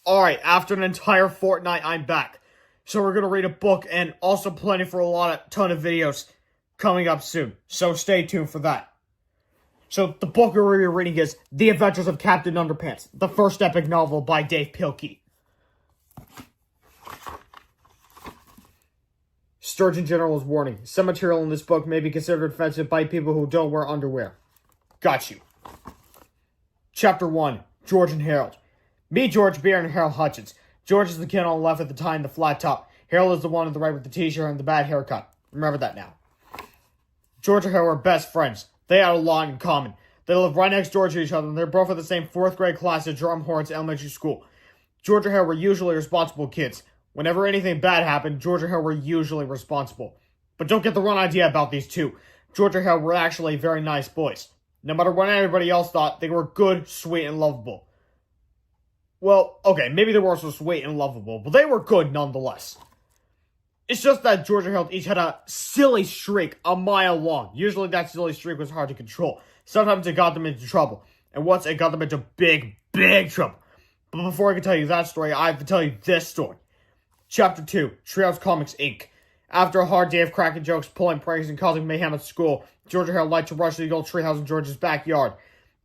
Alright, after an entire fortnight, I'm back. So we're gonna read a book and also planning for a ton of videos coming up soon. So stay tuned for that. So the book we're reading is The Adventures of Captain Underpants, the first epic novel by Dave Pilkey. Surgeon General's warning. Some material in this book may be considered offensive by people who don't wear underwear. Got you. Chapter 1. George and Harold. Meet George Beer and Harold Hutchins. George is the kid on the left at the time, the flat top. Harold is the one on the right with the t-shirt and the bad haircut. Remember that now. George and Harold were best friends. They had a lot in common. They lived right next door to each other, and they're both in the same 4th grade class at Drumhorns Elementary School. George and Harold were usually responsible kids. Whenever anything bad happened, George and Harold were usually responsible. But don't get the wrong idea about these two. George and Harold were actually very nice boys. No matter what anybody else thought, they were good, sweet, and lovable. Well, okay, maybe they weren't so sweet and lovable, but they were good nonetheless. It's just that George and Harold each had a silly streak a mile long. Usually that silly streak was hard to control. Sometimes it got them into trouble. And once it got them into big, big trouble. But before I can tell you that story, I have to tell you this story. Chapter 2, Treehouse Comics, Inc. After a hard day of cracking jokes, pulling pranks, and causing mayhem at school, George and Harold liked to rush to the old treehouse in George's backyard.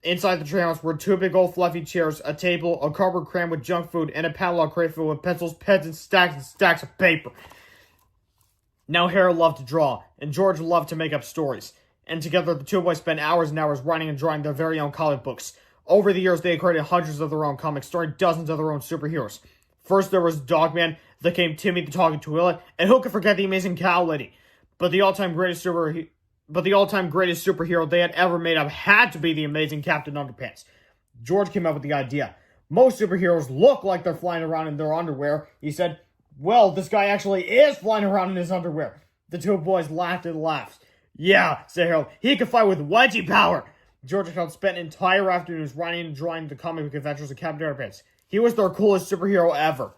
Inside the treehouse were 2 big old fluffy chairs, a table, a cardboard crammed with junk food, and a padlock crate filled with pencils, pens, and stacks of paper. Now Harold loved to draw, and George loved to make up stories. And together the two boys spent hours and hours writing and drawing their very own comic books. Over the years they had created hundreds of their own comics, starring dozens of their own superheroes. First there was Dogman, then came Timmy the Talking Toilet, and who could forget the Amazing Cow Lady? But the all-time greatest superhero they had ever made up had to be the amazing Captain Underpants. George came up with the idea. Most superheroes look like they're flying around in their underwear. He said, well, this guy actually is flying around in his underwear. The two boys laughed and laughed. Yeah, said Harold, he can fly with wedgie power. George and Harold spent entire afternoons writing and drawing the comic book adventures of Captain Underpants. He was their coolest superhero ever.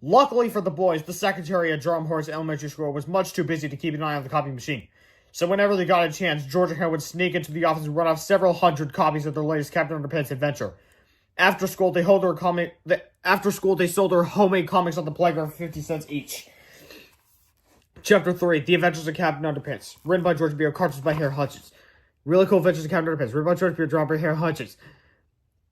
Luckily for the boys, the secretary at Drumhorns Elementary School was much too busy to keep an eye on the copy machine. So whenever they got a chance, George and Harold would sneak into the office and run off several hundred copies of their latest Captain Underpants adventure. After school, they sold their homemade comics on the playground for 50 cents each. Chapter 3, The Adventures of Captain Underpants. Written by George Beer, cartoons by Harold Hutchins. Really Cool Adventures of Captain Underpants. Written by George Beer, drawn by Harold Hutchins.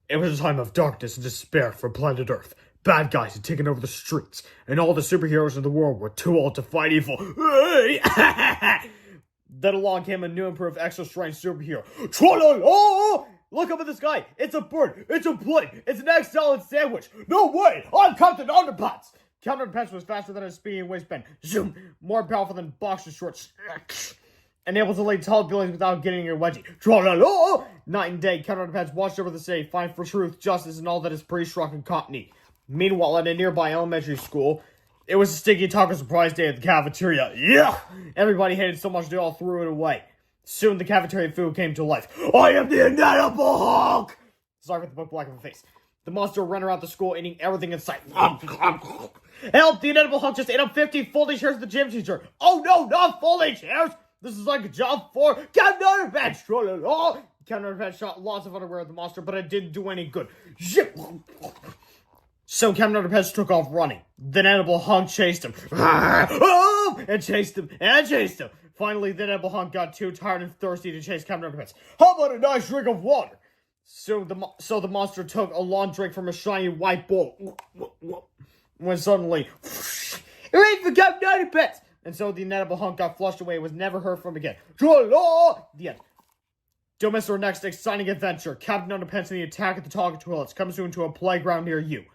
It was a time of darkness and despair for planet Earth. Bad guys had taken over the streets, and all the superheroes in the world were too old to fight evil. Then along came a new improved extra-strength superhero. Tra-la-la! Look up at the sky. It's a bird. It's a plane. It's an egg salad sandwich. No way! I'm Captain Underpants! Captain Underpants was faster than a speeding waistband. Zoom! More powerful than boxer shorts. And able to lay tall buildings without getting a wedgie. Tra-la-la! Night and day, Captain Underpants watched over the city, fighting for truth, justice, and all that is pretty strong and company. Meanwhile, at a nearby elementary school, it was a stinky taco surprise day at the cafeteria. Yeah! Everybody hated so much they all threw it away. Soon the cafeteria food came to life. I am the Inedible Hulk! Sorry for the book black in the face. The monster ran around the school eating everything in sight. Help! The Inedible Hulk just ate up 50 folding chairs at the gym teacher. Oh no, not folding chairs! This is like a job for Captain Underpants! Captain Underpants shot lots of underwear at the monster, but it didn't do any good. Zip! So Captain Underpants took off running. The Inedible Hunk chased him. And chased him. And chased him. Finally, the Inedible Hunk got too tired and thirsty to chase Captain Underpants. How about a nice drink of water? So the monster took a long drink from a shiny white bowl. When suddenly, ready for Captain Underpants! And so the Inedible Hunk got flushed away and was never heard from again. The end. Don't miss our next exciting adventure. Captain Underpants and the Attack at the Talking Toilets comes soon to a playground near you.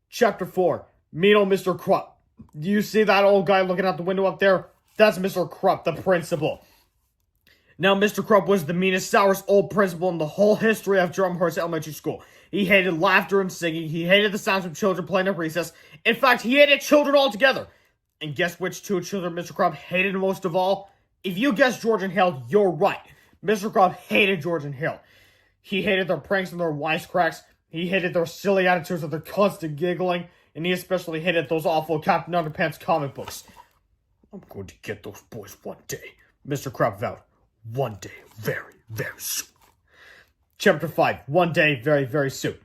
Chapter 4, Mean Old Mr. Krupp. Do you see that old guy looking out the window up there? That's Mr. Krupp, the principal. Now, Mr. Krupp was the meanest, sourest old principal in the whole history of Drumhorns Elementary School. He hated laughter and singing. He hated the sounds of children playing at recess. In fact, he hated children altogether. And guess which two children Mr. Krupp hated most of all? If you guessed George and Harold, you're right. Mr. Krupp hated George and Harold. He hated their pranks and their wisecracks. He hated their silly attitudes and their constant giggling. And he especially hated those awful Captain Underpants comic books. I'm going to get those boys one day, Mr. Krupp vowed. One day, very, very soon. Chapter 5, One Day, Very, Very Soon.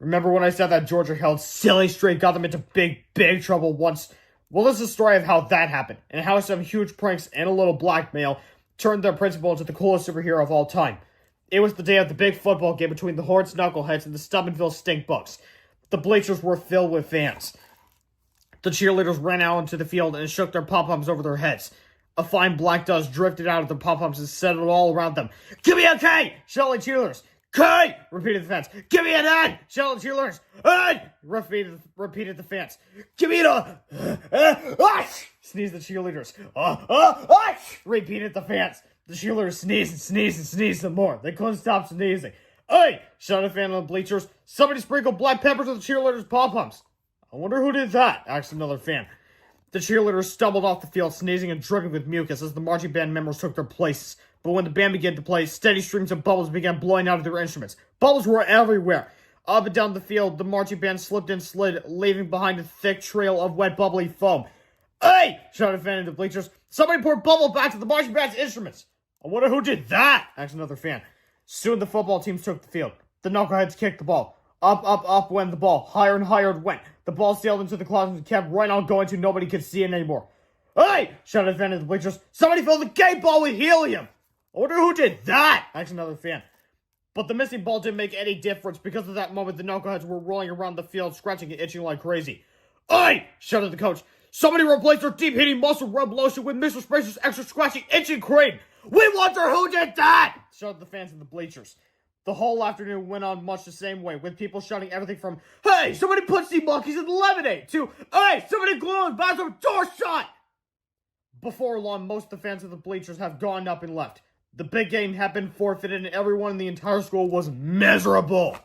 Remember when I said that Georgia held silly streak got them into big trouble once? Well, this is a story of how that happened, and how some huge pranks and a little blackmail turned their principal into the coolest superhero of all time. It was the day of the big football game between the Hornets Knuckleheads and the Stubbornville Stinkbugs. The bleachers were filled with fans. The cheerleaders ran out into the field and shook their pom-poms over their heads. A fine black dust drifted out of the pom-poms and settled all around them. "Give me a K!" shouted the cheerleaders. "K!" repeated the fans. "Give me an N!" shouted the cheerleaders. "N!" repeated the fans. "Give me an sneezed the cheerleaders. Repeated the fans. The cheerleaders sneezed and sneezed and sneezed some more. They couldn't stop sneezing. "Hey!" shouted a fan on the bleachers. "Somebody sprinkled black pepper to the cheerleaders' pom-poms." "I wonder who did that?" asked another fan. The cheerleaders stumbled off the field, sneezing and dripping with mucus as the marching band members took their places. But when the band began to play, steady streams of bubbles began blowing out of their instruments. Bubbles were everywhere. Up and down the field, the marching band slipped and slid, leaving behind a thick trail of wet, bubbly foam. "Hey!" shouted a fan in the bleachers. "Somebody poured bubble back to the marching band's instruments." "I wonder who did that?" asked another fan. Soon the football teams took the field. The knuckleheads kicked the ball. Up went the ball. Higher and higher it went. The ball sailed into the clouds and kept right on going till nobody could see it anymore. "Hey!" shouted a fan in the bleachers. "Somebody filled the game ball with helium." "I wonder who did that?" asked another fan. But the missing ball didn't make any difference because at that moment the knuckleheads were rolling around the field, scratching and itching like crazy. "Hey!" shouted the coach. "Somebody replaced their deep-heating muscle rub lotion with Mr. Spacer's extra scratching itching cream." "We wonder who did that!" shouted the fans in the bleachers. The whole afternoon went on much the same way, with people shouting everything from, "Hey, somebody put sea monkeys in the lemonade," to, "Hey, somebody glue on the bathroom door shut!" Before long, most of the fans of the bleachers have gone up and left. The big game had been forfeited and everyone in the entire school was miserable.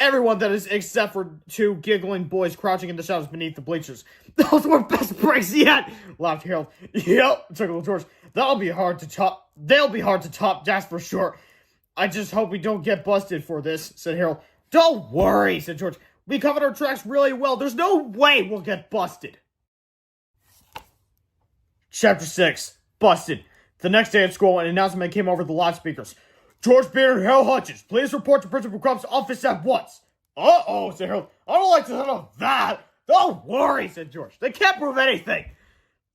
Everyone, that is, except for two giggling boys crouching in the shadows beneath the bleachers. "Those were best pranks yet," laughed Harold. "Yep," chuckled George. "They'll be hard to top, that's for sure. I just hope we don't get busted for this," said Harold. "Don't worry," said George. "We covered our tracks really well. There's no way we'll get busted." Chapter 6. Busted. The next day at school, an announcement came over the loudspeakers. "George Beard and Harold Hutchins, please report to Principal Crump's office at once." "Uh-oh," said Harold. "I don't like the sound of that." "Don't worry," said George. "They can't prove anything."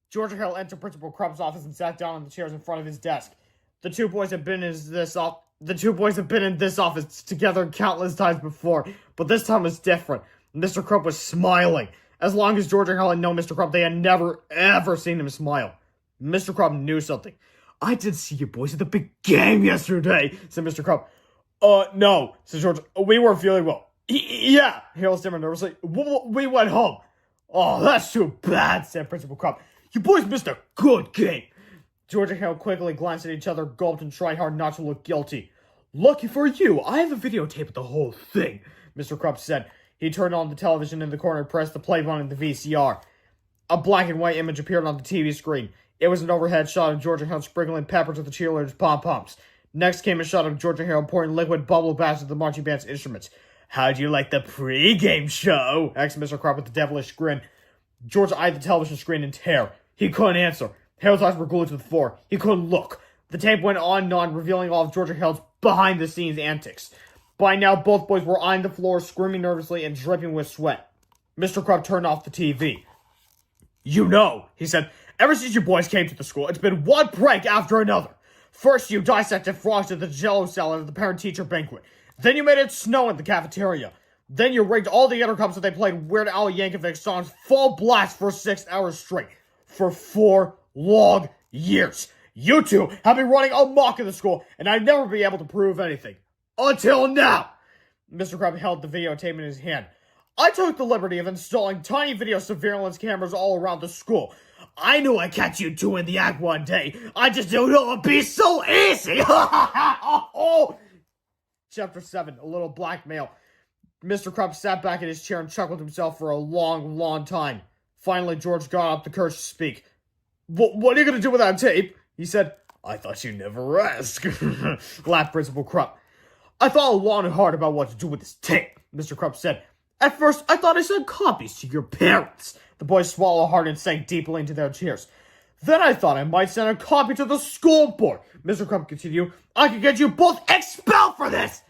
George and Harold entered Principal Crump's office and sat down on the chairs in front of his desk. The two boys have been in this office together countless times before, but this time was different. Mr. Crump was smiling. As long as George and Harold had known Mr. Crump, they had never, ever seen him smile. Mr. Crump knew something. "I did see you boys at the big game yesterday," said Mr. Crump. No," said George. "We weren't feeling well." Yeah," Harold stammered nervously. "We went home." "Oh, that's too bad," said Principal Crump. "You boys missed a good game." George and Harold quickly glanced at each other, gulped, and tried hard not to look guilty. "Lucky for you, I have a videotape of the whole thing," Mr. Crump said. He turned on the television in the corner and pressed the play button in the VCR. A black and white image appeared on the TV screen. It was an overhead shot of George and Harold sprinkling pepper to the cheerleaders' pom-poms. Next came a shot of George and Harold pouring liquid bubble baths to the marching band's instruments. "How'd you like the pre-game show?" asked Mr. Crump with a devilish grin. George eyed the television screen in terror. He couldn't answer. Harold's eyes were glued to the floor. He couldn't look. The tape went on and on, revealing all of George and Harold's behind-the-scenes antics. By now, both boys were on the floor, screaming nervously and dripping with sweat. Mr. Crump turned off the TV. "You know," he said, "ever since you boys came to the school, it's been one prank after another. First, you dissected frogs at the Jell-O salad at the parent-teacher banquet. Then you made it snow in the cafeteria. Then you rigged all the intercoms so they played Weird-Al Yankovic songs full blast for 6 hours straight. For 4 long years. You two have been running amok in the school, and I'd never be able to prove anything. Until now." Mr. Crump held the videotape in his hand. "I took the liberty of installing tiny video surveillance cameras all around the school. I knew I'd catch you two in the act one day. I just didn't know it'd be so easy." Chapter 7. A little blackmail. Mr. Crump sat back in his chair and chuckled to himself for a long, long time. Finally, George got up the courage to speak. What are you going to do with that tape?" he said. "I thought you'd never ask," laughed Principal Crump. "I thought long and hard about what to do with this tape," Mr. Crump said. "At first, I thought I sent copies to your parents." The boys swallowed hard and sank deeply into their chairs. "Then I thought I might send a copy to the school board," Mr. Crump continued. "I could get you both expelled for this."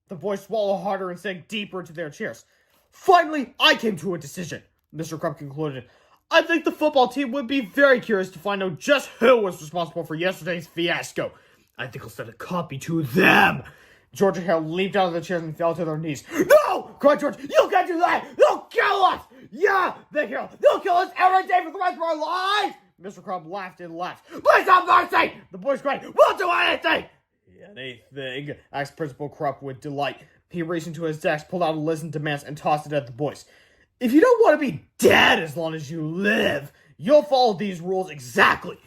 The boys swallowed harder and sank deeper into their chairs. Finally, I came to a decision, Mr. Crump concluded. I think the football team would be very curious to find out just who was responsible for yesterday's fiasco. I think I'll send a copy to them. George and Harold leaped out of the chairs and fell to their knees. No! Cried George. You can't do that! They'll kill us! Yeah, they kill. They'll kill us every day for the rest of our lives! Mr. Crump laughed and laughed. Please have mercy! The boys cried. We'll do anything! Anything? Asked Principal Crump with delight. He reached into his desk, pulled out a list of demands, and tossed it at the boys. If you don't want to be dead as long as you live, you'll follow these rules exactly.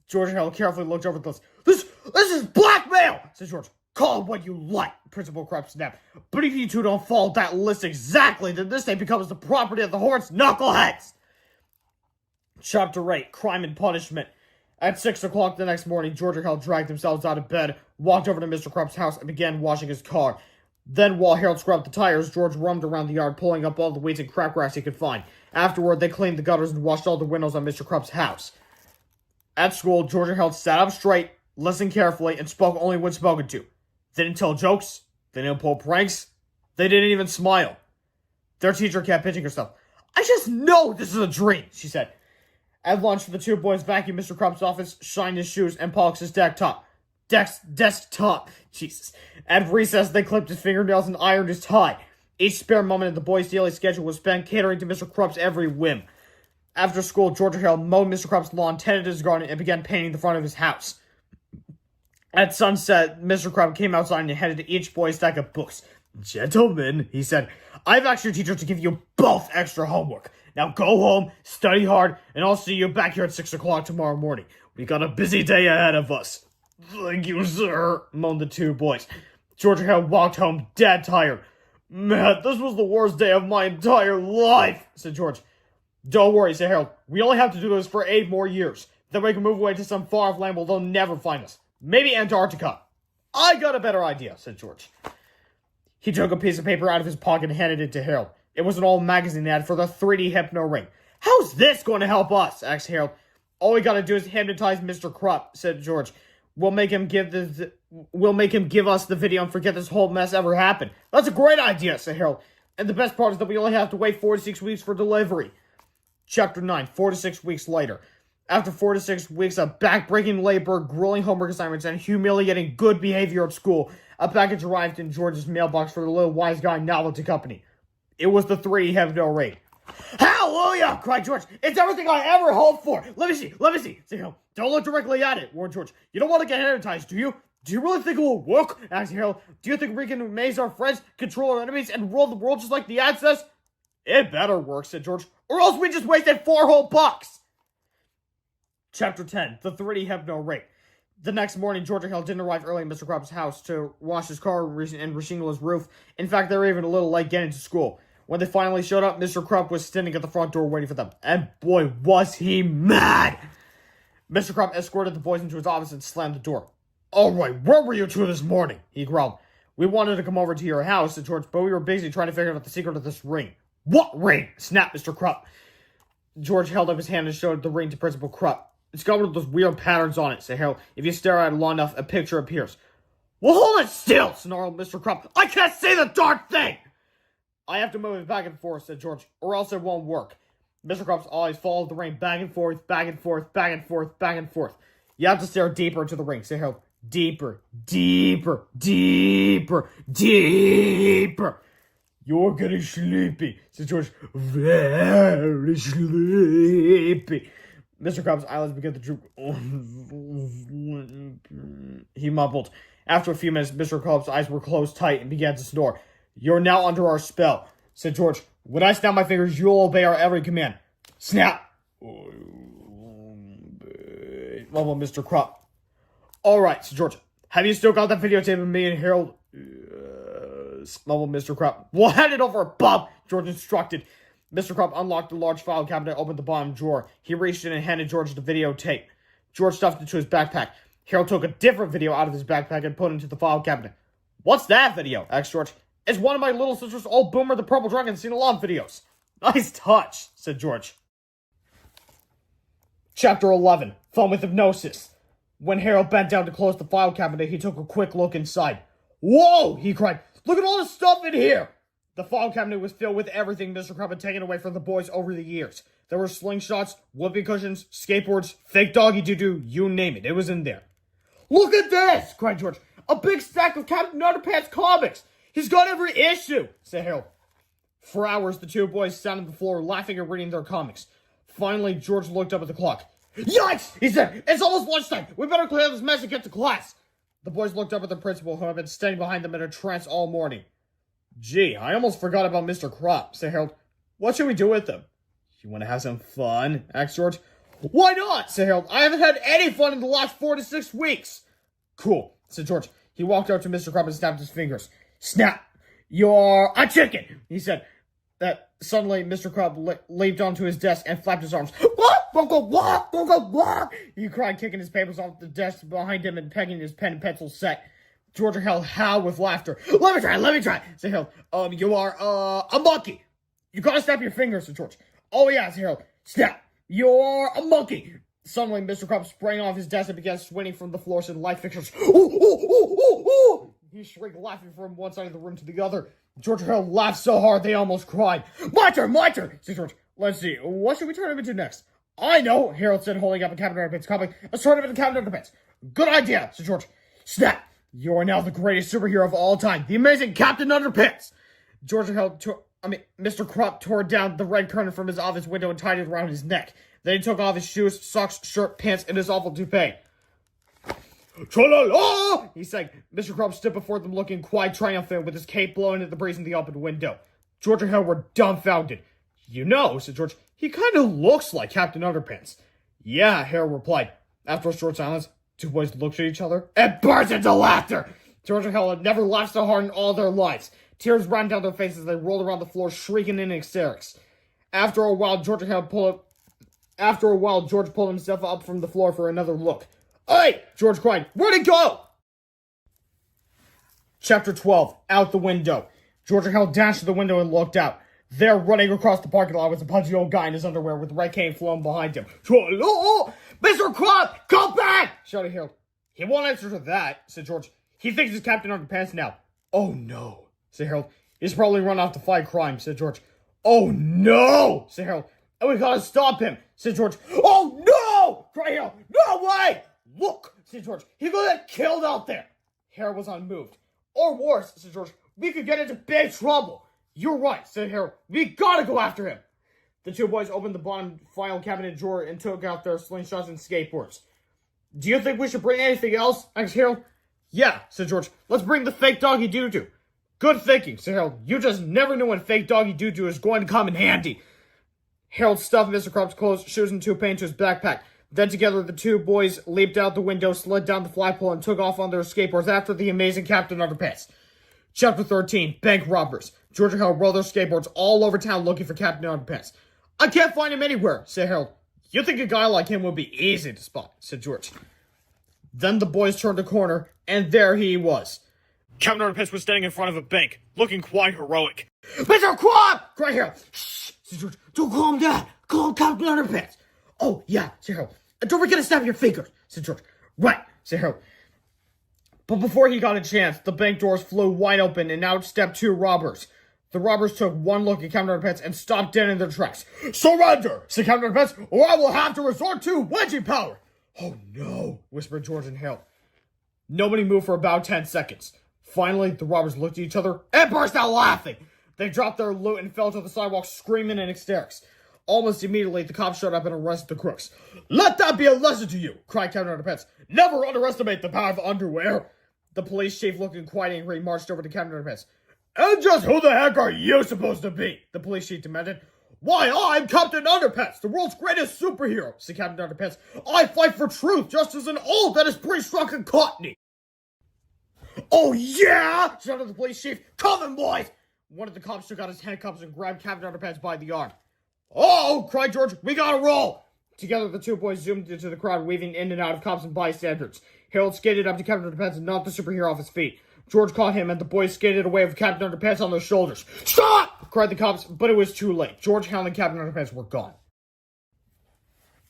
George and Harold carefully looked over the list. This is blackmail, said George. Call it what you like, Principal Crump snapped. But if you two don't follow that list exactly, then this day becomes the property of the Horse Knuckleheads. Chapter 8, Crime and Punishment. At 6 o'clock the next morning, George and Harold dragged themselves out of bed, walked over to Mr. Crump's house, and began washing his car. Then, while Harold scrubbed the tires, George roamed around the yard, pulling up all the weeds and crabgrass he could find. Afterward, they cleaned the gutters and washed all the windows on Mr. Crump's house. At school, George and Harold sat up straight, listened carefully, and spoke only when spoken to. They didn't tell jokes. They didn't pull pranks. They didn't even smile. Their teacher kept pinching herself. I just know this is a dream, she said. At lunch, the two boys vacuumed Mr. Crump's office, shined his shoes, and polished his desktop. Jesus. At recess, they clipped his fingernails and ironed his tie. Each spare moment in the boys' daily schedule was spent catering to Mr. Crump's every whim. After school, George and Harold mowed Mr. Crump's lawn, tended his garden, and began painting the front of his house. At sunset, Mr. Crump came outside and handed to each boy a stack of books. Gentlemen, he said, I've asked your teacher to give you both extra homework. Now go home, study hard, and I'll see you back here at 6 o'clock tomorrow morning. We got a busy day ahead of us. Thank you, sir, moaned the two boys. George and Harold walked home dead tired. Man, this was the worst day of my entire life, said George. Don't worry, said Harold. We only have to do this for 8 more years. Then we can move away to some far-off land where they'll never find us. Maybe Antarctica. I got a better idea, said George. He took a piece of paper out of his pocket and handed it to Harold. It was an old magazine ad for the 3D Hypno Ring. How's this going to help us? Asked Harold. All we gotta do is hypnotize Mr. Crump, said George. We'll make him give us the video and forget this whole mess ever happened. That's a great idea, said Harold. And the best part is that we only have to wait 4 to 6 weeks for delivery. Chapter 9, 4 to 6 weeks later. After 4 to 6 weeks of back-breaking labor, grueling homework assignments, and humiliating good behavior at school, a package arrived in George's mailbox for the Little Wise Guy Novelty Company. It was the 3D Hypno Ring. Hallelujah! Cried George. It's everything I ever hoped for. Let me see. Say, don't look directly at it, warned George. You don't want to get hypnotized, do you? Do you really think it will work? Asked Harold. Do you think we can amaze our friends, control our enemies, and rule the world just like the ad says? It better work, said George, or else we just wasted 4 whole bucks. Chapter 10, the 3D Hypno Ring. The next morning, George and Harold didn't arrive early at Mr. Crump's house to wash his car and reshingle his roof. In fact, they were even a little late getting to school. When they finally showed up, Mr. Crump was standing at the front door waiting for them. And boy, was he mad! Mr. Crump escorted the boys into his office and slammed the door. Alright, where were you two this morning? He growled. We wanted to come over to your house, said George, but we were busy trying to figure out the secret of this ring. What ring? Snapped Mr. Crump. George held up his hand and showed the ring to Principal Crump. It's got one of those weird patterns on it, said Harold. If you stare at it long enough, a picture appears. Well, hold it still, snarled Mr. Crump. I can't see the darn thing! I have to move it back and forth, said George, or else it won't work. Mr. Crump's eyes followed the ring back and forth, back and forth, back and forth, back and forth. You have to stare deeper into the ring, said Harold. Deeper, deeper, deeper, deeper. You're getting sleepy, said George. Very sleepy. Mr. Crump's eyelids began to droop. He mumbled. After a few minutes, Mr. Crump's eyes were closed tight and began to snore. You're now under our spell, said George. When I snap my fingers, you'll obey our every command. Snap! Mumbled Mr. Crump. Alright, said George. Have you still got that videotape of me and Harold? Mumbled Mr. Crump. We'll hand it over, Bob, George instructed. Mr. Crump unlocked the large file cabinet and opened the bottom drawer. He reached in and handed George the videotape. George stuffed it into his backpack. Harold took a different video out of his backpack and put it into the file cabinet. What's that video? Asked George. It's one of my little sister's old Boomer the Purple Dragon sing-along videos. Nice touch, said George. Chapter 11, Fun with Hypnosis. When Harold bent down to close the file cabinet, he took a quick look inside. Whoa, he cried. Look at all the stuff in here! The file cabinet was filled with everything Mr. Crumb had taken away from the boys over the years. There were slingshots, whoopee cushions, skateboards, fake doggy doo-doo, you name it. It was in there. Look at this! Cried George. A big stack of Captain Underpants comics! He's got every issue! Said Harold. For hours, the two boys sat on the floor laughing and reading their comics. Finally, George looked up at the clock. Yikes! He said, it's almost lunchtime! We better clear this mess and get to class! The boys looked up at the principal, who had been standing behind them in a trance all morning. Gee, I almost forgot about Mr. Crop, said Harold. What should we do with him? You want to have some fun? Asked George. Why not? Said Harold. I haven't had any fun in the last 4 to 6 weeks. Cool, said George. He walked out to Mr. Crop and snapped his fingers. Snap! You're a chicken, he said. That suddenly Mr. Crop leaped onto his desk and flapped his arms. What? He cried, kicking his papers off the desk behind him and pegging his pen and pencil set. George howled with laughter. Let me try, said Harold. You are, a monkey. You gotta snap your fingers, said George. Oh yeah, said Harold. Snap. You're a monkey. Suddenly, Mr. Crop sprang off his desk and began swinging from the floors and light fixtures. Ooh. He shrieked, laughing from one side of the room to the other. George and Harold laughed so hard they almost cried. My turn, said George. Let's see, what should we turn him into next? I know, Harold said, holding up a Captain Underpants comic. Let's turn him into Captain Underpants. Good idea, said George. Snap! You are now the greatest superhero of all time, the amazing Captain Underpants! George and Harold Mr. Crop tore down the red curtain from his office window and tied it around his neck. Then he took off his shoes, socks, shirt, pants, and his awful toupee. Tra-la-la! He sang. Mr. Crumb stood before them looking quite triumphant with his cape blowing at the breeze in the open window. George and Harold were dumbfounded. You know, said George, he kind of looks like Captain Underpants. Yeah, Harold replied. After a short silence, two boys looked at each other and burst into laughter. George and Harold had never laughed so hard in all their lives. Tears ran down their faces as they rolled around the floor, shrieking in hysterics. After a while, George pulled himself up from the floor for another look. Hey! George cried. Where'd he go? Chapter 12. Out the window. George and Harold dashed to the window and looked out. There, running across the parking lot, was a pudgy old guy in his underwear with the red cane flowing behind him. Mr. Crop, come back! Shouted Harold. He won't answer to that, said George. He thinks he's Captain Underpants now. Oh no, said Harold. He's probably run off to fight crime, said George. Oh no, said Harold. And we gotta stop him, said George. Oh no! Cried Harold. No way! Look, said George. He could get killed out there. Harold was unmoved. Or worse, said George. We could get into big trouble. You're right, said Harold. We gotta go after him. The two boys opened the bottom file cabinet drawer and took out their slingshots and skateboards. Do you think we should bring anything else? Asked Harold. Yeah, said George. Let's bring the fake doggy doo-doo. Good thinking, said Harold. You just never know when fake doggy doo-doo is going to come in handy. Harold stuffed Mr. Crop's clothes, shoes, and toupee into his backpack. Then together the two boys leaped out the window, slid down the flagpole, and took off on their skateboards after the amazing Captain Underpants. Chapter 13. Bank Robbers. George and Harold rode their skateboards all over town looking for Captain Underpants. I can't find him anywhere, said Harold. You think a guy like him would be easy to spot, said George. Then the boys turned a corner, and there he was. Captain Underpants was standing in front of a bank, looking quite heroic. Mr. Crop! Cried Harold. Shh, said George. Don't call him that. Call him Captain Underpants. Oh, yeah, said Harold. And don't forget to snap your fingers, said George. Right, said Harold. But before he got a chance, the bank doors flew wide open, and out stepped two robbers. The robbers took one look at Captain Underpants and stopped dead in their tracks. Surrender, said Captain Underpants, or I will have to resort to wedgie power. Oh no, whispered George and Harold. Nobody moved for about 10 seconds. Finally, the robbers looked at each other and burst out laughing. They dropped their loot and fell to the sidewalk screaming in hysterics. Almost immediately, the cops showed up and arrested the crooks. Let that be a lesson to you, cried Captain Underpants. Never underestimate the power of underwear. The police chief, looking quite angry, marched over to Captain Underpants. And just who the heck are you supposed to be? The police chief demanded. Why, I'm Captain Underpants, the world's greatest superhero, said Captain Underpants. I fight for truth, justice, and all that is pre-struck and cottony. Oh yeah, shouted the police chief. Come in, boys. One of the cops took out his handcuffs and grabbed Captain Underpants by the arm. Oh, cried George, we gotta roll. Together, the two boys zoomed into the crowd, weaving in and out of cops and bystanders. Harold skated up to Captain Underpants and knocked the superhero off his feet. George caught him, and the boys skated away with Captain Underpants on their shoulders. Stop! Cried the cops, but it was too late. George, Harold, and Captain Underpants were gone.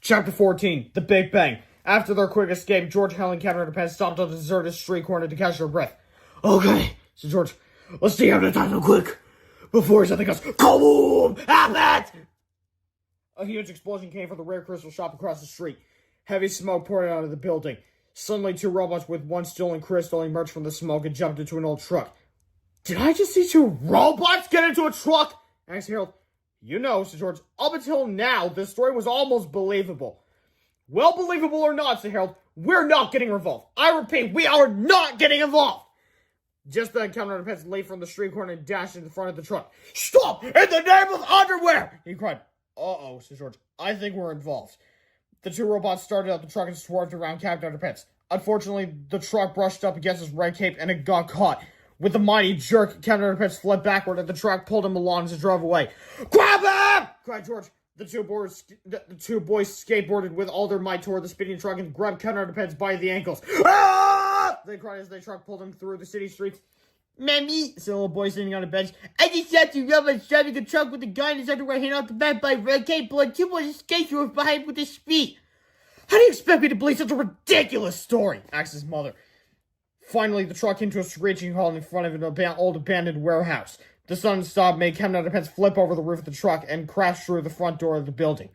Chapter 14. The Big Bang. After their quick escape, George, Harold, and Captain Underpants stopped on the deserted street corner to catch their breath. Okay, said George. Let's see how to time them quick before something goes kaboom! Have it! A huge explosion came from the rare crystal shop across the street. Heavy smoke poured out of the building. Suddenly, two robots with one stolen crystal emerged from the smoke and jumped into an old truck. Did I just see two robots get into a truck? Asked Harold. You know, said George, up until now, this story was almost believable. Well, believable or not, said Harold, we're not getting involved. I repeat, we are not getting involved. Just then, Captain Underpants leaped from the street corner and dashed into the front of the truck. Stop! In the name of underwear! He cried. Uh-oh, said George. I think we're involved. The two robots started out the truck and swerved around Captain Underpants. Unfortunately, the truck brushed up against his red cape and it got caught. With a mighty jerk, Captain Underpants fled backward and the truck pulled him along as it drove away. Grab him! Cried George. The two boys skateboarded with all their might toward the speeding truck and grabbed Captain Underpants by the ankles. Ah! They cried as the truck pulled him through the city streets. Mammy, said a little boy sitting on a bench. I just saw two robots driving a truck with a guy in his underwear hanging off the back by a red cape, and two boys escaped through behind with his feet. How do you expect me to believe such a ridiculous story? Asked his mother. Finally, the truck came to a screeching halt in front of an old abandoned warehouse. The sudden stop made Captain Underpants flip over the roof of the truck and crash through the front door of the building.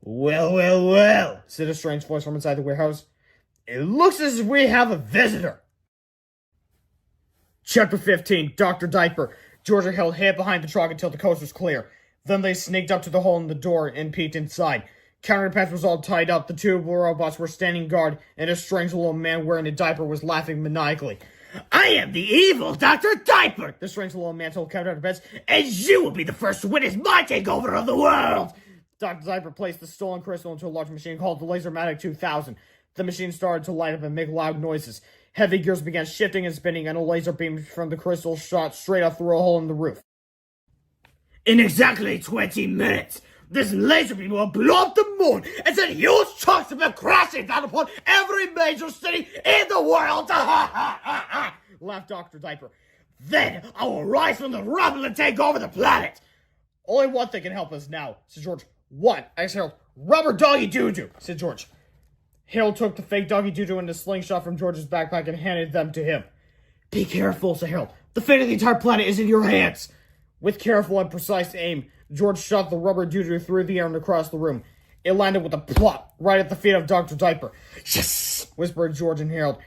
Well, said a strange voice from inside the warehouse. It looks as if we have a visitor. Chapter 15, Dr. Diaper. Georgia held hid behind the truck until the coast was clear. Then they sneaked up to the hole in the door and peeked inside. Captain Underpants was all tied up, the two robots were standing guard, and a strange little man wearing a diaper was laughing maniacally. I am the evil Dr. Diaper, the strange little man told Captain Underpants, and you will be the first to witness my takeover of the world. Dr. Diaper placed the stolen crystal into a large machine called the Lasermatic 2000. The machine started to light up and make loud noises. Heavy gears began shifting and spinning, and a laser beam from the crystal shot straight up through a hole in the roof. In exactly 20 minutes, this laser beam will blow up the moon and send huge chunks of it crashing down upon every major city in the world! Laughed Dr. Diaper. Then I will rise from the rubble and take over the planet! Only one thing can help us now, said George. What? Asked Harold. Rubber doggy doo-doo, said George. Harold took the fake doggy doo-doo and a slingshot from George's backpack and handed them to him. Be careful, said Harold. The fate of the entire planet is in your hands. With careful and precise aim, George shot the rubber doo-doo through the air and across the room. It landed with a plop right at the feet of Dr. Diaper. Yes! Whispered George and Harold.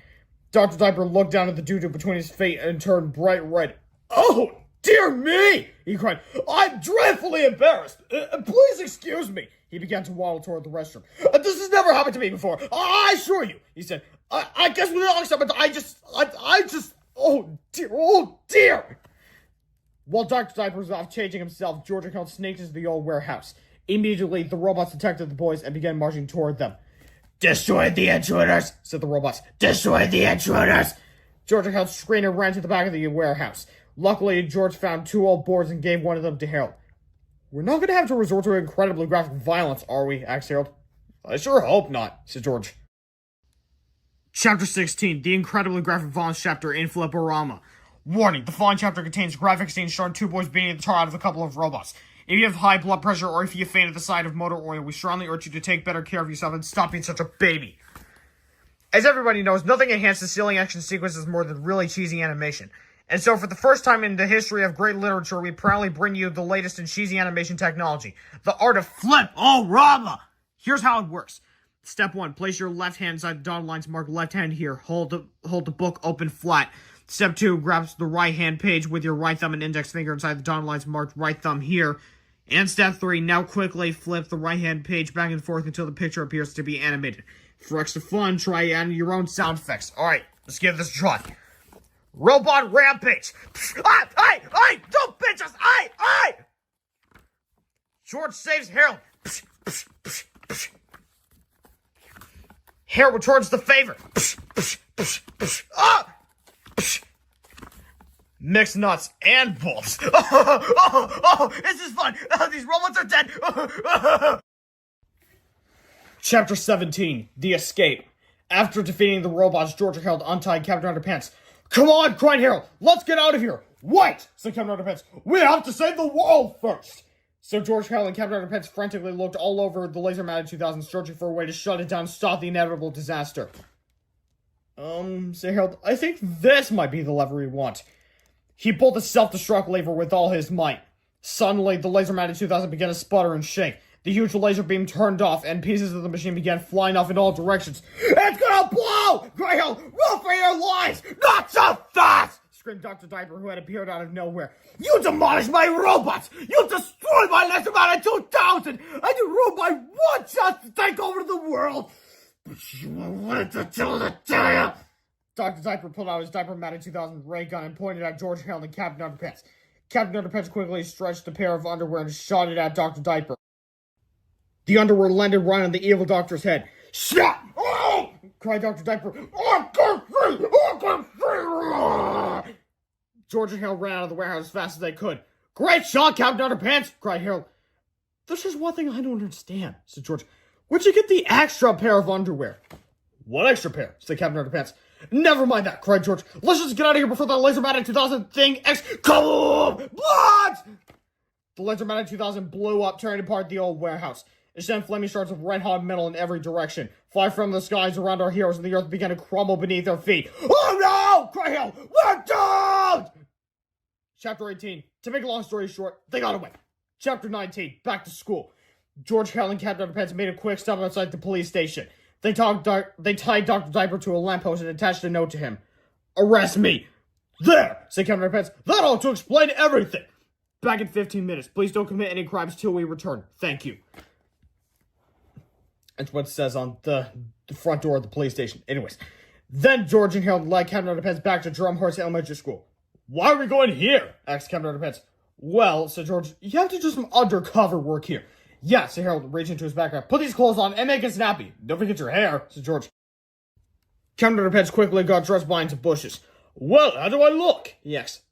Dr. Diaper looked down at the doo-doo between his feet and turned bright red. Oh, dear me! He cried. I'm dreadfully embarrassed. Please excuse me. He began to waddle toward the restroom. This has never happened to me before. I assure you, he said. I guess with the but I just, oh dear. While Dr. Diaper was off changing himself, George and Harold sneaked into the old warehouse. Immediately, the robots detected the boys and began marching toward them. Destroy the intruders, said the robots. Destroy the intruders. George and Harold screamed and ran to the back of the warehouse. Luckily, George found two old boards and gave one of them to Harold. We're not going to have to resort to incredibly graphic violence, are we? Asked Harold. I sure hope not, said George. Chapter 16, the incredibly graphic violence chapter in Flipperama. Warning, the following chapter contains graphic scenes showing two boys beating the tar out of a couple of robots. If you have high blood pressure or if you faint at the sight of motor oil, we strongly urge you to take better care of yourself and stop being such a baby. As everybody knows, nothing enhances silly action sequences more than really cheesy animation. And so for the first time in the history of great literature, we proudly bring you the latest in cheesy animation technology. The art of Flip-O-Rama! Here's how it works. Step 1, place your left hand inside the dotted lines marked left hand here. Hold the book open flat. Step 2, grab the right hand page with your right thumb and index finger inside the dotted lines marked right thumb here. And step 3, now quickly flip the right hand page back and forth until the picture appears to be animated. For extra fun, try adding your own sound effects. Alright, let's give this a try. Robot rampage! Aye! Don't bitch us! Aye! George saves Harold. Harold returns the favor. Mixed nuts and bolts. This is fun. These robots are dead. Chapter 17, The Escape. After defeating the robots, George and Harold untied Captain Underpants. Come on, cried Harold. Let's get out of here. Wait, said Captain Underpants. We have to save the world first. So George, Harold, and Captain Underpants frantically looked all over the Lasermatic 2000, searching for a way to shut it down and stop the inevitable disaster. Said Harold, I think this might be the lever we want. He pulled the self-destruct lever with all his might. Suddenly, the Laser-Man 2000 began to sputter and shake. The huge laser beam turned off, and pieces of the machine began flying off in all directions. "It's gonna blow! Greyhill, run for your lives! Not so fast!" screamed Dr. Diaper, who had appeared out of nowhere. "You demolished my robots! You destroyed my Laser-Man 2000! And you ruined my one chance to take over the world! But you wanted to tell the tale!" Dr. Diaper pulled out his Diaper-Man 2000 ray gun and pointed at George Hale and Captain Underpants. Captain Underpants quickly stretched a pair of underwear and shot it at Dr. Diaper. The underwear landed right on the evil doctor's head. "Snap! Oh!" cried Dr. Diaper. "I can see! I can see!" George and Hale ran out of the warehouse as fast as they could. "Great shot, Captain Underpants!" cried Harold. "There's just one thing I don't understand," said George. "Where'd you get the extra pair of underwear?" "What extra pair?" said Captain Underpants. "Never mind that," cried George. "Let's just get out of here before that Laser-Man 2000 thing Kaboom! Blood!" The Laser-Man 2000 blew up, tearing apart the old warehouse. It sent flaming shards of red-hot metal in every direction. Fly from the skies around our heroes, and the earth began to crumble beneath their feet. "Oh no!" cried Hale. "We're doomed!" Chapter 18. To make a long story short, they got away. Chapter 19. Back to school. George, Hale, and Captain Underpants made a quick stop outside the police station. They tied Dr. Diaper to a lamppost and attached a note to him. "Arrest me!" "There!" said Captain Underpants. "That ought to explain everything!" "Back in 15 minutes. Please don't commit any crimes till we return. Thank you." That's what it says on the front door of the police station. Anyways, then George and Harold led Captain Underpants back to Drumhorse Elementary School. "Why are we going here?" asked Captain Underpants. "Well," said George, "you have to do some undercover work here." "Yeah," said Harold, reaching into his backpack. "Put these clothes on and make it snappy. Don't forget your hair," said George. Captain Underpants quickly got dressed behind some bushes. "Well, how do I look?" he asked.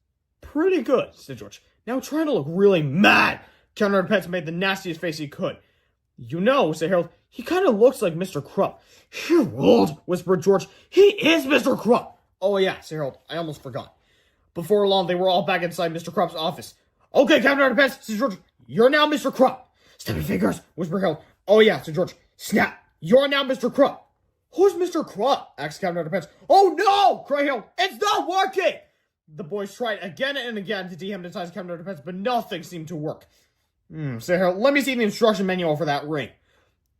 "Pretty good," said George. "Now try to look really mad." Captain Underpants made the nastiest face he could. "You know," said Harold, "he kind of looks like Mr. Krupp." "Harold," whispered George, "he is Mr. Krupp." "Oh yeah," said Harold, "I almost forgot." Before long, they were all back inside Mr. Krupp's office. "Okay, Captain Underpants," said George, "you're now Mr. Krupp." "Snap your fingers," whispered Harold. "Oh yeah," said George. "Snap, you're now Mr. Krupp." "Who's Mr. Krupp?" asked Captain Underpants. "Oh no!" cried Harold. "It's not working!" The boys tried again and again to dehypnotize Captain Underpants, but nothing seemed to work. Said Harold, "let me see the instruction manual for that ring."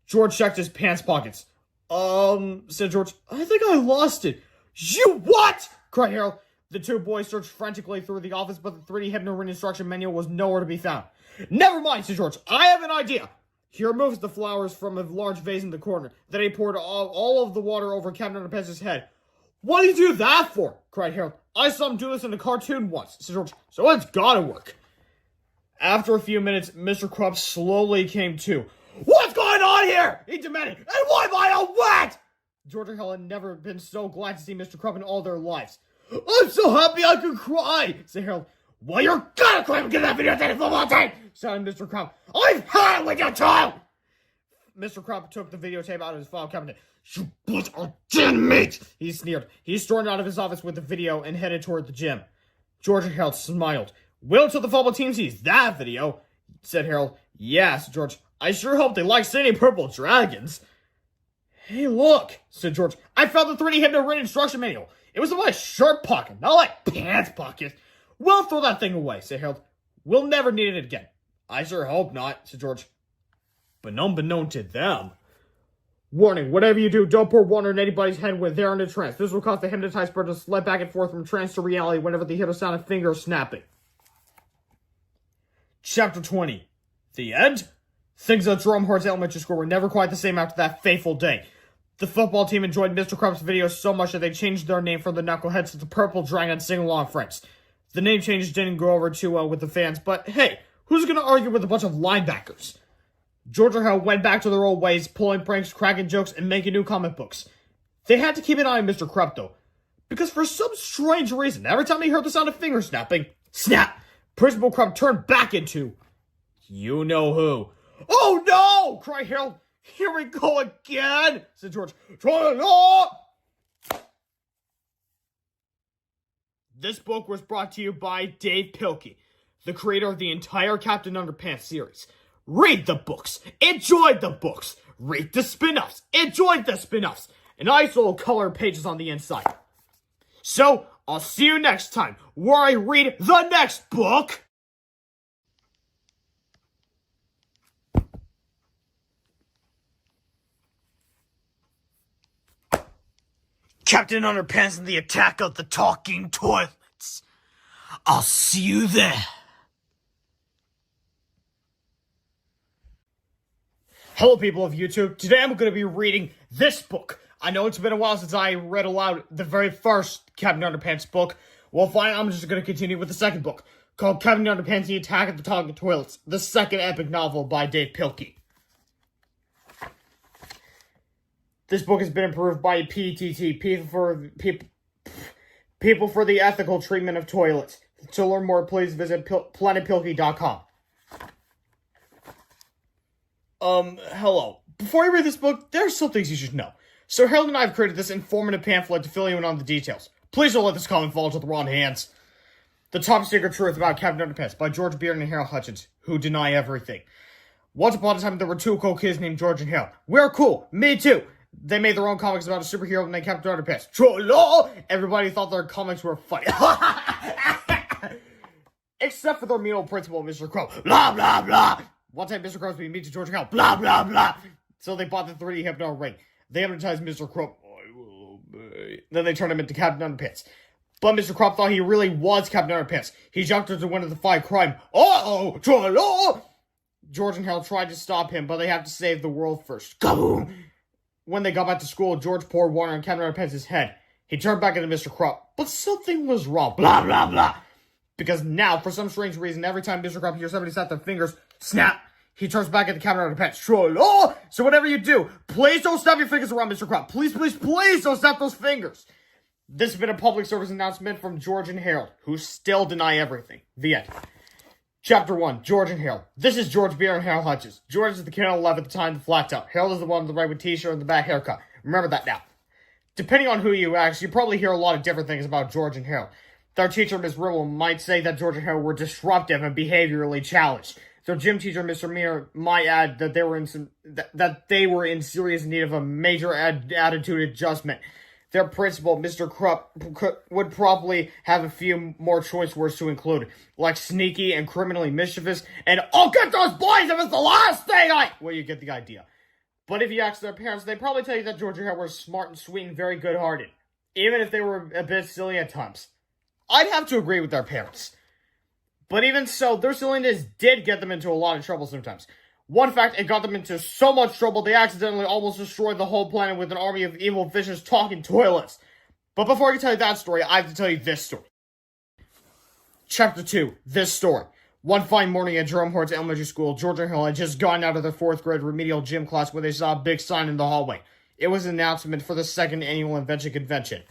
George checked his pants pockets. Said George, "I think I lost it." "You what?" cried Harold. The two boys searched frantically through the office, but the 3D Hypno Ring instruction manual was nowhere to be found. "Never mind," said George. "I have an idea." He removed the flowers from a large vase in the corner. Then he poured all of the water over Captain Underpants' head. "What do you do that for?" cried Harold. "I saw him do this in a cartoon once," said George, "so it's gotta work." After a few minutes, Mr. Krupp slowly came to. "What's going on here?" he demanded. "And why am I all wet?" George and Hale had never been so glad to see Mr. Krupp in all their lives. "I'm so happy I could cry," said Harold. "Well, you're gonna cry and get that video tape for one time," shouted Mr. Krupp. "I've had it with you too!" Mr. Krupp took the videotape out of his file cabinet. "You bunch of gin meat!" he sneered. He stormed out of his office with the video and headed toward the gym. George and Harold smiled. "Wait till the football team sees that video," said Harold. "Yes, George. I sure hope they like seeing purple dragons." "Hey, look," said George. "I found the 3D Hypno Ring instruction manual. It was in my shirt pocket, not my pants pocket." "Well, throw that thing away," said Harold. "We'll never need it again." "I sure hope not," said George. But unbeknown to them. Warning, whatever you do, don't pour water in anybody's head when they're in a trance. This will cause the hypnotized person to slip back and forth from trance to reality whenever they hear the sound of fingers snapping. Chapter 20. The end? Things at Drumhorse Elementary School were never quite the same after that fateful day. The football team enjoyed Mr. Krupp's video so much that they changed their name from the Knuckleheads to the Purple Dragon Sing-Along Friends. The name change didn't go over too well with the fans, but hey, who's gonna argue with a bunch of linebackers? George and Hale went back to their old ways, pulling pranks, cracking jokes, and making new comic books. They had to keep an eye on Mr. Krupp, though, because for some strange reason, every time he heard the sound of finger snapping, snap, Principal Krupp turned back into you know who. "Oh no!" cried Harold. "Here we go again," said George. This book was brought to you by Dave Pilkey, the creator of the entire Captain Underpants series. Read the books, enjoy the books, read the spin-offs, enjoy the spin-offs, and nice little colored pages on the inside. So, I'll see you next time, where I read the next book. Captain Underpants and the Attack of the Talking Toilets. I'll see you there. Hello, people of YouTube. Today I'm going to be reading this book. I know it's been a while since I read aloud the very first Captain Underpants book. Well, fine, I'm just going to continue with the second book, called Captain Underpants and the Attack of the Talking Toilets, the second epic novel by Dave Pilkey. This book has been approved by PTT, People for the Ethical Treatment of Toilets. To learn more, please visit planetpilkey.com. Hello. Before you read this book, there are some things you should know. So Harold and I have created this informative pamphlet to fill you in on the details. Please don't let this comment fall into the wrong hands. The Top Secret Truth About Captain Underpants by George Beard and Harold Hutchins, who deny everything. Once upon a time, there were two cool kids named George and Harold. We're cool. Me too. They made their own comics about a superhero named Captain Underpants. Troll! Everybody thought their comics were funny. Except for their mean old principal, Mr. Crow. Blah, blah, blah. One time, Mr. Crow's being mean to George and Harold. Blah, blah, blah. So they bought the 3D Hypno ring. They hypnotized Mr. Crow. I will obey. Then they turned him into Captain Underpants. But Mr. Crop thought he really was Captain Underpants. He jumped into one of the 5 crime. Uh-oh! Troll! George and Harold tried to stop him, but they have to save the world first. Kaboom! When they got back to school, George poured water on Captain Underpants' head. He turned back into Mr. Crop, but something was wrong. Blah, blah, blah. Because now, for some strange reason, every time Mr. Crop hears somebody snap their fingers, snap, he turns back into Captain Underpants. Troll! So whatever you do, please don't snap your fingers around Mr. Crop. Please, please, please don't snap those fingers. This has been a public service announcement from George and Harold, who still deny everything. The end. Chapter 1, George and Harold. This is George Beard and Harold Hutchins. George is the kid on the left at the time, the flat top. Harold is the one on the right with t-shirt and the back haircut. Remember that now. Depending on who you ask, you probably hear a lot of different things about George and Harold. Their teacher, Miss Ribble, might say that George and Harold were disruptive and behaviorally challenged. Their gym teacher, Mr. Meir, might add that they were in serious need of a major attitude adjustment. Their principal, Mr. Krupp, would probably have a few more choice words to include, like sneaky and criminally mischievous, and I'll get those boys if it's the last thing I... Well, you get the idea. But if you ask their parents, they'd probably tell you that George and Harold were smart and sweet and very good-hearted, even if they were a bit silly at times. I'd have to agree with their parents. But even so, their silliness did get them into a lot of trouble sometimes. One fact, it got them into so much trouble, they accidentally almost destroyed the whole planet with an army of evil, vicious, talking toilets. But before I can tell you that story, I have to tell you this story. Chapter 2, this story. One fine morning at Jerome Hort's elementary school, George and Harold had just gotten out of their 4th grade remedial gym class when they saw a big sign in the hallway. It was an announcement for the 2nd annual Invention Convention.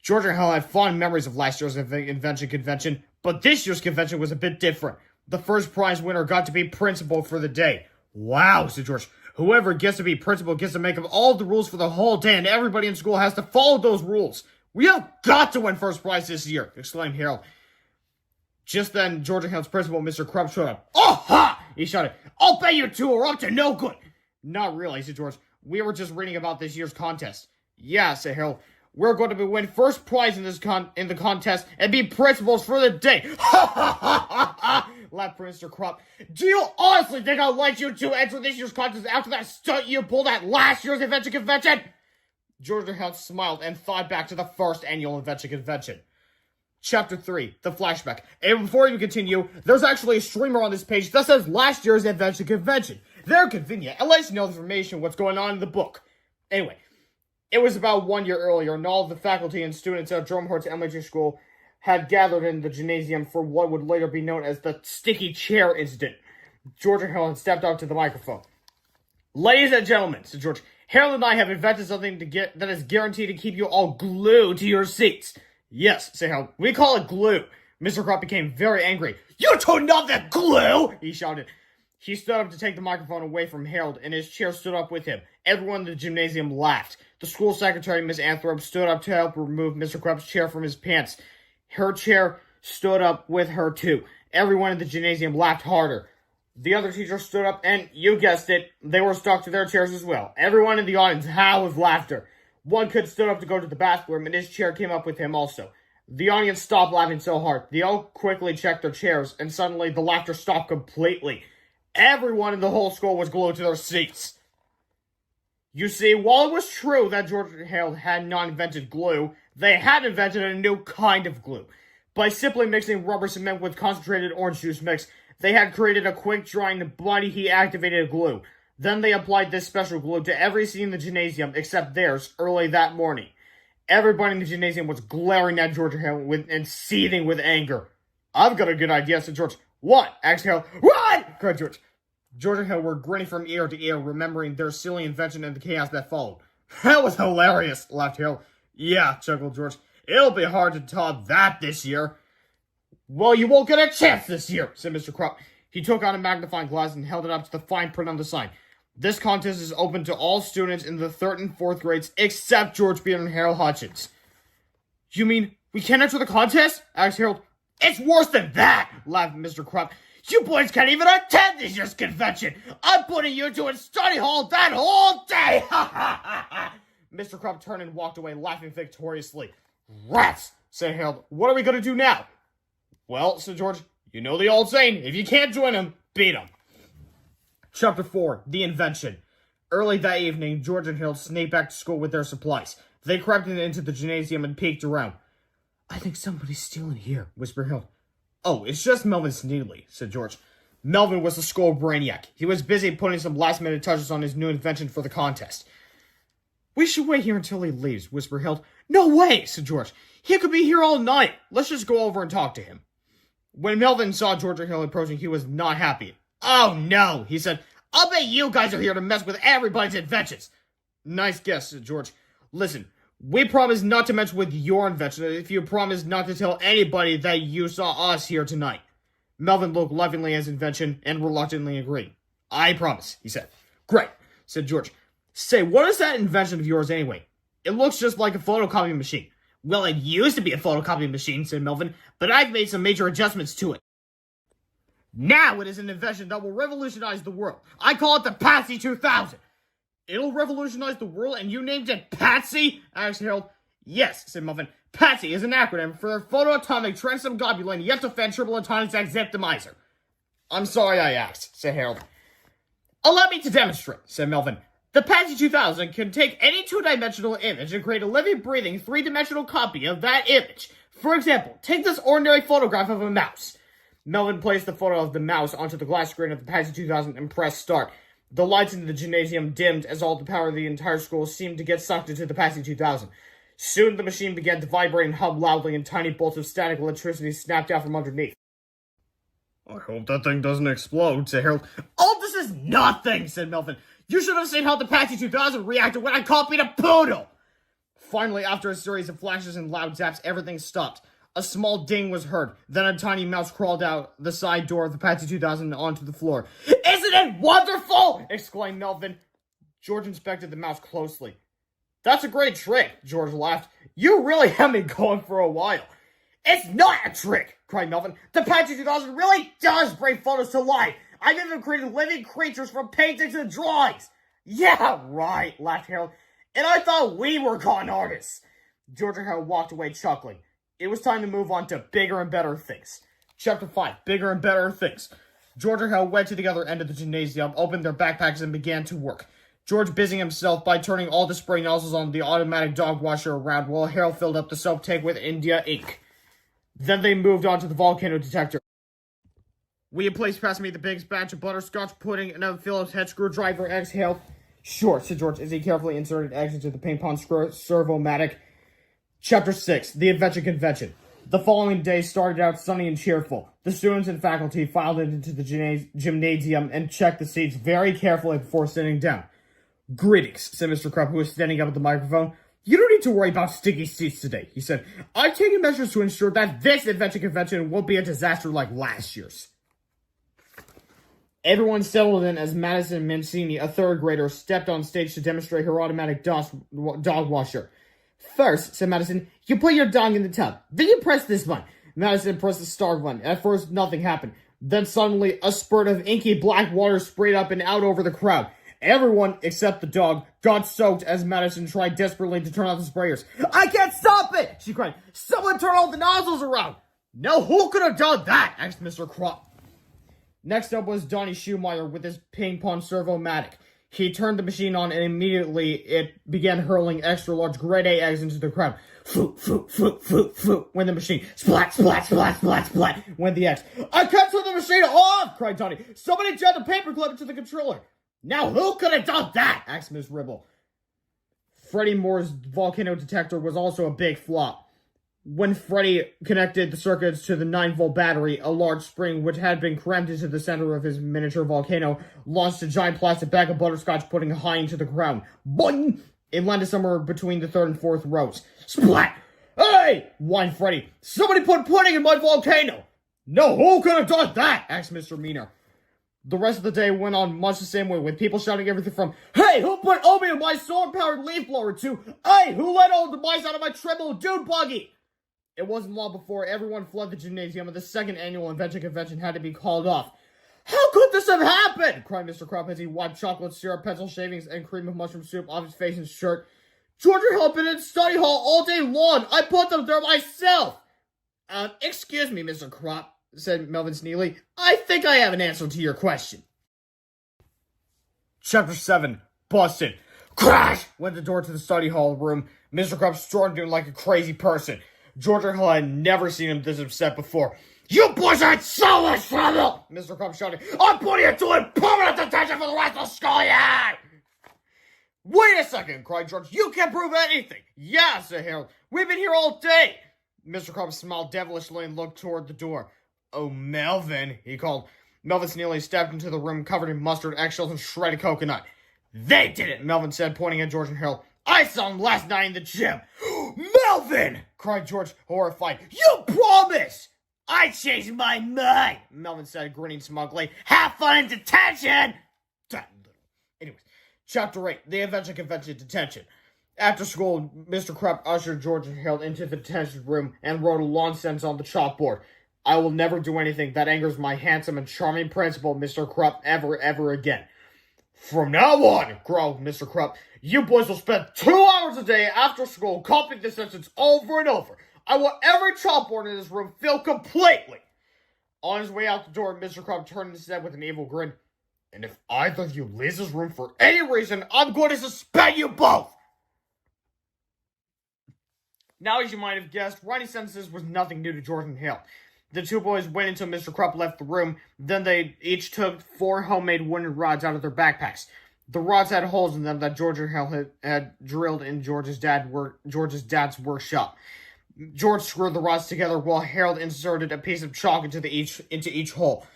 George and Harold had fond memories of last year's Invention Convention, but this year's convention was a bit different. The first prize winner got to be principal for the day. Wow, said George. Whoever gets to be principal gets to make up all the rules for the whole day, and everybody in school has to follow those rules. We have got to win first prize this year, exclaimed Harold. Just then, George and Harold's principal, Mr. Crump, showed up. Oh, ha! He shouted. I'll bet you 2 are up to no good. Not really, said George. We were just reading about this year's contest. Yeah, said Harold. We're going to win first prize in the contest and be principals for the day. Ha ha ha ha ha! Laughed Mr. Crump. Do you honestly think I'll let you 2 enter this year's contest after that stunt you pulled at last year's Invention Convention? George and Harold smiled and thought back to the first annual Invention Convention. Chapter 3, the flashback. And before we continue, there's actually a streamer on this page that says last year's Invention Convention. They're convenient and lets you know the information what's going on in the book. Anyway, it was about 1 year earlier, and all of the faculty and students at Jerome Hort's elementary school had gathered in the gymnasium for what would later be known as the sticky chair incident. George and Harold stepped up to the microphone. Ladies and gentlemen, said George, Harold and I have invented something that is guaranteed to keep you all glued to your seats. Yes, said Harold, we call it glue. Mr. Crop became very angry. You two know that glue, he shouted. He stood up to take the microphone away from Harold, and his chair stood up with him. Everyone in the gymnasium laughed. The school secretary, Miss Anthrop, stood up to help remove Mr. Crop's chair from his pants. Her chair stood up with her, too. Everyone in the gymnasium laughed harder. The other teachers stood up, and, you guessed it, they were stuck to their chairs as well. Everyone in the audience howled with laughter. One kid stood up to go to the bathroom, and his chair came up with him also. The audience stopped laughing so hard. They all quickly checked their chairs, and suddenly the laughter stopped completely. Everyone in the whole school was glued to their seats. You see, while it was true that George and Harold had not invented glue, they had invented a new kind of glue. By simply mixing rubber cement with concentrated orange juice mix, they had created a quick-drying, body heat-activated glue. Then they applied this special glue to every seat in the gymnasium except theirs early that morning. Everybody in the gymnasium was glaring at George and Harold and seething with anger. "I've got a good idea," said George. "What?" asked Harold. "Run!" cried George. George and Harold were grinning from ear to ear, remembering their silly invention and the chaos that followed. "That was hilarious," laughed Harold. "Yeah," chuckled George. "It'll be hard to top that this year." "Well, you won't get a chance this year," said Mr. Krupp. He took out a magnifying glass and held it up to the fine print on the sign. "This contest is open to all students in the 3rd and 4th grades except George Peter and Harold Hutchins." "You mean we can't enter the contest?" asked Harold. "It's worse than that," laughed Mr. Krupp. "You boys can't even attend this year's convention. I'm putting you two in study hall that whole day." Mr. Krupp turned and walked away, laughing victoriously. "Rats," said Harold. "What are we going to do now?" "Well," said George, "you know the old saying, if you can't join them, beat them." Chapter 4, The Invention. Early that evening, George and Harold sneaked back to school with their supplies. They crept into the gymnasium and peeked around. "I think somebody's stealing here," whispered Harold. "Oh, it's just Melvin Sneedley," said George. Melvin was the school brainiac. He was busy putting some last-minute touches on his new invention for the contest. "We should wait here until he leaves," whispered Harold. "No way," said George. "He could be here all night. Let's just go over and talk to him." When Melvin saw George and Harold approaching, he was not happy. "Oh no," he said. "I'll bet you guys are here to mess with everybody's inventions." "Nice guess," said George. "Listen, we promise not to mess with your invention if you promise not to tell anybody that you saw us here tonight." Melvin looked lovingly at his invention and reluctantly agreed. "I promise," he said. "Great," said George. "Say, what is that invention of yours anyway? It looks just like a photocopy machine." "Well, it used to be a photocopy machine," said Melvin, "but I've made some major adjustments to it. Now it is an invention that will revolutionize the world. I call it the Patsy 2000. "It'll revolutionize the world and you named it Patsy?" asked Harold. "Yes," said Melvin. "Patsy is an acronym for Photoatomic Transom Globulin Yet to Fan Triple Atomic Zeptomizer." "I'm sorry I asked," said Harold. "Allow me to demonstrate," said Melvin. "The Patsy 2000 can take any two-dimensional image and create a living, breathing, three-dimensional copy of that image. For example, take this ordinary photograph of a mouse." Melvin placed the photo of the mouse onto the glass screen of the Patsy 2000 and pressed start. The lights in the gymnasium dimmed as all the power of the entire school seemed to get sucked into the Patsy 2000. Soon the machine began to vibrate and hum loudly, and tiny bolts of static electricity snapped out from underneath. "I hope that thing doesn't explode," said Harold. "Oh, this is nothing," said Melvin. "You should have seen how the Patsy 2000 reacted when I copied a poodle." Finally, after a series of flashes and loud zaps, everything stopped. A small ding was heard. Then a tiny mouse crawled out the side door of the Patsy 2000 onto the floor. "Isn't it wonderful?" exclaimed Melvin. George inspected the mouse closely. "That's a great trick," George laughed. "You really have me going for a while." "It's not a trick," cried Melvin. "The Patsy 2000 really does bring photos to life. I've even created living creatures from paintings and drawings." "Yeah, right," laughed Harold. "And I thought we were con artists." George and Harold walked away chuckling. It was time to move on to bigger and better things. Chapter 5, Bigger and Better Things. George and Harold went to the other end of the gymnasium, opened their backpacks, and began to work. George busying himself by turning all the spray nozzles on the automatic dog washer around, while Harold filled up the soap tank with India ink. Then they moved on to the volcano detector. "Will you please pass me the biggest batch of butterscotch pudding and a Phillips head screwdriver?" asked Harold. "Sure," said George as he carefully inserted eggs into the ping-pong servo-matic. Chapter 6, The Invention Convention. The following day started out sunny and cheerful. The students and faculty filed into the gymnasium and checked the seats very carefully before sitting down. "Greetings," said Mr. Krupp, who was standing up at the microphone. "You don't need to worry about sticky seats today," he said. "I've taken measures to ensure that this invention convention won't be a disaster like last year's." Everyone settled in as Madison Mancini, a third grader, stepped on stage to demonstrate her automatic dog washer. "First," said Madison, "you put your dog in the tub. Then you press this button." Madison pressed the start button. At first, nothing happened. Then suddenly, a spurt of inky black water sprayed up and out over the crowd. Everyone, except the dog, got soaked as Madison tried desperately to turn off the sprayers. "I can't stop it!" she cried. "Someone turn all the nozzles around!" "No, who could have done that?" asked Mr. Crop. Next up was Donnie Schumacher with his ping-pong servo-matic. He turned the machine on and immediately it began hurling extra-large grade A eggs into the crowd. Floop, floop, floop, floop, floop, went the machine. Splat, splat, splat, splat, splat, went the eggs. "I can't turn the machine off!" cried Donnie. "Somebody jammed a paperclip into the controller." "Now who could have done that?" asked Miss Ribble. Freddie Moore's volcano detector was also a big flop. When Freddie connected the circuits to the 9-volt battery, a large spring which had been crammed into the center of his miniature volcano launched a giant plastic bag of butterscotch pudding high into the ground. Boing! It landed somewhere between the third and fourth rows. Splat! "Hey!" whined Freddie. "Somebody put pudding in my volcano!" "No, who could have done that?" asked Mr. Meaner. The rest of the day went on much the same way, with people shouting everything from, "Hey, who put oatmeal in my solar-powered leaf blower?" to, "Hey, who let all the mice out of my treadmill dune buggy?" It wasn't long before everyone fled the gymnasium and the second annual invention convention had to be called off. "How could this have happened?" cried Mr. Crop as he wiped chocolate syrup, pencil shavings, and cream of mushroom soup off his face and shirt. "Georgia had been in study hall all day long. I put them there myself." Excuse me, Mr. Crop," said Melvin Sneely. "I think I have an answer to your question." Chapter 7. Busted. Crash! Went the door to the study hall room. Mr. Crop stormed in like a crazy person. Georgia Hill had never seen him this upset before. "You boys are in so much trouble!" Mr. Crump shouted. "I'm putting you two in permanent detention for the rest of the school year!" "Wait a second," cried George. "You can't prove anything." "Yeah," said Harold. "We've been here all day." Mr. Crump smiled devilishly and looked toward the door. "Oh, Melvin," he called. Melvin Sneely stepped into the room covered in mustard, eggshells, and shredded coconut. "They did it," Melvin said, pointing at George and Harold. "I saw him last night in the gym." "Melvin!" cried George, horrified. "You promised!" "I changed my mind," Melvin said, grinning smugly. "Have fun in detention!" Anyways, Chapter 8, The Invention Convention Detention. After school, Mr. Krupp ushered George and Harold into the detention room and wrote a long sentence on the chalkboard. "I will never do anything that angers my handsome and charming principal, Mr. Krupp, ever again." "From now on," growled Mr. Krupp, "you boys will spend 2 hours a day after school copying this sentence over and over. I want every chalkboard in this room filled completely." On his way out the door, Mr. Krupp turned and said with an evil grin, "And if either of you leaves this room for any reason, I'm going to suspend you both." Now, as you might have guessed, writing sentences was nothing new to George and Hale. The two boys waited until Mr. Krupp left the room. Then they each took 4 homemade wooden rods out of their backpacks. The rods had holes in them that George and Hale had drilled in George's dad's workshop. George screwed the rods together while Harold inserted a piece of chalk into each hole.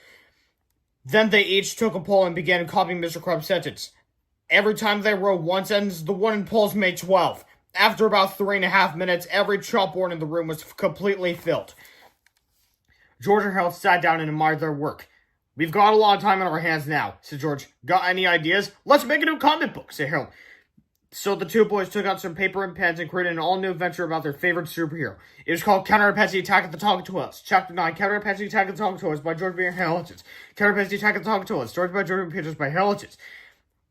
Then they each took a pole and began copying Mr. Krupp's sentence. Every time they wrote one sentence, the wooden poles made 12. After about 3.5 minutes, every chalkboard in the room was completely filled. George and Harold sat down and admired their work. "We've got a lot of time on our hands now," said George. "Got any ideas?" "Let's make a new comic book," said Harold. So the two boys took out some paper and pens and created an all-new adventure about their favorite superhero. It was called Captain Underpants: The Attack of the Talking Toilets. Chapter 9, Captain Underpants: The Attack of the Talking Toilets by George B. Harold Hitchens. Captain Underpants: The Attack of the Talking Toilets, stories by George B. Peters by Harold Hitchens.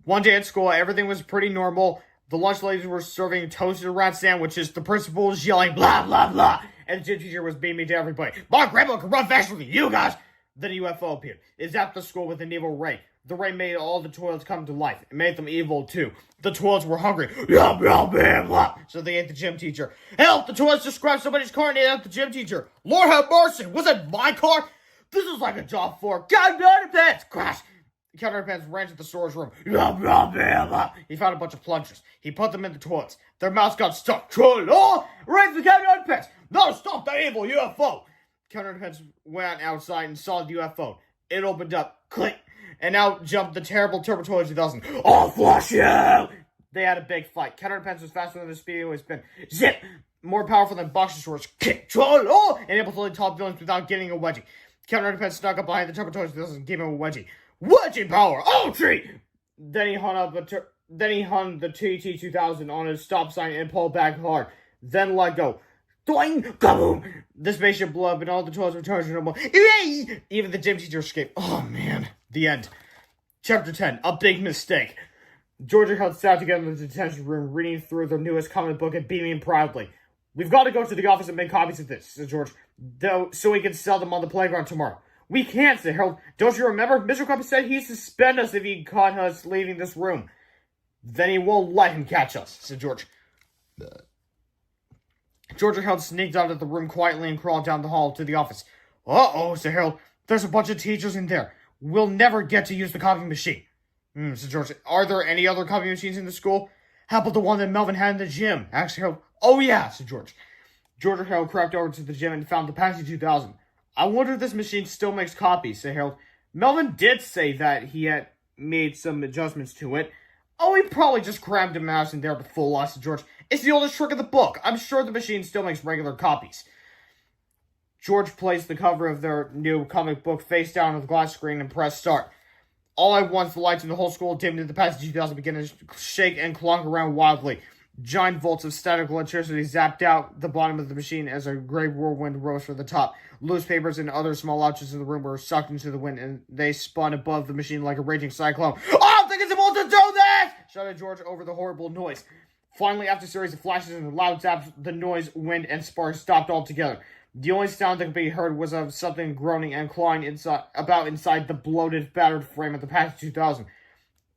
One day at school, everything was pretty normal. The lunch ladies were serving toasted rat sandwiches. The principal was yelling, "Blah, blah, blah." And the gym teacher was beaming to everybody. "My grandma can run faster than you guys." Then a UFO appeared. It zapped the school with an evil ray. The ray made all the toilets come to life. It made them evil, too. The toilets were hungry. Blah, blah, blah, blah. So they ate the gym teacher. "Help! The toilets just grabbed somebody's car and ate out the gym teacher." "Lord have mercy! Was it my car? This is like a job for Captain Underpants!" Crash! Captain Underpants ran to the storage room. Blah, blah, blah, blah. He found a bunch of plungers. He put them in the toilets. Their mouths got stuck. "Oh! Raise the Captain Underpants! No, stop that evil UFO!" Captain Underpants went outside and saw the UFO. It opened up. Click! And out jumped the terrible Turbo Toilet 2000. "I'll flush you!" They had a big fight. Captain Underpants was faster than the speed of his spin. Zip! More powerful than boxer shorts. Kick! Oh! And able to hit top villains without getting a wedgie. Captain Underpants snuck up behind the Turbo Toilet 2000 and gave him a wedgie. "Wedgie power! Oh, treat!" Then he hung the TT-2000 on his stop sign and pulled back hard. Then let go. Doing! Kaboom! The spaceship blew up and all the toilets returned to normal. Even the gym teacher escaped. Oh, man. The end. Chapter 10. A Big Mistake. George and Harold sat together in the detention room, reading through their newest comic book and beaming proudly. "We've got to go to the office and make copies of this," said George, "so we can sell them on the playground tomorrow." "We can't," said Harold. "Don't you remember? Mr. Crump said he'd suspend us if he caught us leaving this room." "Then he won't let him catch us," said George. George and Harold sneaked out of the room quietly and crawled down the hall to the office. "Uh-oh," said Harold. "There's a bunch of teachers in there. We'll never get to use the copy machine." Said George. "Are there any other copy machines in the school?" "How about the one that Melvin had in the gym?" asked Harold. "Oh, yeah," said George. George and Harold crept over to the gym and found the Patsy 2000. "I wonder if this machine still makes copies," said Harold. "Melvin did say that he had made some adjustments to it." "Oh, he probably just crammed a mouse in there to fool us," said George. "It's the oldest trick of the book. I'm sure the machine still makes regular copies." George placed the cover of their new comic book face down on the glass screen and pressed start. All at once, the lights in the whole school dimmed and the Patsy 2000 began to shake and clunk around wildly. Giant volts of static electricity zapped out the bottom of the machine as a gray whirlwind rose from the top. Loose papers and other small objects in the room were sucked into the wind, and they spun above the machine like a raging cyclone. "Oh, I don't think it's able to do this!" shouted George over the horrible noise. Finally, after a series of flashes and loud zaps, the noise, wind, and sparks stopped altogether. The only sound that could be heard was of something groaning and clawing inside the bloated, battered frame of the Patsy 2000.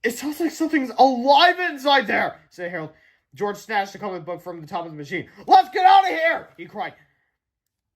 "It sounds like something's alive inside there," said Harold. George snatched the comic book from the top of the machine. "Let's get out of here!" he cried.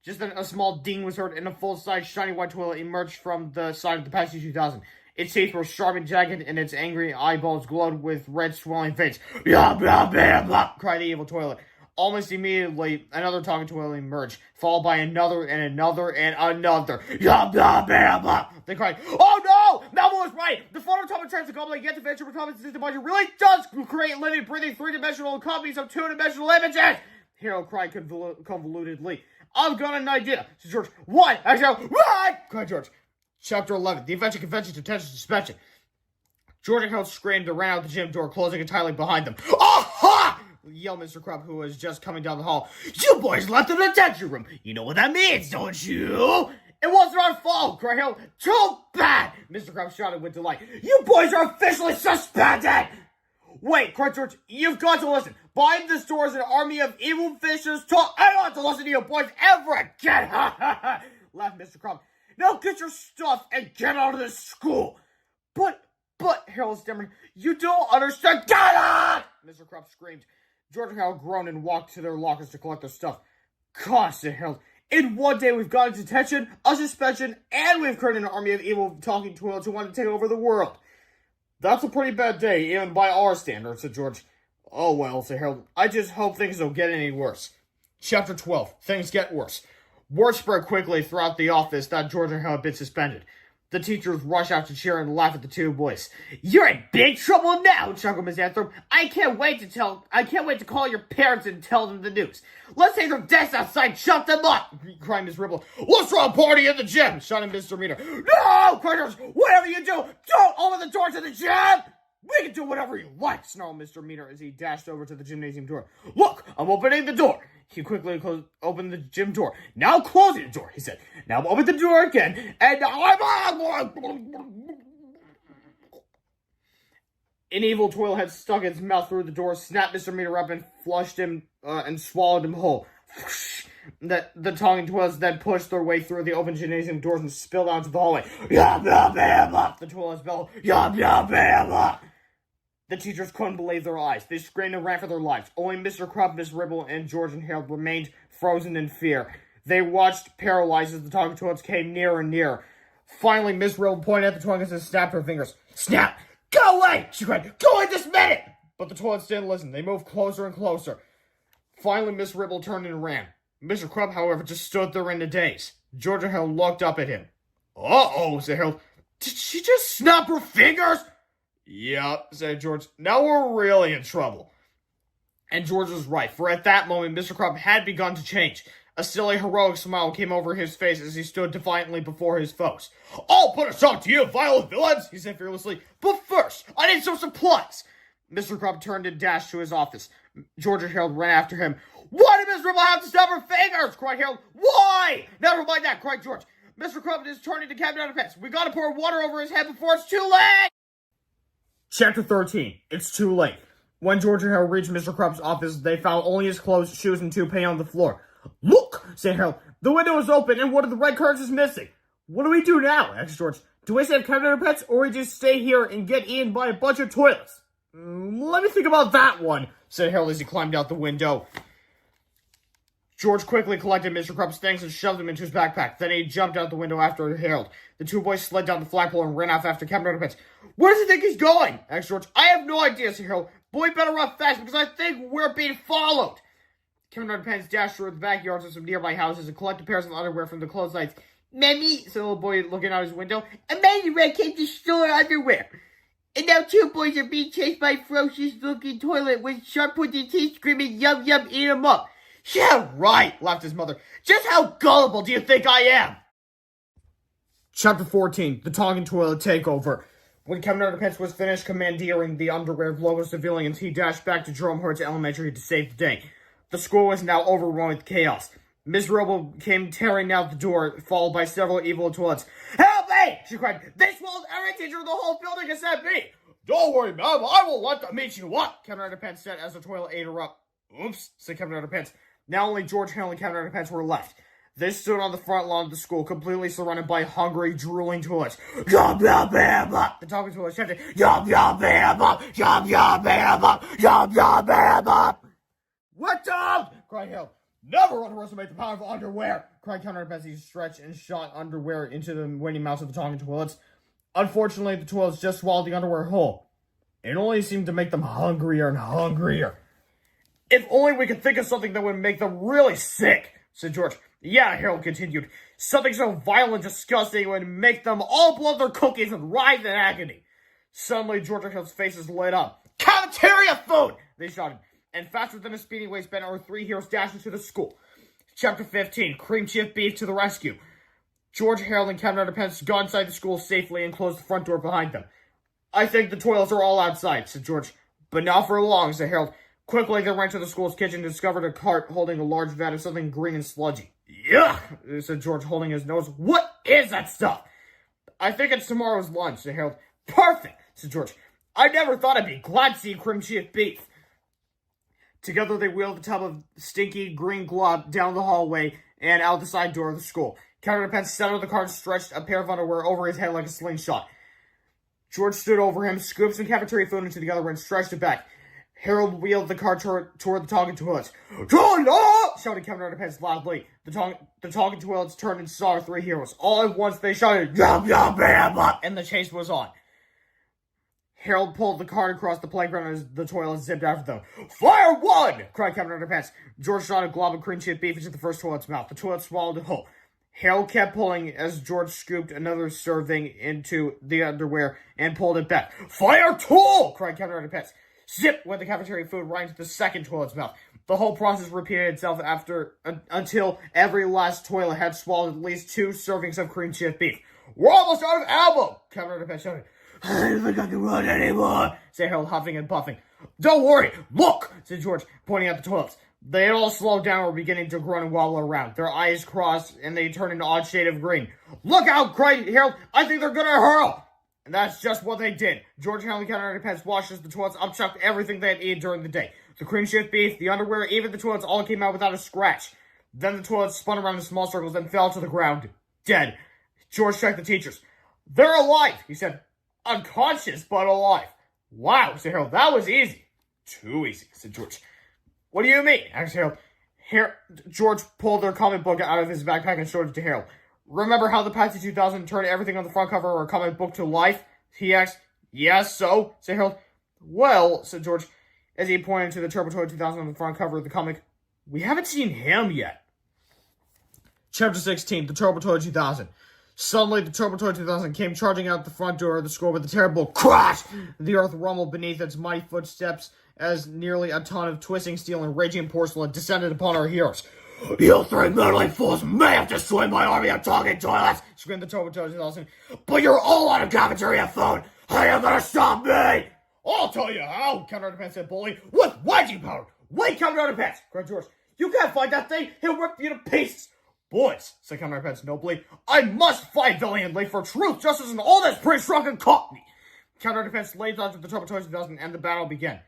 Just then, a small ding was heard, and a full-size, shiny white toilet emerged from the side of the Patsy 2000. Its teeth were sharp and jagged, and its angry eyeballs glowed with red, swelling veins. "Yah, yah, yah, yah," cried the evil toilet. Almost immediately, another talking toilet emerged, followed by another and another and another. "Yah, yah, yah, yah," they cried. "Oh no! Melvin was right! The phototopic transgoblet yet to venture recombinant system body really does create living, breathing, three-dimensional copies of two-dimensional images!" Harold cried convolutedly. "I've got an idea," said George. "What?" "Actually, what?" cried George. Chapter 11. The Invention Convention Detention Suspension. George and Harold screamed and ran out the gym door, closing it tightly behind them. "Aha!" yelled Mr. Crump, who was just coming down the hall. "You boys left the detention room. You know what that means, don't you?" "It wasn't our fault," cried Harold. "Too bad!" Mr. Crump shouted with delight. "You boys are officially suspended!" "Wait," cried George. "You've got to listen. Behind this door is an army of evil fishes. I don't have to listen to you boys ever again!" "Ha ha ha!" laughed Mr. Crump. "Now get your stuff and get out of this school!" But, Harold stammered. "You don't understand." "Get out!" Mr. Crump screamed. George and Harold groaned and walked to their lockers to collect their stuff. "Gosh," said Harold. "In one day we've got a detention, a suspension, and we've created an army of evil talking toilets who want to take over the world." "That's a pretty bad day, even by our standards," said George. "Oh well," said Harold. "I just hope things don't get any worse." Chapter 12. Things get worse. Word spread quickly throughout the office that George and Harold had been suspended. The teachers rushed out to cheer and laugh at the two boys. "You're in big trouble now," chuckled Miss Anthrop. I can't wait to call your parents and tell them the news. Let's take their desks outside, shut them up," cried Miss Ribble. "Let's throw a party in the gym," shouted Mr. Meter. "No!" cried George. "Whatever you do, don't open the door to the gym!" "We can do whatever you like," snarled Mr. Meter as he dashed over to the gymnasium door. "Look, I'm opening the door." He quickly opened the gym door. "Now closing the door," he said. "Now open the door again, and An evil toilet had stuck its mouth through the door, snapped Mr. Meter up, and flushed him and swallowed him whole. The talking toilets then pushed their way through the open gymnasium doors and spilled out into the hallway. "Yum, yum, yum," the toilets bellowed. "Yum, yum, yum." The teachers couldn't believe their eyes. They screamed and ran for their lives. Only Mr. Crump, Miss Ribble, and George and Harold remained frozen in fear. They watched paralyzed as the talking toilets came nearer and nearer. Finally, Miss Ribble pointed at the toilets and snapped her fingers. "Snap! Go away!" she cried. "Go away this minute!" But the toilets didn't listen. They moved closer and closer. Finally, Miss Ribble turned and ran. Mr. Crump, however, just stood there in a daze. George and Harold looked up at him. "Uh-oh," said Harold. "Did she just snap her fingers?" "Yep," said George. "Now we're really in trouble." And George was right, for at that moment, Mr. Crump had begun to change. A silly, heroic smile came over his face as he stood defiantly before his foes. "I'll put a stop to you, violent villains," he said fearlessly. "But first, I need some supplies." Mr. Crump turned and dashed to his office. George and Harold ran after him. "Why did Miss Ribble have to snap her fingers?" cried Harold. "Why?" "Never mind that," cried George. "Mr. Crump is turning to Captain Underpants. We gotta pour water over his head before it's too late." Chapter 13. It's too late. When George and Harold reached Mr. Krupp's office, they found only his clothes, shoes, and toupee on the floor. "Look," said Harold. "The window is open, and one of the red curtains is missing. What do we do now?" asked George. "Do we save Captain Underpants, or we just stay here and get eaten by a bunch of toilets?" Let me think about that one," said Harold as he climbed out the window. George quickly collected Mr. Krupp's things and shoved them into his backpack. Then he jumped out the window after Harold. The two boys slid down the flagpole and ran off after Captain Underpants. "Where does he think he's going?" asked George. "I have no idea," said Harold. "But we better run fast because I think we're being followed." Captain Underpants dashed through the backyards of some nearby houses and collected pairs of underwear from the clotheslines. "Mammy," said the little boy looking out his window, "a man rat came to steal our underwear. And now two boys are being chased by a ferocious-looking toilet with sharp-pointed teeth screaming, 'Yum, yum, eat 'em up.'" "Yeah, right," laughed his mother. "Just how gullible do you think I am?" Chapter 14. The Talking Toilet Takeover. When Captain Underpants was finished commandeering the underwear of local civilians, he dashed back to Jerome Hurt's Elementary to save the day. The school was now overrun with chaos. Miss Roble came tearing out the door, followed by several evil toilets. "Help me!" she cried. "They swallowed every teacher in the whole building except me!" "Don't worry, ma'am. I will let them eat you up," Captain Underpants said as the toilet ate her up. "Oops," said Captain Underpants. Now only George, Harold, and Captain Underpants were left. They stood on the front lawn of the school, completely surrounded by hungry, drooling toilets. "Yum, yum, bam, up!" The talking toilet shouted. "Yum, yum, bam, up! Yum, yum, bam, up! Yum, yum, bam, up!" "What the?" cried Harold. "Never underestimate the power of underwear!" cried Captain Underpants as he stretched and shot underwear into the winning mouths of the talking toilets. Unfortunately, the toilets just swallowed the underwear whole. It only seemed to make them hungrier and hungrier. "If only we could think of something that would make them really sick," said George. "Yeah," Harold continued. "Something so vile and disgusting it would make them all blow their cookies and writhe in agony." Suddenly, George and Harold's faces lit up. "Cafeteria food!" they shouted. And faster than a speeding waistband, our three heroes dashed into the school. Chapter 15. Cream Chief Beef to the rescue. George, Harold, and Captain Underpants got inside the school safely and closed the front door behind them. "I think the toilets are all outside," said George. "But not for long," said Harold. Quickly, they ran to the school's kitchen and discovered a cart holding a large vat of something green and sludgy. "Yuck," said George, holding his nose. "What is that stuff?" "I think it's tomorrow's lunch," said Harold. "Perfect," said George. "I never thought I'd be glad to see cream chief beef." Together, they wheeled the tub of stinky green glop down the hallway and out the side door of the school. Captain Underpants sat on the cart and stretched a pair of underwear over his head like a slingshot. George stood over him, scooped some cafeteria food into the other and stretched it back. Harold wheeled the cart toward the talking toilets. "Toilet!" shouted Captain Underpants loudly. The talking toilets turned and saw our three heroes. All at once, they shouted, "Yum, yum, bam, up!" and the chase was on. Harold pulled the cart across the playground as the toilet zipped after them. "Fire one!" cried Captain Underpants. George shot a glob of cream chief beef into the first toilet's mouth. The toilet swallowed it whole. Harold kept pulling as George scooped another serving into the underwear and pulled it back. "Fire two!" cried Captain Underpants. Zip went the cafeteria food right into the second toilet's mouth. The whole process repeated itself until every last toilet had swallowed at least 2 servings of cream chief beef. "We're almost out of ammo!" Captain Underpants shouted. "I don't think I can run anymore," said Harold, huffing and puffing. "Don't worry, look," said George, pointing at the toilets. They had all slowed down and were beginning to groan and wobble around. Their eyes crossed, and they turned an odd shade of green. "Look out!" cried Harold. "I think they're gonna hurl!" And that's just what they did. George, Harold, and Captain Underpants watched as the toilets upchucked everything they had eaten during the day. The cream chief beef, the underwear, even the toilets all came out without a scratch. Then the toilets spun around in small circles and fell to the ground, dead. George checked the teachers. "They're alive," he said. "Unconscious, but alive." "Wow," said Harold. "That was easy." "Too easy," said George. "What do you mean?" asked Harold. George pulled their comic book out of his backpack and showed it to Harold. "Remember how the Patsy 2000 turned everything on the front cover of a comic book to life?" he asked. "Yes, so?" said Harold. "Well," said George, as he pointed to the Turbo Toy 2000 on the front cover of the comic, "we haven't seen him yet." Chapter 16, The Turbo Toy 2000. Suddenly, the Turbo Toy 2000 came charging out the front door of the school with a terrible crash. The earth rumbled beneath its mighty footsteps as nearly a ton of twisting steel and raging porcelain descended upon our heroes. "You three meddling fools may have destroyed my army of talking toilets," screamed the Turbo Toy 2000, "but you're all out of cafeteria food. How are you gonna stop me?" "I'll tell you how," Captain Underpants said boldly. "With wedgie powder." "Wait, Captain Underpants," cried George. "You can't fight that thing. He'll rip you to pieces." "Boys," said Captain Underpants nobly, "I must fight valiantly for truth, justice, and all this pre-shrunken cockney." Captain Underpants laid onto the Turbo Toys 2000 and the battle began.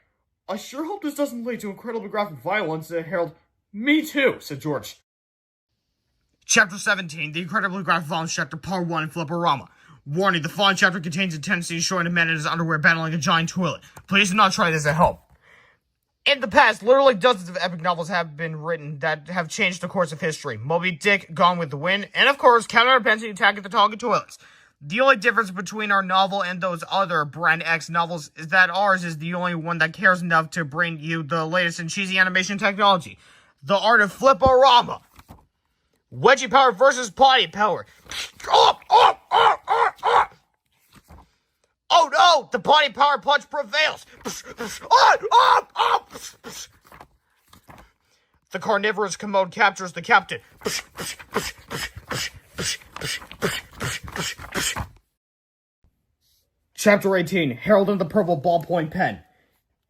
I sure hope this doesn't lead to incredibly graphic violence, said Harold. Me too, said George. Chapter 17, The Incredibly Graphic Violence Chapter Part 1 in Flipperama. Warning, the following chapter contains a tendency showing a man in his underwear battling a giant toilet. Please do not try this at home. In the past, literally dozens of epic novels have been written that have changed the course of history. Moby Dick, Gone with the Wind, and of course, Captain Underpants and the Attack of the Talking Toilets. The only difference between our novel and those other Brand X novels is that ours is the only one that cares enough to bring you the latest in cheesy animation technology. The art of Flipperama. Wedgie power versus potty power. Oh no! The potty power punch prevails! The carnivorous commode captures the captain. Chapter 18, Harold and the Purple Ballpoint Pen.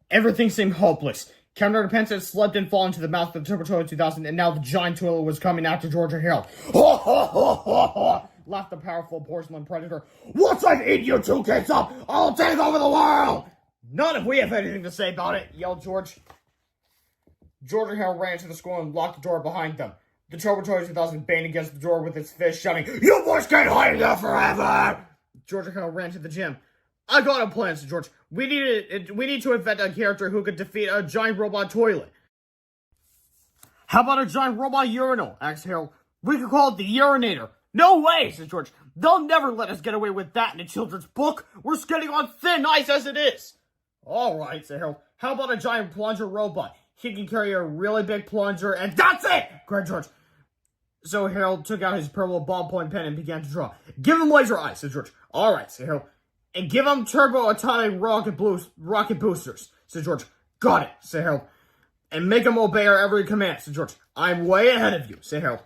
Everything seemed hopeless. Captain Underpants had slipped and fallen to the mouth of the Turbo Toilet 2000, and now the giant toilet was coming after George and Harold. Ha ha ha ha ha! Laughed the powerful porcelain predator. Once I've eaten you two kids up, I'll take over the world! Not if we have anything to say about it, yelled George. George and Harold ran into the school and locked the door behind them. The Turbo Toilet 2000 banged against the door with its fist, shouting, You boys can't hide there forever! George and Harold ran to the gym. I got a plan, said George. We need to invent a character who could defeat a giant robot toilet. How about a giant robot urinal? Asked Harold. We could call it the Urinator. No way, said George. They'll never let us get away with that in a children's book. We're skating on thin ice as it is. All right, said Harold. How about a giant plunger robot? He can carry a really big plunger and that's it! Cried George. So Harold took out his purple ballpoint pen and began to draw. Give him laser eyes, said George. All right, said Harold. And give him turbo atomic rocket boosters, said George. Got it, said Harold. And make him obey our every command, said George. I'm way ahead of you, said Harold.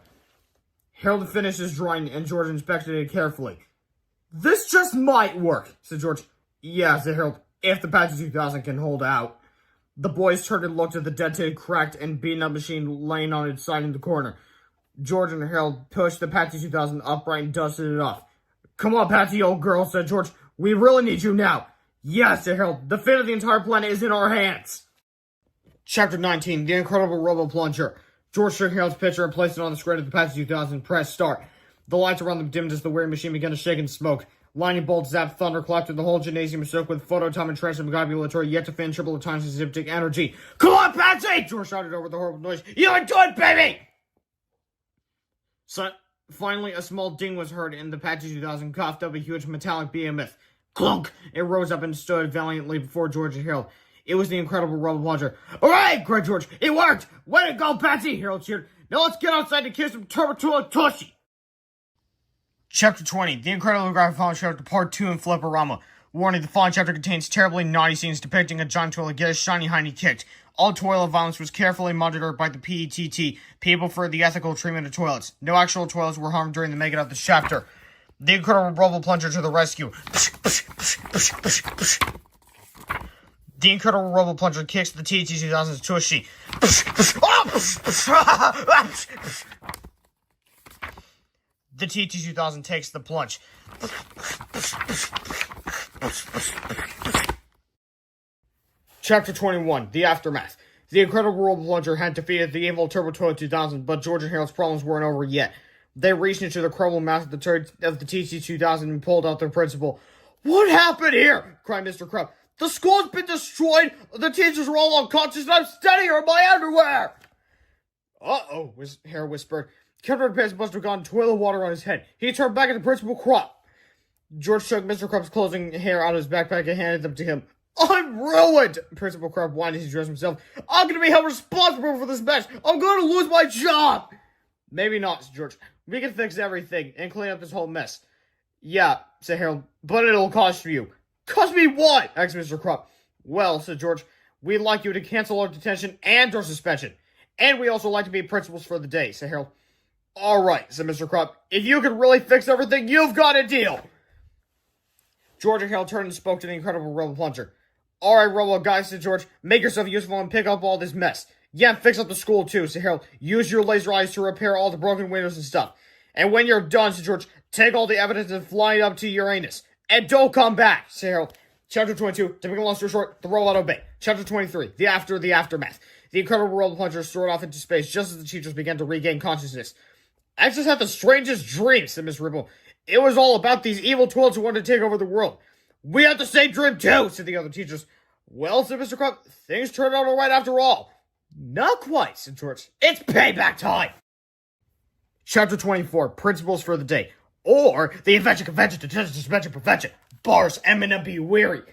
Harold finished his drawing, and George inspected it carefully. This just might work, said George. Yeah, said Harold, if the Patsy 2000 can hold out. The boys turned and looked at the dented, cracked, and beaten-up machine laying on its side in the corner. George and Harold pushed the Patsy 2000 upright and dusted it off. Come on, Patsy, old girl, said George. We really need you now. Yes, said Harold. The fate of the entire planet is in our hands. Chapter 19, The Incredible Robo-Plunger. George took Harold's picture and placed it on the screen of the Patsy 2000. Press start. The lights around them dimmed as the weird machine began to shake and smoke. Lightning bolts zapped, thunder clapped, and the whole gymnasium was soaked with phototom and transmogabulatory yet to fin triple times his zyptic energy. Come on, Patsy! George shouted over the horrible noise. You can do it, baby! So, finally, a small ding was heard, and the Patsy 2000 coughed up a huge metallic behemoth. Clunk! It rose up and stood valiantly before George and Harold. It was the incredible Robo-Plunger. Hooray! Cried George. It worked! Way to go, Patsy! Harold cheered. Now let's get outside to kiss some Turbo Toilet Tushy! Chapter 20, The Incredible Graphic Violence Chapter Part 2 in Flipperama. Warning, the following chapter contains terribly naughty scenes depicting a giant toilet get his shiny hiney kicked. All toilet violence was carefully monitored by the PETT, People for the Ethical Treatment of Toilets. No actual toilets were harmed during the making of this chapter. The Incredible Robo-Plunger to the rescue. The Incredible Robo-Plunger kicks the TT-2000's tushy. The TT-2000 takes the plunge. Chapter 21, The Aftermath. The Incredible Robo-Plunger had defeated the evil Turbo Toilet 2000, but George and Harold's problems weren't over yet. They reached into the crumbled mouth of the TT-2000 and pulled out their principal. What happened here? Cried Mr. Crump. The school's been destroyed, the teachers are all unconscious, and I'm standing here in my underwear! Uh-oh, Harold whispered. Captain Underpants must have gotten toilet water on his head. He turned back at the Principal Crump. George took Mr. Crump's closing hair out of his backpack and handed them to him. I'm ruined! Principal Crump whined as he dressed himself. I'm going to be held responsible for this mess. I'm going to lose my job! Maybe not, said George. We can fix everything and clean up this whole mess. Yeah, said Harold, but it'll cost you. Cost me what? Asked Mr. Crump. Well, said George, we'd like you to cancel our detention and our suspension. And we also like to be principals for the day, said Harold. All right, said Mr. Crump. If you can really fix everything, you've got a deal. George and Harold turned and spoke to the Incredible Robo-Plunger. All right, Robo guys, said George. Make yourself useful and pick up all this mess. Yeah, fix up the school too, said Harold. Use your laser eyes to repair all the broken windows and stuff. And when you're done, said George, take all the evidence and fly it up to Uranus. And don't come back, said Harold. Chapter 22, to make a long story short, the rollout of Bay. Chapter 23, the aftermath. The incredible world plungers soared off into space just as the teachers began to regain consciousness. I just had the strangest dream, said Miss Ripple. It was all about these evil twins who wanted to take over the world. We had the same dream too, said the other teachers. Well, said Mr. Crump, things turned out alright after all. Not quite, said George. It's payback time! Chapter 24, Principles for the Day. Or, the Invention Convention to test suspension prevention. Bars eminent be weary.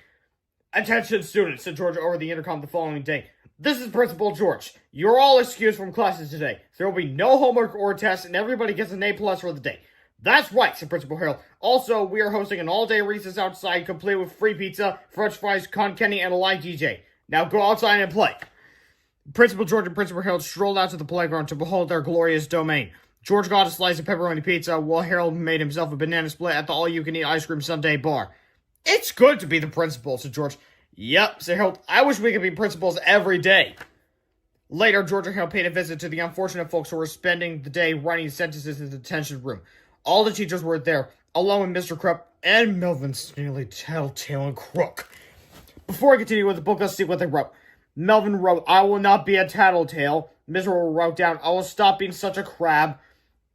Attention students, said George over the intercom the following day. This is Principal George. You're all excused from classes today. There will be no homework or tests, and everybody gets an A+ for the day. That's right, said Principal Harold. Also, we are hosting an all-day recess outside, complete with free pizza, french fries, cotton candy, and a live DJ. Now go outside and play. Principal George and Principal Harold strolled out to the playground to behold their glorious domain. George got a slice of pepperoni pizza, while Harold made himself a banana split at the all-you-can-eat ice cream sundae bar. It's good to be the principal, said George. Yep, said Harold. I wish we could be principals every day. Later, George and Harold paid a visit to the unfortunate folks who were spending the day writing sentences in the detention room. All the teachers were there, along with Mr. Krupp and Melvin Sneely, Tattletale, and Crook. Before I continue with the book, let's see what they wrote. Melvin wrote, I will not be a tattletale. Mr. wrote down, I will stop being such a crab.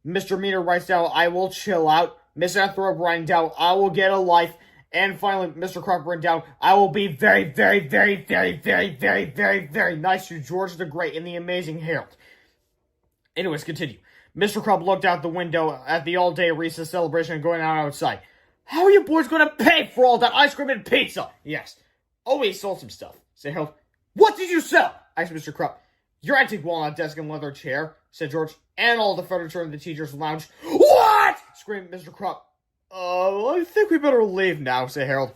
Mr. Meter writes down, I will chill out. Miss Anthrope writing down, I will get a life. And finally, Mr. Crook written down, I will be very, very, very, very, very, very, very, very nice to George the Great and the Amazing Harold. Anyways, continue. Mr. Crump looked out the window at the all-day recess celebration going on outside. How are you boys going to pay for all that ice cream and pizza? He asked. Oh, we sold some stuff, said Harold. What did you sell? Asked Mr. Crump. Your antique walnut desk and leather chair, said George, and all the furniture in the teacher's lounge. What? Screamed Mr. Crump. I think we better leave now, said Harold.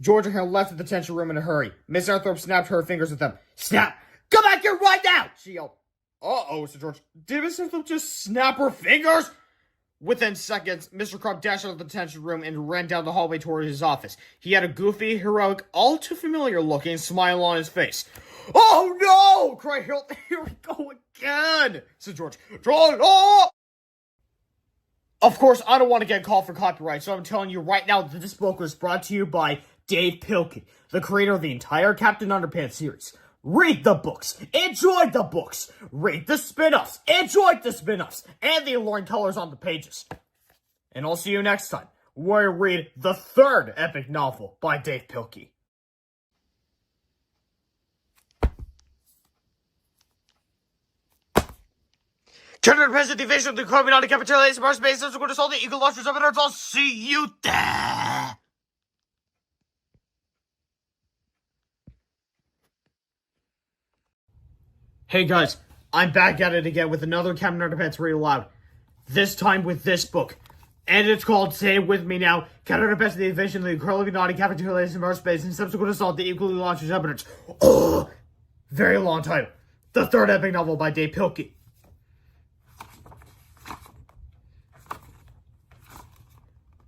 George and Harold left the detention room in a hurry. Miss Arthurpe snapped her fingers at them. Snap! Come back here right now! She yelled. Uh-oh, said George. Did Miss Arthurpe just snap her fingers? Within seconds, Mr. Crump dashed out of the detention room and ran down the hallway toward his office. He had a goofy, heroic, all too familiar-looking smile on his face. Oh, no! Cried Harold. Here we go again, said George. Draw it all! Of course, I don't want to get called for copyright, so I'm telling you right now that this book was brought to you by Dave Pilkey, the creator of the entire Captain Underpants series. Read the books, enjoy the books, read the spin-offs, enjoy the spin-offs, and the alluring colors on the pages. And I'll see you next time, where we read the third epic novel by Dave Pilkey. Captain Underpants, the invasion of the Carbon on the capitalization of our space, and going to solve the Eagle Launchers of Earth. I'll see you there! Hey guys, I'm back at it again with another Captain Underpants Read-Aloud. This time with this book. And it's called, say it with me now, Captain Underpants, the invasion of the incredibly naughty capitalization of our space, and subsequent assault the equally launchers of Earth. Oh, very long title. The third epic novel by Dave Pilkey.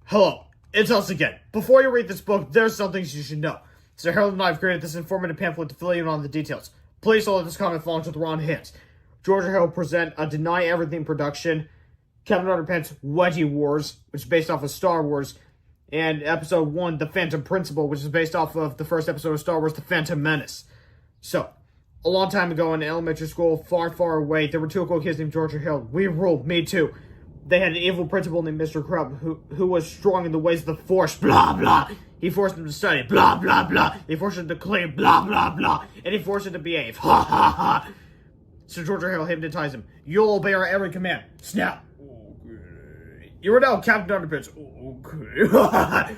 Hello, it's us again. Before you read this book, there's some things you should know. So Harold and I have created this informative pamphlet to fill you in on the details. Please don't let this comment fall into the wrong hands. George and Harold present a Deny Everything production, Captain Underpants Wedgie Wars, which is based off of Star Wars, and episode 1, The Phantom Principle, which is based off of the first episode of Star Wars, The Phantom Menace. So, a long time ago in elementary school, far, far away, there were two cool kids named George and Harold. We ruled, me too. They had an evil principal named Mr. Crump, who was strong in the ways of the Force, blah, blah. He forced them to study, blah, blah, blah. He forced them to clean, blah, blah, blah. And he forced them to behave, ha, ha, ha. So George and Harold hypnotized him. You'll obey our every command. Snap. Okay. You are now Captain Underpants. Okay.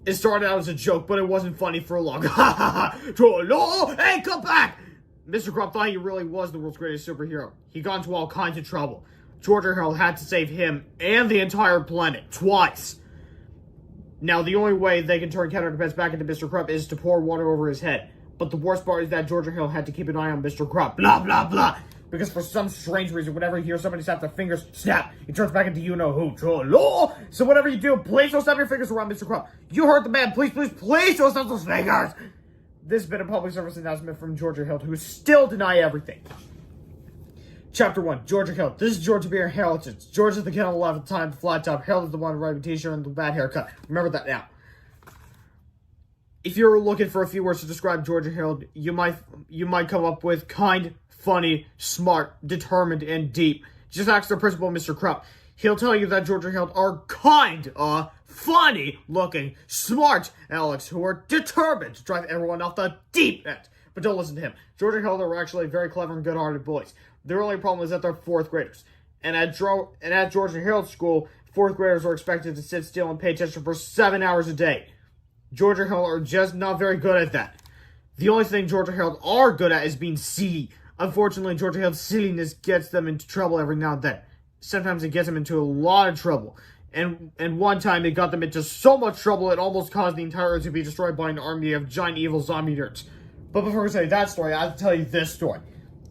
It started out as a joke, but it wasn't funny for long. Ha, ha, ha. Hey, come back. Mr. Crump thought he really was the world's greatest superhero. He got into all kinds of trouble. George and Harold had to save him and the entire planet twice. Now, the only way they can turn Captain Underpants back into Mr. Crump is to pour water over his head. But the worst part is that George and Harold had to keep an eye on Mr. Crump. Blah, blah, blah. Because for some strange reason, whenever he hears somebody snap their fingers, snap, he turns back into you-know-who. So whatever you do, please don't snap your fingers around Mr. Crump. You hurt the man. Please, please, please don't snap those fingers. This has been a public service announcement from George and Harold, who still deny everything. Chapter 1, George and Harold. This is George being inheritance. George is the kid on the left at the time, the flat top. Harold is the one riding the t-shirt and the bad haircut. Remember that now. If you're looking for a few words to describe George and Harold, you might come up with kind, funny, smart, determined, and deep. Just ask their principal, Mr. Krupp. He'll tell you that George and Harold are kind, funny-looking, smart Alex who are determined to drive everyone off the deep end. But don't listen to him. George and Harold are actually very clever and good-hearted boys. Their only problem is that they're 4th graders. And at George and Harold's school, 4th graders are expected to sit still and pay attention for 7 hours a day. George and Harold are just not very good at that. The only thing George and Harold are good at is being silly. Unfortunately, George and Harold's silliness gets them into trouble every now and then. Sometimes it gets them into a lot of trouble. And one time it got them into so much trouble it almost caused the entire Earth to be destroyed by an army of giant evil zombie nerds. But before I tell you that story, I have to tell you this story.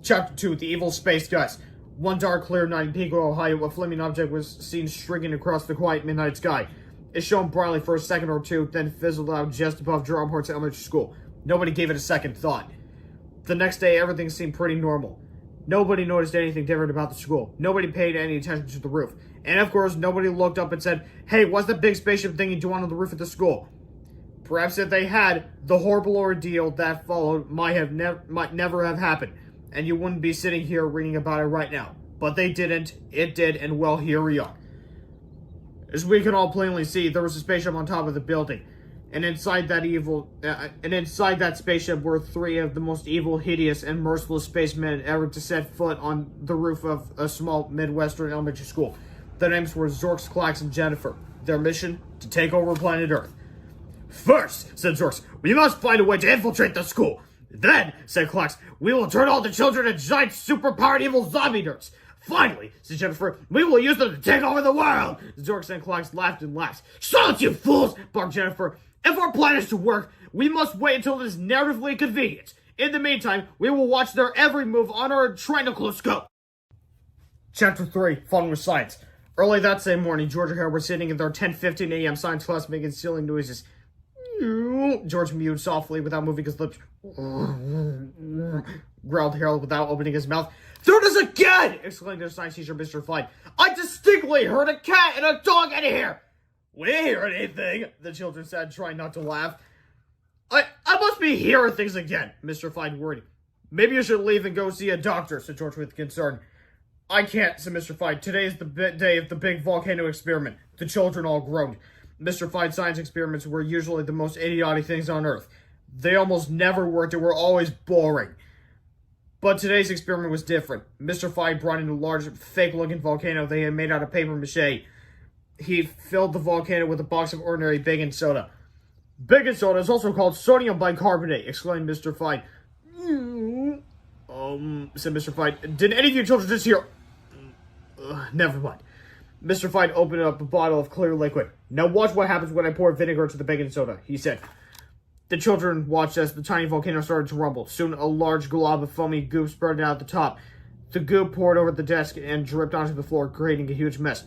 Chapter 2, The Evil Space Guys. One dark, clear night in Pico, Ohio, a flaming object was seen streaking across the quiet midnight sky. It shone brightly for a second or two, then fizzled out just above Jerome Hart's elementary school. Nobody gave it a second thought. The next day, everything seemed pretty normal. Nobody noticed anything different about the school. Nobody paid any attention to the roof. And of course, nobody looked up and said, "Hey, what's that big spaceship thing you do on the roof of the school?" Perhaps if they had, the horrible ordeal that followed might never have happened, and you wouldn't be sitting here reading about it right now. But they didn't, it did, and well, here we are. As we can all plainly see, there was a spaceship on top of the building, and inside that spaceship were 3 of the most evil, hideous, and merciless spacemen ever to set foot on the roof of a small Midwestern elementary school. Their names were Zorks, Klax, and Jennifer. Their mission? To take over planet Earth. "First," said Zorks, "we must find a way to infiltrate the school. Then," said Klax, "we will turn all the children into giant, super-powered evil zombie nerds. Finally," said Jennifer, "we will use them to take over the world." Zorks and Klax laughed and laughed. "Silence, you fools!" barked Jennifer. "If our plan is to work, we must wait until it is narratively convenient. In the meantime, we will watch their every move on our trinucleoscope." Chapter 3, Fun with Science. Early that same morning, George and Harold were sitting in their 10:15 a.m. science class making silly noises. George mewed softly without moving his lips. Growled Harold without opening his mouth. "There it is again!" exclaimed their science teacher, Mr. Fine. "I distinctly heard a cat and a dog in here!" "We didn't hear anything," the children said, trying not to laugh. I must be hearing things again," Mr. Fine worried. "Maybe you should leave and go see a doctor," said George with concern. "I can't," said Mr. Fine. "Today is the day of the big volcano experiment." The children all groaned. Mr. Fine's science experiments were usually the most idiotic things on Earth. They almost never worked and were always boring. But today's experiment was different. Mr. Fine brought in a large, fake-looking volcano they had made out of paper mache. He filled the volcano with a box of ordinary baking soda. "Baking soda is also called sodium bicarbonate," exclaimed Mr. Fine. Said Mr. Fine. "Did any of you children just hear..." Never mind. Mr. Fine opened up a bottle of clear liquid. "Now watch what happens when I pour vinegar into the baking soda," he said. The children watched as the tiny volcano started to rumble. Soon a large glob of foamy goop spurted out the top. The goop poured over the desk and dripped onto the floor, creating a huge mess.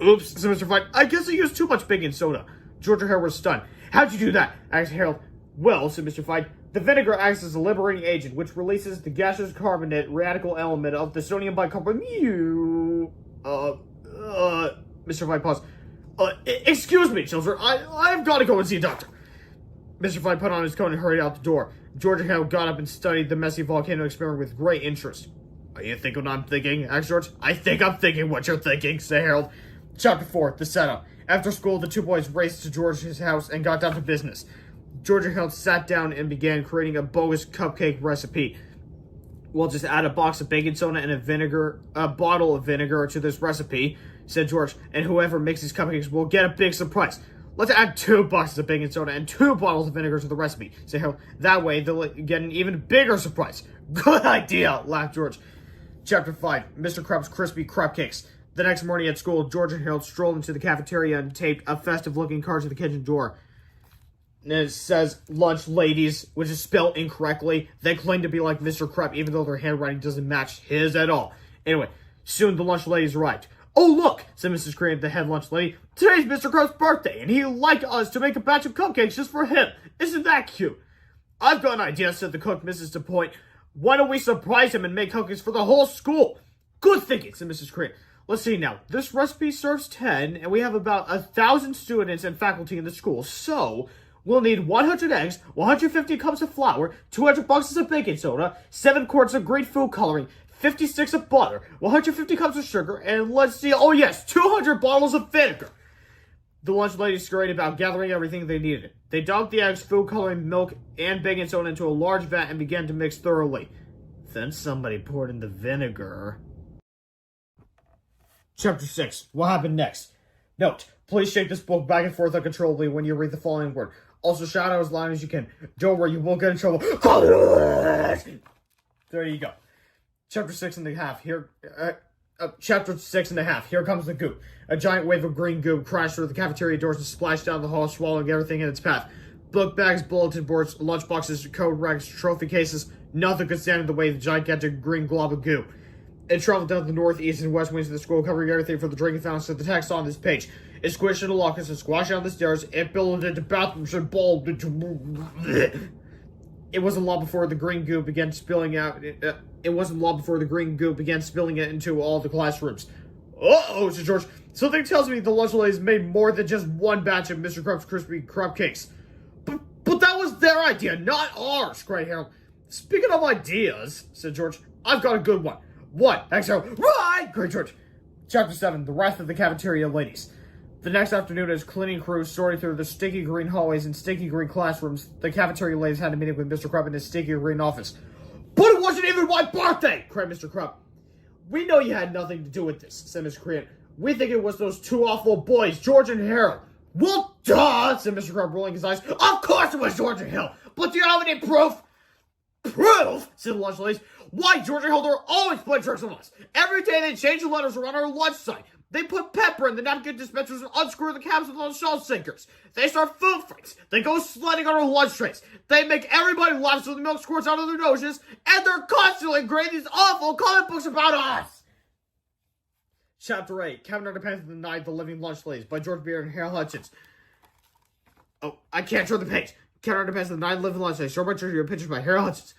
"Oops," said Mr. Fine. "I guess I used too much baking soda." George and Harold were stunned. "How'd you do that?" asked Harold. "Well," said Mr. Fine, "the vinegar acts as a liberating agent, which releases the gaseous carbonate radical element of the sodium bicarbonate." Mr. Fine paused. Excuse me, children. I've got to go and see a doctor." Mr. Fine put on his coat and hurried out the door. George and Harold got up and studied the messy volcano experiment with great interest. "Are you thinking what I'm thinking?" asked George. "I think I'm thinking what you're thinking," said Harold. Chapter 4, The Setup. After school, the two boys raced to George's house and got down to business. George and Harold sat down and began creating a bogus cupcake recipe. "We'll just add a box of baking soda and a bottle of vinegar to this recipe," said George, "and whoever makes these cupcakes will get a big surprise. Let's add 2 boxes of baking soda and 2 bottles of vinegar to the recipe," said Harold. "That way, they'll get an even bigger surprise." "Good idea," laughed George. Chapter 5, Mr. Krupp's Crispy Cupcakes. The next morning at school, George and Harold strolled into the cafeteria and taped a festive-looking card to the kitchen door. And it says, "Lunch Ladies," which is spelled incorrectly. They claim to be like Mr. Krupp, even though their handwriting doesn't match his at all. Anyway, soon the lunch ladies arrived. "Oh, look," said Mrs. Crane, the head lunch lady. "Today's Mr. Krupp's birthday, and he'd like us to make a batch of cupcakes just for him. Isn't that cute?" "I've got an idea," said the cook, Mrs. DePoint. "Why don't we surprise him and make cupcakes for the whole school?" "Good thinking," said Mrs. Crane. "Let's see now. This recipe serves 10, and we have about 1,000 students and faculty in the school. So, We'll need 100 eggs, 150 cups of flour, 200 boxes of baking soda, 7 quarts of green food coloring, 50 sticks of butter, 150 cups of sugar, and let's see, oh yes, 200 bottles of vinegar. The lunch ladies scurried about, gathering everything they needed. They dumped the eggs, food coloring, milk, and baking soda into a large vat and began to mix thoroughly. Then somebody poured in the vinegar. Chapter 6. What happened next? Note, please shake this book back and forth uncontrollably when you read the following word. Also, shout out as loud as you can. Don't worry, you won't get in trouble. There you go. Chapter 6 and a half. Chapter 6 and a half. Here comes the goop. A giant wave of green goop crashed through the cafeteria doors and splashed down the hall, swallowing everything in its path. Book bags, bulletin boards, lunchboxes, code rags, trophy cases. Nothing could stand in the way of the gigantic green glob of goo. It traveled down the north, east, and west wings of the school, covering everything from the drinking fountains to the text on this page. It squished into lockers and squashed down the stairs. It billowed into bathrooms and balled into... It wasn't long before the green goo began spilling out. It wasn't long before the green goo began spilling it into all the classrooms. Uh-oh, said George. Something tells me the lunch ladies made more than just one batch of Mr. Krup's crispy cupcakes. But that was their idea, not ours, cried Harold. Speaking of ideas, said George, I've got a good one. What? Thanks, Harold. Right! Cried George. Chapter 7, The Wrath of the Cafeteria Ladies. The next afternoon, as cleaning crews sorted through the stinky green hallways and stinky green classrooms, the cafeteria ladies had a meeting with Mr. Krupp in his stinky green office. But it wasn't even my birthday! Cried Mr. Krupp. We know you had nothing to do with this, said Miss Crean. We think it was those two awful boys, George and Harold. Well, duh, said Mr. Krupp, rolling his eyes. Of course it was George and Harold. But do you have any proof? Proof? Said the lunch ladies. Why, George and Harold are always playing tricks on us. Every day they change the letters around our lunch site. They put pepper in the napkin dispensers and unscrew the caps with those shelf sinkers. They start food fights. They go sledding on our lunch trays. They make everybody laugh so the milk squirts out of their noses. And they're constantly grading these awful comic books about us. Chapter 8, Captain Underpants and the Night of the Living Lunch Ladies by George Beard and Harold Hutchins. Oh, I can't turn the page. Captain Underpants and the Night of the Living Lunch Ladies. Short by your pictures by Harold Hutchins.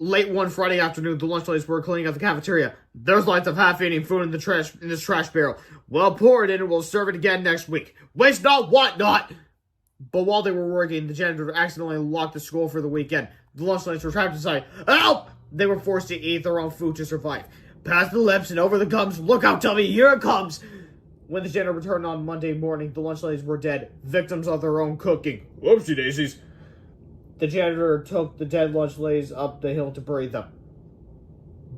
Late one Friday afternoon, the lunch ladies were cleaning out the cafeteria. There's lots of half-eating food in this trash barrel. Well, pour it in and we'll serve it again next week. Waste not, want not. But while they were working, the janitor accidentally locked the school for the weekend. The lunch ladies were trapped inside. Help! They were forced to eat their own food to survive. Past the lips and over the gums. Look out, Tubby, here it comes. When the janitor returned on Monday morning, the lunch ladies were dead, victims of their own cooking. Whoopsie daisies. The janitor took the dead lunch ladies up the hill to bury them.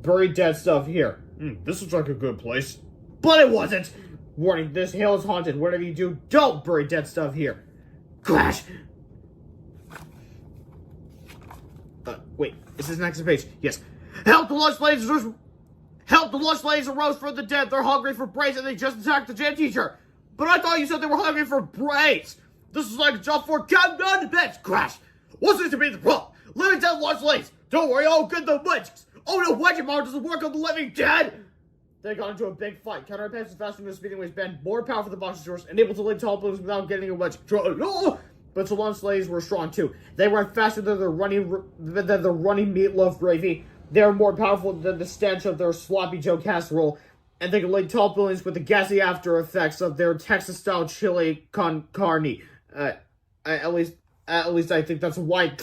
Buried dead stuff here. This looks like a good place. But it wasn't! Warning, this hill is haunted. Whatever you do, don't bury dead stuff here. Crash! Wait, is this next page? Yes. Help the lunch ladies arose from the dead. They're hungry for brains and they just attacked the gym teacher. But I thought you said they were hungry for brains. This is like a job for Captain Underpants. Crash! What's this to be the problem? Living dead lunch ladies. Don't worry, I'll get the wedges. Oh no, wedgie power doesn't work on the living dead. They got into a big fight. Captain Underpants was faster than the speeding waistband, more powerful than the boxing doors, and able to lay tall balloons without getting a wedge. But the lunch ladies were strong too. They ran faster than the running meatloaf gravy. They were more powerful than the stench of their sloppy Joe casserole, and they could lay tall buildings with the gassy after effects of their Texas-style chili con carne. At least I think that's why.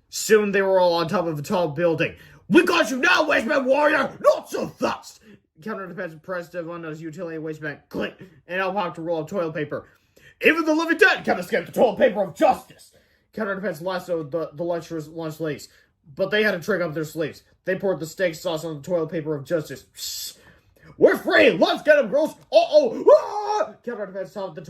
Soon they were all on top of a tall building. We got you now, waistband warrior! Not so fast! Captain Underpants pressed on his utility waistband. Click! And helped out to roll up toilet paper. Even the living dead can't escape the toilet paper of justice! Captain Underpants lassoed the lunch ladies. But they had a trick up their sleeves. They poured the steak sauce on the toilet paper of justice. Psst. We're free! Let's get them, girls! Uh-oh! Ah! Captain Underpants tossed the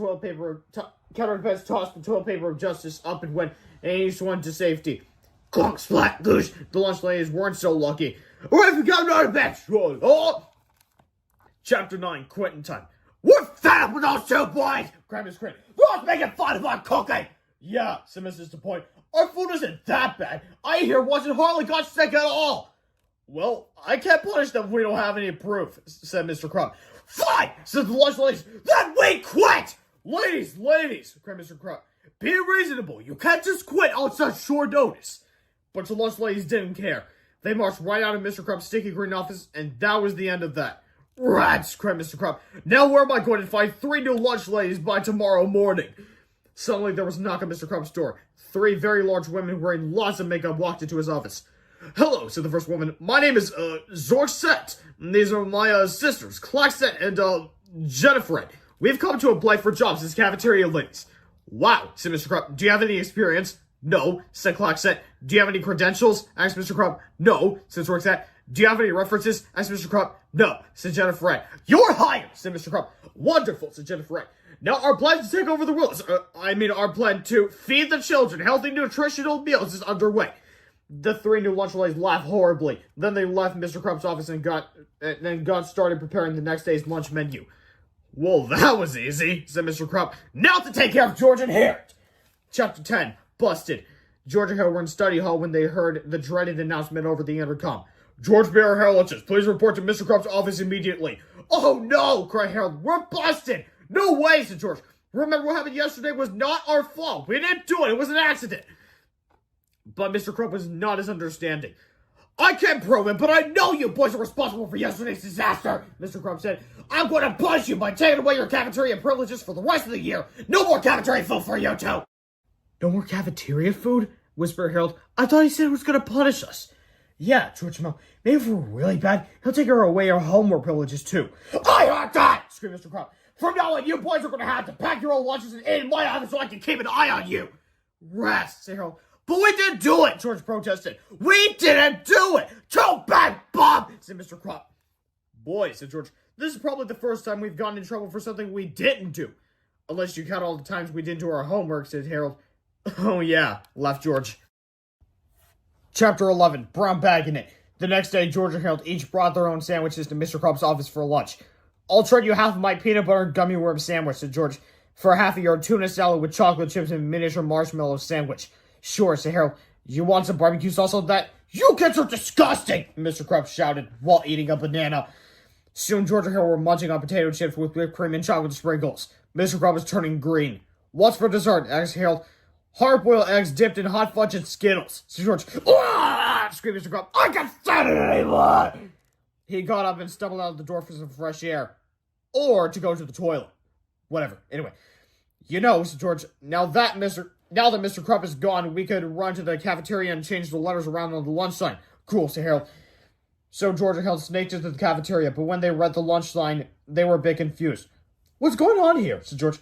toilet paper of justice up and went, and each one to safety. Clunk, splat, goosh! The lunch ladies weren't so lucky. We're for Captain Underpants! Oh! Chapter 9, Quitting Time. We're fed up with those two boys! Cried Miss Crit. They're all making fun of our cooking! Yeah, said Mrs. DePoint. Our food isn't that bad. I hear once and hardly got sick at all. Well, I can't punish them if we don't have any proof, said Mr. Crumb. Fine, said the lunch ladies. Then we quit! Ladies, cried Mr. Crumb. Be reasonable. You can't just quit on such short notice. But the lunch ladies didn't care. They marched right out of Mr. Crumb's sticky green office, and that was the end of that. Rats, cried Mr. Crumb. Now where am I going to find 3 new lunch ladies by tomorrow morning? Suddenly, there was a knock on Mr. Crump's door. 3 very large women wearing lots of makeup walked into his office. "Hello," said the first woman. "My name is, Zorset. These are my, sisters, Klaxet and, Jennifer. We've come to apply for jobs as cafeteria ladies." "Wow," said Mr. Crump. "Do you have any experience?" "No," said Klaxet. "Do you have any credentials?" asked Mr. Crump. "No," said Zorset. "Do you have any references?" asked Mr. Crump. "No," said Jennifer. "You're hired," said Mr. Crump. "Wonderful," said Jennifer. "Now our plan to take over the world, our plan to feed the children healthy, nutritional meals is underway." The 3 new lunch ladies laughed horribly. Then they left Mr. Crump's office and got started preparing the next day's lunch menu. "Well, that was easy," said Mr. Crump. "Now to take care of George and Harriet." Chapter 10. Busted. George and Harriet were in study hall when they heard the dreaded announcement over the intercom. "George Bear Harriet, please report to Mr. Crump's office immediately." "Oh no!" cried Harold. "We're busted!" "No way," said George. "Remember what happened yesterday was not our fault. We didn't do it. It was an accident." But Mr. Crump was not as understanding. "I can't prove it, but I know you boys are responsible for yesterday's disaster," Mr. Crump said. "I'm going to punish you by taking away your cafeteria privileges for the rest of the year. No more cafeteria food for you two." "No more cafeteria food?" whispered Harold. "I thought he said he was going to punish us." "Yeah," George smiled. "Maybe if we're really bad, he'll take away our homework privileges too." "I heard that!" screamed Mr. Crump. "From now on, you boys are going to have to pack your own lunches and eat in my office so I can keep an eye on you." "Rest," said Harold. "But we didn't do it," George protested. "We didn't do it!" "Too bad, Bob," said Mr. Crump. "Boys," said George, "this is probably the first time we've gotten in trouble for something we didn't do. Unless you count all the times we didn't do our homework," said Harold. "Oh yeah," laughed George. Chapter 11. Brown Bag in It. The next day, George and Harold each brought their own sandwiches to Mr. Crump's office for lunch. "I'll trade you half of my peanut butter and gummy worm sandwich," said George, "for half of your tuna salad with chocolate chips and miniature marshmallow sandwich." "Sure," said Harold. "You want some barbecue sauce on that?" "You kids are disgusting!" Mr. Crump shouted while eating a banana. Soon George and Harold were munching on potato chips with whipped cream and chocolate sprinkles. Mr. Crump was turning green. "What's for dessert?" asked Harold. "Hard-boiled eggs dipped in hot fudge and Skittles," said George. "Ah!" screamed Mr. Crump. "I can't stand it anymore!" He got up and stumbled out of the door for some fresh air. Or to go to the toilet. Whatever. Anyway. "You know," said George, now that Mr. Crump is gone, we could run to the cafeteria and change the letters around on the lunch sign." "Cool," said Harold. So George and Harold snaked into the cafeteria, but when they read the lunch sign, they were a bit confused. "What's going on here?" said George.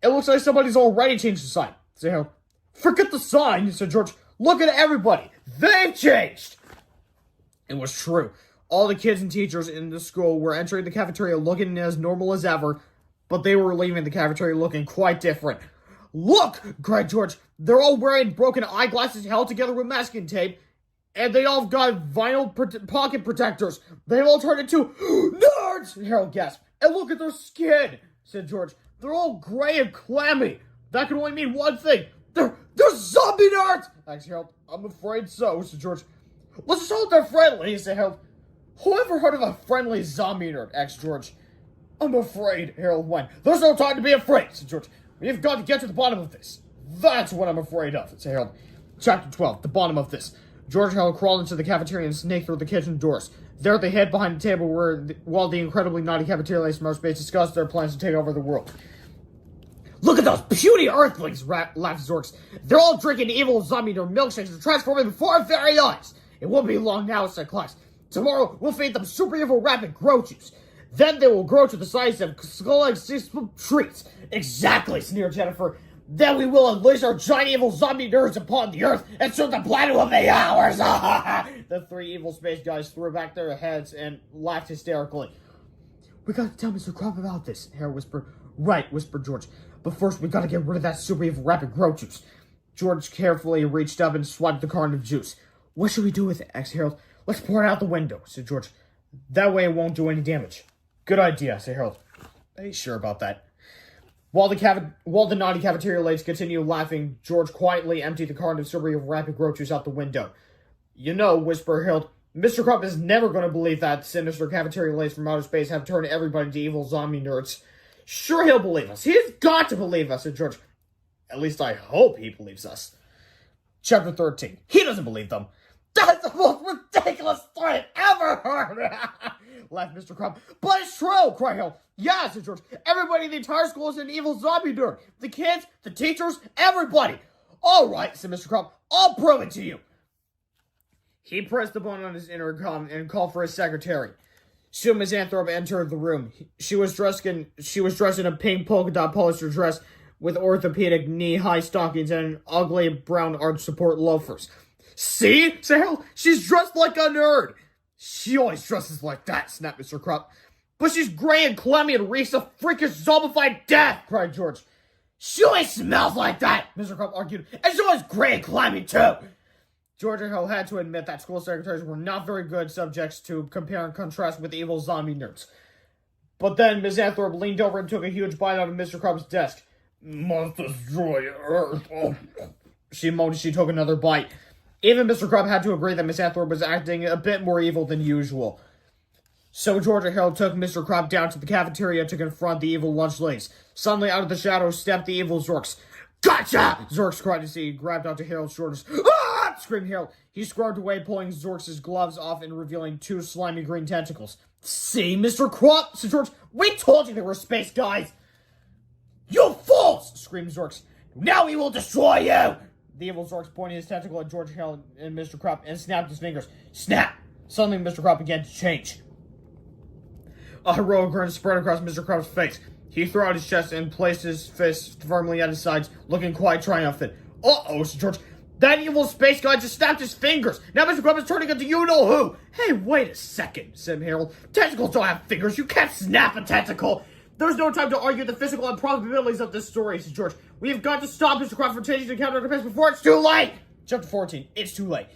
"It looks like somebody's already changed the sign," said Harold. "Forget the sign," said George. "Look at everybody. They've changed." It was true. All the kids and teachers in the school were entering the cafeteria looking as normal as ever, but they were leaving the cafeteria looking quite different. "Look!" cried George. "They're all wearing broken eyeglasses held together with masking tape, and they all got vinyl pocket protectors. They've all turned into nerds!" Harold gasped. "And look at their skin," said George. "They're all gray and clammy. That can only mean one thing. They're zombie nerds!" asked Harold. "I'm afraid so," said George. "Let's just hope they're friendly," said Harold. "Who ever heard of a friendly zombie nerd?" asked George. "I'm afraid," Harold went. "There's no time to be afraid," said George. "We've got to get to the bottom of this." "That's what I'm afraid of," said Harold. Chapter 12. The bottom of this. George and Harold crawled into the cafeteria and snaked through the kitchen doors. There they hid behind a table while the incredibly naughty cafeteria smart space discussed their plans to take over the world. "Look at those puny earthlings," laughed Zorks. "They're all drinking evil zombie nerd milkshakes and transforming before our very eyes." "It won't be long now," said Klax. "Tomorrow we'll feed them super evil rapid grow juice. Then they will grow to the size of skull-egg treats." "Exactly," sneered Jennifer. "Then we will unleash our giant evil zombie nerds upon the earth, and soon the planet will be ours." The 3 evil space guys threw back their heads and laughed hysterically. "We got to tell Mr. Crump about this," Harold whispered. "Right," whispered George. "But first, we got to get rid of that super evil rapid grow juice." George carefully reached up and swiped the carton of juice. "What should we do with it?" asked Harold. "Let's pour it out the window," said George. "That way it won't do any damage." "Good idea," said Harold. "Are you sure about that?" While the naughty cafeteria ladies continued laughing, George quietly emptied the carton of super evil rapid grow juice out the window. "You know," whispered Harold, "Mr. Crump is never going to believe that sinister cafeteria ladies from outer space have turned everybody into evil zombie nerds." "Sure, he'll believe us. He's got to believe us," said George. "At least I hope he believes us." Chapter 13. He doesn't believe them. "That's the most ridiculous story I've ever heard," laughed Mr. Crump. But it's true, cried Harold. Yeah, said George. Everybody in the entire school is an evil zombie nerd. The kids, the teachers, everybody. All right, said Mr. Crump. I'll prove it to you. He pressed the button on his intercom and called for his secretary. Soon Miss Anthrop entered the room. She was dressed in a pink polka dot polyester dress with orthopedic knee-high stockings and an ugly brown arch support loafers. See, said Harold, she's dressed like a nerd. She always dresses like that, snapped Mr. Crump. But she's gray and clammy and reeks of freakish zombified death, cried George. She always smells like that, Mr. Crump argued, and she's always gray and clammy too. George and Harold had to admit that school secretaries were not very good subjects to compare and contrast with evil zombie nerds. But then Miss Anthrop leaned over and took a huge bite out of Mr. Crump's desk. Must destroy Earth. Oh. She moaned as she took another bite. Even Mr. Crump had to agree that Miss Anthrop was acting a bit more evil than usual. So George and Harold took Mr. Crump down to the cafeteria to confront the evil lunch ladies. Suddenly, out of the shadows stepped the evil Zorks. Gotcha! Zorks cried as he grabbed onto Harold's shoulders. Ah! Screamed Harold. He scrubbed away, pulling Zorks' gloves off and revealing two slimy green tentacles. See, Mr. Crump, said George. We told you they were space guys. You fools! Screamed Zorks. Now we will destroy you! The evil Zorks pointed his tentacle at George, Harold, and Mr. Crump and snapped his fingers. Snap! Suddenly, Mr. Crump began to change. A heroic grin spread across Mr. Crump's face. He threw out his chest and placed his fists firmly at his sides, looking quite triumphant. Uh-oh, said George. That evil space guy just snapped his fingers. Now Mr. Crump is turning into you-know-who. Hey, wait a second, said Harold. Tentacles don't have fingers. You can't snap a tentacle. There's no time to argue the physical improbabilities of this story, said George. We have got to stop Mr. Crump from changing to Captain Underpants before it's too late. Chapter 14. It's too late.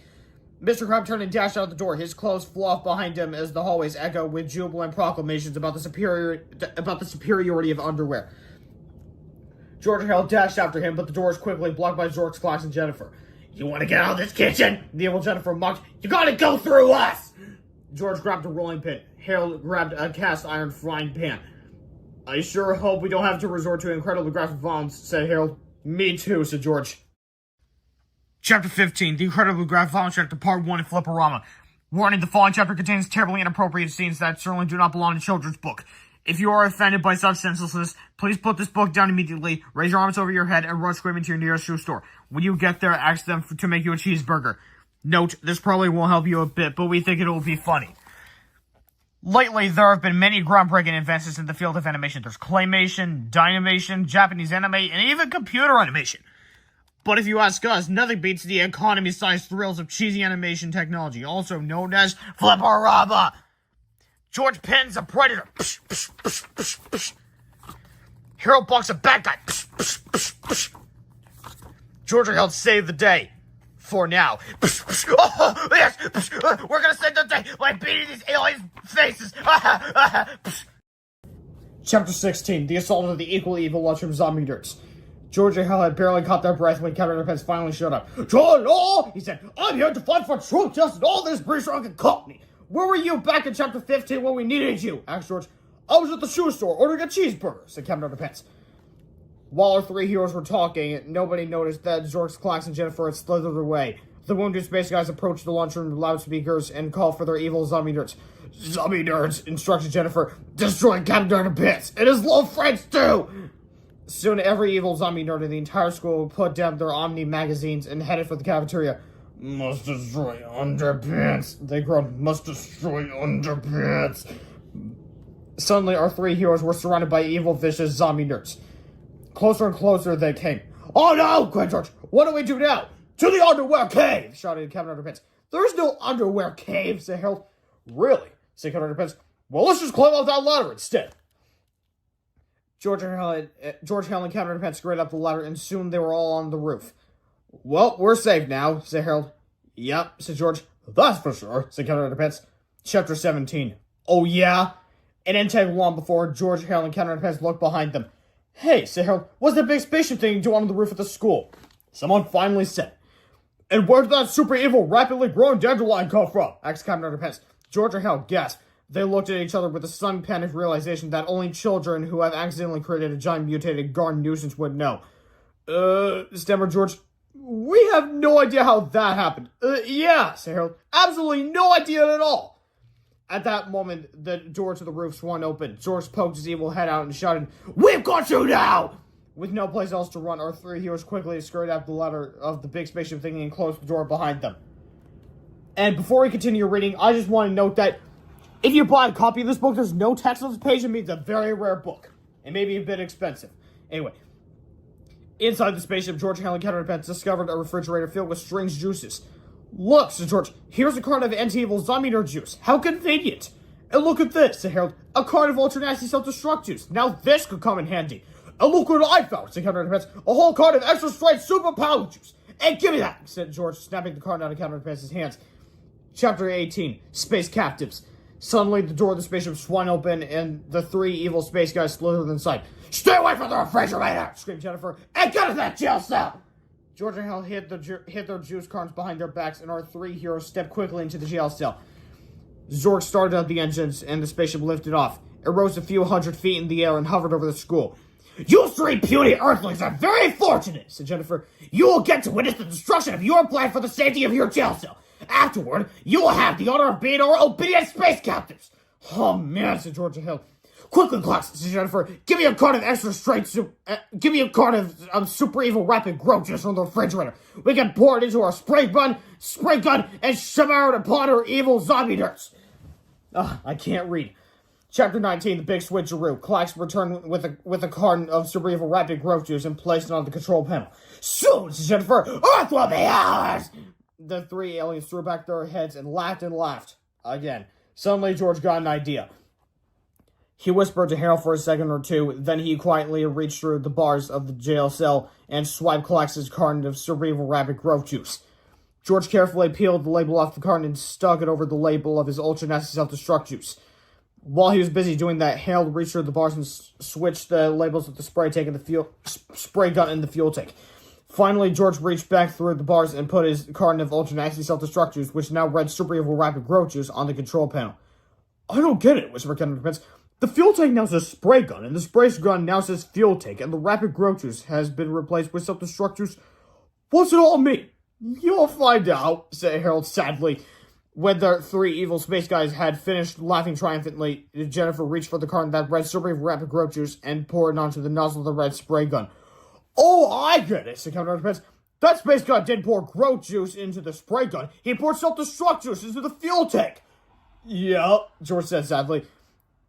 Mr. Crump turned and dashed out the door. His clothes flew off behind him as the hallways echoed with jubilant proclamations about the superiority of underwear. George and Harold dashed after him, but the door was quickly blocked by Zorks, Clax, and Jennifer. You want to get out of this kitchen? The evil Jennifer mocked. You gotta go through us! George grabbed a rolling pin. Harold grabbed a cast iron frying pan. I sure hope we don't have to resort to incredibly graphic violence, said Harold. Me too, said George. Chapter 15, The Incredibly Graphic Violence Chapter Part 1 in Flipperama. Warning, the following chapter contains terribly inappropriate scenes that certainly do not belong in a children's book. If you are offended by such senselessness, please put this book down immediately, raise your arms over your head, and run screaming to your nearest shoe store. When you get there, ask them to make you a cheeseburger. Note, this probably won't help you a bit, but we think it will be funny. Lately, there have been many groundbreaking advances in the field of animation. There's claymation, dynamation, Japanese anime, and even computer animation. But if you ask us, nothing beats the economy-sized thrills of cheesy animation technology, also known as Flipperama. George pins a predator. Psh, psh, psh, psh, psh. Harold bucks a bad guy. Psh, psh, psh, psh. George and Harold save the day. For now. Psh, psh. Oh, yes. Psh. We're gonna save the day by beating these aliens' faces. Chapter 16. The Assault of the Equally Evil Lunchroom Zombie Nerds. George and Harold had barely caught their breath when Captain Underpants finally showed up. Hello, he said. I'm here to fight for truth, justice, and all this breeze-drunken company. Where were you back in Chapter 15 when we needed you? Asked George. I was at the shoe store ordering a cheeseburger, said Captain Underpants. While our three heroes were talking, nobody noticed that Zorks, Clax, and Jennifer had slithered away. The wounded space guys approached the lunchroom loudspeakers and called for their evil zombie nerds. Zombie nerds, instructed Jennifer. Destroy Captain Underpants and his little friends too! Soon every evil zombie nerd in the entire school put down their Omni magazines and headed for the cafeteria. Must destroy Underpants, they groaned. Must destroy Underpants. Suddenly, our three heroes were surrounded by evil, vicious zombie nerds. Closer and closer they came. Oh no! Cried George. What do we do now? To the underwear cave! Shouted Captain Underpants. There's no underwear cave, said Harold. Really? Said Captain Underpants. Well, let's just climb up that ladder instead. George, Helen, and Captain Underpants scurried up the ladder, and soon they were all on the roof. Well, we're safe now, said Harold. Yep, said George. That's for sure, said Captain Underpants. Chapter 17. Oh yeah? It didn't take long before George, Harold, and Captain Underpants looked behind them. Hey, said Harold, what's that big spaceship thing you do on the roof of the school? Someone finally said. And where did that super evil, rapidly growing dandelion come from? Asked Captain Underpants. George and Harold gasped. They looked at each other with a sudden panicked realization that only children who have accidentally created a giant mutated garden nuisance would know. Stammered George. We have no idea how that happened. Yeah, said Harold. Absolutely no idea at all. At that moment, the door to the roof swung open. George poked his evil head out and shouted, "We've got you now!" With no place else to run, our three heroes quickly scurried up the ladder of the big spaceship thingy and closed the door behind them. And before we continue reading, I just want to note that if you buy a copy of this book, there's no text on this page. It means a very rare book. It may be a bit expensive. Anyway, inside the spaceship, George and Captain Underpants discovered a refrigerator filled with strange juices. "Look," said George, "here's a carton of anti-evil zombie nerd juice. How convenient." "And look at this," said Harold, "a carton of ultra nasty self-destruct juice. Now this could come in handy." "And look what I found," said Captain Underpants, "a whole carton of extra strength super power juice." "And give me that," said George, snapping the carton out of Captain Underpants' hands. Chapter 18, Space Captives. Suddenly, the door of the spaceship swung open, and the three evil space guys slithered inside. "Stay away from the refrigerator!" screamed Jennifer. "And get to that jail cell!" George and Hal hid their juice cartons behind their backs, and our three heroes stepped quickly into the jail cell. Zork started up the engines, and the spaceship lifted off. It rose a few hundred feet in the air and hovered over the school. "You three puny Earthlings are very fortunate," said Jennifer. "You will get to witness the destruction of your plan for the safety of your jail cell. Afterward, you will have the honor of being our obedient space captives." "Oh man," said George and Hal. "Quickly, class," said Jennifer. "Give me a carton of extra strength give me a carton of super evil rapid growth juice from the refrigerator. We can pour it into our spray gun, and shove out upon our evil zombie nerds." I can't read. Chapter 19, The Big Switcheroo. Clax returned with a carton of super evil rapid growth juice and placed it on the control panel. "Soon," said Jennifer, "Earth will be ours!" The three aliens threw back their heads and laughed. Again. Suddenly, George got an idea. He whispered to Harold for a second or two, then he quietly reached through the bars of the jail cell and swiped Clax's carton of super evil rapid growth juice. George carefully peeled the label off the carton and stuck it over the label of his ultra nasty self-destruct juice. While he was busy doing that, Harold reached through the bars and switched the labels of the spray gun and the fuel tank. Finally, George reached back through the bars and put his carton of ultra nasty self-destruct juice, which now read super evil rapid growth juice, on the control panel. "I don't get it," whispered Captain Underpants. "The fuel tank now says spray gun, and the spray gun now says fuel tank, and the rapid growth juice has been replaced with self-destruct juice. What's it all mean?" "You'll find out," said Harold sadly. When the three evil space guys had finished laughing triumphantly, Jennifer reached for the carton that read super evil rapid growth juice and poured it onto the nozzle of the red spray gun. "Oh, I get it," said Captain Underpants. "That space guy didn't pour growth juice into the spray gun. He poured self-destruct juice into the fuel tank." "Yeah," George said sadly.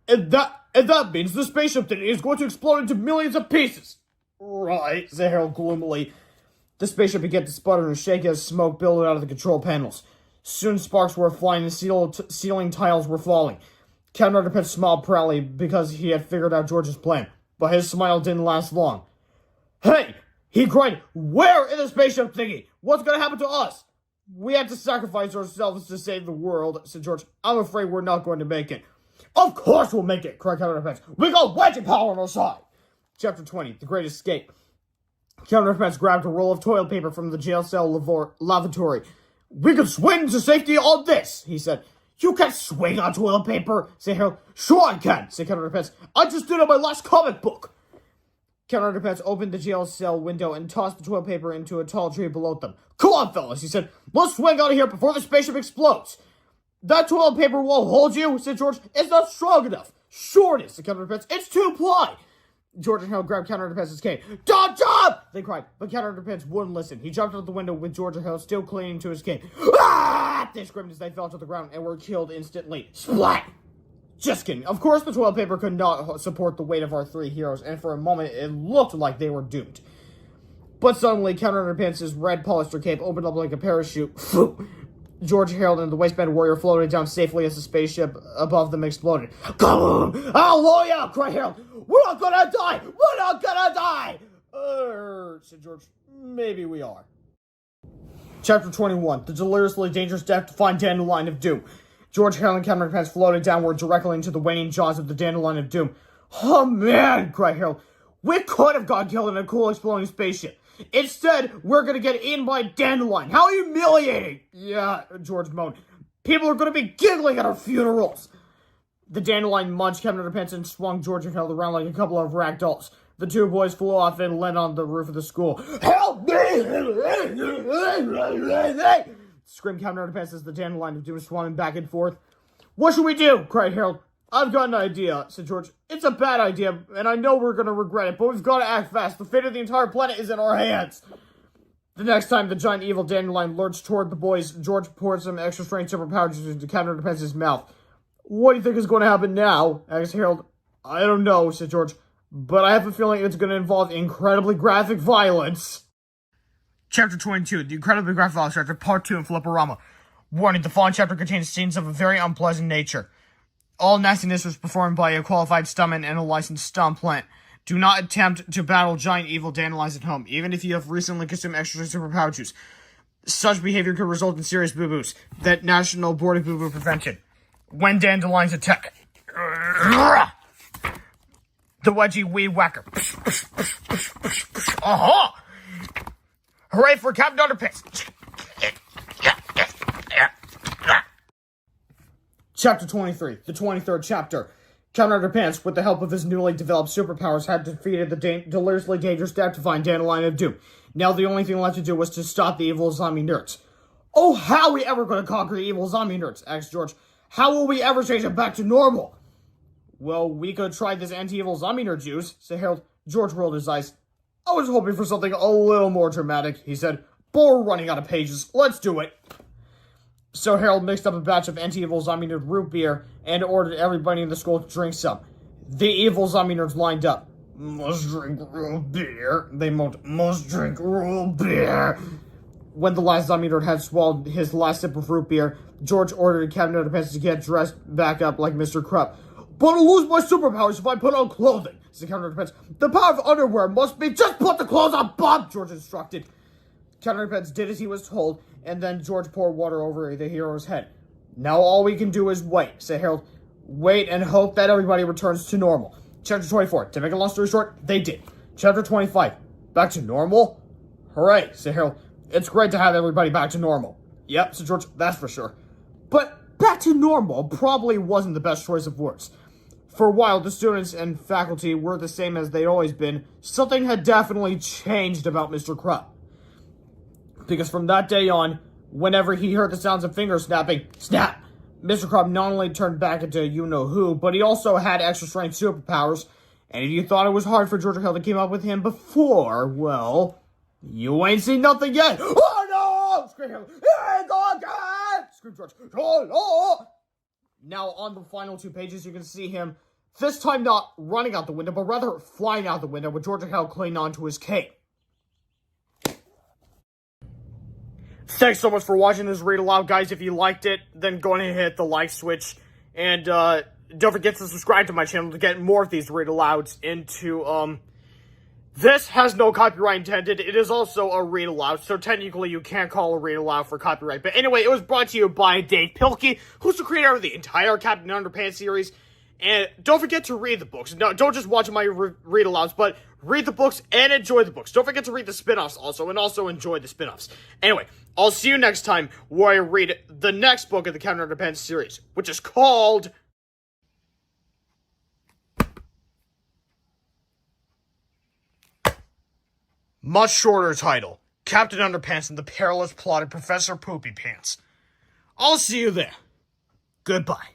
And that means the spaceship thing is going to explode into millions of pieces." "Right," said Harold gloomily. The spaceship began to sputter and shake as smoke billowed out of the control panels. Soon sparks were flying and ceiling tiles were falling. Captain Underpants smiled proudly because he had figured out George's plan, but his smile didn't last long. "Hey!" he cried. "Where in the spaceship thingy? What's going to happen to us?" "We had to sacrifice ourselves to save the world," said George. "I'm afraid we're not going to make it." "Of course we'll make it," cried Captain Underpants. "We got wedging power on our side." Chapter 20, The Great Escape. Captain Underpants grabbed a roll of toilet paper from the jail cell lavatory. "We can swing to safety on this," he said. "You can swing on toilet paper," said Harold. "Sure I can," said Captain Underpants. "I just did it on my last comic book." Captain Underpants opened the jail cell window and tossed the toilet paper into a tall tree below them. "Come on, fellas," he said. "Let's swing out of here before the spaceship explodes." "That toilet paper won't hold you," said George. "It's not strong enough." "Sure it is," said Captain Underpants. "It's 2-ply." George and Harold grabbed Captain Underpants' cane. "Don't jump!" they cried, but Captain Underpants wouldn't listen. He jumped out the window with George and Harold still clinging to his cane. "Ah!" they screamed as they fell to the ground and were killed instantly. Splat! Just kidding. Of course, the toilet paper could not support the weight of our three heroes, and for a moment it looked like they were doomed. But suddenly, Captain Underpants' red polyester cape opened up like a parachute. George, Harold, and the waistband warrior floated down safely as the spaceship above them exploded. "Kaboom! Hallelujah!" cried Harold. "We're not gonna die! We're not gonna die!" Said George. "Maybe we are." Chapter 21, The Deliriously Dangerous Death-Defying Dandelion of Doom. George, Harold, and Captain Underpants floated downward directly into the waning jaws of the Dandelion of Doom. "Oh man!" cried Harold. "We could have got killed in a cool exploding spaceship. Instead, we're gonna get eaten by a dandelion. How humiliating!" "Yeah," George moaned. "People are gonna be giggling at our funerals." The dandelion munched Captain Underpants and swung George and Harold around like a couple of rag dolls. The two boys flew off and landed on the roof of the school. "Help me!" screamed Captain Underpants as the dandelion of doom swung back and forth. What should we do? Cried Harold. I've got an idea, said George. It's a bad idea, and I know we're going to regret it, but we've got to act fast. The fate of the entire planet is in our hands. The next time the giant evil dandelion lurched toward the boys, George poured some extra strange superpowers into Captain Underpants' mouth. What do you think is going to happen now? Asked Harold. I don't know, said George, but I have a feeling it's going to involve incredibly graphic violence. Chapter 22, The Incredibly Graphic Violence Chapter, Part 2 in Flipperama. Warning, the following chapter contains scenes of a very unpleasant nature. All nastiness was performed by a qualified stuntman and a licensed stunt plant. Do not attempt to battle giant evil dandelions at home, even if you have recently consumed extra superpower juice. Such behavior could result in serious boo-boos. That National Board of Boo-Boo Prevention. When dandelions attack. The wedgie weed whacker. Aha! Hooray for Captain Underpants! Chapter 23, the 23rd chapter. Captain Underpants, with the help of his newly developed superpowers, had defeated the deliriously dangerous Death-defying Dandelion of Doom. Now the only thing left to do was to stop the evil zombie nerds. Oh, how are we ever going to conquer the evil zombie nerds? Asked George. How will we ever change them back to normal? Well, we could try this anti-evil zombie nerd juice, said Harold. George rolled his eyes. I was hoping for something a little more dramatic, he said. But we're running out of pages. Let's do it. So Harold mixed up a batch of anti-evil zombie nerd root beer and ordered everybody in the school to drink some. The evil zombie nerds lined up. Must drink root beer. They moaned, must drink root beer. When the last zombie nerd had swallowed his last sip of root beer, George ordered Captain Underpants to get dressed back up like Mr. Krupp. But I'll lose my superpowers if I put on clothing, said Captain Underpants. The power of underwear must be just put the clothes on, Bob, George instructed. Captain Underpants did as he was told, and then George poured water over the hero's head. Now all we can do is wait, said Harold. Wait and hope that everybody returns to normal. Chapter 24. To make a long story short, they did. Chapter 25. Back to normal? Hooray, said Harold. It's great to have everybody back to normal. Yep, said George, that's for sure. But back to normal probably wasn't the best choice of words. For a while, the students and faculty were the same as they'd always been. Something had definitely changed about Mr. Krupp. Because from that day on, whenever he heard the sounds of fingers snapping, snap, Mr. Krupp not only turned back into you-know-who, but he also had extra-strength superpowers. And if you thought it was hard for George Hill to keep up with him before, well, you ain't seen nothing yet. Oh, no! Screamed Hill. Here we go again! Screamed George. Oh, no! Now, on the final 2 pages, you can see him, this time not running out the window, but rather flying out the window with George Hill clinging onto his cape. Thanks so much for watching this Read Aloud, guys. If you liked it, then go ahead and hit the like switch. And don't forget to subscribe to my channel to get more of these Read Alouds into, This has no copyright intended. It is also a Read Aloud, so technically you can't call a Read Aloud for copyright. But anyway, it was brought to you by Dave Pilkey, who's the creator of the entire Captain Underpants series. And don't forget to read the books. No, don't just watch my Read Alouds, but read the books and enjoy the books. Don't forget to read the spin-offs also, and also enjoy the spin-offs. Anyway, I'll see you next time where I read the next book of the Captain Underpants series, which is called... Much shorter title, Captain Underpants and the Perilous Plot of Professor Poopy Pants. I'll see you there. Goodbye.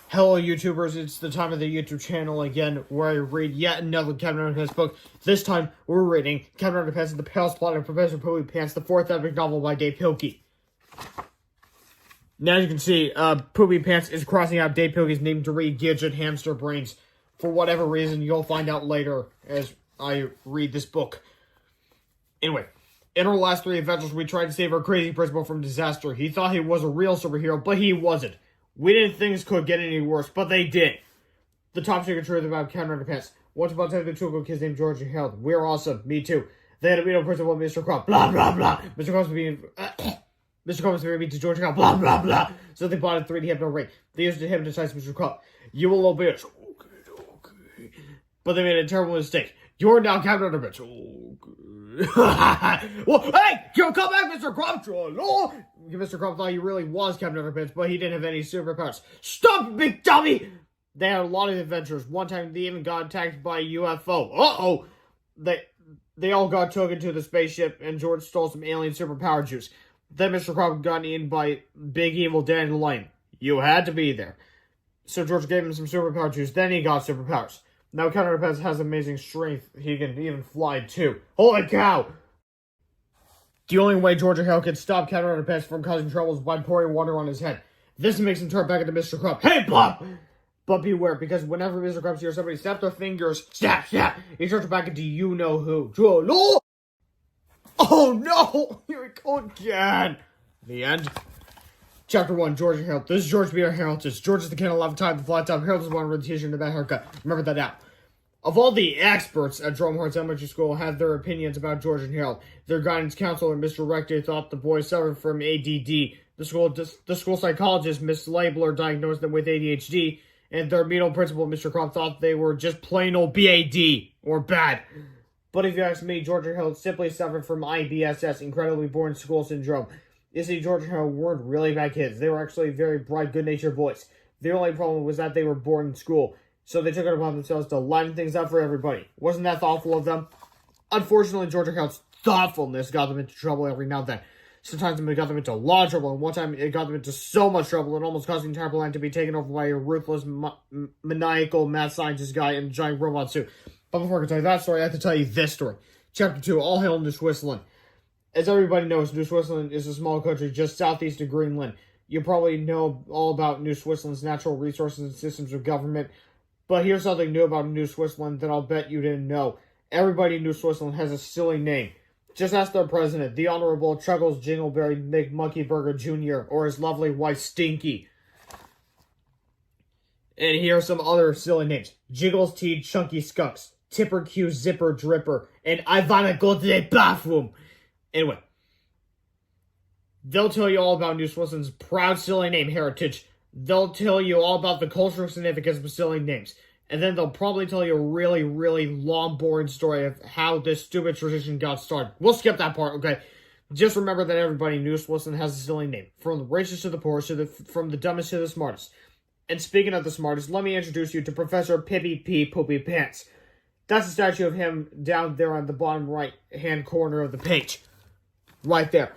Hello, YouTubers. It's the time of the YouTube channel again, where I read yet another Captain Underpants book. This time, we're reading Captain Underpants and the Perilous Plot of Professor Poopy Pants, the 4th epic novel by Dave Pilkey. Now you can see, Poopy Pants is crossing out Dave Pilkey's name to read Gidget Hamster Brains. For whatever reason, you'll find out later as I read this book. Anyway, in our last 3 adventures, we tried to save our crazy principal from disaster. He thought he was a real superhero, but he wasn't. We didn't think things could get any worse, but they did. The top secret truth about Captain Underpants. Once upon a time, the two little kids named George and Harold. We're awesome. Me too. They had a meet principal, Mr. Krupp. Blah, blah, blah. Mr. Krupp was being... Mr. Krupp was being to George and Harold. Blah, blah, blah. So they bought a 3D hypno ring. They used it to hypnotize Mr. Krupp. You will obey us. Okay. But they made a terrible mistake. You're now Captain Underpants. Okay. Well, hey! Come back, Mr. Krupp. Oh! Mr. Krupp thought he really was Captain Underpants, but he didn't have any superpowers. Stop, big dummy! They had a lot of adventures. One time, they even got attacked by a UFO. Uh-oh! They all got took into the spaceship, and George stole some alien superpower juice. Then Mr. Crump got eaten by Big Evil Dandelion. You had to be there. So George gave him some superpower juice, then he got superpowers. Now Captain Underpants has amazing strength. He can even fly too. Holy cow! The only way George and Hale can stop Captain Underpants from causing trouble is by pouring water on his head. This makes him turn back into Mr. Crump. Hey, Bob! But beware, because whenever Mr. Crump hears somebody snap their fingers, snap, snap, he turns back into you-know-who. Oh no! Here we go again! The end. Chapter 1, George and Harold. This is George being a heraldist. George is the king of 11 times the flat top. Harold is one with a t-shirt and a bad haircut. Remember that now. Of all the experts at Drumhearts Elementary School had their opinions about George and Harold, their guidance counselor, Mr. Rector, thought the boys suffered from ADD. The school psychologist, Miss Labler, diagnosed them with ADHD, and their remedial principal, Mr. Crump, thought they were just plain old BAD, or bad. But if you ask me, George and Harold simply suffered from IBSS, incredibly boring school syndrome. You see, George and Harold weren't really bad kids. They were actually very bright, good-natured boys. The only problem was that they were bored in school, so they took it upon themselves to liven things up for everybody. Wasn't that thoughtful of them? Unfortunately, George and Harold's thoughtfulness got them into trouble every now and then. Sometimes it got them into a lot of trouble, and one time it got them into so much trouble it almost caused the entire planet to be taken over by a ruthless, maniacal mad scientist guy in a giant robot suit. But before I can tell you that story, I have to tell you this story. Chapter 2, All Hail New Switzerland. As everybody knows, New Switzerland is a small country just southeast of Greenland. You probably know all about New Switzerland's natural resources and systems of government. But here's something new about New Switzerland that I'll bet you didn't know. Everybody in New Switzerland has a silly name. Just ask their president, the Honorable Chuckles Jingleberry McMonkeyburger Jr., or his lovely wife Stinky. And here are some other silly names. Jiggles T. Chunky Skunks, Tipper Q. Zipper Dripper, and I wanna go to the bathroom. Anyway, they'll tell you all about New Switzerland's proud silly name heritage. They'll tell you all about the cultural significance of silly names. And then they'll probably tell you a really, really long, boring story of how this stupid tradition got started. We'll skip that part, okay? Just remember that everybody in New Switzerland has a silly name. From the richest to the poorest, from the dumbest to the smartest. And speaking of the smartest, let me introduce you to Professor Pippy P. Poopy Pants. That's a statue of him down there on the bottom right-hand corner of the page. Right there.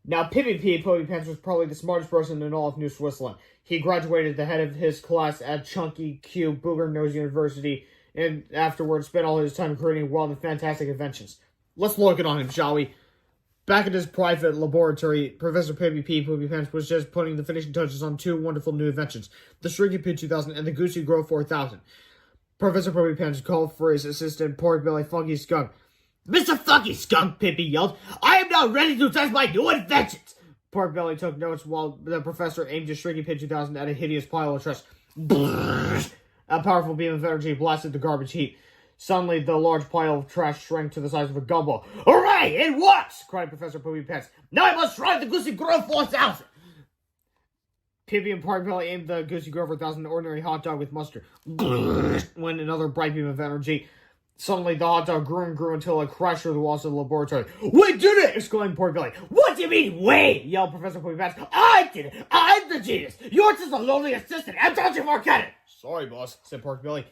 Now, Pippy P. Poopy Pants was probably the smartest person in all of New Switzerland. He graduated the head of his class at Chunky Q Booger Nose University, and afterwards spent all his time creating wild and fantastic inventions. Let's look it on him, shall we? Back in his private laboratory, Professor Pippy P. Poopy Pants was just putting the finishing touches on two wonderful new inventions, the Shrinking Pig 2000 and the Goosey Grow 4000. Professor Poopy Pants called for his assistant, Pork Belly Funky Skunk. Mr. Funky Skunk, Pippy yelled, I am now ready to test my new inventions! Pork Belly took notes while the professor aimed his Shrinking Pig 2000 at a hideous pile of trash. A powerful beam of energy blasted the garbage heap. Suddenly, the large pile of trash shrank to the size of a gumball. Hooray! It works! Cried Professor Poopy Pants. Now I must try the Goosey Grow 4000! Pippy and Pork Belly aimed the Goosey Grow 4000 ordinary hot dog with mustard. When another bright beam of energy. Suddenly, the hot dog grew and grew until it crashed through the walls of the laboratory. We did it! Exclaimed Pork Belly. What do you mean, we? Yelled Professor Poopy Pants. I did it! I'm the genius! You're just a lonely assistant, and don't you forget it! Sorry, boss, said Pork Belly.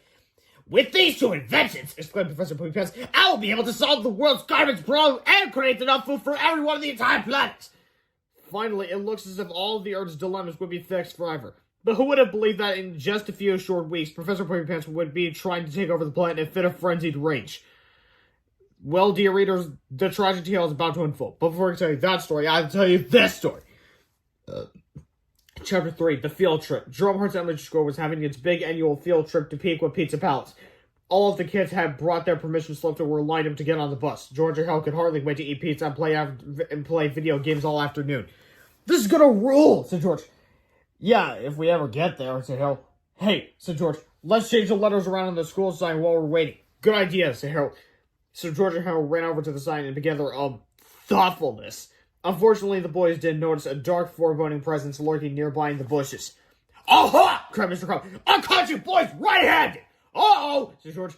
With these two inventions, exclaimed Professor Poopy Pants, I will be able to solve the world's garbage problem and create enough food for everyone on the entire planet! Finally, it looks as if all of the Earth's dilemmas would be fixed forever. But who would have believed that in just a few short weeks, Professor Poopy Pants would be trying to take over the planet in a fit of frenzied rage? Well, dear readers, the tragic tale is about to unfold. But before I tell you that story, I have to tell you this story. Chapter 3, The Field Trip. Drumhearts Elementary School was having its big annual field trip to Pequot Pizza Palace. All of the kids had brought their permission slips and were lined up to get on the bus. George and Hal could hardly wait to eat pizza and play video games all afternoon. This is gonna rule, said George. Yeah, if we ever get there, said Harold. Hey, said George, let's change the letters around on the school sign while we're waiting. Good idea, said Harold. So George and Harold ran over to the sign and began their, thoughtfulness. Unfortunately, the boys did notice a dark, foreboding presence lurking nearby in the bushes. Aha! Cried Mr. Crump. I caught you boys right-handed! Uh-oh! Said George.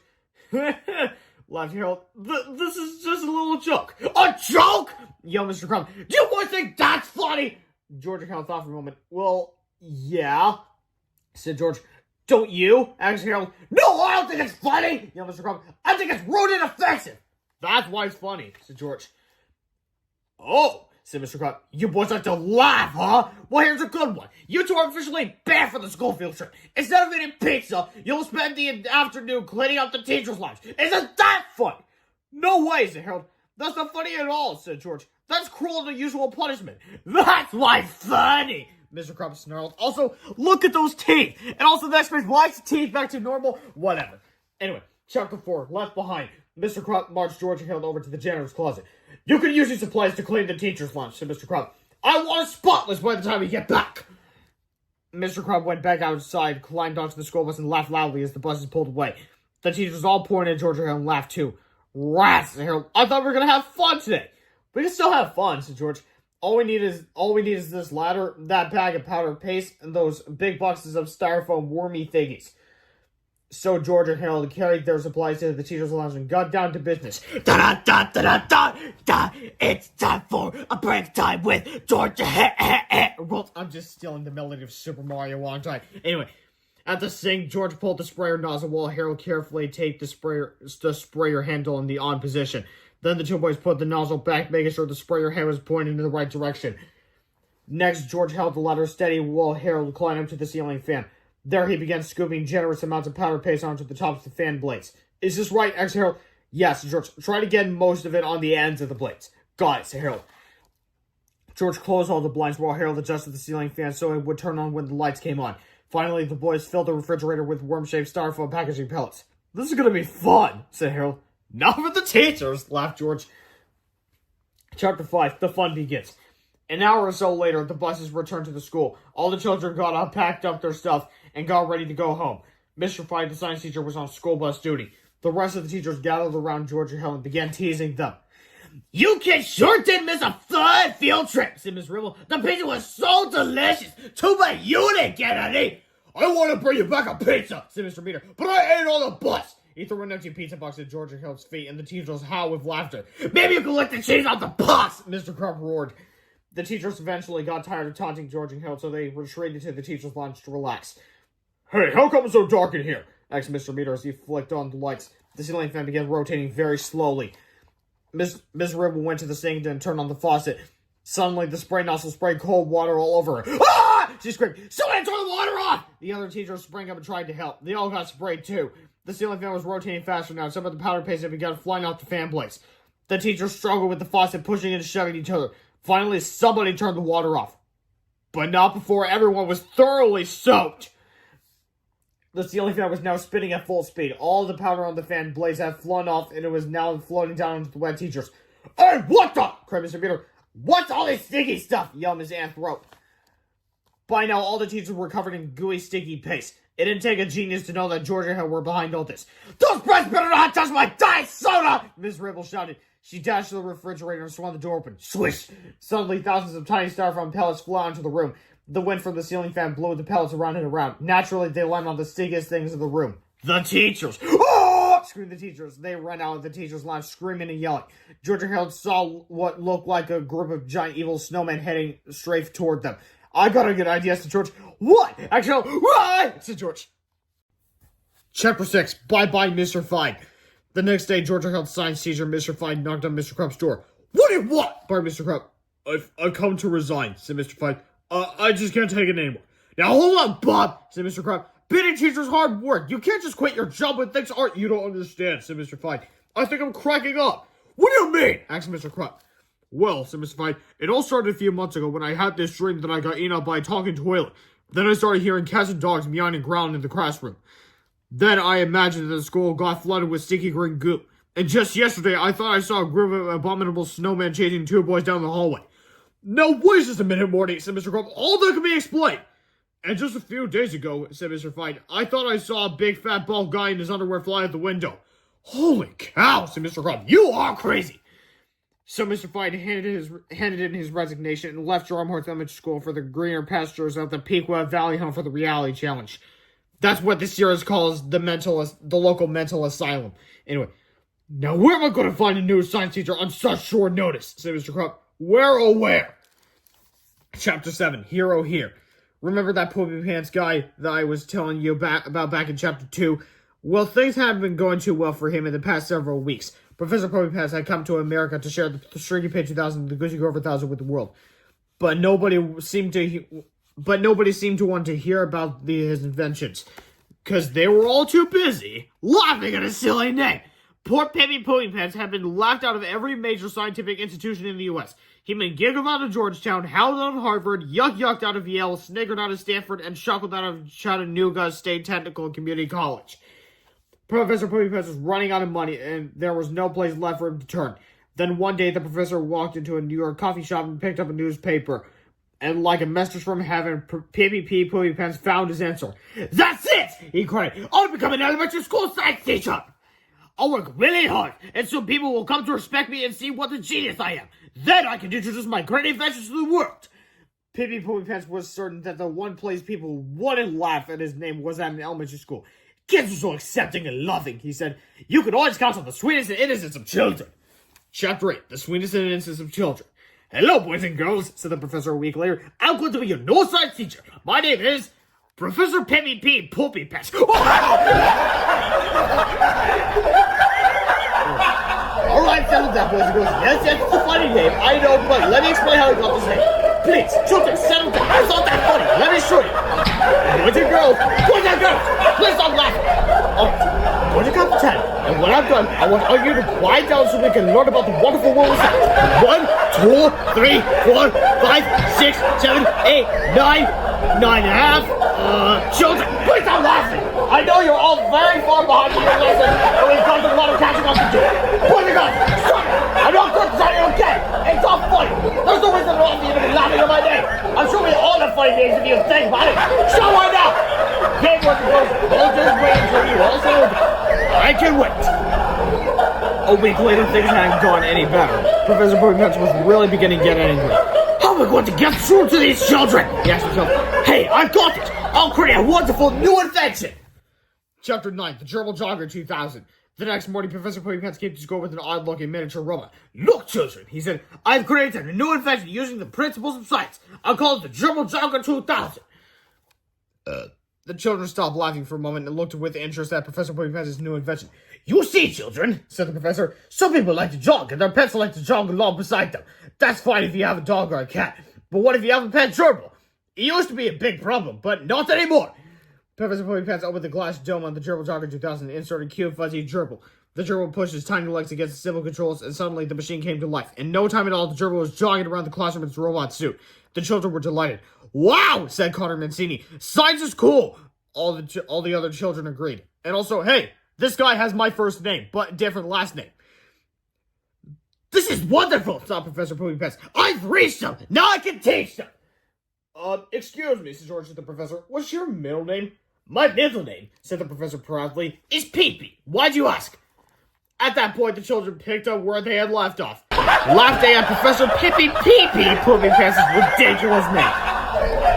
Laughed Harold. This is just a little joke. A joke? Yelled Mr. Crump. Do you boys think that's funny? George and Harold thought for a moment. Well, yeah, said George. Don't you? Asked Harold. No, I don't think it's funny, yelled Mr. Crump. I think it's rude and offensive. That's why it's funny, said George. Oh, said Mr. Krabs. You boys like to laugh, huh? Well, here's a good one. You two are officially banned for the school field trip. Instead of eating pizza, you'll spend the afternoon cleaning up the teachers' lounge. Isn't that funny? No way, said Harold. That's not funny at all, said George. That's cruel and unusual punishment. That's why funny, Mr. Krabs snarled. Also, look at those teeth. And also the next page, why is the teeth back to normal? Whatever. Anyway, chapter 4, Left Behind. Mr. Krabs marched George and Harold over to the janitor's closet. You can use these supplies to clean the teacher's lunch, said Mr. Krabs. I want it spotless by the time we get back. Mr. Krabs went back outside, climbed onto the school bus, and laughed loudly as the buses pulled away. The teachers all pointed at George and Harold and laughed too. Rats, said Harold. I thought we were going to have fun today. We can still have fun, said George. All we need is this ladder, that bag of powder paste, and those big boxes of styrofoam wormy thingies. So George and Harold carried their supplies to the teacher's lounge and got down to business. Da-da-da-da-da-da! It's time for a break time with George. Well, I'm just stealing the melody of Super Mario one time. Anyway, at the sink, George pulled the sprayer nozzle while Harold carefully taped the sprayer handle in the on position. Then the two boys put the nozzle back, making sure the sprayer head was pointing in the right direction. Next, George held the ladder steady while Harold climbed up to the ceiling fan. There he began scooping generous amounts of powder paste onto the tops of the fan blades. Is this right, asked Harold. Yes, George. Try to get most of it on the ends of the blades. Got it, said Harold. George closed all the blinds while Harold adjusted the ceiling fan so it would turn on when the lights came on. Finally, the boys filled the refrigerator with worm-shaped styrofoam packaging pellets. This is going to be fun, said Harold. Not for the teachers, laughed George. Chapter 5, The Fun Begins. An hour or so later, the buses returned to the school. All the children got up, packed up their stuff, and got ready to go home. Mr. Fine, the science teacher, was on school bus duty. The rest of the teachers gathered around George and Helen and began teasing them. You kids sure did miss a fun field trip, said Miss Ribble. The pizza was so delicious. Too bad you didn't get any. I want to bring you back a pizza, said Mr. Meter, but I ate all the bus. He threw an empty pizza box at George and Helen's feet, and the teachers howled with laughter. Maybe you can lick the cheese off the box, Mr. Crump roared. The teachers eventually got tired of taunting George and Harold, so they retreated to the teacher's lounge to relax. Hey, how come it's so dark in here? Asked Mr. Meter as he flicked on the lights. The ceiling fan began rotating very slowly. Miss Ribble went to the sink and turned on the faucet. Suddenly, the spray nozzle sprayed cold water all over her. Ah! She screamed, Somebody turn the water off! The other teachers sprang up and tried to help. They all got sprayed too. The ceiling fan was rotating faster now. Some of the powder paste had begun flying off the fan blades. The teachers struggled with the faucet, pushing and shoving each other. Finally, somebody turned the water off. But not before everyone was thoroughly soaked. The ceiling fan was now spinning at full speed. All the powder on the fan blades had flown off, and it was now floating down into the wet teachers. Hey, what the? Cried Mr. Peter. What's all this sticky stuff? Yelled Miss Ann Throat. By now, all the teachers were covered in gooey, sticky paste. It didn't take a genius to know that George and Helen were behind all this. Those brats better not touch my diet soda! Miss Ribble shouted. She dashed to the refrigerator and swung the door open. Swish! Suddenly, thousands of tiny styrofoam pellets flew out into the room. The wind from the ceiling fan blew the pellets around and around. Naturally, they landed on the stickiest things in the room. The teachers! Oh! Screamed the teachers. They ran out of the teachers' lounge, screaming and yelling. George and Harold saw what looked like a group of giant evil snowmen heading straight toward them. I got a good idea, said George. What? Actually, right! Said George. Chapter 6, Bye-Bye, Mr. Fine. The next day, George and Harold's science teacher, Mr. Fine, knocked on Mr. Crump's door. What do you want? Barked Mr. Crump. I've come to resign, said Mr. Fine. I just can't take it anymore. Now hold on, Bob, said Mr. Crump. Being teacher's hard work. You can't just quit your job when things aren't. You don't understand, said Mr. Fine. I think I'm cracking up. What do you mean? Asked Mr. Crump. Well, said Mr. Fine, it all started a few months ago when I had this dream that I got eaten up by a talking toilet. Then I started hearing cats and dogs meowing and growling in the classroom. Then I imagined that the school got flooded with sticky green goop. And just yesterday, I thought I saw a group of abominable snowmen chasing two boys down the hallway. Now, wait just a minute, Morty, said Mr. Crump. All that can be explained. And just a few days ago, said Mr. Fine, I thought I saw a big fat bald guy in his underwear fly out the window. Holy cow, said Mr. Crump. You are crazy. So Mr. Fine handed in his resignation and left Drumhorse Elementary School for the greener pastures of the Pequot Valley home for the reality challenge. That's what this series calls the local mental asylum. Anyway, now where am I going to find a new science teacher on such short notice? Said Mr. Crump. Where oh where? Chapter 7, Hero Here. Remember that poopy pants guy that I was telling you about back in chapter 2? Well, things haven't been going too well for him in the past several weeks. Professor Poopy Pants had come to America to share the Shrinky Pig 2000 and the Gucci Grover 1000 with the world. But nobody seemed to want to hear about his inventions, because they were all too busy laughing at his silly name. Poor Pippi Poopy Pants had been laughed out of every major scientific institution in the U.S. He'd been giggled out of Georgetown, howled out of Harvard, yucked out of Yale, snickered out of Stanford, and chuckled out of Chattanooga State Technical Community College. Professor Poopy Pants was running out of money, and there was no place left for him to turn. Then one day, the professor walked into a New York coffee shop and picked up a newspaper. And like a message from heaven, Pippi Poopy Pants found his answer. "That's it!" he cried. "I'll become an elementary school science teacher! I'll work really hard, and soon people will come to respect me and see what a genius I am. Then I can introduce my great inventions to the world." Pippi Poopy Pants was certain that the one place people wouldn't laugh at his name was at an elementary school. "Kids are so accepting and loving," he said. "You can always count on the sweetness and innocence of children." Chapter 8, The Sweetness and Innocence of Children. "Hello, boys and girls," said the professor a week later. "I'm going to be your new science teacher. My name is Professor Pippi P. Poopy Pants." Alright, settle down, boys and girls. Yes, it's a funny name, I know, but let me explain how I got this name. Please, children, settle down. It's not that funny. Let me show you. Boys and girls, please stop laughing. I'm going to count to 10, and when I'm done, I want all you to quiet down so we can learn about the wonderful world outside. 1, 2, 3, 4, 5, 6, 7, 8, 9, 9.5. Children, please stop laughing. I know you're all very far behind in your lesson, and we've got a lot of catching up to do. Boys and girls, stop it. I know I'm going to tell you again. It's not funny. There's no reason at all for you to be laughing at my name. I'm sure we all have funny names if you think about it. Show right now. Okay, boys and girls, I'll just wait until you all settle down. I can wait. A week later, things hadn't gone any better. Professor Poopy Pants was really beginning to get angry. "How am I going to get through to these children?" he asked himself. "Hey, I've got it! I'll create a wonderful new invention!" Chapter 9, The Gerbil Jogger 2000. The next morning, Professor Poopy Pants came to school with an odd-looking miniature robot. "Look, children," he said, "I've created a new invention using the principles of science. I'll call it the Gerbil Jogger 2000. The children stopped laughing for a moment and looked with interest at Professor Poopy Pants' new invention. "You see, children," said the professor, "some people like to jog, and their pets like to jog along beside them. That's fine if you have a dog or a cat. But what if you have a pet gerbil? It used to be a big problem, but not anymore." Professor Poopy Pants opened the glass dome on the Gerbil Jogger 2000 and inserted cute fuzzy gerbil. The gerbil pushed his tiny legs against the simple controls, and suddenly the machine came to life. In no time at all, the gerbil was jogging around the classroom in its robot suit. The children were delighted. "Wow," said Connor Mancini. "Science is cool." All the other children agreed. And also, "Hey, this guy has my first name, but different last name." "This is wonderful," thought Professor Poopy Pants. "I've reached them. Now I can teach them." Excuse me," said George to the professor. "What's your middle name?" "My middle name," said the professor proudly, "is Pee-Pee. Why'd you ask?" At that point, the children picked up where they had left off, laughing at Professor Pippi Pee-Pee Poopy Pants' ridiculous name.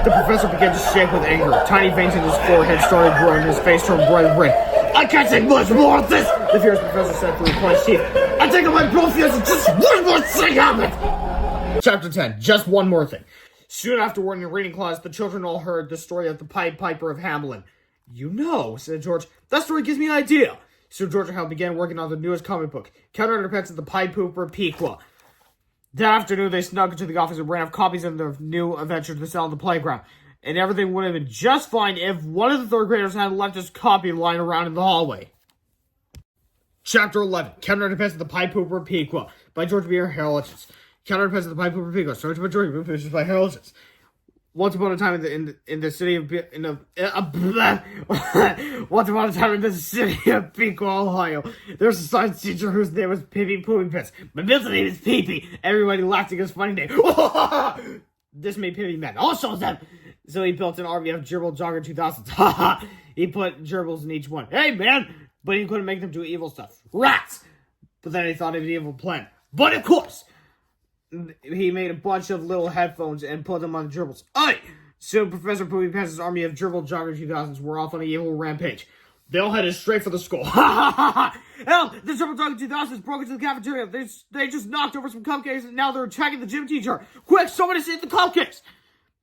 The professor began to shake with anger. Tiny veins in his forehead started growing, and his face turned bright red. "I can't take much more of this," the fierce professor said through his clenched teeth. "I think I might blow fuse and just one more thing happened." Chapter 10, Just One More Thing. Soon afterward, in a reading class, the children all heard the story of the Pied Piper of Hamelin. "You know," said George, "that story gives me an idea." So George and Hal began working on the newest comic book, Captain Underpants and the Pied Pooper Pequa. That afternoon, they snuck into the office and ran off copies of their new adventure to sell on the playground. And everything would have been just fine if one of the third graders had left his copy lying around in the hallway. Chapter 11, Captain Underpants and the Pied Pooper Pequa, by George B. R. Harrelson. Captain Underpants and the Pied Pooper Pequa, story by George B. R. Harrelson by Harrelson. Once upon a time in the city of Pequa, Ohio, there was a science teacher whose name was Pippi Poopy Pants. "My middle name is Pee-Pee." Everybody laughed at his funny name. This made Pippi mad. "I'll show them." So he built an army of Gerbil Jogger 2000s. He put gerbils in each one. "Hey, man!" But he couldn't make them do evil stuff. "Rats!" But then he thought of an evil plan. "But of course!" He made a bunch of little headphones and put them on the gerbils. "Aye!" So Professor Poopy Pants' army of Gerbil Jogger 2000s were off on an evil rampage. They all headed straight for the school. Hell, the Gerbil Jogger 2000s broke into the cafeteria. They just knocked over some cupcakes and now they're attacking the gym teacher. "Quick, somebody save the cupcakes!"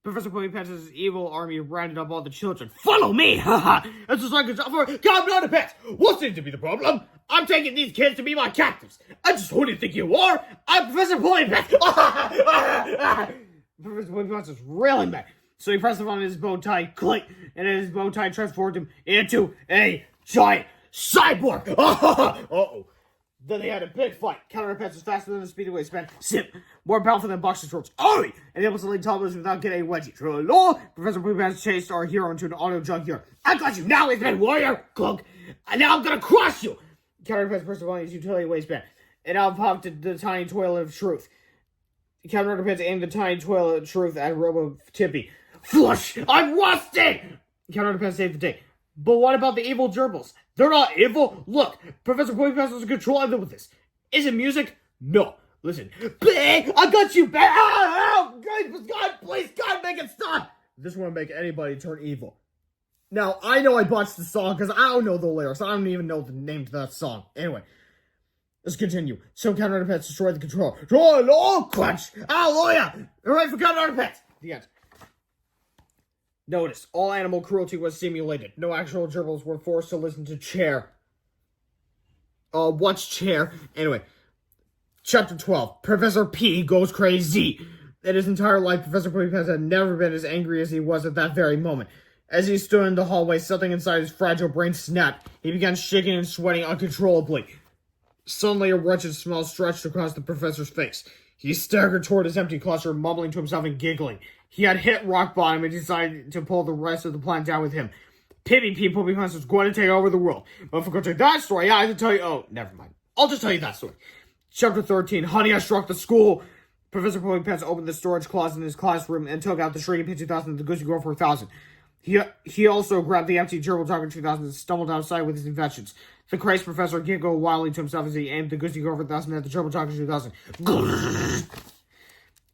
Professor Poopy Pants' evil army rounded up all the children. "Follow me!" It's just like a job for Captain Underpants. "What seems to be the problem?" I'm taking these kids to be my captives. Who do you think you are? I'm Professor Polypath. Professor Polypath is really mad. So he pressed him on his bow tie, click, and then his bow tie transformed him into a giant cyborg. Uh-oh. Then they had a big fight. Captain Underpants was faster than the speed of wingspan. Zip. More powerful than boxing shorts. Oi! And able to lead toddlers without getting a wedgie. Hello? Professor Poopants chased our hero into an auto junkyard. I got you now, Wasteman Warrior! Clunk. And now I'm gonna crush you! Captain Underpants pressed upon his utility waistband. And out popped the tiny toilet of truth. Captain Underpants aimed the tiny toilet of truth at Robo Tippy. Flush! I'm rusted! Captain Underpants saved the day. But what about the evil gerbils? They're not evil. Look, Professor Polypath was in control of them with this. Is it music? No. Listen. I got you back. God, please, God, make it stop. This won't make anybody turn evil. Now, I know I botched the song because I don't know the lyrics. I don't even know the name to that song. Anyway, let's continue. So Captain Underpants destroyed the control. Crunch. Hallelujah. Hooray for Captain Underpants. The end. Notice, all animal cruelty was simulated. No actual gerbils were forced to listen to Chair. What's Chair? Anyway, Chapter 12. Professor P goes crazy. In his entire life, Professor Polypath had never been as angry as he was at that very moment. As he stood in the hallway, something inside his fragile brain snapped. He began shaking and sweating uncontrollably. Suddenly, a wretched smile stretched across the professor's face. He staggered toward his empty cluster, mumbling to himself and giggling. He had hit rock bottom and decided to pull the rest of the plan down with him. PvP Polypath was going to take over the world. But if we're going to take that story, I have to tell you... Oh, never mind. I'll just tell you that story. Chapter 13. Honey, I Struck the School. Professor Polypath opened the storage closet in his classroom and took out the Shrinking Pin 2000 and the Goosey Girl 4000. He also grabbed the empty Gerbil Talker 2000 and stumbled outside with his inventions. The crazed professor giggled wildly to himself as he aimed the Goosey Girl 4000 at the Gerbil Talker 2000.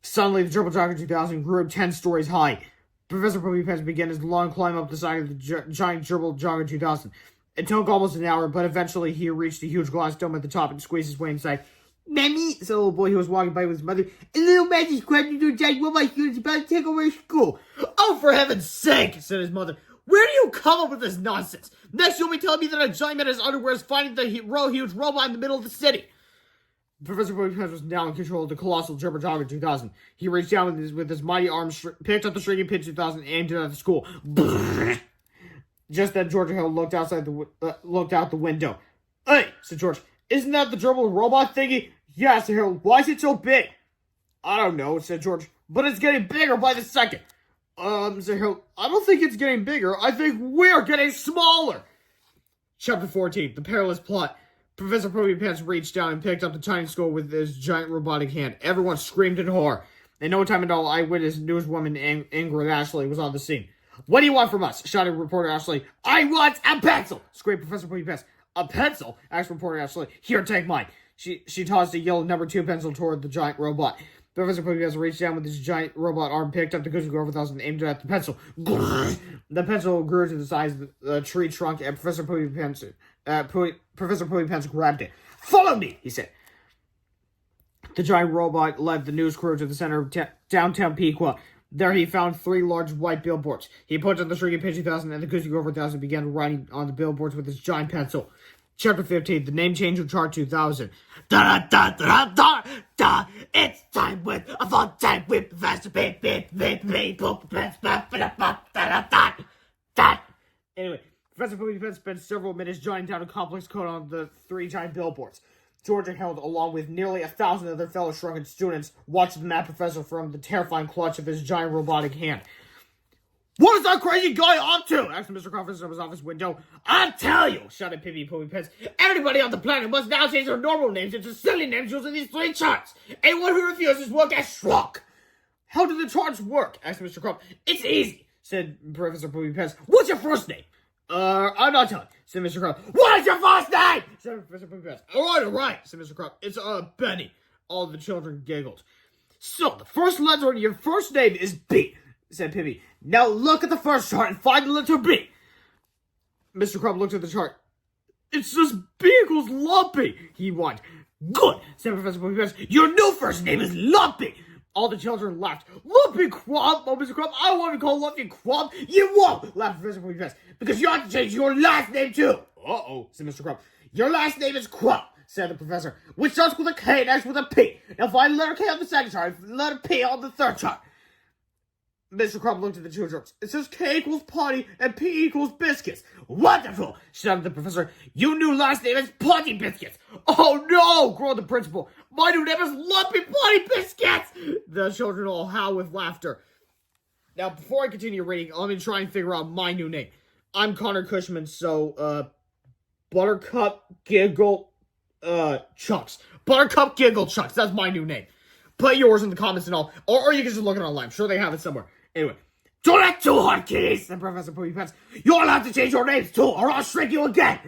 Suddenly, the Gerbil Talker 2000 grew 10 stories high. Professor Polypath began his long climb up the side of the giant Gerbil Jogger 2000. It took almost an hour, but eventually he reached a huge glass dome at the top and squeezed his way inside. Mammy, said a little boy who was walking by with his mother, a little man just grabbed into a giant robot students about to take over school. Oh, for heaven's sake, said his mother. Where do you come up with this nonsense? Next, you'll be telling me that a giant man in his underwear is finding the huge robot in the middle of the city. Professor Polypath was now in control of the colossal Gerbil Jogger 2000. He reached down with his mighty arms, picked up the Shrinking Pin 2000, and aimed it at the school. Just then, Georgia Hill looked out the window. Hey, said George, isn't that the Gerbil robot thingy? Yeah, said Hill. Why is it so big? I don't know, said George, but it's getting bigger by the second. Said Hill, I don't think it's getting bigger. I think we're getting smaller. Chapter 14, The Perilous Plot. Professor Polypath reached down and picked up the tiny skull with his giant robotic hand. Everyone screamed in horror. In no time at all, eyewitness newswoman Ingrid Ashley was on the scene. What do you want from us? Shouted reporter Ashley. I want a pencil! Screamed Professor Polypath. A pencil? Asked reporter Ashley. Here, take mine. She tossed a yellow number 2 pencil toward the giant robot. Professor Polypath reached down with his giant robot arm, picked up the Goosey Girl 4000 and aimed it at the pencil. The pencil grew to the size of the tree trunk, and Professor Polypath grabbed it. Follow me, he said. The giant robot led the news crew to the center of downtown Pequa. There he found 3 large white billboards. He put on the Shrinking Pin 2000 and the Goosey Girl 4000 and began writing on the billboards with his giant pencil. Chapter 15, The Name Change of Chart 2000. It's time with a fun time with Professor Anyway, Professor Polypath spent several minutes jotting down a complex code on the 3 giant billboards. Georgia Held, along with nearly 1,000 other fellow shrunken students, watched the mad professor from the terrifying clutch of his giant robotic hand. What is that crazy guy up to? Asked Mr. Crawford from his office window. I'll tell you, shouted Pippi Polypath. Everybody on the planet must now change their normal names into silly names using these 3 charts. Anyone who refuses will get struck. How do the charts work? Asked Mr. Crawford. It's easy, said Professor Polypath. What's your first name? I'm not telling, said Mr. Crawford. What is your first name? Said Professor Polypath. All right, said Mr. Crawford. It's, Benny. All the children giggled. So, the first letter of your first name is B, said Pippi. Now look at the first chart and find the letter B. Mr. Crumb looked at the chart. It says B equals Lumpy, he whined. Good, said Professor Polypath. Your new first name is Lumpy. All the children laughed. Lumpy Crumb? Oh, Mr. Crumb, I want to call Lumpy Crumb. You won't, laughed Professor Polypath, because you have to change your last name too. Uh-oh, said Mr. Crumb. Your last name is Crow, said the professor, which starts with a K and ends with a P. Now find letter K on the second chart, letter P on the third chart. Mr. Crumb looked at the two charts. It says K equals potty and P equals biscuits. Wonderful, shouted the professor. Your new last name is Potty Biscuits. Oh no, groaned the principal. My new name is Lumpy Potty Biscuits. The children all howled with laughter. Now, before I continue reading, let me try and figure out my new name. I'm Connor Cushman, so, Buttercup Giggle, Chucks. Buttercup Giggle Chucks, that's my new name. Put yours in the comments and all, or you can just look it online. I'm sure they have it somewhere. Anyway, don't act too hard, kiddies, said Professor Poopy Pants. You'll have to change your names too, or I'll shrink you again.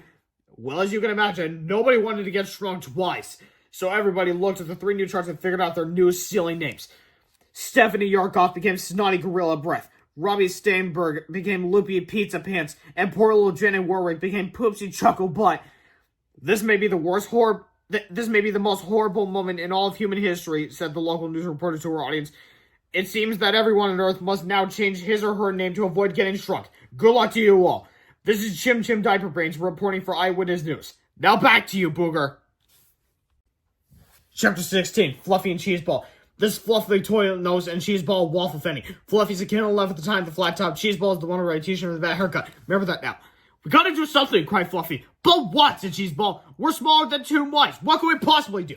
Well, as you can imagine, nobody wanted to get shrunk twice. So everybody looked at the three new charts and figured out their new silly names. Stephanie Yarkoff became Snotty Gorilla Breath. Robbie Steinberg became Loopy Pizza Pants. And poor little Jenny Warwick became Poopsie Chuckle Butt. This may be the most horrible moment in all of human history, said the local news reporter to her audience. It seems that everyone on Earth must now change his or her name to avoid getting shrunk. Good luck to you all. This is Chim Chim Diaper Brains reporting for Eyewitness News. Now back to you, Booger. Chapter 16, Fluffy and Cheeseball. This Fluffy toilet nose and Cheeseball waffle fanny. Fluffy's a kid on left at the time, the flat top. Cheeseball is the one who wearing a t-shirt with a bad haircut. Remember that now. We gotta do something, cried Fluffy. But what, said Cheeseball. We're smaller than two mice. What can we possibly do?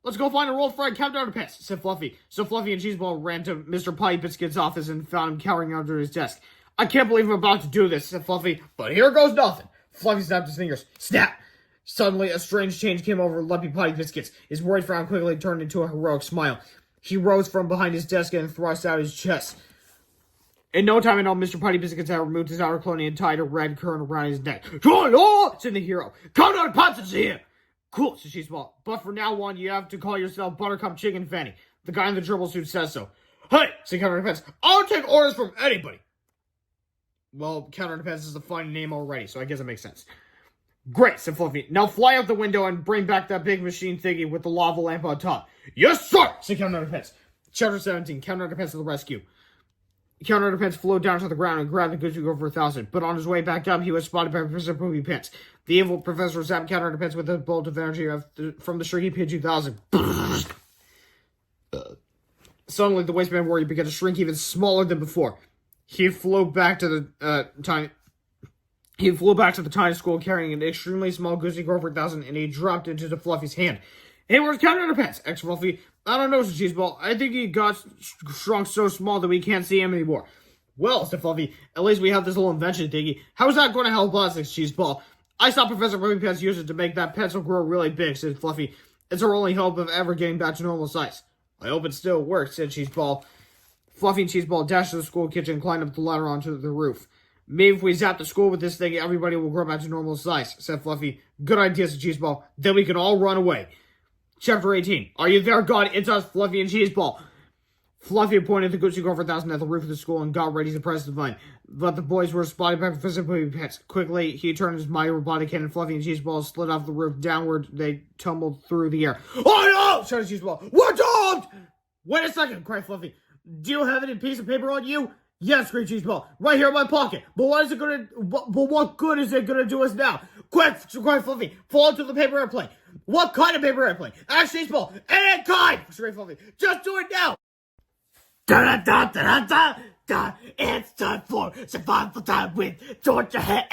Let's go find our old friend Captain Underpants, said Fluffy. So Fluffy and Cheeseball ran to Mr. Potty Biscuit's office and found him cowering under his desk. I can't believe I'm about to do this, said Fluffy, but here goes nothing. Fluffy snapped his fingers. Snap! Suddenly, a strange change came over Lumpy Potty Biscuits. His worried frown quickly turned into a heroic smile. He rose from behind his desk and thrust out his chest. In no time at all, Mr. Potty Biscuits had removed his outer clothing and tied a red current around his neck. "Oh!" said the hero. "Captain Underpants is here!" "Cool," said Cheeseball. "But from now on, you have to call yourself Buttercup Chicken Fanny. The guy in the gerbil suit says so." "Hey," said Captain Underpants, "I'll take orders from anybody." Well, Captain Underpants is a funny name already, so I guess it makes sense. "Great," said Fluffy. "Now fly out the window and bring back that big machine thingy with the lava lamp on top." "Yes, sir," said Captain Underpants. Chapter 17, Captain Underpants to the rescue. Captain Underpants flew down to the ground and grabbed the Goosey Girl for 1,000, but on his way back up, he was spotted by Professor Poopy Pants. The evil professor zapped Captain Underpants with a bolt of energy from the Shrinky P 2000. Suddenly, the waistband warrior began to shrink even smaller than before. He flew back to the tiny school carrying an extremely small Goosey Girl for 1,000, and he dropped into the Fluffy's hand. "Hey, where's Captain Underpants?" asked Fluffy. "I don't know," said Cheeseball. "I think he got shrunk so small that we can't see him anymore." "Well," said Fluffy, "at least we have this little invention thingy. How is that going to help us?" asked Cheeseball. "I saw Professor Poopy Pants use it to make that pencil grow really big," said Fluffy. "It's our only hope of ever getting back to normal size." "I hope it still works," said Cheeseball. Fluffy and Cheeseball dashed to the school kitchen and climbed up the ladder onto the roof. "Maybe if we zap the school with this thing, everybody will grow back to normal size," said Fluffy. "Good idea," said Cheeseball. "Then we can all run away." Chapter 18. Are you there, God? It's us, Fluffy and Cheeseball. Fluffy pointed the Goosey Girl for 1,000 at the roof of the school and got ready to press the button. But the boys were spotted by Professor Poopy Pants. Quickly, he turned his mighty robotic hand and Fluffy and Cheeseball slid off the roof. Downward, they tumbled through the air. "Oh no!" shouted Cheeseball. "We're doomed!" "Wait a second," cried Fluffy. "Do you have any piece of paper on you?" "Yes," screamed Cheeseball. "Right here in my pocket. But what good is it gonna do us now?" "Quick!" cried Fluffy. "Fall into the paper airplane." "What kind of paper airplane?" "Ask Cheeseball." "Any kind!" screamed Fluffy. "Just do it now!" Da-da-da-da-da-da! It's time for survival time with Georgia.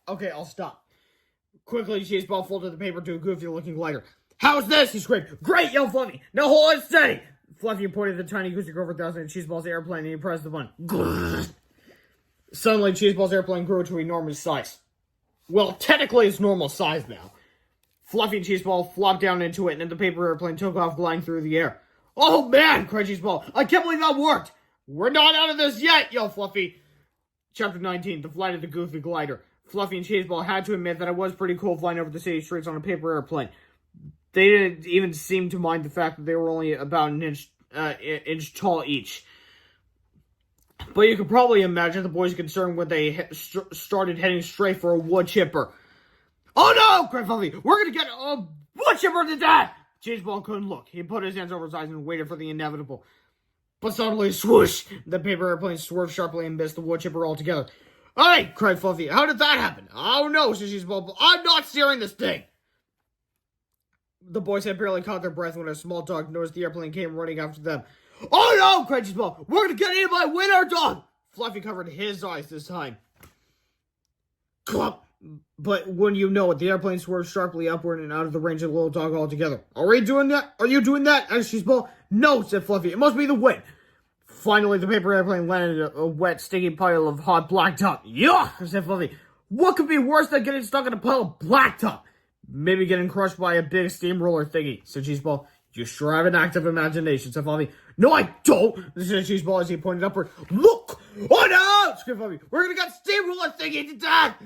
Okay, I'll stop. Quickly, Cheeseball folded the paper to a goofy-looking glider. "How's this?" he screamed. "Great!" yelled Fluffy. "Now hold it steady!" Fluffy pointed the tiny Goosey Girl for 1,000 at Cheeseball's airplane and he pressed the button. Suddenly, Cheeseball's airplane grew to enormous size. Well, technically it's normal size now. Fluffy and Cheeseball flopped down into it and the paper airplane took off gliding through the air. "Oh man!" cried Cheeseball. "I can't believe that worked!" "We're not out of this yet!" yelled Fluffy. Chapter 19, The Flight of the Goofy Glider. Fluffy and Cheeseball had to admit that it was pretty cool flying over the city streets on a paper airplane. They didn't even seem to mind the fact that they were only about an inch tall each. But you could probably imagine the boys' concern when they started heading straight for a wood chipper. "Oh no!" cried Fluffy. "We're gonna get a wood chipper to death!" Cheeseball couldn't look. He put his hands over his eyes and waited for the inevitable. But suddenly, swoosh! The paper airplane swerved sharply and missed the wood chipper altogether. Hey, cried Fluffy. How did that happen? Oh no, said Cheese Ball. I'm not steering this thing. The boys had barely caught their breath when a small dog noticed the airplane came running after them. Oh no, cried Cheese Ball. We're gonna get eaten by a winter dog. Fluffy covered his eyes this time. Clump. But when you know it, the airplane swerved sharply upward and out of the range of the little dog altogether. Are you doing that? Are you doing that? asked Cheese Ball. No, said Fluffy. It must be the wind. Finally, the paper airplane landed in a wet, sticky pile of hot blacktop. Yuck, said Fluffy. What could be worse than getting stuck in a pile of blacktop? Maybe getting crushed by a big steamroller thingy, said Cheese Ball. You sure have an active imagination, said Fluffy. No, I don't, said Cheese Ball as he pointed upward. Look! Oh no! screamed Fluffy. We're gonna get steamroller thingy to death!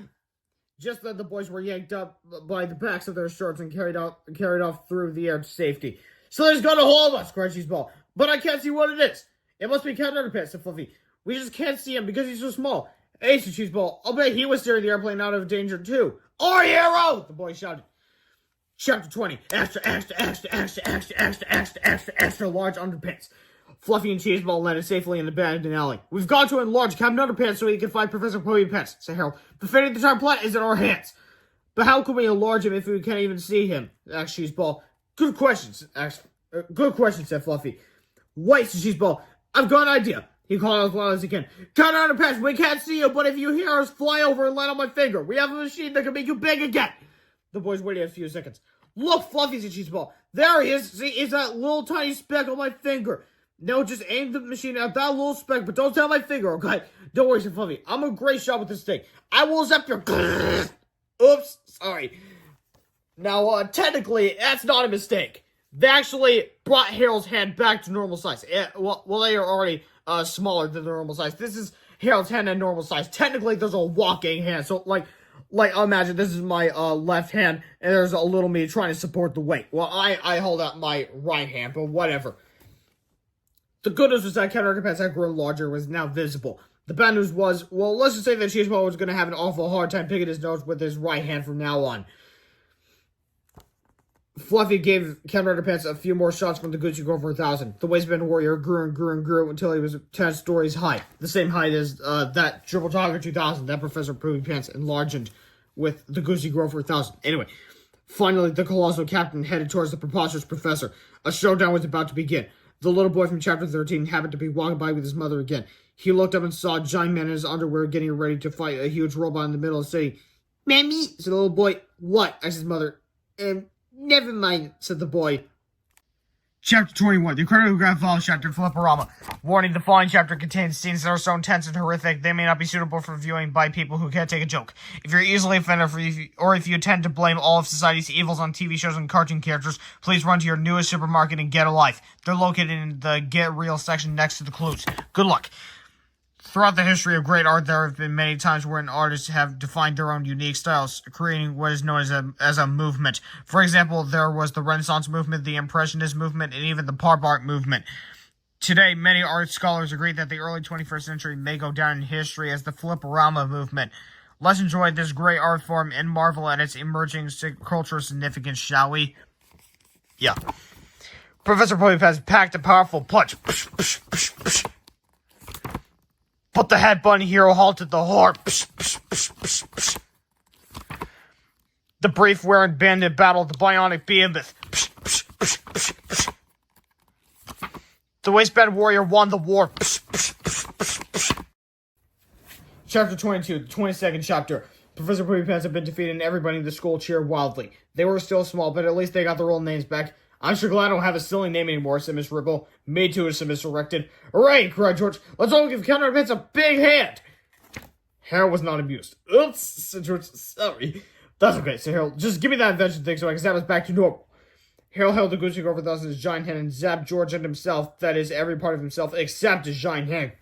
Just then, the boys were yanked up by the backs of their shorts and carried off through the air to safety. So there's got a hold of us, cried Cheese Ball. But I can't see what it is. It must be Captain Underpants, said Fluffy. We just can't see him because he's so small. Hey, said Cheese Ball. I'll bet he was steering the airplane out of danger too. Our hero! The boy shouted. Chapter 20. Extra, extra, extra, extra, extra, extra, extra, extra, extra large underpants. Fluffy and Cheese Ball landed safely in the abandoned alley. We've got to enlarge Captain Underpants so he can find Professor Pants, said Harold. The fate of the entire planet is in our hands. But how can we enlarge him if we can't even see him? asked Cheese Ball. Good question, said Fluffy. Wait, said Cheese Ball. I've got an idea. He called out as loud as he can. Captain Underpants, we can't see you, but if you hear us, fly over and land on my finger. We have a machine that can make you big again. The boys waited a few seconds. Look, Fluffy, said Cheese Ball. There he is. See, it's that little tiny speck on my finger. No, just aim the machine at that little speck, but don't tell my finger, okay? Don't worry, said Fluffy. I'm a great shot with this thing. I will zap your... Oops, sorry. Now, technically, that's not a mistake. They actually brought Harold's hand back to normal size. Well, they are already smaller than the normal size. This is Harold's hand at normal size. Technically, there's a walking hand. So, like imagine this is my left hand, and there's a little me trying to support the weight. Well, I hold out my right hand, but whatever. The good news was that Captain Underpants had grown larger, was now visible. The bad news was, well, let's just say that Cheese Ball was going to have an awful hard time picking his nose with his right hand from now on. Fluffy gave Captain Underpants a few more shots from the Gucci Grove 4000. The waistband warrior grew and grew and grew until he was 10 stories high. The same height as that Triple Tiger 2000 that Professor Poopy Pants enlarged with the Gucci Grove 4000. Anyway, finally, the colossal captain headed towards the preposterous professor. A showdown was about to begin. The little boy from Chapter 13 happened to be walking by with his mother again. He looked up and saw a giant man in his underwear getting ready to fight a huge robot in the middle of the city. Mammy, said the little boy. What? asked his mother. Never mind, said the boy. Chapter 21, The Incredible Grand Falls Chapter, Flipperama. Warning, the following chapter contains scenes that are so intense and horrific, they may not be suitable for viewing by people who can't take a joke. If you're easily offended, or if you tend to blame all of society's evils on TV shows and cartoon characters, please run to your newest supermarket and get a life. They're located in the Get Real section next to the clues. Good luck. Throughout the history of great art, there have been many times when artists have defined their own unique styles, creating what is known as a movement. For example, there was the Renaissance movement, the Impressionist movement, and even the pop art movement. Today, many art scholars agree that the early 21st century may go down in history as the Flipperama movement. Let's enjoy this great art form and marvel at its emerging cultural significance, shall we? Yeah. Professor Poopy Pants packed a powerful punch. Psh, psh, psh, psh. But the head bunny hero halted the heart. Psh, psh, psh, psh, psh. The brief wearing bandit battled the bionic behemoth. Psh, psh, psh, psh, psh. The waistband warrior won the war. Psh, psh, psh, psh, psh. Chapter 22, the 22nd chapter. Professor Poopy Pants had been defeated and everybody in the school cheered wildly. They were still small, but at least they got their old names back. I'm sure glad I don't have a silly name anymore, said Miss Ripple. Me too, said Mr. Rected. Hooray, cried George. Let's all give Captain Underpants a big hand. Harold was not amused. Oops, said George. Sorry. That's okay, said Harold. Just give me that invention thing so I can zap us back to normal. Harold held the Gucci Grove 4000 in his giant hand and zapped George and himself, that is, every part of himself, except his giant hand.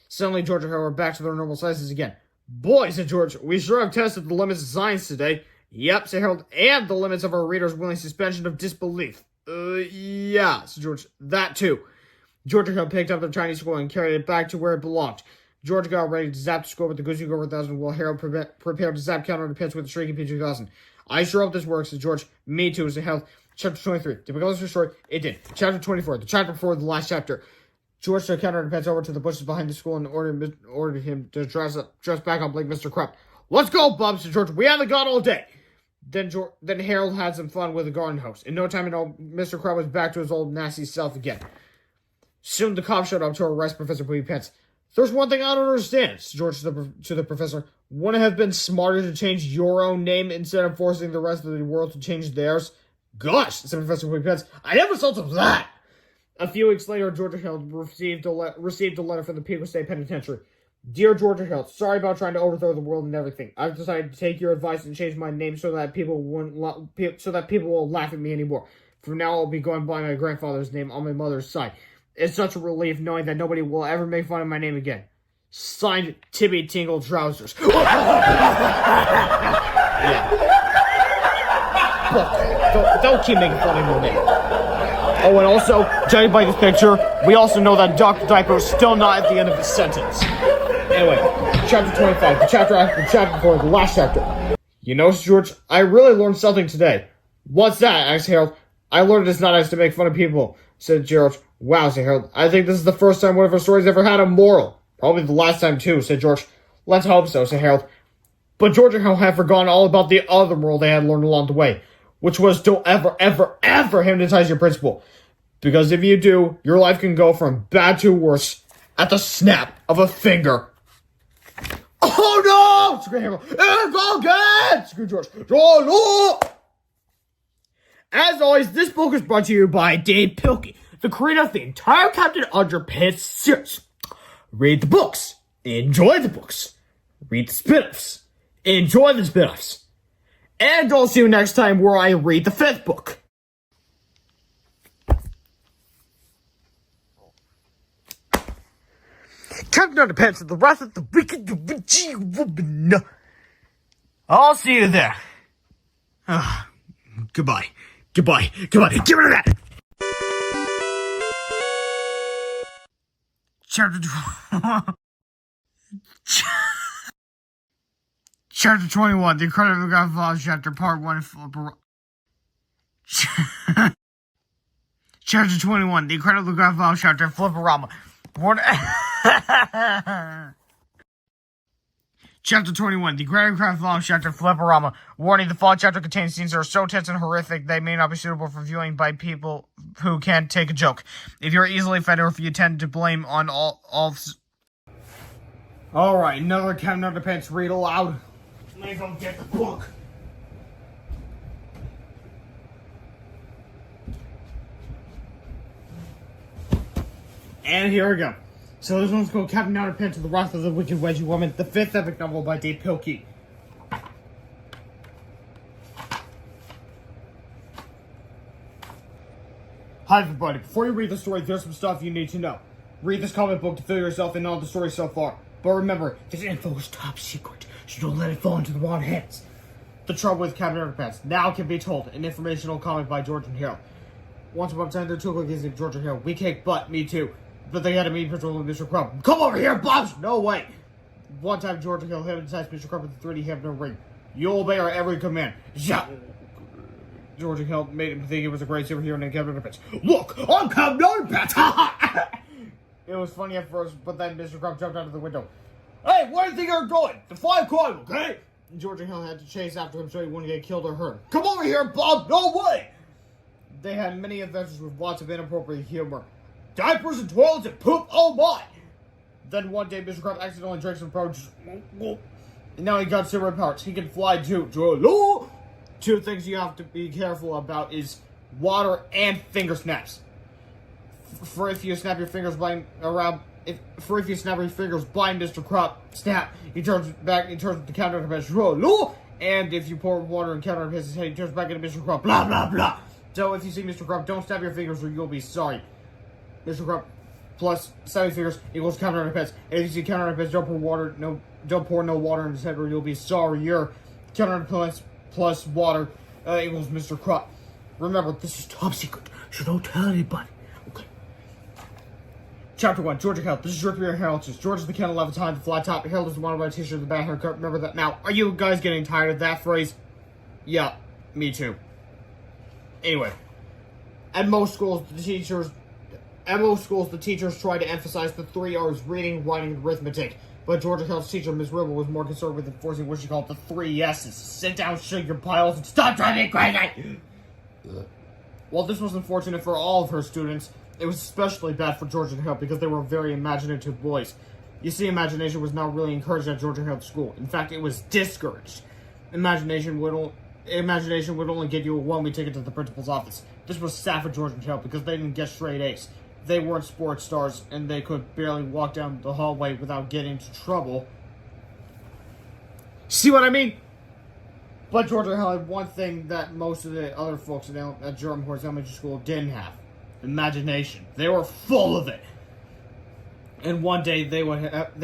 Suddenly, George and Harold were back to their normal sizes again. Boy, said George, we sure have tested the limits of science today. Yep, said Harold, and the limits of our readers' willing suspension of disbelief. Yeah, said George, that too. George and Harold picked up the Chinese scroll and carried it back to where it belonged. George got ready to zap the scroll with the Gucci Grove 4000 while Harold prepared to zap Captain Underpants with the Shrieking P2000. I sure hope this works, said George. Me too, said Harold. Chapter 23. Did we go through the story? It did. Chapter 24. The chapter before the last chapter. George took Captain Underpants over to the bushes behind the school and ordered him to dress back up like Mr. Crump. "Let's go, Bob," said George. "We haven't got all day." Then Harold had some fun with the garden hose. In no time at all, Mr. Crump was back to his old nasty self again. Soon the cop showed up to arrest Professor Poopy Pants. "There's one thing I don't understand," said George to the professor. "Wouldn't it have been smarter to change your own name instead of forcing the rest of the world to change theirs?" "Gosh," said Professor Poopy Pants, "I never thought of that." A few weeks later, Georgia Hill received a letter from the Pico State Penitentiary. "Dear Georgia Hill, sorry about trying to overthrow the world and everything. I've decided to take your advice and change my name so that people won't laugh at me anymore. From now, I'll be going by my grandfather's name on my mother's side. It's such a relief knowing that nobody will ever make fun of my name again. Signed, Tibby Tingle Trousers." Yeah. Don't keep making fun of your name. Oh, and also, judging by this picture, we also know that Dr. Diaper is still not at the end of his sentence. Anyway, chapter 25, the chapter after the chapter before, the last chapter. "You know, George, I really learned something today." "What's that?" asked Harold. "I learned it's not nice to make fun of people," said George. "Wow," said Harold. "I think this is the first time one of our stories ever had a moral." "Probably the last time, too," said George. "Let's hope so," said Harold. But George and Harold had forgotten all about the other moral they had learned along the way, which was don't ever, ever, ever hypnotize your principal. Because if you do, your life can go from bad to worse at the snap of a finger. "Oh no!" screamed Harold. "Go again!" screamed George. "Oh no!" As always, this book is brought to you by Dave Pilkey, the creator of the entire Captain Underpants series. Read the books. Enjoy the books. Read the spin-offs. Enjoy the spin-offs. And I'll see you next time where I read the 5th book. Captain Underpants and the Wrath of the Wicked Witchy Woman. I'll see you there. Goodbye. Goodbye. Goodbye. Get rid of that! Chapter 21, The Incredible Godfather, Chapter Part 1, Chapter 21, The Incredible Godfather, Chapter Flipperama. Chapter 21, The Incredible Godfather, Chapter Flipperama. Warning, the fall chapter contains scenes that are so tense and horrific they may not be suitable for viewing by people who can't take a joke. If you're easily offended or if you tend to blame on all Alright, another Captain Underpants read aloud. Let me go get the book. And here we go. So this one's called Captain Underpants and the Wrath of the Wicked Wedgie Woman, the 5th epic novel by Dave Pilkey. Hi everybody, before you read the story, there's some stuff you need to know. Read this comic book to fill yourself in on the story so far. But remember, this info is top secret, so don't let it fall into the wrong hands. The Trouble with Captain Underpants now can be told, an informational comic by George and Harold. Once upon a time, there were two cookies named George and Harold. We kicked butt, me too. But they had a mean patrol with Mr. Crump. "Come over here, Bobs!" "No way!" One time, George and Harold hypnotized Mr. Crump with a 3D hypno ring. "You'll obey our every command." Yeah. George and Harold made him think it was a great superhero named Captain Underpants. "Look, I'm Captain Underpants!" It was funny at first, but then Mr. Crump jumped out of the window. "Hey, where do you think you're going? Defy crime, okay?" George and Harold had to chase after him so he wouldn't get killed or hurt. "Come over here, Bob! No way!" They had many adventures with lots of inappropriate humor. Diapers and toilets and poop, oh my! Then one day, Mr. Crump accidentally drank some produce. And now he got superpowers. He can fly too. Two things you have to be careful about is water and finger snaps. For if you snap your fingers blind Mr. Crump, snap. He turns to Captain Underpants. And if you pour water in Captain Underpants' head, he turns back into Mr. Crump. Blah blah blah. So if you see Mr. Crump, don't snap your fingers or you'll be sorry. Mr. Crump plus 7 fingers equals Captain Underpants. And if you see Captain Underpants, don't pour no water in his head or you'll be sorry. Your Captain Underpants plus water equals Mr. Crump. Remember, this is top secret, so don't tell anybody. Okay. Chapter 1, George and Harold. This is your 3 Harold's. George is the Ken 11 time, the flat top. Harold is the one white t-shirt, the bad haircut. Remember that. Now, are you guys getting tired of that phrase? Yeah, me too. Anyway, at most schools, the teachers At most schools, the teachers tried to emphasize the 3 R's: reading, writing, and arithmetic. But Georgia Hill's teacher, Miss Ribble, was more concerned with enforcing what she called the 3 S's. Sit down, shake your piles, and stop driving me crazy! While this was unfortunate for all of her students, it was especially bad for Georgia Hill because they were very imaginative boys. You see, imagination was not really encouraged at Georgia Hill School. In fact, it was discouraged. Imagination would only get you a one-way ticket to the principal's office. This was sad for Georgia Hill because they didn't get straight A's. They weren't sports stars, and they could barely walk down the hallway without getting into trouble. See what I mean? But Georgia Hill had one thing that most of the other folks at Durham Horse Elementary School didn't have. Imagination. They were full of it. And one day they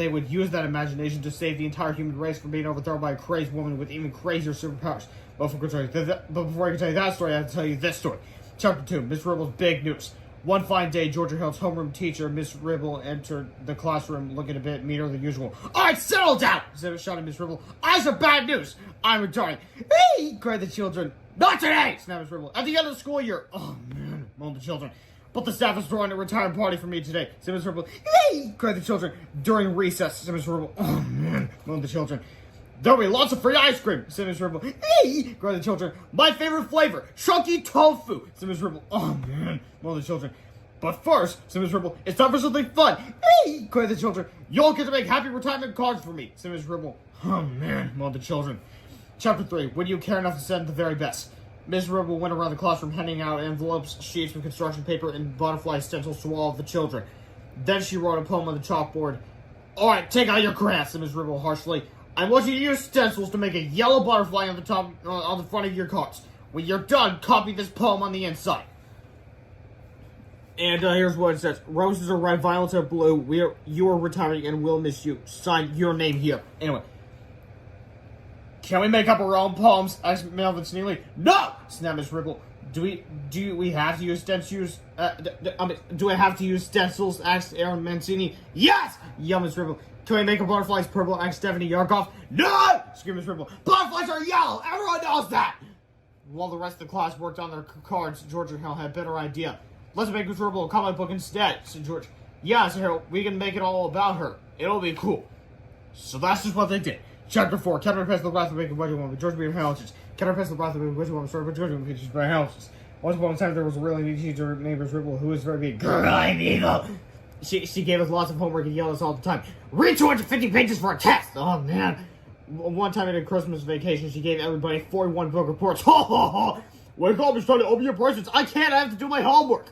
would use that imagination to save the entire human race from being overthrown by a crazed woman with even crazier superpowers. But before I can tell you that story, I have to tell you this story. Chapter 2, Miss Ribble's Big News. One fine day, Georgia Hill's homeroom teacher, Miss Ribble, entered the classroom looking a bit meaner than usual. "Alright, settle down!" shouted Miss Ribble. "I have bad news! I'm retarded!" "Hey!" cried the children. "Not today!" snapped Miss Ribble. "At the end of the school year!" "Oh, man!" moaned the children. "But the staff is throwing a retirement party for me today," said Miss Ribble. "Hey!" cried the children. "During recess," said Miss Ribble. "Oh, man!" moaned the children. "There'll be lots of free ice cream," said Miss Ribble. "Hey!" cried the children. "My favorite flavor, chunky tofu," said Miss Ribble. "Oh, man!" moaned the children. "But first," said Miss Ribble, "it's time for something fun." "Hey!" cried the children. "You'll get to make happy retirement cards for me," said Miss Ribble. "Oh, man!" moaned the children. Chapter 3, Would You Care Enough to Send the Very Best? Miss Ribble went around the classroom handing out envelopes, sheets of construction paper, and butterfly stencils to all of the children. Then she wrote a poem on the chalkboard. "Alright, take out your crayons," said Miss Ribble harshly. "I want you to use stencils to make a yellow butterfly on the front of your cards. When you're done, copy this poem on the inside." And here's what it says. "Roses are red, violets are blue. You are retiring and we'll miss you. Sign your name here." Anyway. "Can we make up our own poems?" asked Melvin sneakily. "No!" snapped Miss Ribble. Do we have to use stencils? Do I have to use stencils? Asked Aaron Mancini. "Yes!" yelled Miss Ribble. "Can we make our butterflies purple?" asked Stephanie Yarkov. "No!" screamed Miss Ribble. "Butterflies are yellow! Everyone knows that!" While the rest of the class worked on their cards, Georgia Hill had a better idea. "Let's make Miss Ribble a comic book instead," said George. "Yeah," said Harold. "We can make it all about her. It'll be cool." So that's just what they did. Chapter 4, Captain Underpants, the Wrath of the Wicked Wedgie Woman, George B. Houses. Captain Underpants, the Wrath of the Wicked Wedgie Woman, story by George B. Features by Houses. Once upon a time, there was a really neat teacher named Miss Ribble who was very big. Girl, I'm evil. She gave us lots of homework and yelled at us all the time. "Read 250 pages for a test!" Oh, man. One time at a Christmas vacation, she gave everybody 41 book reports. Ho, ho, ho! "Wake up, it's time to open your presents. I can't, I have to do my homework."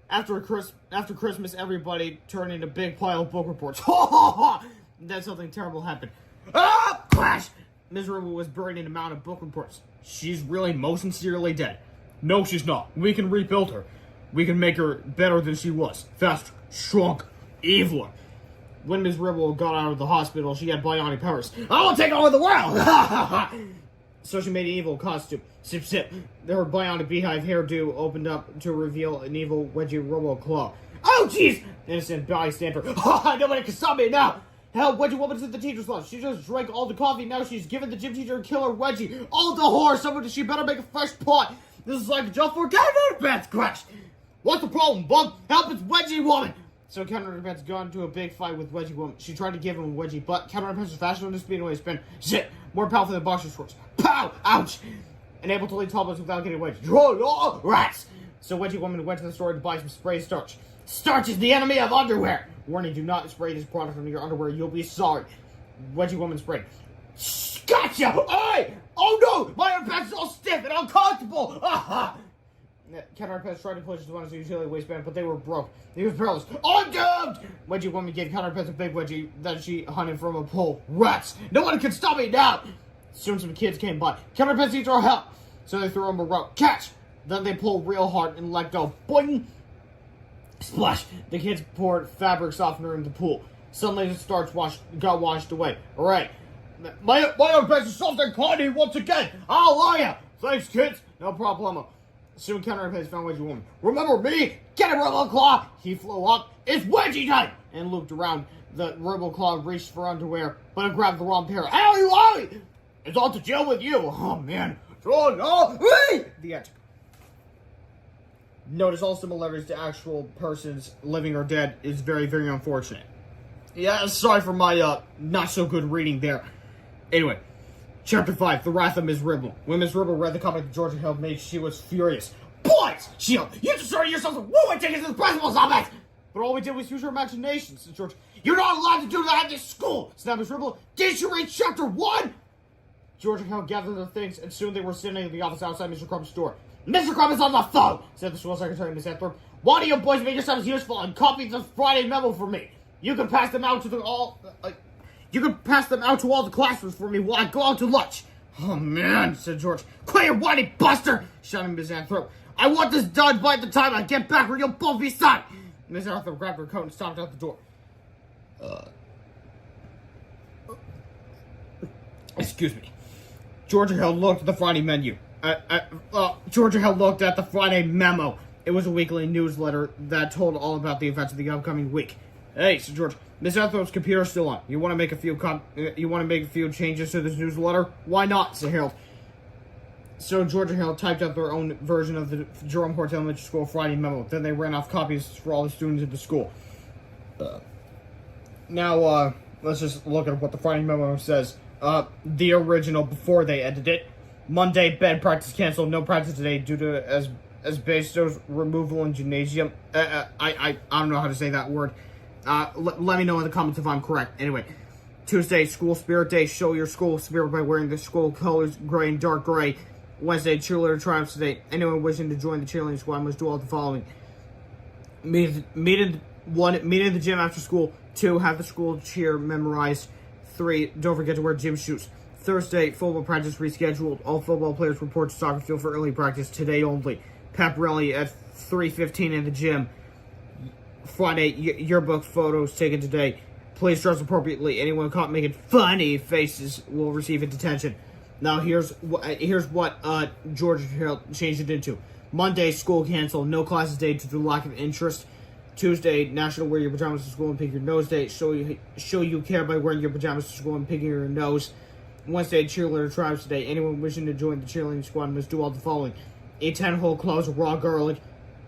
After Christmas, everybody turned in a big pile of book reports. Ha ha ha! Then something terrible happened. Ah! Crash! Miss Ribble was buried in a mountain of book reports. She's really most sincerely dead. No, she's not. We can rebuild her. We can make her better than she was. Faster, stronger, eviler. When Miss Ribble got out of the hospital, she had bionic powers. "I will take over the world!" Ha ha ha! So she made an evil costume. Sip, sip. Her bionic beehive hairdo opened up to reveal an evil wedgie robo claw. "Oh, jeez!" Innocent bystander. "Ha ha! Nobody can stop me now!" "Hell, Wedgie Woman's at the teacher's lounge. She just drank all the coffee. Now she's given the gym teacher a killer Wedgie. Oh, the horror! She better make a fresh pot. This is like a jump for Captain Underpants crash. What's the problem, bug? Help, it's Wedgie Woman!" So Captain Underpants got into a big fight with Wedgie Woman. She tried to give him a wedgie, but Captain Underpants was faster than the speedway spin. Zip! More powerful than boxer shorts. Pow! Ouch! And able to lead topless without getting wedged. Oh, rats! So Wedgie Woman went to the store to buy some spray starch. Starch is the enemy of underwear! Warning, do not spray this product on your underwear. You'll be sorry. Wedgie Woman sprayed. Gotcha! Oi! Oh no! My underpants is all stiff and uncomfortable! Aha! Captain Underpants tried to push his one of his utility waistband, but they were broke. He was paralyzed. I'm doomed! Wedgie Woman gave Captain Underpants a big wedgie that she hunted from a pole. Rats! No one can stop me now! Soon some kids came by. Captain Underpants needs our help! So they threw him a rope. Catch! Then they pulled real hard and let go. Boing! Splash! The kids poured fabric softener in the pool. Suddenly the starch got washed away. Alright. My underpants is soft and cloudy once again! Hallelujah! Thanks, kids! No problemo. Soon Captain Underpants found Wedgie Woman. Remember me? Get a Robo Claw! He flew up. It's Wedgie time! And looped around. The Robo Claw reached for underwear, but it grabbed the wrong pair. Owie, owie! It's all to jail with you! Oh, man. Oh, no! The end. Notice all similarities to actual persons, living or dead, is very, very unfortunate. Yeah, sorry for my, not so good reading there. Anyway, Chapter 5, The Wrath of Ms. Ribble. When Ms. Ribble read the comment that Georgia Hill made, she was furious. Boys! She yelled, you deserted yourselves a woman tickets to the principal's office! But all we did was use our imagination, said George. You're not allowed to do that at this school! Snapped Ms. Ribble. Didn't you read Chapter 1? Georgia Hill gathered their things, and soon they were sitting in the office outside Mr. Crump's door. Mr. Crump is on the phone, said the school secretary, Miss Anthorpe. Why do you boys make yourselves useful and copy the Friday memo for me? You can pass them out to all the classrooms for me while I go out to lunch. Oh man, said George. Quit your whiny buster, shouted Miss Anthorpe. I want this done by the time I get back, or you'll both be sorry. Miss Anthorpe grabbed her coat and stomped out the door. Excuse me. Georgia Hill looked at the Friday menu. Georgia Hill looked at the Friday memo. It was a weekly newsletter that told all about the events of the upcoming week. Hey, said George, Miss Anthorpe's computer's still on. You want to make a few changes to this newsletter? Why not? Said Harold. So Georgia Hill typed out their own version of the Jerome Hort Elementary School Friday memo. Then they ran off copies for all the students at the school. Now, let's just look at what the Friday memo says. The original before they edited it. Monday, bed practice canceled. No practice today due to asbestos removal in gymnasium. I don't know how to say that word. Let me know in the comments if I'm correct. Anyway, Tuesday, school spirit day. Show your school spirit by wearing the school colors, gray and dark gray. Wednesday, cheerleader triumphs today. Anyone wishing to join the cheerleading squad must do all the following. Meet in the gym after school. 2, have the school cheer memorized. 3, don't forget to wear gym shoes. Thursday, football practice rescheduled. All football players report to soccer field for early practice today only. Pep rally at 3:15 in the gym. Friday, yearbook photos taken today. Please dress appropriately. Anyone caught making funny faces will receive a detention. Now here's what Georgia Hill changed it into. Monday, school canceled. No classes day due to lack of interest. Tuesday, National Wear Your Pajamas to School and Pick Your Nose Day. Show you care by wearing your pajamas to school and picking your nose. Wednesday, cheerleader tribes today. Anyone wishing to join the cheerleading squad must do all the following. Eat 10 whole cloves of raw garlic.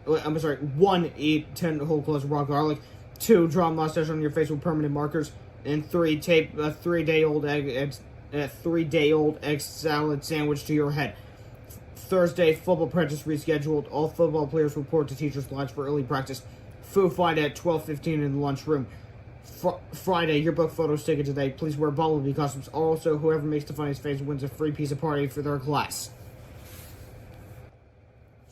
1, eat 10 whole cloves of raw garlic. 2, draw a mustache on your face with permanent markers. And 3, tape a 3-day-old egg salad sandwich to your head. Thursday, football practice rescheduled. All football players report to teachers' lunch for early practice. Food fight at 12:15 in the lunchroom. Friday, yearbook photos taken today. Please wear bumblebee costumes. Also, whoever makes the funniest face wins a free pizza party for their class.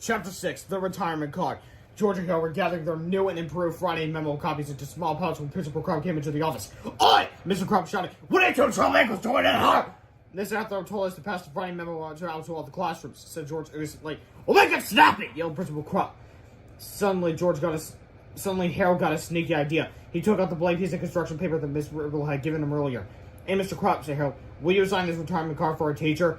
Chapter 6, The Retirement Card. Georgia Hill were gathering their new and improved Friday memo copies into small pouches when Principal Crump came into the office. Oi! Mr. Crump shouted, what are you two troublemakers doing in here? Miss Anthorpe told us to pass the Friday memo out to all the classrooms, said George innocently. Well, make it snappy, yelled Principal Crump. Suddenly, Harold got a sneaky idea. He took out the blank piece of construction paper that Miss Ribble had given him earlier. Hey, Mr. Crump, said Harold, will you sign this retirement card for our teacher?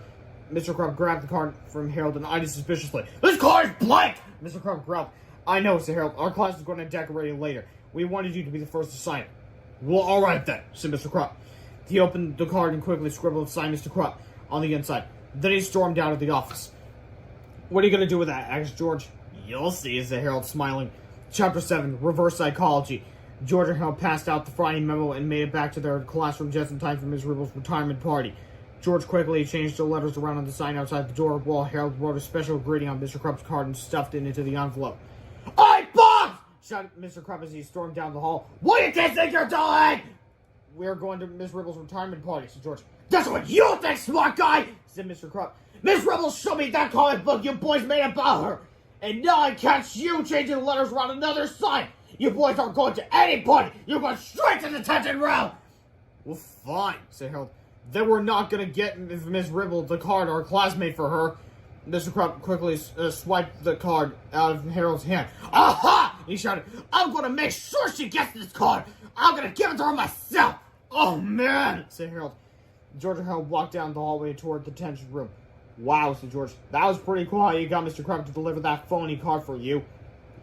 Mr. Crump grabbed the card from Harold and eyed it suspiciously. This card is blank! Mr. Crump growled. I know, said Harold. Our class is going to decorate it later. We wanted you to be the first to sign it. Well, all right then, said Mr. Crump. He opened the card and quickly scribbled "Sign Mr. Crump" on the inside. Then he stormed out of the office. What are you going to do with that? Asked George. You'll see, said Harold, smiling. Chapter 7, Reverse Psychology. Georgia Hill passed out the Friday memo and made it back to their classroom just in time for Ms. Ribble's retirement party. George quickly changed the letters around on the sign outside the door while Harold wrote a special greeting on Mr. Crump's card and stuffed it into the envelope. Hey, Bob! Shouted Mr. Crump as he stormed down the hall. What do you think you're doing? We're going to Miss Ribble's retirement party, said George. That's what you think, smart guy, said Mr. Crump. Miss Ribble showed me that comic book you boys made about her. And now I catch you changing the letters around another sign. You boys aren't going to any party. You're going straight to the detention room. Well, fine, said Harold. Then we're not going to get Miss Ribble the card our classmate for her. Mr. Crump quickly swiped the card out of Harold's hand. Aha! He shouted. I'm going to make sure she gets this card. I'm going to give it to her myself. Oh, man, said Harold. George and Harold walked down the hallway toward the detention room. Wow, said George. That was pretty cool how you got Mr. Crump to deliver that phony card for you.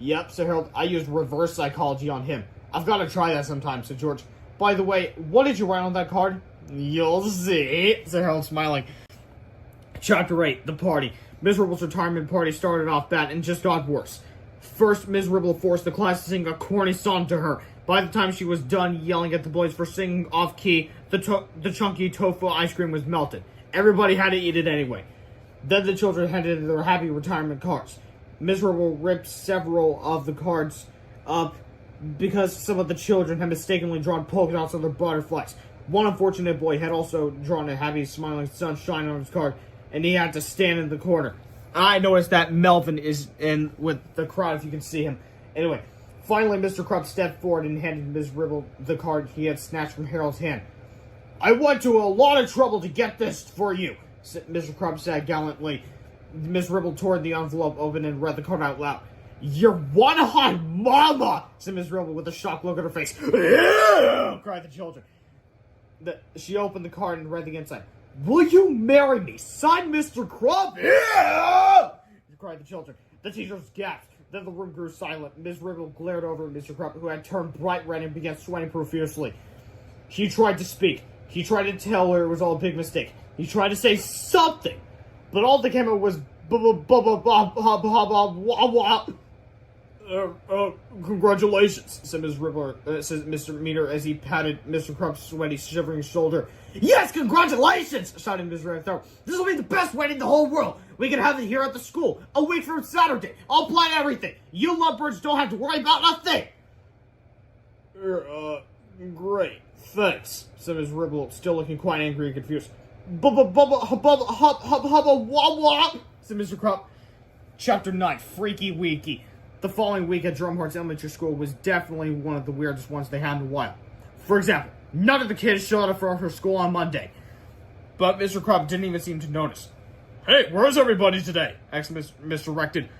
Yep, said Harold. I used reverse psychology on him. I've got to try that sometime, said George. By the way, what did you write on that card? You'll see, said Harold, smiling. Chapter 8, The Party. Miss Ribble's retirement party started off bad and just got worse. First, Ms. Ribble forced the class to sing a corny song to her. By the time she was done yelling at the boys for singing off-key, the chunky tofu ice cream was melted. Everybody had to eat it anyway. Then the children headed to their happy retirement cars. Ms. Ribble ripped several of the cards up because some of the children had mistakenly drawn polka dots on their butterflies. One unfortunate boy had also drawn a happy smiling sunshine on his card, and he had to stand in the corner. I noticed that Melvin is in with the crowd, if you can see him. Anyway, finally Mr. Krupp stepped forward and handed Ms. Ribble the card he had snatched from Harold's hand. "I went to a lot of trouble to get this for you," Mr. Krupp said gallantly. Ms. Ribble tore the envelope open and read the card out loud. "Your one-eyed mama!" said Ms. Ribble with a shocked look on her face. "Ew!" cried the children. She opened the card and read the inside. "Will you marry me? Signed, Mr. Krupp." "Ew!" cried the children. The teachers gasped. Then the room grew silent. Ms. Ribble glared over at Mr. Krupp, who had turned bright red and began sweating profusely. He tried to speak. He tried to tell her it was all a big mistake. He tried to say something, but all that came out was "Congratulations," said Ms. Ribble, said Mr. Meter as he patted Mr. Krupp's sweaty, shivering shoulder. "Yes, congratulations!" shouted Ms. Ribble. "This will be the best wedding in the whole world. We can have it here at the school, a week from Saturday. I'll plan everything. You lovebirds don't have to worry about nothing." Great, thanks," said Ms. Ribble, still looking quite angry and confused. Said Mr. Krupp. Chapter 9, Freaky Weeky. The following week at Drumheart's elementary school was definitely one of the weirdest ones they had in a while. For example, none of the kids showed up for her school on Monday. But Mr. Krupp didn't even seem to notice. "Hey, where's everybody today?" asked Mr. Recton.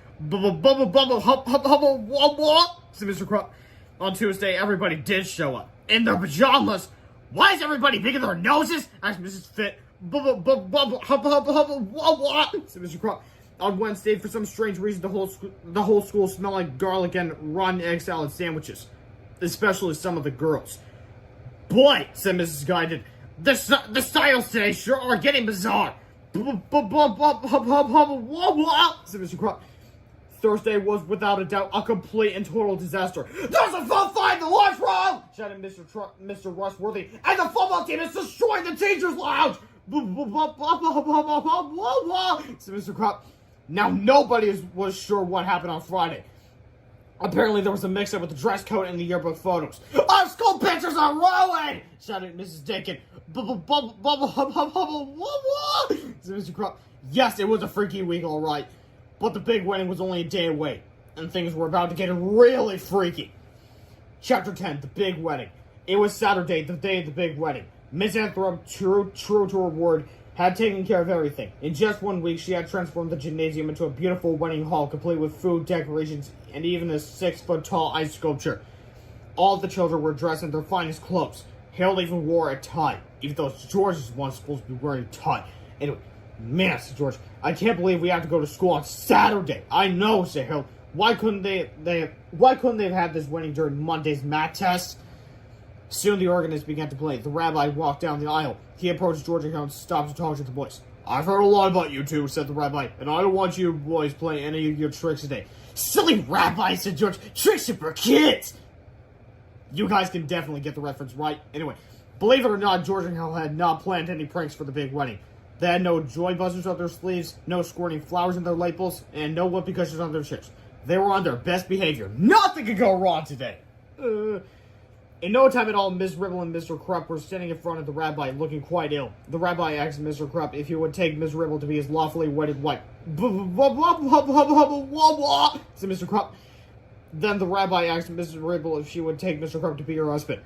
Said Mr. Krupp. On Tuesday, everybody did show up. In their pajamas. "Why is everybody picking their noses?" asked Mrs. Fit. Said Mr. Krupp. On Wednesday, for some strange reason, the whole school smelled like garlic and rotten egg salad sandwiches. Especially some of the girls. "Boy," said Mrs. Guided, the styles today sure are getting bizarre." Said Mr. Krupp. Thursday was without a doubt a complete and total disaster. "There's a fun fight in the lunchroom!" shouted Mr. Rushworthy, "and the football team is destroying the teacher's lounge!" Said Mr. Krupp. Now nobody was sure what happened on Friday. Apparently there was a mix-up with the dress code and the yearbook photos. "Our school pictures are ruined!" shouted Mrs. Dakin. Said Mr. Krupp. Yes, it was a freaky week, all right. But the big wedding was only a day away, and things were about to get really freaky. Chapter 10, The Big Wedding. It was Saturday, the day of the big wedding. Miss Anthrop, true to her word, had taken care of everything. In just 1 week, she had transformed the gymnasium into a beautiful wedding hall, complete with food, decorations, and even a 6-foot-tall ice sculpture. All of the children were dressed in their finest clothes. Harold even wore a tie, even though George's one supposed to be wearing a tie. Anyway, man, said George, I can't believe we have to go to school on Saturday. "I know," said Harold. Why couldn't they have had this wedding during Monday's math test?" Soon the organist began to play. The rabbi walked down the aisle. He approached George and Harold and stopped to talk to the boys. "I've heard a lot about you two," said the rabbi, "and I don't want you boys playing any of your tricks today." "Silly rabbi," said George. "Tricks are for kids." You guys can definitely get the reference, right? Anyway, believe it or not, George and Harold had not planned any pranks for the big wedding. They had no joy buzzers up their sleeves, no squirting flowers in their lapels, and no whoopee cushions on their chairs. They were on their best behavior. Nothing could go wrong today. In no time at all, Miss Ribble and Mr. Krupp were standing in front of the rabbi, looking quite ill. The rabbi asked Mr. Krupp if he would take Miss Ribble to be his lawfully wedded wife. Said Mr. Krupp. Then the rabbi asked Mrs. Ribble if she would take Mr. Krupp to be her husband.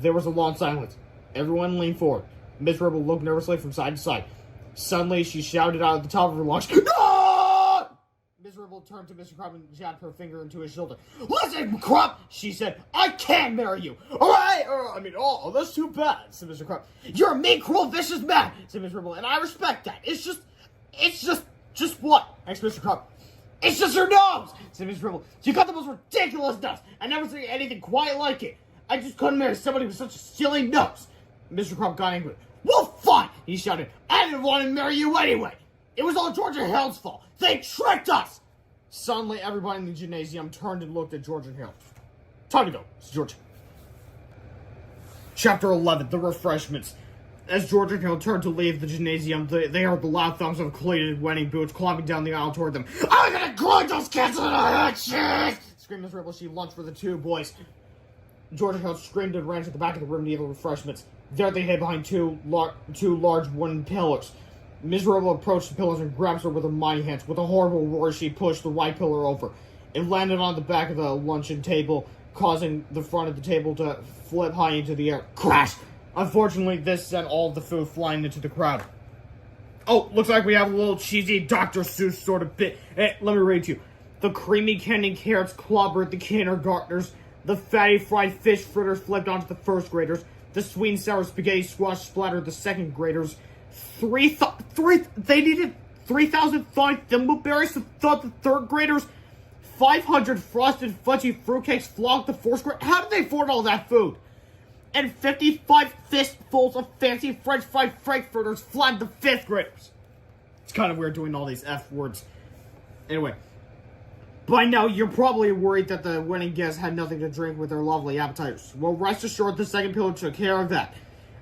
There was a long silence. Everyone leaned forward. Miss Ribble looked nervously from side to side. Suddenly, she shouted out at the top of her lungs, "No!" Miss Ribble turned to Mr. Krupp and jabbed her finger into his shoulder. "Listen, Krupp," she said, "I can't marry you." "All right, that's too bad," said Mr. Krupp. "You're a mean, cruel, vicious man," said Miss Ribble, "and I respect that. It's just what?" asked Mr. Krupp. "It's just your nose," said Miss Ribble. "You got the most ridiculous nose. I never seen anything quite like it. I just couldn't marry somebody with such a silly nose." Mr. Krupp got angry. "Well, fine," he shouted. "I didn't want to marry you anyway. It was all George and Harold's fault. They tricked us." Suddenly, everybody in the gymnasium turned and looked at George and Harold. Time to go, said George. Chapter 11, The Refreshments. As George and Harold turned to leave the gymnasium, they heard the loud thumps of cleated wedding boots climbing down the aisle toward them. I'm gonna grind those kids in the head, shit! Screamed Miss Ribble. She lunged for the two boys. George and Harold screamed and ran to the back of the room to get the refreshments. There they hid behind two large wooden pillars. Miss Ribble approached the pillars and grabbed her with her mighty hands. With a horrible roar, she pushed the white pillar over. It landed on the back of the luncheon table, causing the front of the table to flip high into the air. Crash! Unfortunately, this sent all of the food flying into the crowd. Oh, looks like we have a little cheesy Dr. Seuss sort of bit. Hey, let me read to you. The creamy candy carrots clobbered the kindergartners. The fatty fried fish fritters flipped onto the first graders. The sweet and sour spaghetti squash splattered the second graders. They needed 3,000 fine thimbleberries to thud the third graders. 500 frosted fudgy fruitcakes flogged the fourth grade. How did they afford all that food? And 55 fistfuls of fancy French fried frankfurters flattened the fifth graders. It's kind of weird doing all these F words. Anyway, by now you're probably worried that the wedding guests had nothing to drink with their lovely appetizers. Well, rest assured, the second pillar took care of that.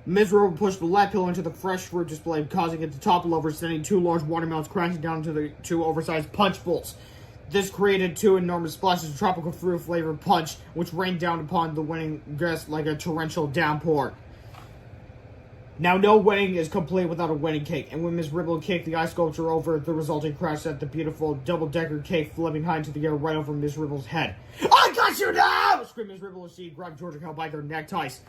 Ms. Rowe pushed the left pillar into the fresh fruit display, causing it to topple over, sending two large watermelons crashing down into the two oversized punch bowls. This created two enormous splashes of tropical fruit-flavored punch, which rained down upon the wedding guests like a torrential downpour. Now, no wedding is complete without a wedding cake, and when Miss Ribble kicked the ice sculpture over, the resulting crash sent the beautiful double-decker cake flipping high into the air right over Miss Ribble's head. I got you now! Screamed Miss Ribble as she grabbed George and Harold by their neckties.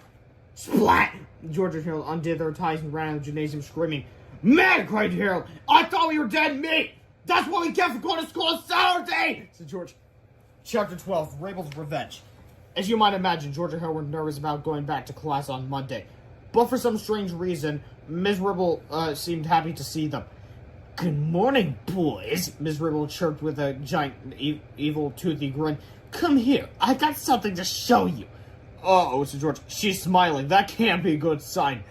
Splat! George and Harold undid their ties and ran out of the gymnasium screaming. Man, cried Harold, I thought we were dead meat! That's what we get for going to school on Saturday! Said George. Chapter 12, Rabel's Revenge. As you might imagine, George and Harold were nervous about going back to class on Monday. But for some strange reason, Ms. Ribble seemed happy to see them. Good morning, boys, Ms. Ribble chirped with a giant, evil, toothy grin. Come here, I got something to show you. Uh-oh, said George. She's smiling. That can't be a good sign.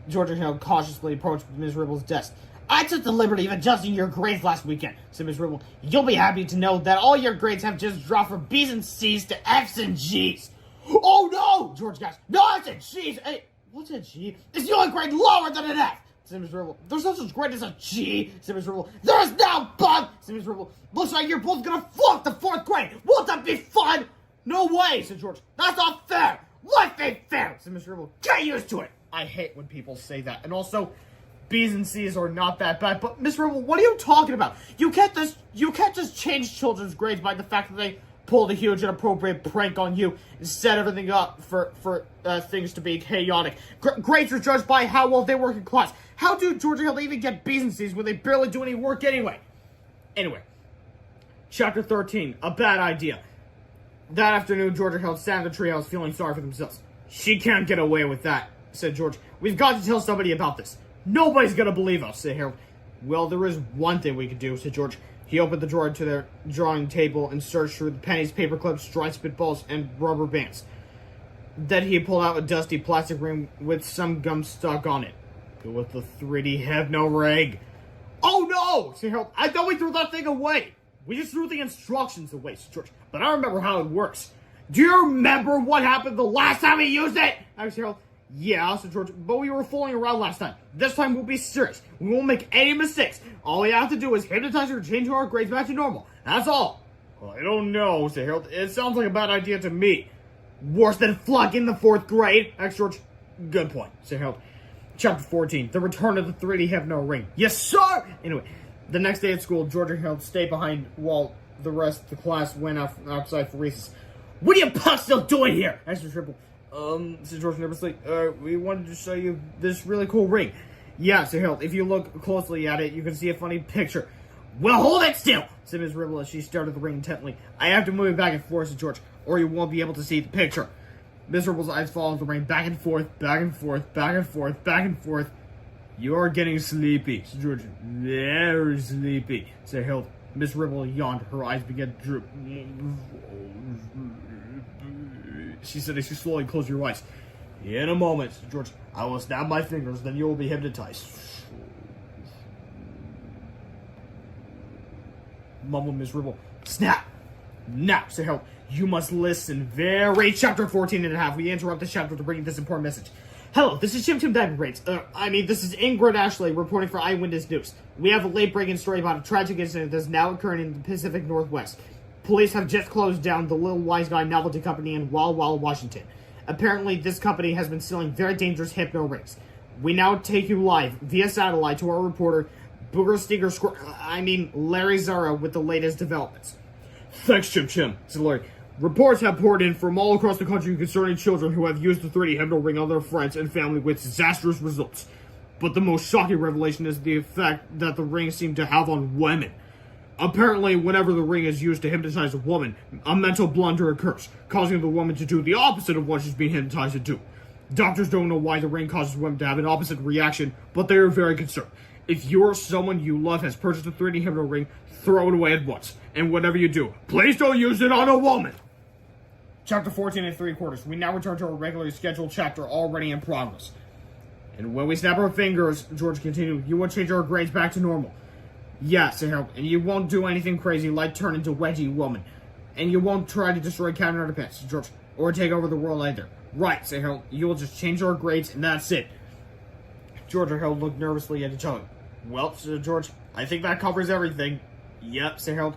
George and Harold cautiously approached Ms. Ribble's desk. I took the liberty of adjusting your grades last weekend, said Ms. Ribble. You'll be happy to know that all your grades have just dropped from B's and C's to F's and G's. Oh no! George gasped. No, it's a G's. Hey, what's a G? It's the only grade lower than an F, said Ms. Ribble. There's no such grade as a G, said Ms. Ribble. There is now, bug, said Ms. Ribble. Looks like you're both gonna flunk the fourth grade. Won't that be fun? No way, said George. That's not fair. Life ain't fair, said Ms. Ribble. Get used to it. I hate when people say that. And also, B's and C's are not that bad. But Miss Ribble, what are you talking about? You can't just change children's grades by the fact that they pulled a huge inappropriate prank on you and set everything up for things to be chaotic. Grades are judged by how well they work in class. How do George and Harold even get B's and C's when they barely do any work anyway? Anyway, chapter 13, a bad idea. That afternoon, George and Harold sat in the treehouse feeling sorry for themselves. She can't get away with that, said George. We've got to tell somebody about this. Nobody's gonna believe us, said Harold. Well, there is one thing we could do, said George. He opened the drawer to their drawing table and searched through the pennies, paper clips, dried spitballs, and rubber bands. Then he pulled out a dusty plastic ring with some gum stuck on it. Go with the 3D hypno ring. Oh no, said Harold. I thought we threw that thing away. We just threw the instructions away, said George. But I remember how it works. Do you remember what happened the last time we used it? asked Harold. Yeah, said George, but we were fooling around last time. This time we'll be serious. We won't make any mistakes. All we have to do is hypnotize her and change our grades back to normal. That's all. Well, I don't know, said Harold. It sounds like a bad idea to me. Worse than flunking the fourth grade, asked George. Good point, said Harold. Chapter 14, The Return of the 3D Hypno Ring. Yes, sir! Anyway, the next day at school, George and Harold stayed behind while the rest of the class went outside for recess. What are you punks still doing here? asked Miss Ribble. Said George nervously. We wanted to show you this really cool ring. Yeah, said Harold. If you look closely at it, you can see a funny picture. Well, hold it still, said Miss Ribble as she stared at the ring intently. I have to move it back and forth, said George, or you won't be able to see the picture. Miss Ribble's eyes followed the ring back and forth, back and forth, back and forth, back and forth. You're getting sleepy, said George. Very sleepy, said Harold. Miss Ribble yawned. Her eyes began to droop. She said as she slowly closed your eyes. In a moment, said George. I will snap my fingers, then you will be hypnotized. mumbled Miserable. Snap! Now, said Harold, you must listen very. Chapter 14 and a half. We interrupt this chapter to bring you this important message. Hello, this is Tim Diamond Rates. This is Ingrid Ashley reporting for Eyewitness News. We have a late-breaking story about a tragic incident that is now occurring in the Pacific Northwest. Police have just closed down the Little Wise Guy Novelty Company in Walla Walla, Washington. Apparently, this company has been selling very dangerous hypno rings. We now take you live via satellite to our reporter, Larry Zara, with the latest developments. Thanks, Chim, said Larry. Reports have poured in from all across the country concerning children who have used the 3D hypno ring on their friends and family with disastrous results. But the most shocking revelation is the effect that the ring seemed to have on women. Apparently, whenever the ring is used to hypnotize a woman, a mental blunder occurs, causing the woman to do the opposite of what she's being hypnotized to do. Doctors don't know why the ring causes women to have an opposite reaction, but they are very concerned. If you or someone you love has purchased a 3D hypno ring, throw it away at once. And whatever you do, please don't use it on a woman! Chapter 14 and 3/4. We now return to our regularly scheduled chapter already in progress. And when we snap our fingers, George continued, you won't change our grades back to normal. Yes, said Harold, and you won't do anything crazy like turn into Wedgie Woman. And you won't try to destroy Captain Underpants, said George, or take over the world either. Right, said Harold, you will just change our grades and that's it. George and Harold looked nervously at each other. Well, said George, I think that covers everything. Yep, said Harold.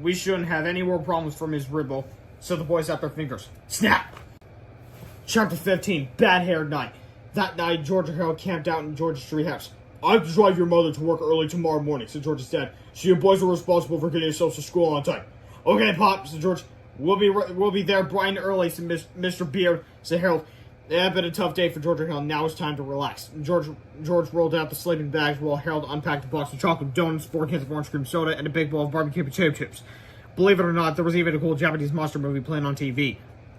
We shouldn't have any more problems from Miss Ribble. So the boys snapped their fingers. Snap! Chapter 15, Bad Hair Night. That night, George and Harold camped out in George's treehouse. I have to drive your mother to work early tomorrow morning, said George's dad. She and boys are responsible for getting yourselves to school on time. Okay, Pop, said George. We'll be there bright and early, said Mr. Beard, said Harold. It had been a tough day for George and Harold. Now it's time to relax. George rolled out the sleeping bags while Harold unpacked a box of chocolate donuts, 4 cans of orange cream soda, and a big bowl of barbecue potato chips. Believe it or not, there was even a cool Japanese monster movie playing on TV.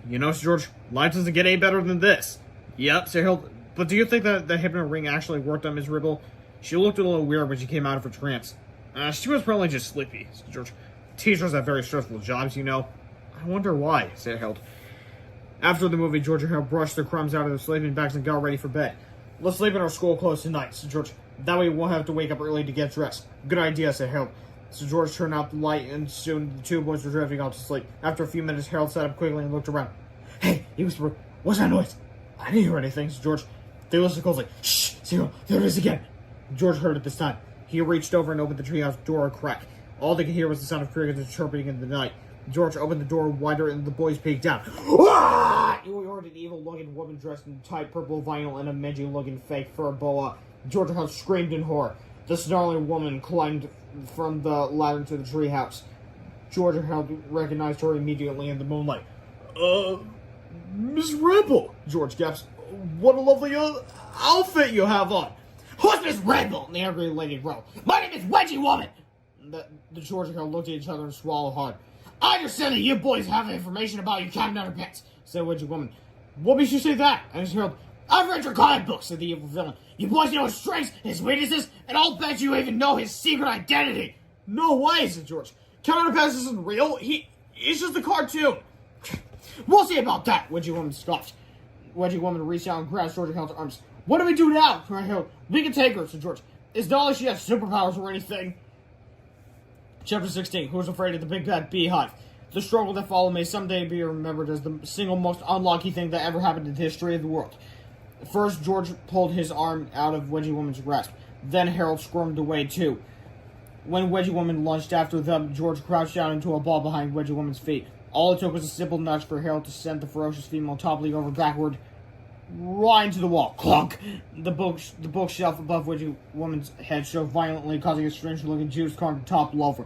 You know, Sir George, life doesn't get any better than this. Yep, said Harold. But do you think that the hypno ring actually worked on Miss Ribble? She looked a little weird when she came out of her trance. She was probably just sleepy, said George. Teachers have very stressful jobs, you know. I wonder why, said Harold. After the movie, George and Harold brushed the crumbs out of their sleeping bags and got ready for bed. Let's sleep in our school clothes tonight, said George. That way we won't have to wake up early to get dressed. Good idea, said Harold. So George turned out the light, and soon the two boys were drifting off to sleep. After a few minutes, Harold sat up quickly and looked around. Hey, he whispered, what's that noise? I didn't hear anything, said George. They listened closely. Shh, Zero, there it is again. George heard it this time. He reached over and opened the treehouse door a crack. All they could hear was the sound of crickets chirping in the night. George opened the door wider and the boys peeked down. He heard an evil-looking woman dressed in tight purple vinyl and a mangy-looking fake fur boa. George and Harold screamed in horror. The snarling woman climbed from the ladder to the treehouse. George and Harold recognized her immediately in the moonlight. Miss Ribble, George gasped. What a lovely outfit you have on. Who's Miss Ribble? The angry lady growled. My name is Wedgie Woman. The George and Harold looked at each other and swallowed hard. I understand that you boys have information about you Captain Underpants, said Wedgie Woman. What makes you say that? Asked Harold. I've read your comic books, said the evil villain. You boys know his strengths, his weaknesses, and I'll bet you even know his secret identity. No way, said George. Captain Underpants isn't real. He's just a cartoon. We'll see about that, Wedgie Woman scoffed. Wedgie Woman reached out and grabbed George and Harold's arms. What do we do now? cried Harold. We can take her, said George. It's not like she has superpowers or anything. Chapter 16, Who's Afraid of the Big Bad Beehive? The struggle that followed may someday be remembered as the single most unlucky thing that ever happened in the history of the world. First, George pulled his arm out of Wedgie Woman's grasp. Then Harold squirmed away too. When Wedgie Woman lunged after them, George crouched down into a ball behind Wedgie Woman's feet. All it took was a simple nudge for Harold to send the ferocious female toppling over backward, right into the wall. Clunk! The bookshelf above Wedgie Woman's head shook violently, causing a strange-looking juice carton to topple over.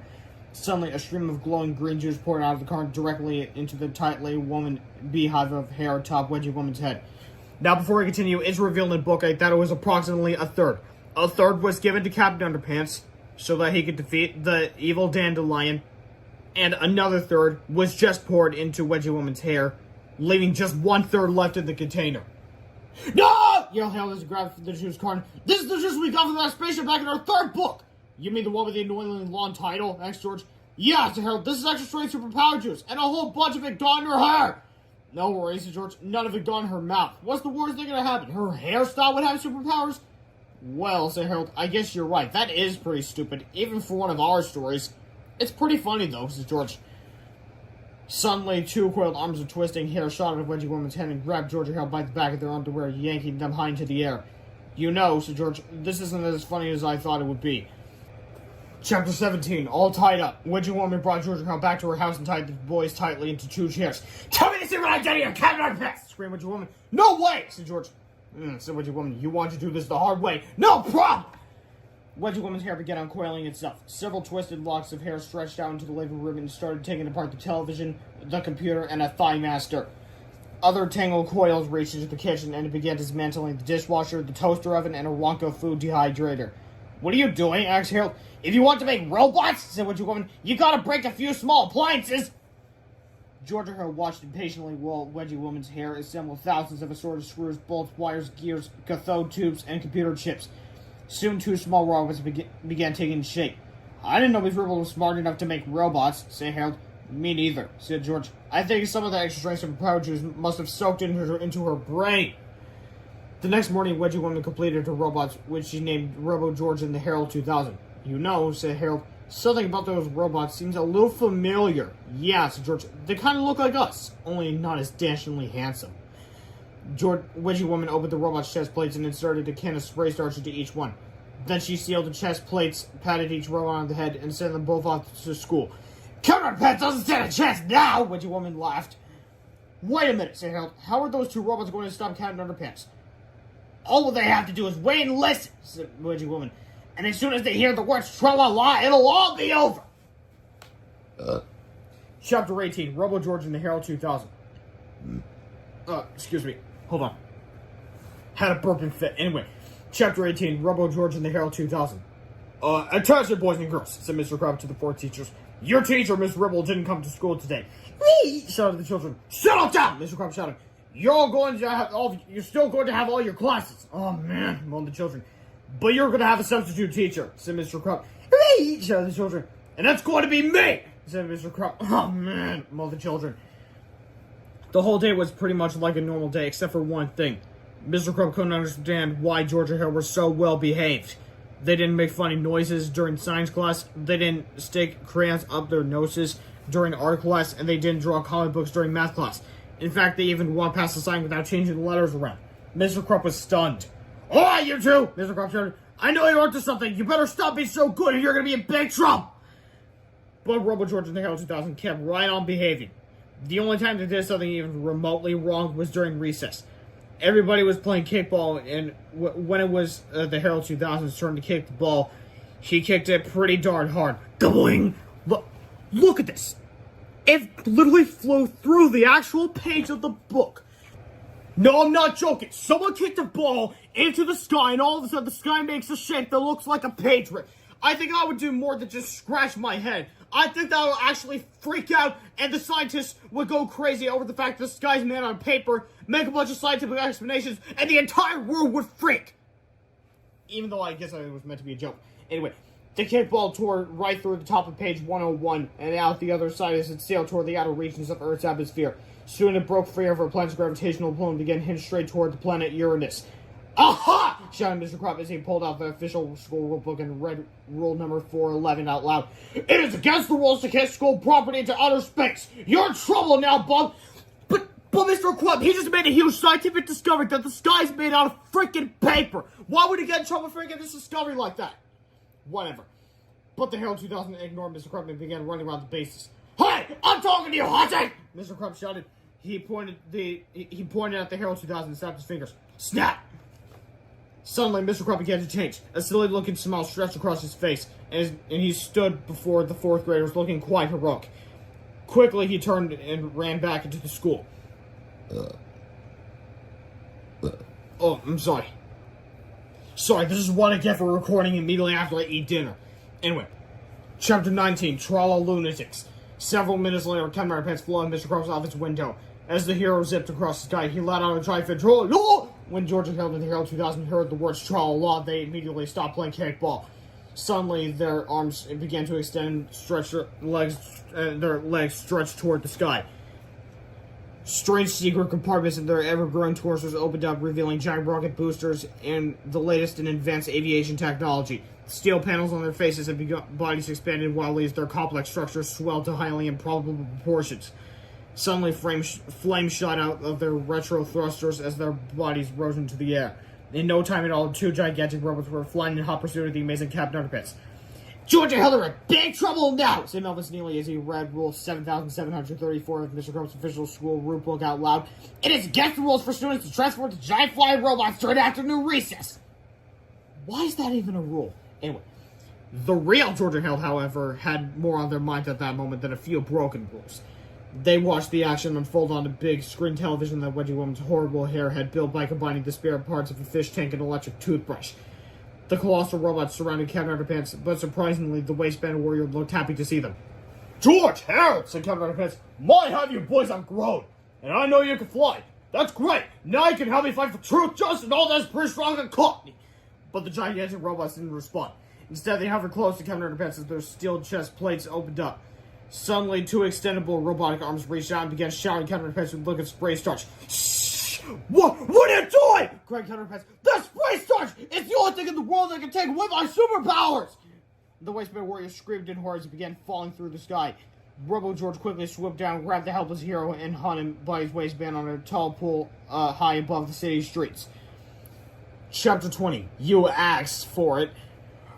Suddenly, a stream of glowing green juice poured out of the carton directly into the tightly woven beehive of hair atop Wedgie Woman's head. Now, before we continue, it's revealed in Book 8 that it was approximately a third. A third was given to Captain Underpants so that he could defeat the evil dandelion, and another third was just poured into Wedgie Woman's hair, leaving just 1/3 left in the container. No! Yelled Harold as he grabbed the juice carton. This is the juice we got from that spaceship back in our 3rd book! You mean the one with the annoyingly long title? Asked George. Yeah, said Harold. This is extra strength superpower juice, and a whole bunch of it got in her hair! No worries, said George. None of it got in her mouth. What's the worst thing gonna happen? Her hairstyle would have superpowers? Well, said Harold, I guess you're right. That is pretty stupid, even for one of our stories. It's pretty funny, though, says George. Suddenly, two coiled arms are twisting, hair shot out of Wedgie Woman's head and grabbed Georgia Hale by the back of their underwear, yanking them high into the air. You know, said George, this isn't as funny as I thought it would be. Chapter 17, all tied up. Wedgie Woman brought Georgia Hale back to her house and tied the boys tightly into two chairs. Tell me the secret identity of Captain Underpants! Screamed Wedgie Woman. No way, said George. Said Wedgie Woman, you want to do this the hard way. No problem! Wedgie Woman's hair began uncoiling itself. Several twisted locks of hair stretched out into the living room and started taking apart the television, the computer, and a thigh master. Other tangled coils reached into the kitchen and it began dismantling the dishwasher, the toaster oven, and a Wonka food dehydrator. What are you doing? Asked Harold. If you want to make robots, said Wedgie Woman, you gotta break a few small appliances. Georgia Hare watched impatiently while Wedgie Woman's hair assembled thousands of assorted screws, bolts, wires, gears, cathode tubes, and computer chips. Soon, two small robots began taking shape. I didn't know Miss Ribble was smart enough to make robots, said Harold. Me neither, said George. I think some of the extra strength of power juice must have soaked into her brain. The next morning, Wedgie Woman completed her robots, which she named Robo George and the Herald 2000. You know, said Harold, something about those robots seems a little familiar. Yeah, said George. They kind of look like us, only not as dashingly handsome. Wedgie Woman opened the robot's chest plates and inserted a can of spray starch into each one. Then she sealed the chest plates, patted each robot on the head, and sent them both off to school. Captain Underpants doesn't stand a chance now, Wedgie Woman laughed. Wait a minute, said Harold. How are those two robots going to stop Captain Underpants? All they have to do is wait and listen, said Wedgie Woman. And as soon as they hear the words tra-la-la, it'll all be over. Chapter 18, Robo George and the Herald 2000. Excuse me. Hold on. Had a burping fit. Anyway, Chapter 18, Robo George and the Herald 2000. Attention, boys and girls, said Mr. Crab to the four teachers. Your teacher, Miss Ribble, didn't come to school today. Whee! Shouted the children. Shut up, down! Mr. Crab shouted. You're still going to have all your classes. Oh, man, moaned the children. But you're going to have a substitute teacher, said Mr. Crump. Whee! Shouted the children. And that's going to be me, said Mr. Crump. Oh, man, moaned the children. The whole day was pretty much like a normal day, except for one thing. Mr. Crump couldn't understand why Georgia Hare were so well behaved. They didn't make funny noises during science class, they didn't stick crayons up their noses during art class, and they didn't draw comic books during math class. In fact, they even walked past the sign without changing the letters around. Mr. Crump was stunned. All right, you two, Mr. Crump shouted. I know you're onto something. You better stop being so good or you're going to be in big trouble. But Robo George and the Herald 2000 kept right on behaving. The only time they did something even remotely wrong was during recess. Everybody was playing kickball, and when it was the Herald 2000's turn to kick the ball, he kicked it pretty darn hard. Going! Look at this! It literally flew through the actual page of the book. No, I'm not joking. Someone kicked a ball into the sky, and all of a sudden the sky makes a shape that looks like a page rip. I think I would do more than just scratch my head. I think that would actually freak out, and the scientists would go crazy over the fact that the sky's made on paper, make a bunch of scientific explanations, and the entire world would freak. Even though I guess it was meant to be a joke. Anyway, the kickball tore right through the top of page 101, and out the other side as it sailed toward the outer regions of Earth's atmosphere. Soon it broke free of our planet's gravitational pull and began hinged straight toward the planet Uranus. Aha! Shouted Mr. Crop as he pulled out the official school rulebook and read rule number 411 out loud. It is against the rules to kick school property into outer space. You're in trouble now, Bob. But Mr. Crop, he just made a huge scientific discovery that the sky's made out of freaking paper. Why would he get in trouble for making this discovery like that? Whatever. But the Herald 2000 ignored Mr. Crump and began running around the bases. Hey, I'm talking to you, Hudson! Mr. Crump shouted. He pointed at the Herald 2000 and snapped his fingers. Snap! Suddenly, Mr. Crump began to change. A silly-looking smile stretched across his face, and he stood before the fourth graders looking quite heroic. Quickly, he turned and ran back into the school. Oh, I'm sorry. Sorry, this is what I get for recording immediately after I eat dinner. Anyway, Chapter 19, Trolla Lunatics. Several minutes later, Captain Underpants flew out of Mr. Crump's office window. As the hero zipped across the sky, he let out a giant troll. When Georgia Held and the Herald 2000 heard the words "Trolla," they immediately stopped playing kickball. Suddenly, their arms began to extend, their legs stretched toward the sky. Strange secret compartments in their ever-growing torsos opened up, revealing giant rocket boosters and the latest in advanced aviation technology. Steel panels on their faces and bodies expanded wildly as their complex structures swelled to highly improbable proportions. Suddenly, flames shot out of their retro thrusters as their bodies rose into the air. In no time at all, two gigantic robots were flying in hot pursuit of the amazing Captain Underpants. George and Hilda are in big trouble now, said Melvin Neely as he read Rule 7734 of Mr. Crump's official school rulebook out loud. It is against the rules for students to transport the giant flying robots during afternoon recess. Why is that even a rule? Anyway, the real George and Hilda, however, had more on their minds at that moment than a few broken rules. They watched the action unfold on the big screen television that Wedgie Woman's horrible hair had built by combining the spare parts of a fish tank and electric toothbrush. The colossal robots surrounded Captain Underpants, but surprisingly, the waistband warrior looked happy to see them. George, Harold, said Captain Underpants, my have you boys outgrown, and I know you can fly. That's great. Now you can help me fight for truth, justice, and all that's pretty strong and caught me. But the gigantic robots didn't respond. Instead, they hovered close to Captain Underpants as their steel chest plates opened up. Suddenly, two extendable robotic arms reached out and began showering Captain Underpants with liquid spray starch. Shh! What are you doing? Cried Captain Underpants. The spray starch! It's the only thing in the world that can take away my superpowers! The waistband warrior screamed in horror as he began falling through the sky. Robo George quickly swooped down, grabbed the helpless hero, and hung him by his waistband on a tall pole high above the city's streets. Chapter 20. You asked for it.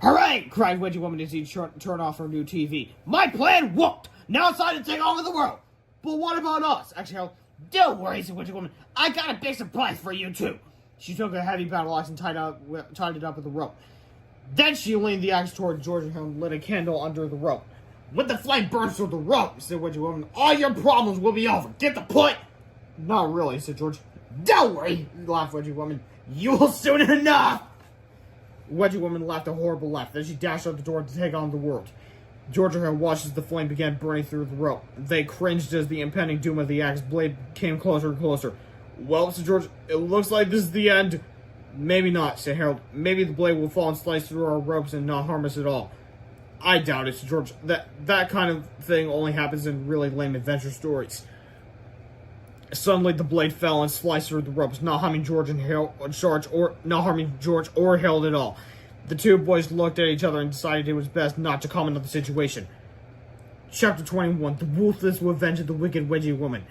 Hooray! Cried Wedgie Woman as he turned off her new TV. My plan worked! Now it's time to take over the world! But what about us? Actually, don't worry, said Wedgie Woman. I got a big surprise for you, too. She took a heavy battle axe and tied it up with a rope. Then she leaned the axe toward George and lit a candle under the rope. When the flame burns through the rope, said Wedgie Woman, all your problems will be over. Get the point? Not really, said George. Don't worry, laughed Wedgie Woman. You will soon enough! Wedgie Woman laughed a horrible laugh. Then she dashed out the door to take on the world. George and her watched as the flame began burning through the rope. They cringed as the impending doom of the axe blade came closer and closer. Well, said George, it looks like this is the end. Maybe not, said Harold. Maybe the blade will fall and slice through our ropes and not harm us at all. I doubt it, said George. That kind of thing only happens in really lame adventure stories. Suddenly, the blade fell and sliced through the ropes, not harming George or Harold at all. The two boys looked at each other and decided it was best not to comment on the situation. Chapter 21. The Ruthless Revenge of the Wicked Wedgie Woman.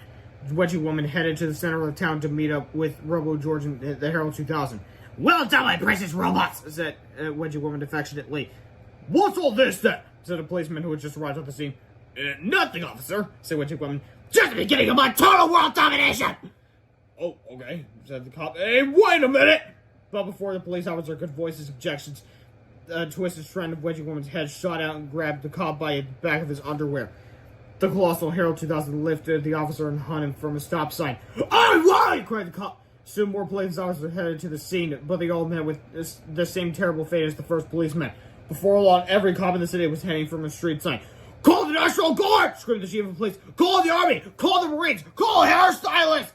The Wedgie Woman headed to the center of the town to meet up with Robo George and the Herald 2000. Well done, my precious robots, said Wedgie Woman affectionately. What's all this, then? Said a policeman who had just arrived on the scene. Nothing, officer, said Wedgie Woman. Just the beginning of my total world domination! Oh, okay, said the cop. Hey, wait a minute! But before the police officer could voice his objections, a twisted strand of Wedgie Woman's head shot out and grabbed the cop by the back of his underwear. The colossal Herald 2000 lifted the officer and hung him from a stop sign. I'm right! Cried the cop. Soon more police officers headed to the scene, but they all met with the same terrible fate as the first policeman. Before long, every cop in the city was hanging from a street sign. Call the National Guard! Screamed the chief of police. Call the army! Call the Marines! Call a hairstylist!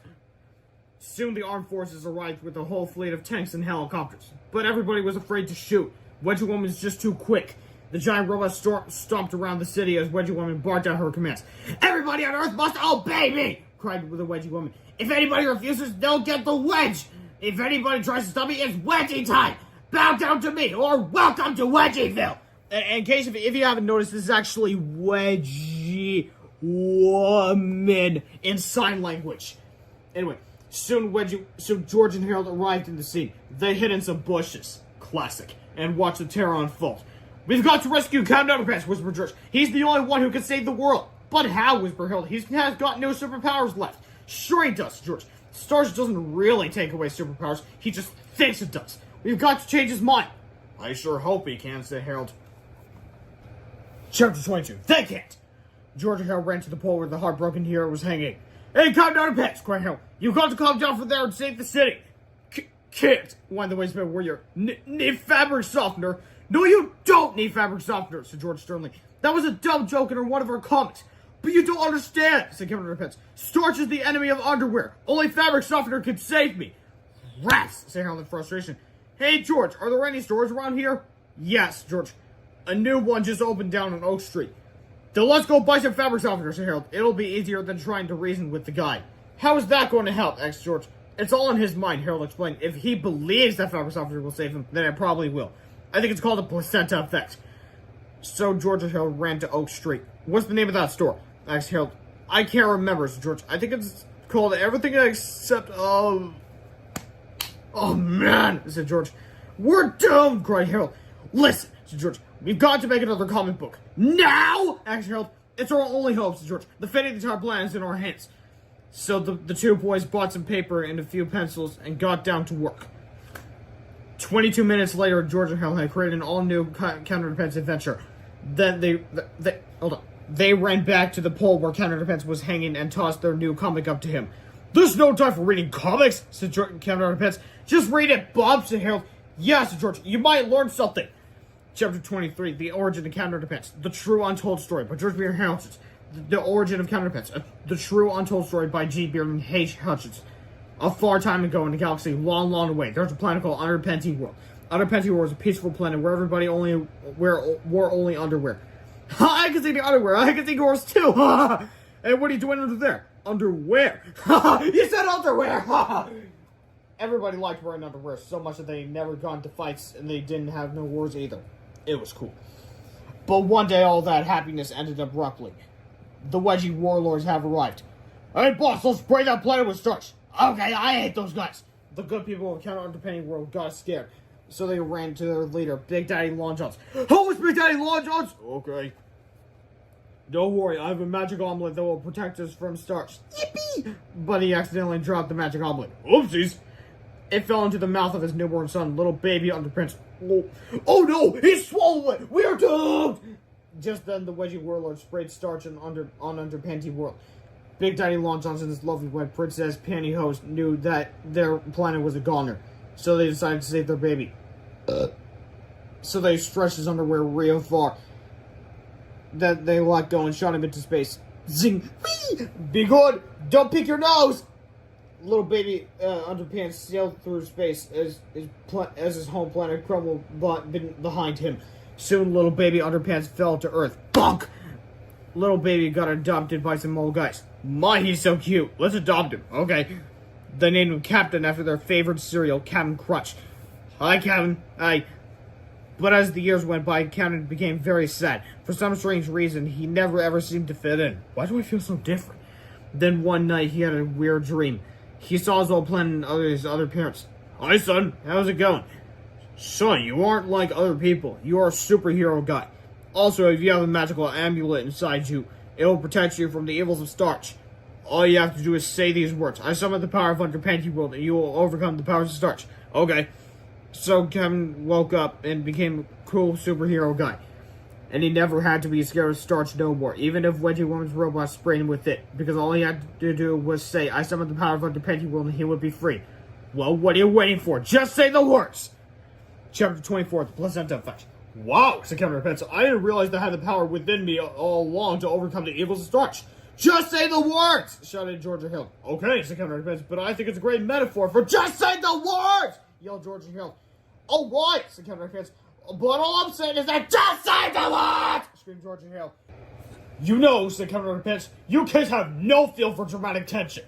Soon the armed forces arrived with a whole fleet of tanks and helicopters. But everybody was afraid to shoot. Wedgie Woman was just too quick. The giant robot stomped around the city as Wedgie Woman barked out her commands. Everybody on Earth must obey me! Cried the Wedgie Woman. If anybody refuses, they'll get the wedge! If anybody tries to stop me, it's wedgie time! Bow down to me, or welcome to Wedgieville! In case if you haven't noticed, this is actually Wedgie Woman in sign language. Anyway, soon George and Harold arrived in the scene. They hid in some bushes. Classic. And watched the terror unfold. We've got to rescue Captain Underpants, whispered George. He's the only one who can save the world. But how, whispered Harold? He has got no superpowers left. Sure he does, George. Stars doesn't really take away superpowers. He just thinks it does. We've got to change his mind. I sure hope he can, said Harold. Chapter 22. They can't. George and Harold ran to the pole where the heartbroken hero was hanging. Hey, Captain Underpants, cried Harold. You've got to come down from there and save the city. Can't, whined the waistband warrior. Need fabric softener. No, you don't need fabric softener, said George sternly. That was a dumb joke in one of our comics. But you don't understand, said Captain Underpants. Starch is the enemy of underwear. Only fabric softener could save me. Rats, said Harold in frustration. Hey, George, are there any stores around here? Yes, George. A new one just opened down on Oak Street. Then let's go buy some fabric softener, said Harold. It'll be easier than trying to reason with the guy. How is that going to help? Asked George. It's all in his mind, Harold explained. If he believes that fabric softener will save him, then it probably will. I think it's called a placenta effect. So George and Harold ran to Oak Street. What's the name of that store? Asked Harold. I can't remember, said George. I think it's called Everything Except, Oh man, said George. We're doomed, cried Harold. Listen, said George. We've got to make another comic book. Now? Asked Harold. It's our only hope, said George. The fate of the entire planet is in our hands. So the two boys bought some paper and a few pencils and got down to work. 22 minutes later, George and Harold had created an all-new Captain Underpants adventure. Then they ran back to the pole where Captain Underpants was hanging and tossed their new comic up to him. There's no time for reading comics, said Captain Underpants. Just read it, Bob, said Harold. Yeah, said George. You might learn something. Chapter 23, The Origin of Captain Underpants. The True Untold Story by George B. Hutchins. The Origin of Captain Underpants. The True Untold Story by G. Beard H. Hutchins. A far time ago in a galaxy long, long away, there's a planet called Underpanty World. Underpanty World is a peaceful planet where everybody wore only underwear. I can see the underwear. I can see yours too. And what are you doing under there? Underwear. You said underwear. Everybody liked wearing underwear so much that they never got into fights and they didn't have no wars either. It was cool. But one day all that happiness ended abruptly. The Wedgie warlords have arrived. Hey boss, let's spray that planet with starch. Okay, I hate those guys. The good people of Captain Underpants World got scared. So they ran to their leader, Big Daddy Long Johns. Who is Big Daddy Long Johns? Okay. Don't worry, I have a magic omelet that will protect us from starch. Yippee! But he accidentally dropped the magic omelet. Oopsies! It fell into the mouth of his newborn son, little baby Underpants. Oh no! He swallowed it! We are doomed! Just then, the Wedgie warlord sprayed starch on Underpanty World. Big Daddy Long Johns and his lovely wet princess Pantyhose knew that their planet was a goner, so they decided to save their baby. So they stretched his underwear real far. That they let go and shot him into space. Zing! Whee! Be good! Don't pick your nose! Little baby Underpants sailed through space as his home planet crumbled behind him. Soon, little baby Underpants fell to Earth. Bonk! Little baby got adopted by some old guys. My, he's so cute. Let's adopt him. Okay. They named him Captain after their favorite cereal, Captain Crunch. Hi, Captain. Hi. But as the years went by, Captain became very sad. For some strange reason, he never ever seemed to fit in. Why do I feel so different? Then one night, he had a weird dream. He saw his old planet and his other parents. Hi, son. How's it going? Son, you aren't like other people. You are a superhero guy. Also, if you have a magical amulet inside you, it will protect you from the evils of starch. All you have to do is say these words. I summon the power of Underpanty World, and you will overcome the powers of starch. Okay. So Kevin woke up and became a cool superhero guy. And he never had to be scared of starch no more, even if Wedgie Woman's robot sprayed him with it, because all he had to do was say, I summon the power of Underpanty World, and he would be free. Well, what are you waiting for? Just say the words! Chapter 24, The Placenta Effect. Wow, said Captain Underpants. I didn't realize that I had the power within me all along to overcome the evils of starch. Just say the words! Shouted Georgia Hill. Okay, said Captain Underpants, but I think it's a great metaphor for just say the words! Yelled Georgia Hill. All right, said Captain Underpants. But all I'm saying is that just say the words! Screamed Georgia Hill. You know, said Captain Underpants, you kids have no feel for dramatic tension.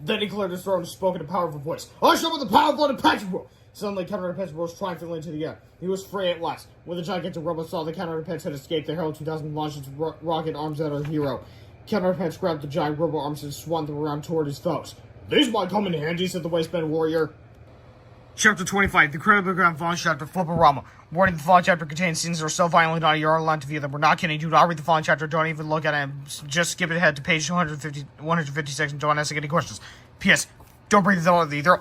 Then he cleared his throat and spoke in a powerful voice. I show with the power of the Underpants World! Suddenly, Captain Underpants rose triumphantly into the air. He was free at last. When the gigantic robot saw that Captain Underpants had escaped, the Herald 2000 launched its rocket arms at our hero. Captain Underpants grabbed the giant robot arms and swung them around toward his foes. These might come in handy, said the waistband warrior. Chapter 25, The Incredible Grand Fallen Chapter, Flipperama. Warning, the following chapter contains scenes that are so violently naughty you are allowed to view them. We're not kidding. Do not read the following chapter. Don't even look at it. Just skip ahead to page 156 and don't ask any questions. P.S. Don't read them either.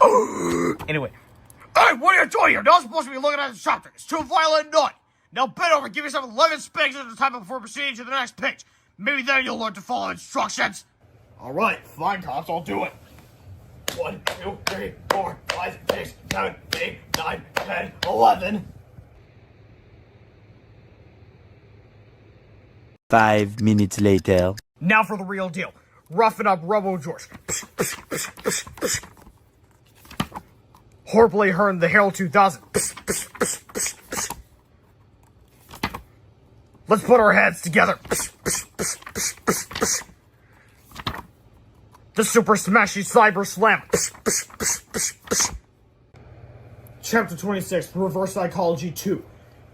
Anyway. Hey, what are you doing? You're not supposed to be looking at this chapter. It's too violent and naughty. Now bend over and give yourself 11 spanks at a time before proceeding to the next page. Maybe then you'll learn to follow instructions. Alright, fine, Cops, I'll do it. 1, 2, 3, 4, 5, 6, 7, 8, 9, 10, 11. 5 minutes later. Now for the real deal. Roughen up Robo George. Horribly Hearn the Herald 2000. Let's put our heads together. The Super Smashy Cyber Slam. Chapter 26, Reverse Psychology 2.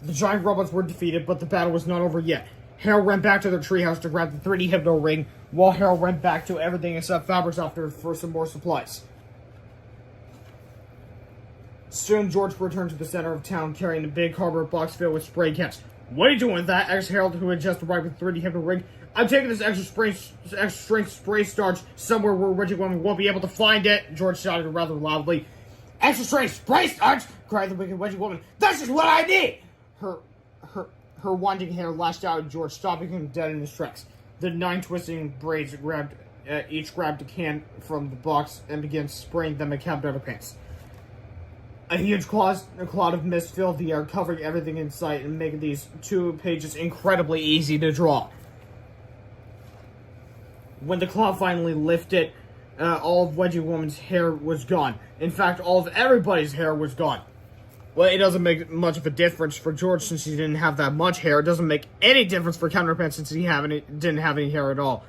The giant robots were defeated, but the battle was not over yet. Harold ran back to their treehouse to grab the 3D Hypno Ring, while Harold went back to everything except fabrics after for some more supplies. Soon, George returned to the center of town carrying a big cardboard box filled with spray cans. What are you doing with that? asked Harold, who had just arrived with 3D Hypno Ring. I'm taking this extra strength spray starch somewhere where Reggie Woman won't be able to find it, George shouted rather loudly. Extra strength spray starch! Cried the wicked Reggie Woman. This is what I need! Her winding hair lashed out at George, stopping him dead in his tracks. The 9 twisting braids each grabbed a can from the box and began spraying them at Captain Underpants. A huge cloud of mist filled the air, covering everything in sight and making these 2 pages incredibly easy to draw. When the cloud finally lifted, all of Wedgie Woman's hair was gone. In fact, all of everybody's hair was gone. Well, it doesn't make much of a difference for George since he didn't have that much hair. It doesn't make any difference for Captain Underpants since he didn't have any hair at all.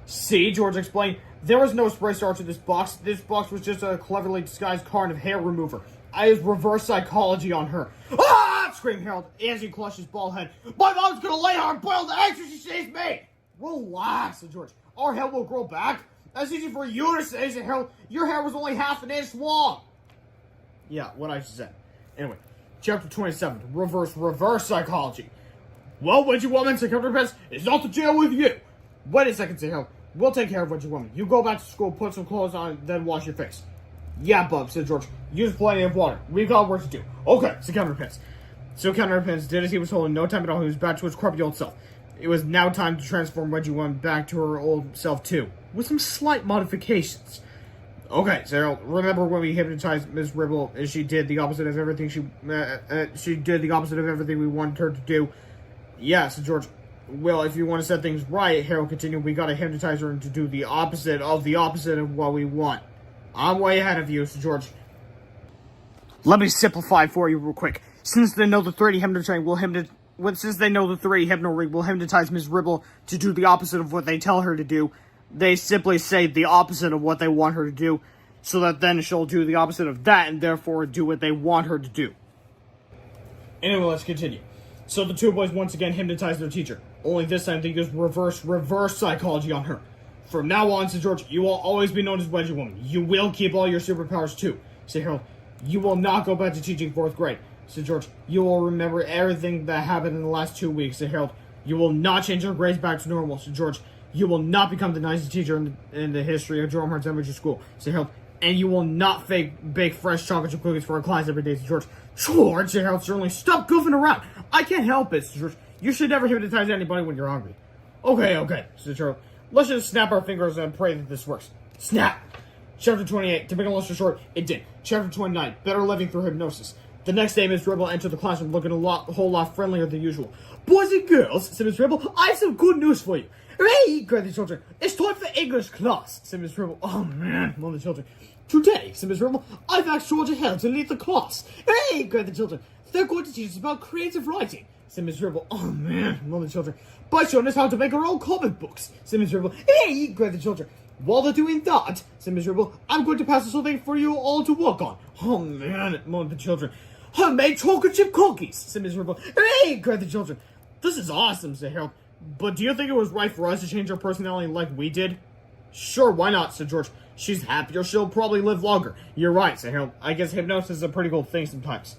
See, George explained, there was no spray starch in this box. This box was just a cleverly disguised carton of hair remover. I used reverse psychology on her. Ah! Screamed Harold as he clutched his bald head. My mom's gonna lay hard-boiled eggs when she sees me! Relax, said George. Our hair will grow back. That's easy for you to say, said Harold. Your hair was only half an inch long. Yeah, what I just said. Anyway, chapter 27, reverse psychology. Well, Wedgie Woman, said Captain Underpants, it's not to jail with you. Wait a second, said Harold. We'll take care of Wedgie Woman. You go back to school, put some clothes on, then wash your face. Yeah, bub, said George. Use plenty of water. We've got work to do. Okay, said Captain Underpants. So Captain Underpants did as he was told in no time at all. He was back to his crappy old self. It was now time to transform Wedgie Woman back to her old self too, with some slight modifications. Okay, so remember when we hypnotized Ms. Ribble and she did the opposite of everything she did the opposite of everything we wanted her to do? Yeah, said George. Well, if you want to set things right, Harold continued, we gotta hypnotize her to do the opposite of what we want. I'm way ahead of you, said George. Let me simplify for you real quick. Since they know the 3D Hypno Ring will hypnotize Ms. Ribble to do the opposite of what they tell her to do, they simply say the opposite of what they want her to do, so that then she'll do the opposite of that and therefore do what they want her to do. Anyway, let's continue. So the 2 boys once again hypnotized their teacher. Only this time they used reverse psychology on her. From now on, said George, you will always be known as Wedgie Woman. You will keep all your superpowers too, said Harold. You will not go back to teaching 4th grade, said George. You will remember everything that happened in the last 2 weeks, said Harold. You will not change your grades back to normal, said George. You will not become the nicest teacher in the history of Jerome Hart's Elementary School, said Harold. And you will not bake fresh chocolate chip cookies for our class every day, said George. George, said Harold sternly, stop goofing around. I can't help it, said George. You should never hypnotize anybody when you're hungry. Okay, said Harold. Let's just snap our fingers and pray that this works. Snap! Chapter 28, to make a long story short, it did. Chapter 29, better living through hypnosis. The next day, Miss Ribble entered the classroom looking a whole lot friendlier than usual. Boys and girls, said Miss Ribble, I have some good news for you. Hooray! Cried the children. It's time for English class, said Miss Ribble. Oh man, moaned the children. Today, said Miss Ribble, I've asked Georgia Hill to lead the class. Hooray! Cried the children. They're going to teach us about creative writing, said Miss Ribble. Oh man, moaned the children. By showing us how to make our own comic books, said Miss Ribble. Hey! Cried the children. While they're doing that, said Miss Ribble, I'm going to pass something for you all to work on. Oh man, moaned the children. Homemade chocolate chip cookies, said Miss Ribble. Hey! Cried the children. This is awesome, said Harold. But do you think it was right for us to change our personality like we did? Sure, why not, said George. She's happier, she'll probably live longer. You're right, said Harold. I guess hypnosis is a pretty cool thing sometimes.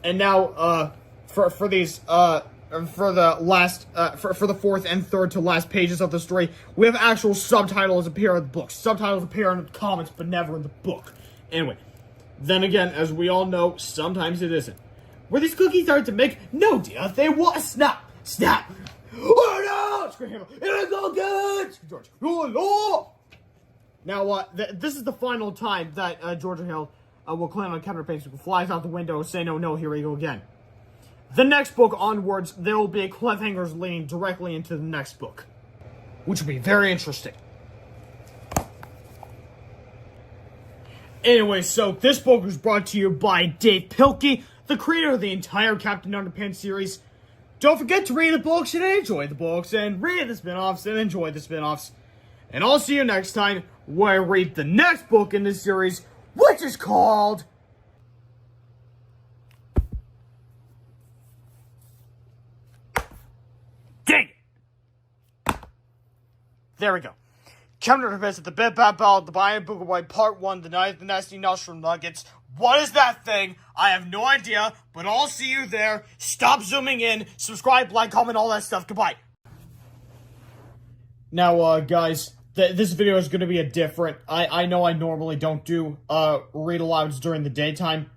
And now, for the 4th and 3rd to last pages of the story, we have actual subtitles appear in the book. Subtitles appear in the comics, but never in the book. Anyway, then again, as we all know, sometimes it isn't. Were these cookies hard to make? No, dear, they were. Snap! Oh no! Screamed Harold. It'll go good! George. Oh, no! Now, this is the final time that Georgia Hill will climb on Captain Underpants, who flies out the window, say no, here we go again. The next book onwards, there will be cliffhangers leading directly into the next book, which will be very interesting. Anyway, so this book was brought to you by Dave Pilkey, the creator of the entire Captain Underpants series. Don't forget to read the books and enjoy the books, and read the spin-offs and enjoy the spin-offs. And I'll see you next time where I read the next book in this series, which is called... Dang it! There we go. Captain Underpants at the Bit Bad Ballad, the Bion Booger Boy, Part 1, The Night of the Nasty Nostril Nuggets. What is that thing? I have no idea, but I'll see you there. Stop zooming in, subscribe, like, comment, all that stuff. Goodbye. Now, guys, this video is going to be a different... I know I normally don't do, read-alouds during the daytime.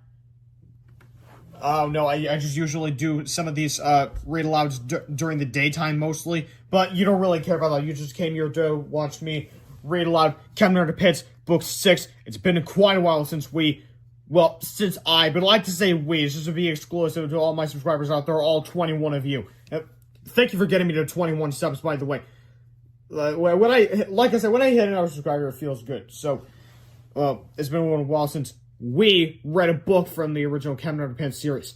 Oh, no, I just usually do some of these, read-alouds during the daytime, mostly. But you don't really care about that. You just came here to watch me read aloud Captain Underpants, Book 6. It's been quite a while since we... Well, since I, but I like to say we, just to be exclusive to all my subscribers out there, all 21 of you. Thank you for getting me to 21 subs, by the way. When I hit another subscriber, it feels good. So, it's been a while since we read a book from the original Captain Underpants series.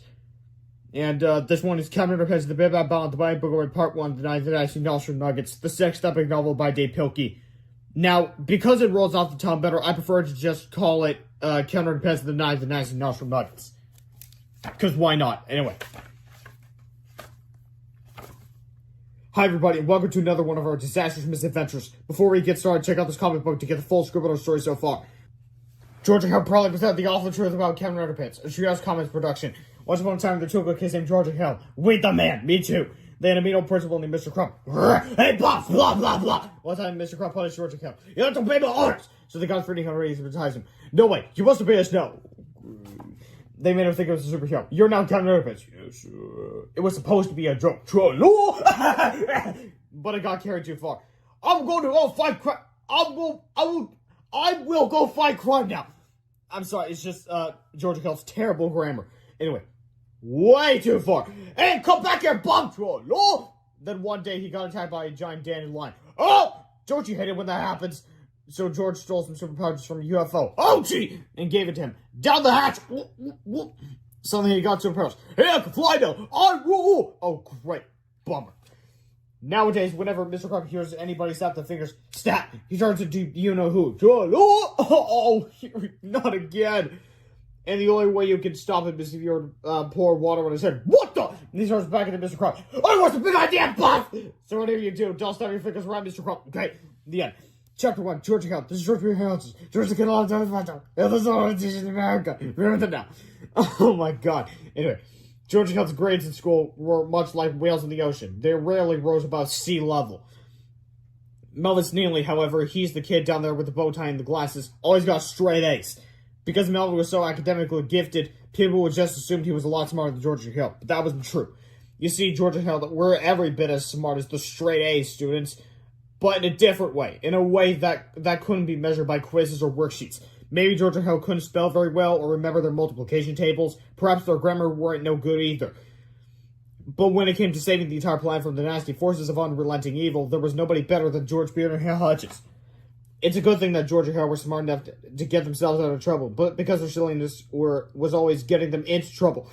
And, this one is Captain Underpants, The Bit Bad Ballad, The Bion Booger Boy, Part 1, The Night of the Nasty Nostril Nuggets, the sixth epic novel by Dave Pilkey. Now, because it rolls off the tongue better, I prefer to just call it, Captain Underpants, The Night of the Nasty Nostril Nuggets. Because why not? Anyway. Hi everybody, and welcome to another one of our disastrous misadventures. Before we get started, check out this comic book to get the full scoop of our story so far. Georgia Hill probably presented the awful truth about Captain Underpants, a Treehouse Comics production. Once upon a time, there took a kid named Georgia Hill. Wait the man, me too. They had a mean old principal named Mr. Crump. Hey, blah, blah, blah, blah. One time, Mr. Crump punished Georgia Hill. You have to obey my orders! So they got $300 to advertise him. No way, you must obey us now. They made him think it was a superhero. You're now Captain Underpants. Yes, it was supposed to be a joke. But it got carried too far. I'm going to go fight crime. I will go fight crime now. I'm sorry, it's just, Georgia Hill's terrible grammar. Anyway, way too far. Hey, come back here, bomb troll. Oh! Then one day he got attacked by a giant dandelion. Oh! Don't you hate it when that happens? So George stole some superpowers from a UFO. Oh, gee! And gave it to him. Down the hatch! Suddenly he got superpowers. Hey, I can fly now! I rule! Oh, great. Bummer. Nowadays, whenever Mr. Crump hears anybody snap their fingers, snap! He turns into you-know-who. Oh, not again. And the only way you can stop him is if you pour water on his head. What the? And he starts back into Mr. Crump. Oh, what's the big idea, buff? So whatever you do, don't snap your fingers around Mr. Crump. Okay, the end. Chapter 1, Georgia Hill. This is George P. Houses. Georgia Hill, all the time. This is all in America. Remember that now. Oh my god. Anyway, Georgia Hill's grades in school were much like whales in the ocean. They rarely rose above sea level. Melvin's Neely, however, he's the kid down there with the bow tie and the glasses, always got straight A's. Because Melvin was so academically gifted, people would just assume he was a lot smarter than Georgia Hill. But that wasn't true. You see, Georgia Hill, we're every bit as smart as the straight A students, but in a different way. In a way that couldn't be measured by quizzes or worksheets. Maybe Georgia Hill couldn't spell very well or remember their multiplication tables. Perhaps their grammar weren't no good either. But when it came to saving the entire planet from the nasty forces of unrelenting evil, there was nobody better than George Peter Hill Hutchins. It's a good thing that Georgia Hill were smart enough to get themselves out of trouble, but because their silliness was always getting them into trouble.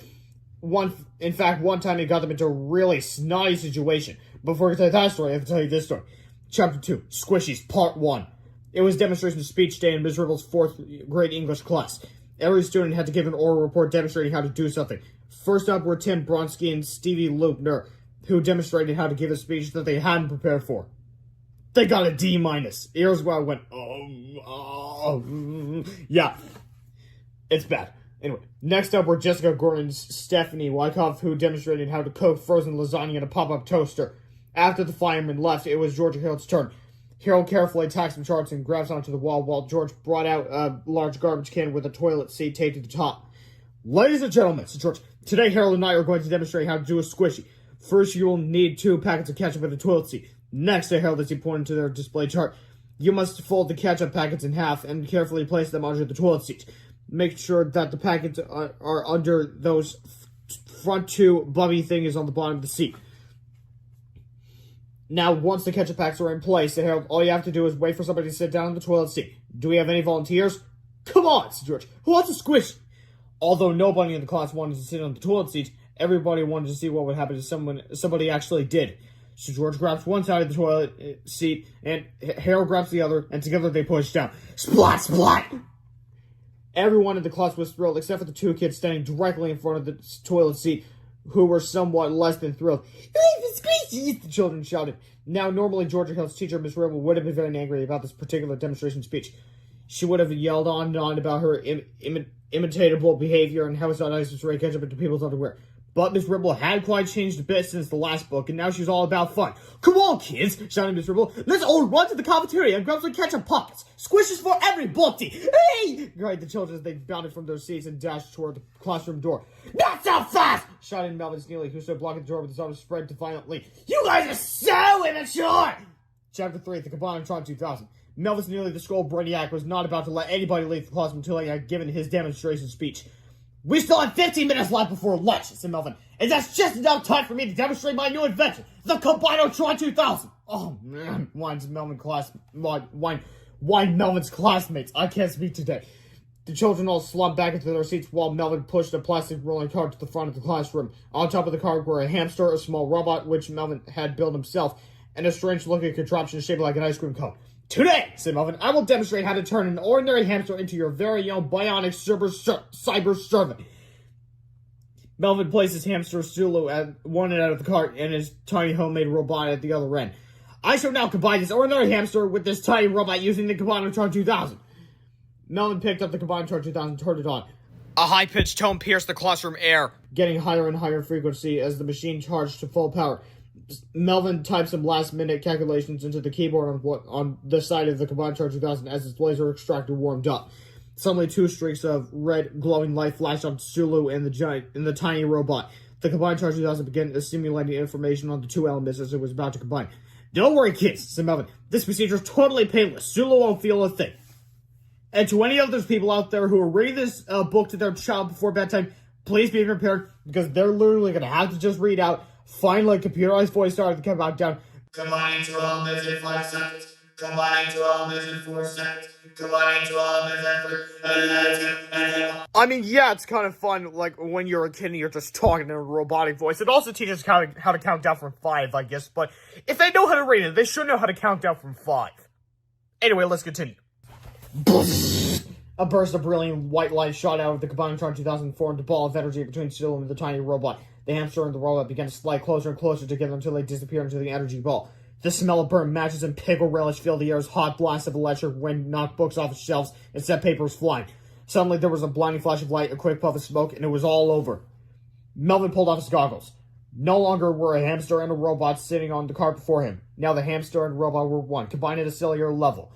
In fact, one time it got them into a really snotty situation. Before I tell you that story, I have to tell you this story. Chapter 2, Squishies, Part 1. It was demonstration speech day in Ms. Ribble's 4th grade English class. Every student had to give an oral report demonstrating how to do something. First up were Tim Bronsky and Stevie Lupner, who demonstrated how to give a speech that they hadn't prepared for. They got a D-. Here's where I went, yeah, it's bad. Anyway, next up were Jessica Gordon's Stephanie Wyckoff, who demonstrated how to cook frozen lasagna in a pop-up toaster. After the fireman left, it was Georgia Hill's turn. Harold carefully tacks some charts and grabs onto the wall while George brought out a large garbage can with a toilet seat taped to the top. Ladies and gentlemen, said George, today Harold and I are going to demonstrate how to do a squishy. First, you will need 2 packets of ketchup and a toilet seat. Next, said Harold as he pointed to their display chart, you must fold the ketchup packets in half and carefully place them under the toilet seat. Make sure that the packets are under those front 2 bubby things on the bottom of the seat. Now, once the ketchup packs are in place, Harold, all you have to do is wait for somebody to sit down in the toilet seat. Do we have any volunteers? Come on, said George. Who wants a squish? Although nobody in the class wanted to sit on the toilet seat, Everybody wanted to see what would happen to somebody actually did. So George grabs one side of the toilet seat, and Harold grabs the other, and together they push down. Splat, splat! Everyone in the class was thrilled, except for the two kids standing directly in front of the toilet seat, who were somewhat less than thrilled. The children shouted. Now, normally Georgia Hill's teacher, Miss Ribble, would have been very angry about this particular demonstration speech. She would have yelled on and on about her imitatable behavior and how it's not nice to spray ketchup into people's underwear. But Miss Ribble had quite changed a bit since the last book, and now she's all about fun. Come on, kids, shouted Miss Ribble. Let's all run to the cafeteria and grab some ketchup pockets. Squishes for everybody. Hey! Cried the children as they bounded from their seats and dashed toward the classroom door. Not so fast! Shouted Melvin Sneely, who stood blocking the door with his arms spread defiantly. You guys are so immature! Chapter 3, The Cabanatron 2000. Melvin Sneely, the Skull Brainiac, was not about to let anybody leave the classroom until he had given his demonstration speech. We still have 15 minutes left before lunch, said Melvin, and that's just enough time for me to demonstrate my new invention, the Cabanatron 2000. Oh man, whined Melvin's classmates. I can't speak today. The children all slumped back into their seats while Melvin pushed a plastic rolling cart to the front of the classroom. On top of the cart were a hamster, a small robot, which Melvin had built himself, and a strange-looking contraption shaped like an ice cream cone. Today, said Melvin, I will demonstrate how to turn an ordinary hamster into your very own bionic cyber servant. Melvin placed his hamster Sulu at one end of the cart and his tiny homemade robot at the other end. I shall now combine this ordinary hamster with this tiny robot using the Cabanatron 2000. Melvin picked up the Cabanatron 2000 and turned it on. A high-pitched tone pierced the classroom air, getting higher and higher frequency as the machine charged to full power. Melvin typed some last-minute calculations into the keyboard on the side of the Cabanatron 2000 as its laser extractor warmed up. Suddenly, two streaks of red glowing light flashed on Sulu and the tiny robot. The Cabanatron 2000 began assimilating information on the two elements as it was about to combine. Don't worry, kids, said Melvin. This procedure is totally painless. Sulu won't feel a thing. And to any of those people out there who are reading this book to their child before bedtime, please be prepared, because they're literally going to have to just read out. Finally, a computerized voice started to come back down. Combining to all minutes in 5 seconds. Combining to all minutes in 4 seconds. Combining to all minutes in 3. I mean, yeah, it's kind of fun, like, when you're a kid and you're just talking in a robotic voice. It also teaches how to count down from 5, I guess. But if they know how to read it, they should know how to count down from 5. Anyway, let's continue. A burst of brilliant white light shot out of the Cabanatron 2000 and formed a ball of energy between Sulu and the tiny robot. The hamster and the robot began to slide closer and closer together until they disappeared into the energy ball. The smell of burnt matches and pickle relish filled the air as hot blasts of electric wind knocked books off the shelves and set papers flying. Suddenly, there was a blinding flash of light, a quick puff of smoke, and it was all over. Melvin pulled off his goggles. No longer were a hamster and a robot sitting on the cart before him. Now the hamster and robot were one, combined at a cellular level.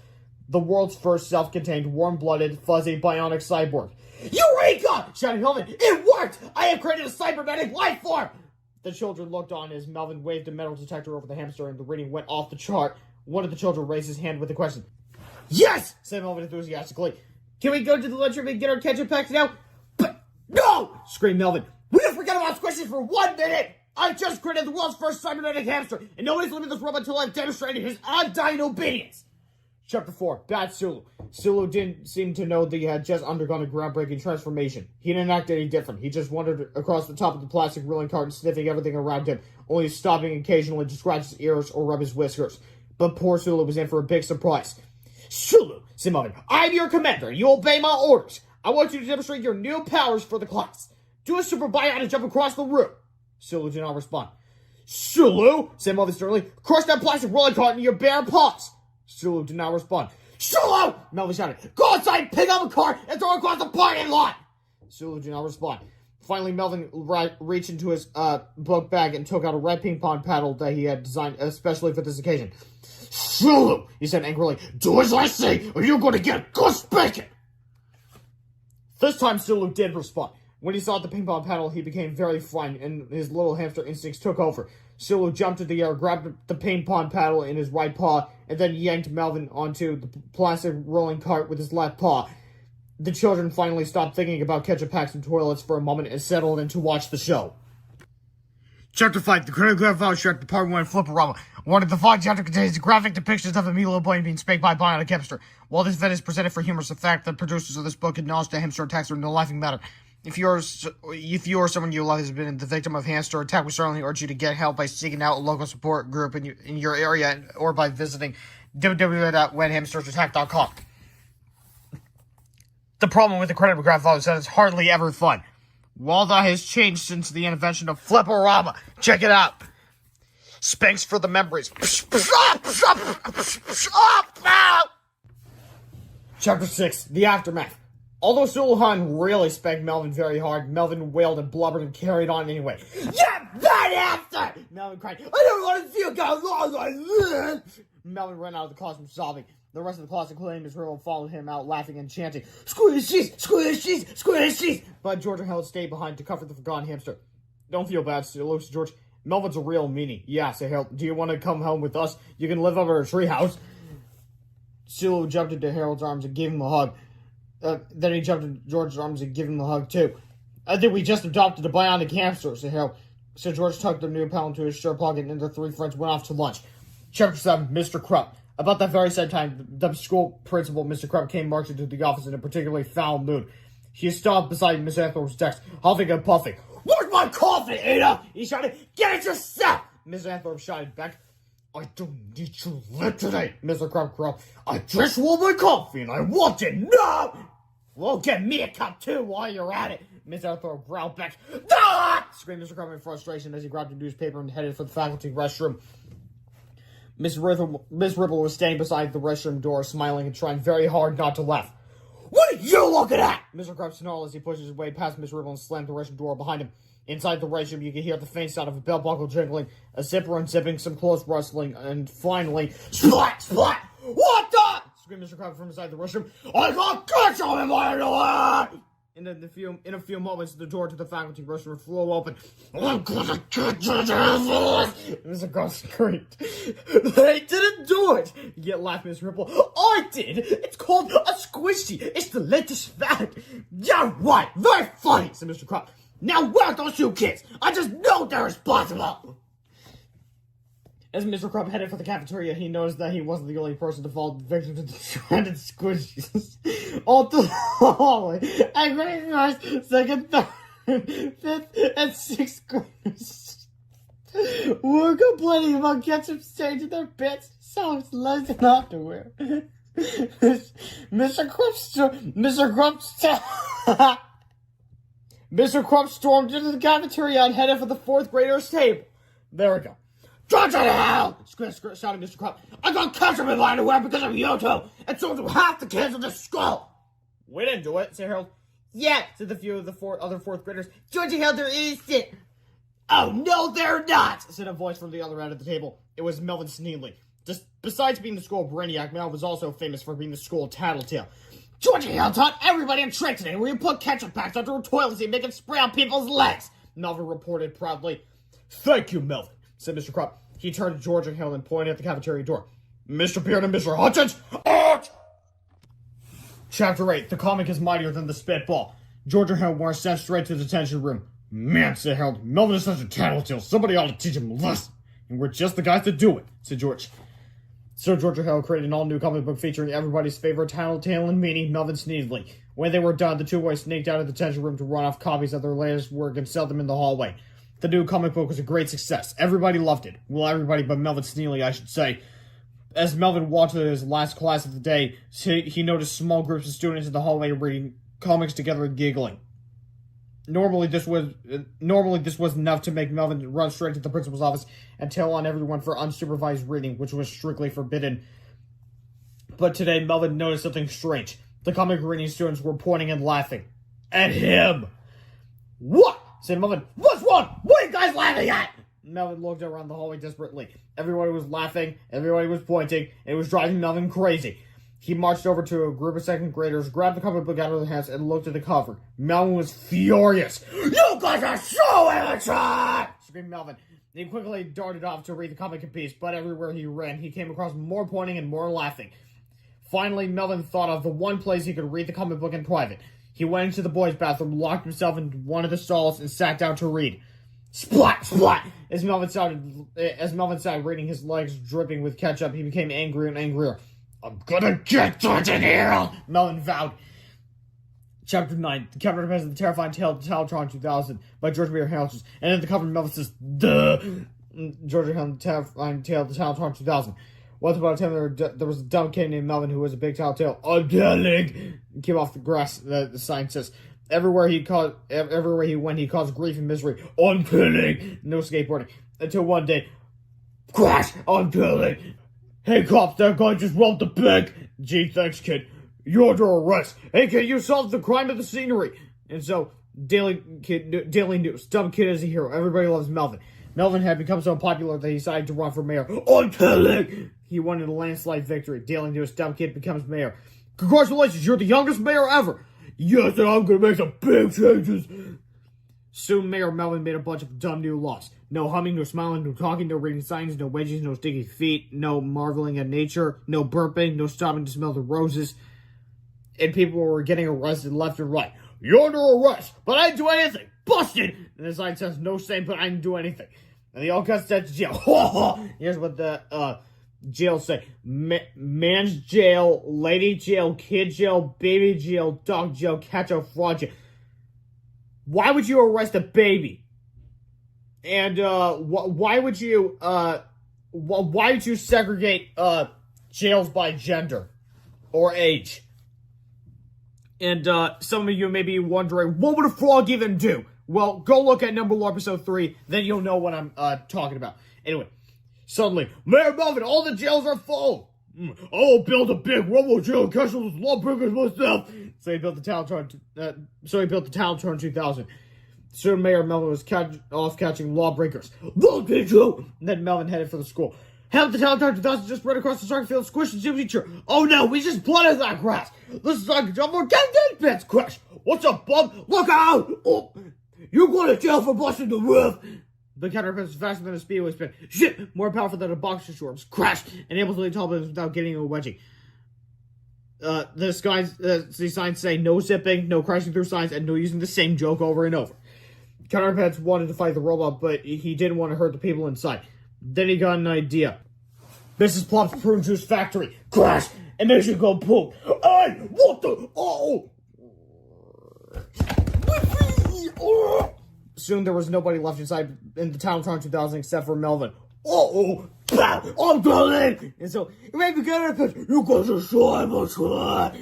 The world's first self-contained, warm-blooded, fuzzy, bionic cyborg. Eureka! Shouted Melvin. It worked! I have created a cybernetic life form! The children looked on as Melvin waved a metal detector over the hamster and the reading went off the chart. One of the children raised his hand with a question. Yes! Said Melvin enthusiastically. Can we go to the lunchroom and get our ketchup packs now? But no! Screamed Melvin. We don't forget about squishes for 1 minute! I just created the world's first cybernetic hamster, and nobody's leaving this robot until I've demonstrated his undying obedience! Chapter 4, Bad Sulu. Sulu didn't seem to know that he had just undergone a groundbreaking transformation. He didn't act any different. He just wandered across the top of the plastic rolling cart sniffing everything around him, only stopping occasionally to scratch his ears or rub his whiskers. But poor Sulu was in for a big surprise. Sulu, said Melvin, I'm your commander. You obey my orders. I want you to demonstrate your new powers for the class. Do a super bionic and jump across the room. Sulu did not respond. Sulu, said Melvin sternly, crush that plastic rolling cart into your bare paws. Sulu did not respond. Sulu! Melvin shouted. Go outside, pick up a car, and throw it across the parking lot! Sulu did not respond. Finally, Melvin reached into his book bag and took out a red ping pong paddle that he had designed especially for this occasion. Sulu! He said angrily. Do as I say, or you're going to get good spanking! This time, Sulu did respond. When he saw the ping pong paddle, he became very frightened, and his little hamster instincts took over. Sulu jumped into the air, grabbed the ping pong paddle in his right paw, and then yanked Melvin onto the plastic rolling cart with his left paw. The children finally stopped thinking about ketchup packs and toilets for a moment and settled in to watch the show. Chapter 5, The Choreographed Vow Shrek, Part 1, Flipperama. One of the 5 chapter contains graphic depictions of a little boy being spanked by a bionic hamster. While this event is presented for humorous effect, the producers of this book acknowledge the hamster attacks are no laughing matter. If you or someone you love has been the victim of hamster attack, we certainly urge you to get help by seeking out a local support group in your area or by visiting www.whenhamstersattack.com. The problem with the credit graph is that it's hardly ever fun. Well, that has changed since the invention of Flipperama. Check it out. Spanks for the memories. Chapter 6, The Aftermath. Although Suluhan really spanked Melvin very hard, Melvin wailed and blubbered and carried on anyway. Yeah, that answer! Melvin cried, I don't want to see you guys long like this! Melvin ran out of the classroom sobbing. The rest of the class, including Miss Riddle, followed him out laughing and chanting, Squishies! Squishies! Squishies! But George and Harold stayed behind to comfort the forgotten hamster. Don't feel bad, Luke, George. Melvin's a real meanie. Yeah, said Harold. Do you want to come home with us? You can live up at our treehouse. Sulu jumped into Harold's arms and gave him a hug. Then he jumped into George's arms and gave him a hug, too. I think we just adopted a bionic hamster, said Harold. So George tucked their new pal into his shirt pocket and the three friends went off to lunch. Chapter 7, Mr. Krupp. About that very same time, the school principal, Mr. Krupp, came marching to the office in a particularly foul mood. He stopped beside Miss Anthorpe's desk, huffing and puffing. Where's my coffee, Ada? He shouted. Get it yourself! Miss Anthorpe shouted back. I don't need your lip today, Mr. Krupp. I just want my coffee and I want it now! Well, get me a cup too while you're at it, Miss Anthorpe growled back. Ah! Screamed Mr. Krupp in frustration as he grabbed a newspaper and headed for the faculty restroom. Miss Ripple was standing beside the restroom door, smiling and trying very hard not to laugh. What are you looking at? Mr. Krupp snarled as he pushed his way past Miss Ripple and slammed the restroom door behind him. Inside the restroom, you could hear the faint sound of a belt buckle jingling, a zipper unzipping, some clothes rustling, and finally, splat, splat! What the? Screamed Mr. Krupp from inside the restroom. I got ketchup in my underwear! In a few moments, the door to the faculty restroom flew open. I'm gonna get you, Mr. Krupp screamed. They didn't do it! Yet laughed Miss Ripple. I did! It's called a squishy! It's the latest fad! Yeah, right! Very funny, said Mr. Krupp. Now where are those two kids? I just know they're responsible! As Mr. Krupp headed for the cafeteria, he noticed that he wasn't the only person to fall victim to the stranded squishies. All through the hallway, and grade first, second, third, fifth, and sixth graders were complaining about ketchup stains in their pants, socks, legs, and underwear. Mr. Krupp stormed into the cafeteria and headed for the fourth graders' table. There we go. Shut the hell! Shouted Mr. Krupp. I got ketchup in my underwear because of you two, and so do half the kids in the school. We didn't do it, said Harold. Yeah, said the few of the other fourth graders. Georgie held their innocent. Oh, no, they're not, said a voice from the other end of the table. It was Melvin Sneedley. Just besides being the school brainiac, Melvin was also famous for being the school tattletale. Georgie Hill taught everybody in trick today where you put ketchup packs under a toilet seat and make it spray on people's legs, Melvin reported proudly. Thank you, Melvin, said Mr. Krupp. He turned to George and Hill and pointed at the cafeteria door. Mr. Beard and Mr. Hutchins, out! Chapter 8, The Comic is Mightier Than the Spitball. George and Hill were sent straight to the detention room. Man, said Harold, Melvin is such a tattletale. Somebody ought to teach him a lesson. And we're just the guys to do it, said George. So George and Hill created an all-new comic book featuring everybody's favorite tattletale and meanie, Melvin Sneedley. When they were done, the two boys sneaked out of the detention room to run off copies of their latest work and sell them in the hallway. The new comic book was a great success. Everybody loved it. Well, everybody but Melvin Sneedley, I should say. As Melvin walked to his last class of the day, he noticed small groups of students in the hallway reading comics together and giggling. Normally this was enough to make Melvin run straight to the principal's office and tell on everyone for unsupervised reading, which was strictly forbidden. But today, Melvin noticed something strange. The comic reading students were pointing and laughing. At him! What? Said Melvin. What's wrong? What are you guys laughing at? Melvin looked around the hallway desperately. Everybody was laughing, everybody was pointing, and it was driving Melvin crazy. He marched over to a group of second graders, grabbed the comic book out of their hands, and looked at the cover. Melvin was furious. You guys are so immature! Screamed Melvin. He quickly darted off to read the comic in peace, but everywhere he ran, he came across more pointing and more laughing. Finally, Melvin thought of the one place he could read the comic book in private. He went into the boys' bathroom, locked himself into one of the stalls, and sat down to read. Splat! Splat! As Melvin sat reading, his legs dripping with ketchup, he became angrier and angrier. I'm gonna get George in here! Melvin vowed. Chapter 9, The Captain Underpants and the Terrifying Tale of Talatron 2000 by George Mayer Hamilton. And then the cover Melvin says, Duh! George Hamilton, Terrifying Tale of the Talatron 2000. Once upon a time, there was a dumb kid named Melvin who was a big tattletale. I'm telling! Came off the grass, the sign says. Everywhere he went, he caused grief and misery. I'm telling! No skateboarding. Until one day, crash! I'm telling! Hey cops, that guy just robbed the bank! Gee, thanks kid. You're under arrest. Hey kid, you solved the crime of the scenery. And so, Daily News. Dumb kid is a hero. Everybody loves Melvin. Melvin had become so popular that he decided to run for mayor. I'm telling! He won a landslide victory. Daily News. Dumb kid becomes mayor. Congratulations, you're the youngest mayor ever. Yes, and I'm gonna make some big changes. Soon, Mayor Melvin made a bunch of dumb new laws. No humming, no smiling, no talking, no reading signs, no wedgies, no sticky feet, no marveling at nature, no burping, no stopping to smell the roses. And people were getting arrested left and right. You're under arrest, but I didn't do anything. Busted! And the sign says, no saying, but I didn't do anything. And they all got sent to jail. Here's what the jail say. Man's jail, lady jail, kid jail, baby jail, dog jail, cat jail, fraud jail. Why would you arrest a baby? And why would you segregate jails by gender or age? And some of you may be wondering, what would a frog even do? Well, go look at Number Law episode 3, then you'll know what I'm talking about. Anyway, suddenly, Mayor Melvin, all the jails are full. I'll build a big robo jail and catch those lawbreakers myself. So he built the Talatron 2000. Soon Mayor Melvin was catching lawbreakers. Look at you! And then Melvin headed for the school. Have the Talatron 2000 just ran across the soccer field, squished the gym teacher. Oh no, we just planted that grass. This is like a jump for Captain Underpants crash. What's up, bub? Look out! Oh, you're going to jail for busting the roof. The Captain Underpants was faster than a speedway spin. Shit! More powerful than a boxer shorts. Crash! And able to lead tall buildings without getting a wedgie. The signs say no zipping, no crashing through signs, and no using the same joke over and over. Captain Underpants wanted to fight the robot, but he didn't want to hurt the people inside. Then he got an idea. Mrs. Plump's prune juice factory. Crash! It makes you go poop. Hey! What the? Oh! Soon there was nobody left inside in the Talatron 2000 except for Melvin. Uh-oh! I'm done! And so, it made me get up and you guys are so.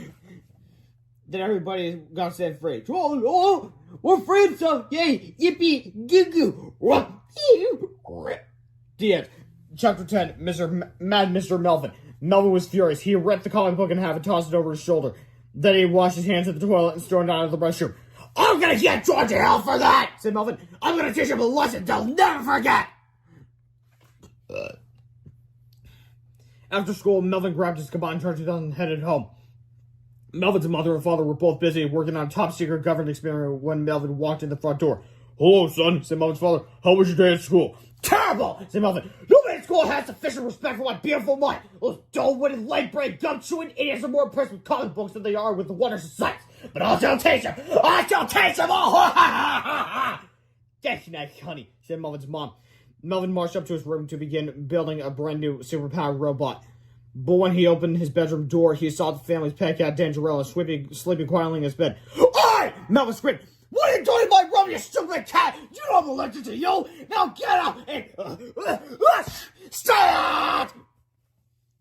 Then everybody got set free. Oh, we're free and stuff! Yay! Yippee! Goo goo! The end. Chapter 10, Mr. Melvin. Melvin was furious. He ripped the comic book in half and tossed it over his shoulder. Then he washed his hands at the toilet and stormed out of the restroom. I'm gonna get George to hell for that, said Melvin. I'm gonna teach him a lesson they'll never forget. After school, Melvin grabbed his combined charge and headed home. Melvin's mother and father were both busy working on a top-secret government experiment when Melvin walked in the front door. Hello, son, said Melvin's father. How was your day at school? Terrible, said Melvin. Nobody at school has sufficient respect for my beautiful mind. Those dull-witted, light-brained, gum-chewing idiots are more impressed with comic books than they are with the wonders of science. But I shall teach them! I shall teach them all! Thanks, nice, honey, said Melvin's mom. Melvin marched up to his room to begin building a brand new superpowered robot. But when he opened his bedroom door, he saw the family's pet cat, Dangerella, sleeping quietly in his bed. Oi! Melvin screamed. What are you doing in my room, you stupid cat? You know I'm allergic to you! Now get up and... stay out!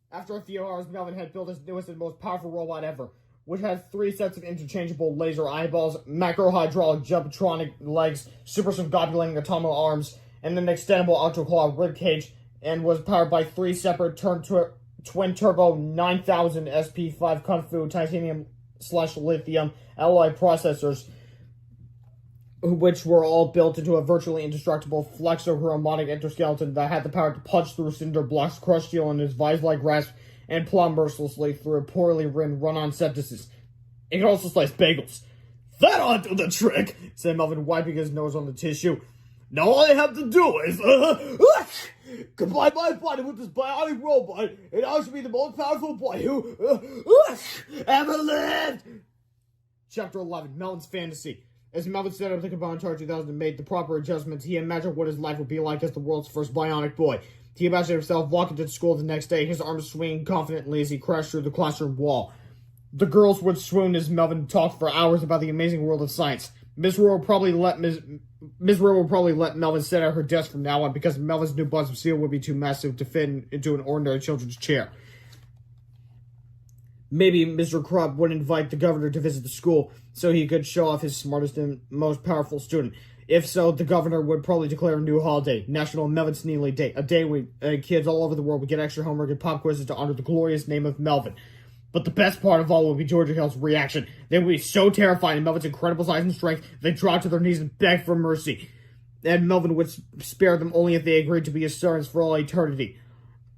After a few hours, Melvin had built his newest and most powerful robot ever, which had 3 sets of interchangeable laser eyeballs, macro-hydraulic jumpatronic legs, super-subgobulating autonomous arms, and an extendable ultra-claw ribcage, and was powered by 3 separate twin-turbo 9000 SP5 Kung Fu titanium/lithium alloy processors, which were all built into a virtually indestructible flexo-chromatic endoskeleton that had the power to punch through cinder blocks, crush steel in his vise-like grasp, and plow mercilessly through a poorly written run-on synthesis. It could also slice bagels. That ought to do the trick, said Melvin, wiping his nose on the tissue. Now all I have to do is, combine my body with this bionic robot, and I should be the most powerful boy who, ever lived. Chapter 11, Melvin's Fantasy. As Melvin set up the combined charge 2000 and made the proper adjustments, he imagined what his life would be like as the world's first bionic boy. He imagined himself walking to school the next day, his arms swinging confidently as he crashed through the classroom wall. The girls would swoon as Melvin talked for hours about the amazing world of science. Ms. Rowe will probably let Melvin sit at her desk from now on because Melvin's new bust of seal would be too massive to fit into an ordinary children's chair. Maybe Mr. Krupp would invite the governor to visit the school so he could show off his smartest and most powerful student. If so, the governor would probably declare a new holiday, National Melvin Sneely Day, a day when kids all over the world would get extra homework and pop quizzes to honor the glorious name of Melvin. But the best part of all would be Georgia Hill's reaction. They would be so terrified in Melvin's incredible size and strength, they'd drop to their knees and beg for mercy. And Melvin would spare them only if they agreed to be his servants for all eternity.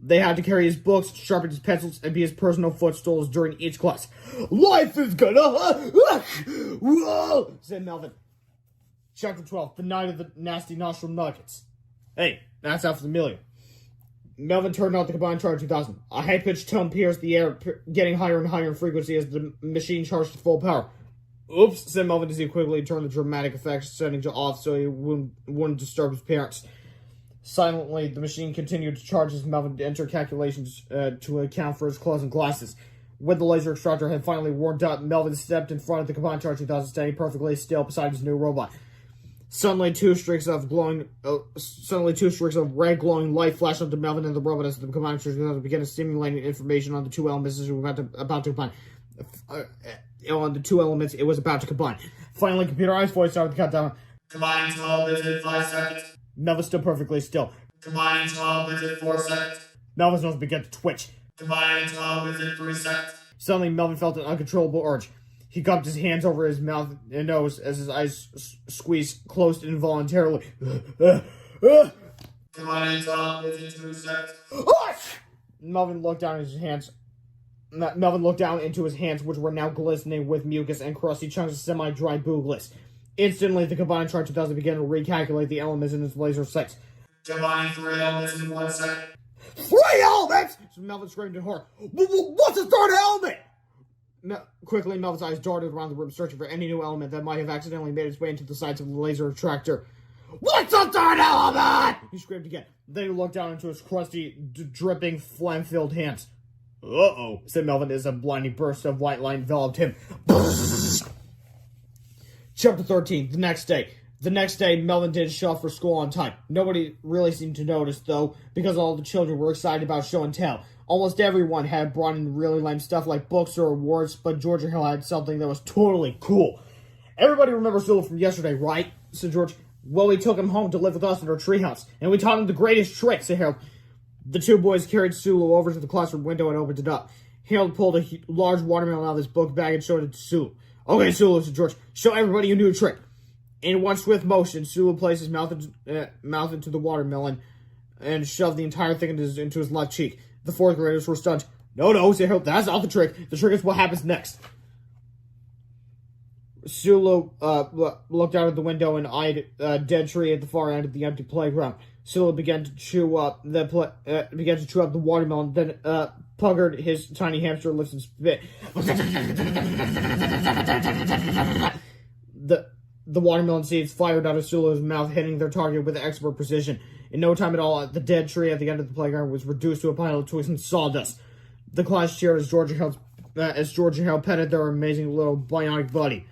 They had to carry his books, sharpen his pencils, and be his personal footstools during each class. "Life is gonna... said Melvin. Chapter 12, The Night of the Nasty Nostril Nuggets. Hey, that sounds familiar. Melvin turned out the combined charge 2000. A high-pitched tone pierced the air, getting higher and higher in frequency as the machine charged to full power. "Oops," said Melvin as he quickly turned the dramatic effects setting to off so he wouldn't disturb his parents. Silently, the machine continued to charge as Melvin entered calculations to account for his clothes and glasses. When the laser extractor had finally warmed up, Melvin stepped in front of the combined charge 2000, standing perfectly still beside his new robot. Suddenly, two streaks of red glowing light flashed onto Melvin and the robot as the combined charge 2000 began stimulating information on the two elements it was about to combine. On the two elements it was about to combine. Finally, computerized voice started to count down. Combining 12 bits in 5 seconds. Melvin stood perfectly still. Combining 12 bits in 4 seconds. Melvin's nose began to twitch. Combining 12 bits in 3 seconds. Suddenly, Melvin felt an uncontrollable urge. He cupped his hands over his mouth and nose as his eyes squeezed closed involuntarily. Combining 12 bits in 2 seconds. Melvin looked down into his hands, which were now glistening with mucus and crusty chunks of semi-dry boogless. Instantly, the combined chart 2000 began to recalculate the elements in his laser sights. Combining 3 elements in 1 second. 3 elements! Melvin screamed in horror. What's a third element? Quickly, Melvin's eyes darted around the room, searching for any new element that might have accidentally made its way into the sights of the laser attractor. "What's a third element?" he screamed again. Then he looked down into his crusty, dripping, phlegm-filled hands. "Uh-oh," said Melvin as a blinding burst of white light enveloped him. Chapter 13, The Next Day. The next day, Melvin didn't show up for school on time. Nobody really seemed to notice, though, because all the children were excited about show and tell. Almost everyone had brought in really lame stuff like books or awards, but Georgia Hill had something that was totally cool. "Everybody remembers Sulu from yesterday, right?" said George. "Well, we took him home to live with us in our treehouse, and we taught him the greatest trick," said Harold. The two boys carried Sulu over to the classroom window and opened it up. Harold pulled a large watermelon out of his book bag and showed it to Sulu. "Okay, Sulu," said George, "show everybody your new trick." In one swift motion, Sulu placed his mouth into the watermelon and shoved the entire thing into his left cheek. The fourth graders were stunned. No, said Harold, "that's not the trick. The trick is what happens next." Sulu looked out of the window and eyed a dead tree at the far end of the empty playground. Sulu began to chew up the watermelon, then puggered his tiny hamster lips and spit. The watermelon seeds fired out of Sulu's mouth, hitting their target with expert precision. In no time at all, the dead tree at the end of the playground was reduced to a pile of twigs and sawdust. The class cheered as Georgia Hill petted their amazing little bionic buddy.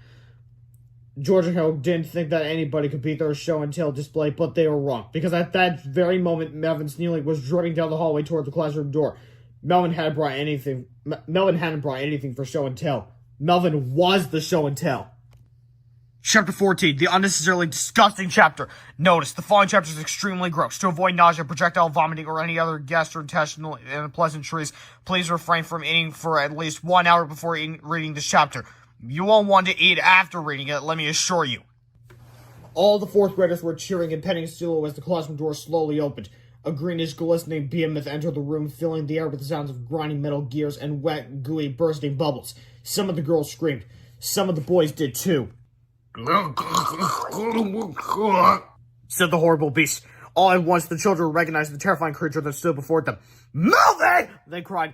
Georgia Hill didn't think that anybody could beat their show and tell display, but they were wrong, because at that very moment, Melvin Sneely was driving down the hallway toward the classroom door. Melvin hadn't brought anything for show and tell. Melvin was the show and tell. Chapter 14, the unnecessarily disgusting chapter. Notice, the following chapter is extremely gross. To avoid nausea, projectile vomiting, or any other gastrointestinal unpleasantries, please refrain from eating for at least 1 hour before reading this chapter. You won't want to eat after reading it, let me assure you. All the fourth graders were cheering and petting Sulu as the classroom door slowly opened. A greenish, glistening behemoth entered the room, filling the air with the sounds of grinding metal gears and wet, gooey, bursting bubbles. Some of the girls screamed. Some of the boys did too. Said the horrible beast. All at once, the children recognized the terrifying creature that stood before them. "Melvin!" they cried.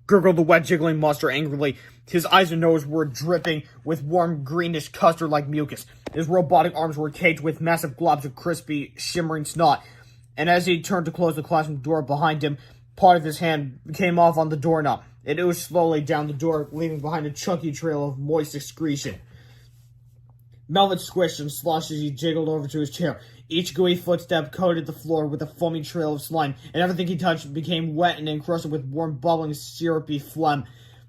Gurgled the wet, jiggling monster angrily. His eyes and nose were dripping with warm, greenish, custard-like mucus. His robotic arms were caked with massive globs of crispy, shimmering snot. And as he turned to close the classroom door behind him, part of his hand came off on the doorknob. It oozed slowly down the door, leaving behind a chunky trail of moist excretion. Melvin squished and sloshed as he jiggled over to his chair. Each gooey footstep coated the floor with a foamy trail of slime, and everything he touched became wet and encrusted with warm, bubbling, syrupy phlegm.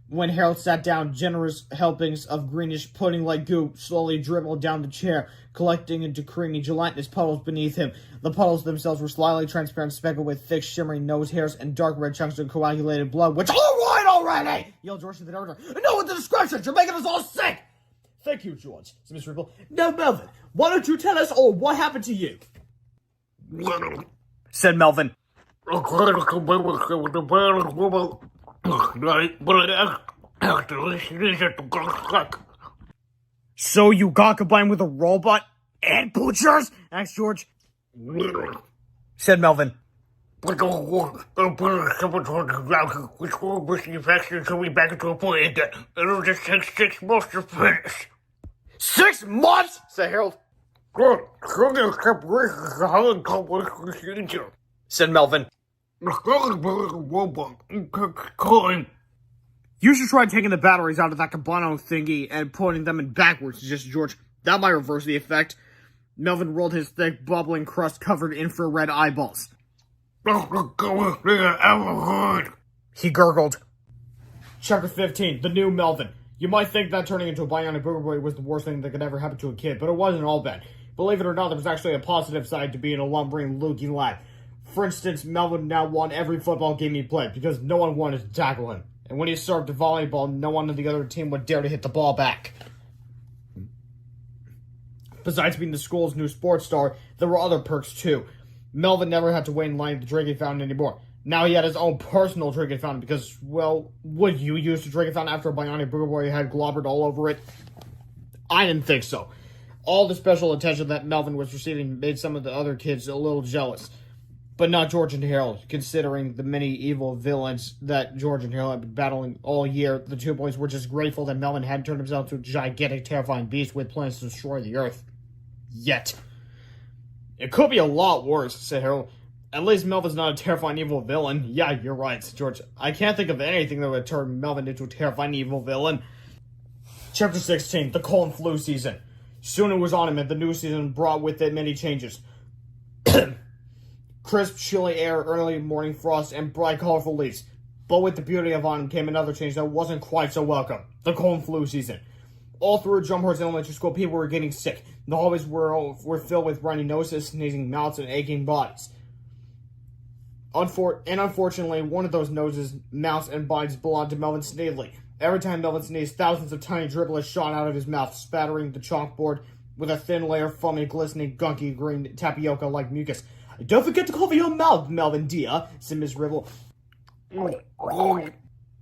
When Harold sat down, generous helpings of greenish pudding-like goo slowly dribbled down the chair, collecting into creamy, gelatinous puddles beneath him. The puddles themselves were slightly transparent, speckled with thick, shimmering nose hairs and dark red chunks of coagulated blood, which— "All right already!" yelled George to the doctor. "No with the descriptions! You're making us all sick!" "Thank you, George," said Miss Ripple. "Now, Melvin, why don't you tell us all what happened to you?" said Melvin. "So you got combined with a robot and poachers?" asked George. Said Melvin. It'll just take 6 months to finish. 6 months? Said Harold. Said Melvin. "You should try taking the batteries out of that Cabano thingy and putting them in backwards," suggested George. "That might reverse the effect." Melvin rolled his thick, bubbling, crust-covered infrared eyeballs. He gurgled. Chapter 15, The New Melvin. You might think that turning into a bionic booger boy was the worst thing that could ever happen to a kid, but it wasn't all bad. Believe it or not, there was actually a positive side to being a lumbering, looky lad. For instance, Melvin now won every football game he played because no one wanted to tackle him. And when he served a volleyball, no one on the other team would dare to hit the ball back. Besides being the school's new sports star, there were other perks too. Melvin never had to wait in line at the drinking fountain anymore. Now he had his own personal drinking fountain because, well, would you use the drinking fountain after a bionic booger boy had globbered all over it? I didn't think so. All the special attention that Melvin was receiving made some of the other kids a little jealous. But not George and Harold, considering the many evil villains that George and Harold had been battling all year. The two boys were just grateful that Melvin hadn't turned himself into a gigantic, terrifying beast with plans to destroy the earth. Yet. "It could be a lot worse," said Harold. "At least Melvin's not a terrifying evil villain." "Yeah, you're right," said George. "I can't think of anything that would turn Melvin into a terrifying evil villain." Chapter 16, The Cold and Flu Season. Soon it was autumn, and the new season brought with it many changes. Crisp, chilly air, early morning frost, and bright, colorful leaves. But with the beauty of autumn came another change that wasn't quite so welcome. The cold and flu season. All through Drumhorse Elementary School, people were getting sick. The hallways were filled with runny noses, sneezing mouths, and aching bodies. Unfortunately, one of those noses, mouths, and bodies belonged to Melvin Sneedley. Every time Melvin sneezed, thousands of tiny driblets shot out of his mouth, spattering the chalkboard with a thin layer of foamy, glistening, gunky green tapioca-like mucus. "Don't forget to cover your mouth, Melvin, dear," said Miss Ribble.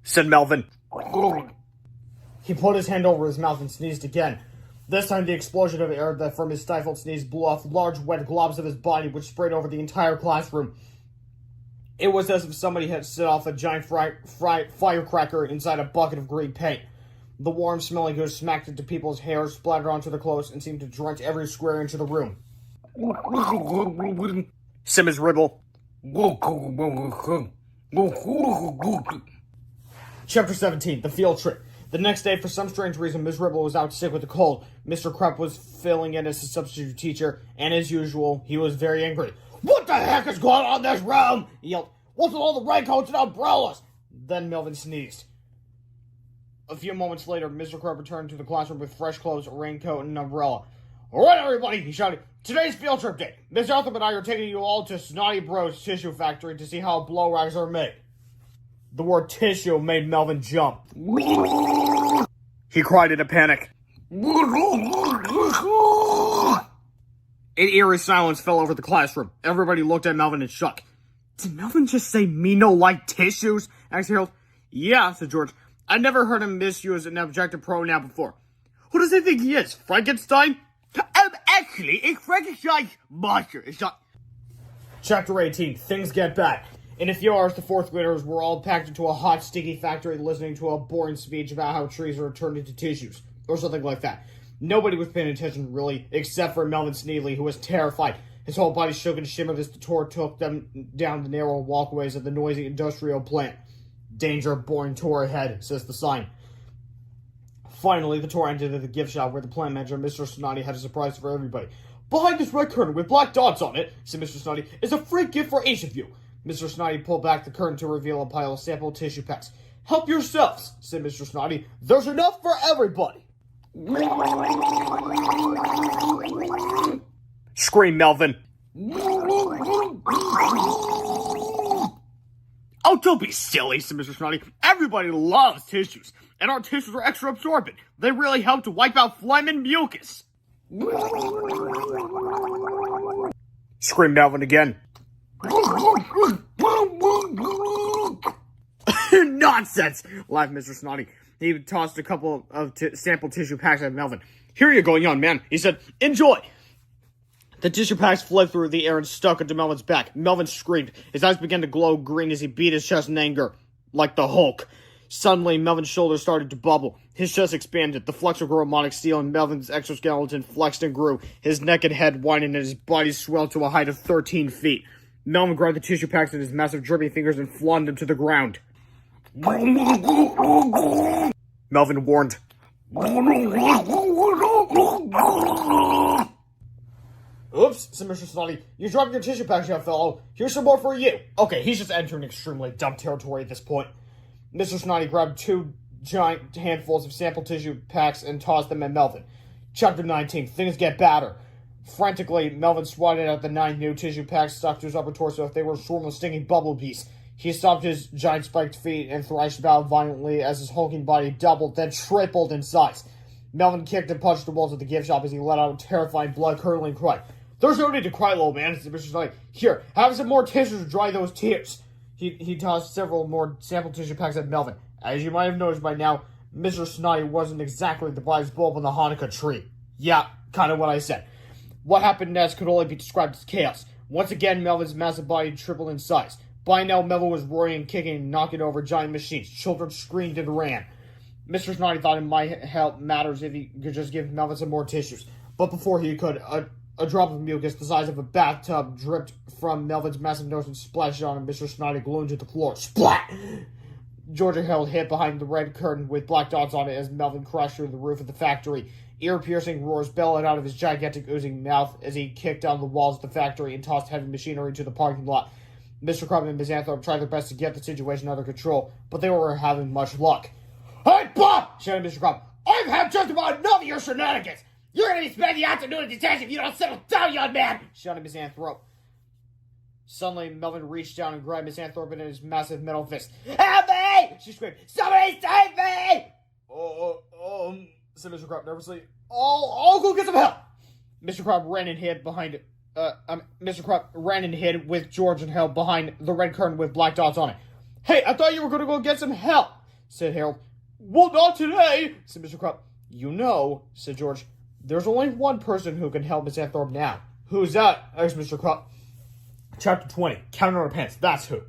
Said Melvin. He put his hand over his mouth and sneezed again. This time the explosion of air that from his stifled sneeze blew off large wet globs of his body, which sprayed over the entire classroom. It was as if somebody had set off a giant firecracker inside a bucket of green paint. The warm, smelling goo smacked into people's hair, splattered onto their clothes, and seemed to drench every square inch of the room. Said Miss Ribble. Chapter 17, The Field Trip. The next day, for some strange reason, Miss Ribble was out sick with a cold. Mr. Krupp was filling in as a substitute teacher, and as usual, he was very angry. "What the heck is going on in this room?" he yelled. "What's with all the raincoats and umbrellas?" Then Melvin sneezed. A few moments later, Mr. Krupp returned to the classroom with fresh clothes, a raincoat, and an umbrella. "All right, everybody," he shouted. "Today's field trip day. Miss Eltham and I are taking you all to Snotty Bro's tissue factory to see how blow rags are made." The word tissue made Melvin jump. He cried in a panic. An eerie silence fell over the classroom. Everybody looked at Melvin and shook. "Did Melvin just say me no like tissues?" asked Harold. "Yeah," said George. "I never heard him misuse an objective pronoun before." "Who does he think he is, Frankenstein?" Actually, it's Frankenstein's monster. It's not." Chapter 18, Things Get Bad. In a few hours, the fourth graders were all packed into a hot, sticky factory listening to a boring speech about how trees are turned into tissues, or something like that. Nobody was paying attention, really, except for Melvin Sneedley, who was terrified. His whole body shook and shimmered as the tour took them down the narrow walkways of the noisy industrial plant. Danger, boring tour ahead, says the sign. Finally, the tour ended at the gift shop where the plant manager, Mr. Snotty, had a surprise for everybody. Behind this red curtain with black dots on it, said Mr. Snotty, is a free gift for each of you. Mr. Snotty pulled back the curtain to reveal a pile of sample tissue packs. Help yourselves, said Mr. Snotty. There's enough for everybody. Screamed Melvin. Oh, don't be silly, said Mr. Snotty. Everybody loves tissues, and our tissues are extra absorbent. They really help to wipe out phlegm and mucus. Screamed Melvin again. Nonsense, laughed Mr. Snotty. He tossed a couple of sample tissue packs at Melvin. Here you go, young man, he said. Enjoy. The tissue packs fled through the air and stuck into Melvin's back. Melvin screamed. His eyes began to glow green as he beat his chest in anger, like the Hulk. Suddenly, Melvin's shoulders started to bubble. His chest expanded. The flexor grew robotic steel, and Melvin's exoskeleton flexed and grew. His neck and head widened, and his body swelled to a height of 13 feet. Melvin grabbed the tissue packs in his massive dripping fingers and flung them to the ground. Melvin warned. Oops, said Mr. Snotty. You dropped your tissue packs, young fellow. Here's some more for you. Okay, he's just entering extremely dumb territory at this point. Mr. Snotty grabbed 2 giant handfuls of sample tissue packs and tossed them at Melvin. Chapter 19. Things get badder. Frantically, Melvin swatted at the 9 new tissue packs stuck to his upper torso as if they were a swarm of stinging bumblebees. He stomped his giant spiked feet and thrashed about violently as his hulking body doubled, then tripled in size. Melvin kicked and punched the walls of the gift shop as he let out a terrifying, blood-curdling cry. There's no need to cry, little man, said Mr. Snotty. Here, have some more tissues to dry those tears. He tossed several more sample tissue packs at Melvin. As you might have noticed by now, Mr. Snotty wasn't exactly the brightest bulb on the Hanukkah tree. Yeah, kind of what I said. What happened next could only be described as chaos. Once again, Melvin's massive body tripled in size. By now, Melvin was roaring and kicking and knocking over giant machines. Children screamed and ran. Mr. Snotty thought it might help matters if he could just give Melvin some more tissues. But before he could, a drop of mucus the size of a bathtub dripped from Melvin's massive nose and splashed on him. Mr. Snotty glued to the floor. Splat! Georgia held hid behind the red curtain with black dots on it as Melvin crashed through the roof of the factory. Ear-piercing roars bellowed out of his gigantic oozing mouth as he kicked down the walls of the factory and tossed heavy machinery into the parking lot. Mr. Crumb and Miss Anthorpe tried their best to get the situation under control, but they were having much luck. Hey, Bob! Shouted Mr. Crumb. I've had just about enough of your shenanigans! You're gonna be spending the afternoon in detention if you don't settle down, young man! Shouted Miss Anthorpe. Suddenly, Melvin reached down and grabbed Miss Anthorpe in his massive metal fist. Help me! She screamed. Somebody save me! Said Mr. Crumb nervously. I'll go get some help! Mr. Crumb ran and hid behind Mr. Crumb ran and hid with George and Harold behind the red curtain with black dots on it. Hey, I thought you were going to go get some help, said Harold. Well, not today, said Mr. Crumb. You know, said George, there's only one person who can help Miss Anthorpe now. Who's that? Asked Mr. Crumb. Chapter 20, Captain Underpants, that's who.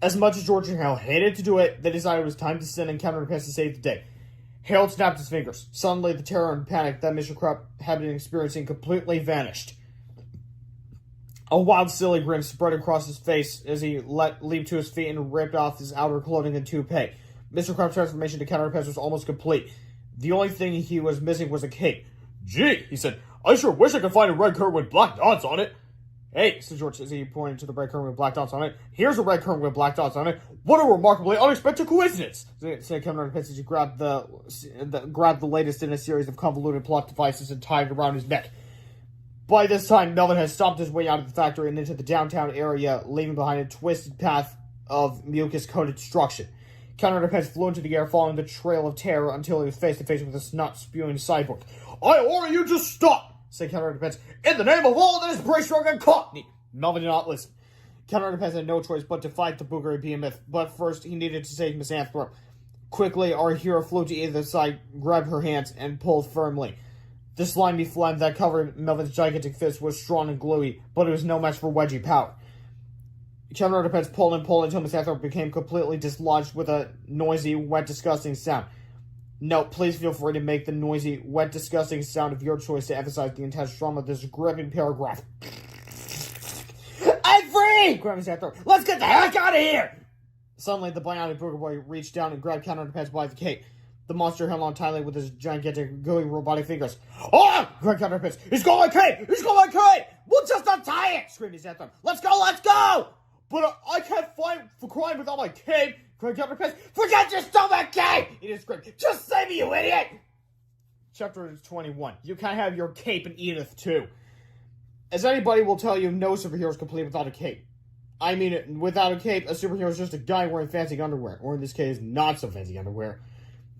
As much as George and Harold hated to do it, they decided it was time to send in Captain Underpants to save the day. Harold snapped his fingers. Suddenly, the terror and panic that Mr. Crumb had been experiencing completely vanished. A wild, silly grin spread across his face as he leaped to his feet and ripped off his outer clothing and toupee. Mr. Crumb's transformation to Captain Underpants was almost complete. The only thing he was missing was a cape. Gee, he said, I sure wish I could find a red curtain with black dots on it. Hey, said George as he pointed to the red curtain with black dots on it. Here's a red curtain with black dots on it. What a remarkably unexpected coincidence, said Captain Underpants as he grabbed the latest in a series of convoluted plot devices and tied it around his neck. By this time, Melvin had stomped his way out of the factory and into the downtown area, leaving behind a twisted path of mucus-coated destruction. Captain Underpants flew into the air, following the trail of terror until he was face-to-face with a snot-spewing cyborg. I order you to stop, said Captain Underpants, in the name of all that is British and Cockney. Melvin did not listen. Captain Underpants had no choice but to fight the boogery behemoth, but first he needed to save Miss Anthorpe. Quickly, our hero flew to either side, grabbed her hands, and pulled firmly. The slimy phlegm that covered Melvin's gigantic fist was strong and gluey, but it was no match for wedgie power. Captain Underpants pulled until Miss Anthorpe became completely dislodged with a noisy, wet, disgusting sound. No, please feel free to make the noisy, wet, disgusting sound of your choice to emphasize the intense trauma of this gripping paragraph. I'm free! Cried Miss Anthorpe. Let's get the heck out of here! Suddenly, the bionic Booger Boy reached down and grabbed Captain Underpants by the cape. The monster held on tightly with his gigantic, gooey, robotic fingers. "Oh!" cried Captain Underpants. "He's got my cape! He's got my cape! We'll just untie it!" screamed his anthem. "Let's go! Let's go!" "But I can't fight for crime without my cape!" cried Captain Underpants. "Forget your stupid cape!" Edith screamed. "Just save me, you idiot!" Chapter 21. You can't have your cape and Edith, too. As anybody will tell you, no superhero is complete without a cape. I mean, without a cape, a superhero is just a guy wearing fancy underwear, or in this case, not so fancy underwear.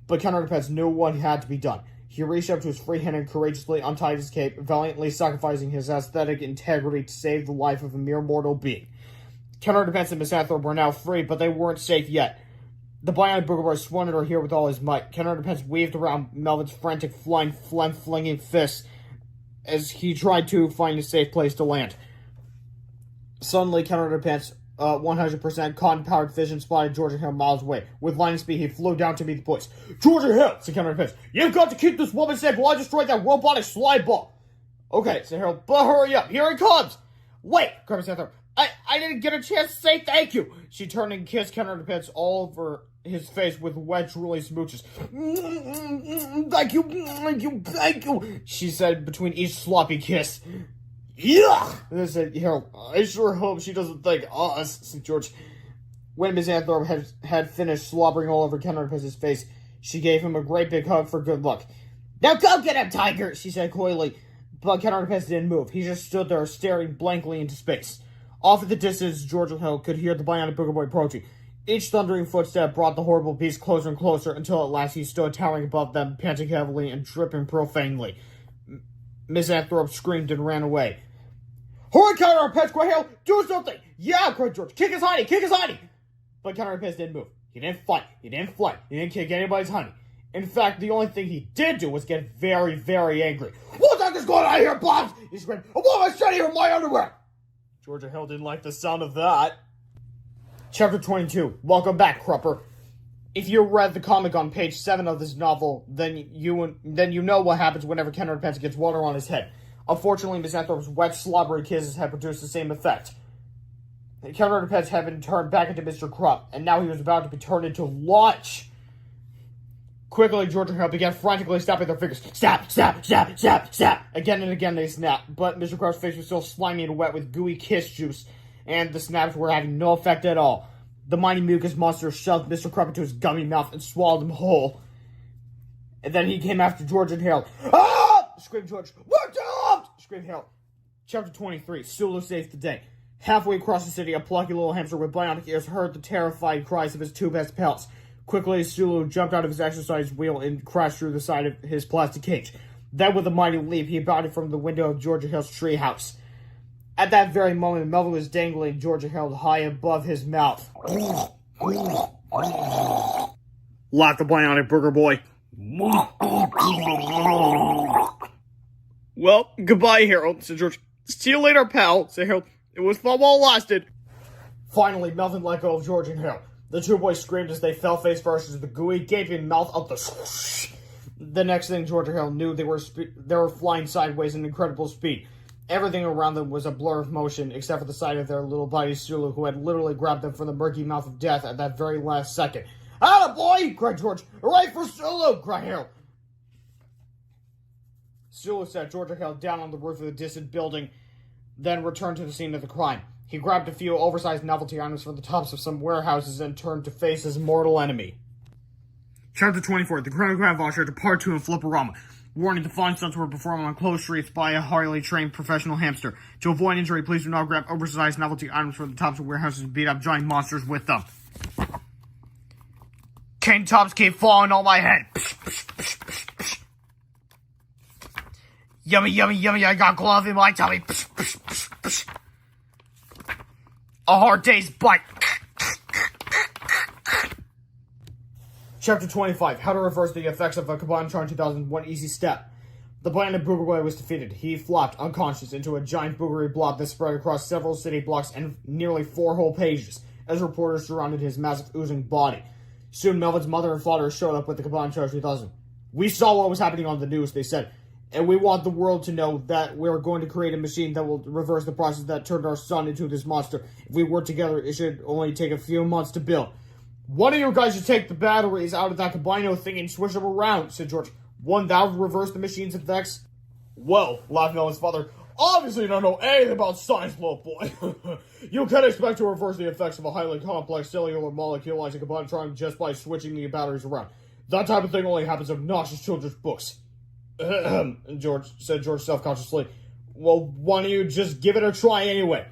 But Captain Underpants knew what had to be done. He reached up to his free hand and courageously untied his cape, valiantly sacrificing his aesthetic integrity to save the life of a mere mortal being. Captain Underpants and Miss Anthorpe were now free, but they weren't safe yet. The bionic Booger Boy swung at her here with all his might. Captain Underpants weaved around Melvin's frantic, flying, flinging fists as he tried to find a safe place to land. Suddenly, Captain Underpants' 100% cotton-powered vision spotted Georgia Hill miles away. With lightning speed, he flew down to meet the boys. "Georgia Hill," said Captain Underpants, "you've got to keep this woman safe while I destroy that robotic slide ball." "Okay," said Harold, "but hurry up. Here it comes." "Wait," cried Miss Anthorpe. I didn't get a chance to say thank you." She turned and kissed Captain Underpants all over his face with wet, drooling smooches. Thank you," she said between each sloppy kiss. "Yuck," said Harold. "I sure hope she doesn't thank us," said George. When Miss Anthorpe had finished slobbering all over Captain Underpants' face, she gave him a great big hug for good luck. "Now go get him, Tiger," she said coyly. But Captain Underpants didn't move. He just stood there staring blankly into space. Off in the distance, Georgia Hill could hear the bionic Booger Boy approaching. Each thundering footstep brought the horrible beast closer and closer until at last he stood towering above them, panting heavily and dripping profanely. Miss Anthorpe screamed and ran away. "Hurry, Captain Underpants, cried Hill! Do something!" "Yeah," cried George. "Kick his honey! Kick his honey!" But Captain Underpants didn't move. He didn't fight. He didn't flight. He didn't kick anybody's honey. In fact, the only thing he did do was get very, very angry. "What the heck is going on here, Bobs?" he screamed. "A woman's trying to hear my underwear!" Georgia Hill didn't like the sound of that. Chapter 22. Welcome back, Crupper. If you read the comic on page 7 of this novel, then you know what happens whenever Captain Underpants gets water on his head. Unfortunately, Miss Anthorpe's wet, slobbery kisses had produced the same effect. Captain Underpants had been turned back into Mr. Krupp, and now he was about to be turned into lunch. Quickly, Georgia Hill began frantically snapping their fingers. Snap, snap, snap, snap, snap. Again and again they snapped, but Mr. Krupp's face was still slimy and wet with gooey kiss juice, and the snaps were having no effect at all. The mighty mucus monster shoved Mr. Krupp into his gummy mouth and swallowed him whole. And then he came after George and Harold. "Ah!" screamed George. "We're doomed!" screamed Harold. Chapter 23. Sulu saves the day. Halfway across the city, a plucky little hamster with bionic ears heard the terrified cries of his two best pals. Quickly, Sulu jumped out of his exercise wheel and crashed through the side of his plastic cage. Then, with a mighty leap, he bounded from the window of Georgia Hill's treehouse. At that very moment, Melvin was dangling Georgia Hill high above his mouth. Laughed the bionic Booger Boy. "Well, goodbye, Harold," said George. "See you later, pal," said Harold. "It was fun while it lasted." Finally, Melvin let go of George and Harold. The two boys screamed as they fell face first into the gooey, gaping mouth of the swoosh. The next thing Georgia Hill knew, they were flying sideways in incredible speed. Everything around them was a blur of motion, except for the sight of their little buddy Sulu, who had literally grabbed them from the murky mouth of death at that very last second. "Atta boy!" cried George. "Hooray for Sulu!" cried Harold. Sulu set Georgia Hill down on the roof of the distant building, then returned to the scene of the crime. He grabbed a few oversized novelty items from the tops of some warehouses and turned to face his mortal enemy. Chapter 24. The Chronograph Voucher to Part 2 in Flipperama. Warning: the fine stunts were performed on closed streets by a highly trained professional hamster. To avoid injury, please do not grab oversized novelty items from the tops of warehouses and beat up giant monsters with them. Cane tops keep falling on my head. Yummy, yummy, yummy, I got glove in my tummy. A hard day's bite. Chapter 25. How to reverse the effects of a Kabam 2001 easy step. The bionic Booger Boy was defeated. He flopped, unconscious, into a giant boogery blob that spread across several city blocks and nearly 4 whole pages, as reporters surrounded his massive oozing body. Soon, Melvin's mother and father showed up with the Kabam 2000. "We saw what was happening on the news," they said, "and we want the world to know that we're going to create a machine that will reverse the process that turned our son into this monster. If we work together, it should only take a few months to build. One of you guys should take the batteries out of that combino thing and switch them around, said George. Wouldn't that reverse the machine's effects? Well, laughed Melvin's father, obviously you don't know anything about science, little boy. You can't expect to reverse the effects of a highly complex cellular molecule like a combinatron just by switching the batteries around. That type of thing only happens in obnoxious children's books. George said self-consciously. Well, why don't you just give it a try anyway?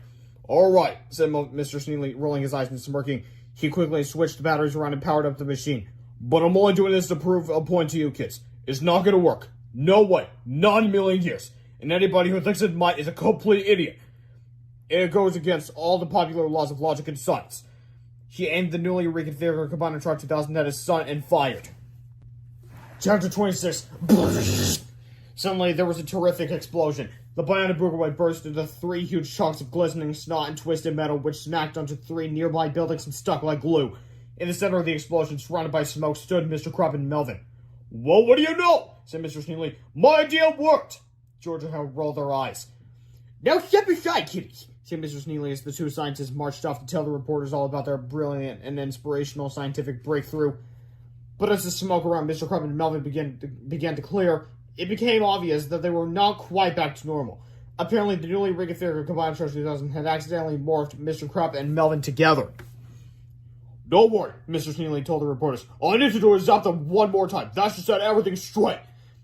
All right, said Mr. Sneely, rolling his eyes and smirking. He quickly switched the batteries around and powered up the machine. But I'm only doing this to prove a point to you kids. It's not going to work. No way. Not in a million years. And anybody who thinks it might is a complete idiot. It goes against all the popular laws of logic and science. He aimed the newly reconfigured Combinatron 2000 at his son and fired. Chapter 26. Suddenly, there was a terrific explosion. The bionic boogerway burst into 3 huge chunks of glistening snot and twisted metal, which snapped onto 3 nearby buildings and stuck like glue. In the center of the explosion, surrounded by smoke, stood Mr. Krupp and Melvin. Well, what do you know? Said Mr. Sneely. My idea worked! George and Hal rolled their eyes. Now step aside, kiddies, said Mr. Sneely as the 2 scientists marched off to tell the reporters all about their brilliant and inspirational scientific breakthrough. But as the smoke around Mr. Krupp and Melvin began to clear, it became obvious that they were not quite back to normal. Apparently, the newly reconfigured Combinatron 2000 had accidentally morphed Mr. Krupp and Melvin together. Don't worry, Mr. Sneely told the reporters. All I need to do is zap them one more time. That should set everything straight.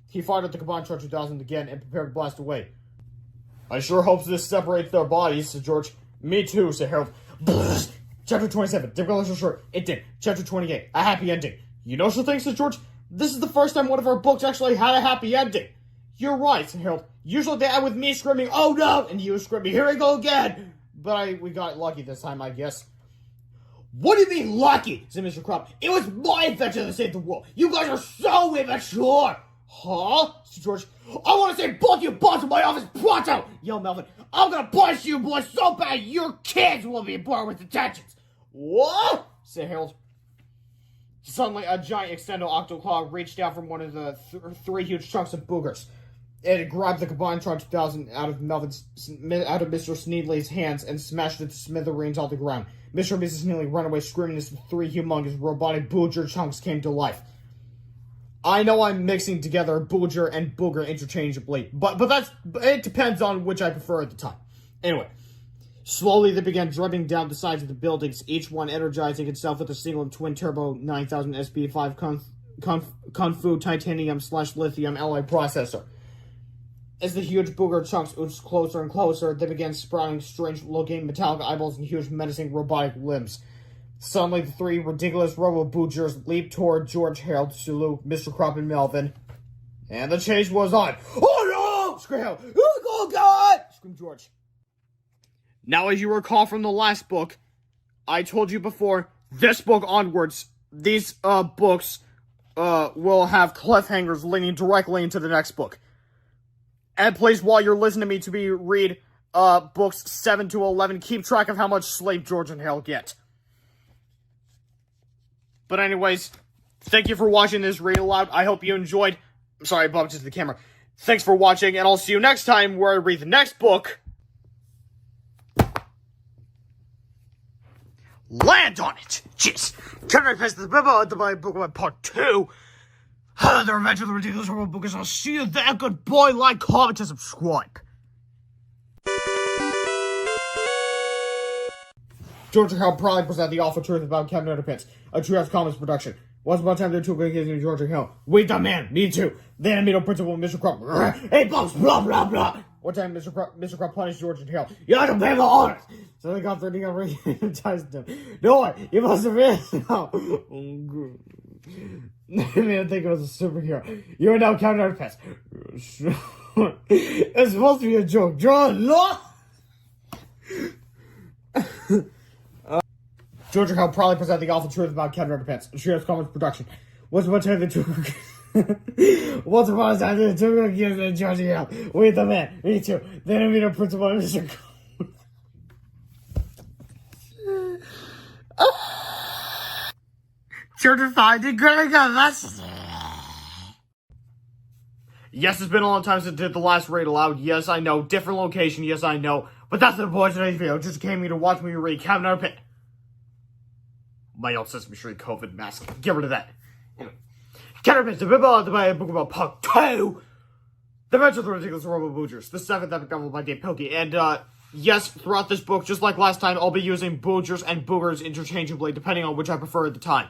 He fired at the Combinatron 2000 again and prepared to blast away. I sure hope this separates their bodies, said George. Me too, said Harold. Chapter 27, difficult short. It did. Chapter 28, a happy ending. You know something, said George? This is the first time one of our books actually had a happy ending. You're right, said Harold. Usually they end with me screaming, oh no, and you screaming, here we go again. But we got lucky this time, I guess. What do you mean lucky? Said Mr. Krupp. It was my invention that saved the world. You guys are so immature. Huh? Said George. I want to say both you boss in my office pronto, yelled Melvin. I'm gonna punish you boys so bad your kids will be born with detentions. What? Said Harold. Suddenly, a giant extendo octoclaw reached out from one of the 3 huge chunks of boogers. It grabbed the Combinatron 2000 out of Mr. Sneedley's hands and smashed it to smithereens on the ground. Mr. and Mrs. Sneedley ran away screaming as the 3 humongous robotic booger chunks came to life. I know I'm mixing together booger and booger interchangeably, but it depends on which I prefer at the time. Anyway. Slowly, they began drumming down the sides of the buildings, each one energizing itself with a single twin-turbo 9000 SP5 Kung Fu titanium/lithium alloy processor. As the huge booger chunks oozed closer and closer, they began sprouting strange-looking metallic eyeballs and huge menacing robotic limbs. Suddenly, the 3 ridiculous robo-boogers leaped toward George, Harold, Sulu, Mr. Krupp, and Melvin. And the chase was on. Oh no! Screamed Harold. Oh God! Screamed George. Now, as you recall from the last book, I told you before, this book onwards, these books will have cliffhangers leading directly into the next book. And please, while you're listening to me read books 7 to 11, keep track of how much sleep George and Hale get. But anyways, thank you for watching this Read Aloud. I hope you enjoyed. I'm sorry, I bumped into the camera. Thanks for watching, and I'll see you next time where I read the next book. Land on it! Jeez. Captain Underpants, the memo into my book about part 2. The Revenge of the Ridiculous Horrible Bookers. I'll see you there. Good boy. Like, comment, and subscribe. George and Hal proudly present the awful truth about Captain Underpants, a Treehouse Comics production. Once upon a time, there were 2 good kids named George and Hal. Wait the man, me too. Then I meet a principal, Mr. Krupp. Hey, boss, blah, blah, blah. One time, Mr. Krupp punished George and Hale. You have to pay the honors! So they got 30 on hypnotized him. No, you must have been. No. I didn't think it was a superhero. You are now Captain Underpants. It's supposed to be a joke. John, no! George and Hal proudly present the awful truth about Captain Underpants, a Treehouse Comics production. Once upon a time, the 2 Once upon a time, the 2 good kids named George and Hal. Wait the man, me too. Then I meet a principal, Mr. Chapter 5, the Great That's Yes, it's been a long time since I did the last Read Aloud. Yes, I know. Different location. Yes, I know. But that's the point of today's video. Just came here to watch me read Captain Underpants. my old Sesame Street COVID mask. Get rid of that. Anyway. Counterpins, the Bible, the book about Punk 2. The Adventures of the Ridiculous Robo-Boogers, the 7th epic novel by Dave Pilkey. And, yes, throughout this book, just like last time, I'll be using Boogers and Boogers interchangeably, depending on which I prefer at the time.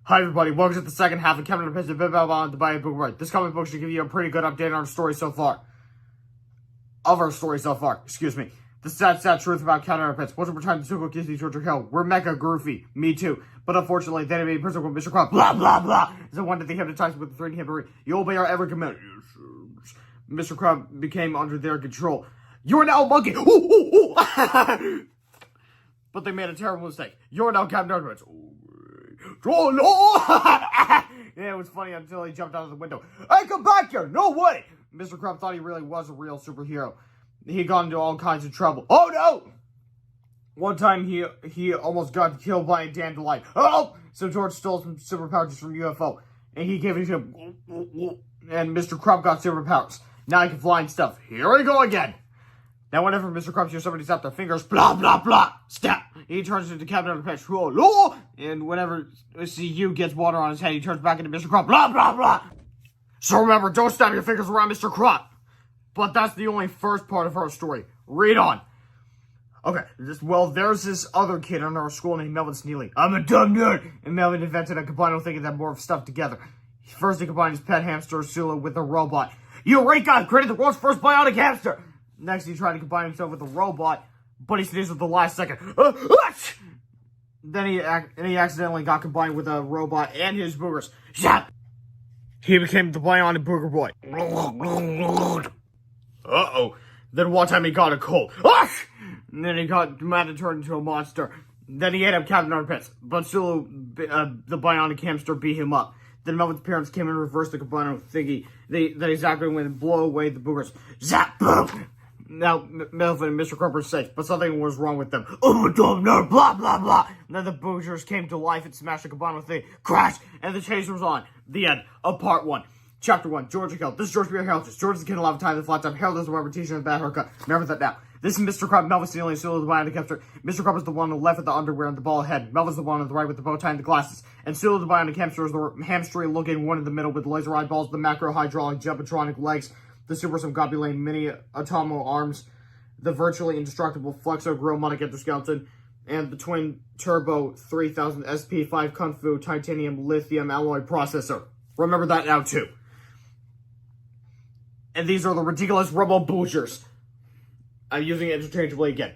Hi everybody, welcome to the second half of Captain Underpants, the Buy a Book Right. This comic book should give you a pretty good update on our story so far. Excuse me. The sad truth about Captain Underpants. Once upon a time, the Super Kissy Georgia Hill. We're mecha goofy. Me too. But unfortunately, they made a person called Mr. Crop. Blah, blah, blah. Is the one that they hypnotized with the 3D hypnotic. You obey our every command. Mr. Crop became under their control. You're now a monkey. Ooh, ooh, ooh. But they made a terrible mistake. You're now Captain Underpants. Oh, no! Yeah, it was funny until he jumped out of the window. Hey, come back here! No way! Mr. Crump thought he really was a real superhero. He got into all kinds of trouble. Oh, no! One time, he almost got killed by a dandelion. Oh! So George stole some superpowers from UFO, and he gave it to him. And Mr. Crump got superpowers. Now he can fly and stuff. Here we go again! Now, whenever Mr. Crump hears somebody snap their fingers, blah, blah, blah, snap, he turns into Captain Underpants, and whenever CU gets water on his head, he turns back into Mr. Crump, blah, blah, blah. So remember, don't snap your fingers around Mr. Crump. But that's the only first part of our story. Read on. Okay, there's this other kid in our school named Melvin Sneely. I'm a dumb nerd. And Melvin invented a combined thinking that more of stuff together. First, he combined his pet hamster, Sula, with a robot. You great guy created the world's first bionic hamster. Next, he tried to combine himself with a robot, but he sneezed at the last second. Then he accidentally got combined with a robot and his boogers. Zap! He became the bionic booger boy. Uh-oh. Then one time he got a cold. And then he got mad and turned into a monster. Then he ate up Captain Underpants, but Sulu, the bionic hamster, beat him up. Then Melvin's parents came and reversed the combined thingy. They exactly went and blow away the boogers. Zap! Boom! Now, Melvin and Mr. Crump are safe, but something was wrong with them. Oh, dumb nerd, blah, blah, blah. And then the boogers came to life and smashed the combined thing. Crash! And the chase was on. The end of part 1. Chapter 1, Georgia Hill. This is George B. Harold. George is the kid alive time that flat time. Harold is the one teacher with a bad haircut. Remember that now. This is Mr. Crump, Melvin Steele, and Sulu the bionic hamster. Mr. Crump is the one on the left with the underwear and the bald head. Melvin's the one on the right with the bow tie and the glasses. And Sulu the bionic hamster is the hamstery looking one in the middle with the laser eyeballs, the macro hydraulic jumpatronic legs, the super subgobulane mini atomo arms, the virtually indestructible Flexo Gromonic Endoskeleton, and the twin turbo 3000 SP5 Kung Fu titanium lithium alloy processor. Remember that now too. And these are the ridiculous Robo-Boogers. I'm using it interchangeably again.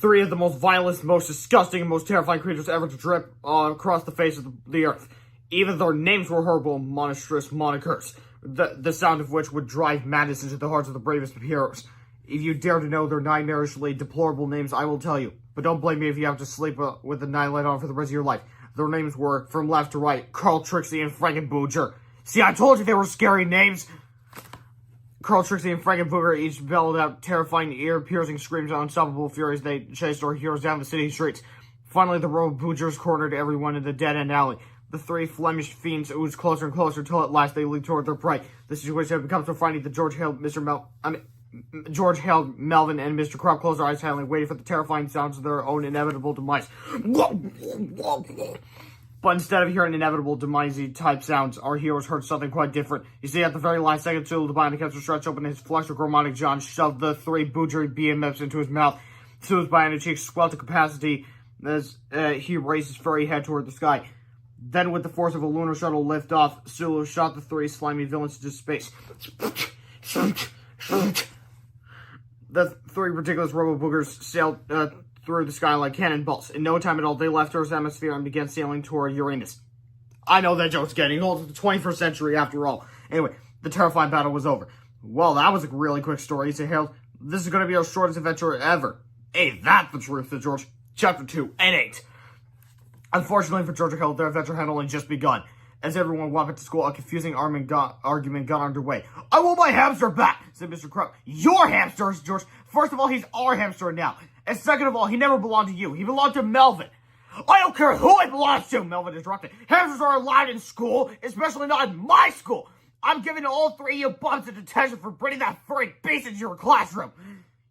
3 of the most violent, most disgusting, and most terrifying creatures ever to drip across the face of the earth. Even their names were horrible, monstrous monikers, the sound of which would drive madness into the hearts of the bravest of heroes. If you dare to know their nightmarishly deplorable names, I will tell you. But don't blame me if you have to sleep with the nightlight on for the rest of your life. Their names were, from left to right, Carl, Trixie, and Frankenbooger. See, I told you they were scary names! Carl, Trixie, and Frankenbooger each bellowed out terrifying, ear-piercing screams of unstoppable furies. They chased our heroes down the city streets. Finally, the Robo-Boogers cornered everyone in the dead-end alley. The 3 Flemish fiends oozed closer and closer till at last they leaped toward their prey. The situation had become so frightening that George hailed Melvin and Mr. Crump closed their eyes silently, waiting for the terrifying sounds of their own inevitable demise. But instead of hearing inevitable demise-y type sounds, our heroes heard something quite different. You see, at the very last second, Sulu the bionic hamster stretched open his flexochromatic jaw and shoved the 3 boogery BMFs into his mouth. Sulu's bionic cheeks swelled to capacity as he raised his furry head toward the sky. Then, with the force of a lunar shuttle lift off, Sulu shot the 3 slimy villains into space. The 3 ridiculous Robo-Boogers sailed through the sky like cannonballs. In no time at all, they left Earth's atmosphere and began sailing toward Uranus. I know that joke's getting old. It's the 21st century after all. Anyway, the terrifying battle was over. Well, that was a really quick story, said Harold. This is going to be our shortest adventure ever. Ain't that the truth, said George. Chapter 2, and 8. Unfortunately for George and Harold, their adventure had only just begun. As everyone walked back to school, a confusing argument got underway. I want my hamster back, said Mr. Crump. Your hamster, George. First of all, he's our hamster now. And second of all, he never belonged to you. He belonged to Melvin. I don't care who it belongs to, Melvin interrupted. Hamsters are allowed in school, especially not in my school. I'm giving all 3 of you bums a detention for bringing that furry beast into your classroom.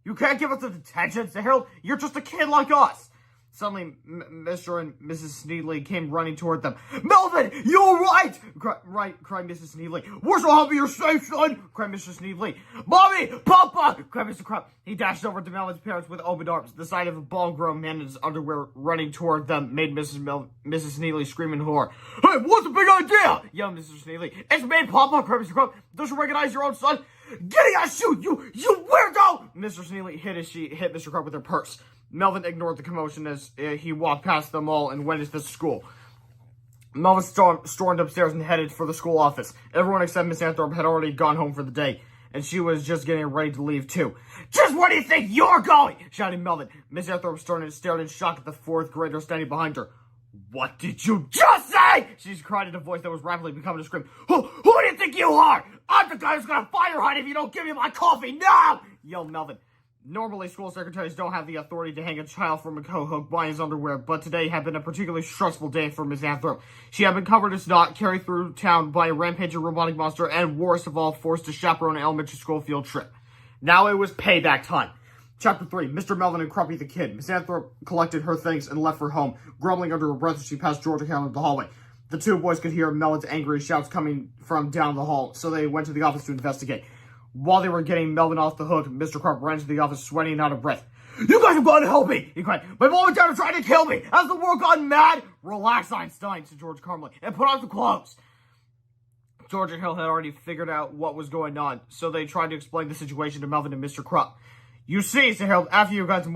You can't give us a detention, said Harold. You're just a kid like us. Suddenly, Mr. and Mrs. Sneedley came running toward them. Melvin, you're right! Cried Mrs. Sneedley. We're so happy you're safe, son! Cried Mr. Sneedley. Mommy! Papa! Cried Mr. Crump. He dashed over to Melvin's parents with open arms. The sight of a ball-grown man in his underwear running toward them made Mrs. Sneedley scream in horror. Hey, what's the big idea? Yelled Mr. Sneedley. It's me, Papa! Cried Mr. Crump. Don't you recognize your own son? Getting a shoot, you weirdo! Mr. Sneedley hit Mr. Crump with her purse. Melvin ignored the commotion as he walked past them all and went into the school. Melvin stormed upstairs and headed for the school office. Everyone except Miss Anthorpe had already gone home for the day, and she was just getting ready to leave too. Just where do you think you're going? Shouted Melvin. Miss Anthorpe stared in shock at the fourth grader standing behind her. What did you just say? She cried in a voice that was rapidly becoming a scream. Who do you think you are? I'm the guy who's gonna fire you if you don't give me my coffee now! Yelled Melvin. Normally, school secretaries don't have the authority to hang a child from a coat hook by his underwear, but today had been a particularly stressful day for Miss Anthorpe. She had been covered in snot, carried through town by a rampaging robotic monster, and worst of all, forced to chaperone an elementary school field trip. Now it was payback time. Chapter 3, Mr. Melvin and Crumpy the Kid. Miss Anthorpe collected her things and left for home, grumbling under her breath as she passed George and Helen in the hallway. The two boys could hear Melvin's angry shouts coming from down the hall, so they went to the office to investigate. While they were getting Melvin off the hook, Mr. Crump ran to the office sweating and out of breath. You guys have got to help me, he cried. My mom and dad are trying to kill me. Has the world gone mad? Relax, Einstein, said George calmly, and put on some clothes. George and Hill had already figured out what was going on, so they tried to explain the situation to Melvin and Mr. Crump. You see, said Harold, after you guys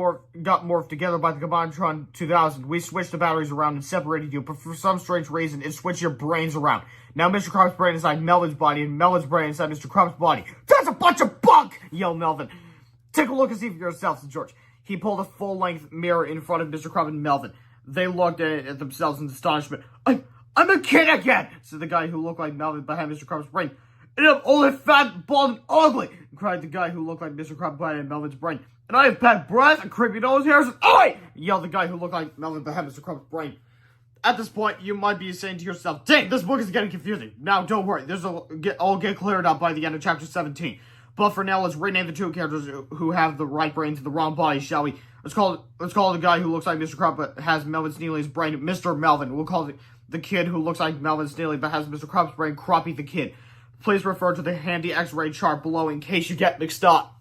got morphed together by the Combinatron 2000, we switched the batteries around and separated you, but for some strange reason, it switched your brains around. Now Mr. Crump's brain inside Melvin's body, and Melvin's brain inside Mr. Crump's body. That's a bunch of bunk! Yelled Melvin. Take a look and see for yourself, said George. He pulled a full-length mirror in front of Mr. Crump and Melvin. They looked at themselves in astonishment. I'm a kid again, said the guy who looked like Melvin behind Mr. Crump's brain. And I'm old and fat, bald, and ugly, cried the guy who looked like Mr. Crump behind Melvin's brain. And I have bad breath and creepy nose hairs and oi! Yelled the guy who looked like Melvin behind Mr. Crump's brain. At this point, you might be saying to yourself, dang, this book is getting confusing. Now, don't worry, this will all get cleared up by the end of chapter 17. But for now, let's rename the two characters who have the right brain to the wrong body, shall we? Let's call the guy who looks like Mr. Crump but has Melvin Sneedley's brain Mr. Melvin. We'll call the kid who looks like Melvin Sneedley but has Mr. Crump's brain Crumpy the Kid. Please refer to the handy X-ray chart below in case you get mixed up.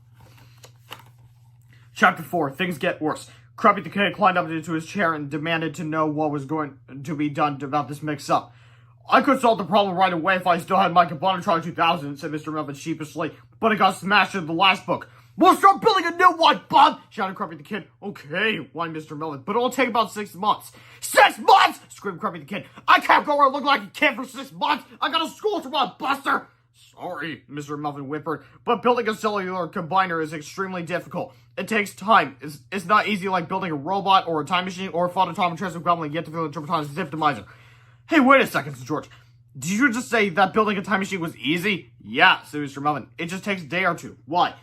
Chapter 4, Things Get Worse. Crumpy the Kid climbed up into his chair and demanded to know what was going to be done about this mix-up. I could solve the problem right away if I still had my Combinatron 2000, said Mr. Melvin sheepishly, but it got smashed in the last book. We'll start building a new one, Bob! Shouted Crumpy the Kid. Okay, whined Mr. Melvin, but it'll take about 6 months. 6 months! Screamed Crumpy the Kid. I can't go around looking like a kid for 6 months! I got a school to run, Buster! Sorry, Mr. Melvin whimpered, but building a cellular combiner is extremely difficult. It takes time. It's not easy like building a robot or a time machine or a phototometrist grumbling yet to feel a Triptonic Ziptomizer. Hey, wait a second, said George. Did you just say that building a time machine was easy? Yeah, said Mr. Melvin. It just takes a day or two. Why?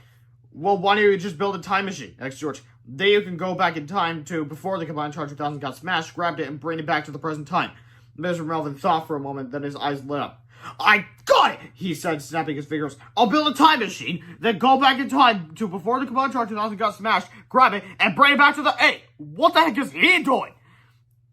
Well, why don't you just build a time machine? Asked George. Then you can go back in time to before the Combinatron 2000 got smashed, grabbed it, and bring it back to the present time. Mr. Melvin thought for a moment, then his eyes lit up. I got it, he said, snapping his fingers. I'll build a time machine, then go back in time to before the Combinatron 2000 got smashed, grab it, and bring it back to the... Hey, what the heck is he doing?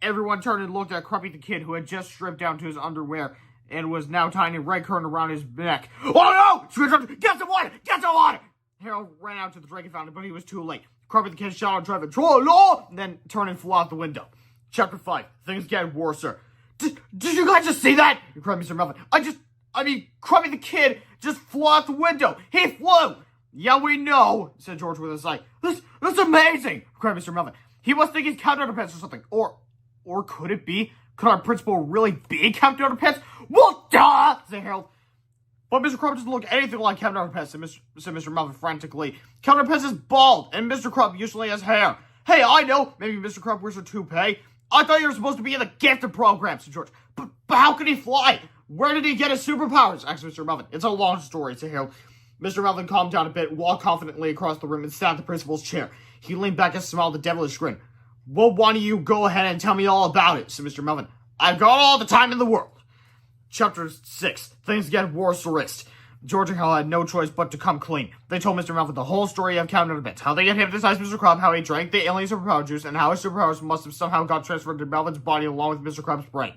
Everyone turned and looked at Crumpy the Kid, who had just stripped down to his underwear and was now tying a red curtain around his neck. Oh no! Screamed, get some water! Get some water! Harold ran out to the drinking fountain, but he was too late. Crumpy the Kid shouted out, "Troll!" and then turned and flew out the window. Chapter 5. Things get worser. Did you guys just see that? Cried Mr. Melvin. Crumpy the Kid just flew out the window. He flew! Yeah, we know, said George with a sigh. That's amazing, cried Mr. Melvin. He must think he's Captain Underpants or something. Or could it be? Could our principal really be Captain Underpants? Well, duh, said Harold. But Mr. Crump doesn't look anything like Captain Underpants, said Mr. Melvin frantically. Captain Underpants is bald, and Mr. Crump usually has hair. Hey, I know, maybe Mr. Crump wears a toupee. I thought you were supposed to be in the gifted program, said George. But how could he fly? Where did he get his superpowers? Asked Mr. Melvin. It's a long story, said Harold. Mr. Melvin calmed down a bit, walked confidently across the room, and sat in the principal's chair. He leaned back and smiled a devilish grin. Well, why don't you go ahead and tell me all about it, said Mr. Melvin. I've got all the time in the world. Chapter 6. Things Get Worse. George and Hal had no choice but to come clean. They told Mr. Melvin the whole story of Captain Underpants, how they had hypnotized Mr. Crab, how he drank the alien superpower juice, and how his superpowers must have somehow got transferred to Melvin's body along with Mr. Crab's brain.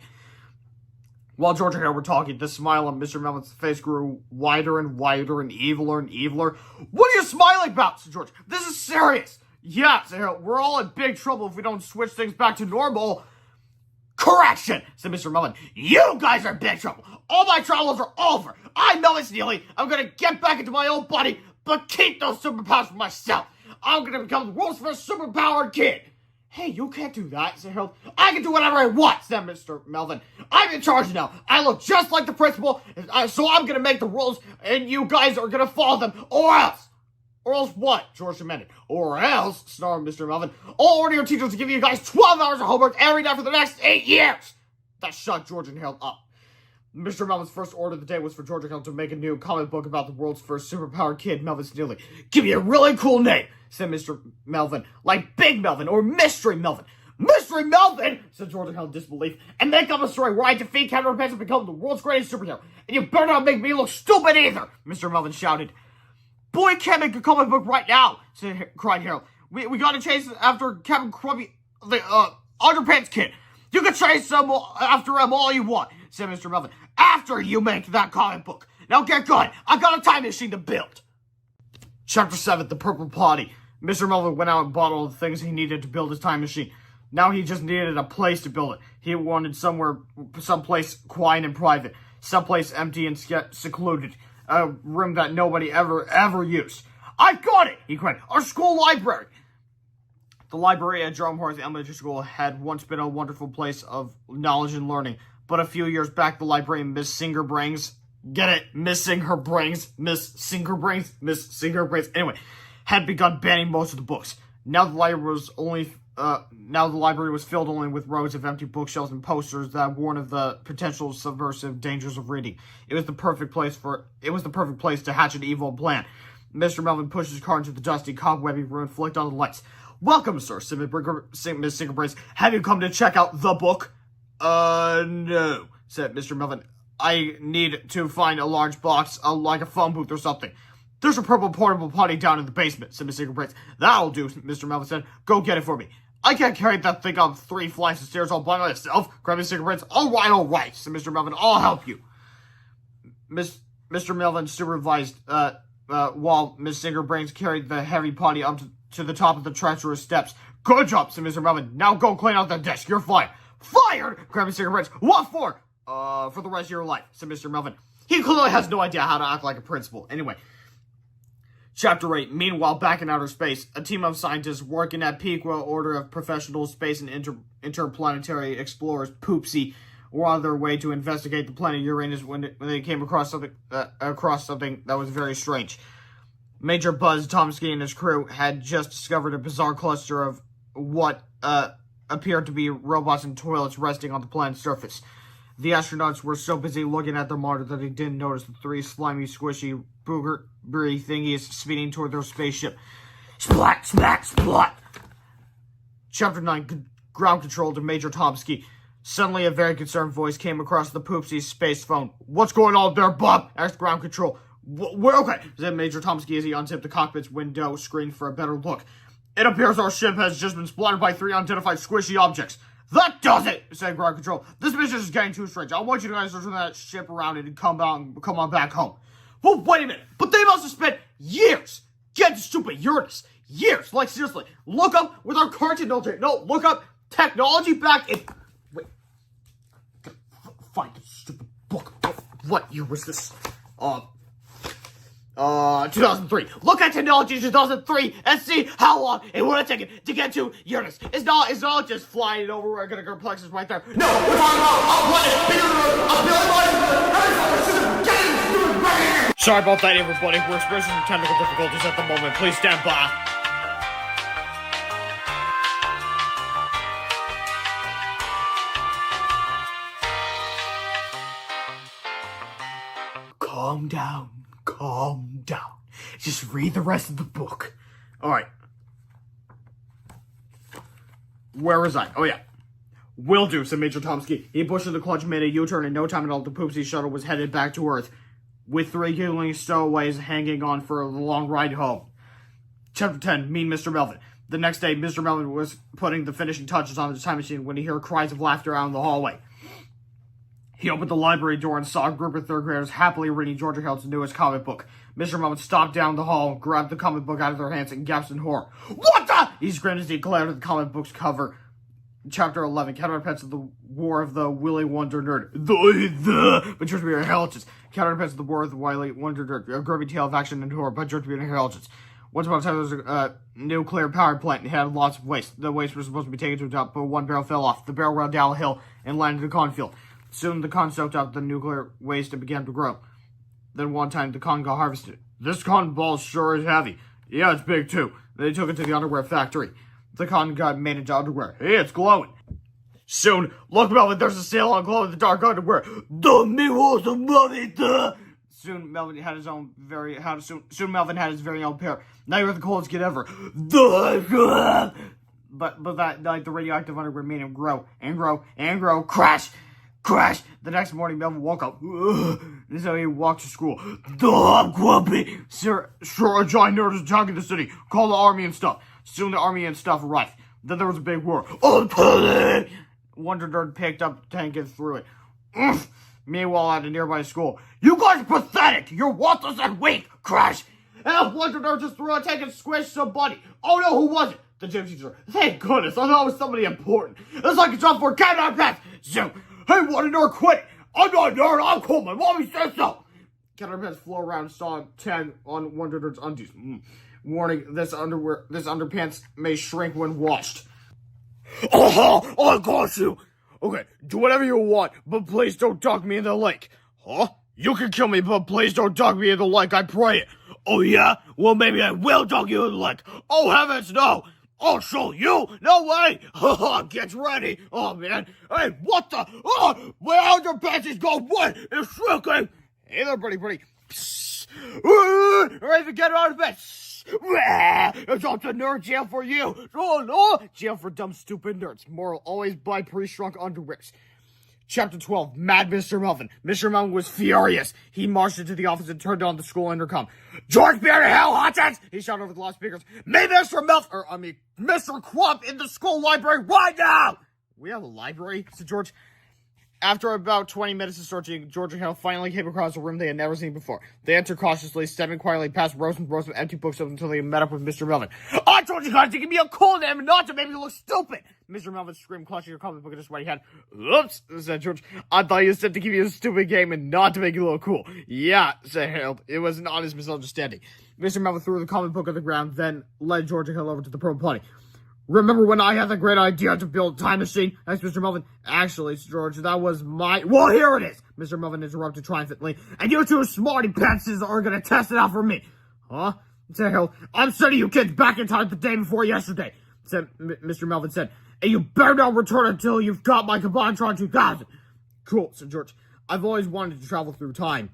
While George and Hal were talking, the smile on Mr. Melvin's face grew wider and wider and eviler and eviler. "What are you smiling about?" said George. "This is serious." "Yeah," said Hal, "we're all in big trouble if we don't switch things back to normal." "Correction," said Mr. Melvin. "You guys are in big trouble. All my troubles are over. I'm Melvin Sneely. I'm gonna get back into my own body, but keep those superpowers for myself. I'm gonna become the world's first superpowered kid." "Hey, you can't do that," said Harold. "I can do whatever I want," said Mr. Melvin. "I'm in charge now. I look just like the principal, so I'm gonna make the rules, and you guys are gonna follow them, or else." "Or else what?" George demanded. "Or else," snarled Mr. Melvin, "I'll order your teachers to give you guys 12 hours of homework every day for the next 8 years." That shut George and Harold up. Mr. Melvin's first order of the day was for George and Harold to make a new comic book about the world's first superpowered kid, Melvin Sneely. "Give me a really cool name," said Mr. Melvin, "like Big Melvin or Mystery Melvin." "Mystery Melvin," said George and Harold in disbelief, "and make up a story where I defeat Captain Underpants and become the world's greatest superhero. And you better not make me look stupid either," Mr. Melvin shouted. "Boy, can't make a comic book right now," cried Harold. We gotta chase after Captain Crummy, the Underpants kid. "You can chase after him all you want," said Mr. Melvin, "after you make that comic book. Now get going. I've got a time machine to build." Chapter 7, The Purple Potty. Mr. Melvin went out and bought all the things he needed to build his time machine. Now he just needed a place to build it. He wanted someplace quiet and private, someplace empty and secluded, a room that nobody ever used. "I got it!" he cried. "Our school library!" The library at Jerome Horse Elementary School had once been a wonderful place of knowledge and learning, but a few years back, the librarian, Miss Singerbrains, get it? Missing her brains, Miss Singerbrains, anyway, had begun banning most of the books. Now the library was filled only with rows of empty bookshelves and posters that warned of the potential subversive dangers of reading. It was the perfect place to hatch an evil plan. Mr. Melvin pushed his car into the dusty, cobwebby room and flicked on the lights. "Welcome, sir," said Miss Singerbrains. "Have you come to check out the book?" No," said Mr. Melvin. "I need to find a large box, like a phone booth or something." "There's a purple portable potty down in the basement," said Miss Singerbrains. "That'll do," Mr. Melvin said. "Go get it for me." "I can't carry that thing up 3 flights of stairs all by myself," cried Miss Singerbrains. All right," said Mr. Melvin. "I'll help you." Mr. Melvin supervised, while Miss Singerbrains carried the heavy potty up to the top of the treacherous steps. "Good job," said Mr. Melvin. "Now go clean out that desk. You're fired." "Fired?" cried Miss Singerbrains. "What for?" For the rest of your life," said Mr. Melvin. He clearly has no idea how to act like a principal. Anyway. Chapter 8. Meanwhile, back in outer space, a team of scientists working at Pequot Order of Professional Space and Interplanetary Explorers, Poopsie, were on their way to investigate the planet Uranus when they came across something that was very strange. Major Buzz Tomsky and his crew had just discovered a bizarre cluster of what appeared to be robots and toilets resting on the planet's surface. The astronauts were so busy looking at their monitor that they didn't notice the 3 slimy, squishy, boogery thingies speeding toward their spaceship. Splat, splat, splat! Chapter 9, Ground Control to Major Tomsky. Suddenly, a very concerned voice came across the Poopsie's space phone. "What's going on there, Bob?" asked Ground Control. "We're okay," said Major Tomsky as he unzipped the cockpit's window screen for a better look. "It appears our ship has just been splattered by 3 unidentified squishy objects." "That does it," said Ground Control. "This mission is getting too strange. I want you guys to turn that ship around and come on back home." "Well, wait a minute. But they must have spent years getting stupid Uranus. Years. Like, seriously. Look up with our current technology. No, look up technology back in... Wait. Find the stupid book. What year was this? 2003. Look at technology in 2003 and see how long it would have taken to get to Uranus. It's not just flying over. We're gonna go plexus right there. No, we're talking about Sorry about that, everybody. We're experiencing some technical difficulties at the moment. Please stand by. Calm down. Calm down. Just read the rest of the book. Alright. Where was I? Oh, yeah. "Will do," said Major Tomsky. He pushed the clutch, made a U-turn, and no time at all, the Poopsie shuttle was headed back to Earth. with 3 giggling stowaways hanging on for a long ride home. Chapter 10, Mean Mr. Melvin. The next day, Mr. Melvin was putting the finishing touches on the time machine when he heard cries of laughter out in the hallway. He opened the library door and saw a group of 3rd graders happily reading Georgia Hale's newest comic book. Mr. Melvin stopped down the hall, grabbed the comic book out of their hands, and gasped in horror. "What the?" He screamed as he glared at the comic book's cover. Chapter 11, Captain Underpants of the War of the Willy Wonder Nerd. But George B. Intelligence. Captain Underpants of the War of the Willy Wonder Nerd. A grubby tale of action and horror, but George B. Intelligence. Once upon a time, there was a nuclear power plant. It had lots of waste. The waste was supposed to be taken to the top, but one barrel fell off. The barrel rolled down a hill and landed in a cornfield. Soon, the corn soaked up the nuclear waste and began to grow. Then one time, the corn got harvested. "This cotton ball sure is heavy." "Yeah, it's big too." They took it to the underwear factory. The cotton got made into underwear. "Hey, it's glowing." Soon, "Look, Melvin, there's a sale on glow-in-the-dark underwear." Me was a money, Soon Melvin had his very own pair. Now you're the coolest kid ever. But that night, the radioactive underwear made him grow and grow and grow. Crash! Crash! The next morning, Melvin woke up. And so he walked to school. "I'm grumpy." Sure, a giant nerd is attacking the city. Call the army and stuff. Soon the army and stuff arrived. Then there was a big war. Wonder Nerd picked up the tank and threw it. Meanwhile, at a nearby school, "You guys are pathetic! You're worthless and weak!" Crash! And Wonder Nerd just threw a tank and squished somebody. "Oh no, who was it?" The gym teacher. "Thank goodness, I thought it was somebody important. It's like a job for Captain Underpants." So, "Hey, Wonder Nerd, quit! I'm not a nerd, I'm cool, my mommy says so." Captain Underpants flew around and saw a tag on Wonder Nerd's undies. Warning, this underpants may shrink when washed. I got you. Okay, do whatever you want, but please don't dunk me in the lake. Huh? You can kill me, but please don't dunk me in the lake, I pray it. Oh yeah? Well, maybe I will dunk you in the lake. Oh heavens, no! I'll show you! No way! Get ready! Oh man! Hey, what the? Oh, my underpants is going what? It's shrinking! Hey there, buddy. Ready to get out of bed? It's up to nerd jail for you. Oh no! Jail for dumb, stupid nerds. Moral: always buy pre-shrunk underwears. Chapter 12, Mad Mr. Melvin. Mr. Melvin was furious. He marched into the office and turned on the school intercom. "George B. Hell, Hutchins!" He shouted over the loudspeakers. "Meet Mr. Crump in the school library right now!" "We have a library?" said George. After about 20 minutes of searching, George and Hale finally came across a room they had never seen before. They entered cautiously, stepping quietly past rows and rows of empty bookshelves until they met up with Mr. Melvin. "I told you guys to give me a cool name and not to make me look stupid!" Mr. Melvin screamed, clutching a comic book in his right hand. "Oops," said George. "I thought you said to give you a stupid game and not to make you look cool." "Yeah," said Harold. "It was an honest misunderstanding." Mr. Melvin threw the comic book on the ground, then led George and Hale over to the pro potty. "Remember when I had the great idea to build a time machine?" asked Mr. Melvin. "Actually, George, that was my—" "Well, here it is!" Mr. Melvin interrupted triumphantly. "And you two smarty pantses are gonna test it out for me." "Huh?" said Harold. "I'm sending you kids back in time the day before yesterday," Mr. Melvin said. "And you better not return until you've got my Combinatron 2000. "Cool," said George. "I've always wanted to travel through time."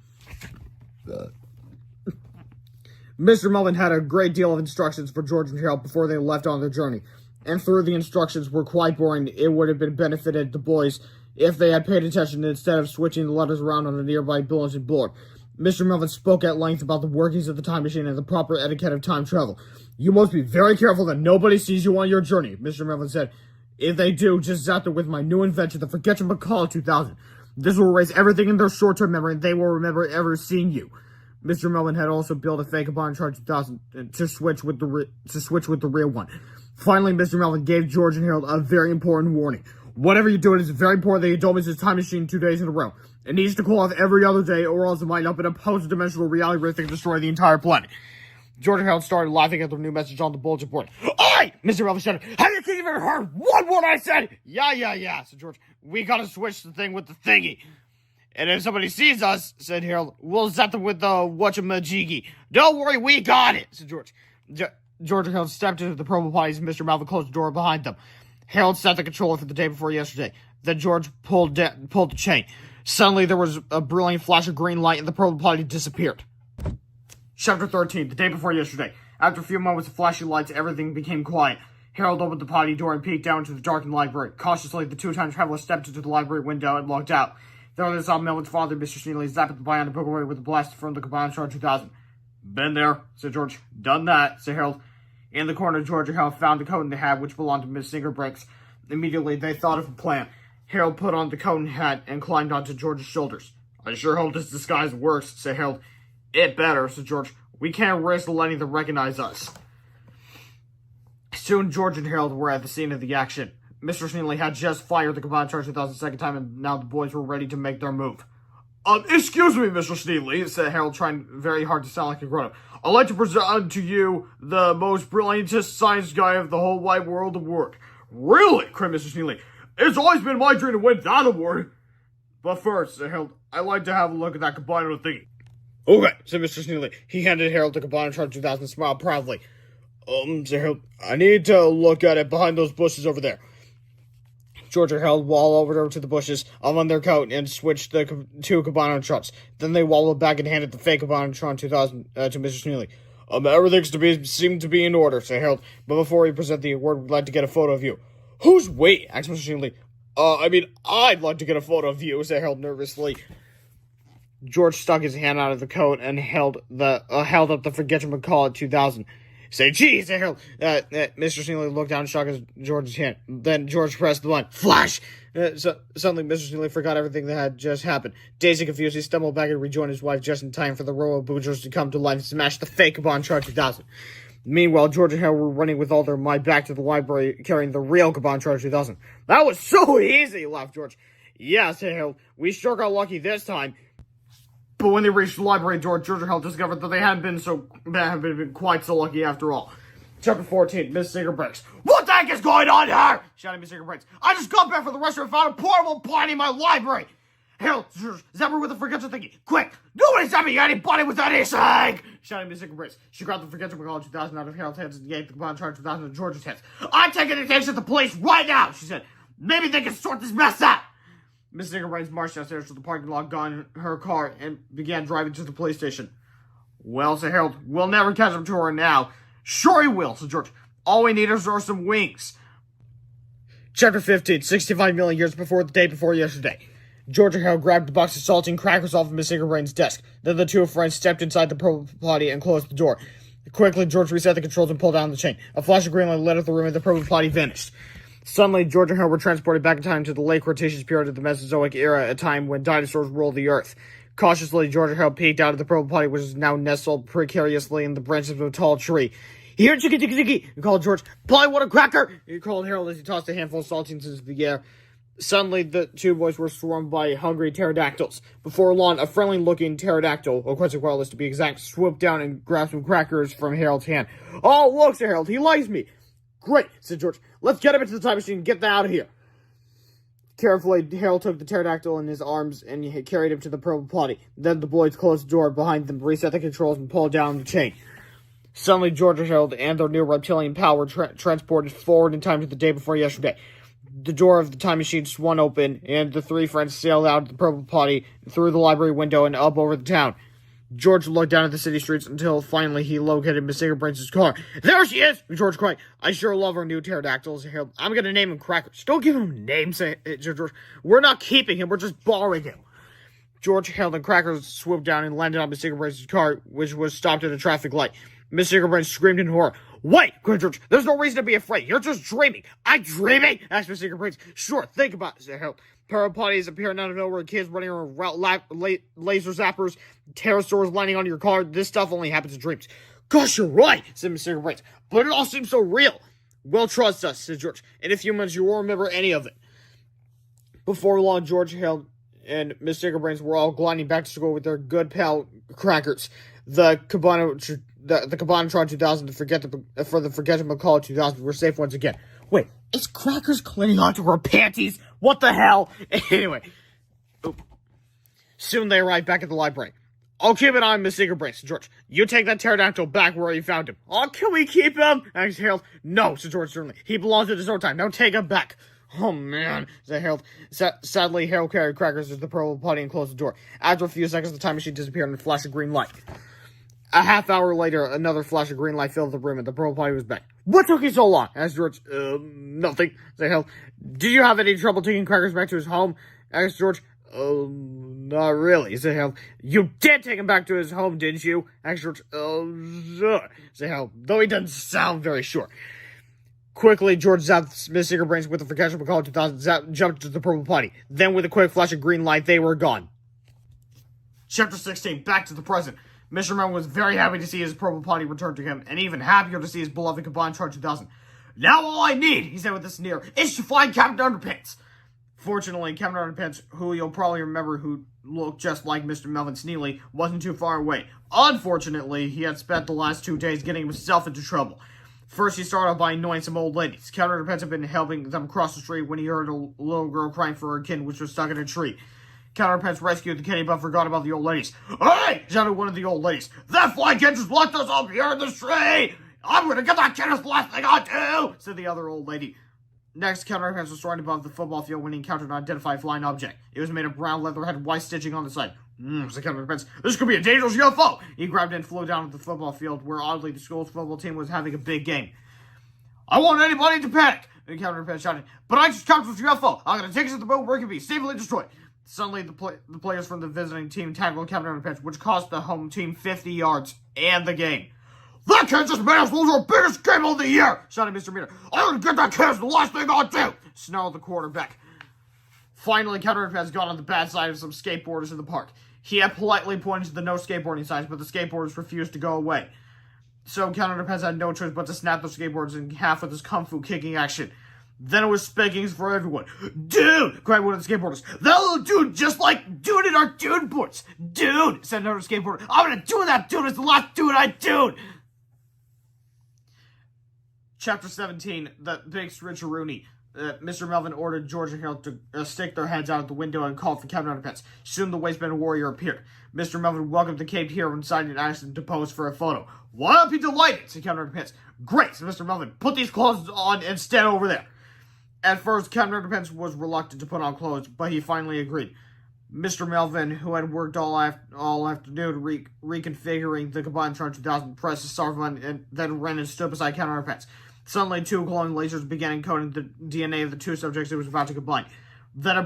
Mr. Melvin had a great deal of instructions for George and Harold before they left on their journey. And though the instructions were quite boring, it would have been benefited the boys if they had paid attention instead of switching the letters around on a nearby bulletin board. Mr. Melvin spoke at length about the workings of the time machine and the proper etiquette of time travel. "You must be very careful that nobody sees you on your journey," Mr. Melvin said. "If they do, just zap them with my new invention, the Forget-You-Macall 2000. This will erase everything in their short-term memory, and they will remember ever seeing you." Mr. Melvin had also built a fake Combinatron 2000 to switch with the real one. Finally, Mr. Melvin gave George and Harold a very important warning. "Whatever you do, it is very important that you don't miss this time machine 2 days in a row. It needs to cool off every other day, or else it might open a post-dimensional reality where it can destroy the entire planet." George and Harold started laughing at the new message on the bulletin board. "Oi!" Mr. Melvin shouted. "Have you even heard one word I said?" Yeah, said George. "We gotta switch the thing with the thingy." "And if somebody sees us," said Harold, "we'll zap them with the whatchamajiggy." "Don't worry, we got it," said George. George and Harold stepped into the promo potties and Mr. Melvin closed the door behind them. Harold set the controller for the day before yesterday. Then George pulled the chain. Suddenly, there was a brilliant flash of green light and the promo potty disappeared. Chapter 13, the day before yesterday. After a few moments of flashing lights, everything became quiet. Harold opened the potty door and peeked down into the darkened library. Cautiously, the two-time traveler stepped into the library window and looked out. There they saw Melvin's father, Mr. Sneely, zap at the behind and poke away with a blast from the Cabana Charge 2000. Been there, said George. Done that, said Harold. In the corner, George and Harold found the coat and the hat which belonged to Miss Singerbreaks. Immediately, they thought of a plan. Harold put on the coat and hat and climbed onto George's shoulders. I sure hope this disguise works, said Harold. It better, said George. We can't risk letting them recognize us. Soon, George and Harold were at the scene of the action. Mr. Sneely had just fired the Cabana Charge 2000 second time, and now the boys were ready to make their move. Excuse me, Mr. Sneely, said Harold, trying very hard to sound like a grown-up. I'd like to present to you the most brilliantest science guy of the whole wide world award. Really? Cried Mr. Sneely. It's always been my dream to win that award. But first, said Harold, I'd like to have a look at that Cabana thingy. Okay, said Mr. Sneely. He handed Harold the Cabana Charge 2000 and smiled proudly. Said Harold, I need to look at it behind those bushes over there. George and Harold waddled over to the bushes, on their coat, and switched the two Cabana-trons. Then they waddled back and handed the fake Cabana-tron 2000 to Mr. Sneely. Everything's seemed to be in order, said Harold. But before we present the award, we'd like to get a photo of you. Who's we? Asked Mr. Sneely. I'd like to get a photo of you, said Harold nervously. George stuck his hand out of the coat and held up the Forgetful 2000. Say, geez, said Harold. Mr. Sneely looked down and shook George's hand. Then George pressed the button. Flash! Suddenly, Mr. Sneely forgot everything that had just happened. Dazed and confused, he stumbled back and rejoined his wife just in time for the row of boogers to come to life and smash the fake Cabana Charge 2000. Meanwhile, George and Harold were running with all their might back to the library, carrying the real Cabana Charge 2000. That was so easy, laughed George. Yeah, said Harold. We sure got lucky this time. But when they reached the library door, George and Harold discovered that they hadn't been quite so lucky after all. Chapter 14, Miss Singerbreaks. What the heck is going on here? Shouted Miss Singerbreaks. I just got back from the restaurant and found a portable potty in my library. Harold, zap her with the forgetful thingy. Quick! Nobody zap me anybody with anything! Shouted Miss Singerbreaks. She grabbed the forgetful 2000 out of Harold's hands and gave the Cabana Charge 2000 to George's hands. I'm taking the case to the police right now, she said. Maybe they can sort this mess out. Miss Singerbreaks marched downstairs to the parking lot, got in her car, and began driving to the police station. Well, said Harold, we'll never catch up to her now. Sure he will, said George. All we need are some wings. Chapter 15, 65 million years before the day before yesterday. George and Harold grabbed a box of saltine crackers off of Miss Singerbreaks' desk. Then the two friends stepped inside the purple potty and closed the door. Quickly, George reset the controls and pulled down the chain. A flash of green light lit up the room and the purple potty vanished. Suddenly, George and Harold were transported back in time to the late Cretaceous period of the Mesozoic era, a time when dinosaurs ruled the earth. Cautiously, George and Harold peeked out of the purple potty, which is now nestled precariously in the branches of a tall tree. Here, chicky, chicky, chicky, called George. Polly, what a cracker! He called Harold as he tossed a handful of saltines into the air. Suddenly, the two boys were swarmed by hungry pterodactyls. Before long, a friendly-looking pterodactyl, or Quetzalcoatlus to be exact, swooped down and grabbed some crackers from Harold's hand. Oh, look, said Harold, he likes me. Great, said George. Let's get him into the time machine and get that out of here. Carefully, Harold took the pterodactyl in his arms and he carried him to the purple potty. Then the boys closed the door behind them, reset the controls, and pulled down the chain. Suddenly, George and Harold and their new reptilian pal were transported forward in time to the day before yesterday. The door of the time machine swung open, and the three friends sailed out of the purple potty, through the library window, and up over the town. George looked down at the city streets until finally he located Miss Singerbreaks' car. There she is! George cried. I sure love our new pterodactyls. I'm gonna name him Crackers. Don't give him names, said George. We're not keeping him, we're just borrowing him. George, Harold, and Crackers swooped down and landed on Miss Singerbreaks' car, which was stopped at a traffic light. Miss Singerbreaks screamed in horror. Wait, cried George. There's no reason to be afraid. You're just dreaming. I'm dreaming? Asked Miss Singerbreaks. Sure, think about it, said Harold. Paraponies appearing out of nowhere, kids running around laser zappers, pterosaurs landing on your car. This stuff only happens in dreams. Gosh, you're right, said Miss Singerbreaks. But it all seems so real. Well, trust us, said George. In a few minutes, you won't remember any of it. Before long, George, Harold, and Miss Singerbreaks were all gliding back to school with their good pal Crackers. The Cabana-tron 2000 for the Forgetful Call 2000 were safe once again. Wait, is Crackers clinging onto her panties? What the hell? Anyway. Soon they arrived back at the library. I'll keep an eye on Miss Singerbreaks, said George. You take that pterodactyl back where you found him. Oh, can we keep him? Asked Harold. No, said George sternly. He belongs at his own time. Now take him back. Oh, man, said Harold. Sadly, Harold carried Crackers to the purple potty and closed the door. After a few seconds, the time machine disappeared in a flash of green light. A half hour later, another flash of green light filled the room, and the purple potty was back. What took you so long? Asked George. Nothing, said Harold. Did you have any trouble taking Crackers back to his home? Asked George. Not really. Say how you did take him back to his home, didn't you? Actually, sure. Say how, though he doesn't sound very sure. Quickly, George zapped Smith's secret brains with the forgetful call 2000, jumped to the purple potty. Then, with a quick flash of green light, they were gone. Chapter 16, back to the present. Mr. Melvin was very happy to see his purple potty return to him, and even happier to see his beloved combined chart 2000. Now all I need, he said with a sneer, is to find Captain Underpants. Fortunately, Captain Underpants, who you'll probably remember who looked just like Mr. Melvin Sneely, wasn't too far away. Unfortunately, he had spent the last 2 days getting himself into trouble. First, he started off by annoying some old ladies. Captain Underpants had been helping them cross the street when he heard a little girl crying for her kitten, which was stuck in a tree. Captain Underpants rescued the kitty, but forgot about the old ladies. "Hey!" shouted one of the old ladies. "That fly kid just locked us up here in the tree! I'm gonna get that kid as the last thing I do!" said the other old lady. Next, Captain Underpants was soaring above the football field when he encountered an unidentified flying object. It was made of brown leather, had white stitching on the side. Said Captain Underpants, "This could be a dangerous UFO!" He grabbed it and flew down to the football field, where oddly the school's football team was having a big game. "I want anybody to panic!" and Captain Underpants shouted. "But I just captured the UFO! I'm gonna take it to the boat where it can be safely destroyed!" Suddenly, the players from the visiting team tackled Captain Underpants, which cost the home team 50 yards and the game. "That kid just made us lose our biggest game of the year!" shouted Mr. Meter. "I'm gonna get that kid as the last thing I do!" snarled the quarterback. Finally, Captain Underpants got on the bad side of some skateboarders in the park. He had politely pointed to the no skateboarding signs, but the skateboarders refused to go away. So Captain Underpants had no choice but to snap those skateboards in half with his kung fu kicking action. Then it was spankings for everyone. "Dude!" cried one of the skateboarders. "That little dude just like dude in our dude boards!" "Dude!" said another skateboarder. "I'm gonna do that dude as the last dude I do!" Chapter 17, the big switcheroonie. Mr. Melvin ordered George and Harold to stick their heads out of the window and called for Captain Underpants. Soon the waistband warrior appeared. Mr. Melvin welcomed the caped hero inside and asked him to pose for a photo. "Why not be delighted?" said Captain Underpants. "Great," said Mr. Melvin. "Put these clothes on and stand over there." At first, Captain Underpants was reluctant to put on clothes, but he finally agreed. Mr. Melvin, who had worked all afternoon reconfiguring the combined chart 2000, pressed the start button and then ran and stood beside Captain Underpants. Suddenly, two glowing lasers began encoding the DNA of the two subjects it was about to combine. Then a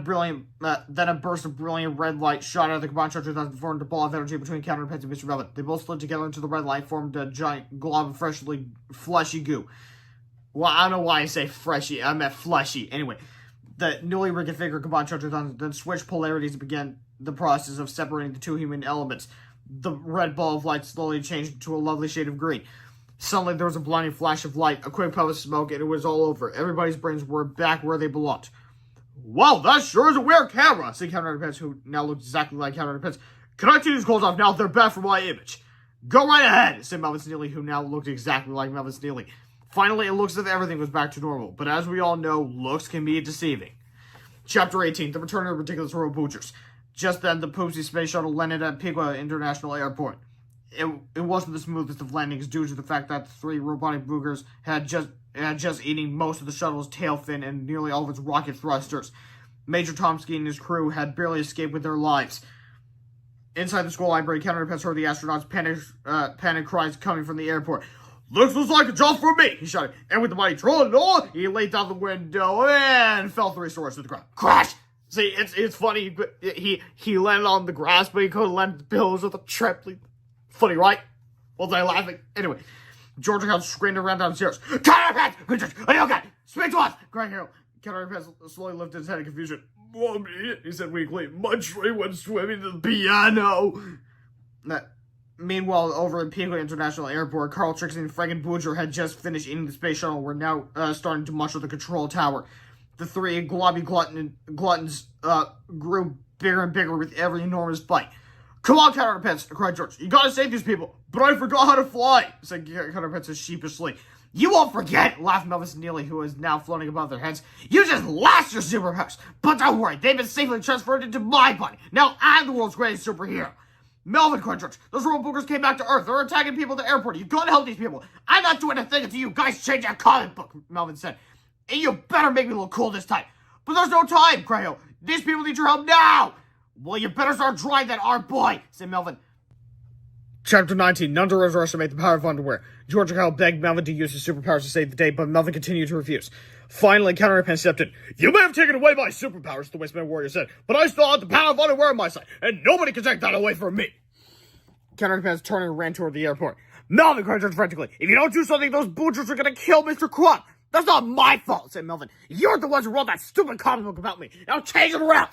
burst of brilliant red light shot out of the combined chart 2000 and formed a ball of energy between Captain Underpants and Mr. Melvin. They both slid together into the red light, formed a giant glob of freshly fleshy goo. Well, I don't know why I say freshy. I meant fleshy. Anyway, the newly reconfigured combined chart 2000 then switched polarities and began the process of separating the two human elements. The red ball of light slowly changed into a lovely shade of green. Suddenly, there was a blinding flash of light, a quick puff of smoke, and it was all over. Everybody's brains were back where they belonged. "Well, that sure is a weird camera," said Captain Underpants, who now looked exactly like Captain Underpants. "Can I take these clothes off now? They're bad for my image." "Go right ahead," said Melvin Sneely, who now looked exactly like Melvin Sneely. Finally, it looks as if everything was back to normal, but as we all know, looks can be deceiving. Chapter 18, the return of ridiculous robooters. Just then, the Poopsie space shuttle landed at Piqua International Airport. It wasn't the smoothest of landings due to the fact that the three robotic boogers had just eaten most of the shuttle's tail fin and nearly all of its rocket thrusters. Major Tomsky and his crew had barely escaped with their lives. Inside the school library, Captain Underpants heard the astronauts' panic cries coming from the airport. "This looks like a job for me," he shouted, and with the mighty troll, he laid down the window and fell 3 stories to the ground. Crash! See, it's funny. He landed on the grass, but he could have landed on the pillows with a trampoline. Funny, right? Was I laughing? Anyway, George and Harold screamed and ran downstairs. "Captain Underpants! Are you okay? Speak to us!" cried Harold. Captain Underpants slowly lifted his head in confusion. "Mommy," he said weakly, "my train went swimming to the piano." Meanwhile, over at Piqua International Airport, Carl Trixie and Frank and Booger had just finished eating the space shuttle and were now starting to munch at the control tower. The three globby gluttons grew bigger and bigger with every enormous bite. "Come on, Captain Underpants," cried George. "You gotta save these people." "But I forgot how to fly," said Captain Underpants sheepishly. "You won't forget," laughed Melvin Neely, who was now floating above their heads. "You just lost your superpowers. But don't worry, they've been safely transferred into my body. Now I'm the world's greatest superhero." "Melvin," cried George, "those robot boogers came back to Earth. They're attacking people at the airport. You gotta help these people." "I'm not doing a thing until you guys change that comic book," Melvin said. "And you better make me look cool this time." "But there's no time," cried Harold. "These people need your help now." "Well, you better start drawing that art, boy," said Melvin. Chapter 19, none to underestimate the power of underwear. George and Harold begged Melvin to use his superpowers to save the day, but Melvin continued to refuse. Finally, Captain Underpants stepped in. "You may have taken away my superpowers," the Wasteman Warrior said, "but I still have the power of underwear on my side, and nobody can take that away from me." Captain Underpants turned and ran toward the airport. "Melvin," cried George frantically, "if you don't do something, those butchers are gonna kill Mr. Crump." "That's not my fault," said Melvin. "You're the ones who wrote that stupid comic book about me. Now change it around."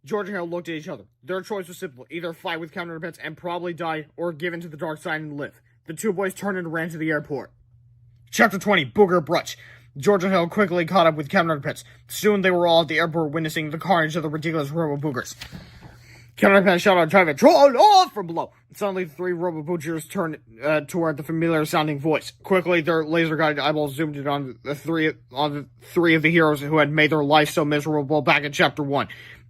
George and Harold looked at each other. Their choice was simple: either fight with Captain Underpants and probably die, or give in to the dark side and live. The two boys turned and ran to the airport. Chapter 20, Booger Brunch. George and Harold quickly caught up with Captain Underpants. Soon they were all at the airport witnessing the carnage of the ridiculous robo-boogers. Captain Underpants shouted out, "Drive it, troll off!" from below. Suddenly, the three robo-boogers turned toward the familiar-sounding voice. Quickly, their laser-guided eyeballs zoomed in on the three of the heroes who had made their life so miserable back in Chapter 1.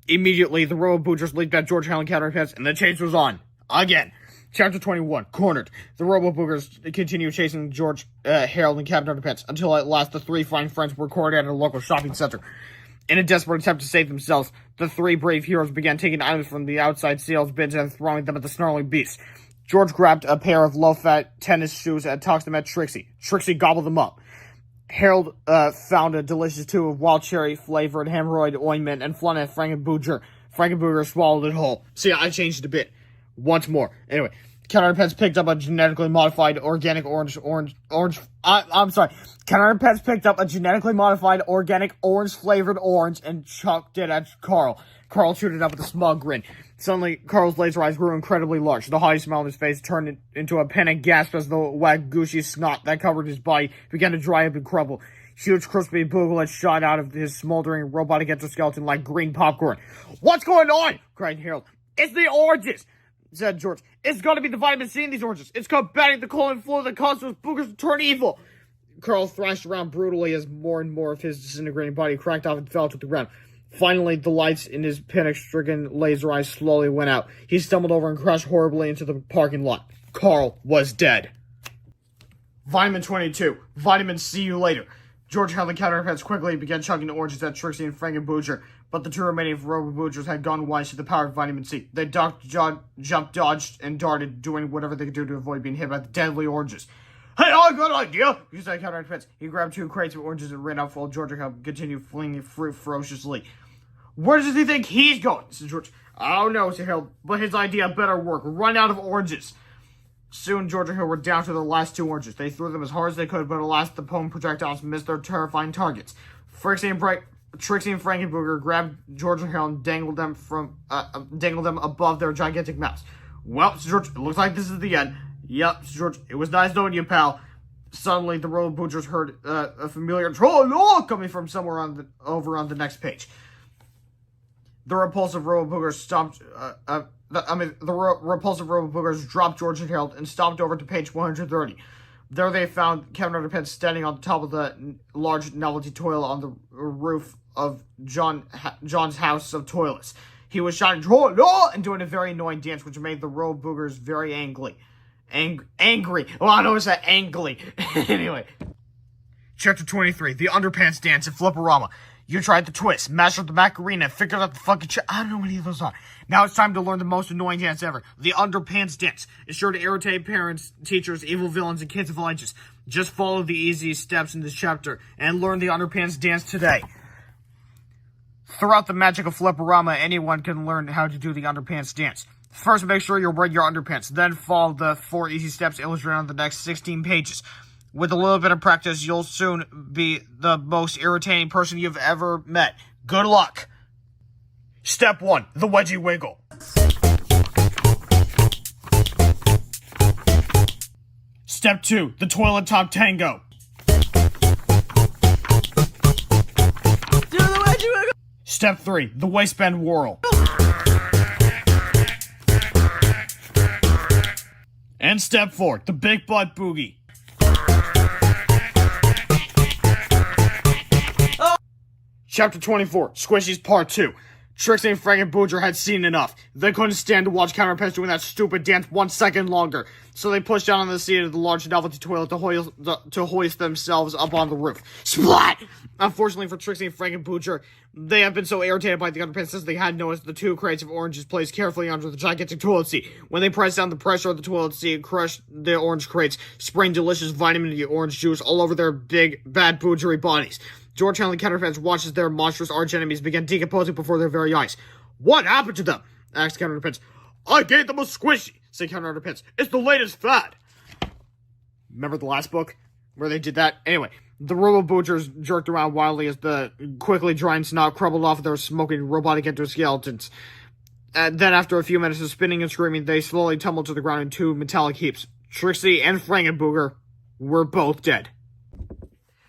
Immediately, the robo-boogers leaped at George, Harold, and Captain Underpants, and the chase was on. Again. Chapter 21, Cornered. The robo-boogers continued chasing George, Harold, and Captain Underpants until at last the three fine friends were cornered at a local shopping center. In a desperate attempt to save themselves, the three brave heroes began taking items from the outside sales bins and throwing them at the snarling beasts. George grabbed a pair of low-fat tennis shoes and tossed them at Trixie. Trixie gobbled them up. Harold found a delicious tube of wild cherry-flavored hemorrhoid ointment and flung it at Frankenbooger. Frankenbooger swallowed it whole. See, I changed it a bit. Once more. Anyway, Captain Underpants picked up a genetically modified organic Captain Underpants picked up a genetically modified organic orange-flavored orange and chucked it at Carl. Carl chewed it up with a smug grin. Suddenly, Carl's laser eyes grew incredibly large. The haughty smile on his face turned into a panic gasp as the wet, gushy snot that covered his body began to dry up and crumble. Huge, crispy booglets shot out of his smoldering robotic exoskeleton like green popcorn. "What's going on?" cried Harold. "It's the oranges," said George. "It's got to be the vitamin C in these oranges. It's combating the colon flu that causes those boogers to turn evil." Carl thrashed around brutally as more and more of his disintegrating body cracked off and fell to the ground. Finally, the lights in his panic-stricken laser eyes slowly went out. He stumbled over and crashed horribly into the parking lot. Carl was dead. Vitamin 22. Vitamin see you later. George held the counterfeits quickly began chugging oranges at Trixie and Frankenbooger, but the two remaining robo-boogers had gone wise to the power of vitamin C. They ducked, jumped, dodged, and darted, doing whatever they could do to avoid being hit by the deadly oranges. "Hey, I got an idea!" he said, Captain Underpants. He grabbed two crates of oranges and ran out while George and Harold continued flinging fruit ferociously. "Where does he think he's going?" said George. "I don't know," said Harold, "but his idea better work. Run out of oranges." Soon, George and Harold were down to the last two oranges. They threw them as hard as they could, but alas, the foam projectiles missed their terrifying targets. Trixie and Frankenbooger grabbed George and Harold and dangled them above their gigantic mouths. "Well," said George, "it looks like this is the end." "Yep," said George, "it was nice knowing you, pal." Suddenly, the robo-boogers heard a familiar troll coming from somewhere over on the next page. The repulsive robo-boogers dropped George and Harold and stomped over to page 130. There they found Captain Underpants standing on top of the large novelty toilet on the roof of John's house of toilets. He was shouting "Troll!" and doing a very annoying dance, which made the robo-boogers very angry. Angry. Well, I know it's that angry. Anyway. Chapter 23, The Underpants Dance in Flipperama. You tried the twist, mastered the Macarena, figured out the fucking I don't know what any of those are. Now it's time to learn the most annoying dance ever. The Underpants Dance. It's sure to irritate parents, teachers, evil villains, and kids of all ages. Just follow the easy steps in this chapter and learn the Underpants Dance today. Throughout the magic of Flipperama, anyone can learn how to do the Underpants Dance. First, make sure you're wearing your underpants. Then follow the 4 easy steps illustrated on the next 16 pages. With a little bit of practice, you'll soon be the most irritating person you've ever met. Good luck! Step 1. The Wedgie Wiggle. Step 2. The Toilet Top Tango. Do the Wedgie Wiggle! Step 3. The Waistband Whirl. And Step 4. The Big Butt Boogie. Chapter 24, Squishies Part 2. Trixie and Frankenbooger had seen enough. They couldn't stand to watch Captain Underpants doing that stupid dance 1 second longer. So they pushed down on the seat of the large novelty toilet to hoist themselves up on the roof. Splat! Unfortunately for Trixie and Frankenbooger, they have been so irritated by the Underpants since they had noticed the 2 crates of oranges placed carefully under the gigantic toilet seat. When they pressed down the pressure of the toilet seat, crushed the orange crates, spraying delicious vitamin E orange juice all over their big, bad boogery bodies. George Henley Counterpants watches their monstrous arch-enemies begin decomposing before their very eyes. What happened to them? Asked Captain Underpants. I gave them a squishy, said Captain Underpants. It's the latest fad. Remember the last book where they did that? Anyway, the robo-butchers jerked around wildly as the quickly drying snot crumbled off of their smoking robotic endoskeletons. And then after a few minutes of spinning and screaming, they slowly tumbled to the ground in two metallic heaps. Trixie and Frankenbooger were both dead.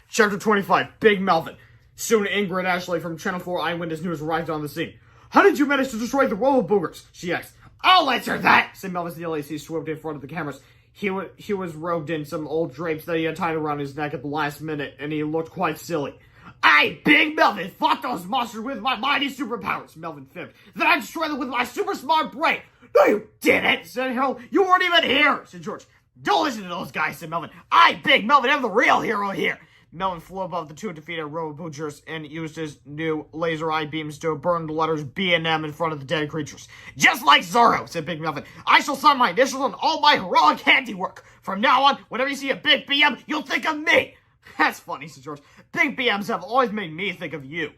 Chapter 25, Big Melvin. Soon Ingrid Ashley from Channel 4 Eyewitness News arrived on the scene. How did you manage to destroy the robo-boogers? She asked. I'll answer that, said Melvin as the LAC swooped in front of the cameras. He was robed in some old drapes that he had tied around his neck at the last minute, and he looked quite silly. I, Big Melvin, fought those monsters with my mighty superpowers, Melvin fibbed. Then I destroyed them with my super smart brain. No, you didn't, said Harold. You weren't even here, said George. Don't listen to those guys, said Melvin. I, Big Melvin, am the real hero here. Melvin flew above the two defeated robo-butchers and used his new laser eye beams to burn the letters B and M in front of the dead creatures. Just like Zorro, said Big Melvin. I shall sign my initials on all my heroic handiwork. From now on, whenever you see a big BM, you'll think of me. That's funny, said George. Big BMs have always made me think of you.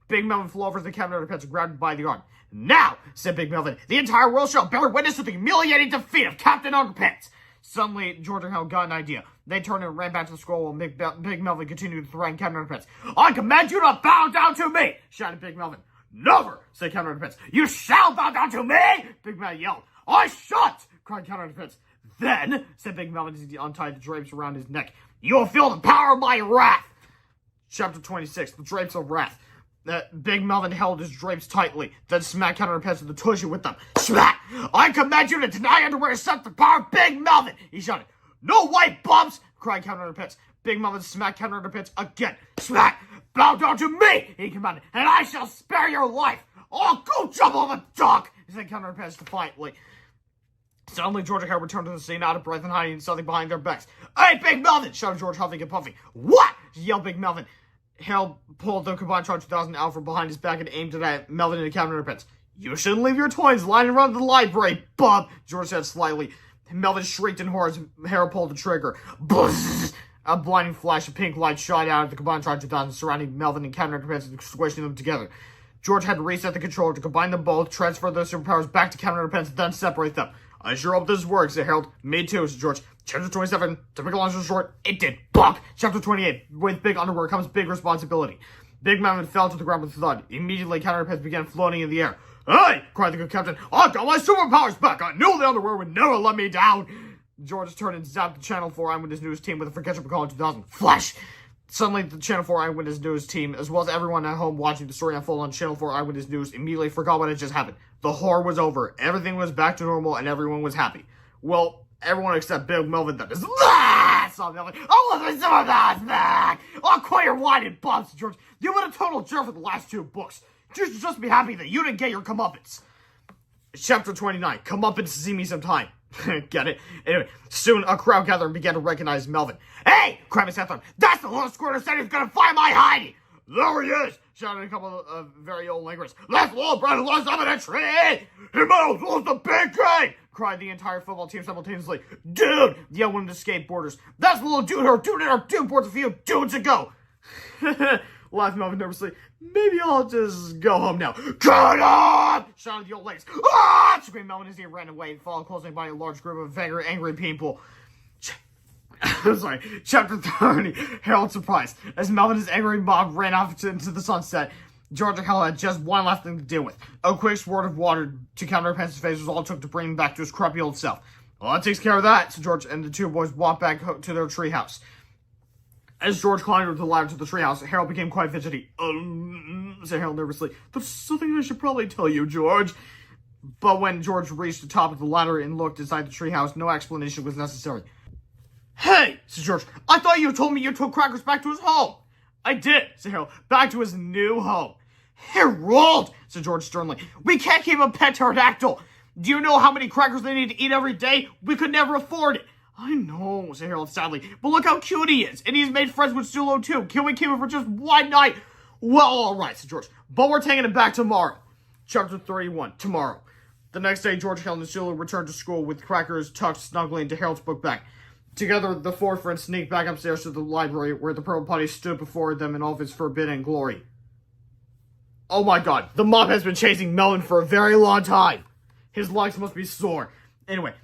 Big Melvin flew over to the Captain Underpants and grabbed him by the arm. Now, said Big Melvin, the entire world shall bear witness to the humiliating defeat of Captain Underpants. Suddenly, George and Hal got an idea. They turned and ran back to the scroll while Big Melvin continued to threaten Captain Underpants. I command you to bow down to me, shouted Big Melvin. Never, said Captain Underpants. You shall bow down to me, Big Melvin yelled. I shan't, cried Captain Underpants. Then, said Big Melvin as he untied the drapes around his neck, you'll feel the power of my wrath. Chapter 26, The Drapes of Wrath. Big Melvin held his drapes tightly, then smacked Captain Underpants with the tushy with them. Smack! I command you to deny underwear except the power of Big Melvin! He shouted. No white bumps! Cried Captain Underpants. Big Melvin smacked Captain Underpants again. Smack! Bow down to me! He commanded, and I shall spare your life! Oh, go jump on the dock! Said Captain Underpants defiantly. Suddenly, George and Hal returned to the scene, out of breath and hiding something behind their backs. Hey, Big Melvin! Shouted George, huffing and puffing. What? Yelled Big Melvin. Hal pulled the Combined Charge 2000 out from behind his back and aimed it at Melvin and Captain Underpants. You shouldn't leave your toys lying around the library, bub, George said slyly. Melvin shrieked in horror as Harold pulled the trigger. Buzz! A blinding flash of pink light shot out of the Combined Charge 2000, surrounding Melvin and Captain Underpants and squishing them together. George had to reset the controller to combine them both, transfer their superpowers back to Captain Underpants, and then separate them. I sure hope this works, said Harold. Me too, said George. Chapter 27, to make a long story short, it did. Bonk! Chapter 28, with big underwear comes big responsibility. Big Melvin fell to the ground with a thud. Immediately, Captain Underpants began floating in the air. Hey! Cried the good captain. I got my superpowers back! I knew the underwear would never let me down! George turned and zapped the Channel 4 Eyewitness News team with a forget-your call in 2000. Flash! Suddenly, the Channel 4 Eyewitness News team, as well as everyone at home watching the story unfold on Channel 4 Eyewitness News, immediately forgot what had just happened. The horror was over, everything was back to normal, and everyone was happy. Well, everyone except Big Melvin that is saw Melvin. Oh, look, my superpowers back! Oh, quit your whining bumps, George. You've been a total jerk for the last two books. You should just be happy that you didn't get your comeuppance. Chapter 29, Comeuppance to see me sometime. Get it? Anyway, soon a crowd gathered and began to recognize Melvin. Hey! Cried Miss Hethorn. That's the little squirter said he's gonna find my hiding! There he is! Shouted a couple of very old lingerers. That's little Brad who lives up in a tree! He might as well as the big tree! Cried the entire football team simultaneously. Dude! Yelled one of the skateboarders. That's the little dude who did our dude boards a few dudes ago! Laughed Melvin nervously. Maybe I'll just go home now. Get up! Shouted the old ladies. Ah! Screamed Melvin as he ran away, followed closely by a large group of angry people. Sorry. Chapter 30. Harold's surprise. As Melvin and his angry mob ran off into the sunset, George and Hal had just one last thing to deal with. A quick squirt of water to Captain Underpants' face was all it took to bring him back to his crappy old self. Well, that takes care of that, said George, and the two boys walked back to their treehouse. As George climbed up the ladder to the treehouse, Harold became quite fidgety. Said Harold nervously. There's something I should probably tell you, George. But when George reached the top of the ladder and looked inside the treehouse, no explanation was necessary. Hey, said George, I thought you told me you took Crackers back to his home. I did, said Harold, back to his new home. Harold, said George sternly, we can't keep a pet pterodactyl. Do you know how many crackers they need to eat every day? We could never afford it. I know, said Harold sadly, but look how cute he is, and he's made friends with Sulo too. Can we keep him for just one night? Well, alright, said George, but we're taking him back tomorrow. Chapter 31, tomorrow. The next day, George, Helen, and Sulo returned to school with Crackers tucked snugly into Harold's book bag. Together, the four friends sneak back upstairs to the library where the Purple Potty stood before them in all of its forbidden glory. Oh my god, the mob has been chasing Melvin for a very long time. His legs must be sore. Anyway,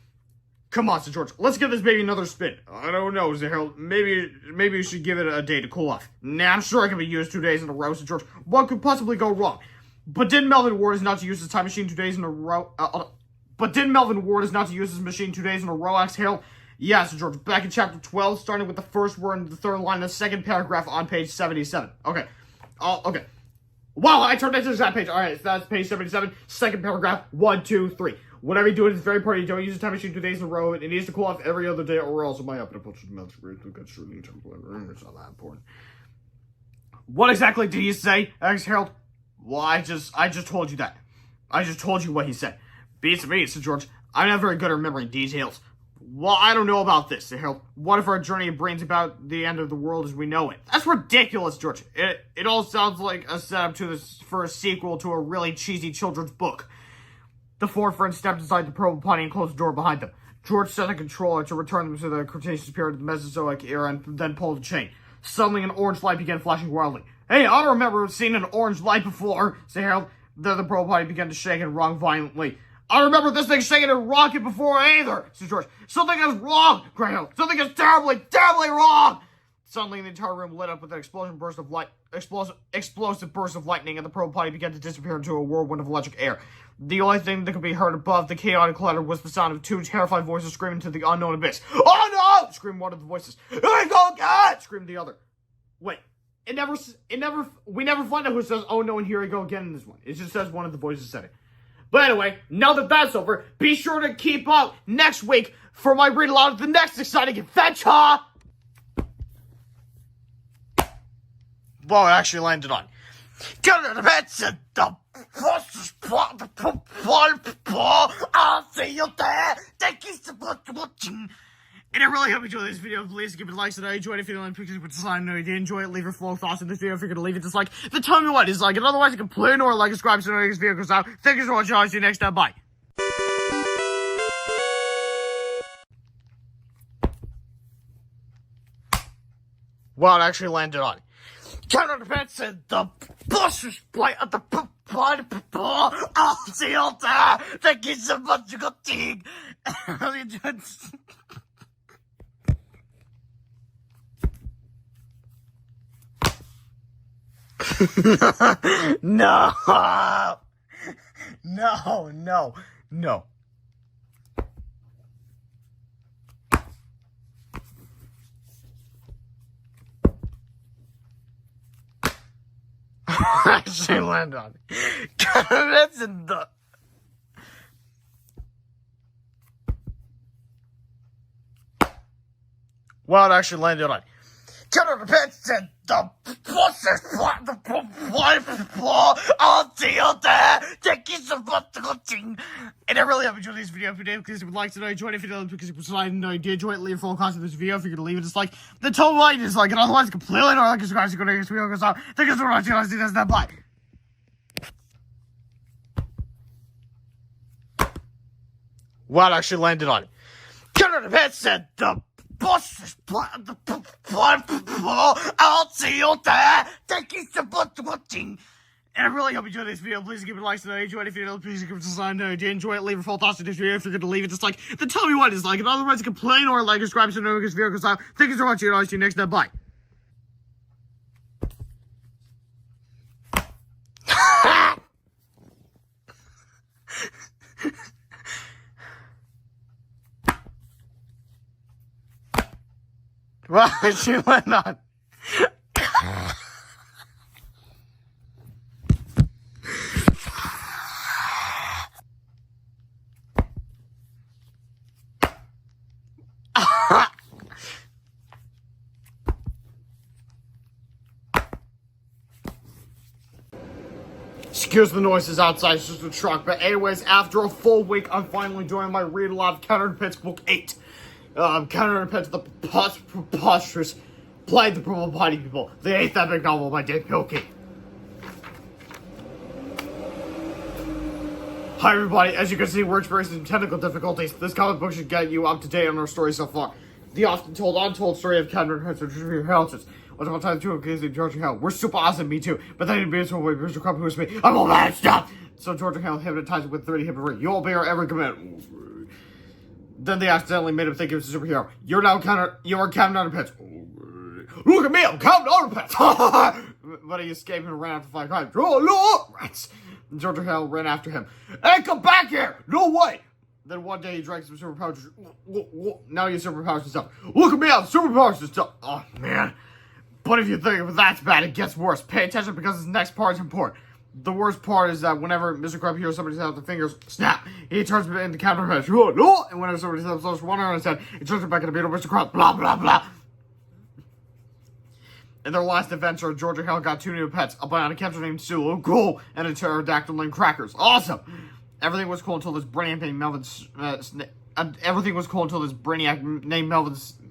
come on, Sir George, let's give this baby another spin. I don't know, Sir Harold, maybe you should give it a day to cool off. Nah, I'm sure it can be used 2 days in a row, Sir George. What could possibly go wrong? But didn't Melvin warn us not to use his time machine 2 days in a row? But didn't Melvin warn us not to use his machine 2 days in a row, asked Harold? Yeah, Sir George, back in chapter 12, starting with the first word in the third line of the second paragraph on page 77. Okay. Okay. Wow, I turned into that page. Alright, so that's page 77, second paragraph, 1, 2, 3. Whatever you do, it's very important. You don't use the time machine 2 days in a row. It needs to cool off every other day, or else it might happen to put the mouth screen to get shooting temple. It's not that important. What exactly did he say, asked Harold? Well, I just told you that. I just told you what he said. Beats me, Sir George. I'm not very good at remembering details. Well, I don't know about this, Sir Harold. What if our journey brings about the end of the world as we know it? That's ridiculous, George. It all sounds like a setup for a sequel to a really cheesy children's book. The four friends stepped inside the Purple Potty and closed the door behind them. George set the controller to return them to the Cretaceous period of the Mesozoic era and then pulled the chain. Suddenly, an orange light began flashing wildly. Hey, I don't remember seeing an orange light before, said Harold. Then the Purple Potty began to shake and rock violently. I remember this thing shaking and rocking before either, said George. Something is wrong, cried Harold. Something is terribly, terribly wrong! Suddenly, the entire room lit up with an explosive burst of lightning, and the Purple Potty began to disappear into a whirlwind of electric air. The only thing that could be heard above the chaotic clatter was the sound of two terrified voices screaming to the unknown abyss. Oh no! Screamed one of the voices. Here we go again! Screamed the other. Wait, we never find out who says, oh no, and here we go again in this one. It just says one of the voices said it. But anyway, now that that's over, be sure to keep up next week for my read aloud of the next exciting adventure! Well, it actually landed on. Captain Underpants and the I'll see you there! Thank you so much for watching! And I really hope you enjoyed this video. Please give it a like so that I enjoyed it. If you don't like put a sign, no, you did enjoy it. Leave your full thoughts in this video. If you're gonna leave it, dislike, then tell me what it's like. And otherwise, you can play or like, subscribe so that this video goes out. Thank you so much. I'll see you next time. Bye. Well, it actually landed on. Captain Underpants and the Bloopers play at the I'll see you there. Thank you so much for watching. No. Actually land on it. That's in the... Well, it actually landed on. Captain Underpants and the I'll see you there. Thank you so much for watching. And I really hope you enjoyed this video. If you did, please leave a like. So I enjoyed it. If you didn't, because I know you did enjoy it, leave a full comment in this video. If you're gonna leave it, dislike, then tell me why you dislike it. Otherwise, completely not like subscribe. So go to the next video. Goes out. Thank you so much. I'll see you next time. Bye. Well, it actually landed on. Captain Underpants and the I'll see you there. Thank you so much for watching. And I really hope you enjoyed this video. Please give it a like so that I enjoyed it. If you did, please give it a sign. No, if you enjoy it, leave a full thoughts in this video. If you're going to leave it, dislike, then tell me what it's like. And otherwise, complain or like, subscribe so no this video goes out. Thank you so much. And I'll see you next time. Bye. Well, she went on. Excuse the noises outside, it's just a truck. But anyways, after a full week, I'm finally doing my read aloud of Captain Underpants Book 8. Captain Underpants, the preposterous Play the Purple Potty People, the 8th epic novel by Dave Pilkey. Hi everybody, as you can see, we're experiencing technical difficulties. This comic book should get you up to date on our story so far. The often told untold story of Captain Underpants and your houses. Once upon a time, two kids named George and Hale were super awesome, me too. But they didn't be so way, Mr. Crump, who's me. I'm all that stuff. So George and Hale hypnotized him with 30 hypnotic. You'll obey our every command. Then they accidentally made him think he was a superhero. You are Captain Underpants. Look at me, I'm Captain Underpants. But he escaped and ran after 5 times. Oh, no! Rats. George and Hale ran after him. Hey, come back here! No way! Then one day he drank some superpowers. Now he has superpowers and stuff. Look at me, I have superpowers and stuff. Oh, man. But if you think that's bad, it gets worse. Pay attention because this next part is important. The worst part is that whenever Mr. Crump hears somebody out their fingers, snap, he turns into Captain Underpants. Oh, no! And whenever somebody throws one on his head, he turns it back into Beetle Mr. Crump. Blah, blah, blah. In their last adventure, George and Hale got 2 new pets, a bionic hamster named Sulu, cool, and a pterodactyl named Crackers. Awesome! Everything was cool until this brainiac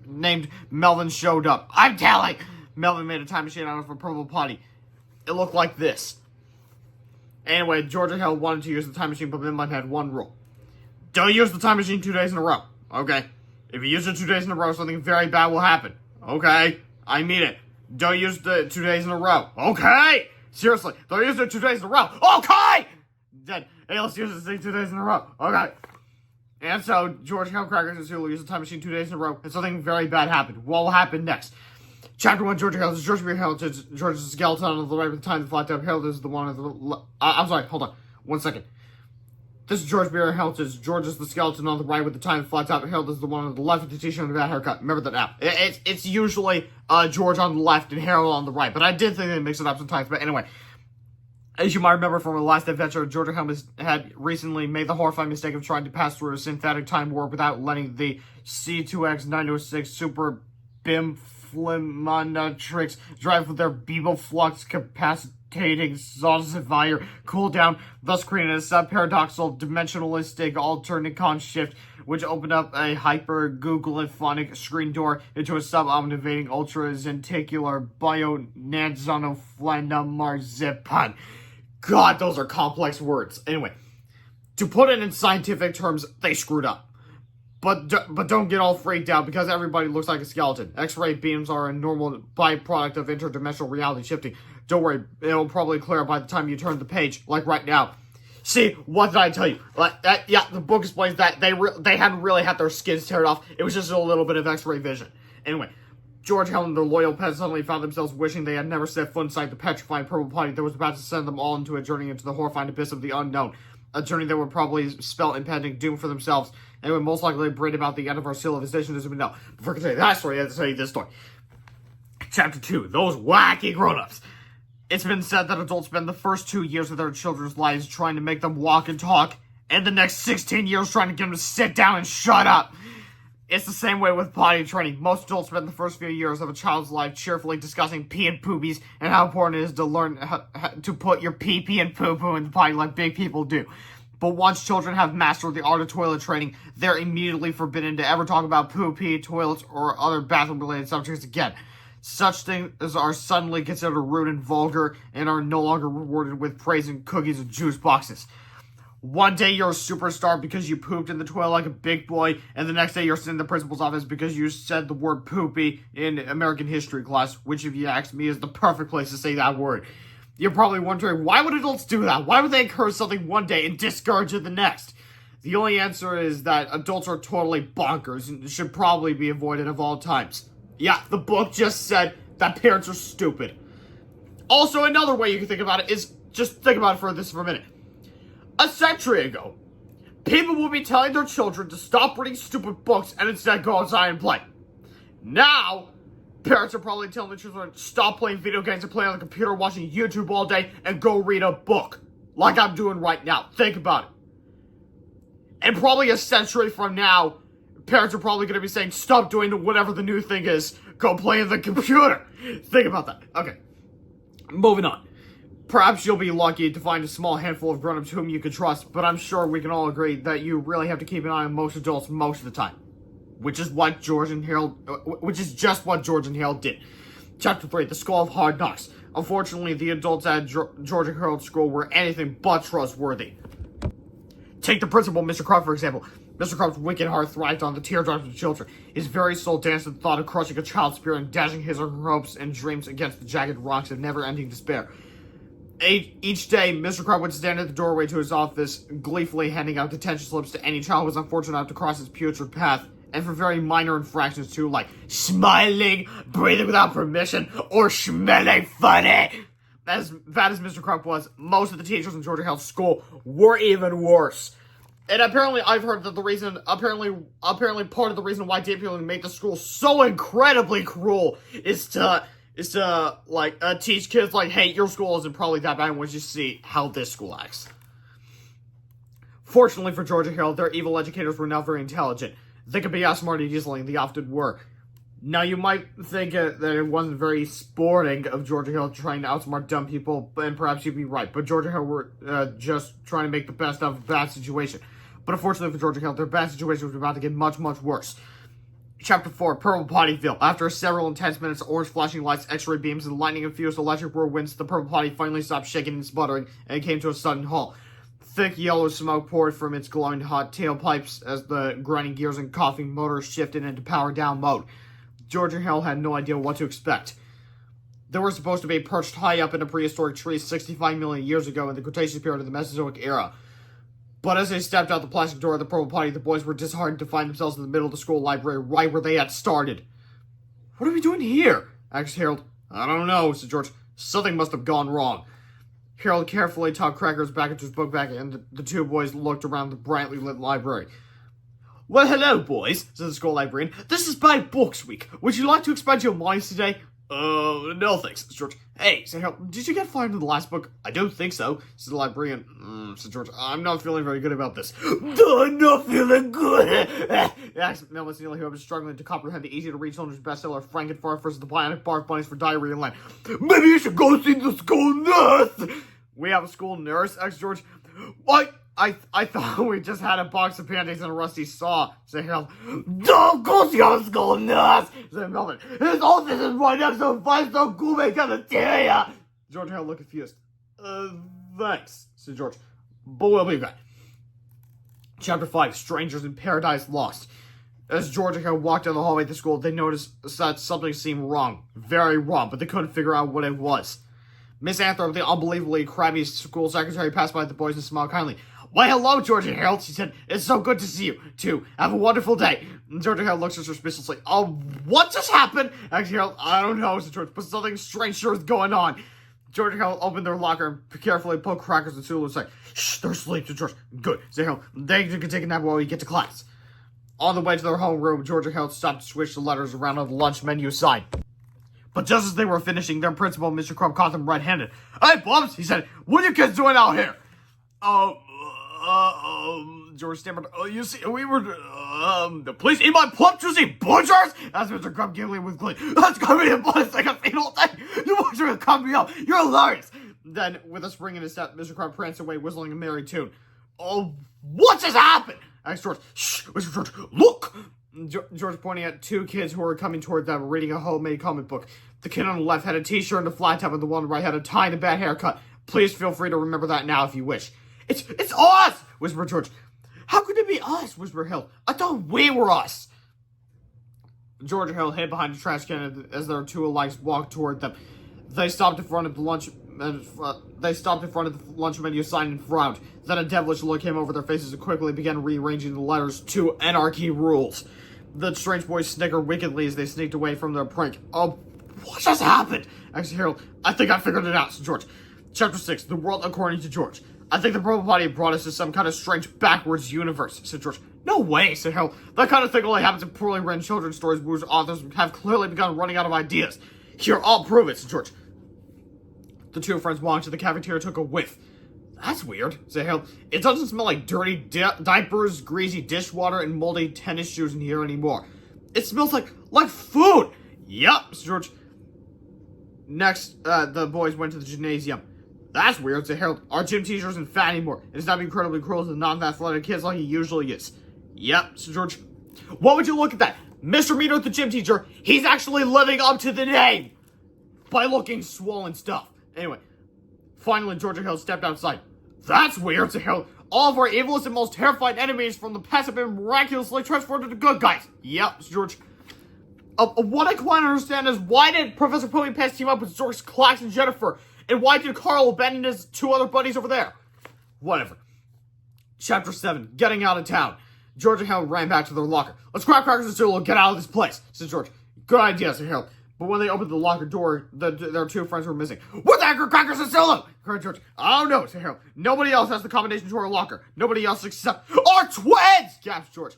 named Melvin showed up. I'm telling! Melvin made a time machine out of a purple potty. It looked like this. Anyway, George and Hale wanted to use the time machine, but Midnight had one rule. Don't use the time machine 2 days in a row, okay? If you use it 2 days in a row, something very bad will happen, okay? I mean it. Don't use the 2 days in a row, okay? Seriously, don't use it 2 days in a row, okay? Then, hey, let's use this thing 2 days in a row, okay? And so, George, Hale, Crackers, and Sulu used the time machine 2 days in a row, and something very bad happened. What will happen next? Chapter 1, George Hale. George Hale, George's skeleton on the right with the time to fly down. Harold is the one of the... I'm sorry, hold on. 1 second. This is George B. Hamilton's. George is the skeleton on the right with the time flat top. Harold is the one on the left with the t-shirt and the bad haircut. Remember that now. It's usually George on the left and Harold on the right, but I did think they mix it up sometimes. But anyway, as you might remember from our last adventure, George had recently made the horrifying mistake of trying to pass through a synthetic time warp without letting the C2X906 Super BIM Flimanatrix drive with their Beeble Flux capacitating Zosifier cooldown, thus creating a sub-paradoxal dimensionalistic alternicon shift, which opened up a hyper-googliphonic screen door into a sub-omnivating ultra-zenticular bio-nanzonoflanamarzipan. God, those are complex words. Anyway, to put it in scientific terms, they screwed up. But don't get all freaked out because everybody looks like a skeleton. X-ray beams are a normal byproduct of interdimensional reality shifting. Don't worry, it'll probably clear up by the time you turn the page, like right now. See, what did I tell you? Yeah, the book explains that they hadn't really had their skins teared off. It was just a little bit of X-ray vision. Anyway, George, Helen, and their loyal pets suddenly found themselves wishing they had never set foot inside the petrifying purple potty that was about to send them all into a journey into the horrifying abyss of the unknown. A journey that would probably spell impending doom for themselves, and would most likely bring about the end of our civilization as we know. Before I can tell you that story, I have to tell you this story. Chapter 2, those wacky grown-ups. It's been said that adults spend the first 2 years of their children's lives trying to make them walk and talk, and the next 16 years trying to get them to sit down and shut up. It's the same way with potty training. Most adults spend the first few years of a child's life cheerfully discussing pee and poopies and how important it is to learn how to put your pee and poo-poo in the potty like big people do. But once children have mastered the art of toilet training, they're immediately forbidden to ever talk about poo, pee, toilets, or other bathroom-related subjects again. Such things are suddenly considered rude and vulgar and are no longer rewarded with praise and cookies and juice boxes. One day you're a superstar because you pooped in the toilet like a big boy, and the next day you're sitting in the principal's office because you said the word poopy in American history class, which if you ask me is the perfect place to say that word. You're probably wondering, why would adults do that? Why would they encourage something one day and discourage it the next? The only answer is that adults are totally bonkers and should probably be avoided of all times. Yeah, the book just said that parents are stupid. Also, another way you can think about it is, just think about it for a minute. A century ago, people would be telling their children to stop reading stupid books and instead go outside and play. Now, parents are probably telling their children to stop playing video games and play on the computer, watching YouTube all day, and go read a book. Like I'm doing right now. Think about it. And probably a century from now, parents are probably going to be saying, stop doing whatever the new thing is. Go play on the computer. Think about that. Okay. Moving on. Perhaps you'll be lucky to find a small handful of grown-ups whom you can trust, but I'm sure we can all agree that you really have to keep an eye on most adults most of the time. Which is just what George and Harold did. Chapter 3, The School of Hard Knocks. Unfortunately, the adults at George and Harold's school were anything but trustworthy. Take the principal, Mr. Croft, for example. Mr. Crump's wicked heart thrived on the teardrops of children. His very soul danced at the thought of crushing a child's spirit and dashing his or her hopes and dreams against the jagged rocks of never-ending despair. Each day, Mr. Crump would stand at the doorway to his office, gleefully handing out detention slips to any child who was unfortunate enough to cross his putrid path, and for very minor infractions too, like smiling, breathing without permission, or smelling funny. As bad as Mr. Crump was, most of the teachers in Georgia Hill's school were even worse. And apparently, I've heard that apparently part of the reason why Deadpool made the school so incredibly cruel is to teach kids like, hey, your school isn't probably that bad, and we'll just see how this school acts. Fortunately for Georgia Hill, their evil educators were now very intelligent. They could be outsmarted easily, and they often were. Now, you might think that it wasn't very sporting of Georgia Hill trying to outsmart dumb people, and perhaps you'd be right, but Georgia Hill were just trying to make the best of a bad situation. But unfortunately for Georgia Hill, their bad situation was about to get much, much worse. Chapter 4, Purple Pottyville. After several intense minutes of orange flashing lights, x-ray beams, and lightning-infused electric whirlwinds, the Purple Potty finally stopped shaking and sputtering, and came to a sudden halt. Thick yellow smoke poured from its glowing hot tailpipes as the grinding gears and coughing motors shifted into power-down mode. Georgia Hill had no idea what to expect. They were supposed to be perched high up in a prehistoric tree 65 million years ago in the Cretaceous period of the Mesozoic era. But as they stepped out the plastic door of the Purple Potty, the boys were disheartened to find themselves in the middle of the school library, right where they had started. "What are we doing here?" asked Harold. "I don't know," said George. "Something must have gone wrong." Harold carefully tucked crackers back into his book bag, and the two boys looked around the brightly lit library. "Well, hello, boys," said the school librarian. "This is Buy Books Week. Would you like to expand your minds today?" No thanks," said George. "Hey," said Harold, "did you get fired in the last book?" "I don't think so," said the librarian. Said George. "I'm not feeling very good about this." "I'm not feeling good," asked Melvin Neely, who had been struggling to comprehend the easy-to-read children's bestseller Frankenfurter versus the Bionic Barf Bunnies for Diarrhea Land. "Maybe you should go see the school nurse." "We have a school nurse?" asked George. "What? I thought we just had a box of panties and a rusty saw," said Harold. "Don't go see our school nurse," said Melvin. "His office is right next to a five-star gourmet cafeteria." George Harold looked confused. Thanks," said George. "But we'll be back." Chapter 5, Strangers in Paradise Lost. As George and Harold walked down the hallway of the school, they noticed that something seemed wrong. Very wrong, but they couldn't figure out what it was. Miss Anthrop, the unbelievably crabby school secretary, passed by the boys and smiled kindly. "Why, hello, George and Harold," she said. "It's so good to see you, too. Have a wonderful day." And George and Harold looked at her suspiciously. What just happened?" asked Harold. "I don't know," said George, "but something strange sure is going on." George and Harold opened their locker and carefully poked crackers and Sulu and said, "Shh, they're asleep," said George. "Good," said Harold. "They can take a nap while we get to class." On the way to their homeroom, George and Harold stopped to switch the letters around on the lunch menu sign. But just as they were finishing, their principal, Mr. Crump, caught them red-handed. "Hey, Bubs," he said, "what are you kids doing out here?" George stammered. "You see, we were, please eat my plump, juicy butchers?" asked Mr. Crump, giggling with glee. "That's gonna be the most like a fatal thing. You boys are gonna cut me up. You're hilarious." Then, with a spring in his step, Mr. Crump pranced away, whistling a merry tune. What just happened?" asked George. "Shh," whispered George. "Look!" George pointing at two kids who were coming toward them, reading a homemade comic book. The kid on the left had a t-shirt and a flat top, and the one on the right had a tie and a bad haircut. Please feel free to remember that now if you wish. It's us!" whispered George. "How could it be us?" whispered Hill. "I thought we were us." George and Hill hid behind a trash can as their two alike walked toward them. They stopped in front of the lunch menu sign and frowned. Then a devilish look came over their faces and quickly began rearranging the letters to Anarchy Rules. The strange boys snickered wickedly as they sneaked away from their prank. What just happened?" asked Harold. "I think I figured it out," said George. Chapter 6, The World According to George. "I think the Purple Potty brought us to some kind of strange backwards universe," said George. "No way," said Harold. "That kind of thing only happens in poorly written children's stories whose authors have clearly begun running out of ideas." "Here, I'll prove it," said George. The two friends walked to the cafeteria and took a whiff. "That's weird," said Harold. "It doesn't smell like dirty diapers, greasy dishwater, and moldy tennis shoes in here anymore. It smells like food." "Yup," said George. Next, the boys went to the gymnasium. "That's weird," said Harold. "Our gym teacher isn't fat anymore. It's not incredibly cruel to non-athletic kids like he usually is." "Yep," said George. "What would you look at that? Mr. Meter, the gym teacher, he's actually living up to the name by looking swollen stuff." Anyway, finally, George and Harold stepped outside. "That's weird," said Harold. All of our evilest and most terrifying enemies from the past have been miraculously transformed into good guys. Yep, George. What I quite understand is, why did Professor Pony Pants team up with Zorks, Clax, and Jennifer? And why did Carl abandon his 2 other buddies over there? Whatever. Chapter 7, Getting Out of Town. George and Harold ran back to their locker. Let's grab Crackers and Sulu and get out of this place, said George. Good idea, said Harold. But when they opened the locker door, their 2 friends were missing. What the heck are Crackers and Sulu? Cried George. I don't know, said Harold. Nobody else has the combination to our locker. Nobody else except our twins! Gasped George.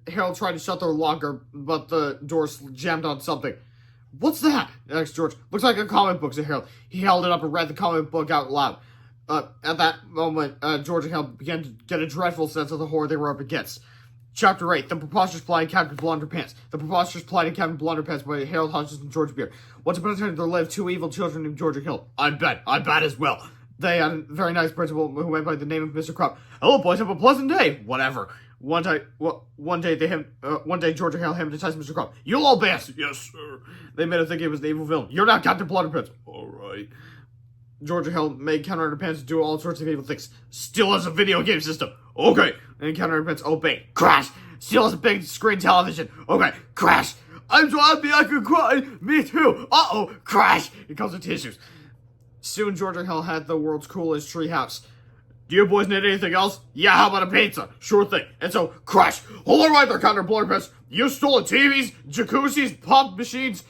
Harold tried to shut their locker, but the doors jammed on something. What's that? Asked George. Looks like a comic book, said Harold. He held it up and read the comic book out loud. At that moment, George and Harold began to get a dreadful sense of the horror they were up against. Chapter 8, The Preposterous Plot of Captain Underpants. The Preposterous Plot of Captain Underpants by Harold Hodges and George Beard. Once upon a time, there lived 2 evil children named George and Harold. I'm bad as well. They had a very nice principal who went by the name of Mr. Crump. Hello, boys, have a pleasant day. Whatever. One day, George and Harold hypnotized Mr. Crump. You'll all pass. Yes, sir. They made him think he was the evil villain. You're not Captain Underpants. All right. George and Harold made Captain Underpants do all sorts of evil things. Steal us a video game system. Okay. And Captain Underpants obeyed. Crash. Steal us a big screen television. Okay. Crash. I'm so happy I could cry. Me too. Uh-oh. Crash. Here comes the tissues. Soon, George and Harold had the world's coolest treehouse. Do you boys need anything else? Yeah, how about a pizza? Sure thing. And so, crash. Hold on right there, Captain Underpants. You stole TVs, jacuzzis, pop machines,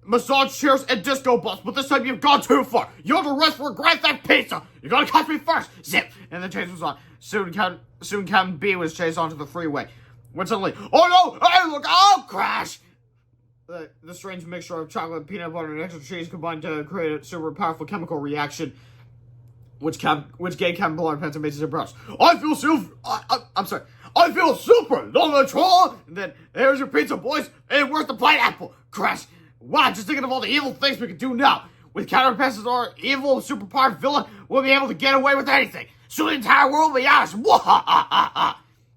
massage chairs, and disco balls, but this time you've gone too far. You're the rest for Grand Theft Pizza. You gotta catch me first. Zip. And the chase was on. Soon Captain B was chased onto the freeway. When suddenly, oh no! Hey, look! Oh, crash! The strange mixture of chocolate, peanut butter, and extra cheese combined to create a super powerful chemical reaction, which gave Captain Underpants amazing powers. I feel super non-control. And then, here's your pizza, boys. Hey, where's the pineapple? Crash. Wow, just thinking of all the evil things we could do now. With Captain Underpants as our evil, superpowered villain, we'll be able to get away with anything. Soon the entire world will be ours.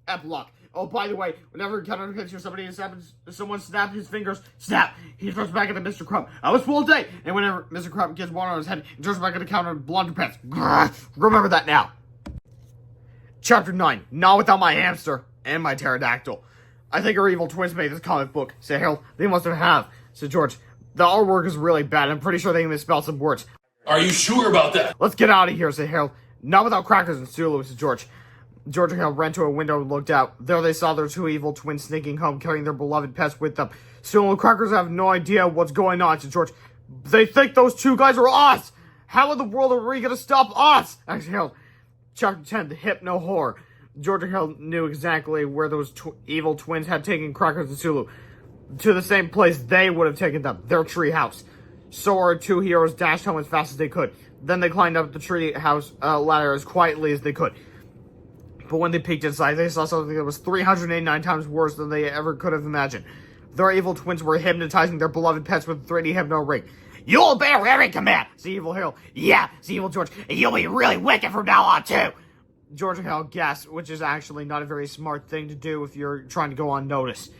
Epilogue. Oh, by the way, whenever Captain Underpants hears someone snap his fingers, snap, he throws back at Mr. Crump. I was full day. And whenever Mr. Crump gets water on his head, he throws back at the Captain Underpants. Remember that now. Chapter 9, Not Without My Hamster and My Pterodactyl. I think our evil twins made this comic book, said Harold. They must have, said George. The artwork is really bad. I'm pretty sure they misspelled some words. Are you sure about that? Let's get out of here, said Harold. Not without Crackers and Sulu, said George. George and Harold ran to a window and looked out. There they saw their 2 evil twins sneaking home, carrying their beloved pets with them. Sulu and Crackers have no idea what's going on, said George. They think those 2 guys are us! How in the world are we gonna stop us? Asked Harold. Chapter 10, The Hypno Horror. George and Harold knew exactly where those evil twins had taken Crackers and Sulu. To the same place they would have taken them, their tree house. So our 2 heroes dashed home as fast as they could. Then they climbed up the tree house ladder as quietly as they could. But when they peeked inside, they saw something that was 389 times worse than they ever could have imagined. Their evil twins were hypnotizing their beloved pets with a 3D hypno ring. You'll obey every command, said evil Harold. Yeah, said evil George. And you'll be really wicked from now on, too. George and Harold gasped, which is actually not a very smart thing to do if you're trying to go unnoticed.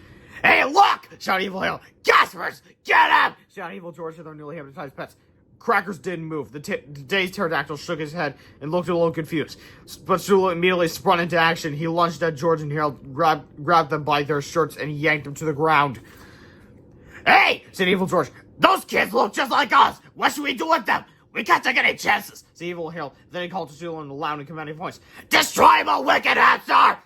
Hey, look! Shouted evil Harold. Gaspers! Get him! Shouted evil George to their newly hypnotized pets. Crackers didn't move. The dazed pterodactyl shook his head and looked a little confused. But Sulu immediately sprung into action. He lunged at George and Harold, grabbed them by their shirts, and yanked them to the ground. Hey! Said evil George. Those kids look just like us! What should we do with them? We can't take any chances, said evil Harold. Then he called to Sulu in a loud and commanding voice. Destroy him, a wicked hamster!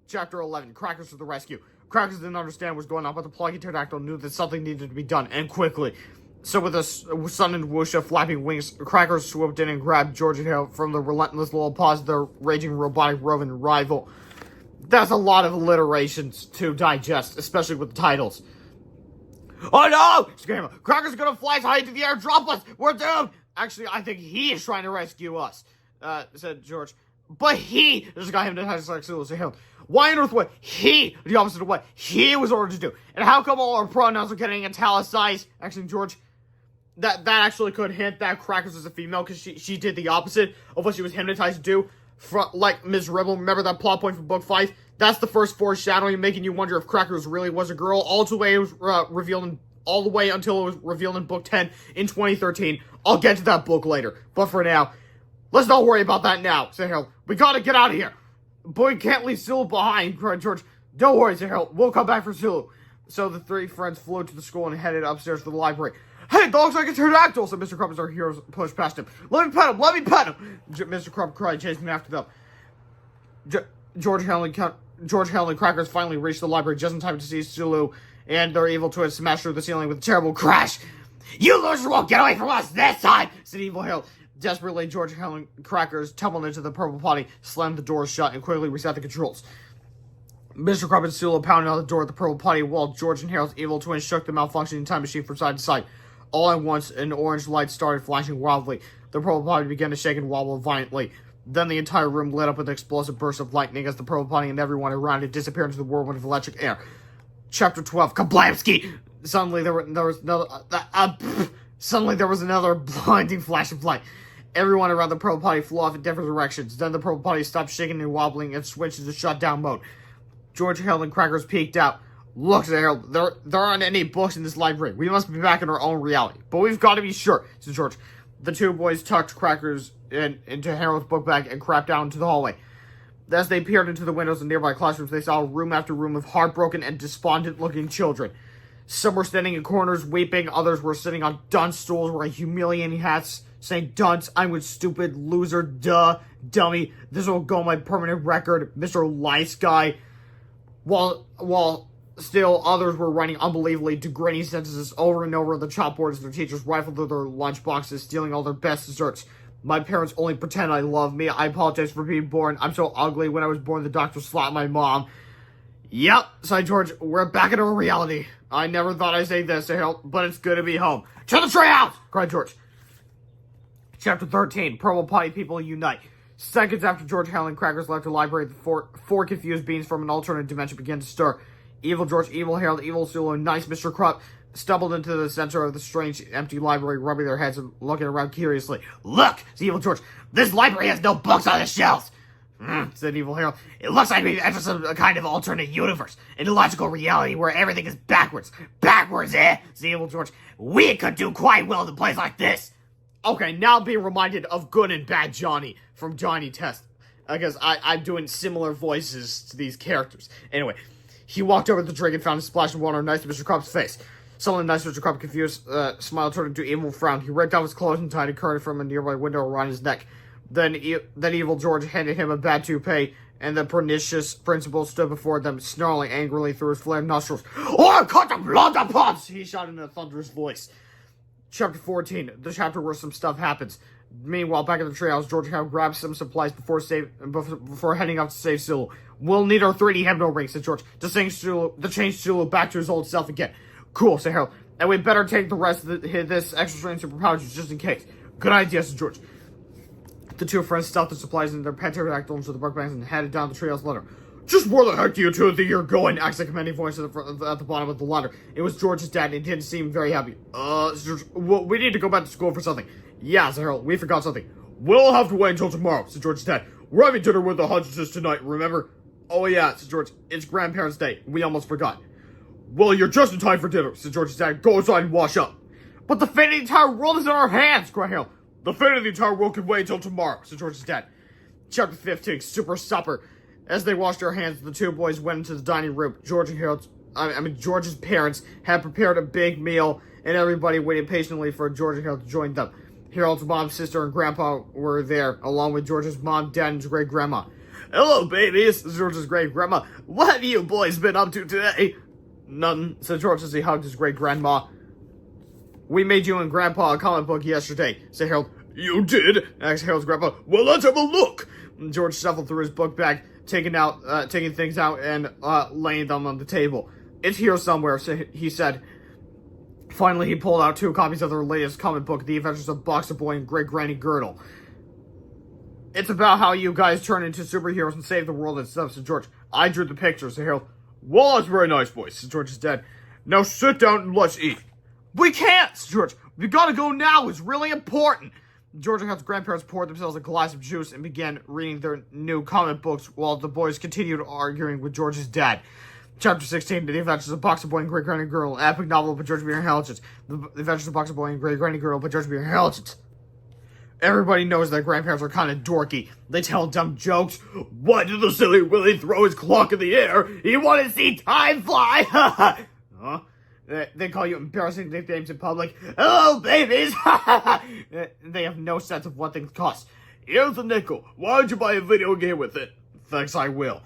Chapter 11, Crackers to the rescue. Crackers didn't understand what was going on, but the plucky pterodactyl knew that something needed to be done, and quickly. So with a sudden whoosh of flapping wings, Crackers swooped in and grabbed George and Harold from the relentless little paws of their raging robotic roving rival. That's a lot of alliterations to digest, especially with the titles. Oh no! Screamed. Crackers are gonna fly high into the air, drop us! We're doomed! Actually, I think he is trying to rescue us, said George. But he, this guy hypnotized like Sulu, said Harold. Why on earth would he, the opposite of what he was ordered to do? And how come all our pronouns are getting italicized? Actually, George, that actually could hint that Crackers is a female, because she did the opposite of what she was hypnotized to do. Like Ms. Rebel, remember that plot point from book 5? That's the first foreshadowing, making you wonder if Crackers really was a girl, all the way until it was revealed in book 10 in 2013. I'll get to that book later. But for now, let's not worry about that now, said Harold. We gotta get out of here. Boy can't leave Sulu behind, cried George. Don't worry, said Harold. We'll come back for Sulu. So the three friends flew to the school and headed upstairs to the library. Hey, dogs like a pterodactyl, said Mr. Crump as our heroes pushed past him. Let me pet him, let me pet him, Mr. Crump cried, chasing after them. George, Helen, and Crackers finally reached the library just in time to see Sulu and their evil twins smash through the ceiling with a terrible crash. You losers won't get away from us this time, said Evil Harold. Desperately, George, Helen, and Crackers tumbled into the purple potty, slammed the doors shut, and quickly reset the controls. Mr. Crump and Sulu pounded on the door at the purple potty while George and Harold's evil twins shook the malfunctioning time machine from side to side. All at once, an orange light started flashing wildly. The purple potty began to shake and wobble violently. Then the entire room lit up with an explosive burst of lightning as the purple potty and everyone around it disappeared into the whirlwind of electric air. Chapter 12, Kablamski! Suddenly there was another blinding flash of light. Everyone around the purple potty flew off in different directions. Then the purple potty stopped shaking and wobbling and switched into shutdown mode. George, Harold, and Crackers peeked out. Look, said Harold, there aren't any books in this library. We must be back in our own reality. But we've got to be sure, said George. The two boys tucked Crackers into Harold's book bag and crept down into the hallway. As they peered into the windows of nearby classrooms, they saw room after room of heartbroken and despondent-looking children. Some were standing in corners weeping, others were sitting on dunce stools wearing humiliating hats, saying, "Dunce, I'm with stupid, loser, duh, dummy, this will go on my permanent record, Mr. Lice Guy," while still others were writing unbelievably degrading sentences over and over on the chalkboard as their teachers rifled through their lunchboxes, stealing all their best desserts. "My parents only pretend I love me. I apologize for being born. I'm so ugly. When I was born, the doctor slapped my mom." "Yep," sighed George. "We're back in our reality. I never thought I'd say this, Harold, but it's good to be home." "Turn the tray out!" cried George. Chapter 13, Purple Potty People Unite. Seconds after George, Helen, and Crackers left the library, the four confused beings from an alternate dimension began to stir. Evil George, Evil Harold, Evil Sulu, and nice Mr. Crump stumbled into the center of the strange, empty library, rubbing their heads and looking around curiously. "Look," said Evil George, "this library has no books on the shelves." Said Evil Harold. "It looks like we've entered some kind of alternate universe, an illogical reality where everything is backwards." "Backwards, eh?" said Evil George. "We could do quite well in a place like this." Okay, now I'm being reminded of Good and Bad Johnny from Johnny Test. Because I'm doing similar voices to these characters. Anyway, he walked over to the drink and found a splash of water on nice Mr. Crump's face. Suddenly, nice Mr. Crump, confused smile turned into evil frown. He ripped off his clothes and tied a curtain from a nearby window around his neck. Then Evil George handed him a bad toupee, and the pernicious principal stood before them, snarling angrily through his flared nostrils. "Oh, Captain Underpants!" he shouted in a thunderous voice. Chapter 14, the chapter where some stuff happens. Meanwhile, back at the treehouse, George and Hal grabbed some supplies before heading out to save Sulu. "We'll need our 3D hypno ring," said George, to change Sulu back to his old self again. "Cool," said Harold. "And we better take the rest of this extra strange superpowers just in case." "Good idea," said George. The two friends stuffed the supplies in their pet pterodactyl into the book bags and headed down the treehouse ladder. "Just where the heck do you two think you're going?" asked a commanding voice at the bottom of the ladder. It was George's dad, and he didn't seem very happy. George, well, we need to go back to school for something." "Yeah," said Harold, "we forgot something." "We'll have to wait until tomorrow," said George's dad. "We're having dinner with the Hutchinses tonight, remember?" "Oh yeah," said George. "It's Grandparents' Day. We almost forgot." "Well, you're just in time for dinner," said George's dad. "Go inside and wash up." "But the fate of the entire world is in our hands," cried Harold. "The fate of the entire world can wait until tomorrow," said George's dad. Chapter 15, Super Supper. As they washed their hands, the two boys went into the dining room. George's parents had prepared a big meal, and everybody waited patiently for George and Harold to join them. Harold's mom, sister, and grandpa were there, along with George's mom, dad, and great-grandma. "Hello, babies," said George's great-grandma. "What have you boys been up to today?" "Nothing," said George as he hugged his great-grandma. "We made you and Grandpa a comic book yesterday," said Harold. "You did?" asked Harold's grandpa. "Well, let's have a look." And George shuffled through his book bag, taking things out and laying them on the table. "It's here somewhere," he said. Finally, he pulled out 2 copies of their latest comic book, The Adventures of Boxer Boy and Great Granny Girdle. "It's about how you guys turn into superheroes and save the world and stuff," said George. "I drew the pictures," said Harold. "Well, that's very nice, boys," said George's dad. "Now sit down and let's eat." "We can't," said George. "We gotta go now. It's really important." George and Harold's grandparents poured themselves a glass of juice and began reading their new comic books while the boys continued arguing with George's dad. Chapter 16, The Adventures of Boxer Boy and Great Granny Girl, an epic novel by George B. Intelligence. The Adventures of Boxer Boy and Great Granny Girl by George B. Intelligence. Everybody knows that grandparents are kind of dorky. They tell dumb jokes. Why did the silly Willy throw his clock in the air? He wanted to see time fly. Huh? They call you embarrassing nicknames in public. Hello, babies. They have no sense of what things cost. Here's a nickel. Why don't you buy a video game with it? Thanks, I will.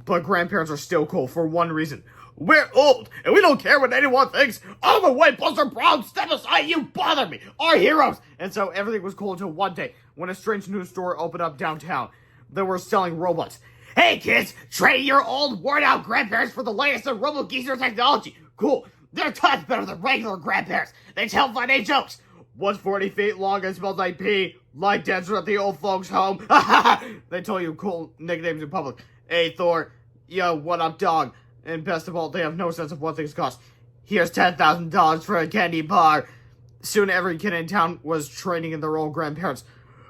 But grandparents are still cool for one reason. We're old, and we don't care what anyone thinks. Overweight Buster Brown, step aside, you bother me. Our heroes. And so everything was cool until one day when a strange news store opened up downtown. They were selling robots. Hey kids, trade your old worn out grandparents for the latest in robo-geezer technology. Cool. They're tons better than regular grandparents. They tell funny jokes. One's 40 feet long and smells like pee. Like dancer at the old folks' home. They tell you cool nicknames in public. Hey Thor, yo, what up dog? And best of all, they have no sense of what things cost. Here's $10,000 for a candy bar. Soon every kid in town was trading in their old grandparents.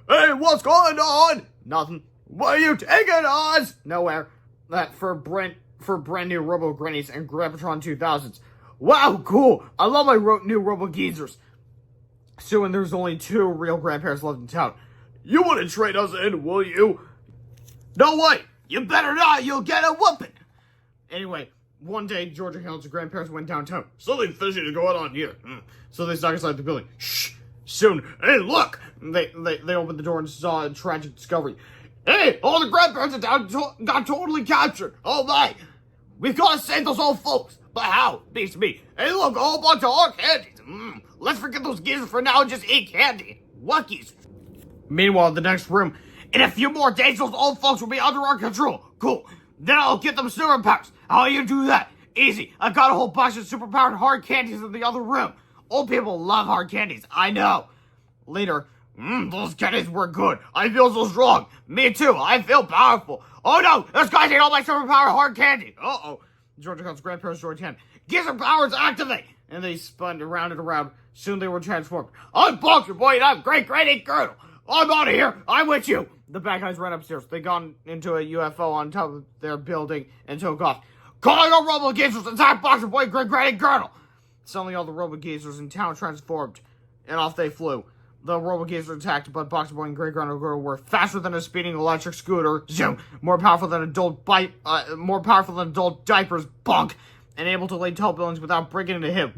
Hey, what's going on? Nothing. What are you taking us? Nowhere. That for brand new Robo Grannies and Grandpatron 2000s. Wow, cool. I love my new Robo Geezers. Soon there's only 2 real grandparents left in town. You want to trade us in, will you? No way. You better not. You'll get a whooping. Anyway, one day, Georgia Hale's grandparents went downtown. Something fishy is going on here. So they snuck inside the building. Shh! Soon, hey, look! They opened the door and saw a tragic discovery. Hey, all the grandparents in town got totally captured. Oh my! We've got to save those old folks. But how? Beats me. Hey, look, a whole bunch of hard candies. Let's forget those geezers for now and just eat candy. What geezers? Meanwhile, in the next room, in a few more days, those old folks will be under our control. Cool. Then I'll get them superpowers. How do you do that? Easy. I've got a whole box of superpowered hard candies in the other room. Old people love hard candies. I know. Later, those candies were good. I feel so strong. Me too. I feel powerful. Oh no, this guy's eating all my superpowered hard candy. Uh-oh. Georgia Hale's grandparents joined hand. Get some powers, activate! And they spun around and around. Soon they were transformed. I'm Boxer Boy and I'm Great Granny Girdle. I'm out of here. I'm with you. The bad guys ran upstairs. They got into a UFO on top of their building and took off. Calling all Robo-Geezers, attack Boxer Boy, Great Granny Girdle! Suddenly all the Robo-Geezers in town transformed, and off they flew. The Robo-Geezers attacked, but Boxer Boy and Great Granny Girdle were faster than a speeding electric scooter, zoom, more powerful than adult diapers, bonk, and able to lay tall buildings without breaking into him.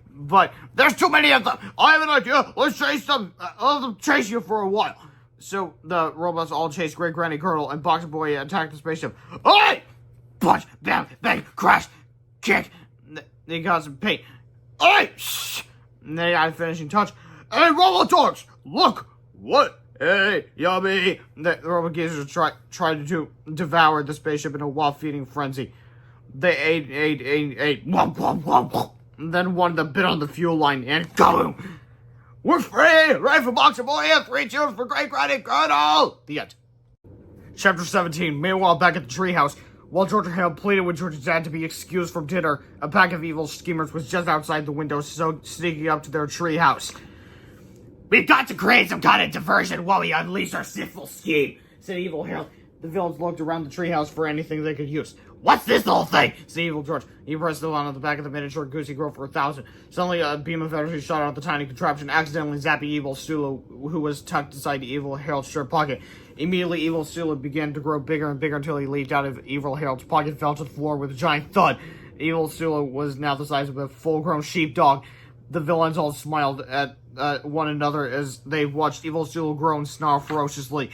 But there's too many of them. I have an idea. Let's chase them. Let them chase you for a while. So the robots all chased Great Granny Girdle, and Boxer Boy attacked the spaceship. Hey! Punch, bam, bang, crash, kick. They got some pain. Hey! Shh! And they got a finishing touch. Hey, Robotorks! Look! What? Hey, yummy! The Robo-Geezers tried to devour the spaceship in a wild-feeding frenzy. They ate. Womp, womp, womp, womp. And then one of them bit on the fuel line, and kaboom! We're free! Right for Boxer Boy, and 3 cheers for Great Granny Girdle! The end. Chapter 17. Meanwhile, back at the treehouse, while Georgia Hale pleaded with George's dad to be excused from dinner, a pack of evil schemers was just outside the window, sneaking up to their treehouse. We've got to create some kind of diversion while we unleash our sinful scheme, said Evil Hale. The villains looked around the treehouse for anything they could use. What's this little thing? Said Evil George. He pressed the button on the back of the miniature Goosey Girl for 1,000. Suddenly, a beam of energy shot out the tiny contraption, accidentally zapping Evil Sulu, who was tucked inside Evil Harold's shirt pocket. Immediately, Evil Sulu began to grow bigger and bigger until he leaped out of Evil Harold's pocket and fell to the floor with a giant thud. Evil Sulu was now the size of a full-grown sheepdog. The villains all smiled at one another as they watched Evil Sulu grow and snarl ferociously.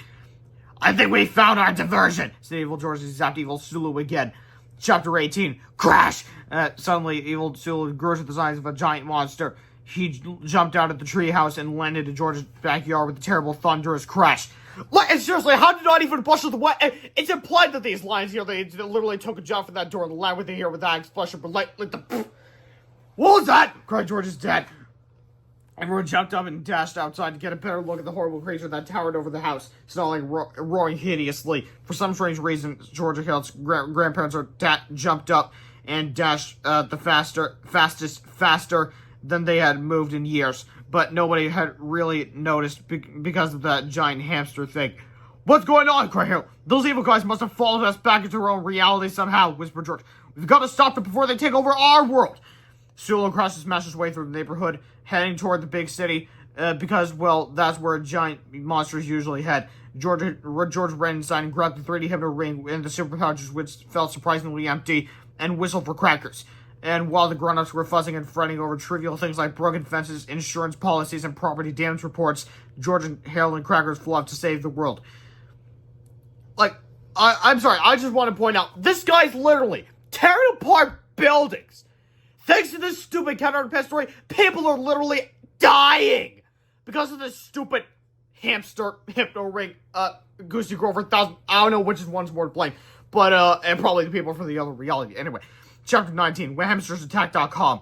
I think we found our diversion, said Evil George and zapped Evil Sulu again. Chapter 18. Crash! Suddenly, Evil Sulu grew to the size of a giant monster. He jumped out of the treehouse and landed in George's backyard with a terrible thunderous crash. And seriously, how did not even Buster the Wet? It's implied that these lines here, they literally took a jump from that door and landed with it here with that explosion, but like the... What was that? Cried George's dad. Everyone jumped up and dashed outside to get a better look at the horrible creature that towered over the house, snarling, roaring hideously. For some strange reason, Georgia Hale's grandparents jumped up and dashed faster than they had moved in years. But nobody had really noticed because of that giant hamster thing. What's going on? Cried Hale. Those evil guys must have followed us back into our own reality somehow, whispered George. We've got to stop them before they take over our world. Sulu crossed his master's way through the neighborhood, heading toward the big city. because, well, that's where giant monsters usually head. George ran inside and grabbed the 3D Hypno ring and the super pouches, which felt surprisingly empty, and whistled for crackers. And while the grown-ups were fussing and fretting over trivial things like broken fences, insurance policies, and property damage reports, George and Harold and Crackers flew up to save the world. Like, I'm sorry, I just want to point out, this guy's literally tearing apart buildings. Thanks to this stupid Captain Underpants story, people are literally dying because of this stupid hamster hypno ring, Goosey Girl for 1,000. I don't know which one's more to blame, but, and probably the people for the other reality. Anyway, Chapter 19, when hamsters attack.com.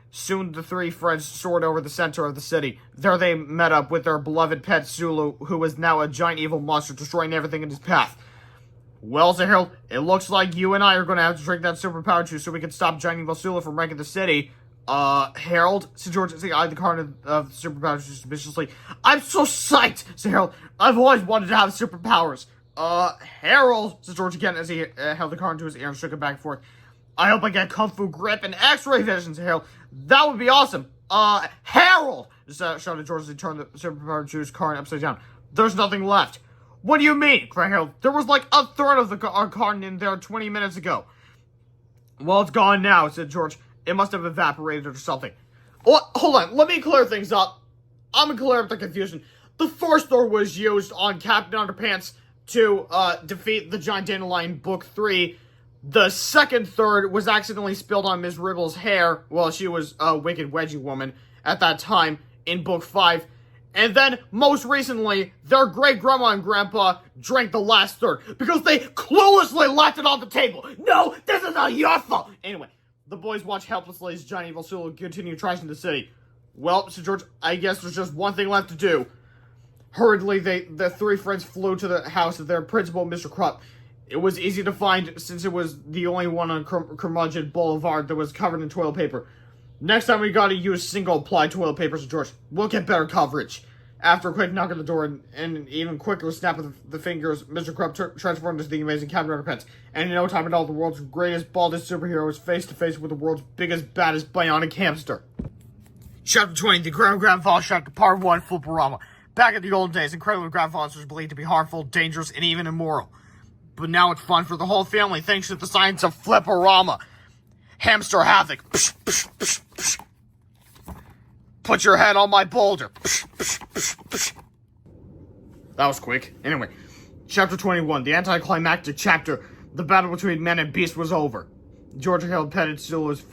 Soon the three friends soared over the center of the city. There they met up with their beloved pet Sulu, who was now a giant evil monster destroying everything in his path. Well, said Harold, it looks like you and I are going to have to drink that superpower juice so we can stop giant evil Sulu from wrecking the city. Harold, said George, as he eyed the carton of the superpower juice suspiciously. I'm so psyched, said Harold. I've always wanted to have superpowers. Harold, said George again as he held the carton to his ear and shook it back and forth. I hope I get Kung Fu grip and X-ray vision, said Harold. That would be awesome. Harold, shouted George as he turned the superpower juice carton upside down. There's nothing left. What do you mean? Cried Harold. There was like a third of the carton in there 20 minutes ago. Well, it's gone now, said George. It must have evaporated or something. Well, hold on, let me clear things up. I'm gonna clear up the confusion. The first third was used on Captain Underpants to defeat the giant dandelion Book 3. The second third was accidentally spilled on Ms. Ribble's hair while she was a wicked wedgie woman at that time in Book 5. And then, most recently, their great-grandma and grandpa drank the last third because they cluelessly left it on the table. No, this is not your fault. Anyway, the boys watch helplessly as giant evil Sulu continue trashing the city. Well, Sir George, I guess there's just one thing left to do. Hurriedly, the three friends flew to the house of their principal, Mr. Krupp. It was easy to find since it was the only one on Curmudgeon Boulevard that was covered in toilet paper. Next time we gotta use single-ply toilet paper, Sir George. We'll get better coverage. After a quick knock on the door and an even quicker snap of the fingers, Mr. Krupp transformed into the amazing Captain Underpants. And in no time at all, the world's greatest, baldest superhero was face-to-face with the world's biggest, baddest, bionic hamster. Chapter 20, The Grandfather Chapter Part 1, Flipperama. Back in the old days, incredible grandfathers was believed to be harmful, dangerous, and even immoral. But now it's fun for the whole family thanks to the science of Flipperama. Hamster havoc. Psh, psh, psh, psh. Put your head on my boulder. Psh, psh, psh, psh. That was quick. Anyway, Chapter 21, the anticlimactic chapter. The battle between men and beasts was over. George Harold petted Sulu's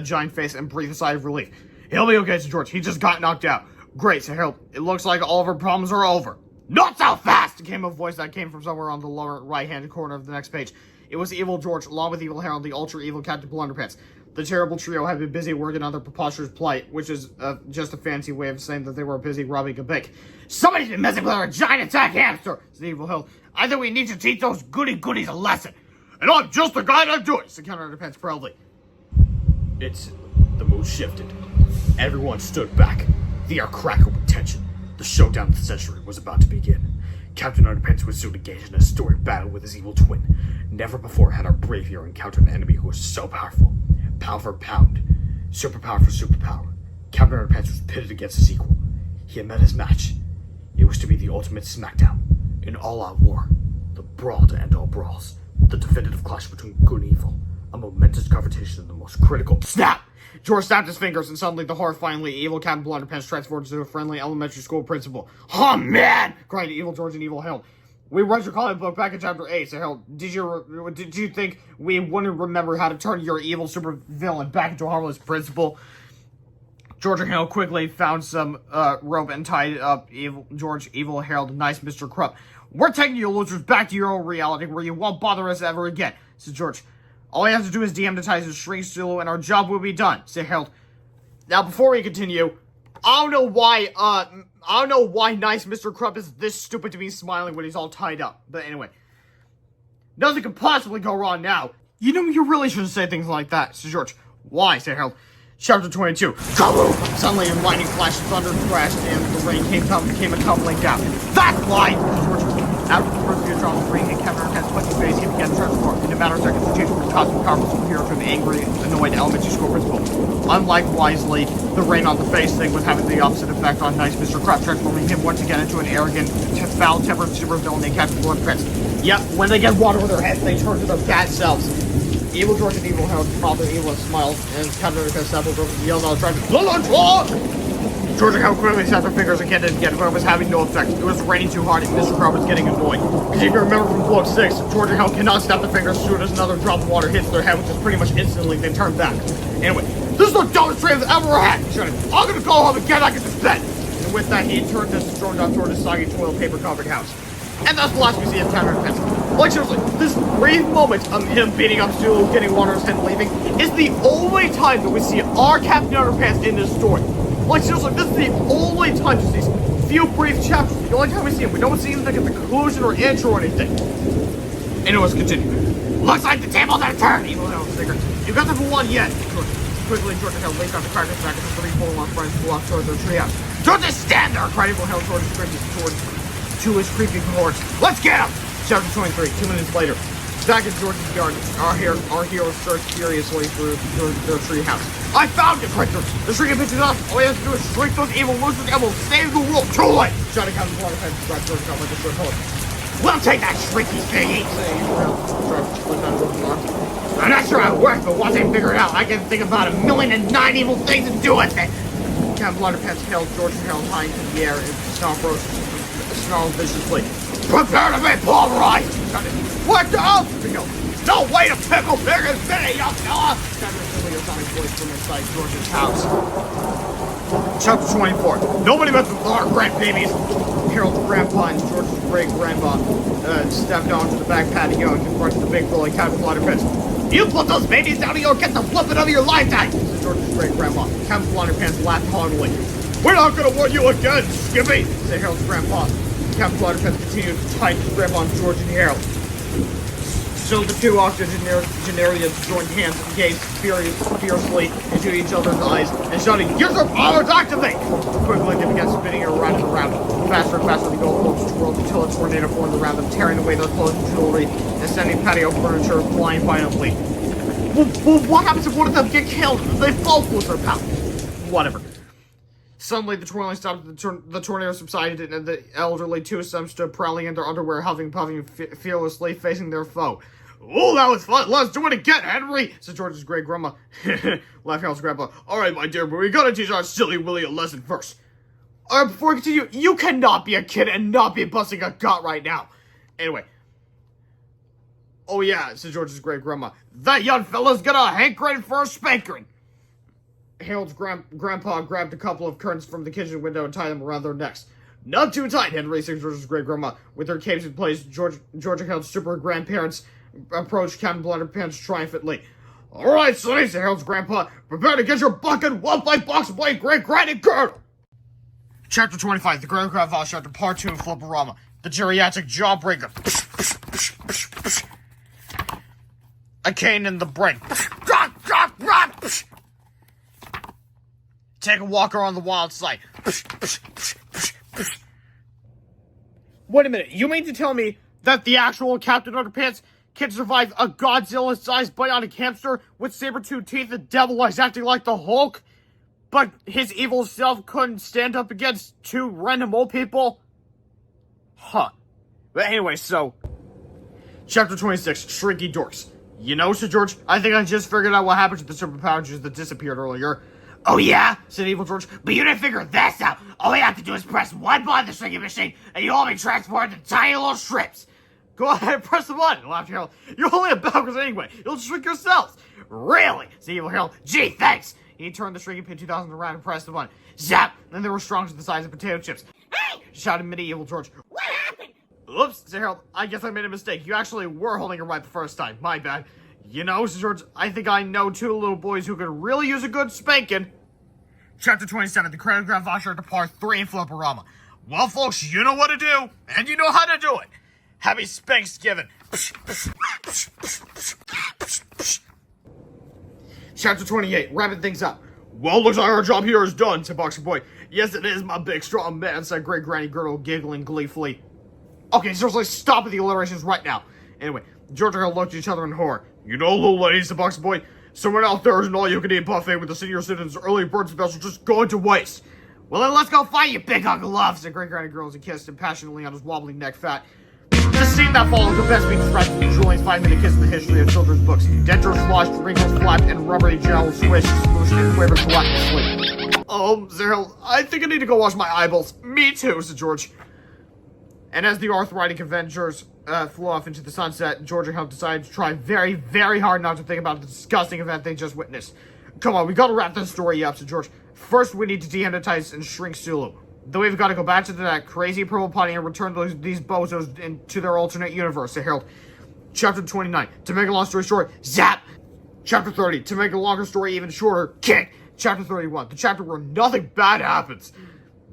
giant face and breathed a sigh of relief. He'll be okay, said George. He just got knocked out. Great, said Harold. It looks like all of our problems are over. Not so fast! Came a voice that came from somewhere on the lower right-hand corner of the next page. It was Evil George, along with Evil Harold, the ultra-evil Captain Underpants. The terrible trio had been busy working on their preposterous plight, which is just a fancy way of saying that they were busy robbing a bank. Somebody's been messing with our giant attack hamster, said Evil Harold. I think we need to teach those goody-goodies a lesson. And I'm just the guy to do it, said Captain Underpants proudly. The mood shifted. Everyone stood back, the air crackled with tension. The showdown of the century was about to begin. Captain Underpants was soon engaged in a storied battle with his evil twin. Never before had our brave hero encountered an enemy who was so powerful. Pound for pound. Superpower for superpower. Captain Underpants was pitted against his equal. He had met his match. It was to be the ultimate smackdown. An all-out war. The brawl to end all brawls. The definitive clash between good and evil. A momentous confrontation in the most critical... Snap! George snapped his fingers, and suddenly the horrifyingly evil Captain Underpants transformed into a friendly elementary school principal. Oh, man! Cried Evil George and Evil Harold. We read your comic book back in Chapter 8, said Harold. Did you think we wouldn't remember how to turn your evil supervillain back into a harmless principal? George and Harold quickly found some rope and tied up Evil Harold, and nice Mr. Krupp. We're taking you losers back to your own reality where you won't bother us ever again, said George. All we have to do is de-hypnotize his shrink Sulu and our job will be done, said Harold. Now, before we continue, I don't know why nice Mr. Krupp is this stupid to be smiling when he's all tied up. But anyway, nothing could possibly go wrong now. You know, you really shouldn't say things like that, said George. Why, said Harold. Chapter 22. Kaboom! Suddenly a lightning flash, thunder crashed, and the rain came tumbling down. That's why, said George. After the first few drops of rain and Captain Underpants' sweaty face, he began to transform. In a matter of seconds, the change from his cosmic powerful superhero to an angry, annoyed elementary school principal. Unlike Wisely, the rain on the face thing was having the opposite effect on nice Mr. Crab, transforming him once again into an arrogant, foul-tempered supervillain named Captain Underpants. Yep, when they get water on their heads, they turn to their bad selves. Evil George and Evil Harold probably evil smiles, and Captain Underpants sampled over and yells out, trying to George and Harold quickly snapped their fingers again and again, but it was having no effect. It was raining too hard, and Mr. Crab was getting annoyed. Because if you remember from Book 6, George and Harold cannot snap their fingers as soon as another drop of water hits their head, which is pretty much instantly they turn back. Anyway, this is the dumbest dream I've ever had! He shouted, I'm gonna go home and get back into bed! And with that, he turned his strode down toward his soggy toilet paper covered house. And that's the last we see of Captain Underpants. Like, seriously, this brief moment of him beating up Sulu, getting water in his head, and leaving, is the only time that we see our Captain Underpants in this story. Like, seriously, this is the only time, just these few brief chapters, the only time we see him. We don't see him like at the conclusion or intro or anything. Anyways, continue. Looks like the tables are turned, Evil Harold snickered. You got them for one yet. Quickly, George and Harold leaped out the crackers back and the 3 full-on friends walked toward their treehouse. Don't just stand there, cried Evil Harold towards his creepy cohorts. Let's get him! Chapter 23, 2 minutes later. Back in George's yard, our heroes search furiously through their treehouse. I found it, cried George. The shrieking bitch is us. All we have to do is shrink those evil losers and we'll save the world. Too late! Shouting out the water head, grabbed George out like a short hole. We'll take that shrinky thingy! I'm not sure how it works, but once I figure it out, I can think about 1,000,009 evil things to do with it! Captain Underpants held George and Harold high into the air and snarled viciously. Prepare to be pulverized! What the hell? No way to pickle bigger than me, young fella! Captain Underpants on his voice from inside George's house. Chapter 24. Nobody but our grandbabies. Harold's grandpa and George's great-grandpa stepped onto the back patio and confronted the big bully Captain Underpants. You put those babies down or you'll get the flipping of your lifetime, said George's great-grandpa. Captain Underpants laughed haughtily. We're not gonna warn you again, Skippy, said Harold's grandpa. Captain Underpants continued to tighten his grip on George and Harold. So the two octogenarians joined hands and gazed fiercely into each other's eyes and shouted, "Use your powers, activate!" Quickly, they began spinning around and around. Faster and faster, the goldfish twirled until a tornado formed around them, tearing away their clothes and jewelry and sending patio furniture flying violently. Well, what happens if one of them get killed? They both lose their power. Whatever. Suddenly, the twirling stopped, the tornado subsided, and the elderly twosome stood prowling in their underwear, huffing, puffing, fearlessly, facing their foe. "Oh, that was fun! Let's do it again, Henry!" said George's great-grandma. Laughed Harold's grandpa. "Alright, my dear, but we gotta teach our silly Willie a lesson first." Alright, before we continue, you cannot be a kid and not be busting a gut right now. Anyway. "Oh yeah," said George's great-grandma. "That young fella's got a hankering for a spanking." Harold's grandpa grabbed a couple of curtains from the kitchen window and tied them around their necks. "Not too tight, Henry," said George's great-grandma. With their capes in place, George and Harold's super grandparents approached Captain Underpants triumphantly. "Alright, sonny," said Harold's grandpa. "Prepare to get your bucket, one by box blade, great-granny girl!" Chapter 25, The Grand Grandfather Chapter Part 2 of Flipperama. The Geriatric Jawbreaker. A cane in the brain. Take a walk around the wild side. Wait a minute, you mean to tell me that the actual Captain Underpants can survive a Godzilla-sized bionic hamster with saber-toothed teeth and devil eyes acting like the Hulk? But his evil self couldn't stand up against two random old people? Huh. But anyway, so... Chapter 26, Shrinky Dorks. You know, Sir George, I think I just figured out what happened to the superpowers that disappeared earlier. "Oh yeah?" said Evil George. "But you didn't figure this out. All you have to do is press one button on the shrinking machine, and you'll all be transported to tiny little shrimps." "Go ahead and press the button," laughed Harold. "You're only a backwards anyway. You'll shrink yourselves." "Really?" said Evil Harold. "Gee, thanks." He turned the shrinking pin 2000 around and pressed the button. Zap! And they were strong to the size of potato chips. "Hey!" shouted Evil George. "What happened?" "Oops," said Harold. "I guess I made a mistake. You actually were holding it right the first time. My bad. You know, Sir George, I think I know two little boys who could really use a good spanking." Chapter 27, The Grand Grandfather to Part 3 in Flipperama. Well, folks, you know what to do, and you know how to do it. Happy Spanksgiving. Chapter 28, wrapping things up. "Well, looks like our job here is done," said Boxer Boy. "Yes, it is, my big strong man," said Great Granny Girdle, giggling gleefully. Okay, seriously, stop with the alliterations right now. Anyway, George and Harold looked at each other in horror. "You know, little lady," said Boxer Boy, Someone out there is an all-you-can-eat buffet with the senior citizens early bird special just going to waste. Well, then let's go fight, you big hunk of love, said Great Granny Girls and kissed him passionately on his wobbling neck fat. The scene that followed could best be described as Julian's 5-minute kiss in the history of children's books. Dentures sloshed, wrinkles flapped, and rubbery gel swished, smooshed, and quivered collectively. Zerl, I think I need to go wash my eyeballs. Me too, said George. And as the arthritic Avengers flew off into the sunset, George and Hal decided to try very, very hard not to think about the disgusting event they just witnessed. Come on, we gotta wrap this story up, said George. First, we need to dehypnotize and shrink Sulu. Then we've got to go back to that crazy purple potty and return these bozos into their alternate universe, said Harold. Chapter 29. To make a long story short, zap! Chapter 30. To make a longer story even shorter, kick! Chapter 31. The chapter where nothing bad happens.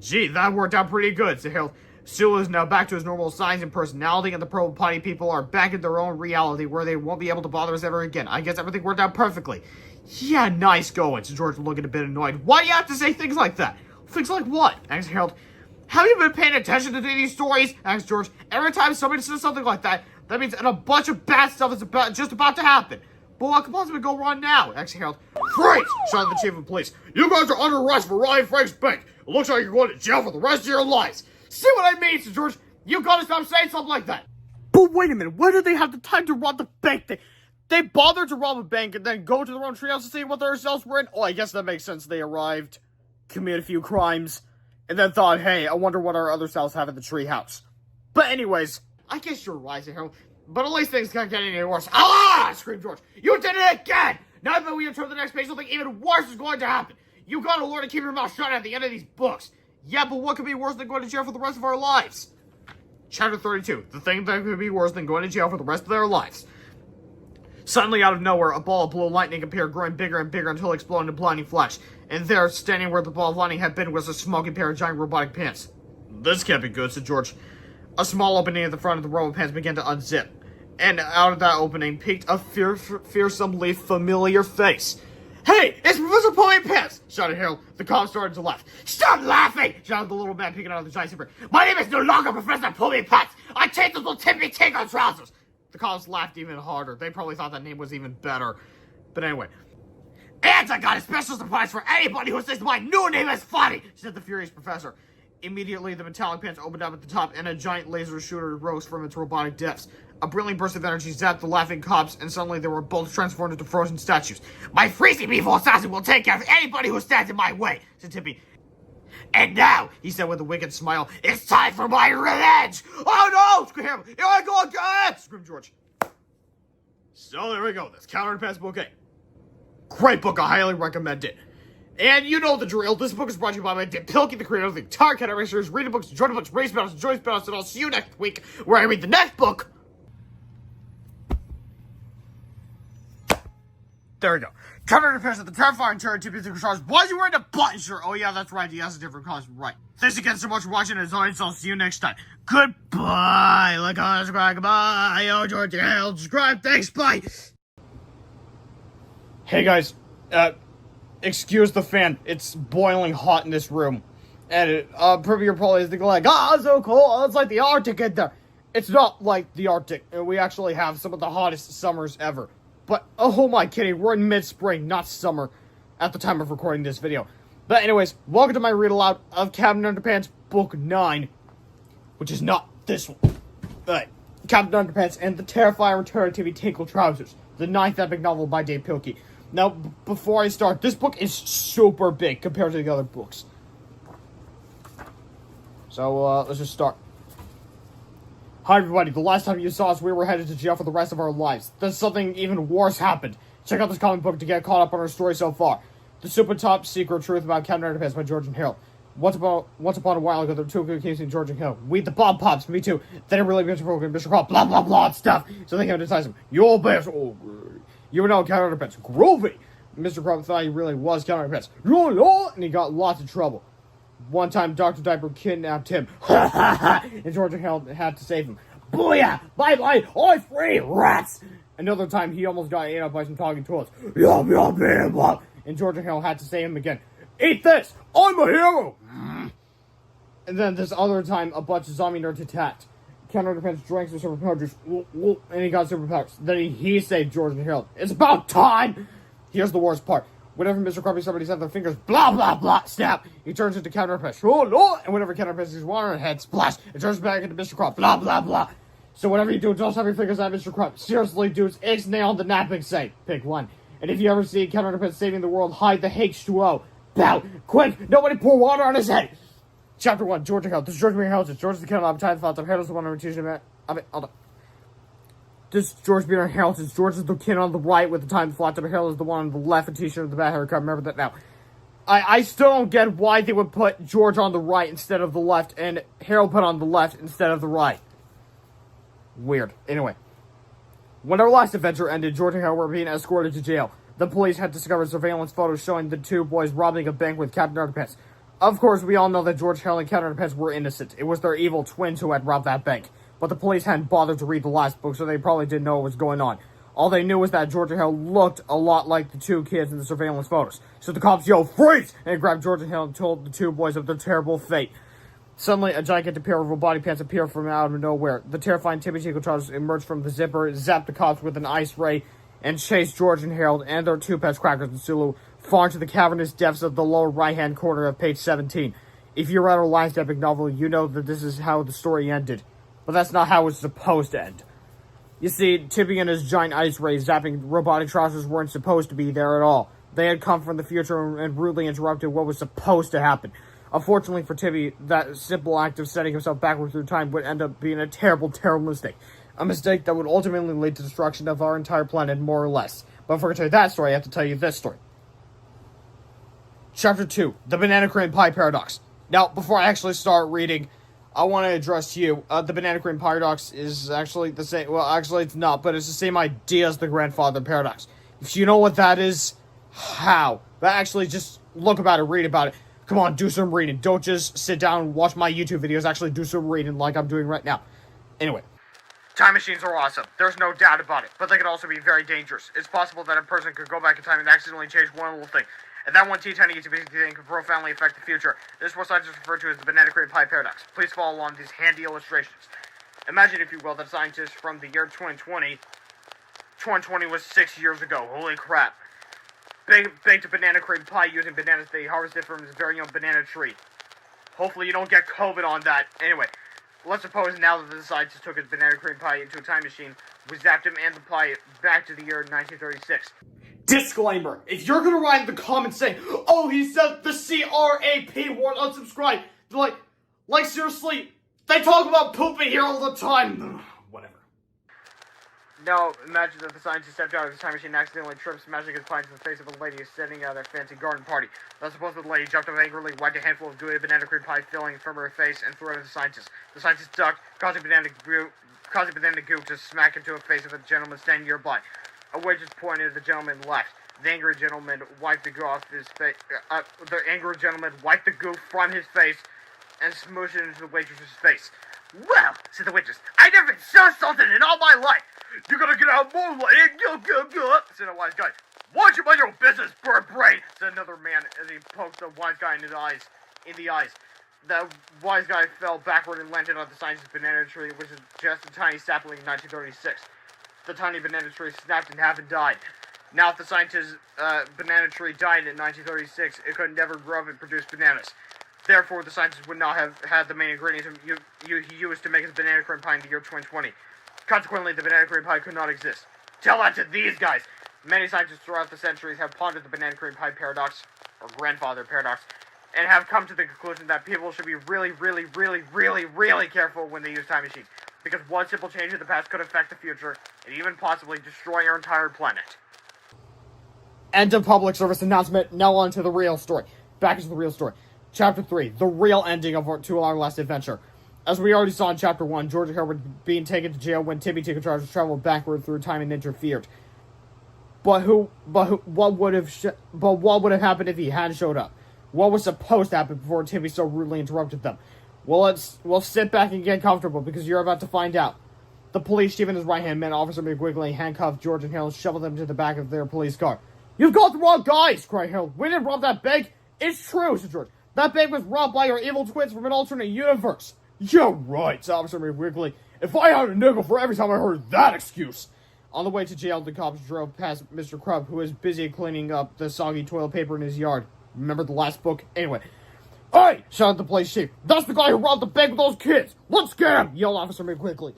Gee, that worked out pretty good, said Harold. Sulu is now back to his normal size and personality, and the purple potty people are back in their own reality where they won't be able to bother us ever again. I guess everything worked out perfectly. Yeah, nice going, said George, looking a bit annoyed. Why do you have to say things like that? Things like what? Asked Harold. Have you been paying attention to these stories? Asked George. Every time somebody says something like that, that means a bunch of bad stuff is just about to happen. But what could possibly go wrong now? Asked Harold. Freeze! Shouted the chief of police. You guys are under arrest for Ryan Frank's bank. It looks like you're going to jail for the rest of your lives. See what I mean, said George? You gotta stop saying something like that. But wait a minute, why did they have the time to rob the bank? They bothered to rob a bank and then go to their own treehouse to see what their cells were in? Oh, I guess that makes sense. They arrived, committed a few crimes, and then thought, hey, I wonder what our other cells have at the treehouse. But anyways, I guess you're right, Harold. But at least things can't get any worse. Ah! Screamed George. You did it again! Now that we enter the next page, something even worse is going to happen. You gotta learn to keep your mouth shut at the end of these books. Yeah, but what could be worse than going to jail for the rest of our lives? Chapter 32. The thing that could be worse than going to jail for the rest of their lives. Suddenly, out of nowhere, a ball of blue lightning appeared, growing bigger and bigger until it exploded into blinding flash. And there, standing where the ball of lightning had been, was a smoking pair of giant robotic pants. This can't be good, said George. A small opening at the front of the robot pants began to unzip. And out of that opening peeked a fearsomely familiar face. Hey, it's Professor Pointy Pants! Shouted Harold. The cops started to laugh. Stop laughing! Shouted the little man peeking out of the giant zipper. My name is no longer Professor Pointy Pants! I changed those little tippy tinker trousers! The cops laughed even harder. They probably thought that name was even better. But anyway. And I got a special surprise for anybody who says my new name is funny, said the furious professor. Immediately, the metallic pants opened up at the top, and a giant laser shooter rose from its robotic depths. A brilliant burst of energy zapped the laughing cops, and suddenly they were both transformed into frozen statues. My freezing evil assassin will take care of anybody who stands in my way, said Tippy. And now, he said with a wicked smile, it's time for my revenge! Oh no! Screamed Harold. Here I go again! Screamed George. So there we go. That's Captain Underpants Book 8. Great book. I highly recommend it. And you know the drill. This book is brought to you by my Dip Pilkey, the creator of the entire category series, Reading Books, Jordan Books, Race Battles, Joyce Battles, and I'll see you next week where I read the next book. There we go. Captain Underpants at the terrifying turn to the stars. Why are you wearing a button shirt? Oh yeah, that's right. He has a different costume. Right. Thanks again so much for watching. As always, I'll see you next time. Goodbye. Like, comment, subscribe. Goodbye. Oh, George, subscribe. Thanks. Bye. Hey guys. Excuse the fan. It's boiling hot in this room. And you're probably thinking like, it's so cold. It's like the Arctic in there. It's not like the Arctic. We actually have some of the hottest summers ever. But, oh, who am I kidding? We're in mid-spring, not summer, at the time of recording this video. But anyways, welcome to my read-aloud of Captain Underpants Book 9, which is not this one. But Captain Underpants and the Terrifying Return of Tippy Tinkle Trousers, the 9th epic novel by Dave Pilkey. Now, before I start, this book is super big compared to the other books. So, let's just start. Hi everybody, the last time you saw us, we were headed to jail for the rest of our lives. Then something even worse happened. Check out this comic book to get caught up on our story so far. The super top secret truth about Captain Underpants by George and Harold. Once upon a while ago, there were two good kids named George and Harold. We the Bob Pops, me too. They didn't really get to program Mr. Crow, blah blah blah and stuff. So they came to decide him. You're best. Oh, you know Captain Underpants. Groovy. Mr. Crow thought he really was Captain Underpants. And he got lots of trouble. One time, Dr. Diaper kidnapped him. And George and Harold had to save him. Booyah! Bye-bye! I'm free, rats! Another time, he almost got ate up by some talking toads. Yum, yum, yum, yum. And George and Harold had to save him again. Eat this! I'm a hero! And then this other time, a bunch of zombie nerds attacked. Captain Underpants drank some superpowers, and he got superpowers. Then he saved George and Harold. It's about time! Here's the worst part. Whenever Mr. Krabby somebody's at their fingers, blah, blah, blah, snap, he turns into Captain Underpants. Oh, no! And whenever Captain Underpants sees water on head, splash, it turns back into Mr. Krabs, blah, blah, blah. So whatever you do, don't have your fingers at Mr. Krabs. Seriously, dudes, it's nailed the napping say. Pick one. And if you ever see Captain Underpants saving the world, hide the H2O. Bow! Quick! Nobody pour water on his head! Chapter 1, George and Harold. This is George being Harold. George is the kid of time thought that Harold's the one who teaching him. Hold on. This is George being Harold. George is the kid on the right with the time flat. Harold is the one on the left with t-shirt with the bad haircut. Remember that now. I still don't get why they would put George on the right instead of the left and Harold put on the left instead of the right. Weird. Anyway. When our last adventure ended, George and Harold were being escorted to jail. The police had discovered surveillance photos showing the two boys robbing a bank with Captain Underpants. Of course, we all know that George, Harold, and Captain Underpants were innocent. It was their evil twins who had robbed that bank. But the police hadn't bothered to read the last book, so they probably didn't know what was going on. All they knew was that George and Harold looked a lot like the two kids in the surveillance photos. So the cops yelled, "Freeze!" and grabbed George and Harold and told the two boys of their terrible fate. Suddenly, a gigantic pair of body pants appeared from out of nowhere. The terrifying Timmy Tickle trousers emerged from the zipper, zapped the cops with an ice ray, and chased George and Harold and their two pets, Crackers and Sulu, far into the cavernous depths of the lower right-hand corner of page 17. If you read our last epic novel, you know that this is how the story ended. But that's not how it's supposed to end. You see, Tippy and his giant ice ray zapping robotic trousers weren't supposed to be there at all. They had come from the future and rudely interrupted what was supposed to happen. Unfortunately for Tippy, that simple act of setting himself backward through time would end up being a terrible, terrible mistake. A mistake that would ultimately lead to destruction of our entire planet, more or less. But if we're going to tell you that story, I have to tell you this story. Chapter 2, The Banana Cream Pie Paradox. Now, before I actually start reading, I want to address you. The Banana Cream Paradox is actually the same. Well, actually, it's not, but it's the same idea as the Grandfather Paradox. If you know what that is, how? But actually, just look about it, read about it. Come on, do some reading. Don't just sit down and watch my YouTube videos. Actually, do some reading like I'm doing right now. Anyway. Time machines are awesome. There's no doubt about it. But they can also be very dangerous. It's possible that a person could go back in time and accidentally change one little thing. And that one teeny itty bitty thing could profoundly affect the future. This is what scientists refer to as the Banana Cream Pie Paradox. Please follow along these handy illustrations. Imagine, if you will, that scientists from the year 2020... 2020 was 6 years ago. Holy crap. Baked a banana cream pie using bananas they harvested from his very own banana tree. Hopefully you don't get COVID on that. Anyway, let's suppose now that the scientist took his banana cream pie into a time machine, we zapped him and the pie back to the year 1936. Disclaimer, if you're gonna write in the comments saying, "Oh, he said the CRAP word, unsubscribe," like seriously, they talk about pooping here all the time. Whatever. Now, imagine that the scientist stepped out of his time machine and accidentally tripped, smashing his pie into the face of a lady standing at a fancy garden party. Now, suppose the lady jumped up angrily, wiped a handful of gooey banana cream pie filling from her face, and threw it at the scientist. The scientist ducked, causing banana goo to smack into the face of a gentleman standing nearby. A waitress pointed at the gentleman and left. The angry gentleman wiped the goo off his face. The angry gentleman wiped the goo from his face and smooshed it into the waitress's face. "Well," said the waitress, "I've never been so insulted in all my life. You gotta get out more light. Go, said a wise guy. "Why don't you mind your business, bird brain?" said another man as he poked the wise guy in the eyes. The wise guy fell backward and landed on the scientist's banana tree, which is just a tiny sapling in 1936. The tiny banana tree snapped in half and died. Now, if the scientist's banana tree died in 1936, it could never grow up and produce bananas. Therefore, the scientist would not have had the main ingredients he used to make his banana cream pie in the year 2020. Consequently, the banana cream pie could not exist. Tell that to these guys! Many scientists throughout the centuries have pondered the banana cream pie paradox, or grandfather paradox, and have come to the conclusion that people should be really, really, really, really, really careful when they use time machines, because one simple change in the past could affect the future, and even possibly destroy our entire planet. End of public service announcement. Now on to the real story. Back into the real story. Chapter 3, the real ending of our last adventure. As we already saw in Chapter 1, George and Harold were being taken to jail when Timmy Tickle traveled backward through time and interfered. But what would have happened if he hadn't showed up? What was supposed to happen before Timmy so rudely interrupted them? Well, we'll sit back and get comfortable, because you're about to find out. The police chief and his right-hand man, Officer McWiggly, handcuffed George and Harold and shoveled them to the back of their police car. "You've got the wrong guys!" cried Harold. "We didn't rob that bank!" "It's true," said George. "That bank was robbed by your evil twins from an alternate universe." "You're right," said Officer McWiggly. "If I had a nickel for every time I heard that excuse." On the way to jail, the cops drove past Mr. Crump, who was busy cleaning up the soggy toilet paper in his yard. Remember the last book? Anyway. "Hey!" shouted the police chief. "That's the guy who robbed the bank with those kids! Let's get him!" yelled Officer May quickly.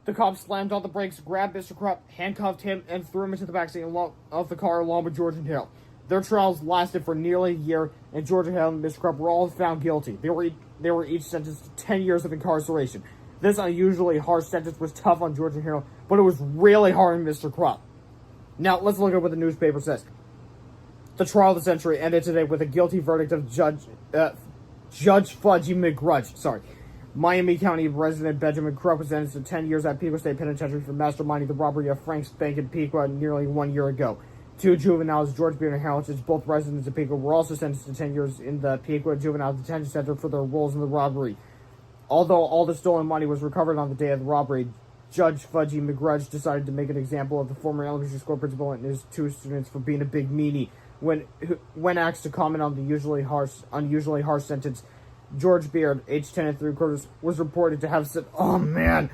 The cops slammed on the brakes, grabbed Mr. Crump, handcuffed him, and threw him into the backseat of the car along with George and Hale. Their trials lasted for nearly a year, and George and Hale and Mr. Crump were all found guilty. They were each sentenced to 10 years of incarceration. This unusually harsh sentence was tough on George and Hale, but it was really hard on Mr. Crump. Now, let's look at what the newspaper says. The trial of the century ended today with a guilty verdict of Judge Fudgy McGrudge. Miami County resident Benjamin Crump was sentenced to 10 years at Piqua State Penitentiary for masterminding the robbery of Frank's Bank in Piqua nearly 1 year ago. 2 juveniles, George Beard and Harold, both residents of Piqua, were also sentenced to 10 years in the Piqua Juvenile Detention Center for their roles in the robbery. Although all the stolen money was recovered on the day of the robbery, Judge Fudgy McGrudge decided to make an example of the former elementary school principal and his 2 students for being a big meanie. When asked to comment on the unusually harsh sentence, George Beard, age 10 and 3/4, was reported to have said, "Oh man!"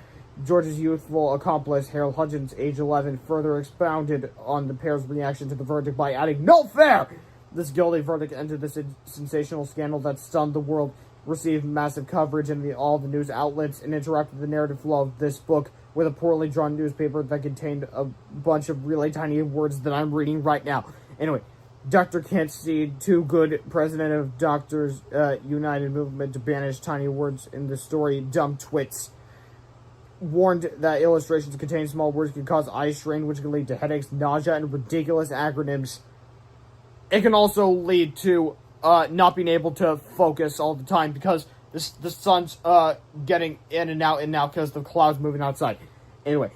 George's youthful accomplice, Harold Hudgens, age 11, further expounded on the pair's reaction to the verdict by adding, "No fair!" This guilty verdict ended the sensational scandal that stunned the world, received massive coverage in all the news outlets, and interrupted the narrative flow of this book with a poorly drawn newspaper that contained a bunch of really tiny words that I'm reading right now. Anyway, Dr. Kent Seed, too good, president of Doctors United Movement to banish tiny words in the story, Dumb Twits, warned that illustrations containing small words can cause eye strain, which can lead to headaches, nausea, and ridiculous acronyms. It can also lead to not being able to focus all the time because the sun's getting in and out because the clouds moving outside. Anyway,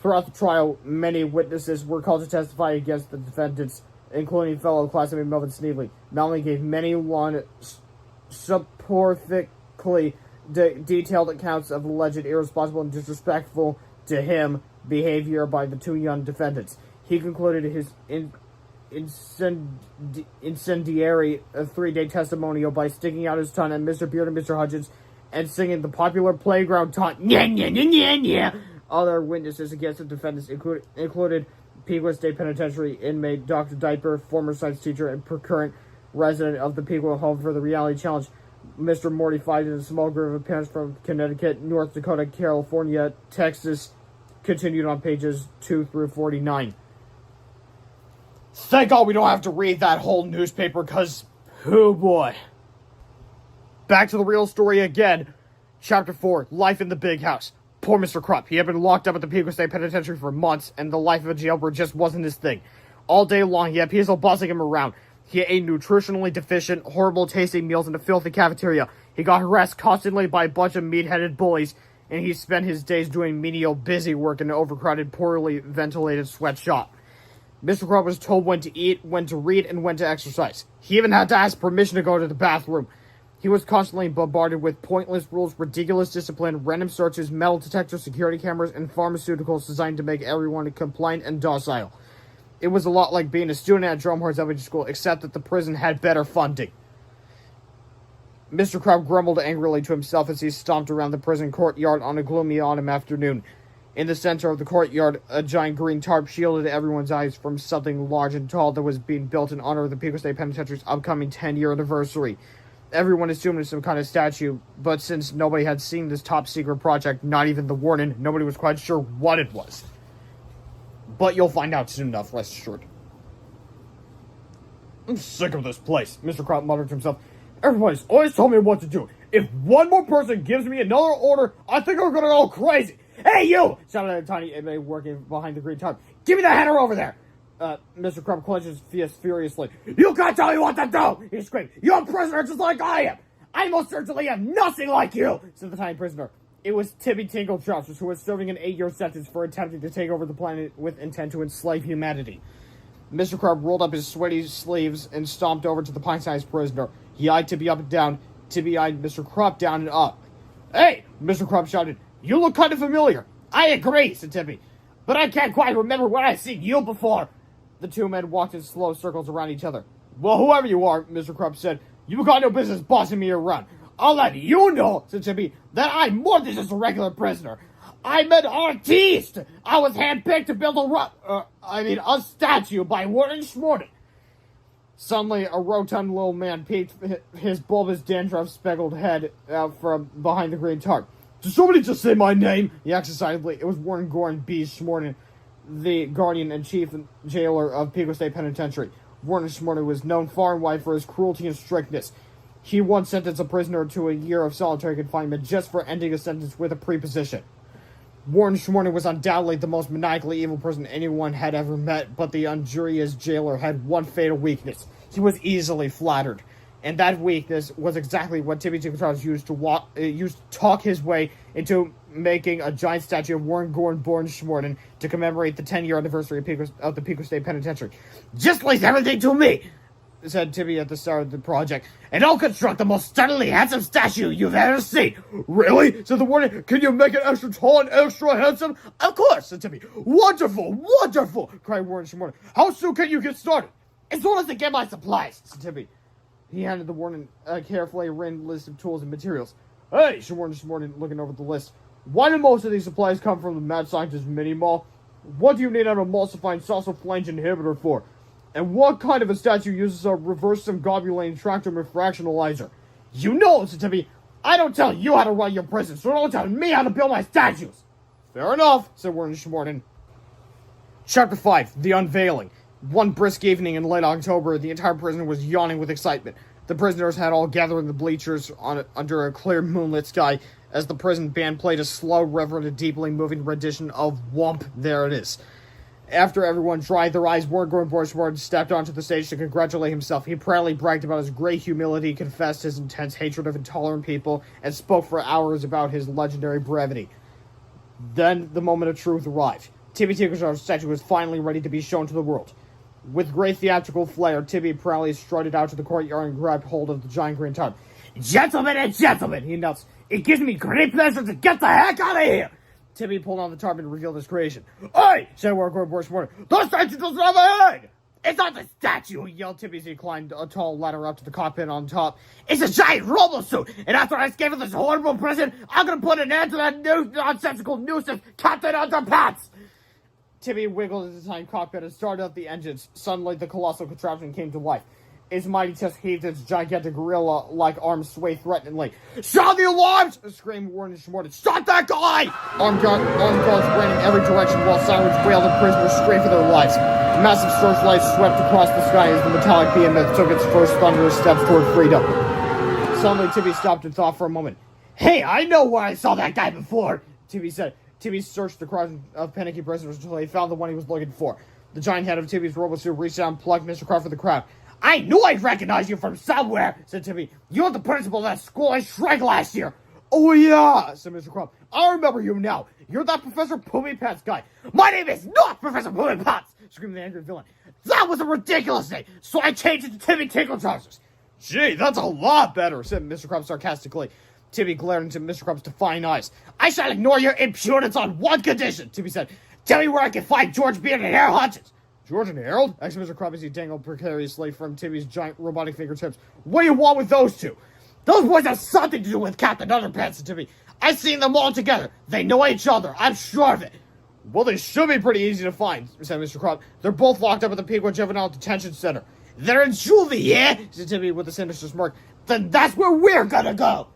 throughout the trial, many witnesses were called to testify against the defendants, including fellow classmate Melvin Sneevely. Melvin gave many long, superficially detailed accounts of alleged irresponsible and disrespectful to him behavior by the 2 young defendants. He concluded his incendiary 3-day testimonial by sticking out his tongue at Mr. Beard and Mr. Hudgens and singing the popular playground taunt, "Nya, nya, nya, nya, nya." Other witnesses against the defendants included Piqua State Penitentiary inmate Dr. Diaper, former science teacher and current resident of the Piqua Home for the Reality Challenge, Mr. Morty Five, and a small group of parents from Connecticut, North Dakota, California, Texas, continued on pages 2 through 49. Thank God we don't have to read that whole newspaper, because, oh boy. Back to the real story again. Chapter 4, Life in the Big House. Poor Mr. Crump. He had been locked up at the Piqua State Penitentiary for months, and the life of a jailbird just wasn't his thing. All day long, he had people bossing him around. He ate nutritionally deficient, horrible-tasting meals in a filthy cafeteria. He got harassed constantly by a bunch of meat-headed bullies, and he spent his days doing menial busy work in an overcrowded, poorly ventilated sweatshop. Mr. Crump was told when to eat, when to read, and when to exercise. He even had to ask permission to go to the bathroom. He was constantly bombarded with pointless rules, ridiculous discipline, random searches, metal detectors, security cameras, and pharmaceuticals designed to make everyone compliant and docile. It was a lot like being a student at Drumheart's elementary school, except that the prison had better funding. Mr. Crump grumbled angrily to himself as he stomped around the prison courtyard on a gloomy autumn afternoon. In the center of the courtyard, a giant green tarp shielded everyone's eyes from something large and tall that was being built in honor of the Piqua State Penitentiary's upcoming 10-year anniversary. Everyone assumed it was some kind of statue, but since nobody had seen this top-secret project, not even the warden, nobody was quite sure what it was. But you'll find out soon enough, rest assured. "I'm sick of this place," Mr. Crump muttered to himself. "Everybody's always told me what to do. If one more person gives me another order, I think I'm gonna go crazy." "Hey, you!" shouted a tiny inmate working behind the green tarp. "Give me the header over there!" Mr. Crump clenched his fist furiously. "You can't tell me what to do!" he screamed. "You're a prisoner just like I am! I most certainly am nothing like you!" said the tiny prisoner. It was Timmy Tinkletrousers, who was serving an 8-year sentence for attempting to take over the planet with intent to enslave humanity. Mr. Crump rolled up his sweaty sleeves and stomped over to the pint-sized prisoner. He eyed Tibby up and down. Tibby eyed Mr. Crump down and up. "Hey!" Mr. Crump shouted. "You look kind of familiar." "I agree," said Tibby. "But I can't quite remember when I've seen you before." The two men walked in slow circles around each other. "Well, whoever you are," Mr. Crump said, "you've got no business bossing me around." "I'll let you know," said Tibby, "that I'm more than just a regular prisoner. I'm an artiste! I was handpicked to build a statue by Warren Schmorden. Suddenly, a rotund little man peeked his bulbous dandruff-speckled head out from behind the green tarp. Did somebody just say my name? He asked excitedly. It was Warren Gorin B. Schmorden, the guardian and chief jailer of Pico State Penitentiary. Warren Schmorden was known far and wide for his cruelty and strictness. He once sentenced a prisoner to a year of solitary confinement just for ending a sentence with a preposition. Warren Schmorden was undoubtedly the most maniacally evil person anyone had ever met, but the unjurious jailer had one fatal weakness. He was easily flattered. And that weakness was exactly what Timmy Tickletons used to talk his way into making a giant statue of Warren Born Schmorden to commemorate the 10-year anniversary of the Pico State Penitentiary. Just leave everything to me, said Timmy at the start of the project, and I'll construct the most stunningly handsome statue you've ever seen. Really? Said the warden. Can you make it extra tall and extra handsome? Of course, said Timmy. Wonderful, wonderful, cried Warren Schmorden. How soon can you get started? As soon as I get my supplies, said Timmy. He handed the warden a carefully written list of tools and materials. Hey, Schmorden, looking over the list. Why do most of these supplies come from the mad scientist mini-mall? What do you need an emulsifying salsa flange inhibitor for? And what kind of a statue uses a reverse symbobulating tractor fractionalizer? You know, said Timmy. I don't tell you how to run your prison, so don't tell me how to build my statues. Fair enough, said Warden Schmorden. Chapter 5, The Unveiling. One brisk evening in late October, the entire prison was yawning with excitement. The prisoners had all gathered in the bleachers under a clear moonlit sky as the prison band played a slow, reverent, and deeply moving rendition of Whomp, There It Is. After everyone dried their eyes, Warren Schmorden stepped onto the stage to congratulate himself. He proudly bragged about his great humility, confessed his intense hatred of intolerant people, and spoke for hours about his legendary brevity. Then the moment of truth arrived. Timmy Tinkerstar's statue was finally ready to be shown to the world. With great theatrical flair, Timmy proudly strutted out to the courtyard and grabbed hold of the giant green tarp. Gentlemen and gentlemen, he announced, it gives me great pleasure to get the heck out of here! Timmy pulled on the tarp and revealed his creation. Hey, said Warren Schmorden, the statue doesn't have a head! It's not the statue, yelled Timmy as he climbed a tall ladder up to the cockpit on top. It's a giant robo-suit, and after I escape from this horrible prison, I'm gonna put an end to that nonsensical nuisance, Captain Underpants! Timmy wiggled in the tiny cockpit and started up the engines. Suddenly, the colossal contraption came to life. Its mighty chest heaved, its gigantic gorilla-like arms swayed threateningly. Shut the alarms! Screamed Warren Schmorden. Shut that guy! Armed guards ran in every direction while sirens wailed and prisoners screamed for their lives. Massive searchlights swept across the sky as the metallic behemoth took its first thunderous steps toward freedom. Suddenly, Timmy stopped and thought for a moment. Hey, I know where I saw that guy before, Timmy said. Timmy searched the crowd of panicky prisoners until he found the one he was looking for. The giant head of Timmy's robo-suit reached out and plucked Mr. Croft from the crowd. I knew I'd recognize you from somewhere, said Timmy. You're the principal of that school I shrank last year. Oh, yeah, said Mr. Croft. I remember you now. You're that Professor Poopy Pants guy. My name is not Professor Poopy Pants, screamed the angry villain. That was a ridiculous name, so I changed it to Timmy Tinkle Trousers. Gee, that's a lot better, said Mr. Croft sarcastically. Timmy glared into Mr. Crump's defiant eyes. I shall ignore your impudence on one condition, Timmy said. Tell me where I can find George Beard and Harold Hutchins. George and Harold? Asked Mr. Crump as he dangled precariously from Timmy's giant robotic fingertips. What do you want with those two? Those boys have something to do with Captain Underpants, said Timmy. I've seen them all together. They know each other. I'm sure of it. Well, they should be pretty easy to find, said Mr. Crump. They're both locked up at the Pico Juvenile Detention Center. They're in juvie, yeah? Said Timmy with a sinister smirk. Then that's where we're gonna go.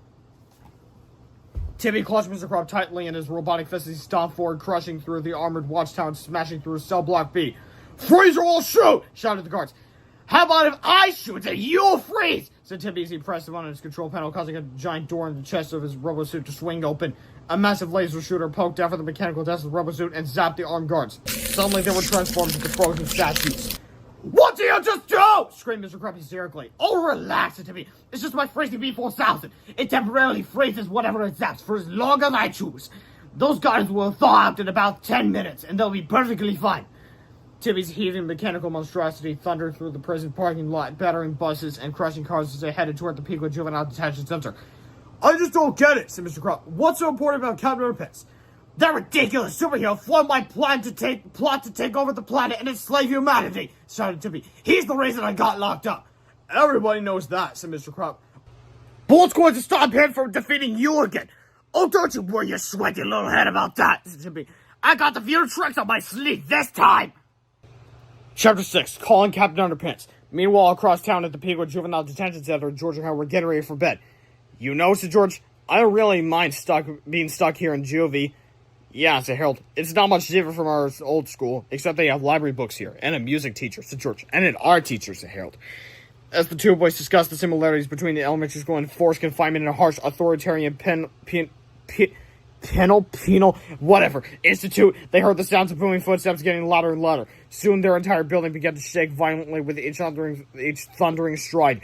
Timmy clutched Mr. Crump tightly in his robotic fist as he stomped forward, crushing through the armored watchtower and smashing through cell block B. Freeze or I'll shoot! Shouted the guards. How about if I shoot and you'll freeze? Said Timmy as he pressed him on his control panel, causing a giant door in the chest of his robosuit to swing open. A massive laser shooter poked out from the mechanical desk of the robosuit and zapped the armed guards. Suddenly they were transformed into frozen statues. What do you just do? Screamed Mr. Crump hysterically. Oh, relax, said Timmy. It's just my freezing B4000. It temporarily freezes whatever it zaps for as long as I choose. Those guards will thaw out in about 10 minutes, and they'll be perfectly fine. Timmy's heaving mechanical monstrosity thundered through the prison parking lot, battering buses and crushing cars as they headed toward the Pico Juvenile Detention Center. I just don't get it, said Mr. Crump. What's so important about Captain Underpants? That ridiculous superhero foiled my plot to take over the planet and enslave humanity, shouted Timmy. He's the reason I got locked up. Everybody knows that, said Mr. Crump. But what's going to stop him from defeating you again? Oh, don't you worry your sweaty little head about that, said Tippy. I got the few tricks on my sleeve this time. Chapter 6, Calling Captain Underpants. Meanwhile, across town at the Pequot Juvenile Detention Center, George and Hal were getting ready for bed. You know, said George, I don't really mind being stuck here in juvie. Yeah, said Harold. It's not much different from our old school, except they have library books here, and a music teacher, said George, and an art teacher, said Harold. As the two boys discussed the similarities between the elementary school and forced confinement in a harsh, authoritarian penal, whatever, institute, they heard the sounds of booming footsteps getting louder and louder. Soon their entire building began to shake violently with each thundering stride.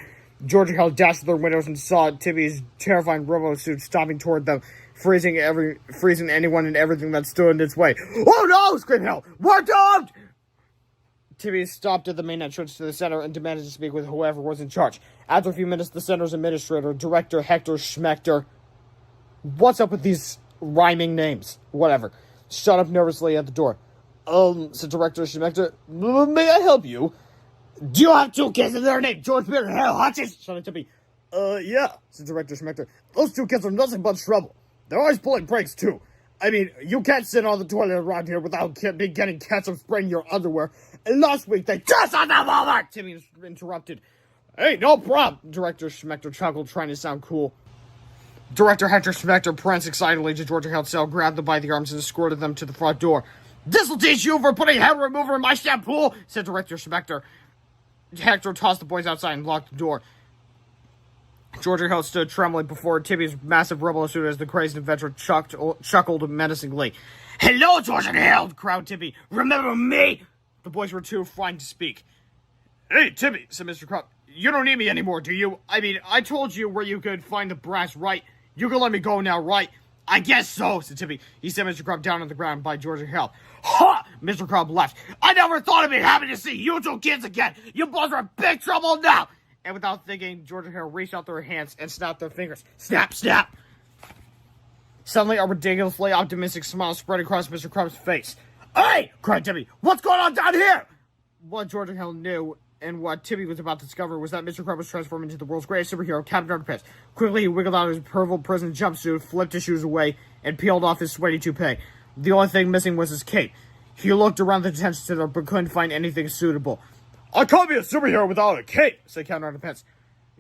George and Hal dashed to their windows and saw Tippy's terrifying robo-suit stomping toward them, freezing anyone and everything that stood in its way. Oh no! Screamed Hal. We're doomed! Tippy stopped at the main entrance to the center and demanded to speak with whoever was in charge. After a few minutes, the center's administrator, Director Hector Schmechter... What's up with these rhyming names? Whatever. Shut up nervously at the door. Said Director Schmechter. May I help you? Do you have two kids in their name? George Beard and Hal Hutchins? Shouted Tippy. Yeah, said Director Schmechter. Those two kids are nothing but trouble. They're always pulling pranks, too. I mean, you can't sit on the toilet around here without getting ketchup spraying your underwear. And last week they just on the moment! Timmy interrupted. Hey, no problem, Director Schmechter chuckled, trying to sound cool. Director Hector Schmechter pranced excitedly to George and Hal's cell, grabbed them by the arms, and escorted them to the front door. This'll teach you for putting hair remover in my shampoo, said Director Schmechter. Hector tossed the boys outside and locked the door. George and Hal stood trembling before Tippy's massive robo-suit as the crazed inventor chuckled menacingly. Hello, George and Hal, crowed Tippy. Remember me? The boys were too frightened to speak. Hey, Tippy, said Mr. Crump. You don't need me anymore, do you? I mean, I told you where you could find the brass, right? You can let me go now, right? I guess so, said Tippy. He set Mr. Crump down on the ground by George and Hal. Ha! Mr. Crump laughed. I never thought I'd be happy to see you two kids again. You boys are in big trouble now. And without thinking, George and Hal reached out their hands and snapped their fingers. Snap, snap! Suddenly, a ridiculously optimistic smile spread across Mr. Crump's face. Hey! Cried Tippy. What's going on down here? What George and Hal knew, and what Tippy was about to discover, was that Mr. Crump was transformed into the world's greatest superhero, Captain Underpants. Quickly, he wiggled out of his purple prison jumpsuit, flipped his shoes away, and peeled off his sweaty toupee. The only thing missing was his cape. He looked around the detention center, but couldn't find anything suitable. I can't be a superhero without a cape, said Captain Underpants.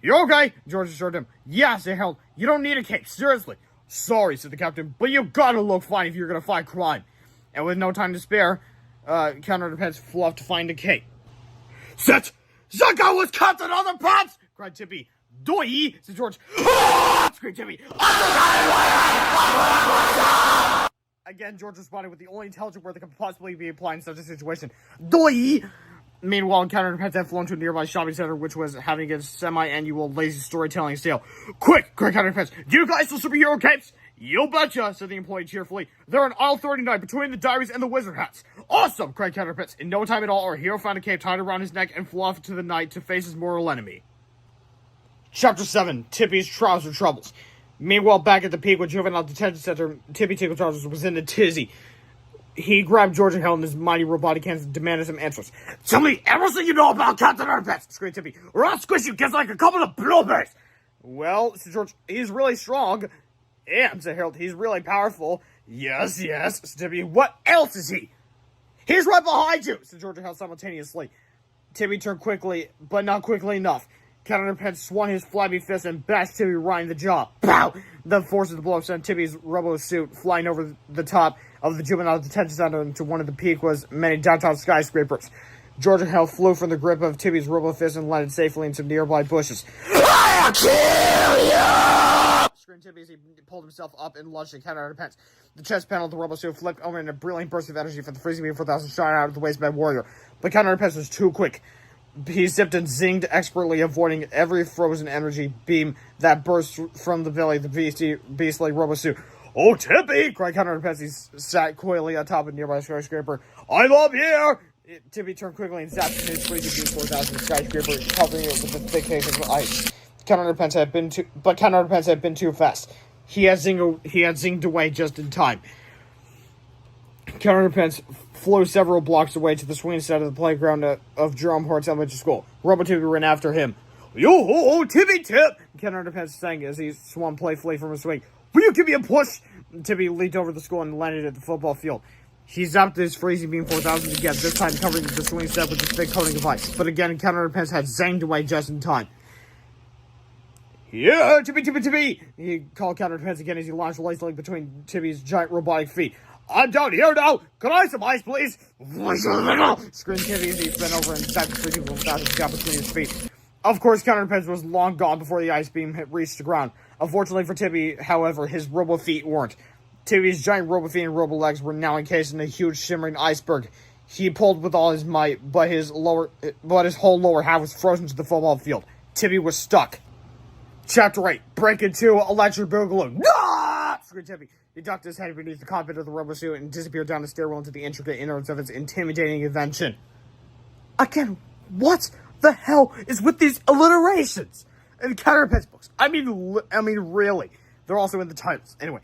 You okay? George assured him. Yeah, said Harold. You don't need a cape, seriously. Sorry, said the captain, but you gotta look fine if you're gonna fight crime. And with no time to spare, Captain Underpants flew off to find a cape. That guy was Captain Underpants! Cried Tippy. Doi, said George. Screamed Tippy. Again, George responded with the only intelligent word that could possibly be applied in such a situation. Doi! Meanwhile, Captain Underpants had flown to a nearby shopping center, which was having its semi-annual lazy storytelling sale. Quick! Cried Captain Underpants. Do you guys sell superhero capes? You betcha, said the employee cheerfully. They're in aisle 39 between the diaries and the wizard hats. Awesome, cried Captain Underpants. In no time at all, our hero found a cape tied around his neck and flew off into the night to face his mortal enemy. Chapter 7, Tippy's Trouser Troubles. Meanwhile, back at the Pequot Juvenile Detention Center, Tippy Tickle Trousers was in a tizzy. He grabbed George and Hal in his mighty robotic hands and demanded some answers. Tell me everything you know about Captain Underpants, screamed Tippy, or I'll squish you kids like a couple of bloopers. Well, said George, he's really strong. And, said Harold, he's really powerful. Yes, said Tippy. What else is he? He's right behind you, said George and Hal simultaneously. Tippy turned quickly, but not quickly enough. Captain Underpants swung his flabby fist and bashed Tippy right in the jaw. Pow! The force of the blow sent Tippy's robo-suit flying over the top of the juvenile detention center into one of the Pequot's many downtown skyscrapers. George and Hal flew from the grip of Tippy's robo-fist and landed safely into nearby bushes. I'll kill you! Screamed Tippy as he pulled himself up and lunged at Captain Underpants. The chest panel of the robo-suit flipped over in a brilliant burst of energy from the freezing beam 4000 shot out of the waistband warrior. But Captain Underpants was too quick. He zipped and zinged, expertly avoiding every frozen energy beam that burst from the belly of the beastly robo-suit. Oh, Tippy! Cried Captain Underpants. He sat coyly on top of a nearby skyscraper. I'm up here! Tippy turned quickly and zapped his freezing beam 4000 skyscraper, covering it with a thick cake of ice. Captain Underpants had been too fast. He had zinged away just in time. Captain Underpants flew several blocks away to the swing set of the playground of Jerome Hort's elementary school. Robo-Tippy ran after him. Yo-ho, Tippy Tip! Captain Underpants sang as he swung playfully from his swing. Will you give me a push? Tibby leaped over the school and landed at the football field. He zapped his freezing beam 4000 again, this time covering the swing set with a thick coating of ice. But again, Captain Underpants had zanged away just in time. Yeah, Tibby! He called Captain Underpants again as he launched lazily between Tibby's giant robotic feet. I'm down here now! Can I have some ice, please? Screamed Tibby as he bent over and zapped the freezing beam without his gap between his feet. Of course, Captain Underpants was long gone before the ice beam had reached the ground. Unfortunately for Tibby, however, his robo feet weren't. Tibby's giant robo feet and robo legs were now encased in a huge shimmering iceberg. He pulled with all his might, but his whole lower half was frozen to the football field. Tibby was stuck. Chapter 8, Break Into Electric Boogaloo. No! Screamed Tibby. He ducked his head beneath the cockpit of the robo-suit and disappeared down the stairwell into the intricate innards of its intimidating invention. Again, what the hell is with these alliterations? In Captain Underpants books. I mean, really. They're also in the titles. Anyway,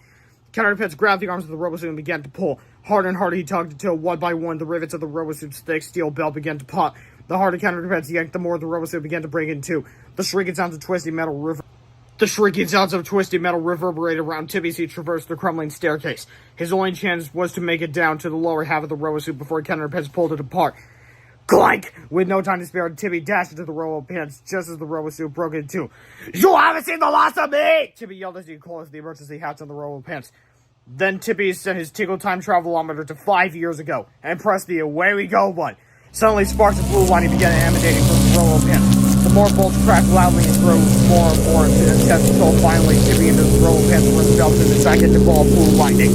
Captain Underpants grabbed the arms of the robo-suit and began to pull. Harder and harder he tugged until one by one the rivets of the robo-suit's thick steel belt began to pop. The harder Captain Underpants yanked, the more the robo-suit began to break in two. The shrieking sounds of twisty metal reverberated around Tibby as he traversed the crumbling staircase. His only chance was to make it down to the lower half of the robo-suit before Captain Underpants pulled it apart. Clank! With no time to spare, Tibby dashed into the robo-pants just as the robo-suit broke in two. You haven't seen the last of me! Tibby yelled as he closed the emergency hatch on the robo-pants. Then Tibby set his Tickle Time Travelometer to 5 years ago and pressed the away we go button. Suddenly sparks of blue lighting began emanating from the robo-pants. The more bolts cracked loudly and grew more and more intense until finally Tibby and the robo-pants were enveloped in a gigantic ball of blue lightning.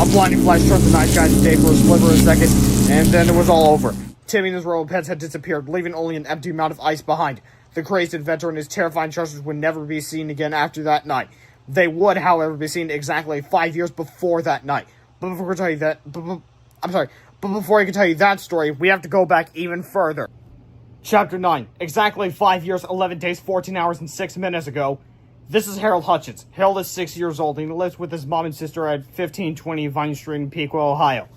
A blinding flash turned the night sky to day for a sliver of a second, and then it was all over. Tibby and his robo-pants had disappeared, leaving only an empty mound of ice behind. The crazed inventor and his terrifying charges would never be seen again after that night. They would, however, be seen exactly 5 years before that night. But before I can tell you that, but before I can tell you that story, we have to go back even further. Chapter 9. Exactly 5 years, 11 days, 14 hours, and 6 minutes ago. This is Harold Hutchins. Harold is 6 years old, and he lives with his mom and sister at 1520 Vine Street in Pequot, Ohio.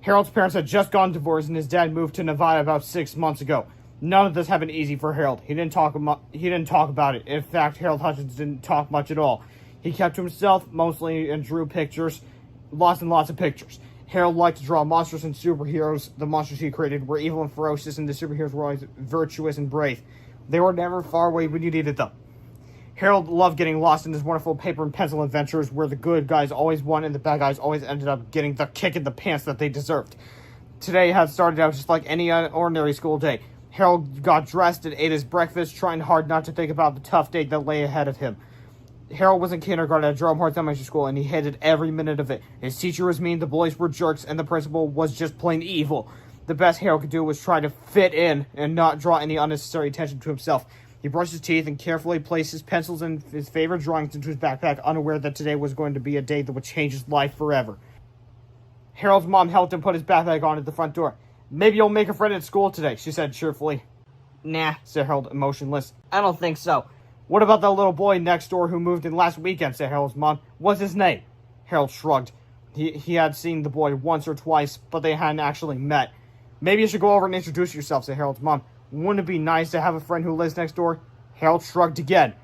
Harold's parents had just gone divorced, and his dad moved to Nevada about 6 months ago. None of this happened easy for Harold. He didn't talk about it. In fact, Harold Hutchins didn't talk much at all. He kept to himself mostly and drew pictures, lots and lots of pictures. Harold liked to draw monsters and superheroes. The monsters he created were evil and ferocious, and the superheroes were always virtuous and brave. They were never far away when you needed them. Harold loved getting lost in his wonderful paper and pencil adventures where the good guys always won and the bad guys always ended up getting the kick in the pants that they deserved. Today had started out just like any ordinary school day. Harold got dressed and ate his breakfast, trying hard not to think about the tough day that lay ahead of him. Harold was in kindergarten at Jerome Hart Elementary School, and he hated every minute of it. His teacher was mean, the boys were jerks, and the principal was just plain evil. The best Harold could do was try to fit in and not draw any unnecessary attention to himself. He brushed his teeth and carefully placed his pencils and his favorite drawings into his backpack, unaware that today was going to be a day that would change his life forever. Harold's mom helped him put his backpack on at the front door. Maybe you'll make a friend at school today, she said cheerfully. Nah, said Harold, emotionless. I don't think so. What about that little boy next door who moved in last weekend, said Harold's mom. What's his name? Harold shrugged. He had seen the boy once or twice, but they hadn't actually met. Maybe you should go over and introduce yourself, said Harold's mom. Wouldn't it be nice to have a friend who lives next door? Harold shrugged again.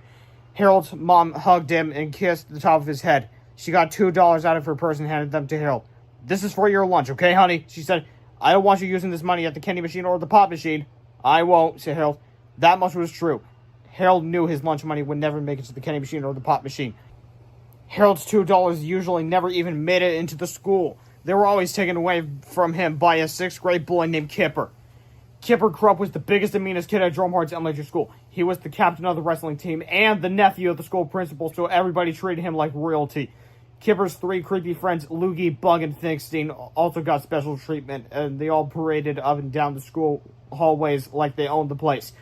Harold's mom hugged him and kissed the top of his head. She got $2 out of her purse and handed them to Harold. This is for your lunch, okay, honey? She said. I don't want you using this money at the candy machine or the pop machine. I won't, said Harold. That much was true. Harold knew his lunch money would never make it to the candy machine or the pop machine. Harold's $2 usually never even made it into the school. They were always taken away from him by a 6th grade boy named Kipper. Kipper Krupp was the biggest and meanest kid at Jerome Hart's elementary school. He was the captain of the wrestling team and the nephew of the school principal, so everybody treated him like royalty. Kipper's 3 creepy friends, Loogie, Bug, and Thinkstein, also got special treatment, and they all paraded up and down the school hallways like they owned the place.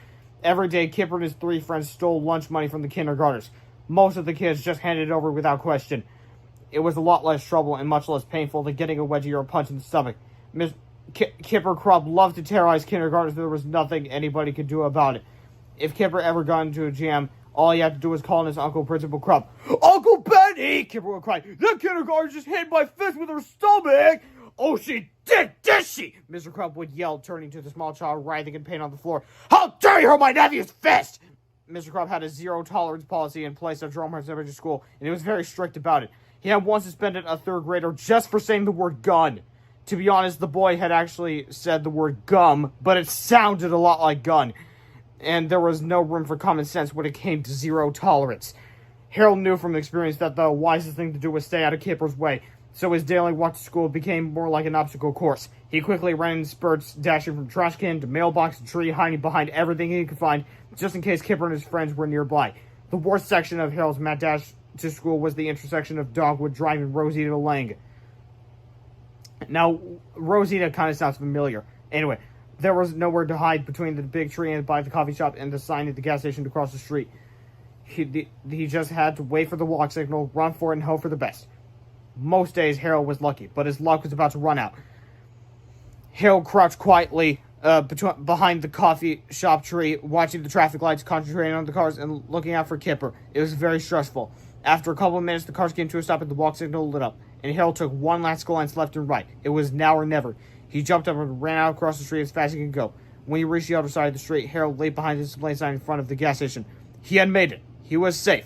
Every day, Kipper and his 3 friends stole lunch money from the kindergartners. Most of the kids just handed it over without question. It was a lot less trouble and much less painful than getting a wedgie or a punch in the stomach. Kipper Krupp loved to terrorize kindergartners, and there was nothing anybody could do about it. If Kipper ever got into a jam, all he had to do was call in his uncle, Principal Krupp. Uncle Benny! Kipper would cry. That kindergarten just hit my fist with her stomach! Oh, she did she? Mr. Krupp would yell, turning to the small child writhing in pain on the floor. How dare you hurt my nephew's fist! Mr. Crop had a zero-tolerance policy in place at Jerome Hart's Elementary School, and he was very strict about it. He had once suspended a third grader just for saying the word gun. To be honest, the boy had actually said the word gum, but it sounded a lot like gun. And there was no room for common sense when it came to zero tolerance. Harold knew from experience that the wisest thing to do was stay out of Kipper's way, so his daily walk to school became more like an obstacle course. He quickly ran in spurts, dashing from trash can to mailbox to tree, hiding behind everything he could find, just in case Kipper and his friends were nearby. The worst section of Harold's mad dash to school was the intersection of Dogwood Drive and Rosita Lane. Now, Rosita kind of sounds familiar. Anyway, there was nowhere to hide between the big tree and by the coffee shop and the sign at the gas station across the street. He just had to wait for the walk signal, run for it, and hope for the best. Most days, Harold was lucky, but his luck was about to run out. Harold crouched quietly behind the coffee shop tree, watching the traffic lights, concentrating on the cars, and looking out for Kipper. It was very stressful. After a couple of minutes, the cars came to a stop and the walk signal lit up, and Harold took one last glance left and right. It was now or never. He jumped up and ran out across the street as fast as he could go. When he reached the other side of the street, Harold lay behind the display sign in front of the gas station. He had made it. He was safe.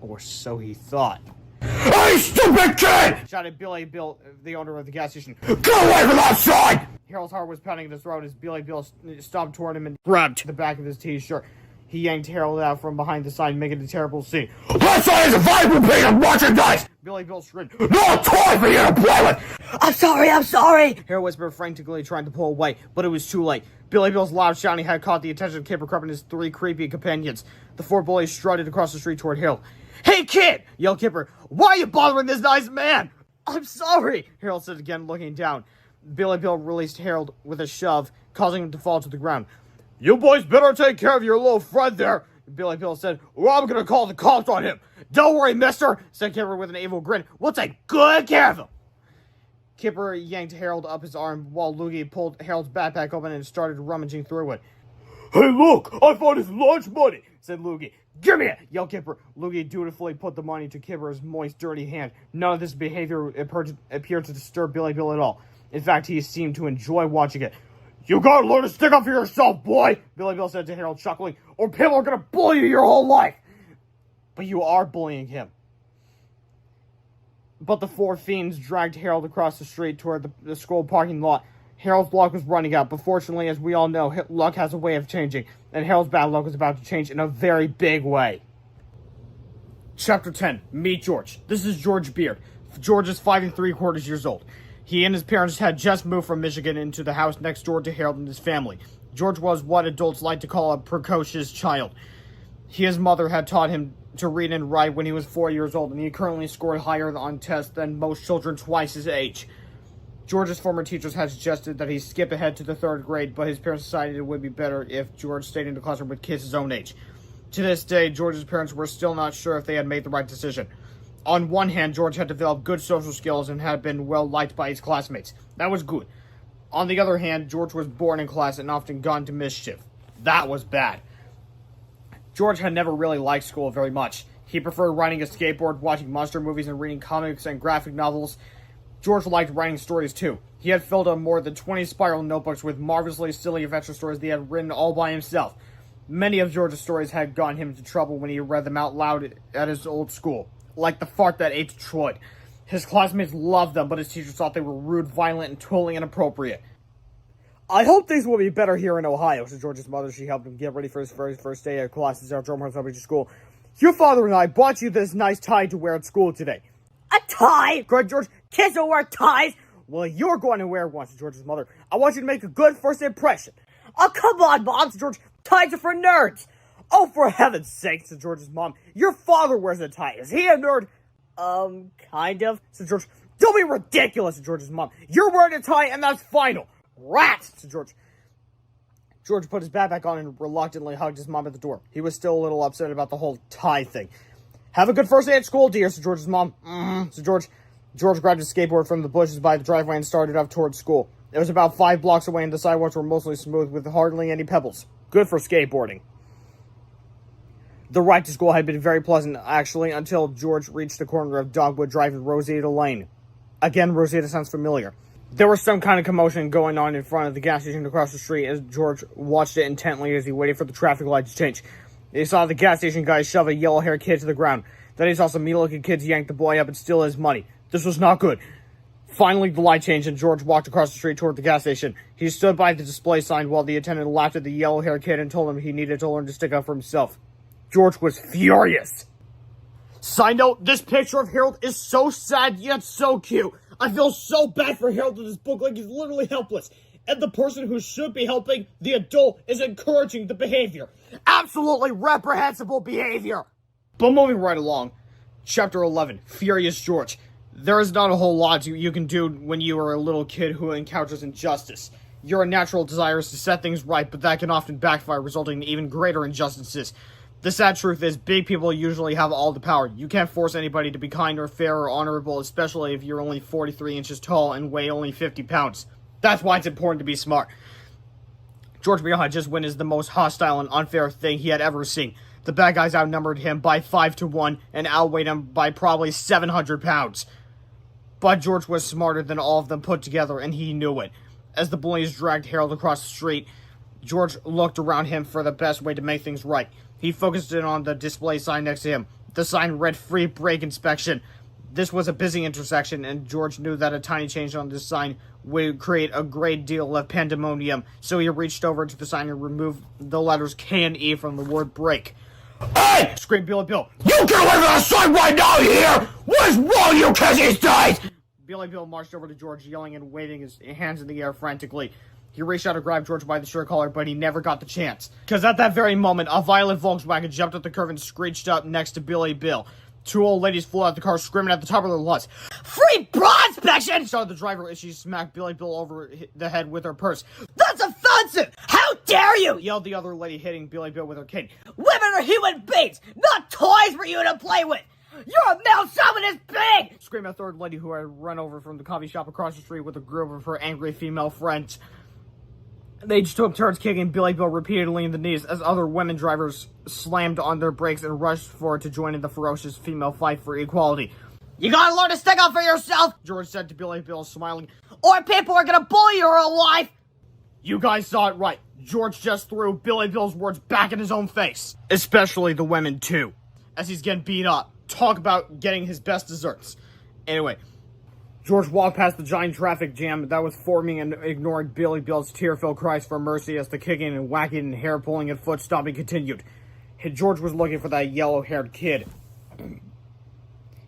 Or so he thought. Hey, stupid kid! Shouted Billy Bill, the owner of the gas station. Get away from that sign! Harold's heart was pounding in his throat as Billy Bill stomped toward him and grabbed the back of his t-shirt. He yanked Harold out from behind the sign, making a terrible scene. That sign is a valuable piece of merchandise! Billy Bill screamed. No toy for you to play with! I'm sorry! Harold whispered frantically, trying to pull away, but it was too late. Billy Bill's loud shouting had caught the attention of Kipper Crump and his three creepy companions. The four bullies strutted across the street toward Harold. Hey, kid! Yelled Kipper. Why are you bothering this nice man? I'm sorry, Harold said again, looking down. Billy Bill released Harold with a shove, causing him to fall to the ground. You boys better take care of your little friend there, Billy Bill said, or I'm gonna call the cops on him. Don't worry, mister, said Kipper with an evil grin. We'll take good care of him. Kipper yanked Harold up his arm while Loogie pulled Harold's backpack open and started rummaging through it. Hey, look, I found his lunch money, said Loogie. Give me it, yelled Kipper. Loogie dutifully put the money to Kipper's moist, dirty hand. None of this behavior appeared to disturb Billy Bill at all. In fact, he seemed to enjoy watching it. You gotta learn to stick up for yourself, boy, Billy Bill said to Harold, chuckling, or people are gonna bully you your whole life. But you are bullying him. But the four fiends dragged Harold across the street toward the school parking lot. Harold's luck was running out, but fortunately, as we all know, luck has a way of changing, and Harold's bad luck was about to change in a very big way. Chapter 10, Meet George. This is George Beard. George is 5 3/4 years old. He and his parents had just moved from Michigan into the house next door to Harold and his family. George was what adults like to call a precocious child. His mother had taught him to read and write when he was 4 years old, and he currently scored higher on tests than most children twice his age. George's former teachers had suggested that he skip ahead to the 3rd grade, but his parents decided it would be better if George stayed in the classroom with kids his own age. To this day, George's parents were still not sure if they had made the right decision. On one hand, George had developed good social skills and had been well liked by his classmates. That was good. On the other hand, George was born in class and often gone to mischief. That was bad. George had never really liked school very much. He preferred riding a skateboard, watching monster movies, and reading comics and graphic novels. George liked writing stories too. He had filled up more than 20 spiral notebooks with marvelously silly adventure stories that he had written all by himself. Many of George's stories had gotten him into trouble when he read them out loud at his old school, like the fart that ate Detroit. His classmates loved them, but his teachers thought they were rude, violent, and totally inappropriate. I hope things will be better here in Ohio, said George's mother. She helped him get ready for his very first day of classes at Drumhorse Elementary School. Your father and I bought you this nice tie to wear at school today. A tie? Cried George. Kids don't wear ties. Well, you're going to wear one, said George's mother. I want you to make a good first impression. Oh, come on, Mom, said George. Ties are for nerds. Oh, for heaven's sake, said George's mom. Your father wears a tie. Is he a nerd? Kind of, said George. Don't be ridiculous, said George's mom. You're wearing a tie, and that's final. Rats, said George. George put his backpack on and reluctantly hugged his mom at the door. He was still a little upset about the whole tie thing. Have a good first day at school, dear, said George's mom. Said George. George grabbed his skateboard from the bushes by the driveway and started up towards school. It was about 5 blocks away, and the sidewalks were mostly smooth with hardly any pebbles. Good for skateboarding. The ride to school had been very pleasant, actually, until George reached the corner of Dogwood Drive and Rosita Lane. Again, Rosita sounds familiar. There was some kind of commotion going on in front of the gas station across the street as George watched it intently as he waited for the traffic light to change. They saw the gas station guy shove a yellow-haired kid to the ground. Then he saw some mean-looking kids yank the boy up and steal his money. This was not good. Finally, the light changed and George walked across the street toward the gas station. He stood by the display sign while the attendant laughed at the yellow-haired kid and told him he needed to learn to stick up for himself. George was furious. Side note, this picture of Harold is so sad yet so cute. I feel so bad for Harold in this book, like he's literally helpless. And the person who should be helping, the adult, is encouraging the behavior. Absolutely reprehensible behavior. But moving right along, Chapter 11, Furious George. There is not a whole lot you can do when you are a little kid who encounters injustice. Your natural desire is to set things right, but that can often backfire, resulting in even greater injustices. The sad truth is, big people usually have all the power. You can't force anybody to be kind or fair or honorable, especially if you're only 43 inches tall and weigh only 50 pounds. That's why it's important to be smart. George had just witnessed the most hostile and unfair thing he had ever seen. The bad guys outnumbered him by 5-1 and outweighed him by probably 700 pounds. But George was smarter than all of them put together, and he knew it. As the bullies dragged Harold across the street, George looked around him for the best way to make things right. He focused in on the display sign next to him. The sign read "Free Brake Inspection." This was a busy intersection, and George knew that a tiny change on this sign would create a great deal of pandemonium, so he reached over to the sign and removed the letters K and E from the word brake. Hey! Screamed Billy Bill. You get away from the sign right now, you hear? What is wrong, you kids these days? Billy Bill marched over to George, yelling and waving his hands in the air frantically. He reached out to grab George by the shirt collar, but he never got the chance. Because at that very moment, a violent Volkswagen jumped up the curve and screeched up next to Billy Bill. Two old ladies flew out the car, screaming at the top of their lungs. Free bra inspection! Shouted the driver as she smacked Billy Bill over the head with her purse. That's offensive! How dare you! Yelled the other lady, hitting Billy Bill with her cane. Women are human beings, not toys for you to play with! You're a male chauvinist pig! Screamed a third lady who had run over from the coffee shop across the street with a group of her angry female friends. They just took turns kicking Billy Bill repeatedly in the knees as other women drivers slammed on their brakes and rushed forward to join in the ferocious female fight for equality. You gotta learn to stick up for yourself, George said to Billy Bill, smiling. or people are gonna bully your whole life! You guys saw it right. George just threw Billy Bill's words back in his own face. Especially the women, too. As he's getting beat up. Talk about getting his best desserts. Anyway, George walked past the giant traffic jam that was forming and ignored Billy Bill's tear-filled cries for mercy as the kicking and whacking and hair-pulling and foot-stomping continued. George was looking for that yellow-haired kid.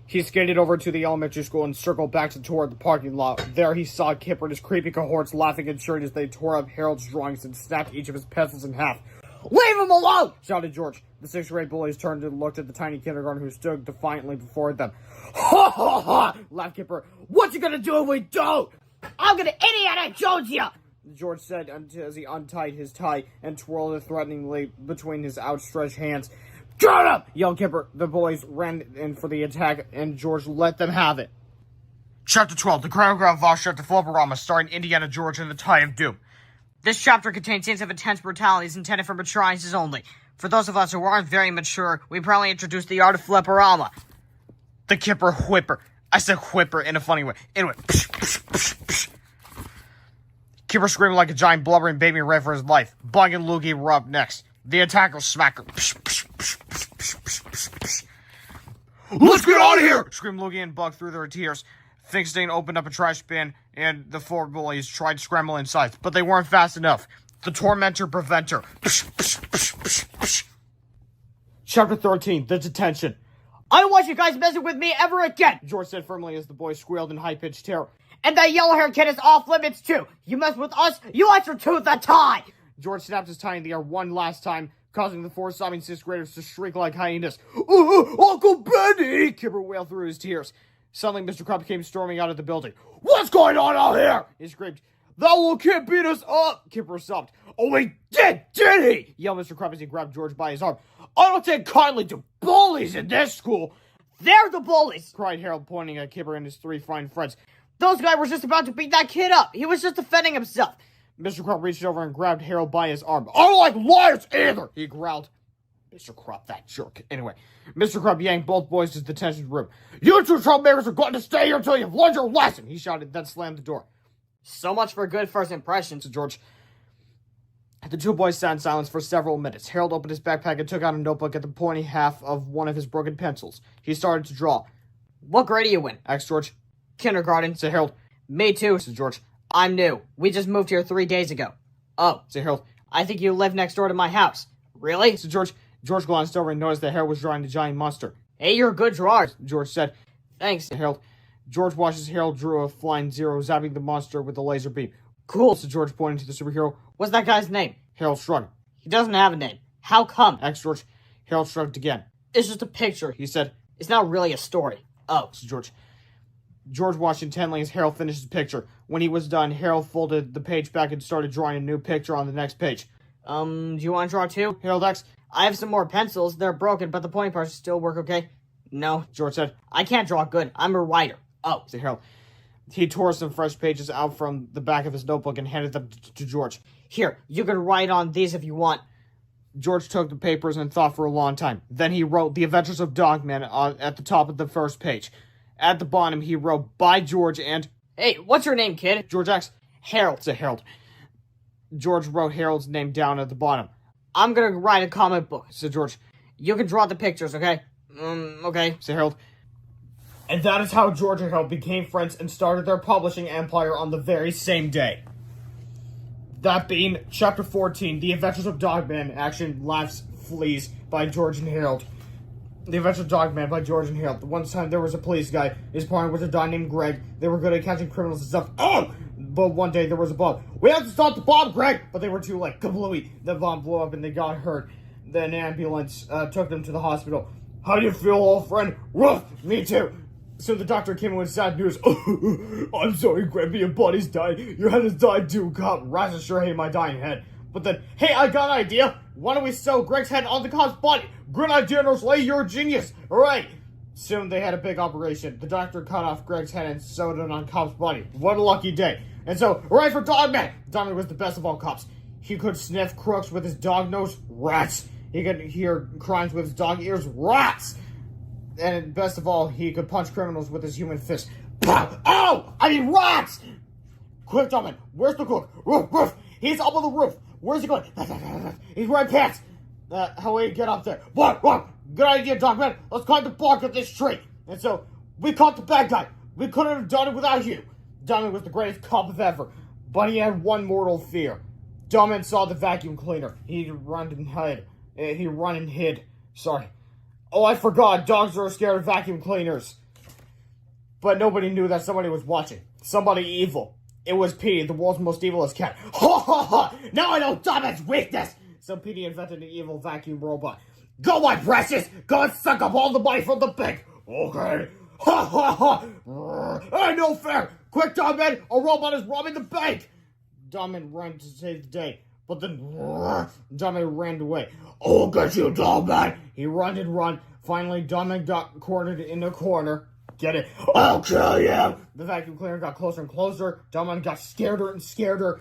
He skated over to the elementary school and circled back toward the parking lot. There he saw Kipper and his creepy cohorts laughing and cheering as they tore up Harold's drawings and snapped each of his pencils in half. Leave him alone! Shouted George. The sixth-grade bullies turned and looked at the tiny kindergarten who stood defiantly before them. Ha ha ha! Laughed Kipper. What you gonna do if we don't? I'm gonna Indiana Jones ya! George said as he untied his tie and twirled it threateningly between his outstretched hands. Get him! Yelled Kipper. The boys ran in for the attack, and George let them have it. Chapter 12, The Choreographed Vosh at the Flipperama, starring Indiana George and the Tie of Doom. This chapter contains scenes of intense brutalities intended for mature audiences only. For those of us who aren't very mature, we probably introduced the art of flipperama. The Kipper whipper. I said whipper in a funny way. Anyway. Kipper screamed like a giant blubbering baby and ran for his life. Bug and Loogie were up next. The attacker smacker. Let's get out of here! Screamed Loogie and Bug through their tears. Finkelstein opened up a trash bin, and the four bullies tried to scramble inside, but they weren't fast enough. The Tormentor Preventer. Chapter 13, The Detention. I don't want you guys messing with me ever again! George said firmly as the boys squealed in high-pitched terror. And that yellow-haired kid is off limits too! You mess with us, you answer to the tie! George snapped his tie in the air one last time, causing the four sobbing sixth graders to shriek like hyenas. Uncle Benny! Kipper wailed through his tears. Suddenly, Mr. Crump came storming out of the building. What's going on out here? He screamed. That little kid beat us up! Kipper sobbed. Oh, he did he? Yelled Mr. Crump as he grabbed George by his arm. I don't take kindly to bullies in this school! They're the bullies! Cried Harold, pointing at Kipper and his three fine friends. Those guys were just about to beat that kid up! He was just defending himself! Mr. Crump reached over and grabbed Harold by his arm. I don't like liars either! He growled. Mr. Crump, that jerk. Anyway, Mr. Crump yanked both boys to the detention room. You two troublemakers are going to stay here until you've learned your lesson, he shouted, then slammed the door. So much for good first impressions. To George. The two boys sat in silence for several minutes. Harold opened his backpack and took out a notebook at the pointy half of one of his broken pencils. He started to draw. What grade are you in? Asked George. Kindergarten. Said Harold. Me too. Said George. I'm new. We just moved here 3 days ago. Oh. Said Harold. I think you live next door to my house. Really? Said George. George glanced over and noticed that Harold was drawing a giant monster. Hey, you're a good drawer. George said. Thanks. Said Harold. George watched as Harold drew a flying zero, zapping the monster with a laser beam. Cool. Said George, pointing to the superhero. What's that guy's name? Harold shrugged. He doesn't have a name. How come? Asked George. Harold shrugged again. It's just a picture. He said. It's not really a story. Oh. Said George. George watched intently as Harold finished his picture. When he was done, Harold folded the page back and started drawing a new picture on the next page. Do you want to draw too? Harold asked. I have some more pencils. They're broken, but the pointy parts still work okay. No. George said. I can't draw good. I'm a writer. Oh. Said Harold. He tore some fresh pages out from the back of his notebook and handed them to George. Here, you can write on these if you want. George took the papers and thought for a long time. Then he wrote The Adventures of Dogman at the top of the first page. At the bottom, he wrote By George and... Hey, what's your name, kid? George asked. Harold. Said Harold. George wrote Harold's name down at the bottom. I'm gonna write a comic book. Said George. You can draw the pictures, okay? Okay. Said Harold. And that is how George and Harold became friends and started their publishing empire on the very same day. That being Chapter 14, The Adventures of Dogman, Action, Laughs, Fleas, by George and Harold. The Adventures of Dogman by George and Harold. One time there was a police guy. His partner was a guy named Greg. They were good at catching criminals and stuff. Oh! But one day there was a bomb. We have to stop the bomb, Greg! But they were too late. Kablooey! The bomb blew up and they got hurt. Then an ambulance took them to the hospital. How do you feel, old friend? Woof! Me too! So the doctor came in with sad news. I'm sorry, Grandpa, your body's died. Your head has died too. God, Raz sure hate my dying head. But then, hey, I got an idea. Why don't we sew Greg's head on the cop's body? Great idea, Nurse Lady, you're a genius. Alright. Soon they had a big operation. The doctor cut off Greg's head and sewed it on cop's body. What a lucky day. And so, hooray for Dogman! Dogman was the best of all cops. He could sniff crooks with his dog nose. Rats. He could hear crimes with his dog ears. Rats. And best of all, he could punch criminals with his human fist. Pow! Ow! I mean rats! Quick, Dogman, where's the cook? Roof, roof! He's up on the roof. Where's he going? He's wearing pants. How will he get up there? What? Good idea, Dogman. Let's climb the bark of this tree. And so, we caught the bad guy. We couldn't have done it without you. Dogman was the greatest cop of ever. But he had one mortal fear. Dogman saw the vacuum cleaner. He run and hid. Sorry. Oh, I forgot. Dogs are scared of vacuum cleaners. But nobody knew that somebody was watching. Somebody evil. It was Petey, the world's most evilest cat. Ha ha ha! Now I know Dogman's weakness! So Petey invented an evil vacuum robot. Go, my precious! Go and suck up all the money from the bank! Okay. Ha ha ha! Hey, no fair! Quick, Dogman! A robot is robbing the bank! Dogman ran to save the day. But then, Dogman ran away. Oh, get you, Dogman! He run and run. Finally, Dogman got cornered in a corner. Get it? I'll kill you! The vacuum cleaner got closer and closer. Dogman got scareder and scareder.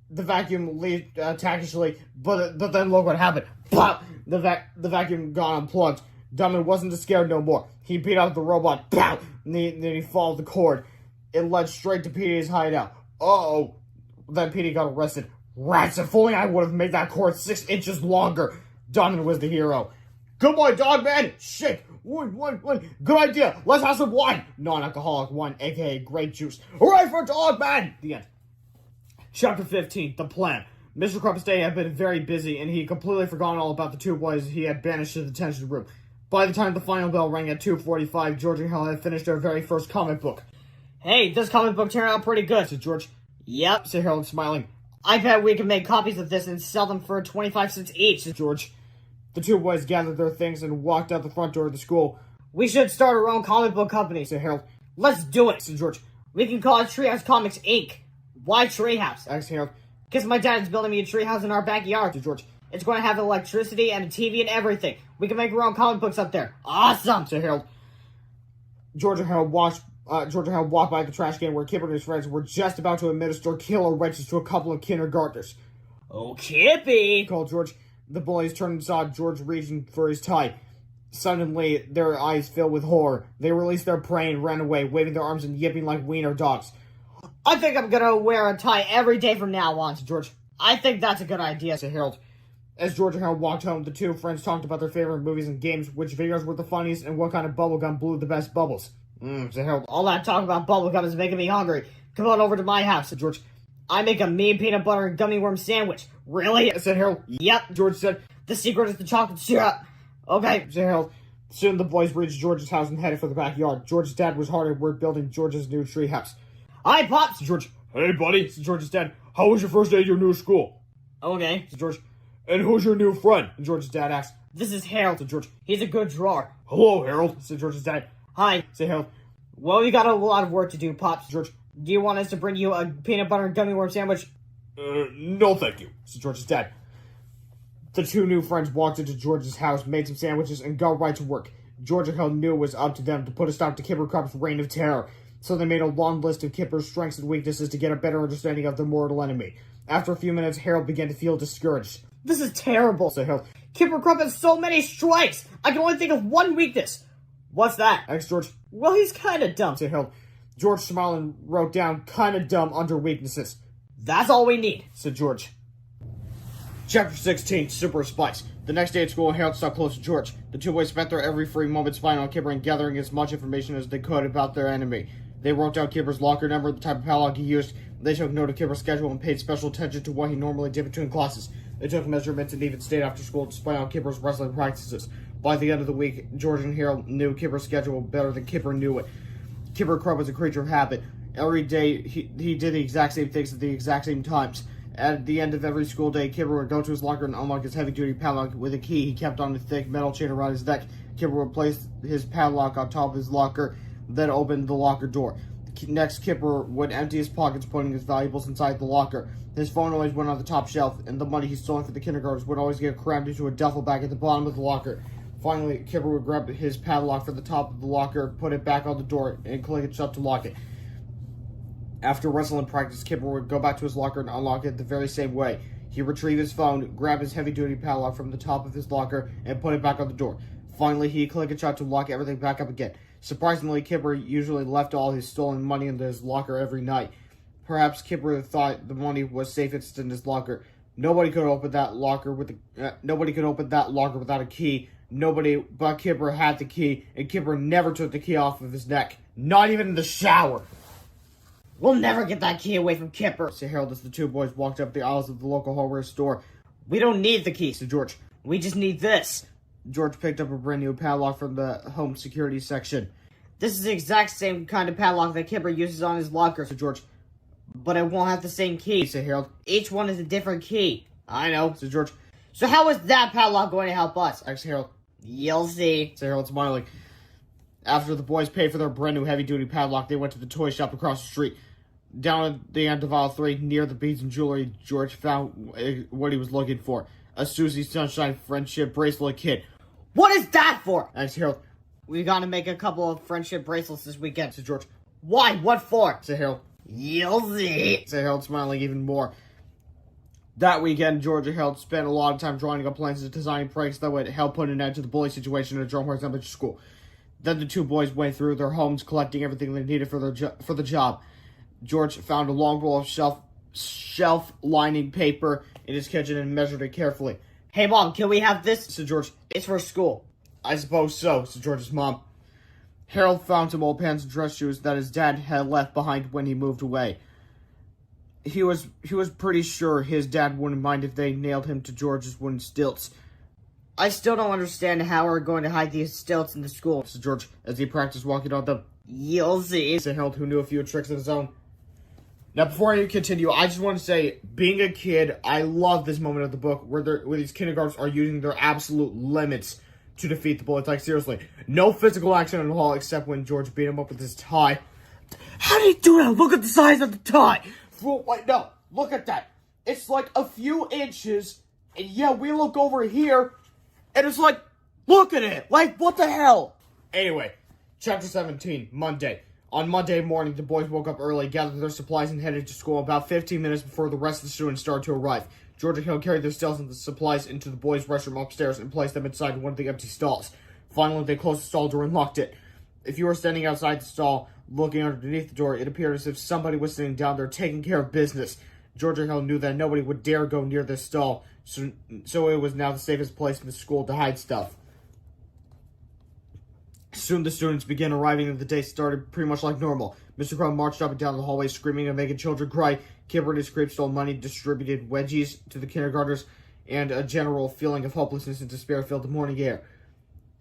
The vacuum leaped tackishly, but then look what happened. Pop! The vacuum got unplugged. Dogman wasn't scared no more. He beat out the robot. Pow! And then he followed the cord. It led straight to Petey's hideout. Uh-oh. Then Petey got arrested. Rats, if only I would have made that cord 6 inches longer. Dogman was the hero. Good boy, Dogman! Shake! One. Good idea! Let's have some wine! Non-alcoholic wine, aka grape juice. Hooray for Dogman! The end. Chapter 15, The Plan. Mr. Crumpsday had been very busy, and he had completely forgotten all about the two boys he had banished to the detention room. By the time the final bell rang at 2:45, George and Hal had finished their very first comic book. Hey, this comic book turned out pretty good. Said George. Yep. Said Harold, smiling. I bet we can make copies of this and sell them for 25 cents each. Said George. The two boys gathered their things and walked out the front door of the school. We should start our own comic book company. Said Harold. Let's do it. Said George. We can call it Treehouse Comics Inc. Why Treehouse? Asked Harold. Because my dad is building me a treehouse in our backyard. Said George. It's going to have electricity and a TV and everything. We can make our own comic books up there. Awesome! Said Harold. George and Harold walked by the trash can where Kipper and his friends were just about to administer killer wrenches to a couple of kindergartners. Oh, Kippy! Called George. The boys turned and saw George reaching for his tie. Suddenly, their eyes filled with horror. They released their prey and ran away, waving their arms and yipping like wiener dogs. I think I'm gonna wear a tie every day from now on. Said George. I think that's a good idea, said Harold. As George and Harold walked home, the two friends talked about their favorite movies and games, which videos were the funniest, and what kind of bubblegum blew the best bubbles. Said Harold. All that talk about bubblegum is making me hungry. Come on over to my house, Said George. I make a mean peanut butter and gummy worm sandwich. Really? Said Harold. Yep. George said. The secret is the chocolate syrup. Okay. Said Harold. Soon the boys reached George's house and headed for the backyard. George's dad was hard at work building George's new treehouse. Hi, Pops. Said George. Hey, buddy. Said George's dad. How was your first day at your new school? Okay. Said George. And who's your new friend? And George's dad asked. This is Harold. Said George. He's a good drawer. Hello, Harold. Said George's dad. Hi. Said Harold. Well, we got a lot of work to do, Pops. George. Do you want us to bring you a peanut butter and gummy worm sandwich? No thank you, said George's dad. The two new friends walked into George's house, made some sandwiches, and got right to work. George and Harold knew it was up to them to put a stop to Kipper Crup's reign of terror, so they made a long list of Kipper's strengths and weaknesses to get a better understanding of their mortal enemy. After a few minutes, Harold began to feel discouraged. This is terrible, Said Harold. Kipper Krupp has so many strikes. I can only think of one weakness. What's that? Asked George. Well, he's kind of dumb. Said Harold. George smiled and wrote down "kinda dumb" under weaknesses. That's all we need. Said George. Chapter 16, Super Spice. The next day at school, Harold stuck close to George. The two boys spent their every free moment spying on Kipper and gathering as much information as they could about their enemy. They wrote down Kipper's locker number, the type of padlock he used. They took note of Kipper's schedule and paid special attention to what he normally did between classes. They took measurements and even stayed after school to spy on Kipper's wrestling practices. By the end of the week, George and Harold knew Kipper's schedule better than Kipper knew it. Kipper Crumb was a creature of habit. Every day, he did the exact same things at the exact same times. At the end of every school day, Kipper would go to his locker and unlock his heavy-duty padlock with a key he kept on a thick metal chain around his neck. Kipper would place his padlock on top of his locker, then open the locker door. Next, Kipper would empty his pockets, putting his valuables inside the locker. His phone always went on the top shelf, and the money he stole for the kindergartners would always get crammed into a duffel bag at the bottom of the locker. Finally, Kipper would grab his padlock from the top of the locker, put it back on the door, and click it shut to lock it. After wrestling practice, Kipper would go back to his locker and unlock it the very same way. He'd retrieve his phone, grab his heavy-duty padlock from the top of his locker, and put it back on the door. Finally, he'd click it shut to lock everything back up again. Surprisingly, Kipper usually left all his stolen money in his locker every night. Perhaps Kipper thought the money was safest in his locker. Nobody could open that locker without a key. Nobody but Kipper had the key, and Kipper never took the key off of his neck. Not even in the shower. We'll never get that key away from Kipper, said Harold as the two boys walked up the aisles of the local hardware store. We don't need the key, said George. We just need this. George picked up a brand new padlock from the home security section. This is the exact same kind of padlock that Kipper uses on his locker, said George. But it won't have the same key, said Harold. Each one is a different key. I know, said George. So how is that padlock going to help us? asked Harold. You'll see, said Harold, smiling. After the boys paid for their brand new heavy-duty padlock, they went to the toy shop across the street. Down at the end of aisle 3, near the beads and jewelry, George found what he was looking for. A Susie Sunshine friendship bracelet kit. What is that for? asked Harold. We gotta make a couple of friendship bracelets this weekend, said George. Why? What for? said Harold. You'll see, said Harold, smiling even more. That weekend, George and Harold spent a lot of time drawing up plans and designing pranks that would help put an end to the bully situation at Drumhorse Elementary School. Then the two boys went through their homes, collecting everything they needed for the job. George found a long roll of shelf lining paper in his kitchen and measured it carefully. Hey, Mom, can we have this? said George. It's for school. I suppose so, said George's mom. Harold found some old pants and dress shoes that his dad had left behind when he moved away. He was pretty sure his dad wouldn't mind if they nailed him to George's wooden stilts. I still don't understand how we're going to hide these stilts in the school, said George, as he practiced walking on them. You'll see, said Harold, who knew a few tricks of his own. Now, before I continue, I just want to say, being a kid, I love this moment of the book where these kindergartners are using their absolute limits to defeat the bullies. Like, seriously, no physical action at all, except when George beat him up with his tie. How did he do that? Look at the size of the tie. Wait, no, look at that. It's like a few inches, and yeah, we look over here, and it's like, look at it. Like, what the hell? Anyway, chapter 17, Monday. On Monday morning, the boys woke up early, gathered their supplies, and headed to school about 15 minutes before the rest of the students started to arrive. George and Hill carried their stills and the supplies into the boys' restroom upstairs and placed them inside one of the empty stalls. Finally, they closed the stall door and locked it. If you were standing outside the stall, looking underneath the door, it appeared as if somebody was sitting down there taking care of business. Georgia Hill knew that nobody would dare go near this stall, so it was now the safest place in the school to hide stuff. Soon the students began arriving and the day started pretty much like normal. Mr. Crow marched up and down the hallway screaming and making children cry. Kipper and his creep stole money, distributed wedgies to the kindergartners, and a general feeling of hopelessness and despair filled the morning air.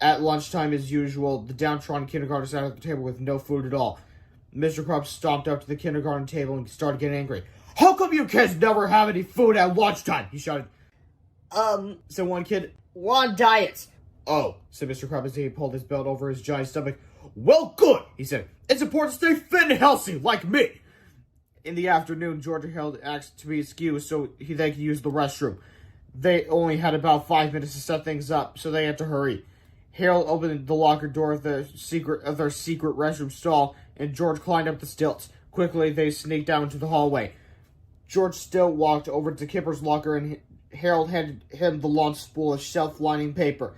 At lunchtime, as usual, the downtrodden kindergartners sat at the table with no food at all. Mr. Krupps stomped up to the kindergarten table and started getting angry. "How come you kids never have any food at lunchtime?" he shouted. Said one kid. We're on diets. "Oh," said Mr. Krupps as he pulled his belt over his giant stomach. "Well, good," he said. "It's important to stay fit and healthy, like me." In the afternoon, Georgia Hill asked to be excused so they could use the restroom. They only had about 5 minutes to set things up, so they had to hurry. Harold opened the locker door of their secret restroom stall, and George climbed up the stilts. Quickly, they sneaked down into the hallway. George still walked over to Kipper's locker, and Harold handed him the long spool of self-lining paper.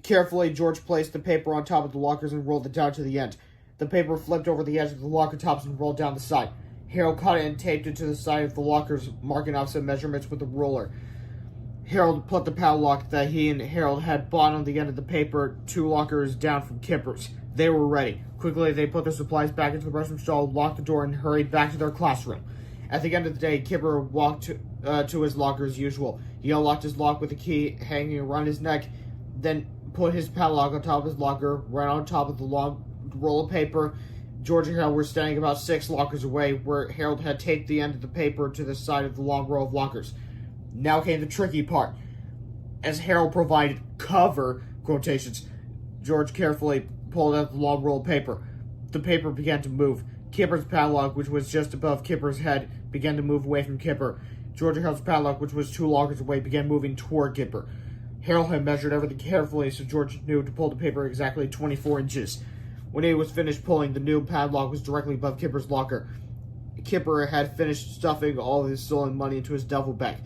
Carefully, George placed the paper on top of the lockers and rolled it down to the end. The paper flipped over the edge of the locker tops and rolled down the side. Harold cut it and taped it to the side of the lockers, marking off some measurements with a ruler. Harold put the padlock that he and Harold had bought on the end of the paper 2 lockers down from Kipper's. They were ready. Quickly, they put their supplies back into the restroom stall, locked the door, and hurried back to their classroom. At the end of the day, Kipper walked to his locker as usual. He unlocked his lock with a key hanging around his neck, then put his padlock on top of his locker, right on top of the long roll of paper. George and Harold were standing about 6 lockers away, where Harold had taped the end of the paper to the side of the long row of lockers. Now came the tricky part. As Harold provided cover, quotations, George carefully pulled out the long roll of paper. The paper began to move. Kipper's padlock, which was just above Kipper's head, began to move away from Kipper. George and Harold's padlock, which was 2 lockers away, began moving toward Kipper. Harold had measured everything carefully, so George knew to pull the paper exactly 24 inches. When he was finished pulling, the new padlock was directly above Kipper's locker. Kipper had finished stuffing all of his stolen money into his duffel bag.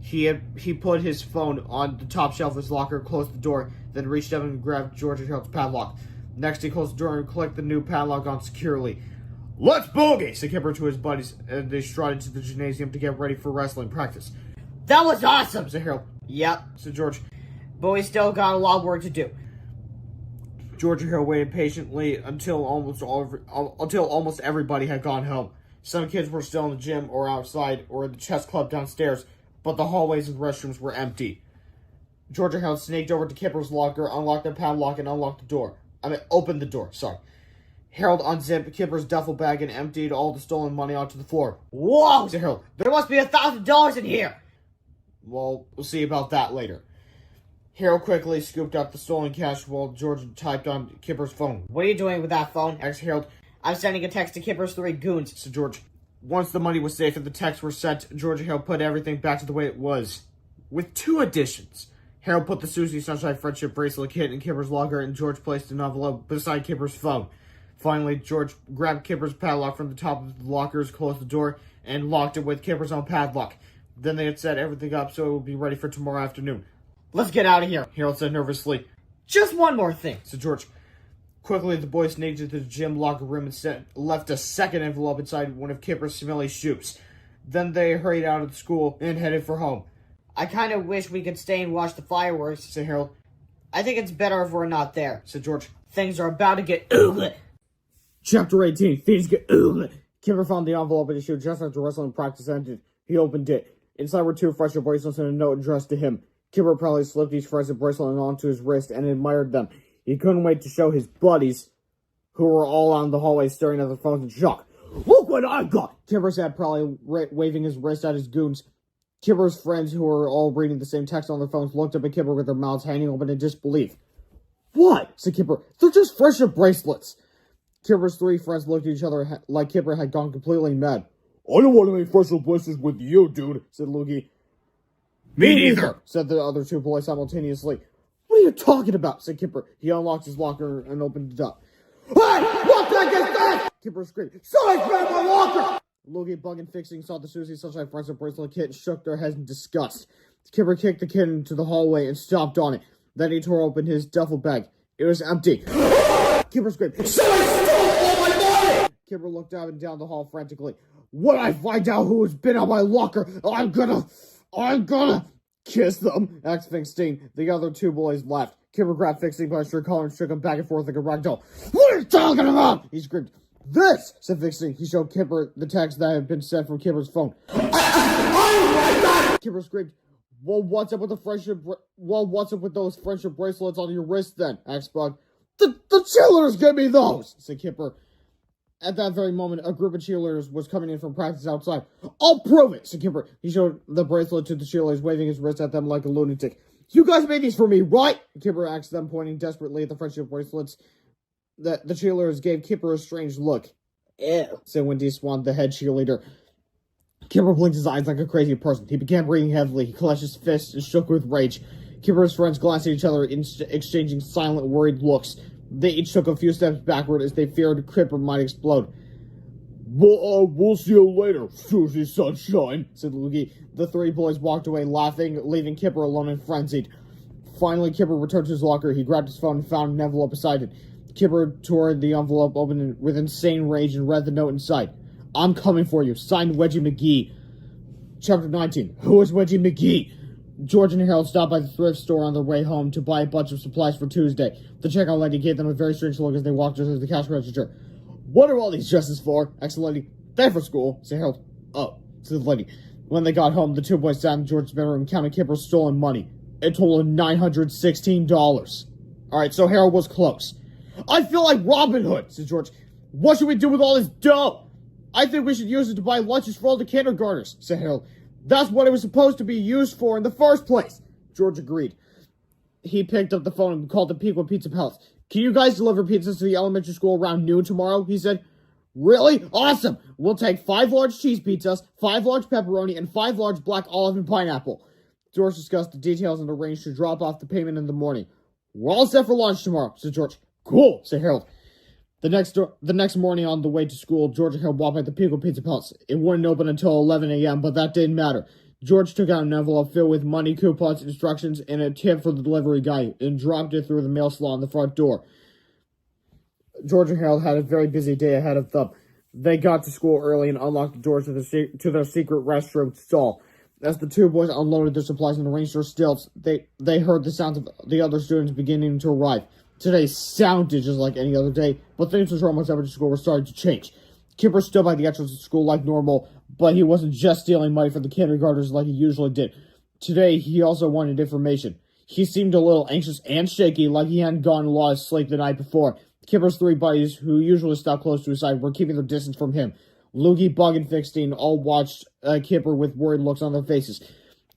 He put his phone on the top shelf of his locker, closed the door, then reached up and grabbed George and Harold's padlock. Next, he closed the door and clicked the new padlock on securely. "Let's boogie," said Kipper to his buddies, and they strutted to the gymnasium to get ready for wrestling practice. That was awesome, said Harold. "Yep," said George. "but we still got a lot of work to do." George and Harold waited patiently until almost everybody had gone home. Some kids were still in the gym or outside or in the chess club downstairs, but the hallways and restrooms were empty. George and Harold sneaked over to Kipper's locker, unlocked the padlock, and opened the door, Harold unzipped Kipper's duffel bag and emptied all the stolen money onto the floor. "Whoa, said Harold. There must be $1,000 in here." "Well, we'll see about that later." Harold quickly scooped up the stolen cash while George typed on Kipper's phone. "What are you doing with that phone?" asked Harold. "I'm sending a text to Kipper's 3 goons," said George. Once the money was safe and the texts were sent, George and Harold put everything back to the way it was, with 2 additions. Harold put the Susie Sunshine Friendship Bracelet kit in Kipper's locker, and George placed an envelope beside Kipper's phone. Finally, George grabbed Kipper's padlock from the top of the lockers, closed the door, and locked it with Kipper's own padlock. Then they had set everything up so it would be ready for tomorrow afternoon. "Let's get out of here," Harold said nervously. "Just one more thing," said George. Quickly, the boys sneaked into the gym locker room and left a second envelope inside one of Kipper's smelly shoes. Then they hurried out of the school and headed for home. "I kind of wish we could stay and watch the fireworks," said Harold. "I think it's better if we're not there," said George. "Things are about to get ugly." Chapter 18, Things Get Ugly. Kipper found the envelope in his shoe just after wrestling practice ended. He opened it. Inside were 2 friendship bracelets and a note addressed to him. Kipper proudly slipped each friendship bracelet onto his wrist and admired them. He couldn't wait to show his buddies, who were all out in the hallway staring at their phones in shock. "Look what I got!" Kipper said, proudly waving his wrist at his goons. Kipper's friends, who were all reading the same text on their phones, looked up at Kipper with their mouths hanging open in disbelief. "What?" said Kipper. "They're just friendship bracelets." Kipper's 3 friends looked at each other like Kipper had gone completely mad. "I don't want to make friendship bracelets with you, dude," said Loogie. Me neither, said the other 2 boys simultaneously. "What are you talking about?" said Kipper. He unlocked his locker and opened it up. "Hey! What the heck is that?" Kipper screamed. "Somebody's been in my locker!" Loogie, Bug, and Fixing saw the Susie Sunshine Friendship Bracelet kit and shook their heads in disgust. Kipper kicked the kit into the hallway and stomped on it. Then he tore open his duffel bag. It was empty. Kipper screamed. "Somebody stole all my money!" Kipper looked up and down the hall frantically. When I find out who's been on my locker, I'm gonna kiss them. Asked Finkelstein. The other two boys laughed. Kipper grabbed Finkelstein by his shirt collar and shook him back and forth like a ragdoll. What are you talking about? He screamed. This, said Finkelstein. He showed Kipper the text that had been sent from Kipper's phone. Kipper screamed. Well, what's up with those friendship bracelets on your wrist then? Asked Bug. The cheerleaders gave me those, said Kipper. At that very moment, a group of cheerleaders was coming in from practice outside. I'll prove it, said Kipper. He showed the bracelet to the cheerleaders, waving his wrist at them like a lunatic. You guys made these for me, right? Kipper asked them, pointing desperately at the friendship bracelets. The cheerleaders gave Kipper a strange look. Ew, said Wendy Swan, the head cheerleader. Kipper blinked his eyes like a crazy person. He began breathing heavily. He clenched his fists and shook with rage. Kipper's friends glanced at each other, exchanging silent, worried looks. They each took a few steps backward as they feared Kipper might explode. We'll see you later, Susie Sunshine, said Loogie. The three boys walked away laughing, leaving Kipper alone and frenzied. Finally, Kipper returned to his locker. He grabbed his phone and found an envelope beside it. Kipper tore the envelope open with insane rage and read the note inside. I'm coming for you. Signed, Wedgie McGee. Chapter 19. Who is Wedgie McGee? George and Harold stopped by the thrift store on their way home to buy a bunch of supplies for Tuesday. The checkout lady gave them a very strange look as they walked to the cash register. What are all these dresses for? Asked the lady. They're for school, said Harold. Oh, said the lady. When they got home, the two boys sat in George's bedroom and counted Kipper's stolen money. It totaled $916. Alright, so Harold was close. I feel like Robin Hood, said George. What should we do with all this dough? I think we should use it to buy lunches for all the kindergartners, said Harold. That's what it was supposed to be used for in the first place. George agreed. He picked up the phone and called the Piqua Pizza Palace. Can you guys deliver pizzas to the elementary school around noon tomorrow? He said. Really? Awesome! We'll take 5 large cheese pizzas, 5 large pepperoni, and 5 large black olive and pineapple. George discussed the details and arranged to drop off the payment in the morning. We're all set for lunch tomorrow, said George. Cool, said Harold. The next morning on the way to school, George and Harold walked by the Piqua Pizza Palace. It wouldn't open until 11 a.m., but that didn't matter. George took out an envelope filled with money, coupons, instructions, and a tip for the delivery guy, and dropped it through the mail slot on the front door. George and Harold had a very busy day ahead of them. They got to school early and unlocked the doors to their secret restroom stall. As the two boys unloaded their supplies and arranged their stilts, they heard the sounds of the other students beginning to arrive. Today sounded just like any other day, but things with Roman's elementary school were starting to change. Kipper stood by the entrance of school like normal, but he wasn't just stealing money from the kindergartners like he usually did. Today, he also wanted information. He seemed a little anxious and shaky, like he hadn't gotten a lot of sleep the night before. Kipper's 3 buddies, who usually stuck close to his side, were keeping their distance from him. Loogie, Bug, and Finkelstein all watched Kipper with worried looks on their faces.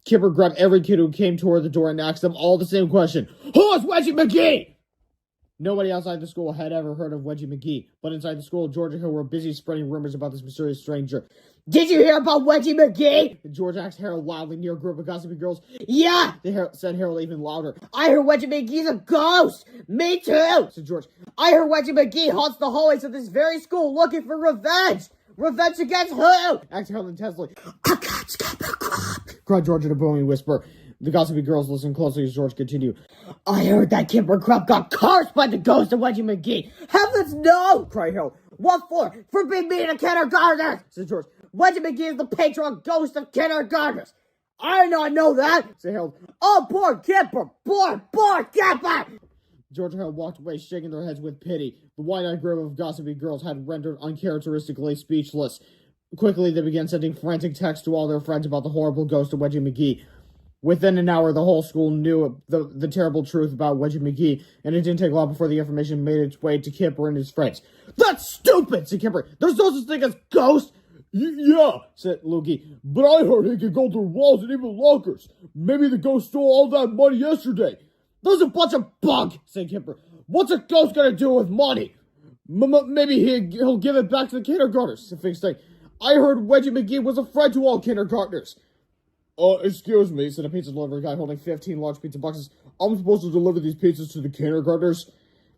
Kipper grabbed every kid who came toward the door and asked them all the same question. Who is Wedgie McGee? Nobody outside the school had ever heard of Wedgie McGee, but inside the school, George and Harold were busy spreading rumors about this mysterious stranger. Did you hear about Wedgie McGee? George asked Harold loudly near a group of gossipy girls. Yeah, said Harold even louder. I heard Wedgie McGee's a ghost. Me too, said George. I heard Wedgie McGee haunts the hallways of this very school looking for revenge. Revenge against who? Asked Harold intensely. Against Kipper Crop, cried George in a booming whisper. The gossipy girls listened closely as George continued. I heard that Kipper Crump got cursed by the ghost of Wedgie McGee. Heavens no! Cried Harold. What for? For being mean to kindergartners, said George. Wedgie McGee is the patron ghost of kindergartners. I did not know that, said Harold. Oh, poor Kipper! Poor Kipper! George and Harold walked away, shaking their heads with pity. The wide-eyed group of gossipy girls had rendered uncharacteristically speechless. Quickly, they began sending frantic texts to all their friends about the horrible ghost of Wedgie McGee. Within an hour, the whole school knew the terrible truth about Wedgie McGee, and it didn't take long before the information made its way to Kipper and his friends. That's stupid, said Kipper. There's no such thing as ghosts. Yeah, said Loogie, but I heard he could go through walls and even lockers. Maybe the ghost stole all that money yesterday. There's a bunch of bunk, said Kipper. What's a ghost gonna do with money? Maybe he'll give it back to the kindergartners, said Finkelstein. I heard Wedgie McGee was a friend to all kindergartners. Excuse me, said a pizza delivery guy holding 15 large pizza boxes. I'm supposed to deliver these pizzas to the kindergartners.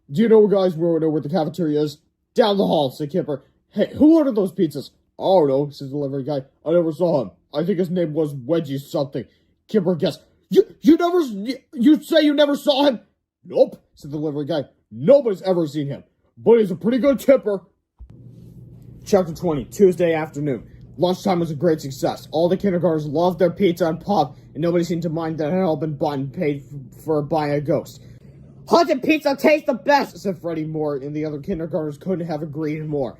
Do you know, guys, where the cafeteria is? Down the hall, said Kipper. Hey, who ordered those pizzas? I don't know, said the delivery guy. I never saw him. I think his name was Wedgie something. Kipper guessed. You say you never saw him? Nope, said the delivery guy. Nobody's ever seen him. But he's a pretty good tipper. Chapter 20, Tuesday afternoon. Lunchtime was a great success. All the kindergartners loved their pizza and pop, and nobody seemed to mind that it had all been bought and paid for buying a ghost. Haunted pizza tastes the best, said Freddie Moore, and the other kindergartners couldn't have agreed more.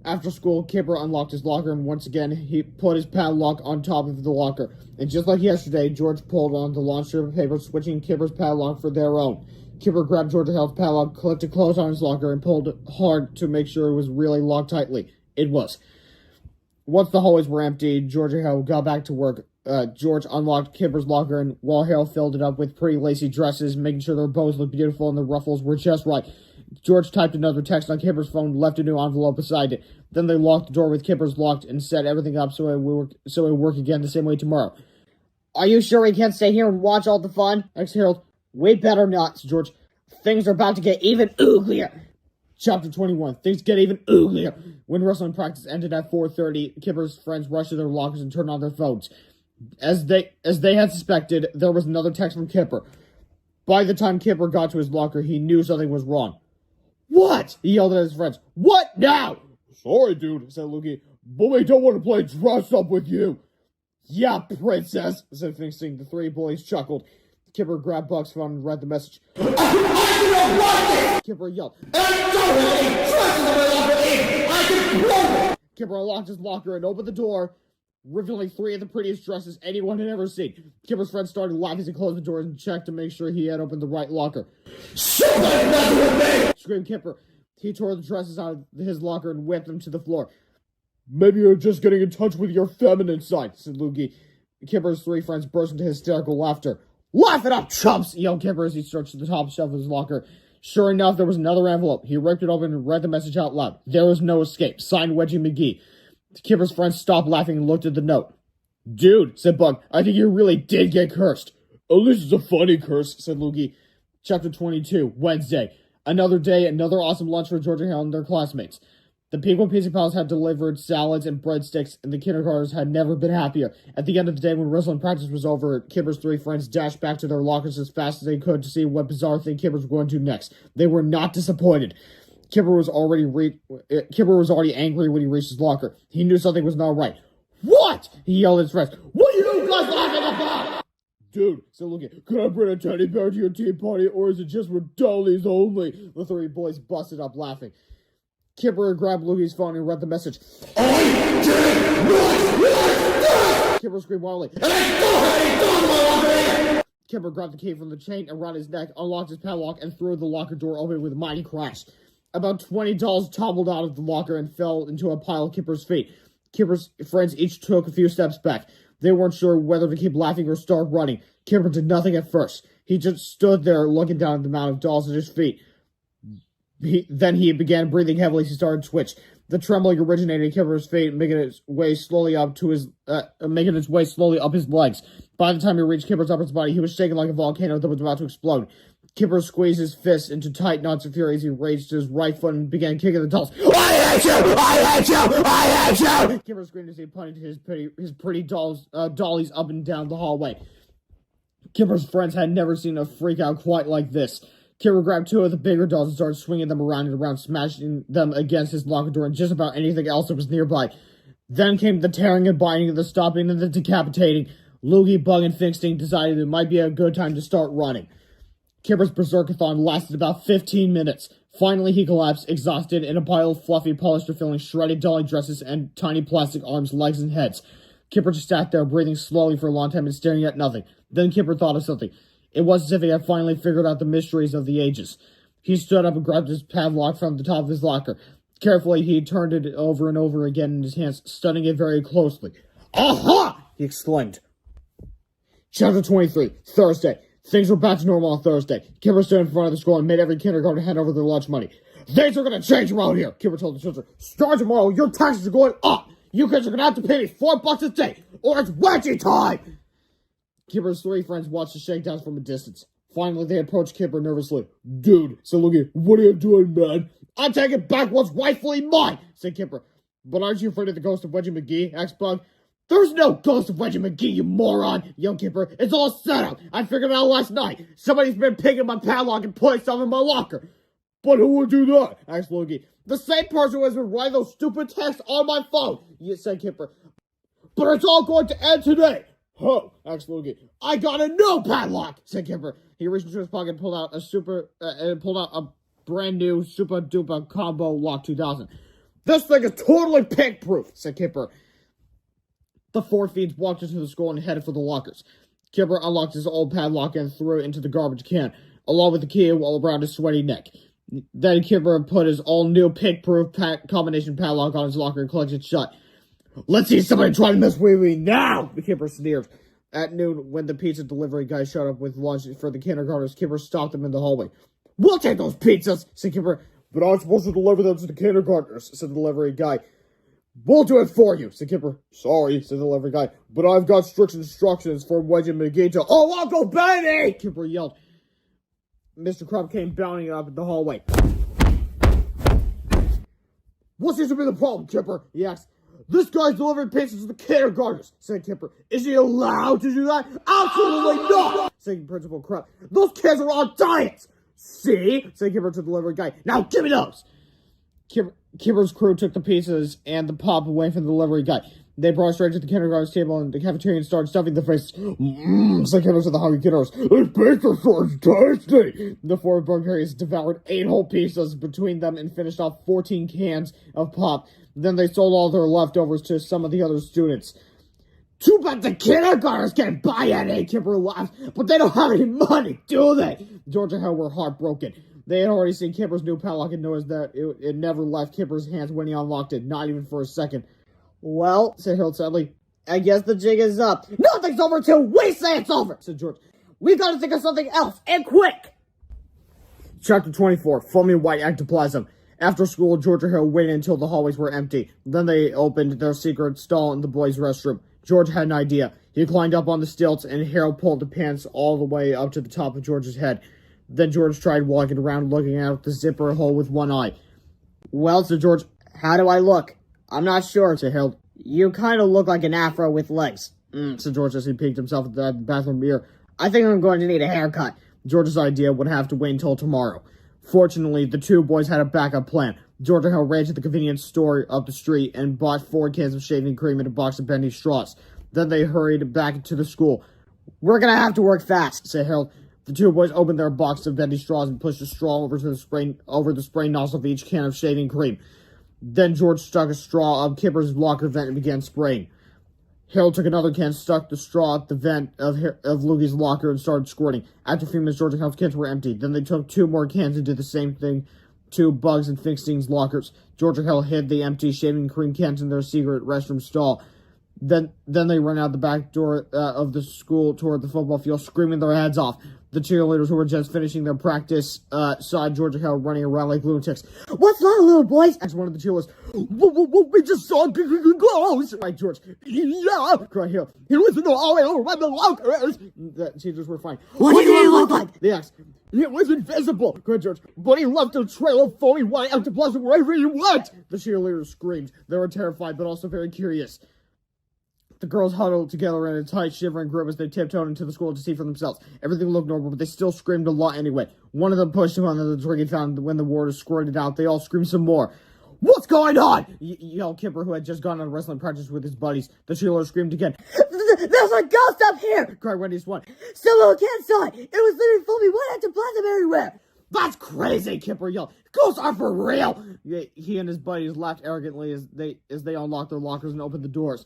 After school, Kipper unlocked his locker, and once again, he put his padlock on top of the locker. And just like yesterday, George pulled on the long strip of paper, switching Kipper's padlock for their own. Kipper grabbed George Hale's padlock, clicked it close on his locker, and pulled hard to make sure it was really locked tightly. It was. Once the hallways were empty, George Hale got back to work. George unlocked Kipper's locker, and while Hale filled it up with pretty lacy dresses, making sure their bows looked beautiful and the ruffles were just right, George typed another text on Kipper's phone, left a new envelope beside it. Then they locked the door with Kipper's locked and set everything up so it would work again the same way tomorrow. Are you sure we can't stay here and watch all the fun? Asked Harold. We'd better not, said George. Things are about to get even uglier. Chapter 21. Things get even uglier. When wrestling practice ended at 4:30, Kipper's friends rushed to their lockers and turned on their phones. As they had suspected, there was another text from Kipper. By the time Kipper got to his locker, he knew something was wrong. What? He yelled at his friends. What now? Sorry, dude, said Lukey, but we don't want to play dress up with you. Yeah, princess, said Finksting. The three boys chuckled. Kipper grabbed Buck's phone and read the message. Kipper yelled. Kipper unlocked his locker and opened the door, revealing three of the prettiest dresses anyone had ever seen. Kipper's friends started laughing and closed the doors and checked to make sure he had opened the right locker. Screamed Kipper. He tore the dresses out of his locker and whipped them to the floor. Maybe you're just getting in touch with your feminine side, said Lukey. Kipper's three friends burst into hysterical laughter. Laugh it up, chumps! Yelled Kipper as he searched the top shelf of his locker. Sure enough, there was another envelope. He ripped it open and read the message out loud. There was no escape. Signed, Wedgie McGee. Kipper's friends stopped laughing and looked at the note. Dude, said Bug, I think you really did get cursed. At least it's a funny curse, said Lukey. Chapter 22, Wednesday. Another day, another awesome lunch for Georgia Hale and their classmates. The people Pizza Pals had delivered salads and breadsticks, and the kindergartners had never been happier. At the end of the day, when wrestling practice was over, Kipper's three friends dashed back to their lockers as fast as they could to see what bizarre thing Kipper was going to next. They were not disappointed. Kipper was already angry when he reached his locker. He knew something was not right. What? He yelled at his friends. What are you guys laughing about? Dude, said Lukey, can I bring a teddy bear to your tea party, or is it just for dollies only? The three boys busted up laughing. Kipper grabbed Lukey's phone and read the message. I did not like that! Kipper screamed wildly. And I Kipper grabbed the key from the chain around his neck, unlocked his padlock, and threw the locker door open with a mighty crash. About 20 dolls tumbled out of the locker and fell into a pile at Kipper's feet. Kipper's friends each took a few steps back. They weren't sure whether to keep laughing or start running. Kipper did nothing at first. He just stood there looking down at the mound of dolls at his feet. Then he began breathing heavily as he started to twitch. The trembling originated in Kipper's feet, making its way slowly up his legs. By the time he reached Kipper's upper body, he was shaking like a volcano that was about to explode. Kipper squeezed his fists into tight knots of fury as he raised his right foot and began kicking the dolls. I hate you! I hate you! I hate you! Kipper screamed as he pointed his pretty dollies up and down the hallway. Kipper's friends had never seen a freak out quite like this. Kipper grabbed two of the bigger dolls and started swinging them around and around, smashing them against his locker door and just about anything else that was nearby. Then came the tearing and binding, the stopping and the decapitating. Lukey, Bug, and Finksting decided it might be a good time to start running. Kipper's berserkathon lasted about 15 minutes. Finally, he collapsed, exhausted, in a pile of fluffy, polyester-filling, shredded dolly dresses and tiny plastic arms, legs, and heads. Kipper just sat there, breathing slowly for a long time and staring at nothing. Then Kipper thought of something. It was as if he had finally figured out the mysteries of the ages. He stood up and grabbed his padlock from the top of his locker. Carefully, he turned it over and over again in his hands, studying it very closely. Aha! He exclaimed. Chapter 23, Thursday. Things were back to normal on Thursday. Kipper stood in front of the school and made every kindergarten hand over their lunch money. Things are going to change around here, Kipper told the children. Starting tomorrow, your taxes are going up. You kids are going to have to pay me $4 a day, or it's wedgie time! Kipper's three friends watched the shakedowns from a distance. Finally, they approached Kipper nervously. Dude, said Lukey, what are you doing, man? I'm taking back what's rightfully mine, said Kipper. But aren't you afraid of the ghost of Wedgie McGee, asked Bug. There's no ghost of Wedgie McGee, you moron, yelled Kipper. It's all set up. I figured it out last night. Somebody's been picking my padlock and putting stuff in my locker. But who would do that? Asked Lukey. The same person who has been writing those stupid texts on my phone, said Kipper. but it's all going to end today. Huh, asked Loogie. I got a new padlock, said Kipper. He reached into his pocket and pulled out a brand new super duper combo lock 2000. This thing is totally pig proof, said Kipper. The four fiends walked into the school and headed for the lockers. Kipper unlocked his old padlock and threw it into the garbage can, along with the key all around his sweaty neck. Then Kipper put his all-new pig-proof combination padlock on his locker and clicked it shut. Let's see somebody try to mess with me now, the Kipper sneered. At noon, when the pizza delivery guy showed up with lunch for the kindergartners, Kipper stopped them in the hallway. We'll take those pizzas, said Kipper. But I'm supposed to deliver them to the kindergartners, said the delivery guy. We'll do it for you, said Kipper. Sorry, said the delivery guy, but I've got strict instructions for Wedge and McGee to— Oh, Uncle Benny! Kipper yelled. Mr. Crump came bounding up in the hallway. What seems to be the problem, Kipper? He asked. This guy's delivering pizzas to the kindergartners, said Kipper. Is he allowed to do that? Absolutely not, said Principal Crump. Those kids are on diets. See, said Kipper to the delivery guy. Now give me those. Kipper's crew took the pizzas and the pop away from the delivery guy. They brought it straight to the kindergarten's table and the cafeteria and started stuffing their faces. Said Kipper to the hungry kiddos. This pizza sounds tasty. The four barbarians devoured 8 whole pizzas between them and finished off 14 cans of pop. Then they sold all their leftovers to some of the other students. Too bad the kindergartners can't buy any, Kipper laughed. But they don't have any money, do they? George and Hal were heartbroken. They had already seen Kipper's new padlock and noticed that it never left Kipper's hands when he unlocked it, not even for a second. Well, said Harold sadly, I guess the jig is up. Nothing's over till we say it's over, said George. We've got to think of something else, and quick! Chapter 24, Foaming White Ectoplasm. After school, George and Harold waited until the hallways were empty. Then they opened their secret stall in the boys' restroom. George had an idea. He climbed up on the stilts, and Harold pulled the pants all the way up to the top of George's head. Then George tried walking around looking out the zipper hole with one eye. Well, said George, how do I look? I'm not sure, said Harold. You kind of look like an afro with legs, said George as he peeked himself at the bathroom mirror. I think I'm going to need a haircut. George's idea would have to wait until tomorrow. Fortunately, the two boys had a backup plan. George and Hal ran to the convenience store up the street and bought 4 cans of shaving cream and a box of bendy straws. Then they hurried back to the school. We're gonna have to work fast, said Harold. The two boys opened their box of bendy straws and pushed a straw over the spray nozzle of each can of shaving cream. Then George stuck a straw up Kipper's locker vent and began spraying. Harold took another can, stuck the straw up the vent of Loogie's locker and started squirting. After a few minutes, George and Hal's cans were empty. Then they took 2 more cans and did the same thing to Bugs and Finstein's lockers. George and Hal hid the empty shaving cream cans in their secret restroom stall. Then they ran out the back door of the school toward the football field, screaming their heads off. The cheerleaders who were just finishing their practice saw George and Hal running around like lunatics. What's that, little boys? Asked one of the cheerleaders. We just saw ghosts, cried George. Yeah, cried Hal. He was in the hallway over by the lockers. The cheerleaders were fine. What did he look like? They asked. It was invisible, cried George, but he left a trail of foaming white ectoplasm wherever he went. The cheerleaders screamed. They were terrified, but also very curious. The girls huddled together in a tight, shivering group as they tiptoed into the school to see for themselves. Everything looked normal, but they still screamed a lot anyway. One of them pushed him under the drink and found when the water squirted out. They all screamed some more. What's going on? Yelled Kipper, who had just gone on wrestling practice with his buddies. The cheerleader screamed again. There's a ghost up here! Cried Wendy's one. Someone can't saw it! It was literally foaming white ectoplasm everywhere! That's crazy, Kipper yelled. Ghosts are for real! He and his buddies laughed arrogantly as they unlocked their lockers and opened the doors.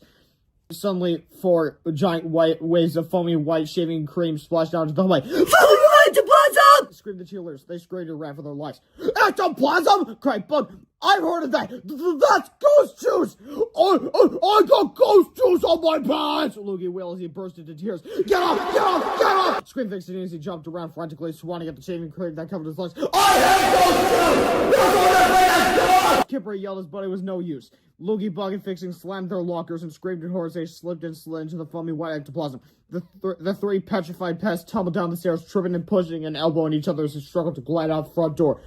Suddenly, 4 giant white waves of foaming white shaving cream splashed down into the hallway. Foaming white ectoplasm! Screamed the cheerleaders. They screamed and ran for their lives. Ectoplasm! Cried Bug. I've heard of that. That's ghost juice! I got ghost juice on my pants! Loogie wailed as he burst into tears. Get up! Get up! Get up! Screamed Finstein as he jumped around frantically, swatting at the shaving cream that covered his legs. I have ghost juice! That's what I made. Kipper yelled his buddy was no use. Loogie, Bug, and Fixing slammed their lockers and screamed in horror as they slipped and slid into the foamy white ectoplasm. The 3 petrified pests tumbled down the stairs, tripping and pushing and elbowing each other as they struggled to glide out the front door.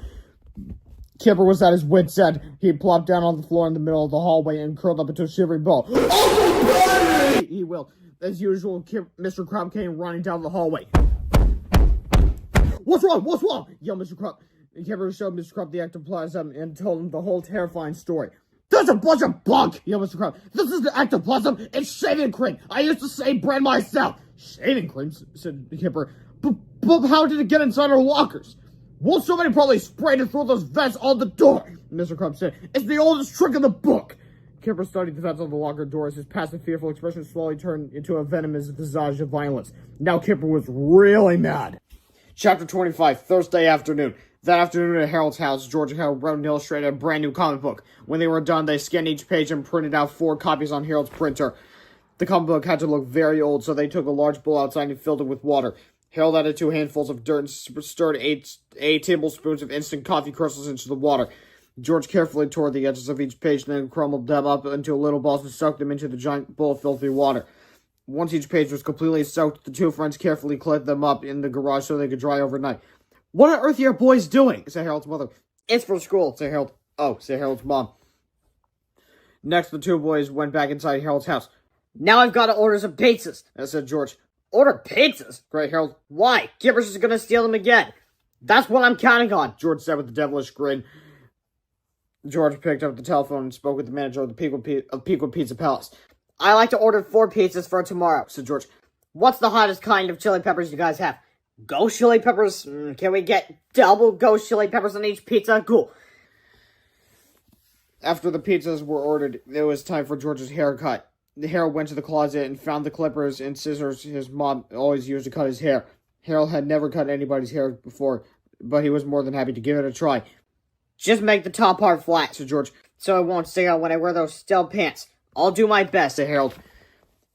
Kipper was at his wit's end. He plopped down on the floor in the middle of the hallway and curled up into a shivering ball. He willed. As usual, Mr. Crump came running down the hallway. What's wrong? What's wrong? Yelled Mr. Crump. Kipper showed Mr. Crump the ectoplasm and told him the whole terrifying story. That's a bunch of bunk, yelled Mr. Krabs. This isn't ectoplasm, it's shaving cream. I used the same brand myself. Shaving cream, said Kipper. But how did it get inside our lockers? Well, somebody probably sprayed and threw those vents on the door, Mr. Krabs said. It's the oldest trick in the book. Kipper studied the vents on the locker door as his passive, fearful expression slowly turned into a venomous visage of violence. Now Kipper was really mad. Chapter 25, Thursday afternoon. That afternoon at Harold's house, George and Harold wrote and illustrated a brand new comic book. When they were done, they scanned each page and printed out 4 copies on Harold's printer. The comic book had to look very old, so they took a large bowl outside and filled it with water. Harold added 2 handfuls of dirt and stirred 8 tablespoons of instant coffee crystals into the water. George carefully tore the edges of each page and then crumbled them up into little balls and soaked them into the giant bowl of filthy water. Once each page was completely soaked, the 2 friends carefully collected them up in the garage so they could dry overnight. What on earth are your boys doing? Said Harold's mother. It's for school, said Harold. Oh, said Harold's mom. Next, the 2 boys went back inside Harold's house. Now I've got to order some pizzas, said George. Order pizzas? Cried Harold. Why? Kipper's just gonna steal them again. That's what I'm counting on, George said with a devilish grin. George picked up the telephone and spoke with the manager of the Pequod Pizza Palace. I like to order 4 pizzas for tomorrow, said George. What's the hottest kind of chili peppers you guys have? Ghost chili peppers? Can we get double ghost chili peppers on each pizza? Cool. After the pizzas were ordered, it was time for George's haircut. Harold went to the closet and found the clippers and scissors his mom always used to cut his hair. Harold had never cut anybody's hair before, but he was more than happy to give it a try. Just make the top part flat, said George, so it won't stick out when I wear those stale pants. I'll do my best, said Harold.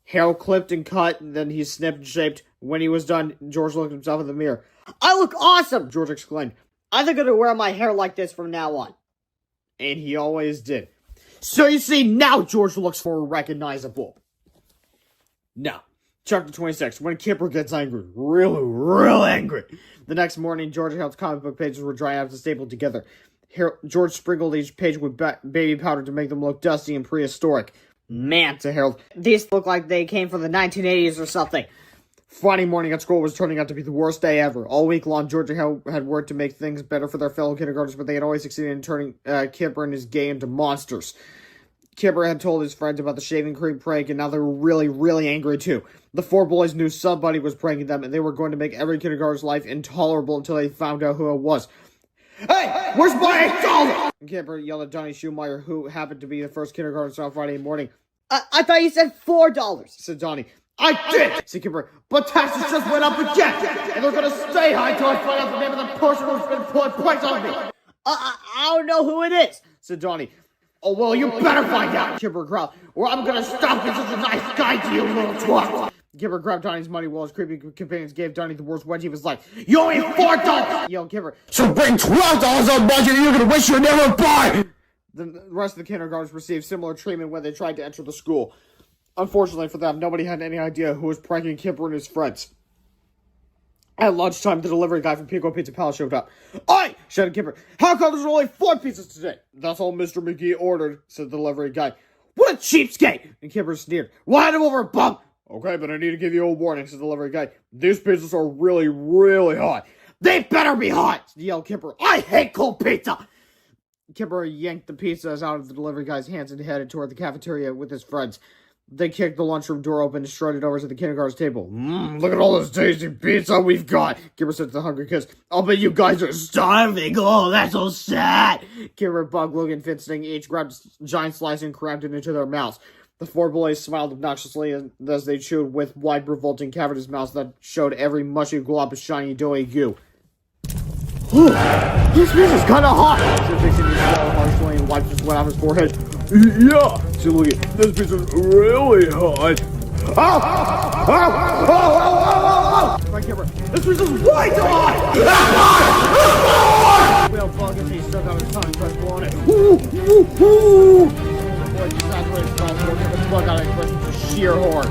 Harold clipped and cut, and then he snipped and shaped. When he was done, George looked at himself in the mirror. I look awesome, George exclaimed. I'm going to wear my hair like this from now on. And he always did. So you see, now George looks more recognizable. Now, chapter 26, when Kipper gets angry. Real angry. The next morning, George and Harold's comic book pages were dry enough to staple together. George sprinkled each page with baby powder to make them look dusty and prehistoric. Man, said Harold, these look like they came from the 1980s or something. Friday morning at school was turning out to be the worst day ever. All week long, George and Harold had worked to make things better for their fellow kindergartners, but they had always succeeded in turning Kipper and his gang into monsters. Kipper had told his friends about the shaving cream prank, and now they were really angry too. The 4 boys knew somebody was pranking them, and they were going to make every kindergartner's life intolerable until they found out who it was. Hey, where's my $8? Kipper yelled at Johnny Schumacher, who happened to be the first kindergartner on Friday morning. I thought you said $4, said Johnny. I did, said Kipper, but taxes just went up again, and they're gonna stay high until I find out the name of the person who's been pulling pranks on me. I don't know who it is, said Johnny. Oh, well, you better find out, Kipper growled, or I'm gonna stop being such a nice guy to you, little twat. Kipper grabbed Donnie's money while his creepy companions gave Donnie the worst wedge. He was like, you owe me $4, yelled Kipper. So bring $12 on budget, or you're gonna wish you never buy. The rest of the kindergartners received similar treatment when they tried to enter the school. Unfortunately for them, nobody had any idea who was pranking Kipper and his friends. At lunchtime, the delivery guy from Pequod Pizza Palace showed up. Oi! Shouted Kipper. How come there's only 4 pizzas today? That's all Mr. McGee ordered, said the delivery guy. What a cheapskate! And Kipper sneered. Well, hand him over, bum! Okay, but I need to give you a warning, said the delivery guy. These pizzas are really hot. They better be hot! Yelled Kipper. I hate cold pizza! Kipper yanked the pizzas out of the delivery guy's hands and headed toward the cafeteria with his friends. They kicked the lunchroom door open and strutted over to the kindergarten's table. Look at all this tasty pizza we've got, Kipper said to the hungry kids. I'll bet you guys are starving. Oh, that's so sad. Kipper, Bug, Luke, and Finsting each grabbed a giant slice and crammed it into their mouths. The 4 boys smiled obnoxiously as they chewed with wide, revolting, cavernous mouths that showed every mushy glob of shiny, doughy goo. This pizza's kind of hot, said Finsting. He swallowed harshly and wiped the sweat off his forehead. Yeah, said Luke. This pizza's really hot. Ow! Right, Kipper. This pizza's way too hot! Wailed Bug as he stuck out his tongue and tried blowing it. The boy saturated his mouth, working the Bug out of expression to sheer horror.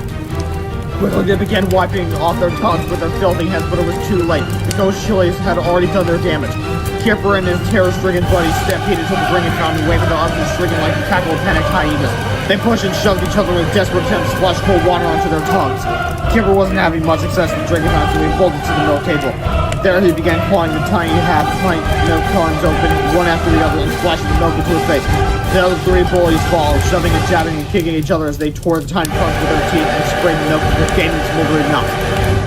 Quickly, they began wiping off their tongues with their filthy hands, but it was too late. The ghost chilies had already done their damage. Kipper and his terror-stricken buddies stampeded to the ring and found and waving their arms and shrieking like the cackle of panicked hyenas. They pushed and shoved each other with desperate attempts to splash cold water onto their tongues. Kipper wasn't having much success with drinking out, so he bolted to the milk table. There he began clawing the tiny half-pint milk cartons open, one after the other, and splashing the milk into his face. The other three bullies followed, shoving and jabbing and kicking each other as they tore the tiny cartons with their teeth and sprayed the milk with gaping, smoldering mouth.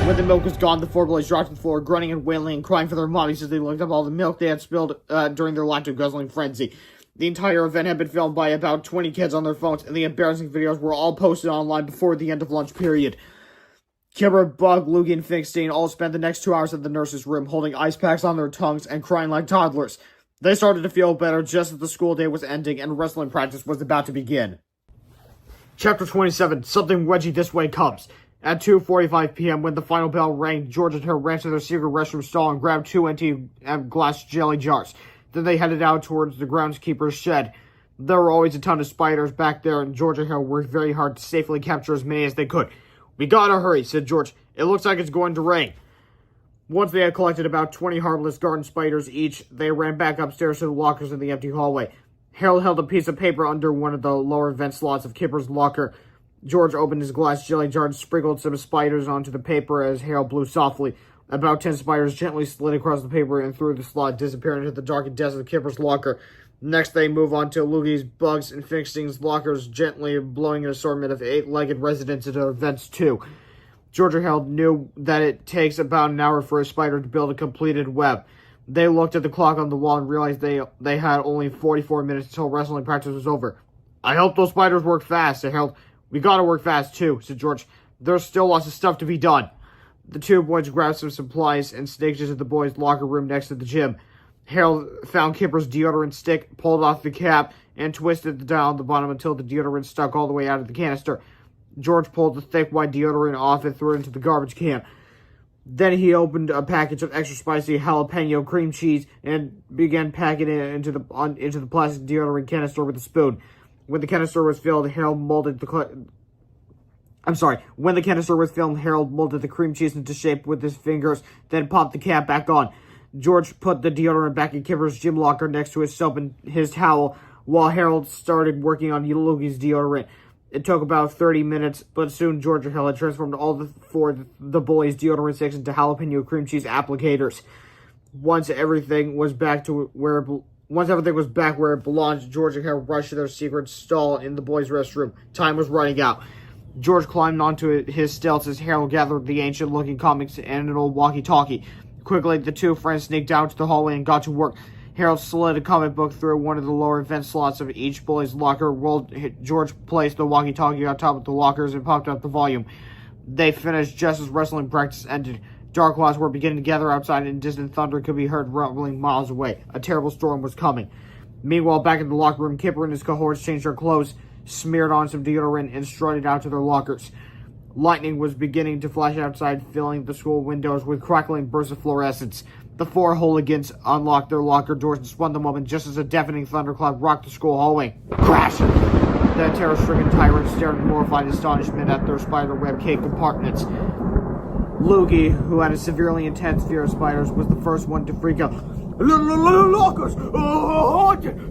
When the milk was gone, the four bullies dropped to the floor, grunting and wailing and crying for their mommies as they looked up all the milk they had spilled during their lacto-guzzling frenzy. The entire event had been filmed by about 20 kids on their phones, and the embarrassing videos were all posted online before the end of lunch period. Kipper, Bug, Loogie, and Finkstein all spent the next 2 hours at the nurse's room, holding ice packs on their tongues and crying like toddlers. They started to feel better just as the school day was ending and wrestling practice was about to begin. Chapter 27, Something Wedgie This Way Comes. At 2:45 p.m., when the final bell rang, George and her ran to their secret restroom stall and grabbed 2 empty glass jelly jars. Then they headed out towards the groundskeeper's shed. There were always a ton of spiders back there, and George and Hale worked very hard to safely capture as many as they could. "We gotta hurry," said George. "It looks like it's going to rain." Once they had collected about 20 harmless garden spiders each, they ran back upstairs to the lockers in the empty hallway. Harold held a piece of paper under one of the lower vent slots of Kipper's locker. George opened his glass jelly jar and sprinkled some spiders onto the paper as Harold blew softly. About 10 spiders gently slid across the paper and through the slot, disappearing into the darkened depths of Kipper's locker. Next, they move on to Loogie's, Bugs, and Finkstein's lockers, gently blowing an assortment of 8-legged residents into their vents too. George and Harold knew that it takes about an hour for a spider to build a completed web. They looked at the clock on the wall and realized they had only 44 minutes until wrestling practice was over. "I hope those spiders work fast," said Harold. "We gotta work fast too," said George. "There's still lots of stuff to be done." The two boys grabbed some supplies and sneaked into the boys' locker room next to the gym. Harold found Kipper's deodorant stick, pulled off the cap, and twisted the dial on the bottom until the deodorant stuck all the way out of the canister. George pulled the thick white deodorant off and threw it into the garbage can. Then he opened a package of extra spicy jalapeno cream cheese and began packing it into the plastic deodorant canister with a spoon. When the canister was filled, Harold molded the cream cheese into shape with his fingers, then popped the cap back on. George put the deodorant back in Kipper's gym locker next to his soap and his towel, while Harold started working on Loogie's deodorant. It took about 30 minutes, but soon George and Harold had transformed all the boys' deodorant sticks into jalapeno cream cheese applicators. Once everything was back where it belonged, George and Harold rushed to their secret stall in the boys' restroom. Time was running out. George climbed onto his stilts as Harold gathered the ancient-looking comics and an old walkie-talkie. Quickly, the two friends sneaked out to the hallway and got to work. Harold slid a comic book through one of the lower vent slots of each bully's locker. George placed the walkie-talkie on top of the lockers and popped up the volume. They finished just as wrestling practice ended. Dark clouds were beginning to gather outside, and distant thunder could be heard rumbling miles away. A terrible storm was coming. Meanwhile, back in the locker room, Kipper and his cohorts changed their clothes, smeared on some deodorant, and strutted out to their lockers. Lightning was beginning to flash outside, filling the school windows with crackling bursts of fluorescence. The four hooligans unlocked their locker doors and spun them open just as a deafening thunderclap rocked the school hallway. Crash! The terror-stricken tyrants stared in mortified astonishment at their spiderweb-caked compartments. Loogie, who had a severely intense fear of spiders, was the first one to freak out. "Lockers! Oh, spiders!"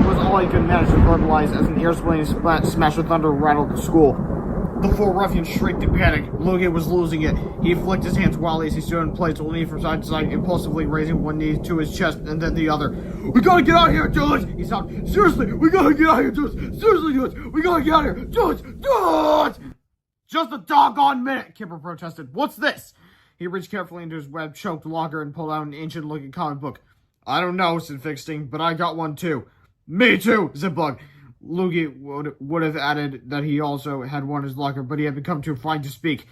was all he could manage to verbalize as an ear-splitting smash of thunder rattled the school. The four ruffians shrieked in panic. Loogie was losing it. He flicked his hands wildly as he stood in place, leaning from side to side, impulsively raising one knee to his chest and then the other. "We gotta get out of here, dudes!" he sobbed. "Seriously, we gotta get out of here, dudes! Seriously, dudes! We gotta get out of here! Dudes! Dudes!" "Just a doggone minute!" Kipper protested. "What's this?" He reached carefully into his web-choked locker and pulled out an ancient-looking comic book. "I don't know," said Finkstein, "but I got one too." "Me too," said Bug. Loogie would have added that he also had one in his locker, but he had become too frightened to speak.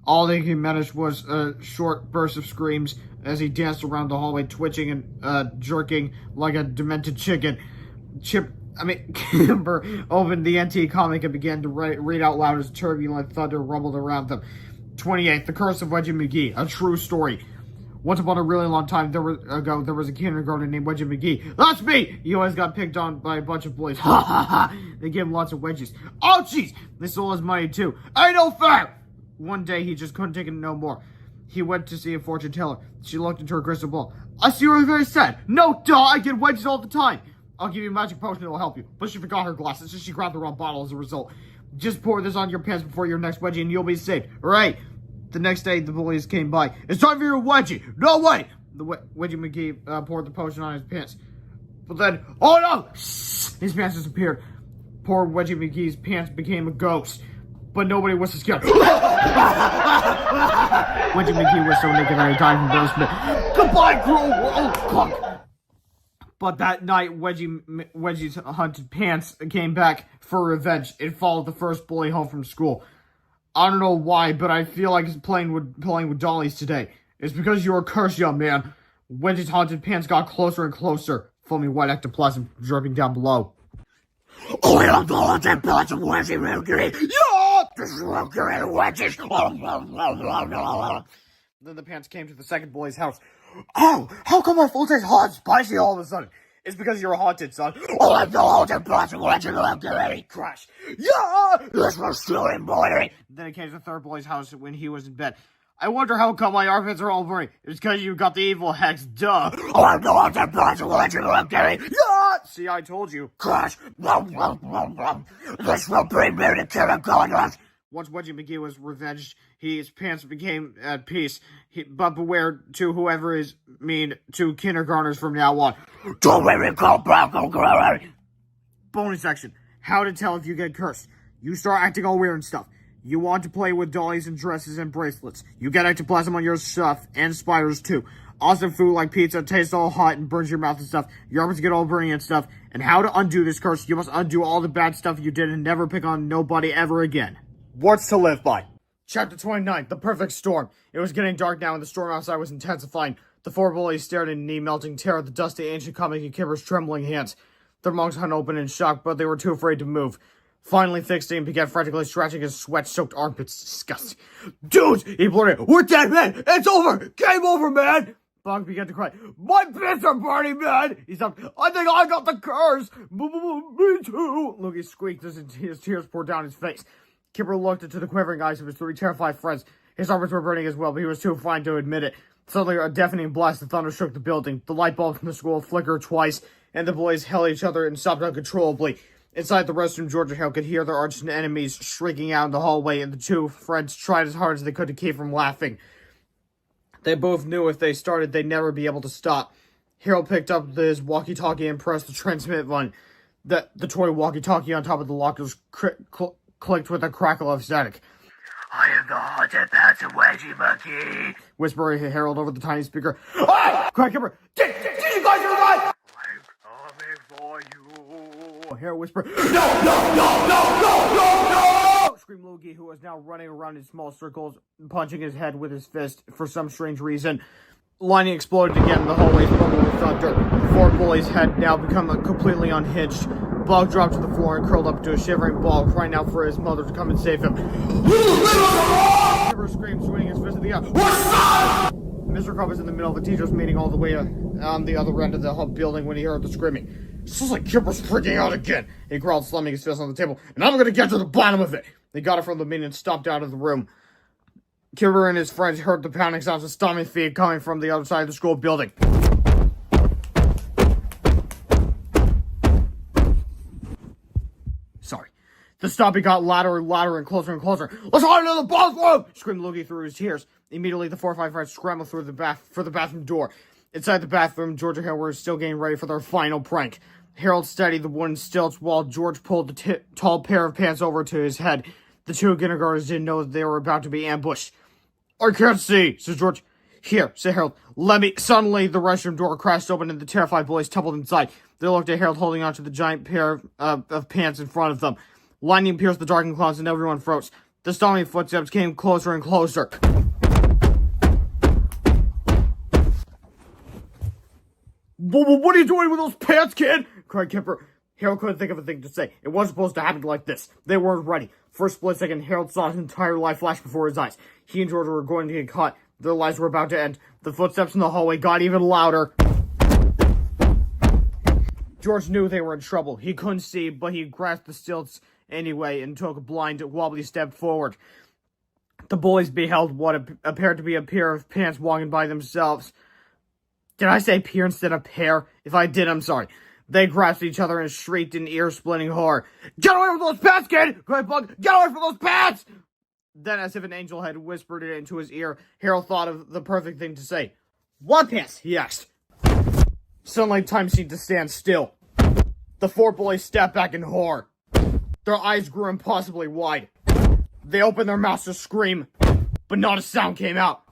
All they could manage was a short burst of screams as he danced around the hallway, twitching and jerking like a demented chicken. Kimber opened the NT comic and began to read out loud as turbulent thunder rumbled around them. 28. The Curse of Wedgie McGee, a true story. Once upon a really long time ago, there was a kindergarten named Wedgie McGee. "That's me!" He always got picked on by a bunch of boys. Ha ha ha! They gave him lots of wedgies. "Oh, jeez!" They stole his money, too. "Ain't no fair!" One day, he just couldn't take it no more. He went to see a fortune teller. She looked into her crystal ball. "I see you're very sad." "No, duh! I get wedgies all the time." I'll give you a magic potion that'll help you. But she forgot her glasses, so she grabbed the wrong bottle as a result. Just pour this on your pants before your next wedgie and you'll be saved. Alright. The next day, the bullies came by. It's time for your wedgie! No, wait! The Wedgie McGee poured the potion on his pants. But then, oh no! His pants disappeared. Poor Wedgie McGee's pants became a ghost. But nobody was as scared. Wedgie McGee was so naked that he died from embarrassment. Goodbye, cruel world! Clunk! But that night, Wedgie's hunted pants came back for revenge. It followed the first bully home from school. I don't know why, but I feel like it's playing with dollies today. It's because you were cursed, young man. Wedgie's haunted pants got closer and closer, foaming white ectoplasm dripping down below. Oh, I am the haunted pants of Wedgie Mercury. Yeah! This is Mercury and wedges. Then the pants came to the second bully's house. Oh, how come my food tastes hot and spicy all of a sudden? It's because you're haunted, son. Oh, I'm the haunted pants of Wedgie Mercury. Crash. Yeah! This was still embroidery. Then it came to the third bully's house when he was in bed. I wonder how come my armpits are all burning. It's because you got the evil hex, duh. Oh, I'm the haunted pants of Wedgie Mercury. Yeah! See, I told you. Crash. This will bring me to Kirakonos. Once Wedgie McGee was revenged, his pants became at peace. But beware to whoever is mean to kindergartners from now on. Don't make me call back, okay? Bonus section. How to tell if you get cursed. You start acting all weird and stuff. You want to play with dollies and dresses and bracelets. You get ectoplasm on your stuff and spiders too. Awesome food like pizza tastes all hot and burns your mouth and stuff. Your arms get all burning and stuff. And how to undo this curse. You must undo all the bad stuff you did and never pick on nobody ever again. Words to live by. Chapter 29, The Perfect Storm. It was getting dark now and the storm outside was intensifying. The four bullies stared in knee-melting terror at the dusty ancient comic and Kipper's trembling hands. Their mouths hung open in shock, but they were too afraid to move. Finally fixing and began frantically scratching his sweat-soaked armpits. Disgusting. Dudes! He blurted, we're dead, man! It's over! Game over, man! Bog began to cry. My pants are burning, man! He stopped. I think I got the curse! Me too! Lugie squeaked as his tears poured down his face. Kipper looked into the quivering eyes of his three terrified friends. His arms were burning as well, but he was too fine to admit it. Suddenly, a deafening blast of thunder shook the building. The light bulbs in the school flickered twice, and the boys held each other and sobbed uncontrollably. Inside the restroom, George and Hale could hear their arch enemies shrieking out in the hallway, and the two friends tried as hard as they could to keep from laughing. They both knew if they started, they'd never be able to stop. Harold picked up his walkie-talkie and pressed the transmit button. The toy walkie-talkie on top of the lockers clicked with a crackle of static. I am the haunted pants of Wedgie McGee. Whispered Harold over the tiny speaker. Hey! Cried Kipper. Did you guys hear that? I'm coming for you. Harold whispered. No! Screamed Lugie, who was now running around in small circles, punching his head with his fist for some strange reason. Lightning exploded again in the hallways, rumbled with thunder. The four bullies had now become completely unhinged. Bog dropped to the floor and curled up into a shivering ball, crying out for his mother to come and save him. Kipper screamed, swinging his fist in the air. Mr. Crump was in the middle of a teacher's meeting all the way on the other end of the building when he heard the screaming. Sounds like Kipper's freaking out again, he growled, slamming his fist on the table. And I'm gonna get to the bottom of it. They got it from the meeting and stomped out of the room. Kipper and his friends heard the pounding sounds of stomping feet coming from the other side of the school building. Sorry. The stomping got louder and louder and closer and closer. Let's hide into the bathroom! Screamed Lugie through his tears. Immediately, the 4 or 5 friends scrambled through the bathroom door. Inside the bathroom, George and Harold were still getting ready for their final prank. Harold steadied the wooden stilts while George pulled the tall pair of pants over to his head. The two kindergartners didn't know that they were about to be ambushed. I can't see, says George. Here, said Harold. Let me. Suddenly, the restroom door crashed open and the terrified boys tumbled inside. They looked at Harold holding onto the giant pair of pants in front of them. Lightning pierced the darkened clouds and everyone froze. The stomping footsteps came closer and closer. What are you doing with those pants, kid? Cried Kipper. Harold couldn't think of a thing to say. It wasn't supposed to happen like this. They weren't ready. For a split second, Harold saw his entire life flash before his eyes. He and George were going to get caught. Their lives were about to end. The footsteps in the hallway got even louder. George knew they were in trouble. He couldn't see, but he grasped the stilts anyway and took a blind, wobbly step forward. The boys beheld what appeared to be a pair of pants walking by themselves. Did I say pair instead of pair? If I did, I'm sorry. They grasped each other and shrieked in ear-splitting horror. "Get away from those pants, kid!" cried Bug. "Get away from those pants!" Then, as if an angel had whispered it into his ear, Harold thought of the perfect thing to say. "What pants?" he asked. Suddenly, time seemed to stand still. The four boys stepped back in horror. Their eyes grew impossibly wide. They opened their mouths to scream, but not a sound came out.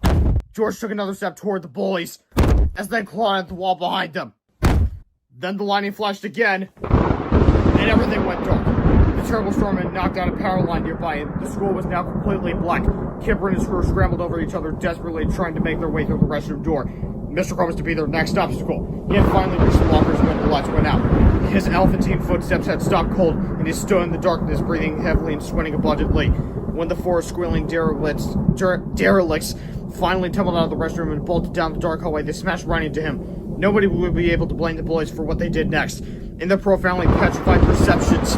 George took another step toward the bullies as they clawed at the wall behind them. Then the lightning flashed again, and everything went dark. The terrible storm had knocked out a power line nearby, and the school was now completely black. Kipper and his crew scrambled over each other, desperately trying to make their way through the restroom door. Mr. Crow was to be their next obstacle. He had finally reached the lockers when the lights went out. His elephantine footsteps had stopped cold, and he stood in the darkness, breathing heavily and sweating abundantly. When the four squealing derelicts finally tumbled out of the restroom and bolted down the dark hallway, they smashed right into him. Nobody would be able to blame the boys for what they did next. In their profoundly petrified perceptions.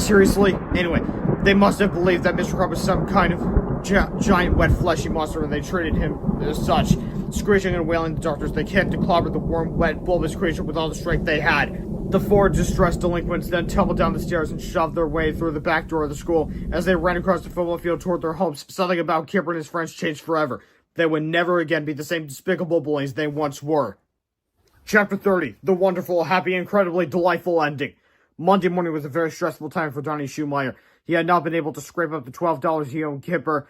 Seriously? Anyway, they must have believed that Mr. Crab was some kind of giant, wet, fleshy monster, and they treated him as such. Screeching and wailing the doctors, they kicked and clobbered the warm, wet, bulbous creature with all the strength they had. The four distressed delinquents then tumbled down the stairs and shoved their way through the back door of the school. As they ran across the football field toward their homes, something about Kipper and his friends changed forever. They would never again be the same despicable bullies they once were. Chapter 30. The wonderful, happy, incredibly delightful ending. Monday morning was a very stressful time for Donnie Schumeyer. He had not been able to scrape up the $12 he owed Kipper,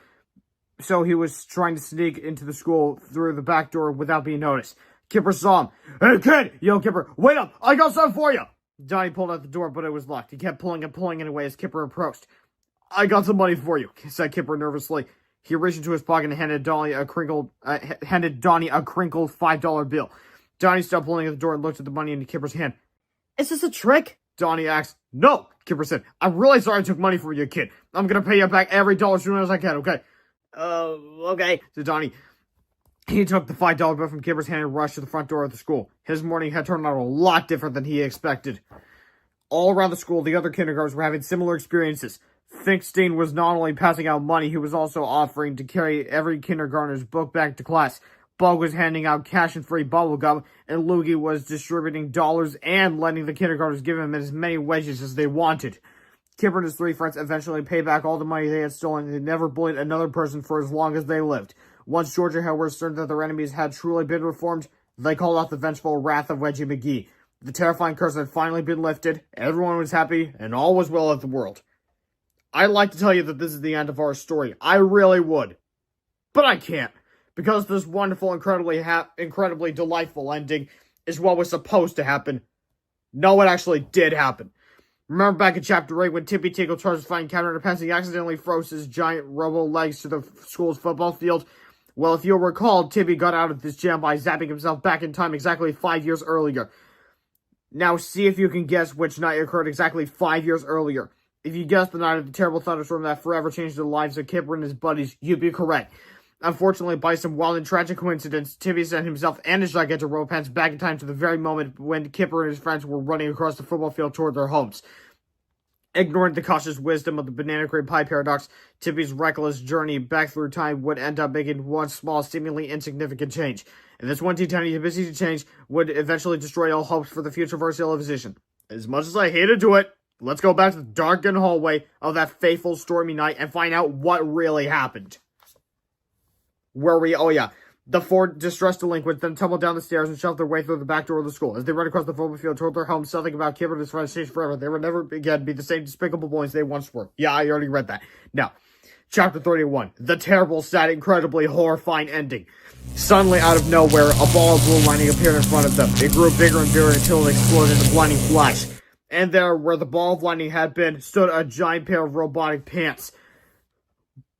so he was trying to sneak into the school through the back door without being noticed. Kipper saw him. "Hey, kid!" yelled Kipper. "Wait up! I got something for you!" Donnie pulled out the door, but it was locked. He kept pulling and pulling it away as Kipper approached. "I got some money for you," said Kipper nervously. He reached into his pocket and handed Donnie a crinkled $5 bill. Donnie stopped pulling at the door and looked at the money in Kipper's hand. "Is this a trick?" Donnie asked. "No," Kipper said. "I'm really sorry I took money from you, kid. I'm gonna pay you back every dollar as soon as I can, okay?" Okay," said Donnie. He took the $5 bill from Kipper's hand and rushed to the front door of the school. His morning had turned out a lot different than he expected. All around the school, the other kindergartners were having similar experiences. Finkstein was not only passing out money, he was also offering to carry every kindergartner's book back to class. Bug was handing out cash and free bubblegum, and Loogie was distributing dollars and letting the kindergartners give him as many wedges as they wanted. Kipper and his three friends eventually paid back all the money they had stolen, and they never bullied another person for as long as they lived. Once Georgia Hill was certain that their enemies had truly been reformed, they called out the vengeful wrath of Wedgie McGee. The terrifying curse had finally been lifted, everyone was happy, and all was well at the world. I'd like to tell you that this is the end of our story. I really would. But I can't. Because this wonderful, incredibly delightful ending is what was supposed to happen. No, it actually did happen. Remember back in Chapter 8 when Tippy Tinkle charged fighting Captain Underpants and he accidentally froze his giant robo legs to the school's football field? Well, if you'll recall, Tippy got out of this jam by zapping himself back in time exactly 5 years earlier. Now see if you can guess which night occurred exactly 5 years earlier. If you guessed the night of the terrible thunderstorm that forever changed the lives of Kipper and his buddies, you'd be correct. Unfortunately, by some wild and tragic coincidence, Tippy sent himself and his gigantic robo pants back in time to the very moment when Kipper and his friends were running across the football field toward their homes. Ignoring the cautious wisdom of the banana cream pie paradox, Tippy's reckless journey back through time would end up making one small, seemingly insignificant change. And this one tiny busy change would eventually destroy all hopes for the future of our civilization. As much as I hate to do it, let's go back to the darkened hallway of that fateful stormy night and find out what really happened. The four distressed delinquents then tumbled down the stairs and shoved their way through the back door of the school. As they ran across the football field toward their homes, something about Kipper and his friends changed forever. They would never again be the same despicable boys they once were. Yeah, I already read that. Now, Chapter 31. The terrible, sad, incredibly horrifying ending. Suddenly, out of nowhere, a ball of blue lightning appeared in front of them. It grew bigger and bigger until it exploded in a blinding flash. And there, where the ball of lightning had been, stood a giant pair of robotic pants.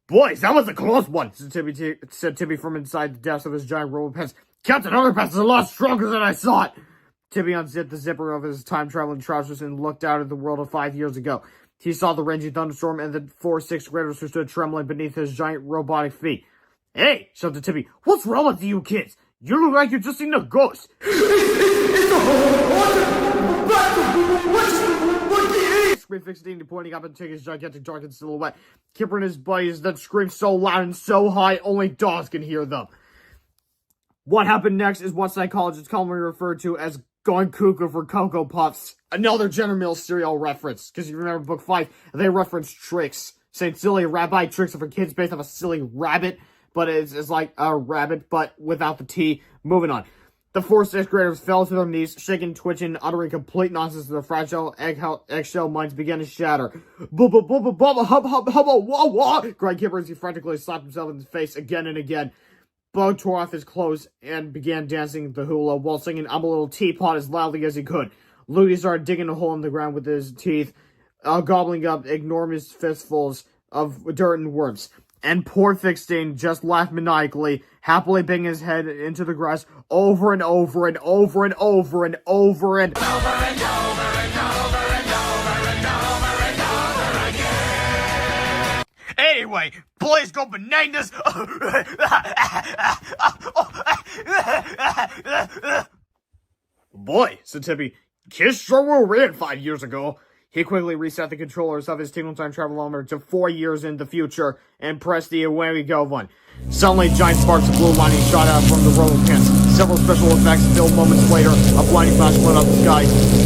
"Boys, that was a close one," said Tippy from inside the depths of his giant robo pants. "Captain Underpants is a lot stronger than I thought." Tippy unzipped the zipper of his time-traveling trousers and looked out at the world of 5 years ago. He saw the raging thunderstorm and the 4 sixth graders who stood trembling beneath his giant robotic feet. "Hey," shouted Tippy, "what's wrong with you kids? You look like you've just seen a ghost." Screamed Finkstein, pointing up into his gigantic darkened silhouette. Kipper and his buddies then screamed so loud and so high, only dogs can hear them. What happened next is what psychologists commonly refer to as going cuckoo for Cocoa Puffs. Another General Mills cereal reference, because you remember book 5, they reference tricks. Saying silly rabbi tricks are for kids based off a silly rabbit, but it's like a rabbit, but without the T. Moving on. The 4th, 6th graders fell to their knees, shaking, twitching, uttering complete nonsense as their fragile eggshell minds began to shatter. Bubba, bubba, bubba, hubba, hubba, hubba, wah, wah! Cried Kipper as he frantically slapped himself in the face again and again. Bo tore off his clothes and began dancing the hula while singing I'm a Little Teapot as loudly as he could. Ludi started digging a hole in the ground with his teeth, gobbling up enormous fistfuls of dirt and worms. And poor Fixstein just laughed maniacally, happily banging his head into the grass over and over and over and over and over and over and over and over and over again. Anyway, please go bananas. Boy, said Tippy, kids sure were weird 5 years ago. He quickly reset the controllers of his Tingle Time travelometer to 4 years in the future and pressed the away we go button. Suddenly, giant sparks of blue lightning shot out from the rolling pins. Several special effects filled moments later, a blinding flash lit up the sky,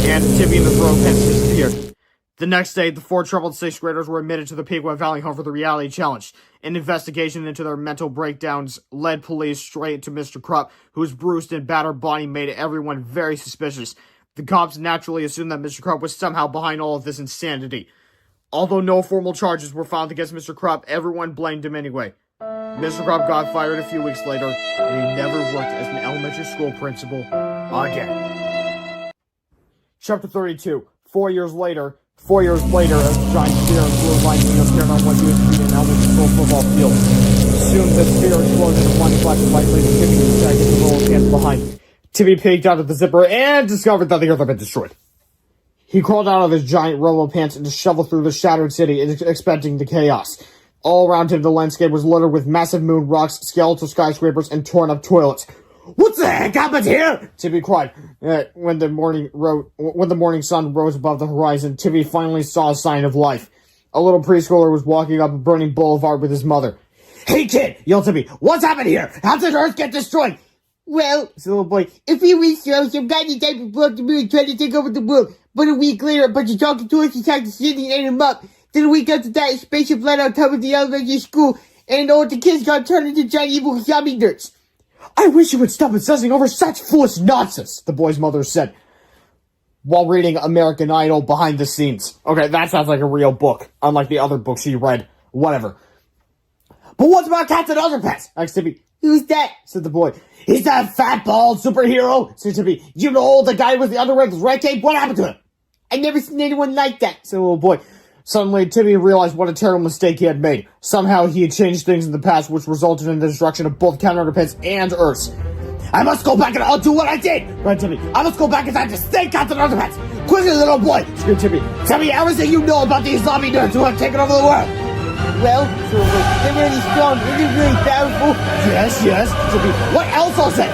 and Tippy and the rolling pins disappeared. The next day, the 4 troubled 6th graders were admitted to the Pequot Valley home for the reality challenge. An investigation into their mental breakdowns led police straight to Mr. Krupp, whose bruised and battered body made everyone very suspicious. The cops naturally assumed that Mr. Krupp was somehow behind all of this insanity. Although no formal charges were filed against Mr. Krupp, everyone blamed him anyway. Mr. Krupp got fired a few weeks later, and he never worked as an elementary school principal again. Chapter 32. 4 years later, as a giant sphere of blue lightning appeared on what used to be an elementary school football field. Soon the sphere exploded in a blinding flash of light, leaving Timmy and Jack in the roll pants behind. Timmy peeked out of the zipper and discovered that the earth had been destroyed. He crawled out of his giant robo pants and shoveled through the shattered city, expecting the chaos. All around him, the landscape was littered with massive moon rocks, skeletal skyscrapers, and torn-up toilets. "What the heck happened here?" Timmy cried. When the morning sun rose above the horizon, Timmy finally saw a sign of life. A little preschooler was walking up a burning boulevard with his mother. "Hey, kid!" yelled Timmy. "What's happened here? How did Earth get destroyed?" "Well," said the little boy, "a few weeks ago, some tiny type of broke the moon tried to take over the world. But a week later, a bunch of talking tourists attacked the city and ate them up. Then a week after that, a spaceship landed on top of the elementary school, and all the kids got turned into giant evil zombie nerds." "I wish you would stop obsessing over such foolish nonsense," the boy's mother said, while reading American Idol behind the scenes. Okay, that sounds like a real book, unlike the other books she read. Whatever. "But what about Captain Underpants?" asked Timmy. "Who's that?" said the boy. "He's that fat, bald superhero," said Timmy. "You know, the guy with the underwear with red cape? What happened to him?" "I never seen anyone like that," said the little boy. Suddenly, Timmy realized what a terrible mistake he had made. Somehow, he had changed things in the past, which resulted in the destruction of both Captain Underpants and Earth's. "I must go back and undo what I did!" cried Timmy. "I must go back in time to save Captain Underpants! Quickly, little boy!" screamed Timmy. "Tell me everything you know about these zombie nerds who have taken over the world!" "Well," said the boy, "they're really strong and they're really powerful." Yes, said Timmy. "What else I'll say?"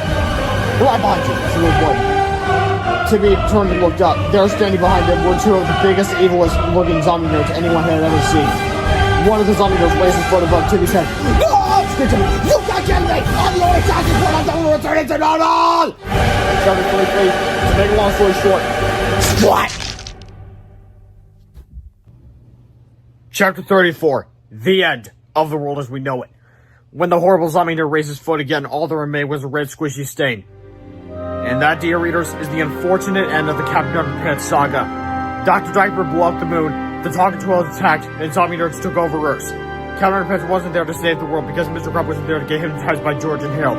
"Right behind you," said the little boy. Timmy turned and looked up. There, standing behind him, were two of the biggest, evilest-looking zombie nerds anyone had ever seen. One of the zombie nerds raised his foot above Timmy's head. "No!" screamed Timmy. "You can't get me! I'm the only talking point I'm going to return into normal!" Shouted quickly. To make a long story short, splat! Chapter 34. The end of the world as we know it. When the horrible zombie nerd raised his foot again, all that remained was a red squishy stain. And that, dear readers, is the unfortunate end of the Captain Underpants saga. Dr. Diaper blew up the moon, the talking toilets attacked, and zombie nerds took over Earth. Captain Underpants wasn't there to save the world because Mr. Krupp wasn't there to get hypnotized by George and Harold.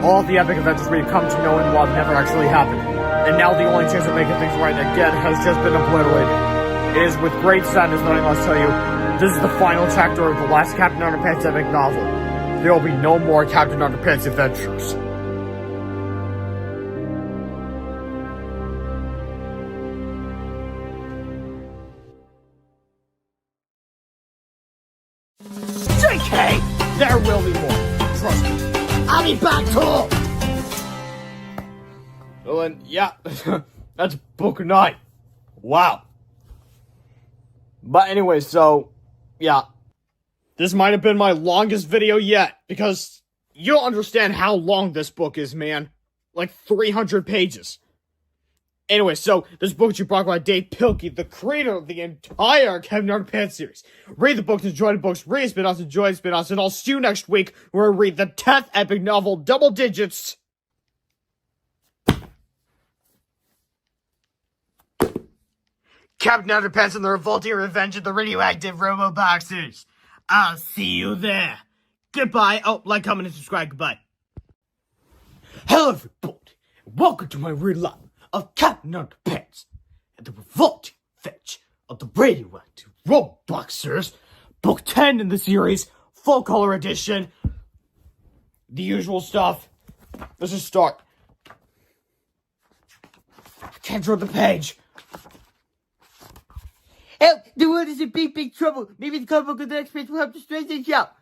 All of the epic adventures we've come to know and love never actually happened. And now the only chance of making things right again has just been obliterated. It is with great sadness that I must tell you, this is the final chapter of the last Captain Underpants epic novel. There will be no more Captain Underpants adventures. JK! There will be more. Trust me. I'll be back too! Well, then, yeah. That's book 9. Wow. But anyway, so, yeah. This might have been my longest video yet, because you'll understand how long this book is, man. Like 300 pages. Anyway, so this book is brought by Dave Pilkey, the creator of the entire Captain Underpants series. Read the books, enjoy the books, read spin-offs, enjoy spin-offs, and I'll see you next week where I read the 10th epic novel, Double Digits. Captain Underpants and the Revolting Revenge of the Radioactive Robo-Boxers. I'll see you there. Goodbye. Oh, like, comment, and subscribe. Goodbye. Hello, everybody. Welcome to my read-aloud of Captain Underpants and the Revolting Revenge of the Radioactive Robo-Boxers. Book 10 in the series, full color edition. The usual stuff. Let's just start. I can't draw the page. Help! The world is in big trouble. Maybe the comic book of the next page will help to straighten things out.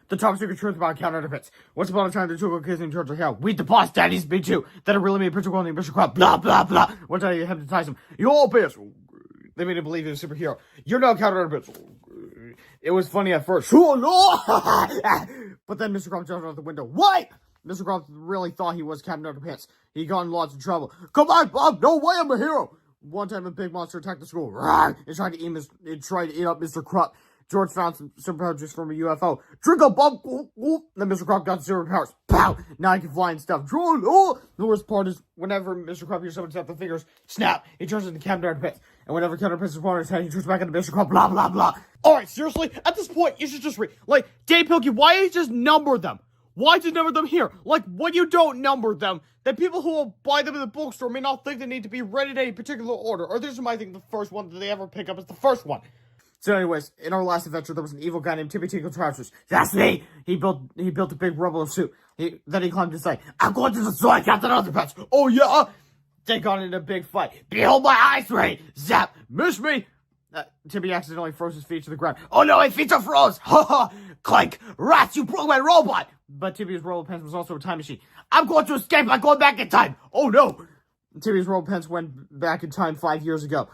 The top secret truth about Captain Underpants. Once upon a time, the two little kids named George and Hal. Weed the boss, daddy's big too. That it really made Prince named Mr. Crop. Blah, blah, blah. One time you hypnotized him. You all bitch. They made him believe he was a superhero. You're not Captain Underpants. It was funny at first. Oh, no! But then Mr. Crop jumped out the window. What? Mr. Crop really thought he was Captain Underpants. He got in lots of trouble. Come on, Bob. No way I'm a hero. One time a big monster attacked the school. It tried to eat up Mr. Crop. George found some superpowers from a UFO. Drink a bomb. Then Mr. Crop got superpowers. Pow! Now he can fly and stuff. The worst part is whenever Mr. Crop hears someone tap the fingers, snap, he turns into Captain Underpants. And whenever Captain Underpants is on his head, he turns back into Mr. Crop. Blah, blah, blah. Alright, seriously? At this point, you should just read. Like, Dave Pilkey, why did you just number them? Why just number them here? Like, when you don't number them, then people who will buy them in the bookstore may not think they need to be read in any particular order. Or this might think the first one that they ever pick up is the first one. So anyways, in our last adventure, there was an evil guy named Tippy Tinkle Trousers. That's me! He built a big rubber suit. Then he climbed to say, I'm going to destroy Captain Underpants! Oh yeah? They got in a big fight. Behold my eyes, Ray! Zap! Miss me! Tippy accidentally froze his feet to the ground. Oh no, my feet are froze! Ha ha! Clank! Rats, you broke my robot! But Tippy's roller pants was also a time machine. I'm going to escape by going back in time! Oh no! Tippy's roller pants went back in time 5 years ago.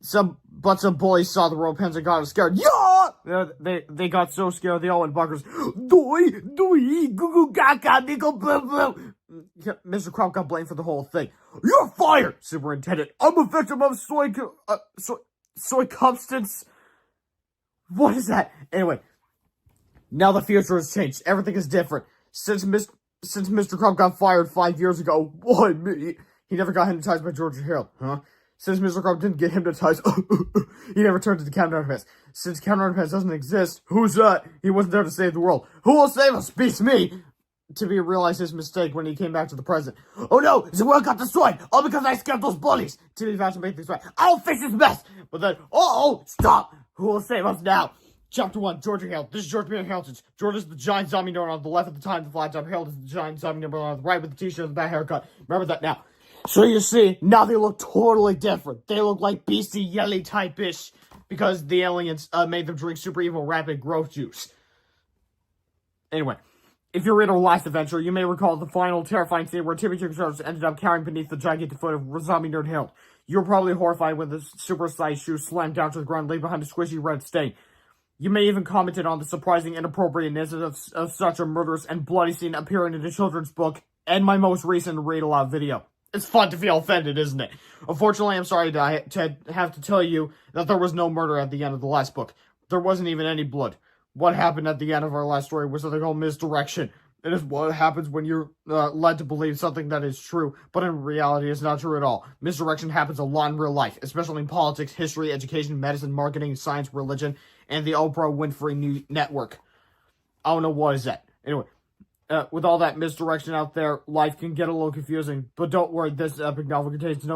Some bullies saw the roller pants and got scared. Yeah! They got so scared they all went bunkers. Doi! Doi! Goo goo gaga! Nickel blue blue! Mr. Crop got blamed for the whole thing. You're fired! Superintendent! I'm a victim of soy substance. What is that? Anyway. Now the future has changed. Everything is different. Since Mr. Crump got fired 5 years ago, why me? He never got hypnotized by George and Harold, huh? Since Mr. Crump didn't get hypnotized, he never turned into Captain Underpants. Since Captain Underpants doesn't exist, who's that? He wasn't there to save the world. Who will save us? Beats me! Tippy realized his mistake when he came back to the present. Oh no! The world got destroyed! All because I scared those bullies! Tippy vowed to make things right. I'll fix this mess! But then, stop! Who will save us now? Chapter 1, George and Harold. This is George being Hamilton's. George is the giant zombie known on the left at the time, the flat top. Harold is the giant zombie number on the right with the t-shirt and the bad haircut. Remember that now. So you see, now they look totally different. They look like beastie yelly type-ish because the aliens made them drink super evil rapid growth juice. Anyway, if you read our last adventure, you may recall the final terrifying scene where Tippy Tinkle ended up carrying beneath the gigantic foot of zombie nerd Harold. You were probably horrified when the super-sized shoe slammed down to the ground, leaving behind a squishy red stain. You may even commented on the surprising inappropriateness of such a murderous and bloody scene appearing in a children's book and my most recent read-aloud video. It's fun to feel offended, isn't it? Unfortunately, I'm sorry to have to tell you that there was no murder at the end of the last book. There wasn't even any blood. What happened at the end of our last story was something called misdirection. It is what happens when you're led to believe something that is true, but in reality it's not true at all. Misdirection happens a lot in real life, especially in politics, history, education, medicine, marketing, science, religion, and the Oprah Winfrey Network. I don't know what is that. Anyway. With all that misdirection out there, life can get a little confusing. But don't worry, this epic novel contains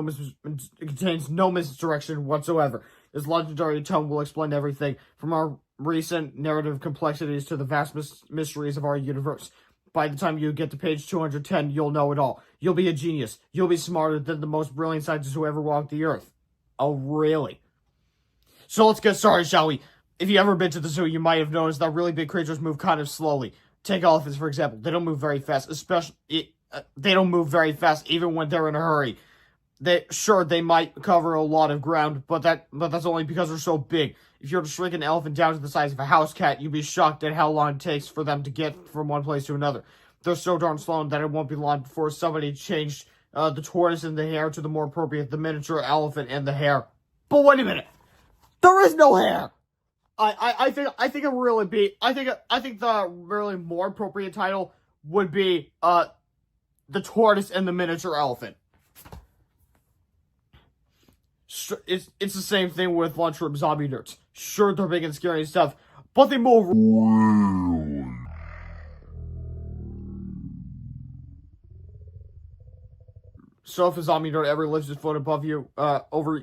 no misdirection whatsoever. This legendary tome will explain everything, from our recent narrative complexities to the vast mysteries of our universe. By the time you get to page 210, you'll know it all. You'll be a genius. You'll be smarter than the most brilliant scientist who ever walked the earth. Oh, really? So let's get started, shall we? If you ever been to the zoo, you might have noticed that really big creatures move kind of slowly. Take elephants, for example. They don't move very fast, they don't move very fast even when they're in a hurry. They might cover a lot of ground, but that's only because they're so big. If you were to shrink an elephant down to the size of a house cat, you'd be shocked at how long it takes for them to get from one place to another. They're so darn slow that it won't be long before somebody changed the tortoise and the hare to the more appropriate, the miniature elephant and the hare. But wait a minute, there is no hare. I think it really be. I think the really more appropriate title would be the tortoise and the miniature elephant. It's the same thing with lunchroom zombie nerds. Sure, they're big and scary and stuff, but they move. So if a zombie nerd ever lifts his foot above you, over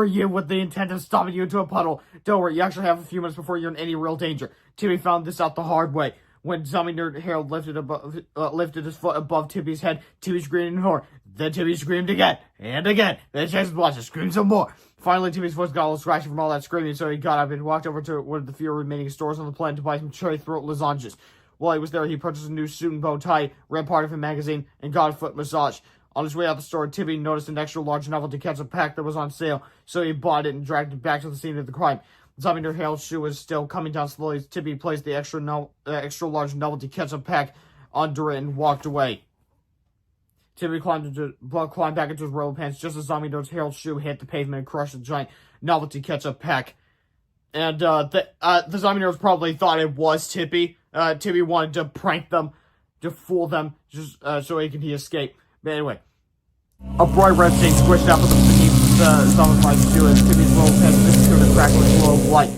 you with the intent of stomping you into a puddle, don't worry, you actually have a few minutes before you're in any real danger. Timmy found this out the hard way. When zombie nerd Harold lifted his foot above Timmy's head, Timmy screamed in horror. Then Timmy screamed again, and again. Then Jason watched scream some more. Finally, Timmy's voice got a little scratchy from all that screaming, so he got up and walked over to one of the few remaining stores on the planet to buy some cherry throat lozenges. While he was there, he purchased a new suit and bow tie, read part of a magazine, and got a foot massage. On his way out the store, Timmy noticed an extra large novelty ketchup pack that was on sale, so he bought it and dragged it back to the scene of the crime. Zombie nerd Harold's shoe was still coming down slowly as Timmy placed the extra large novelty ketchup pack under it and walked away. Timmy climbed back into his robe pants just as zombie nerd Harold's shoe hit the pavement and crushed the giant novelty ketchup pack. And the zombie nerds probably thought it was Tippy. Timmy wanted to prank them, to fool them, just so he escape. But anyway, a bright red stain squished out from beneath the zombie shoe as Timmy's robe pants disappeared in a crackling glow of light.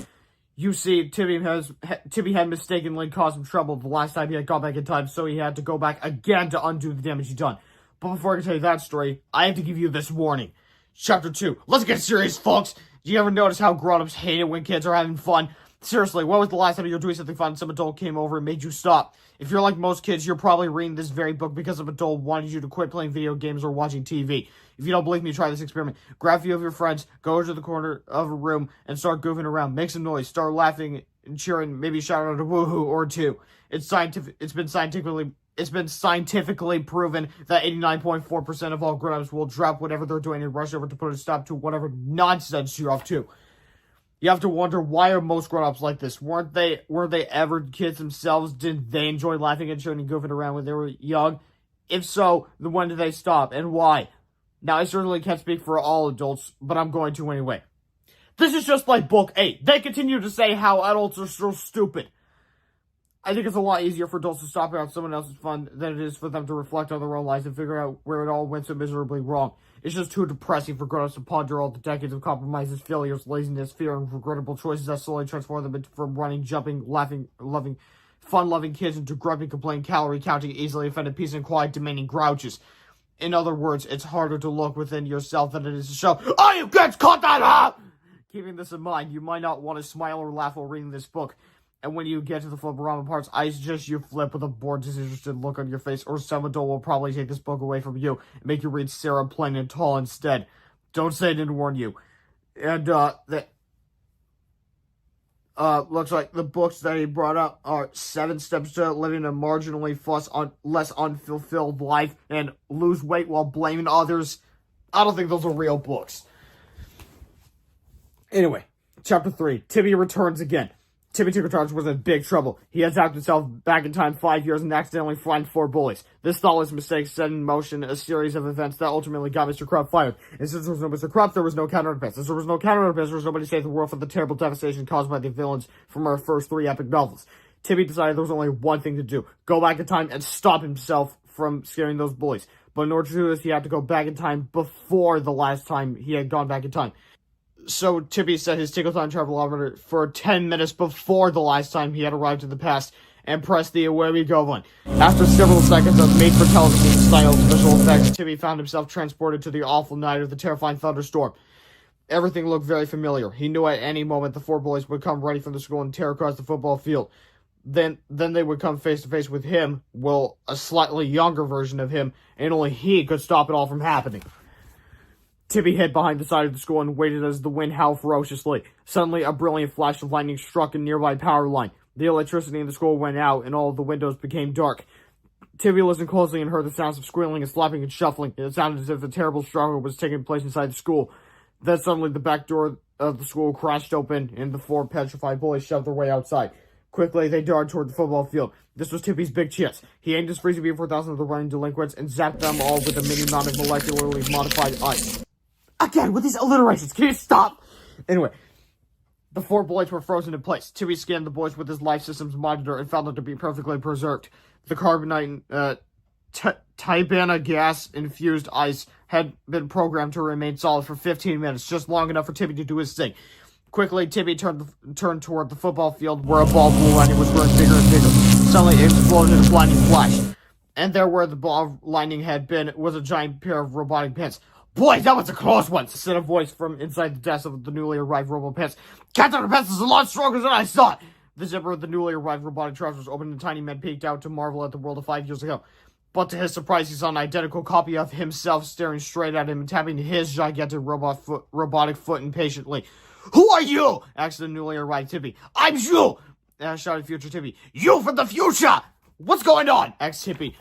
You see, Timmy had mistakenly caused him trouble the last time he had gone back in time, so he had to go back again to undo the damage he'd done. But before I can tell you that story, I have to give you this warning. Chapter 2. Let's get serious, folks! Do you ever notice how grown-ups hate it when kids are having fun? Seriously, when was the last time you were doing something fun and some adult came over and made you stop? If you're like most kids, you're probably reading this very book because some adult wanted you to quit playing video games or watching TV. If you don't believe me, try this experiment. Grab a few of your friends, go to the corner of a room, and start goofing around. Make some noise, start laughing and cheering, maybe shout out a woohoo or two. It's been scientifically proven that 89.4% of all grown-ups will drop whatever they're doing and rush over to put a stop to whatever nonsense you're up to. You have to wonder, why are most grown-ups like this? Weren't they ever kids themselves? Didn't they enjoy laughing and cheering and goofing around when they were young? If so, then when did they stop, and why? Now, I certainly can't speak for all adults, but I'm going to anyway. This is just like Book 8. They continue to say how adults are so stupid. I think it's a lot easier for adults to stop out someone else's fun than it is for them to reflect on their own lives and figure out where it all went so miserably wrong. It's just too depressing for grown-ups to ponder all the decades of compromises, failures, laziness, fear, and regrettable choices that slowly transform them from running, jumping, laughing, fun-loving kids into grumpy, complaining, calorie-counting, easily offended, peace and quiet, demanding grouches. In other words, it's harder to look within yourself than it is to show, "Oh, you kids, cut that up!" Keeping this in mind, you might not want to smile or laugh while reading this book. And when you get to the flip-around parts, I suggest you flip with a bored, disinterested look on your face, or some adult will probably take this book away from you and make you read Sarah Plain and Tall instead. Don't say I didn't warn you. And, looks like the books that he brought up are 7 Steps to Living a Marginally Less Unfulfilled Life and Lose Weight While Blaming Others. I don't think those are real books. Anyway, Chapter 3. Timmy returns again. Timmy Tinkercharge was in big trouble. He had zapped himself back in time 5 years and accidentally fined 4 bullies. This thoughtless mistake set in motion a series of events that ultimately got Mr. Krupp fired. And since there was no Mr. Krupp, there was no Captain Underpants. Since there was no Captain Underpants, there was nobody to save the world from the terrible devastation caused by the villains from our first 3 epic novels. Timmy decided there was only one thing to do. Go back in time and stop himself from scaring those bullies. But in order to do this, he had to go back in time before the last time he had gone back in time. So Timmy set his Tickle Time Travelometer for 10 minutes before the last time he had arrived in the past and pressed the away we go button. After several seconds of made-for-television style special effects, Timmy found himself transported to the awful night of the terrifying thunderstorm. Everything looked very familiar. He knew at any moment the 4 bullies would come ready from the school and tear across the football field. Then they would come face to face with him, well, a slightly younger version of him, and only he could stop it all from happening. Timmy hid behind the side of the school and waited as the wind howled ferociously. Suddenly, a brilliant flash of lightning struck a nearby power line. The electricity in the school went out, and all of the windows became dark. Timmy listened closely and heard the sounds of squealing and slapping and shuffling. It sounded as if a terrible struggle was taking place inside the school. Then suddenly, the back door of the school crashed open, and the 4 petrified bullies shoved their way outside. Quickly, they darted toward the football field. This was Tippy's big chance. He aimed his Freezy Beam 4000 at the running delinquents and zapped them all with a mini amount of molecularly modified ice. Again, with these alliterations, can you stop? Anyway, the 4 boys were frozen in place. Tippy scanned the boys with his life systems monitor and found them to be perfectly preserved. The carbonite, Tibana gas-infused ice had been programmed to remain solid for 15 minutes, just long enough for Tippy to do his thing. Quickly, Tippy turned toward the football field where a ball blue lining was growing bigger and bigger. Suddenly, it exploded in a blinding flash. And there where the ball lining had been was a giant pair of robotic pants. "Boys, that was a close one," said a voice from inside the desk of the newly arrived robot pants. "Captain Underpants is a lot stronger than I thought." The zipper of the newly arrived robotic trousers opened and Tiny Man peeked out to marvel at the world of 5 years ago. But to his surprise, he saw an identical copy of himself staring straight at him and tapping his gigantic robotic foot impatiently. "Who are you?" asked the newly arrived Tippy. "I'm you!" shouted future Tippy. "You from the future!" "What's going on?" asked Tippy.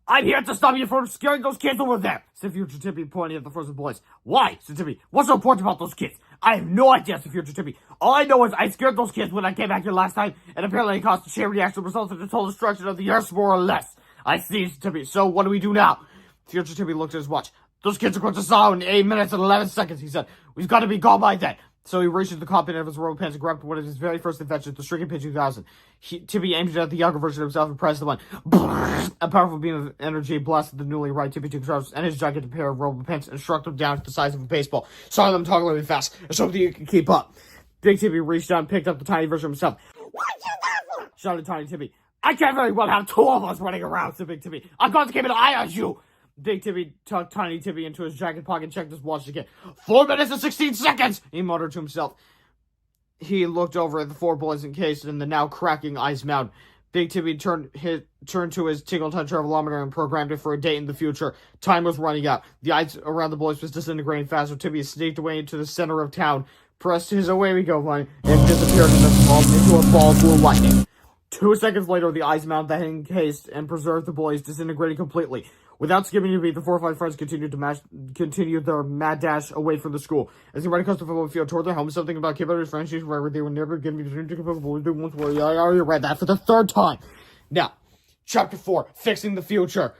"I'm here to stop you from scaring those kids over there," said future Tippy, pointing at the frozen boys. "Why?" said Tippy. "What's so important about those kids?" "I have no idea," said future Tippy. "All I know is I scared those kids when I came back here last time, and apparently it caused a chain reaction resulting in the total destruction of the Earth, more or less." "I see," said Tippy. "So what do we do now?" Future Tippy looked at his watch. "Those kids are going to thaw in 8 minutes and 11 seconds, he said. "We've got to be gone by then." So he reached into the cockpit of his robot pants and grabbed one of his very first inventions, the Shrinking Pin 2000. Tippy aimed it at the younger version of himself and pressed the button. A powerful beam of energy blasted the newly arrived Tippy 2000 and his gigantic pair of robot pants and shrunk them down to the size of a baseball. Saw them talking really fast, and so that you can keep up. Big Tippy reached out and picked up the tiny version of himself. "What you do?" shouted Tiny Tippy. "I can't very well have 2 of us running around," said Big Tippy. "I'm going to keep an eye on you." Big Tippy tucked Tiny Tippy into his jacket pocket and checked his watch again. 4 minutes and 16 seconds, he muttered to himself. He looked over at the 4 boys encased in the now cracking ice mountain. Big Tippy turned to his Tingle Time travelometer and programmed it for a date in the future. Time was running out. The ice around the boys was disintegrating faster. Tippy sneaked away into the center of town, pressed his "away we go" button, and disappeared into a ball of blue lightning. 2 seconds later, the ice mountain that had encased and preserved the boys disintegrated completely. Without skipping a beat, the 4 or 5 friends continued their mad dash away from the school. As they ran across the football field toward their home, something about keep out his friends, wherever they were never going to be once more. I already read that for the 3rd time. Now, Chapter 4, Fixing the Future.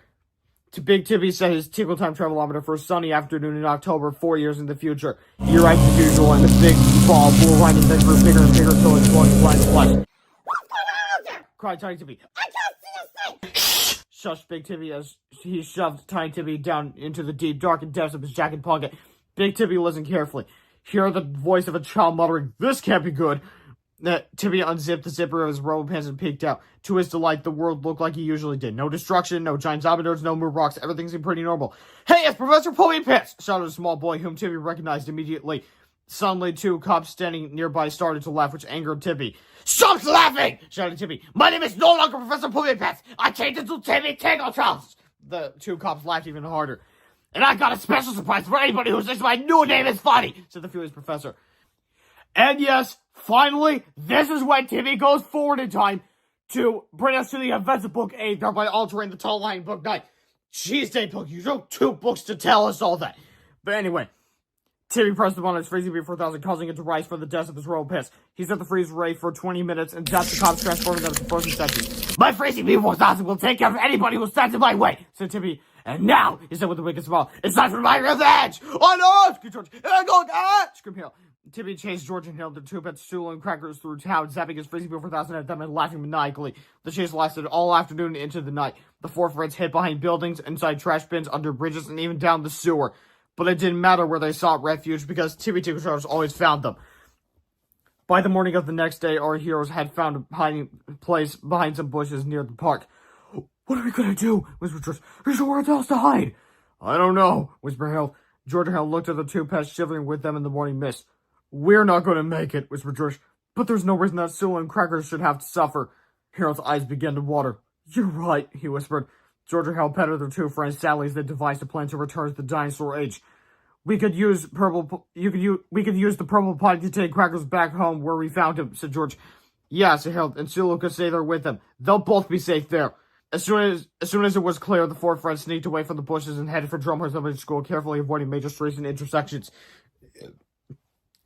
Big Tippy set his Tinkle Time travelometer for a sunny afternoon in October, 4 years in the future. He arrived as usual, and the big ball of blue lightning that grew bigger and bigger until it swung blind flesh. Cried Tiny Tippy. "I can't see a thing!" "Shh!" shushed Big Tippy as he shoved Tiny Tippy down into the deep, darkened depths of his jacket pocket. Big Tippy listened carefully. He heard the voice of a child muttering, "This can't be good." Tippy unzipped the zipper of his robe pants and peeked out. To his delight, the world looked like he usually did. No destruction, no giant zombie birds, no move rocks. Everything seemed pretty normal. "Hey, it's Professor Pulley Pants!" shouted a small boy whom Tippy recognized immediately. Suddenly, 2 cops standing nearby started to laugh, which angered Tippy. "Stop laughing!" shouted Tippy. "My name is no longer Professor Pulley Pants. I changed into Tippy Tingletrounce." The 2 cops laughed even harder. "And I got a special surprise for anybody who thinks my new name is funny," said the furious professor. And yes, finally, this is when Tippy goes forward in time to bring us to the events of Book 8, thereby altering the tall line in Book 9. Jeez, Dave, you wrote 2 books to tell us all that. But anyway, Tippy pressed the button on his Freezy Beam 4000, causing it to rise from the depths of his robe pants. He set the freeze ray for 20 minutes and zapped the cops, transforming them into frozen statues. "My Freezy Beam 4000 will take care of anybody who stands in my way," said Tippy. "And now," he said with a wicked smile, "it's time for my revenge!" "On Earth!" screamed George. "And go get!" screamed Hale. Tippy chased George and Hale, the 2 pets, Sulu, and Crackers through town, zapping his Freezy Beam 4000 at them and laughing maniacally. The chase lasted all afternoon into the night. The 4 friends hid behind buildings, inside trash bins, under bridges, and even down the sewer. But it didn't matter where they sought refuge, because Tippy Tingletrounce always found them. By the morning of the next day, our heroes had found a hiding place behind some bushes near the park. "What are we gonna do?" whispered George. "There's nowhere else to hide." "I don't know," whispered Hale. George and Hale looked at the 2 pets, shivering with them in the morning mist. "We're not going to make it," whispered George. "But there's no reason that Sulu and Crackers should have to suffer." Harold's eyes began to water. "You're right," he whispered. George and Hal petted their 2 friends sadly as they devised a plan to return to the dinosaur age. We could use the purple potty to take Crackers back home where we found him," said George. "Yeah," said Harold, "and Sulu could stay there with them. They'll both be safe there." As soon as it was clear, the 4 friends sneaked away from the bushes and headed for Drumheart's elementary school, carefully avoiding major streets and intersections.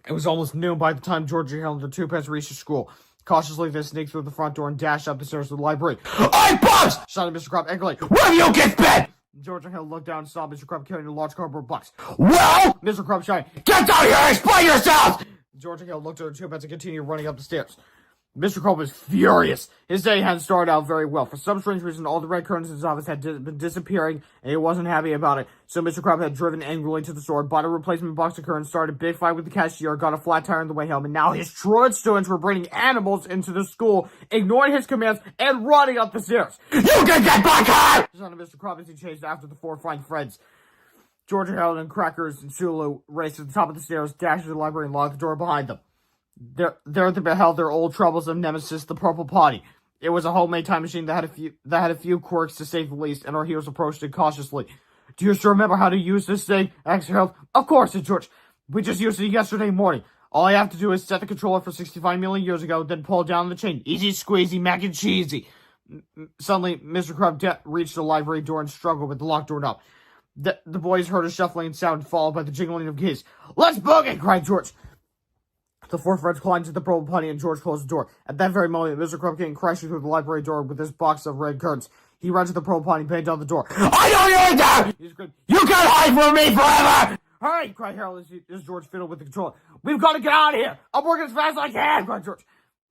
It was almost noon by the time George and Hal and the 2 pets reached the school. Cautiously, they sneaked through the front door and dashed up the stairs to the library. Hey, Bugs! Shouted Mr. Crumb angrily. Where have you get been? George and Hill looked down and saw Mr. Crumb carrying a large cardboard box. Well, Mr. Crumb shouted, get down here and explain yourself! George and Hill looked at her two pets and continued running up the stairs. Mr. Crumb was furious. His day hadn't started out very well. For some strange reason, all the red curtains in his office had been disappearing, and he wasn't happy about it. So Mr. Crumb had driven angrily to the store, bought a replacement box of curtains, started a big fight with the cashier, got a flat tire on the way home, and now his truant students were bringing animals into the school, ignoring his commands, and running up the stairs. You can get back here! Shouted Mr. Crumb as he chased after the four fine friends. George and Harold and Crackers and Shulu raced to the top of the stairs, dashed to the library, and locked the door behind them. There they beheld their old troublesome nemesis, the Purple Potty. It was a homemade time machine that had a few quirks, to say the least, and our heroes approached it cautiously. Do you still remember how to use this thing? Asked Harold. Of course, said George. We just used it yesterday morning. All I have to do is set the controller for 65 million years ago, then pull down the chain. Easy squeezy, mac and cheesy. Suddenly, Mr. Crumb reached the library door and struggled with the locked door knob. The boys heard a shuffling sound followed by the jingling of keys. Let's boogie! Cried George. The four friends climbed to the Purple Potty and George closed the door. At that very moment, Mr. Crumb came crashing through the library door with his box of red curtains. He ran to the Purple Potty and banged on the door. I know you're in there! He screamed, You can't hide from me forever! Hurry! Cried Harold as George fiddled with the controller. We've got to get out of here! I'm working as fast as I can! Cried George.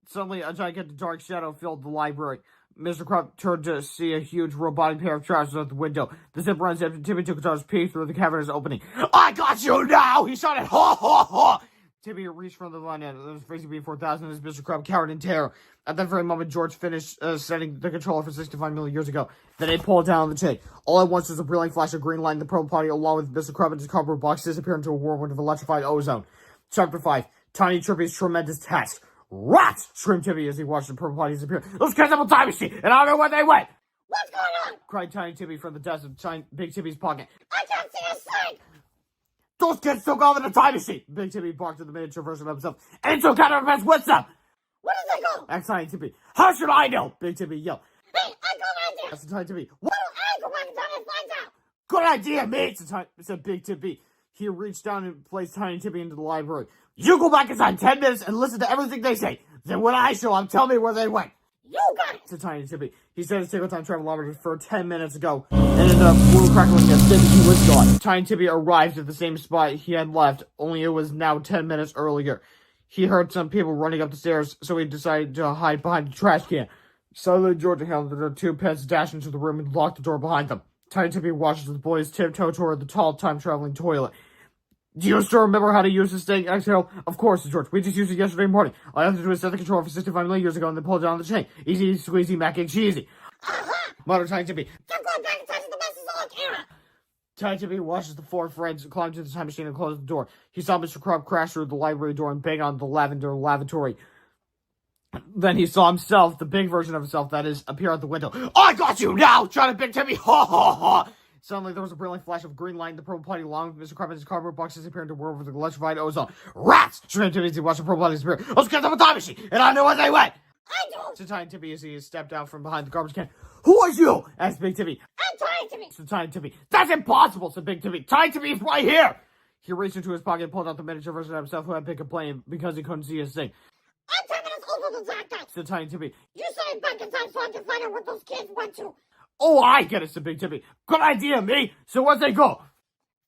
Suddenly, a gigantic dark shadow filled the library. Mr. Crumb turned to see a huge robotic pair of trousers at the window. The zipper unzipped and Timmy took a charge peek through the cavernous opening. I got you now! He shouted, ha ha ha! Timmy reached from the line and was facing B4000 as Mr. Crumb cowered in terror. At that very moment, George finished setting the controller for 65 million years ago. Then he pulled down on the chain. All at once was a brilliant flash of green light in the Purple Potty, along with Mr. Crumb and his cardboard box disappeared into a whirlwind of electrified ozone. Chapter 5. Tiny Trippy's Tremendous Task. Rats! Screamed Timmy as he watched the Purple Potty disappear. Those kids have a time machine, and I don't know where they went! What's going on? Cried Tiny Timmy from the depths of Big Timmy's pocket. I can't see a thing! Those kids took off in the time machine! Big Timmy barked at the miniature version of himself. And took Captain Underpants with them! Where did they go? Asked Tiny Timmy. How should I know? Big Timmy yelled. Hey, I got an idea! Asked Tiny Timmy. Why don't I go back in time and find out? Good idea, mate, said Big Timmy. He reached down and placed Tiny Timmy into the library. You go back inside 10 minutes and listen to everything they say. Then when I show up, tell me where they went. You got it! Said Tiny Timmy. He set his single time travel for 10 minutes ago and ended up crackling as soon as he was gone. Tiny Timmy arrived at the same spot he had left, only it was now 10 minutes earlier. He heard some people running up the stairs, so he decided to hide behind the trash can. Suddenly, George and Helen, the two pets, dashed into the room and locked the door behind them. Tiny Timmy watched as the boys tiptoe toward the tall time-traveling toilet. Do you still remember how to use this thing, Exhale? Of course, George. We just used it yesterday morning. All I have to do is set the controller for 65 million years ago and then pull it down the chain. Easy, squeezy, mac and cheesy. Muttered Tiny Timmy. They're going back in time to the Mesozoic era! Tiny Timmy watches the four friends climb to the time machine and close the door. He saw Mr. Crumb crash through the library door and bang on the lavender lavatory. Then he saw himself, the big version of himself, that is, appear at the window. I got you now! Shouted Big Timmy. Ha ha ha! Suddenly, there was a brilliant flash of green light in the Purple Potty, along with Mr. Crumb and his cardboard box disappearing into a world with electrified ozone. Rats! Screamed Timmy as he watched the Purple Potty disappear. Those kids have a time machine, and I know where they went! I don't! Said Tiny Timmy as he stepped out from behind the garbage can. Who are you? Asked Big Timmy. I'm trying to be! Said Tiny Timmy. That's impossible, said Big Timmy. Tiny Timmy is right here! He reached into his pocket and pulled out the miniature version of himself who had been complaining because he couldn't see his thing. I'm 10 minutes older than that guy! Said Tiny Timmy. You said back in time so I can find out where those kids went to! Oh, I get it, said Big Timmy. Good idea, me. So where'd they go?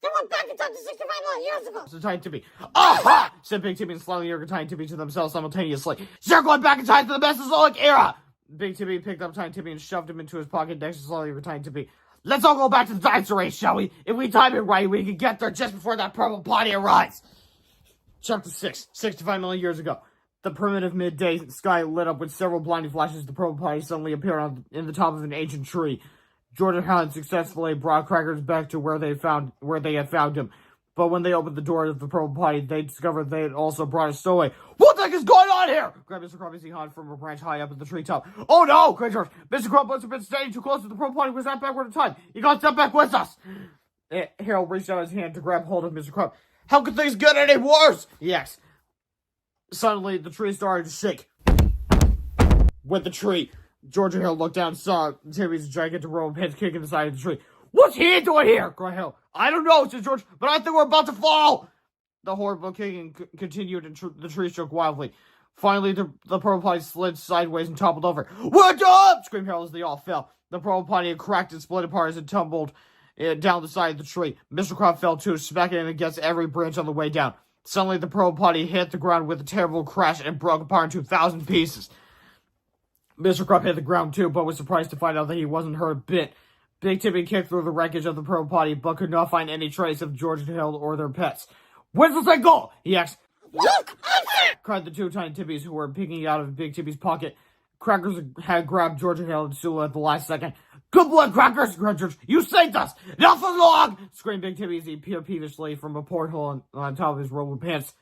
They went back in time to 65 million years ago! Said Tiny Timmy. Aha! Said Big Timmy and slightly younger Tiny Timmy to themselves simultaneously. They're going back in time to the Mesozoic era! Big Timmy picked up Tiny Timmy and shoved him into his pocket next to slightly younger Tiny Timmy. Let's all go back to the dinosaur age, shall we? If we time it right, we can get there just before that Purple Potty arrives. Chapter 6. 65 million years ago. The primitive midday sky lit up with several blinding flashes. The Purple Potty suddenly appeared in the top of an ancient tree. George and Helen successfully brought Crackers back to where they had found him. But when they opened the door of the Purple Potty, they discovered they had also brought a stowaway. What the heck is going on here? Grabbed Mr. Crumb as he hung from a branch high up at the treetop. Oh no! Cried George. Mr. Crumb must have been standing too close to the Purple Potty. Was not backward in time. He got sent back with us. Harold reached out his hand to grab hold of Mr. Crumb. How could things get any worse? Yes. Suddenly, the tree started to shake. With the tree, George and Harold looked down and saw Timmy's gigantic row of heads kicking the side of the tree. What's he doing here? Cried Harold. I don't know, said George, but I think we're about to fall. The horrible kicking continued and the tree shook wildly. Finally, the purple potty slid sideways and toppled over. "What's up?" screamed Harold as they all fell. The purple potty had cracked and split apart as it tumbled down the side of the tree. Mr. Crop fell too, smacking it against every branch on the way down. Suddenly, the purple potty hit the ground with a terrible crash and broke apart into 1,000 pieces. Mr. Crop hit the ground too, but was surprised to find out that he wasn't hurt a bit. Big Tippy kicked through the wreckage of the purple potty, but could not find any trace of George and Harold or their pets. "Where's the thing go?" he asked. Look, over there! Cried the two tiny Tippies who were picking it out of Big Tippy's pocket. Crackers had grabbed George and Harold and Sulu at the last second. "Good boy, Crackers!" cried George. "You saved us! Not for long!" screamed Big Tippy as he peered peevishly from a porthole on top of his robe of pants.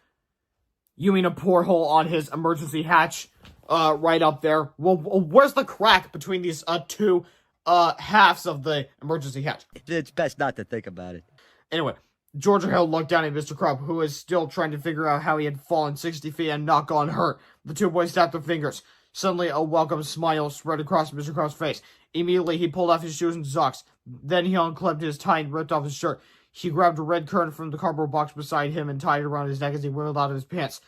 "You mean a porthole on his emergency hatch? Right up there. Well, where's the crack between these two halves of the emergency hatch?" It's best not to think about it. Anyway, George and Harold looked down at Mr. Crop, who was still trying to figure out how he had fallen 60 feet and not gone hurt. The two boys tapped their fingers. Suddenly, a welcome smile spread across Mr. Crop's face. Immediately, he pulled off his shoes and socks. Then he unclipped his tie and ripped off his shirt. He grabbed a red curtain from the cardboard box beside him and tied it around his neck as he wiggled out of his pants.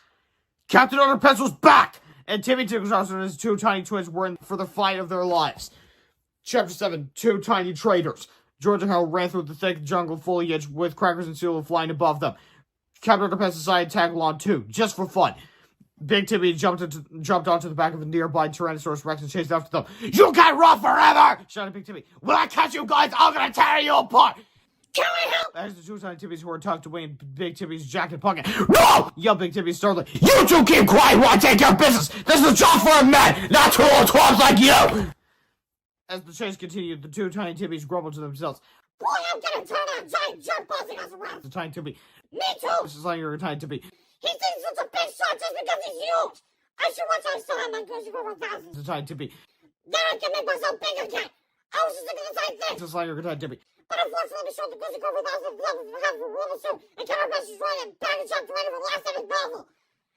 Captain Underpants was back! And Timmy Ticklehouse and his two tiny twins were in for the fight of their lives. Chapter 7, Two Tiny Traitors. George and Harold ran through the thick jungle foliage with Crackers and Sulu flying above them. Captain Underpants decided to tag along too, just for fun. Big Timmy jumped onto the back of a nearby Tyrannosaurus Rex and chased after them. "You can't run forever!" shouted Big Timmy. "When I catch you guys, I'm gonna tear you apart!" Can I help? As the two tiny Timmies who were tucked away in Big Timmy's jacket pocket. "No!" yelled Big Timmy startled. "You two keep quiet while I take care of business! This is a job for a man, not two old twabs like you!" As the chase continued, the two tiny Timmies grumbled to themselves. Boy, I'm gonna turn on a giant jerk bossing us around. The tiny Timmy. Me too. This is like you're a tiny Timmy. He thinks it's a big shot just because he's huge. I should watch I still have my Gucci for 1,000. The tiny Timmy. Then I can make myself big again. I was just thinking the same thing. This is like you're a tiny Timmy. But unfortunately, showed the Gucci cover 1,000 levels of have a rule suit and counterpunch is right and package up to ready for the last epic novel.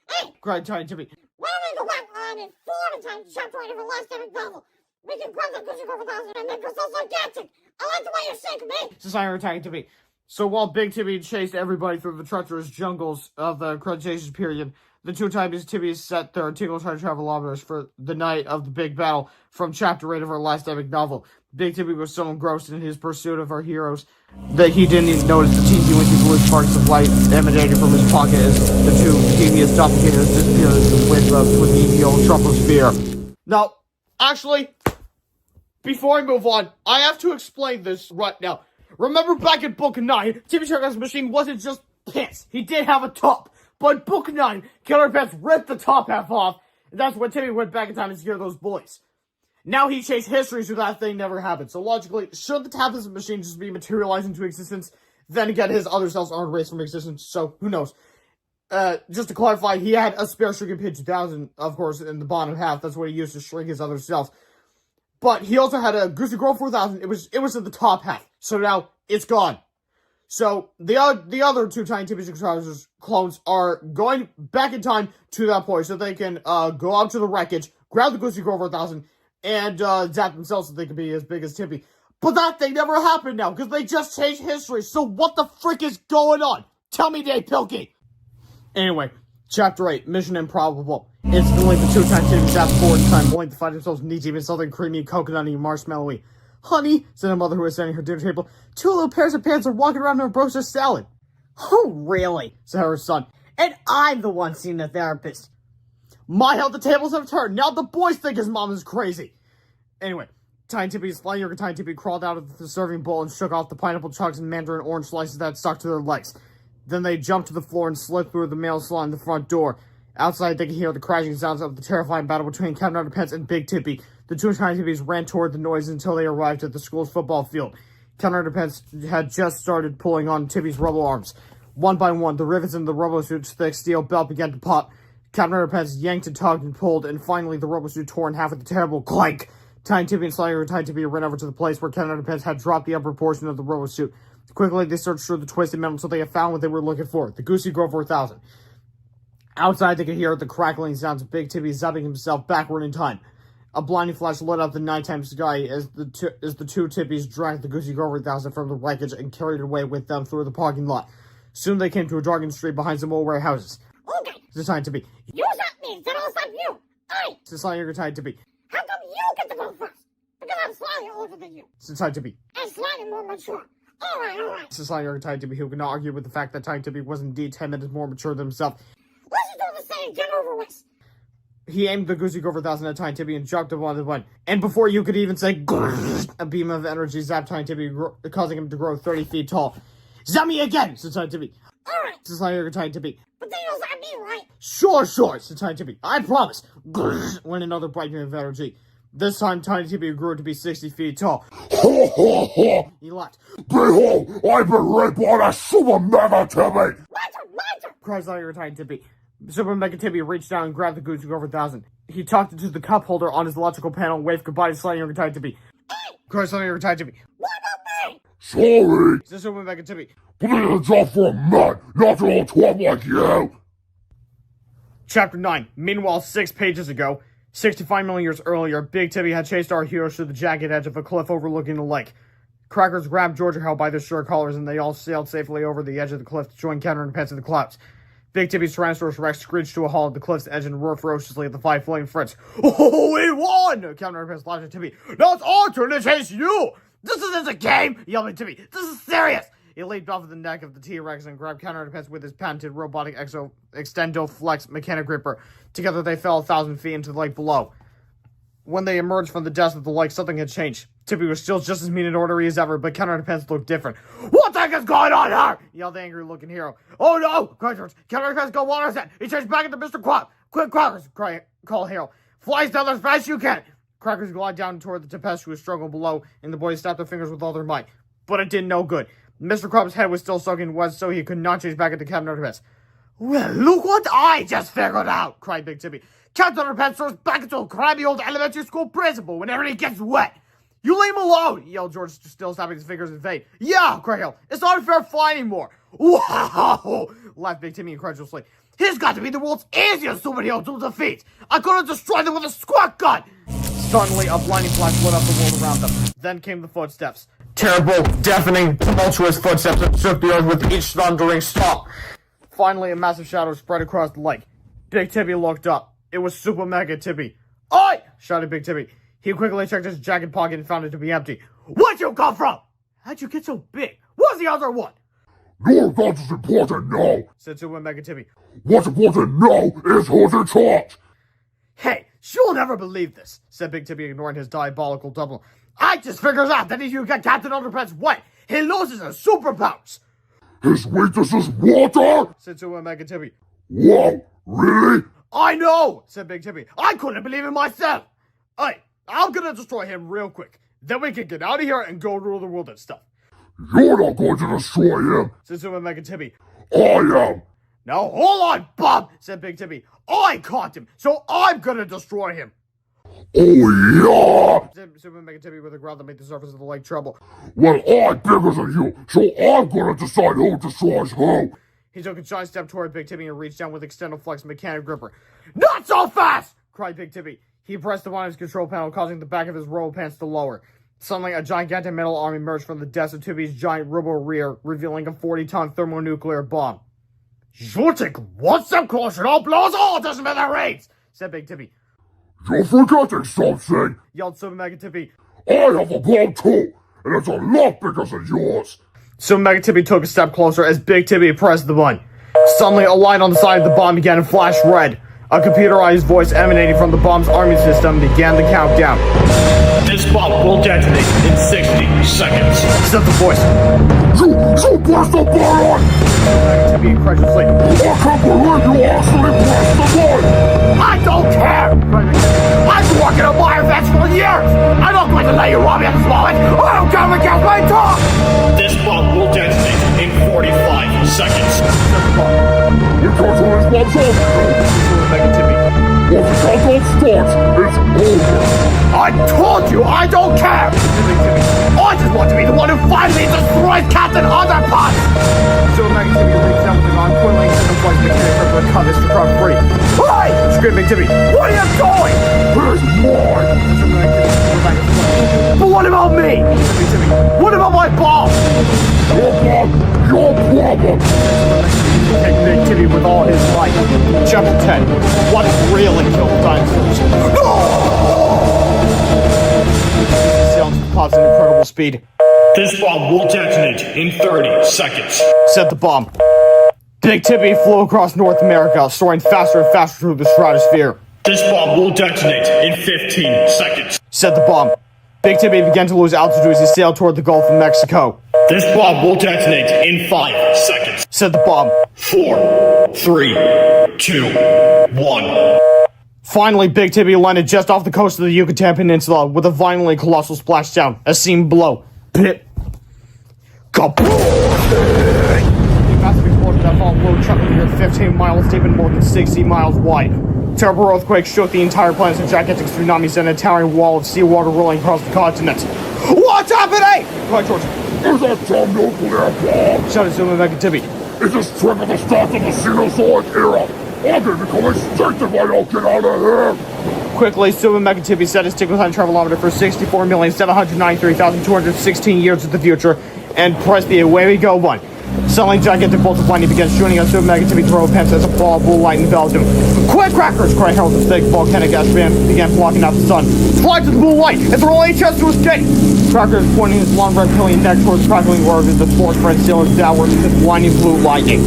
Hey, Cried tiny Timmy. why don't we go back in 4 at a time to chapter ready for the last epic novel? We can grab the Gucci cover 1,000 and make ourselves gigantic. I like the way you're shaking me. This is like you're a tiny Timmy. So while Big Timmy chased everybody through the treacherous jungles of the Cretaceous period, the two tiniest Timmies set their Tingle Time Travelometers for the night of the big battle from Chapter 8 of our last epic novel. Big Timmy was so engrossed in his pursuit of our heroes that he didn't even notice the teensy weensy blue sparks of light emanating from his pocket as the two devious doppelgangers disappeared in the wind with the evil troposphere. Now, actually, before I move on, I have to explain this right now. Remember back in Book 9, Timmy Turtle's machine wasn't just pants. He did have a top. But in Book 9, Killer Pants ripped the top half off, and that's when Timmy went back in time to scare those boys. Now he chased history so that thing never happened. So logically, should the top of the machine just be materialized into existence? Then again, his other cells aren't erased from existence, so who knows. Just to clarify, he had a spare shrinking pin 2000, of course, in the bottom half. That's what he used to shrink his other cells. But he also had a Goosey Girl 4000. It was in the top half. So now it's gone. So the other two tiny Timmy Trousers clones are going back in time to that point so they can go out to the wreckage, grab the Goosey Girl 4000, and zap themselves so they can be as big as Tippy. But that thing never happened now because they just changed history. So what the frick is going on? Tell me, Dave Pilkey. Anyway, Chapter 8, Mission Improbable. Instantly, the two tiny Timmies zapped forward in time, only to find themselves knee-deep in something creamy, coconutty, and marshmallowy. "Honey," said a mother who was standing at her dinner table, "two little pairs of pants are walking around in a brochure salad." Oh, really? Said her son. And I'm the one seeing the therapist. My, how the tables have turned. Now the boys think his mom is crazy. Anyway, Tiny Tippy's flying younger Tiny Tippy crawled out of the serving bowl and shook off the pineapple chunks and mandarin orange slices that stuck to their legs. Then they jumped to the floor and slid through the mail slot in the front door. Outside, they could hear the crashing sounds of the terrifying battle between Captain Underpants and Big Tippy. The two tiny Tippies ran toward the noise until they arrived at the school's football field. Captain Underpants had just started pulling on Tippy's rubber arms. One by one, the rivets in the robo-suit's thick steel belt began to pop. Captain Underpants yanked and tugged and pulled, and finally the robo-suit tore in half with a terrible clank. Tiny Tippy and Slinger and Tiny Tippy ran over to the place where Captain Underpants had dropped the upper portion of the robo-suit. Quickly, they searched through the twisted metal until they had found what they were looking for, the Goosey Girl 4000. Outside, they could hear the crackling sounds of Big Tippy zapping himself backward in time. A blinding flash lit up the nighttime sky as the two Tippies dragged the Goosey Girl 4000 from the wreckage and carried it away with them through the parking lot. Soon they came to a darkened street behind some old warehouses. Okay, The Tiny Tippy. use that means that I'll stop you. Hey, Since you're retired to be. how come you get to go first? Because I'm slightly older than you. Since to be. And slightly more mature. Alright. Since you're retired to be, who cannot argue with the fact that Tidy was indeed 10 minutes more mature than himself. Let's just do the same, get over with. He aimed the Goosey Gopher 1000 at Tiny Tippy and jumped him on the one. And before you could even say a beam of energy zapped Tiny Tippy, causing him to grow 30 feet tall. Zap me again, said Tiny Tippy. Alright, Since you're Tiny Tippy. but then you'll zap me, right? Sure, said Tiny Tippy. I promise. When another bright beam of energy. This time, Tiny Tippy grew to be 60 feet tall. Ho ho ho! He laughed. Behold, I've been raped by a super mega Timmy! My turn! Cries Tiny Tippy. Super Mega Tippy reached down and grabbed the Goosey Gopher 1000. He tucked it to the cup holder on his electrical panel and waved goodbye to Tiny Tippy. Cries Tiny Tippy. What about me? Sorry, Says Super Mega Tippy. but this is a job for a man, not an old twat like you! Chapter 9. Meanwhile, 6 pages ago, 65 million years earlier, Big Tippy had chased our heroes to the jagged edge of a cliff overlooking the lake. Crackers grabbed Georgia Hell by their short collars and they all sailed safely over the edge of the cliff to join Captain Underpants in the clouds. Big Tippy's Tyrannosaurus Rex screeched to a halt at the cliff's edge and roared ferociously at the 5 flaming friends. Oh, we won! Captain Underpants laughed at Tippy. Now it's our turn to chase you! This isn't a game! Yelled at Tippy. This is serious! He leaped off of the neck of the T-Rex and grabbed Captain Underpants with his patented robotic extendo-flex mechanic gripper. Together they fell 1,000 feet into the lake below. When they emerged from the depths of the lake, something had changed. Tippy was still just as mean and orderly as ever, but Captain Underpants looked different. What the heck is going on here? Yelled the angry-looking hero. Oh no! Cried George. Captain Underpants got water set. He changed back into Mr. Quack. Quick, Crackers! Called Hero. Flies down as fast as you can! Crackers glide down toward the tempestuous struggle below, and the boys snapped their fingers with all their might. But it did no good. Mr. Krab's head was still soaking wet, so he could not chase back into Captain Underpants. Well, look what I just figured out! Cried Big Tippy. Captain Underpants turns back into a crabby old elementary school principal whenever he gets wet. You leave him alone! Yelled George, still snapping his fingers in vain. Yeah! Cried Hale. It's not a fair fight anymore. Wow! Laughed Big Timmy incredulously. He's got to be the world's easiest superhero to defeat! I could have destroyed them with a squirt gun! Suddenly, a blinding flash lit up the world around them. Then came the footsteps. Terrible, deafening, tumultuous footsteps that shook the earth with each thundering stomp. Finally, a massive shadow spread across the lake. Big Tippy looked up. It was Super Mega Tippy. Oi! Shouted Big Tippy. He quickly checked his jacket pocket and found it to be empty. Where'd you come from? How'd you get so big? Where's the other one? None of that is important now! Said Super Mega Tippy. What's important now is who's in charge! Hey, she'll never believe this, said Big Tippy, ignoring his diabolical double. I just figured out that if you get Captain Underpants wet, he loses his superpowers. His weakness is water? Said Super Mega Tippy. Whoa, really? I know, said Big Tippy. I couldn't believe it myself. Hey, I'm gonna destroy him real quick. Then we can get out of here and go rule the world and stuff. You're not going to destroy him. Said Super Mega Tippy. I am. Now hold on, Bob, said Big Tippy. I caught him, so I'm gonna destroy him. Oh yeah! Said Super Mega Tippy with a growl that made the surface of the lake trouble. Well, I'm bigger than you, so I'm gonna decide who destroys who. He took a giant step toward Big Tippy and reached down with Extendo-Flex mechanic gripper. Not so fast! Cried Big Tippy. He pressed the button on his control panel, causing the back of his robe pants to lower. Suddenly, a gigantic metal arm emerged from the depths of Tippy's giant robo-rear, revealing a 40-ton thermonuclear bomb. You take one step closer and I'll blow us all to smithereens! Said Big Tippy. You're forgetting something. Yelled Super Mega Tippy. I have a bomb too, and it's a lot bigger than yours. Super Mega Tippy took a step closer as Big Tippy pressed the button. Suddenly, a light on the side of the bomb began to flash red. A computerized voice emanating from the bomb's arming system began the countdown. This bomb will detonate in 60 seconds. Said the voice. You pressed the button! Mega Tippy incredulously. I can't believe you actually pressed the button! I don't care! I've been working on my events for years! I'm not going to let you rob me at this moment! I don't care against my talk! This bomb will detonate in 45 seconds. We can't do this bomb's over! Mega Tippy. Once the countdown starts, it's over! I told you I don't care! I just want to be the one who finally destroys Captain Underpants! So Mega Tippy reached out with an uncoiling Extendo-Flex mechanic gripper and cut Mr. Crab free. Hey! Screamed Big Tippy. What are you doing? Here's mine! But what about me? Big Tippy. What about my bomb? Your bomb, your problem! take Big Timmy with all his might. Chapter 10. What really killed dinosaurs? Sailed to the pods at incredible speed. This bomb will detonate in 30 seconds. Said the bomb. Big Timmy flew across North America, soaring faster and faster through the stratosphere. This bomb will detonate in 15 seconds. Said the bomb. Big Timmy began to lose altitude as he sailed toward the Gulf of Mexico. This bomb will detonate in 5 seconds. Said the bomb. 4, 3, 2, 1. Finally, Big Timmy landed just off the coast of the Yucatan Peninsula with a violently colossal splashdown, as seen below. Pit. Kaboom! A massive explosion that followed low chunk near 15 miles deep and more than 60 miles wide. Terrible earthquake shook the entire planet as a gigantic tsunami sent a towering wall of seawater rolling across the continent. What's happening? Cried George. Is that some nuclear bomb? Shouted Zoom and Mega Timmy. Is this trigger the start of the Cenozoic era? I'm gonna become extinct if I don't get out of here! Quickly, Zoom and Mega Timmy set his tickle time travelometer for 64,793,216 years to the future and pressed the away we go button. Suddenly, gigantic bolts of lightning began shooting at Super Mega Timmy throw pants as a ball of blue light enveloped him. Quick crackers! Cried Harold as thick volcanic ash began blocking out the sun. Fly to the blue light! It's our only chance to escape! Crackers pointing his long reptilian neck towards the crackling orb as the fourth friend sailed downwards with blinding blue lightning.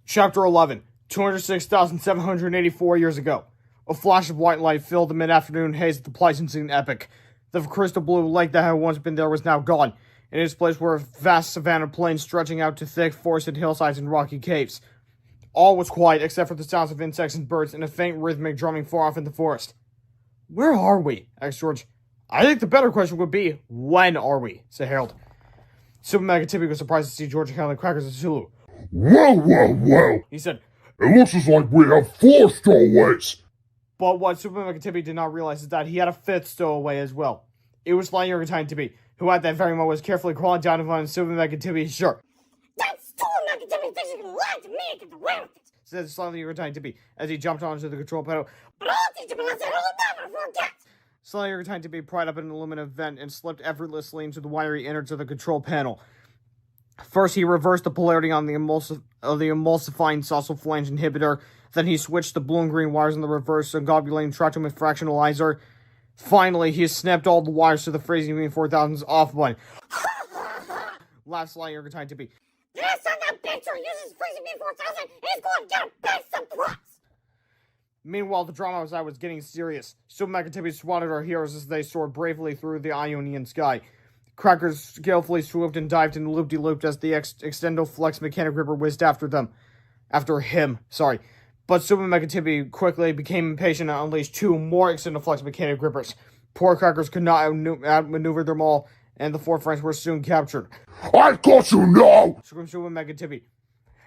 Chapter 11. 206,784 years ago. A flash of white light filled the mid-afternoon haze of the Pleistocene epoch. The crystal blue lake that had once been there was now gone. In its place were vast savanna plains stretching out to thick forested hillsides and rocky caves. All was quiet except for the sounds of insects and birds and a faint rhythmic drumming far off in the forest. Where are we? Asked George. I think the better question would be, when are we? Said Harold. Super Mega Timmy was surprised to see George handling crackers and Sulu. Well, He said, it looks as like we have 4 stowaways. but what Super Mega Timmy did not realize is that he had a 5th stowaway as well. It was Flying Argentine Timmy, who at that very moment was carefully crawling down to find Super Mega Timmy's shirt. That's too Mega Timmy thinks you can lie to me and get away with it. Said Slightly Argentine Timmy as he jumped onto the control panel. But I'll teach him a lesson he'll never forget. Slightly Argentine Timmy pried up an aluminum vent and slipped effortlessly into the wiry innards of the control panel. First, he reversed the polarity on the emulsifying saucer flange inhibitor. Then he switched the blue and green wires in the reverse and globulating tractum and fractionalizer. Finally, he snapped all the wires to the freezing mean 4000's off button. Laughed Slightly Argentine Timmy. Yes, son, that bitch who uses freezing me 4000 is going to get a big surprise. Meanwhile, the drama outside was getting serious. Super Mega Timmy swatted our heroes as they soared bravely through the Ionian sky. Crackers skillfully swooped and dived and loop-de-looped as the Extendo-Flex mechanic gripper whizzed after him. But Super Mega Timmy quickly became impatient and unleashed 2 more Extendo-Flex mechanic grippers. Poor Crackers could not outmaneuver them all, and the 4 friends were soon captured. I got you now! Screamed Super Mega Timmy.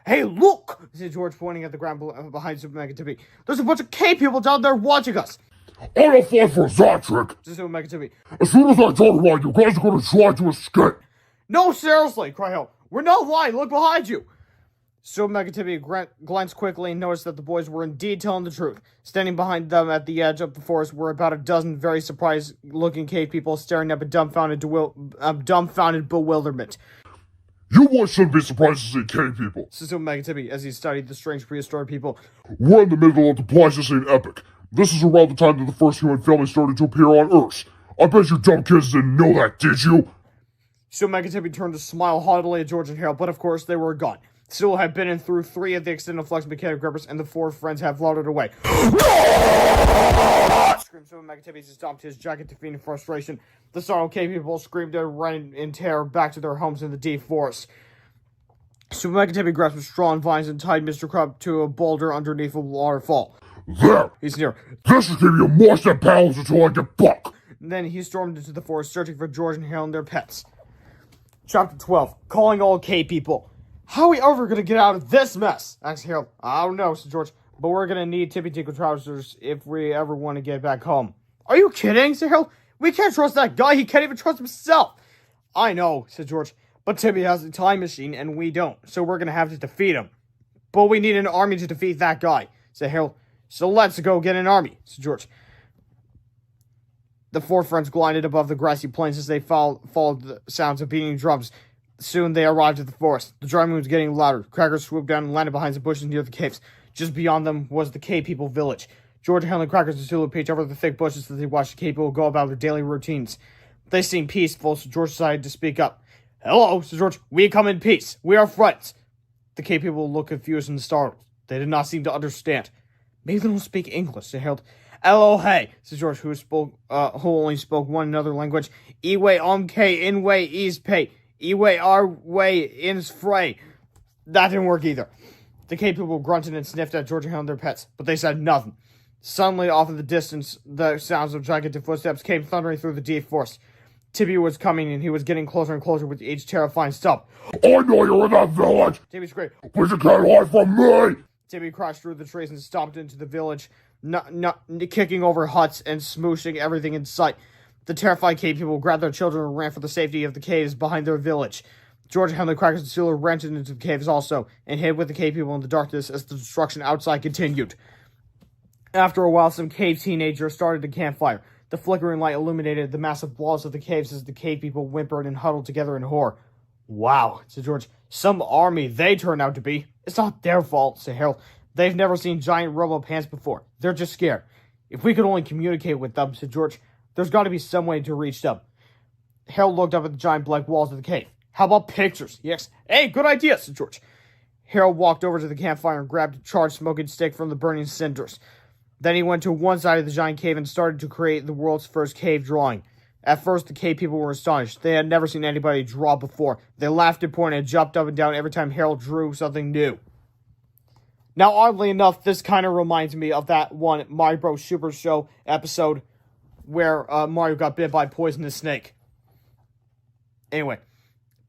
Hey, look! Said George, pointing at the ground behind Super Mega Timmy. There's a bunch of K-people down there watching us! I don't fall for that trick. Said Super Mega Timmy. As soon as I talk about you guys are gonna try to escape. No, seriously, cried Hal. We're not lying. Look behind you. Super Mega Timmy glanced quickly and noticed that the boys were indeed telling the truth. Standing behind them at the edge of the forest were about a dozen very surprised-looking cave people staring up in dumbfounded bewilderment. You boys shouldn't be surprised to see cave people. Said Super Mega Timmy as he studied the strange prehistoric people. We're in the middle of the Pleistocene epoch. This is around the time that the first human family started to appear on Earth. I bet you dumb kids didn't know that, did you? Super Mega Timmy turned to smile haughtily at George and Harold, but of course they were gone. Sewell had been in through 3 of the extended flex mechanic grippers, and the 4 friends had floated away. Screamed Super Mega Timmy as he stomped his jacket to feign in frustration. The startled cave people screamed and ran in terror back to their homes in the deep forest. Super Mega Timmy grasped straw vines and tied Mr. Crab to a boulder underneath a waterfall. There! He sneered. This should give you moist and pounds until I get buck! And then he stormed into the forest, searching for George and Harold and their pets. Chapter 12. Calling all K-people. How are we ever gonna get out of this mess? Asked Harold. I don't know, said George, but we're gonna need Tippy Tinkle Trousers if we ever want to get back home. Are you kidding? Said Harold. We can't trust that guy. He can't even trust himself. I know, said George, but Tippy has a time machine and we don't, so we're gonna have to defeat him. But we need an army to defeat that guy, said Harold. So let's go get an army, said George. The 4 friends glided above the grassy plains as they followed the sounds of beating drums. Soon they arrived at the forest. The dry moon was getting louder. Crackers swooped down and landed behind some bushes near the caves. Just beyond them was the cave people village. George, Helen, Crackers, and Sulu peeked over the thick bushes as they watched the cave people go about their daily routines. They seemed peaceful, so George decided to speak up. "Hello," said George. "We come in peace. We are friends." The cave people looked confused and startled. They did not seem to understand. "Maybe they don't speak English," said Harold. "Hello, hey," said George, who only spoke one another language. "Iwe omke inwe is pay. Iwe our way ins fray." That didn't work either. The cave people grunted and sniffed at George and Helen, their pets, but they said nothing. Suddenly, off in the distance, the sounds of gigantic footsteps came thundering through the deep forest. Tibby was coming, and he was getting closer and closer with each terrifying step. I know you're in that village, Tibby screamed, but you can't hide from me! Tibby crashed through the trees and stomped into the village, kicking over huts and smooshing everything in sight. The terrified cave people grabbed their children and ran for the safety of the caves behind their village. George, Henley, Crackers, and Sealer ran into the caves also, and hid with the cave people in the darkness as the destruction outside continued. After a while, some cave teenagers started a campfire. The flickering light illuminated the massive walls of the caves as the cave people whimpered and huddled together in horror. "Wow," said George. "Some army they turned out to be." "It's not their fault," said Harold. "They've never seen giant rubber pants before. They're just scared." "If we could only communicate with them," said George. "There's got to be some way to reach them." Harold looked up at the giant black walls of the cave. "How about pictures?" he asked. "Hey, good idea," said George. Harold walked over to the campfire and grabbed a charred smoking stick from the burning cinders. Then he went to one side of the giant cave and started to create the world's first cave drawing. At first, the cave people were astonished. They had never seen anybody draw before. They laughed and pointed and jumped up and down every time Harold drew something new. Now, oddly enough, this kind of reminds me of that one Mario Bros. Super Show episode where Mario got bit by a poisonous snake. Anyway,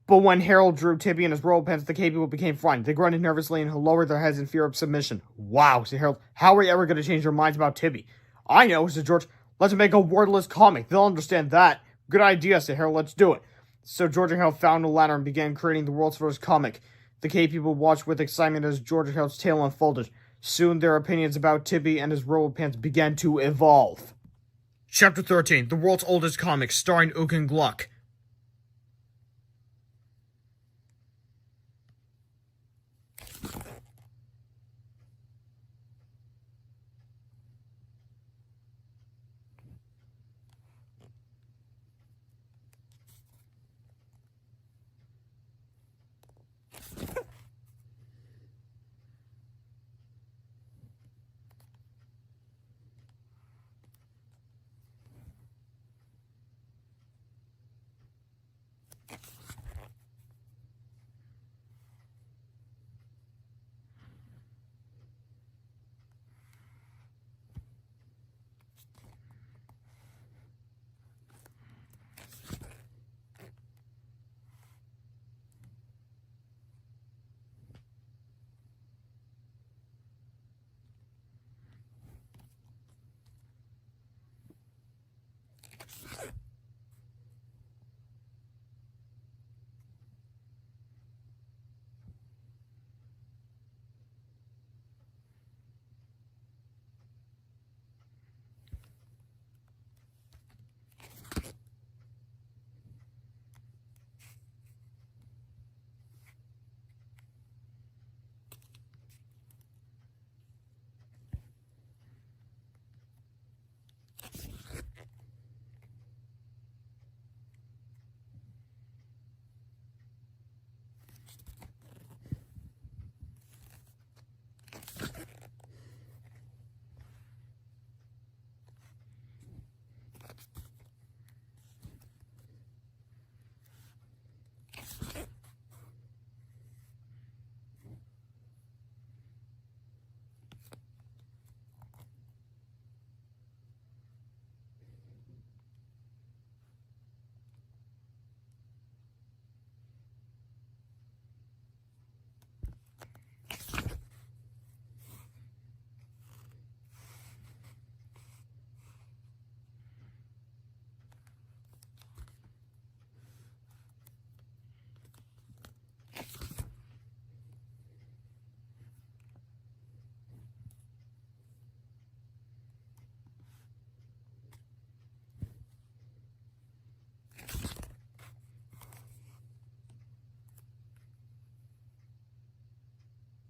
but when Harold drew Tibby and his roll pens, the cave people became frightened. They grunted nervously and lowered their heads in fear of submission. "Wow," said Harold. "How are you ever going to change your minds about Tibby?" "I know," said George. "Let's make a wordless comic. They'll understand that." "Good idea," said Harold. "Let's do it." So George and Harold found a ladder and began creating the world's first comic. The cave people watched with excitement as George and Harold's tale unfolded. Soon their opinions about Tibby and his roll pens began to evolve. Chapter 13, the world's oldest comic, starring Ook and Gluck.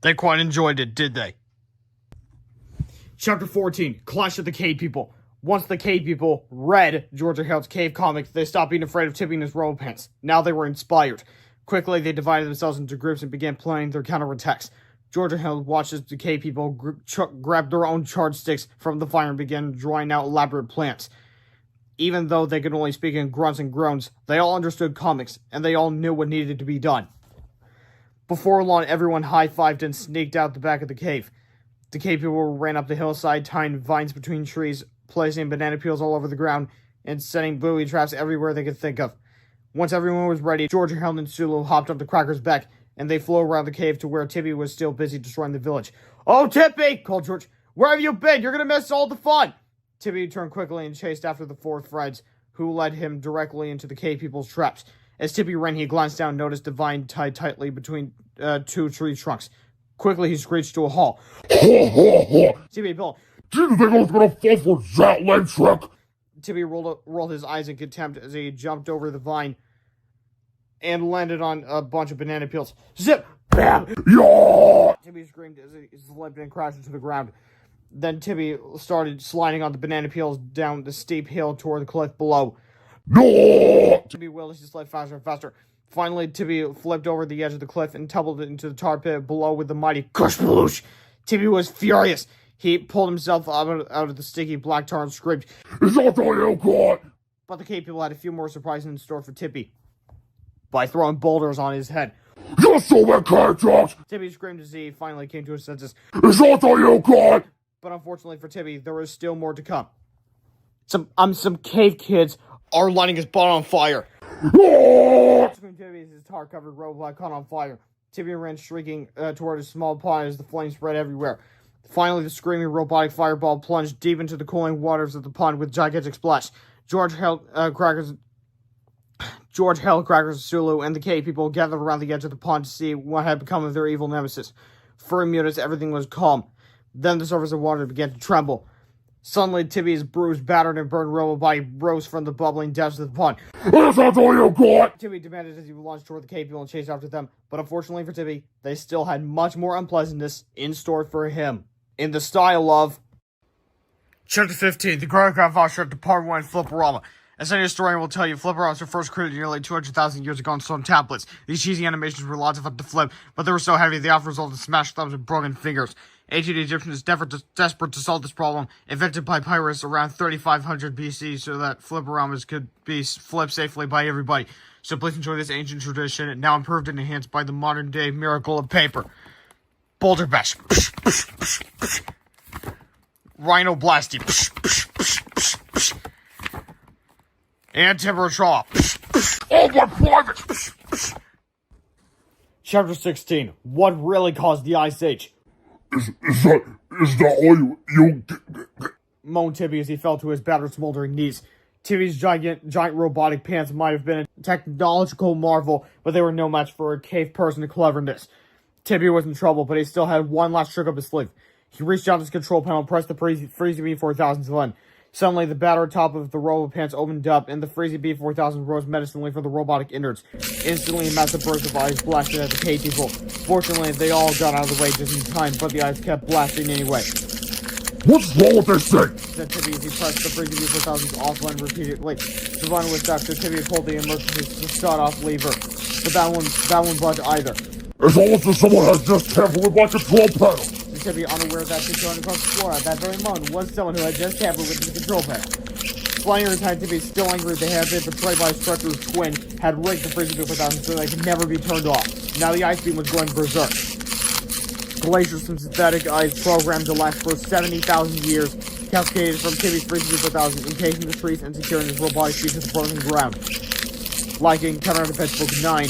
They quite enjoyed it, did they? Chapter 14, Clash of the Cave People. Once the Cave People read Georgia Hale's cave comics, they stopped being afraid of Tippy and his robo-pants. Now they were inspired. Quickly, they divided themselves into groups and began planning their counterattacks. Georgia Hale watched as the Cave People grabbed their own charged sticks from the fire and began drawing out elaborate plans. Even though they could only speak in grunts and groans, they all understood comics, and they all knew what needed to be done. Before long, everyone high-fived and sneaked out the back of the cave. The cave people ran up the hillside, tying vines between trees, placing banana peels all over the ground, and setting booby traps everywhere they could think of. Once everyone was ready, George, Harold, and Sulu hopped up the Cracker's back, and they flew around the cave to where Tippy was still busy destroying the village. "Oh, Tippy!" called George. "Where have you been? You're gonna miss all the fun!" Tippy turned quickly and chased after the four friends, who led him directly into the cave people's traps. As Tippy ran, he glanced down and noticed the vine tied tightly between two tree trunks. Quickly, he screeched to a halt. Tippy bellowed. Didn't think I was gonna fall for that lame trick? Tippy rolled his eyes in contempt as he jumped over the vine and landed on a bunch of banana peels. Zip! Bam! Yeah! Tippy screamed as he slipped and crashed into the ground. Then Tippy started sliding on the banana peels down the steep hill toward the cliff below. No! Tippy willed as he slid faster and faster. Finally, Tippy flipped over the edge of the cliff and tumbled into the tar pit below with the mighty Kush-Baloosh. Tippy was furious. He pulled himself out of the sticky black tar and screamed, "Is that all you got?" But the cave people had a few more surprises in store for Tippy by throwing boulders on his head. "You're so bad, Jocks!" Tippy screamed as he finally came to his senses. "Is that all you got?" But unfortunately for Tippy, there was still more to come. Some cave kids are lighting his butt on fire. Screamed Tippy as his tar-covered robot caught on fire. Tippy ran shrieking toward a small pond as the flames spread everywhere. Finally, the screaming robotic fireball plunged deep into the cooling waters of the pond with gigantic splash. George held Crackers, Sulu, and the cave people gathered around the edge of the pond to see what had become of their evil nemesis. For a minute, everything was calm. Then the surface of water began to tremble. Suddenly, Tippy's bruised, battered, and burned robot body rose from the bubbling depths of the pond. "Is that all you got?" Tippy demanded as he launched toward the cave people and chased after them. But unfortunately for Tippy, they still had much more unpleasantness in store for him. In the style of... Chapter 15, The Choreographed Offshoot to Part 1, Flipperama. As any historian will tell you, Flipperamas were first created nearly 200,000 years ago on stone tablets. These cheesy animations were lots of fun to flip, but they were so heavy they often resulted in smashed thumbs and broken fingers. Ancient Egyptians, desperate to solve this problem, invented by pirates around 3500 BC so that Flipperamas could be flipped safely by everybody. So please enjoy this ancient tradition, now improved and enhanced by the modern-day miracle of paper. Boulder Bash. Rhinoblasty. And Timber Trawl. "Oh my private!" Chapter 16. What really caused the Ice Age? Is that all you Moaned Tippy as he fell to his battered, smoldering knees. Tippy's giant robotic pants might have been a technological marvel, but they were no match for a cave person's cleverness. Tippy was in trouble, but he still had one last trick up his sleeve. He reached out his control panel and pressed the Freezy B4000's button. Suddenly, the battered top of the robo-pants opened up, and the Freezy B4000 rose menacingly from the robotic innards. Instantly, a massive burst of ice blasted at the cave people. Fortunately, they all got out of the way just in time, but the ice kept blasting anyway. "What's wrong with this thing?" Said Tippy as he pressed the Freezy B4000's off button repeatedly. The button was stuck, so Tippy pulled the emergency shut-off lever. But that one budged either. "It's almost as someone has just tampered with my control panel." Tippy, unaware that going across the floor at that very moment was someone who had just tampered with the control panel. Flying over time, Tippy, still angry they had been betrayed by his treacherous twin, had rigged the Freezy B4000 so they could never be turned off. Now the ice beam was going berserk. Glaciers from synthetic ice programmed to last for 70,000 years, cascaded from Tippy's Freezy B4000, encasing the trees and securing his robotic feet to the frozen ground. Like in Captain Underpants Book 9,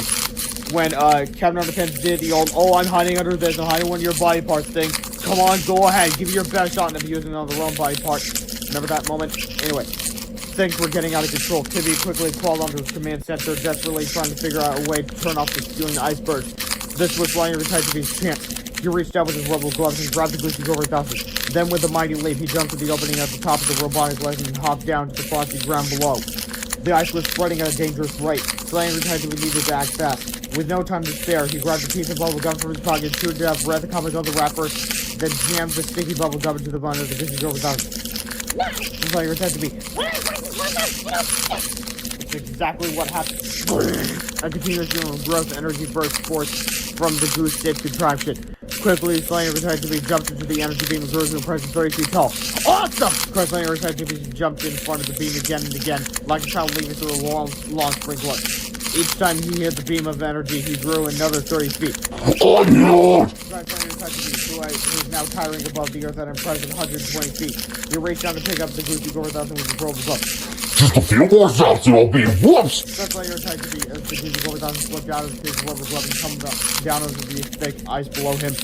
when Captain Underpants did the old, "Oh, I'm hiding under this, I'm hiding one of your body parts" thing. Come on, go ahead, give it your best shot, and if you're using another wrong body part. Remember that moment? Anyway, things were getting out of control. Tippy quickly crawled onto his command center, desperately trying to figure out a way to turn off the spewing icebergs. This was flying over Tippy's chance. He reached out with his rubber gloves and grabbed the Gucci over dusters. Then with a mighty leap, he jumped to the opening at the top of the robotic leg and hopped down to the frosty ground below. The ice was spreading at a dangerous rate. Flying Tippy needed to act fast. With no time to spare, he grabbed a piece of bubble gum from his pocket, chewed it up, read the comic on the wrapper, then jammed the sticky bubble gum into the bun of the Disney Over 1000. Just like you pretend to be. It's exactly what happened. A continuous stream of growth energy burst forth from the goose-shaped contraption. Quickly, Slayer pretended to be jumped into the energy beam and grew to a presence 30 feet tall. Awesome! Slayer pretended to be jumped in front of the beam again and again, like a child leaping through a long sprinkler. Each time he hit the beam of energy, he grew another 30 feet. Oh no! Slayer who is now towering above the earth at an impressive 120 feet. He reached down to pick up the goosey over 1000 with the probe above. Just a few more shots and I'll be whoops! Slayer tried to be as the goosey over 1000 slipped out of his rubber glove and come down over the thick ice below him.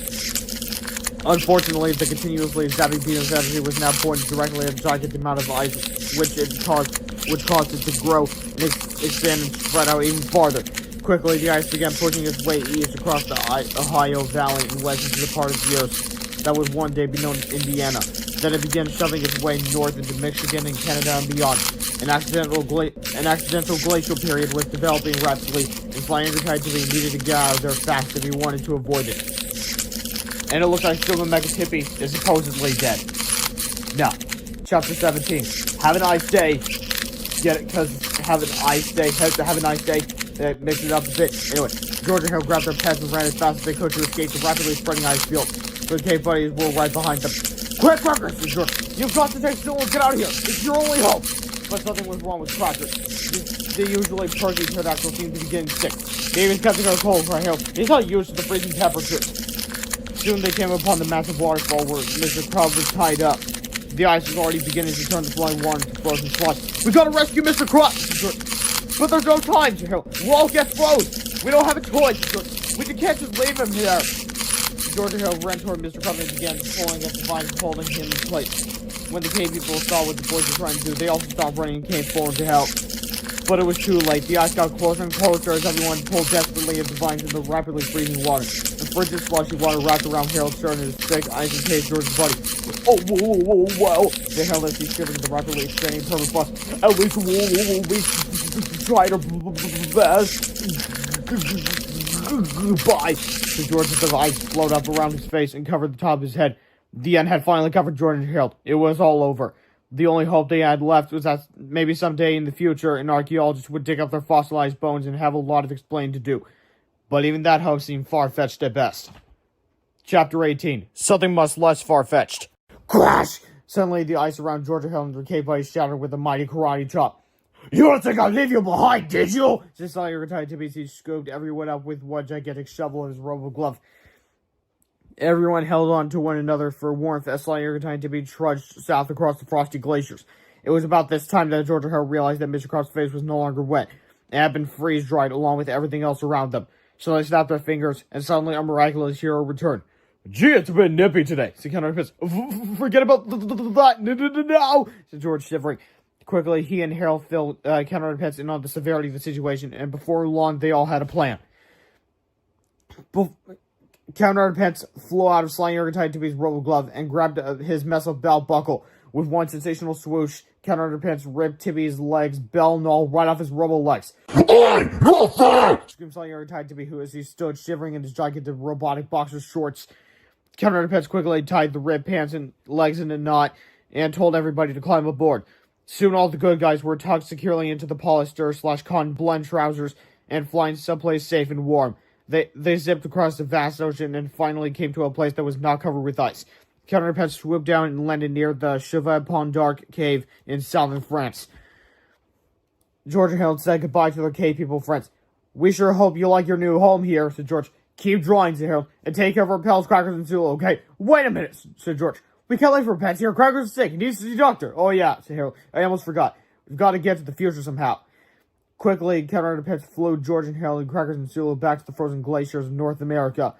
Unfortunately, the continuously zapping beam of energy was now pointed directly at the giant amount of ice, which caused it to grow and expand and spread out even farther. Quickly, the ice began pushing its way east across the Ohio Valley and west into the part of the earth that would one day be known as Indiana. Then it began shoving its way north into Michigan and Canada and beyond. An accidental glacial period was developing rapidly, and Flying Titan needed to get out of there fast if he wanted to avoid it. And it looks like Silver Mega Tippy is supposedly dead. Now, Chapter 17. Have a nice day. Get it? Because have a nice day. Have a nice day. Mix it up a bit. Anyway, George and Hill grabbed their pets and ran as fast as they could to escape the rapidly spreading ice field. The cave buddies were right behind them. Quick, Cracker, said George. You've got to take still and get out of here. It's your only hope. But something was wrong with Cracker. The usually perky pterodactyl seemed to be getting sick. He even kept it cold for Hill. He's not used to the freezing temperatures. Soon they came upon the massive waterfall where Mr. Krabs was tied up. The ice was already beginning to turn the flowing water into frozen slush. We gotta rescue Mr. Krabs! But there's no time, Hill. We'll all get froze. We don't have a choice. We can't just leave him here. George Hill ran toward Mr. Krabs and began pulling at the vines, holding him in place. When the cave people saw what the boys were trying to do, they also stopped running and came forward to help. But it was too late. The ice got closer and closer as everyone pulled desperately at the vines in the rapidly freezing water. The frigid, slushy water wrapped around Harold's shirt and his thick ice encased George's body. Oh, whoa. They held as he shivered in the rapidly expanding permafrost. At least we tried our best. Goodbye. So George's ice flowed up around his face and covered the top of his head. The end had finally covered George and Harold. It was all over. The only hope they had left was that maybe someday in the future, an archaeologist would dig up their fossilized bones and have a lot of explaining to do. But even that hope seemed far-fetched at best. Chapter 18. Something much less far-fetched. Crash! Suddenly, the ice around Georgia Hill and the cave body shattered with a mighty karate chop. You don't think I'll leave you behind, did you? Just like your tight tippies, he scooped everyone up with one gigantic shovel in his rubber glove. Everyone held on to one another for warmth as Slayer Titan to be trudged south across the frosty glaciers. It was about this time that Georgia Hill realized that Mr. Krabs' face was no longer wet, and had been freeze-dried along with everything else around them. So they snapped their fingers, and suddenly a miraculous hero returned. Gee, it's a bit nippy today, said Captain Underpants. Forget about that, no, said George, shivering. Quickly, he and Harold filled Captain Underpants in on the severity of the situation, and before long, they all had a plan. Captain Underpants flew out of Slayer Titan to his rubber glove and grabbed his massive belt buckle. With one sensational swoosh, Captain Underpants ripped Tibby's legs, bell and all, right off his rubber legs. Oi! No fair! Screamed Slayer Titan to be who as he stood shivering in his gigantic robotic boxer shorts. Captain Underpants quickly tied the ripped pants and legs in a knot and told everybody to climb aboard. Soon all the good guys were tucked securely into the polyester/cotton blend trousers and flying someplace safe and warm. They zipped across the vast ocean and finally came to a place that was not covered with ice. Captain Underpants swooped down and landed near the Chevet-Pont-d'Arc cave in southern France. George and Harold said goodbye to their cave people friends. We sure hope you like your new home here, said George. Keep drawing, said Harold, and take care of our pals, Crackers, and Zulu, okay? Wait a minute, said George. We can't leave for pets here. Crackers is sick. He needs to see a doctor. Oh, yeah, said Harold. I almost forgot. We've got to get to the future somehow. Quickly, Captain Underpants flew George and Harold and Crackers and Zulu back to the frozen glaciers of North America.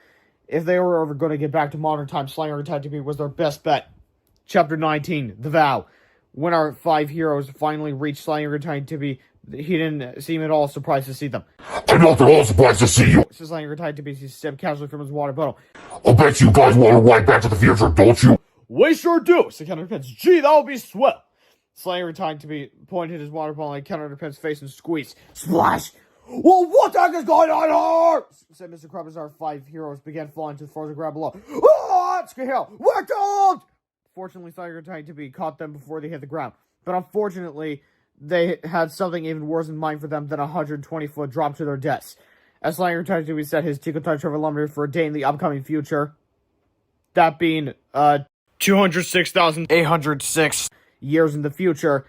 If they were ever going to get back to modern times, Slayer Titan was their best bet. Chapter 19, The Vow. When our 5 heroes finally reached Slayer Titan, he didn't seem at all surprised to see them. I'm not at all surprised to see you. Says Slayer Titan, he stepped casually from his water bottle. I'll bet you guys want to ride back to the future, don't you? We sure do, said Captain Underpants. Gee, that would be swell. Slayer Titan pointed his water bottle at Captain Underpants' face and squeezed. Splash! Well, what the heck is going on here? Said Mr. Krabs as our 5 heroes began falling to the frozen ground below. Ah! Scare hell! We're killed! Fortunately, Tiger Tight to be caught them before they hit the ground. But unfortunately, they had something even worse in mind for them than a 120-foot drop to their deaths. As Tiger Tight to be set his Tico Tight Trevor Lumber for a day in the upcoming future, that being 206,806 years in the future,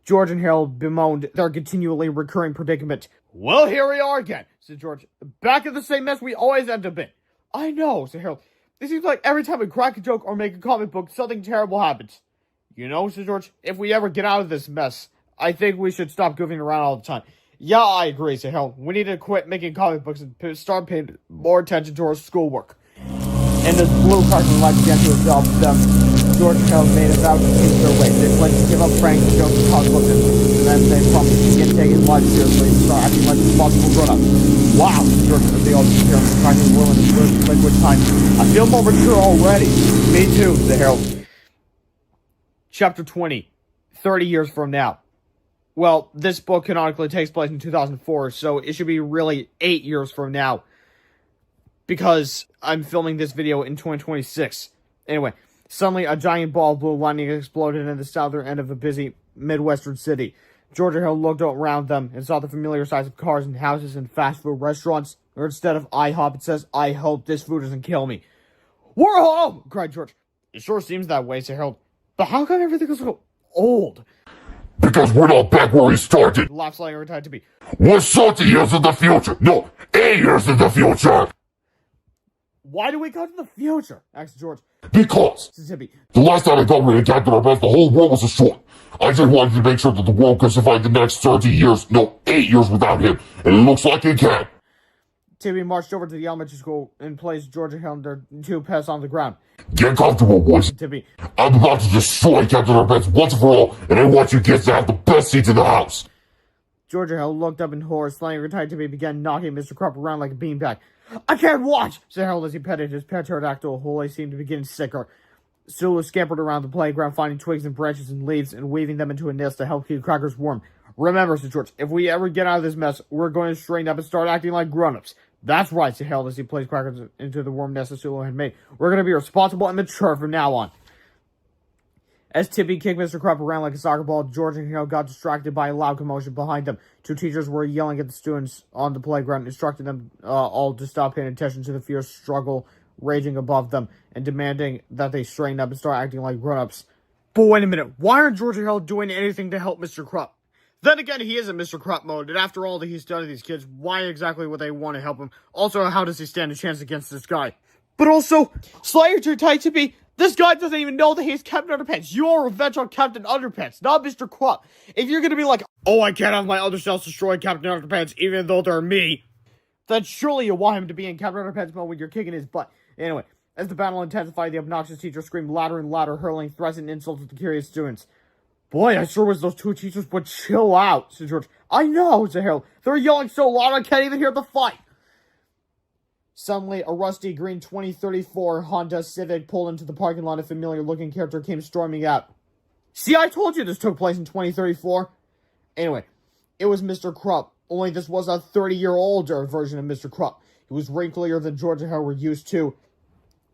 George and Harold bemoaned their continually recurring predicament. Well, here we are again, said George. Back in the same mess we always end up in. I know, said Harold. It seems like every time we crack a joke or make a comic book, something terrible happens. You know, said George, if we ever get out of this mess, I think we should stop goofing around all the time. Yeah, I agree, said Harold. We need to quit making comic books and start paying more attention to our schoolwork. In this blue parking lot began to resolve them, George and Harold made a vow to change their ways. They pledged to give up pranks, jokes, and comic books, and then they promised to begin taking life seriously and start acting like responsible grown-ups. Wow, George and they all disappeared from cracking will in the liquid time. I feel more mature already. Me too, said Harold. Chapter 20, 30 years from now. Well, this book canonically takes place in 2004, so it should be really 8 years from now. Because I'm filming this video in 2026. Anyway, suddenly a giant ball of blue lightning exploded in the southern end of a busy Midwestern city. George and Harold looked around them and saw the familiar sights of cars and houses and fast food restaurants. Or instead of IHOP, it says, I hope this food doesn't kill me. We're home! Cried George. It sure seems that way, said Harold. But how come everything is so old? Because we're not back where we started. Laughed slightly every time to be. We're 30 years in the future. No, 8 years in the future. Why do we go to the future? Asked George. Because Mississippi. the last time I got rid of Captain Underpants, the whole world was destroyed. I just wanted to make sure that the world could survive the next 30 years, no, 8 years without him. And it looks like it can. Timmy marched over to the elementary school and placed George and Harold their 2 pets on the ground. Get comfortable, boys. Timmy. I'm about to destroy Captain Underpants once and for all, and I want you kids to have the best seats in the house. George and Harold looked up in horror, slightly retired Timmy began knocking Mr. Crump around like a beanbag. I can't watch, said Harold as he petted his pet pterodactyl, who always seemed to be getting sicker. Sulu scampered around the playground, finding twigs and branches and leaves and weaving them into a nest to help keep Crackers warm. Remember, said George, if we ever get out of this mess, we're going to straighten up and start acting like grown-ups. That's right, said Harold as he placed Crackers into the warm nest that Sulu had made. We're going to be responsible and mature from now on. As Tippy kicked Mr. Crump around like a soccer ball, George and Harold got distracted by a loud commotion behind them. 2 teachers were yelling at the students on the playground, instructing them all to stop paying attention to the fierce struggle raging above them, and demanding that they straighten up and start acting like grown-ups. But wait a minute, why aren't George and Harold doing anything to help Mr. Crump? Then again, he is in Mr. Crump mode, and after all that he's done to these kids, why exactly would they want to help him? Also, how does he stand a chance against this guy? But also, Slayer to tight to be. This guy doesn't even know that he's Captain Underpants. You are revenge on Captain Underpants, not Mr. Crump. If you're gonna be like, oh, I can't have my other selves destroy Captain Underpants even though they're me, then surely you want him to be in Captain Underpants mode when you're kicking his butt. Anyway, as the battle intensified, the obnoxious teacher screamed louder and louder, hurling threats and insults at the curious students. Boy, I sure wish those 2 teachers would chill out, said George. I know, said Harold. They're yelling so loud I can't even hear the fight. Suddenly, a rusty green 2034 Honda Civic pulled into the parking lot. A familiar-looking character came storming out. See, I told you this took place in 2034. Anyway, it was Mr. Crump, only this was a 30-year-older version of Mr. Crump. He was wrinklier than George and Harold were used to,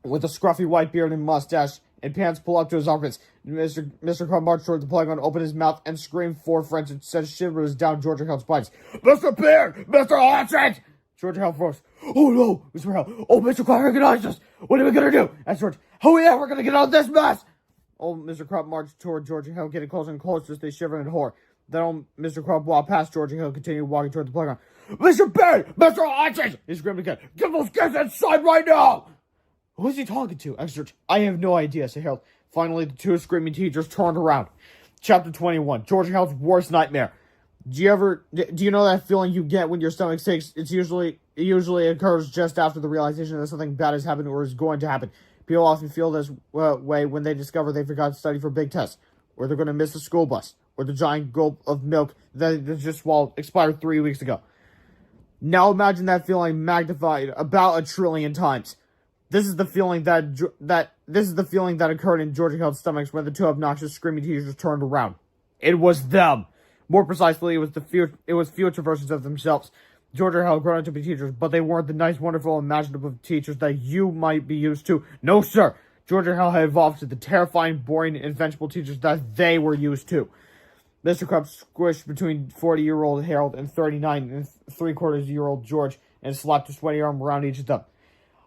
with a scruffy white beard and mustache, and pants pulled up to his armpits. Mr. Crump marched toward the playground, opened his mouth, and screamed 4 friends and sent shivers down George and Harold's spines. Mr. Beard! Mr. Hudson! George and Harold froze. Oh no, Mr. Harold. Oh, Mr. Crump recognized us. What are we gonna do? Asked George. How are we ever gonna get out of this mess? Old Mr. Crump marched toward George and Harold, getting closer and closer as they shivered in horror. Then old Mr. Crump walked past George and Harold, continued walking toward the playground. Mr. Beard! Mr. Hudson! He screamed again. Get those kids inside right now! Who is he talking to? Asked George. I have no idea, said Harold. Finally, the 2 screaming teachers turned around. Chapter 21. George and Harold's worst nightmare. Do you know that feeling you get when your stomach sinks? It usually occurs just after the realization that something bad has happened or is going to happen. People often feel this way when they discover they forgot to study for big tests, or they're going to miss the school bus, or the giant gulp of milk that they just swallowed expired 3 weeks ago. Now imagine that feeling magnified about 1 trillion times. This is the feeling that occurred in George and Harold's stomachs when the 2 obnoxious screaming teachers turned around. It was them. More precisely, it was future versions of themselves. Georgia had grown up to be teachers, but they weren't the nice, wonderful, imaginative teachers that you might be used to. No, sir. Georgia Hill had evolved to the terrifying, boring, invincible teachers that they were used to. Mr. Krabs squished between 40-year-old Harold and 39-3/4-year-old George and slapped a sweaty arm around each of them.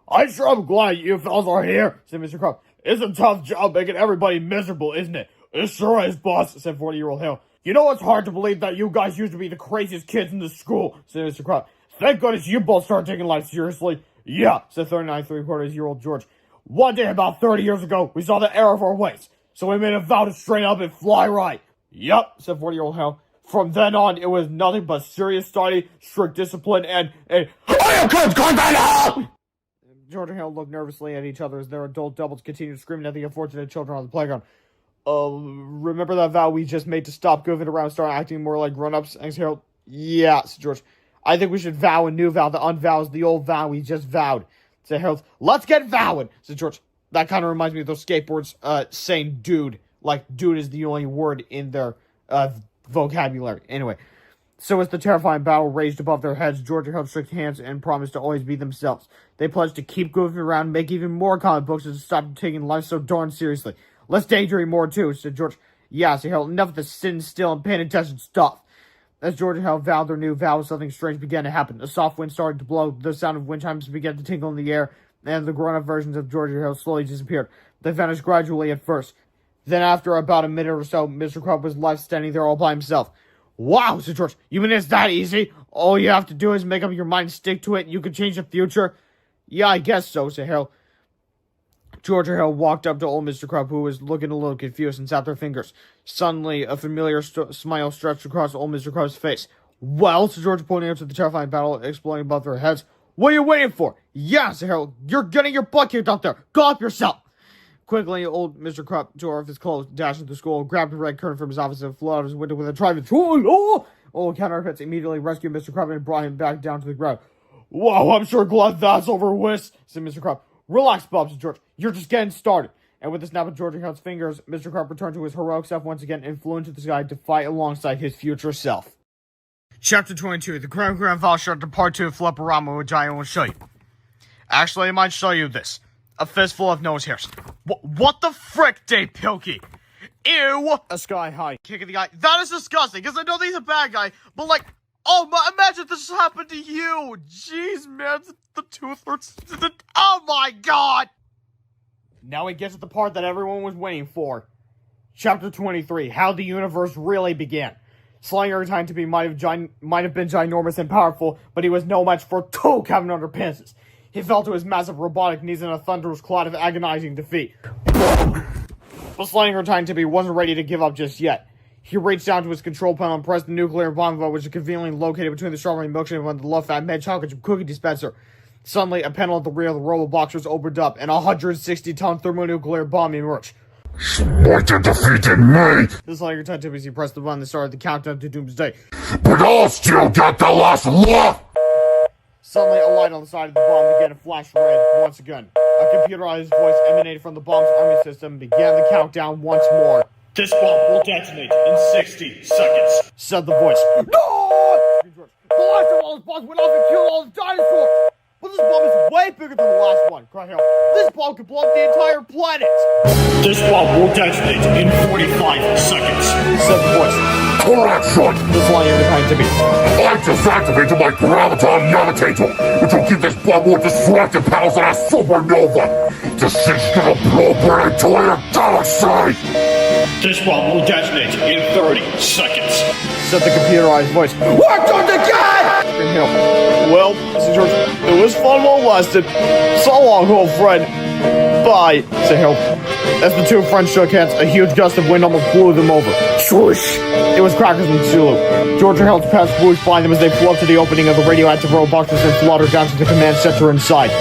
I sure am glad you fellas are here, said Mr. Krabs. It's a tough job making everybody miserable, isn't it? It sure is, boss, said 40-year-old Harold. You know it's hard to believe that you guys used to be the craziest kids in the school, said Mr. Krabs. Thank goodness you both started taking life seriously. Yeah, said 39-3/4-year-old George. One day about 30 years ago, we saw the error of our ways, so we made a vow to straighten up and fly right. Yup, said 40-year-old Hal. From then on, it was nothing but serious study, strict discipline, and George and Hal looked nervously at each other as their adult doubles continued screaming at the unfortunate children on the playground. Remember that vow we just made to stop goofing around and start acting more like grown-ups? Asked Harold. Yeah, said George. I think we should vow a new vow that unvows the old vow we just vowed, said Harold. Let's get vowing, said George. That kind of reminds me of those skateboards saying dude. Like, dude is the only word in their vocabulary. Anyway, so as the terrifying battle raged above their heads, George and Harold shook hands and promised to always be themselves. They pledged to keep goofing around, make even more comic books, and to stop taking life so darn seriously. Let's daydream more too, said George. Yeah, said Harold. Enough of the sitting still and paying attention stuff. As George and Harold vowed their new vows, something strange began to happen. A soft wind started to blow, the sound of wind chimes began to tinkle in the air, and the grown-up versions of George and Harold slowly disappeared. They vanished gradually at first. Then after about a minute or so, Mr. Crump was left standing there all by himself. Wow, said George. You mean it's that easy? All you have to do is make up your mind and stick to it, and you can change the future? Yeah, I guess so, said Harold. George and Harold walked up to old Mr. Crump, who was looking a little confused, and tapped their fingers. Suddenly, a familiar smile stretched across old Mr. Crump's face. Well, said George, pointing out to the terrifying battle exploding above their heads. What are you waiting for? Yeah, said Harold. You're getting your butt kicked out there. Go up yourself. Quickly, old Mr. Crump tore off his clothes, dashed into school, grabbed a red curtain from his office, and flew out his window with a triumphant "Oh!" Old Captain Underpants immediately rescued Mr. Crump and brought him back down to the ground. Wow, I'm sure glad that's over with, said Mr. Crump. Relax, Bob, said George. You're just getting started. And with the snap of George and Harold's fingers, Mr. Crump returned to his heroic self once again and flew into the sky to fight alongside his future self. Chapter 22, the Grand Fall Short to Part 2 of Flipperama, which I won't show you. Actually, I might show you this. A fistful of nose hairs. What the frick, Dave Pilkey? Ew! A sky high. Kick in the eye. That is disgusting, because I know that he's a bad guy, but like, oh my, imagine this happened to you! Jeez, man, the tooth hurts. Oh my god! Now we get to the part that everyone was waiting for. Chapter 23, How the Universe Really Began. Slanger time to be might have been ginormous and powerful, but he was no match for two Captain Underpants. He fell to his massive robotic knees in a thunderous cloud of agonizing defeat. But Slanger time to be wasn't ready to give up just yet. He reached down to his control panel and pressed the nuclear bomb button, which is conveniently located between the strawberry milkshake and the low-fat mad chocolate cookie dispenser. Suddenly, a panel at the rear of the roller box was opened up, and a 160-ton thermonuclear bomb emerged. Smite defeated me! This Slanger time to be, he pressed the button that started the countdown to doomsday. But I'll still get the last laugh! Suddenly, a light on the side of the bomb began to flash red once again. A computerized voice emanated from the bomb's army system and began the countdown once more. This bomb will detonate in 60 seconds, said the voice. No! The last of all those bombs went off and killed all the dinosaurs! But this bomb is way bigger than the last one, cried Harold. This bomb could blow up the entire planet! This bomb will detonate in 45 seconds, said the voice. Correction! This line you're trying to be. I just activated my graviton yamatator, which will give this bomb more destructive powers than a supernova. This thing's gonna blow up our entire galaxy! This bomb will detonate in 30 seconds, said the computerized voice. Work on the gun! Well, said George, it was fun while it lasted. So long, old friend. Bye, said Harold. As the two friends shook hands, a huge gust of wind almost blew them over. Swoosh! It was Crackers and Sulu. George and Harold's paths swooshed by them as they flew up to the opening of the radioactive robot boxes and fluttered down to the command center inside.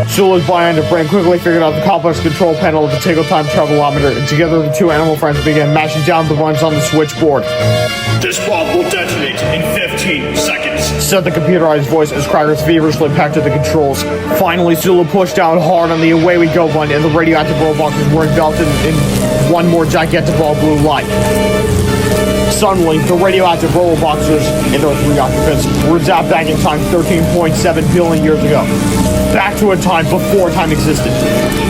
Sulu's bionic brain quickly figured out the complex control panel of the Tickle Time Travelometer, and together the two animal friends began mashing down the runs on the switchboard. This bomb will detonate in 15 seconds, said the computerized voice as Crackers feverishly packed at the controls. Finally, Sulu pushed down hard on the away we go button, and the radioactive robot boxes were engulfed in one more gigantic ball of blue light. Suddenly, the radioactive robo-boxers and their 3 occupants were zapped back in time 13.7 billion years ago. Back to a time before time existed.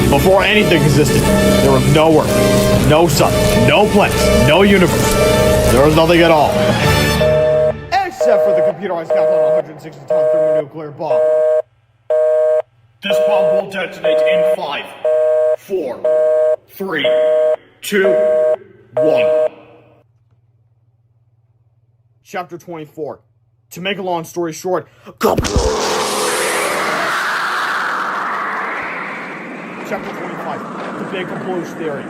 Before anything existed. There was no Earth, no sun, no planets, no universe. There was nothing at all. Except for the computerized countdown 160 times thermonuclear bomb. This bomb will detonate in 5, 4, 3, 2, 1. Chapter 24. To make a long story short, Chapter 25. The Big Kabloosh Theory.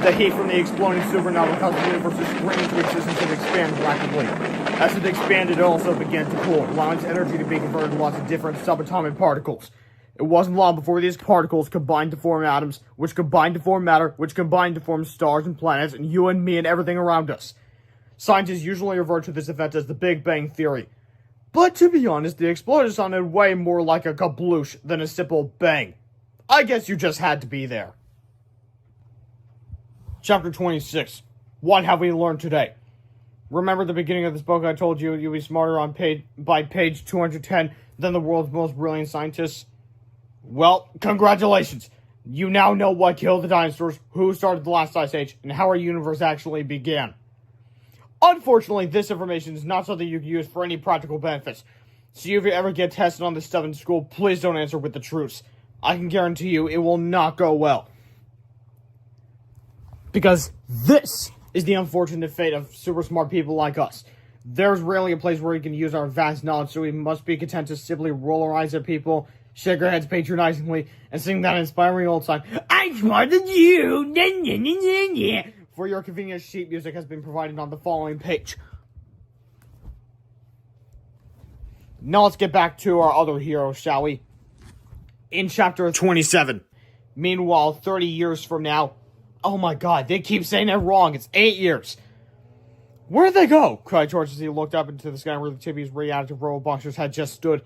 The heat from the exploding supernova caused the universe to spring into existence and expand rapidly. As it expanded, it also began to cool, allowing its energy to be converted to lots of different subatomic particles. It wasn't long before these particles combined to form atoms, which combined to form matter, which combined to form stars and planets, and you and me and everything around us. Scientists usually refer to this event as the Big Bang Theory. But to be honest, the explosion sounded way more like a kabloosh than a simple bang. I guess you just had to be there. Chapter 26. What have we learned today? Remember the beginning of this book I told you you'd be smarter by page 210 than the world's most brilliant scientists? Well, congratulations! You now know what killed the dinosaurs, who started the last ice age, and how our universe actually began. Unfortunately, this information is not something you can use for any practical benefits. So if you ever get tested on this stuff in school, please don't answer with the truths. I can guarantee you it will not go well. Because this is the unfortunate fate of super smart people like us. There's rarely a place where we can use our vast knowledge, so we must be content to simply roll our eyes at people, shake our heads patronizingly, and sing that inspiring old song, I'm smarter than you! For your convenience, sheet music has been provided on the following page. Now let's get back to our other heroes, shall we? In chapter 27. Meanwhile, 30 years from now... Oh my god, they keep saying that wrong. It's 8 years. Where did they go? Cried George as he looked up into the sky where the Tippy's radioactive robo-boxers had just stood.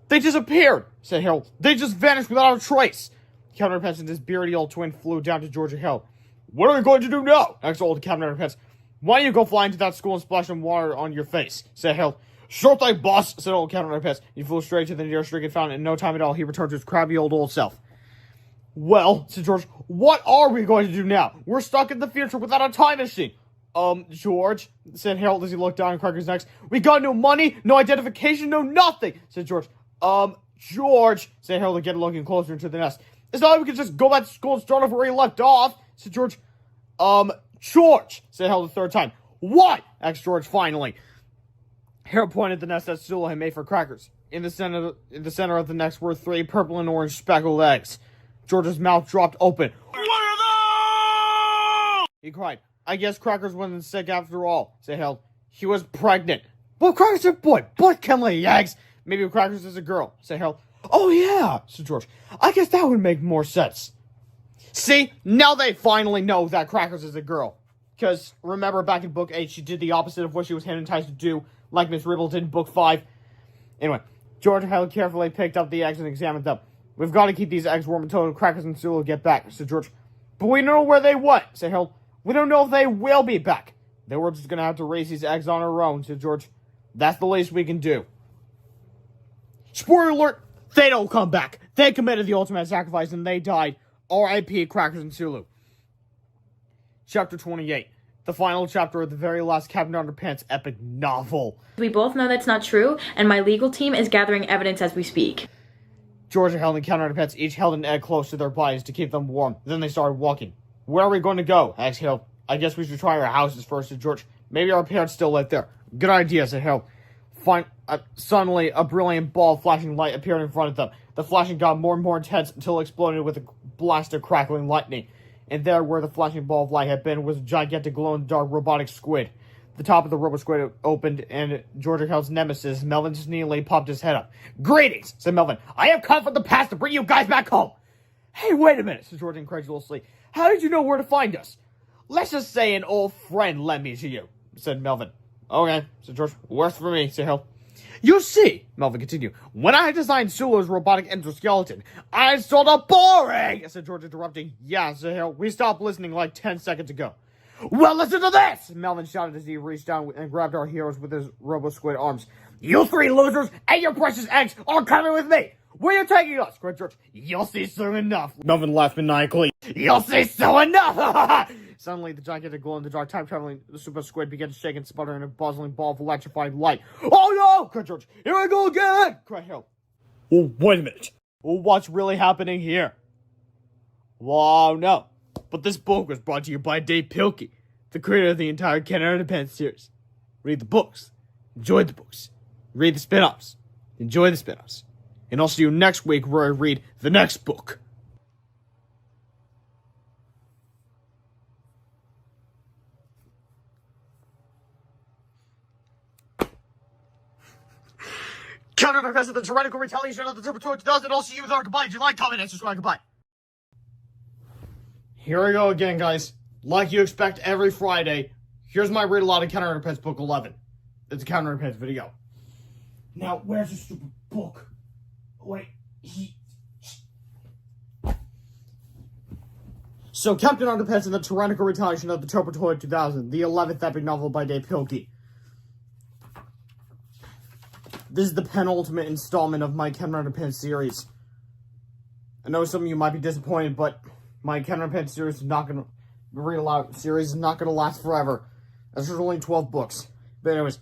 They disappeared, said Harold. They just vanished without a trace. Captain Underpants and his beardy old twin flew down to George and Harold. What are we going to do now? Asked old Captain Underpants. Why don't you go fly into that school and splash some water on your face? Said Harold. Sure thing, boss, said old Captain Underpants. He flew straight to the nearest ring and found it. In no time at all, he returned to his crabby old self. Well, said George, what are we going to do now? We're stuck in the future without a time machine. George, said Harold as he looked down at Cracker's neck. We got no money, no identification, no nothing, said George. George, said Harold again, looking closer into the nest. It's not like we could just go back to school and start off where he left off, said George. George, said Harold the third time. What? Asked George finally. Harold pointed at the nest that Sula had made for Crackers. In the center of the nest were 3 purple and orange speckled eggs. George's mouth dropped open. What are those? He cried. I guess Crackers wasn't sick after all, said Harold. He was pregnant. Well, Crackers is a boy. Boy can lay eggs. Maybe Crackers is a girl, said Harold. Oh yeah, said George. I guess that would make more sense. See, now they finally know that Crackers is a girl. Because remember back in book 8, she did the opposite of what she was hypnotized to do, like Miss Ribble did in book 5. Anyway, George and Harold carefully picked up the eggs and examined them. We've got to keep these eggs warm until Crackers and Sula get back, said George. But we don't know where they went, said Harold. We don't know if they will be back. Then we're just going to have to raise these eggs on our own, said George. That's the least we can do. Spoiler alert, they don't come back. They committed the ultimate sacrifice and they died. R.I.P. Crackers and Sulu. Chapter 28. The final chapter of the very last Captain Underpants epic novel. We both know that's not true, and my legal team is gathering evidence as we speak. George and Harold and Captain Underpants each held an egg close to their bodies to keep them warm. Then they started walking. Where are we going to go? Asked Harold. I guess we should try our houses first, said George. Maybe our parents still live there. Good idea, said Harold. Suddenly, a brilliant ball of flashing light appeared in front of them. The flashing got more and more intense until it exploded with a blast of crackling lightning. And there, where the flashing ball of light had been, was a gigantic glow-in-the-dark robotic squid. The top of the robot squid opened, and George and Harold's nemesis, Melvin sneakily popped his head up. Greetings, said Melvin. I have come from the past to bring you guys back home. Hey, wait a minute, said George incredulously. How did you know where to find us? Let's just say an old friend led me to you, said Melvin. Okay, said George. Works for me, said Harold. You see, Melvin continued, when I designed Sula's robotic endoskeleton, I installed a boring, said George, interrupting. Yeah, said Harold. We stopped listening like 10 seconds ago. Well, listen to this! Melvin shouted as he reached down and grabbed our heroes with his robo-squid arms. You three losers and your precious eggs are coming with me! Where are you taking us? Cried George. You'll see soon enough. Melvin laughed maniacally. You'll see soon enough! Suddenly, the gigantic glow-in-the-dark time-traveling super squid began to shake and sputter in a buzzing ball of electrified light. Oh no! Cried George. Here I go again! Cried Harold. Oh, wait a minute. Well, what's really happening here? Well, no. But this book was brought to you by Dave Pilkey, the creator of the entire Captain Underpants series. Read the books. Enjoy the books. Read the spin-offs. Enjoy the spin-offs. And I'll see you next week where I read the next book. Counter the rest of the tyrannical retaliation of the Super 2000. I'll see you with our goodbye. Do you like, comment, and subscribe? Goodbye. Here we go again, guys. Like you expect every Friday, here's my read aloud of Captain Underpants book 11. It's a Captain Underpants video. Now, where's the stupid book? Wait, So, Captain Underpants and the Tyrannical Retaliation of the Turbo Toy 2000, the 11th epic novel by Dave Pilkey. This is the penultimate installment of my Captain Underpants series. I know some of you might be disappointed, but my Captain Underpants series is not going to read aloud. Series is not going to last forever. There's only 12 books. But anyways,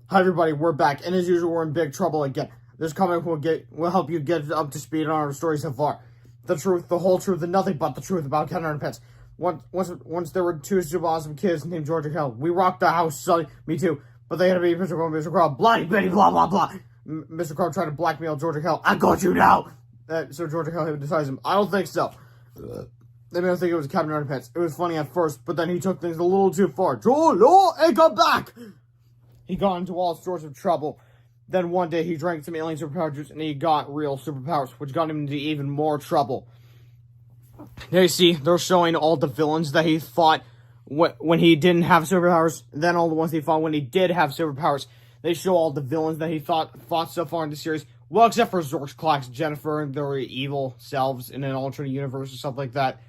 hi everybody, we're back, and as usual, we're in big trouble again. This comic will help you get up to speed on our story so far. The truth, the whole truth, and nothing but the truth about Captain Underpants. Once there were two super awesome kids named George and Hell. We rocked the house, Sully, me too. But they had to be Mr. Crow and Mr. Crow. Bloody Betty, blah, blah, blah. Mr. Crow tried to blackmail George and Hell. I got you now! So George and Hell hypnotized him. I don't think so. They made him think it was Captain Underpants. It was funny at first, but then he took things a little too far. George, oh, and come back! He got into all sorts of trouble. Then one day he drank some alien superpower juice and he got real superpowers, which got him into even more trouble. Now you see, they're showing all the villains that he fought when he didn't have superpowers, then all the ones he fought when he did have superpowers. They show all the villains that he fought so far in the series. Well, except for Zorch, Klax, Jennifer, and their evil selves in an alternate universe or stuff like that.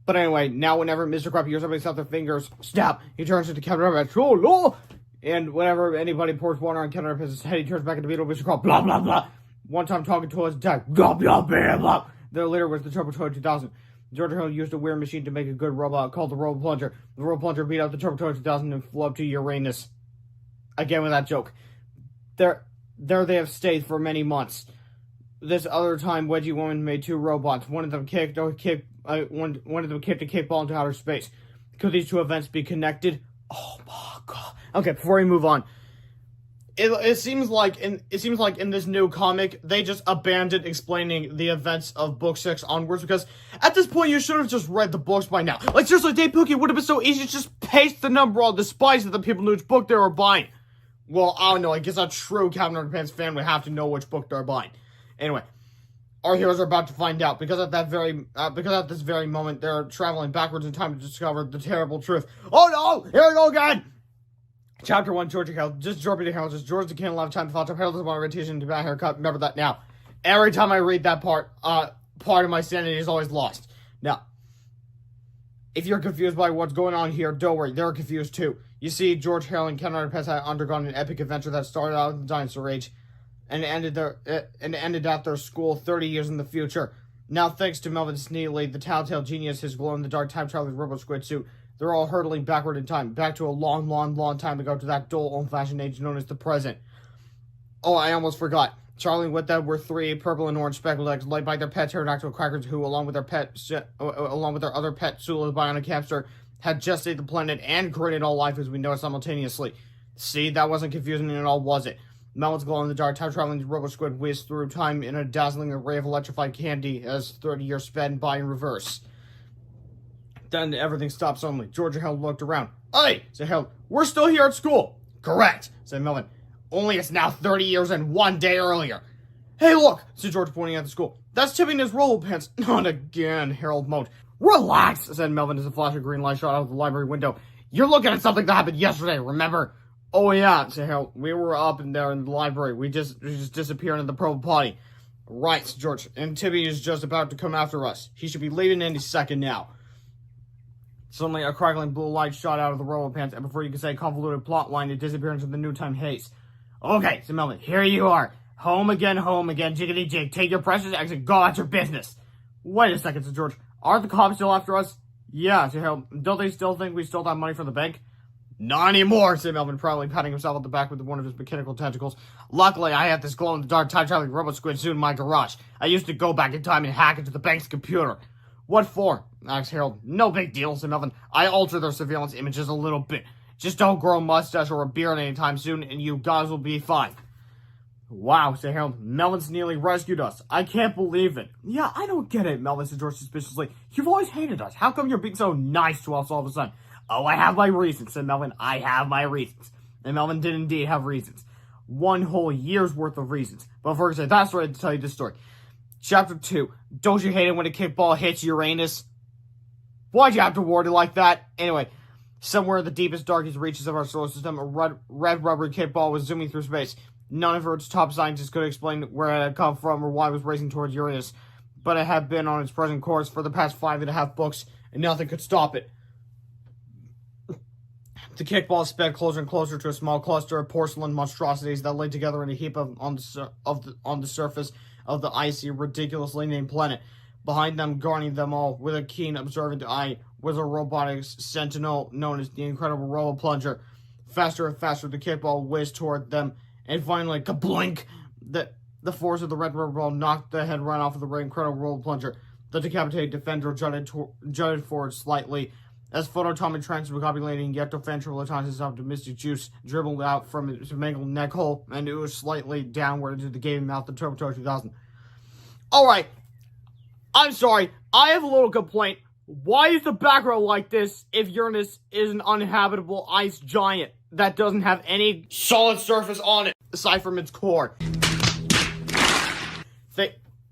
But anyway, now whenever Mr. Crab hears somebody snap their fingers, snap, he turns into Captain Underpants. Oh, no! And whenever anybody pours water on Captain Underpants' head, he turns back into Beetle, Mr. Crab, blah, blah, blah. One time talking to his attack, blah, blah, blah, blah. Their leader was the Turbo Toy 2000. George Hill used a weird machine to make a good robot called the Robo Plunger. The Robo Plunger beat up the Turbo Toy 2000 and flew up to Uranus. Again with that joke. There they have stayed for many months. This other time, Wedgie Woman made two robots. One of them kicked a kickball into outer space. Could these two events be connected? Oh my god. Okay, before we move on. It seems like in this new comic, they just abandoned explaining the events of book 6 onwards, because at this point you should have just read the books by now. Like seriously, Dave Pilkey, would have been so easy to just paste the number on the spice that the people knew which book they were buying. Well, I don't know, I guess a true Captain Underpants fan would have to know which book they're buying. Anyway, our heroes are about to find out, because at this very moment, they're traveling backwards in time to discover the terrible truth. Oh no! Here we go again! Chapter 1, George Hell. Just George the Hell. Just George the King, a lot of time to thought. Harold is one rotation to bad haircut. Remember that now. Every time I read that part of my sanity is always lost. Now, if you're confused by what's going on here, don't worry. They're confused too. You see, George Hale and Captain Underpants had undergone an epic adventure that started out in the dinosaur age and ended at their school 30 years in the future. Now, thanks to Melvin Sneely, the Telltale genius, his glow-in-the-dark time-traveling robo-squid suit, they're all hurtling backward in time, back to a long, long, long time ago, to that dull, old-fashioned age known as the present. Oh, I almost forgot. Charlie and Whitted were three purple and orange speckled eggs laid by their pet pterodactyl crackers, who, along with their other pet Sula bionic hamster, had gestated the planet and created all life as we know it simultaneously. See, that wasn't confusing at all, was it? Melvin's glow-in-the-dark time-traveling robo-squid whizzed through time in a dazzling array of electrified candy as 30 years sped by in reverse. Then everything stopped suddenly. George and Harold looked around. Hey, said Harold, we're still here at school. Correct, said Melvin. Only it's now 30 years and 1 day earlier. Hey, look, said George, pointing at the school. That's tipping his roll pants. Not again, Harold moaned. Relax, said Melvin as a flash of green light shot out of the library window. You're looking at something that happened yesterday, remember? Oh yeah, said Harold. We were up in there in the library. We just disappeared in the purple potty. Right, said George. And Tibby is just about to come after us. He should be leaving any second now. Suddenly, a crackling blue light shot out of the Read-Alouds, and before you could say convoluted plot line, it disappeared into the noontime haze. Okay, said Melvin, here you are. Home again, jiggity jig. Take your precious eggs and go at your business. Wait a second, said George. Aren't the cops still after us? Yeah, said Harold. Don't they still think we stole that money from the bank? Not anymore, said Melvin, proudly patting himself on the back with one of his mechanical tentacles. Luckily, I have this glow-in-the-dark time-traveling robot squid suit in my garage. I used to go back in time and hack into the bank's computer. What for? Asked Harold. No big deal, said Melvin. I alter their surveillance images a little bit. Just don't grow a mustache or a beard anytime soon, and you guys will be fine. Wow, said Harold. Melvin's nearly rescued us. I can't believe it. Yeah, I don't get it, Melvin said George suspiciously. You've always hated us. How come you're being so nice to us all of a sudden? Oh, I have my reasons, said Melvin. I have my reasons. And Melvin did indeed have reasons. 1 whole year's worth of reasons. But before I say that story, I have to tell you this story. Chapter 2. Don't you hate it when a kickball hits Uranus? Why'd you have to word it like that? Anyway, somewhere in the deepest, darkest reaches of our solar system, a red rubber kickball was zooming through space. None of Earth's top scientists could explain where it had come from or why it was racing towards Uranus. But it had been on its present course for the past 5.5 books, and nothing could stop it. The kickball sped closer and closer to a small cluster of porcelain monstrosities that lay together in a heap on the surface of the icy, ridiculously named planet. Behind them, guarding them all with a keen, observant eye, was a robotics sentinel known as the Incredible Robo-Plunger. Faster and faster, the kickball whizzed toward them, and finally, kablink! The force of the red rubber ball knocked the head right off of the Incredible Robo-Plunger. The decapitated defender jutted forward slightly, as photonic transmogulating yet-to-ventralize optimistic juice dribbled out from its mangled neck hole and oozed slightly downward into the gaping mouth of Turbo 2000. Alright, I'm sorry, I have a little complaint. Why is the background like this if Uranus is an uninhabitable ice giant that doesn't have any solid surface on it, aside from its core?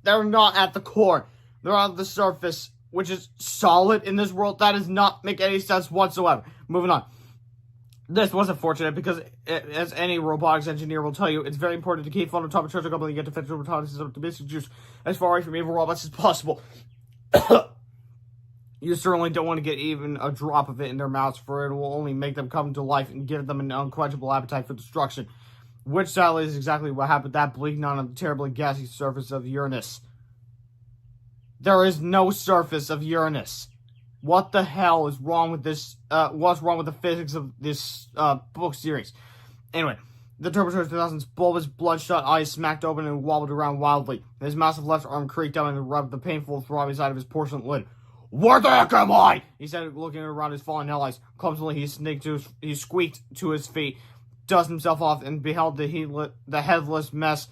They're not at the core. They're on the surface, which is solid in this world. That does not make any sense whatsoever. Moving on. This wasn't fortunate because, as any robotics engineer will tell you, it's very important to keep photonic charge couple and get defensive robotics optimistic juice as far away from evil robots as possible. You certainly don't want to get even a drop of it in their mouths, for it will only make them come to life and give them an unquenchable appetite for destruction. Which, sadly, is exactly what happened that bleak night on the terribly gassy surface of Uranus. There is no surface of Uranus. What the hell is wrong with this? What's wrong with the physics of this book series? Anyway, the Turbo 2000's bulbous, bloodshot eyes smacked open and wobbled around wildly. His massive left arm creaked out and rubbed the painful throbbing side of his porcelain lid. "Where the heck am I?" he said, looking around his fallen allies. Clumsily, he squeaked to his feet, dusted himself off, and beheld the headless mess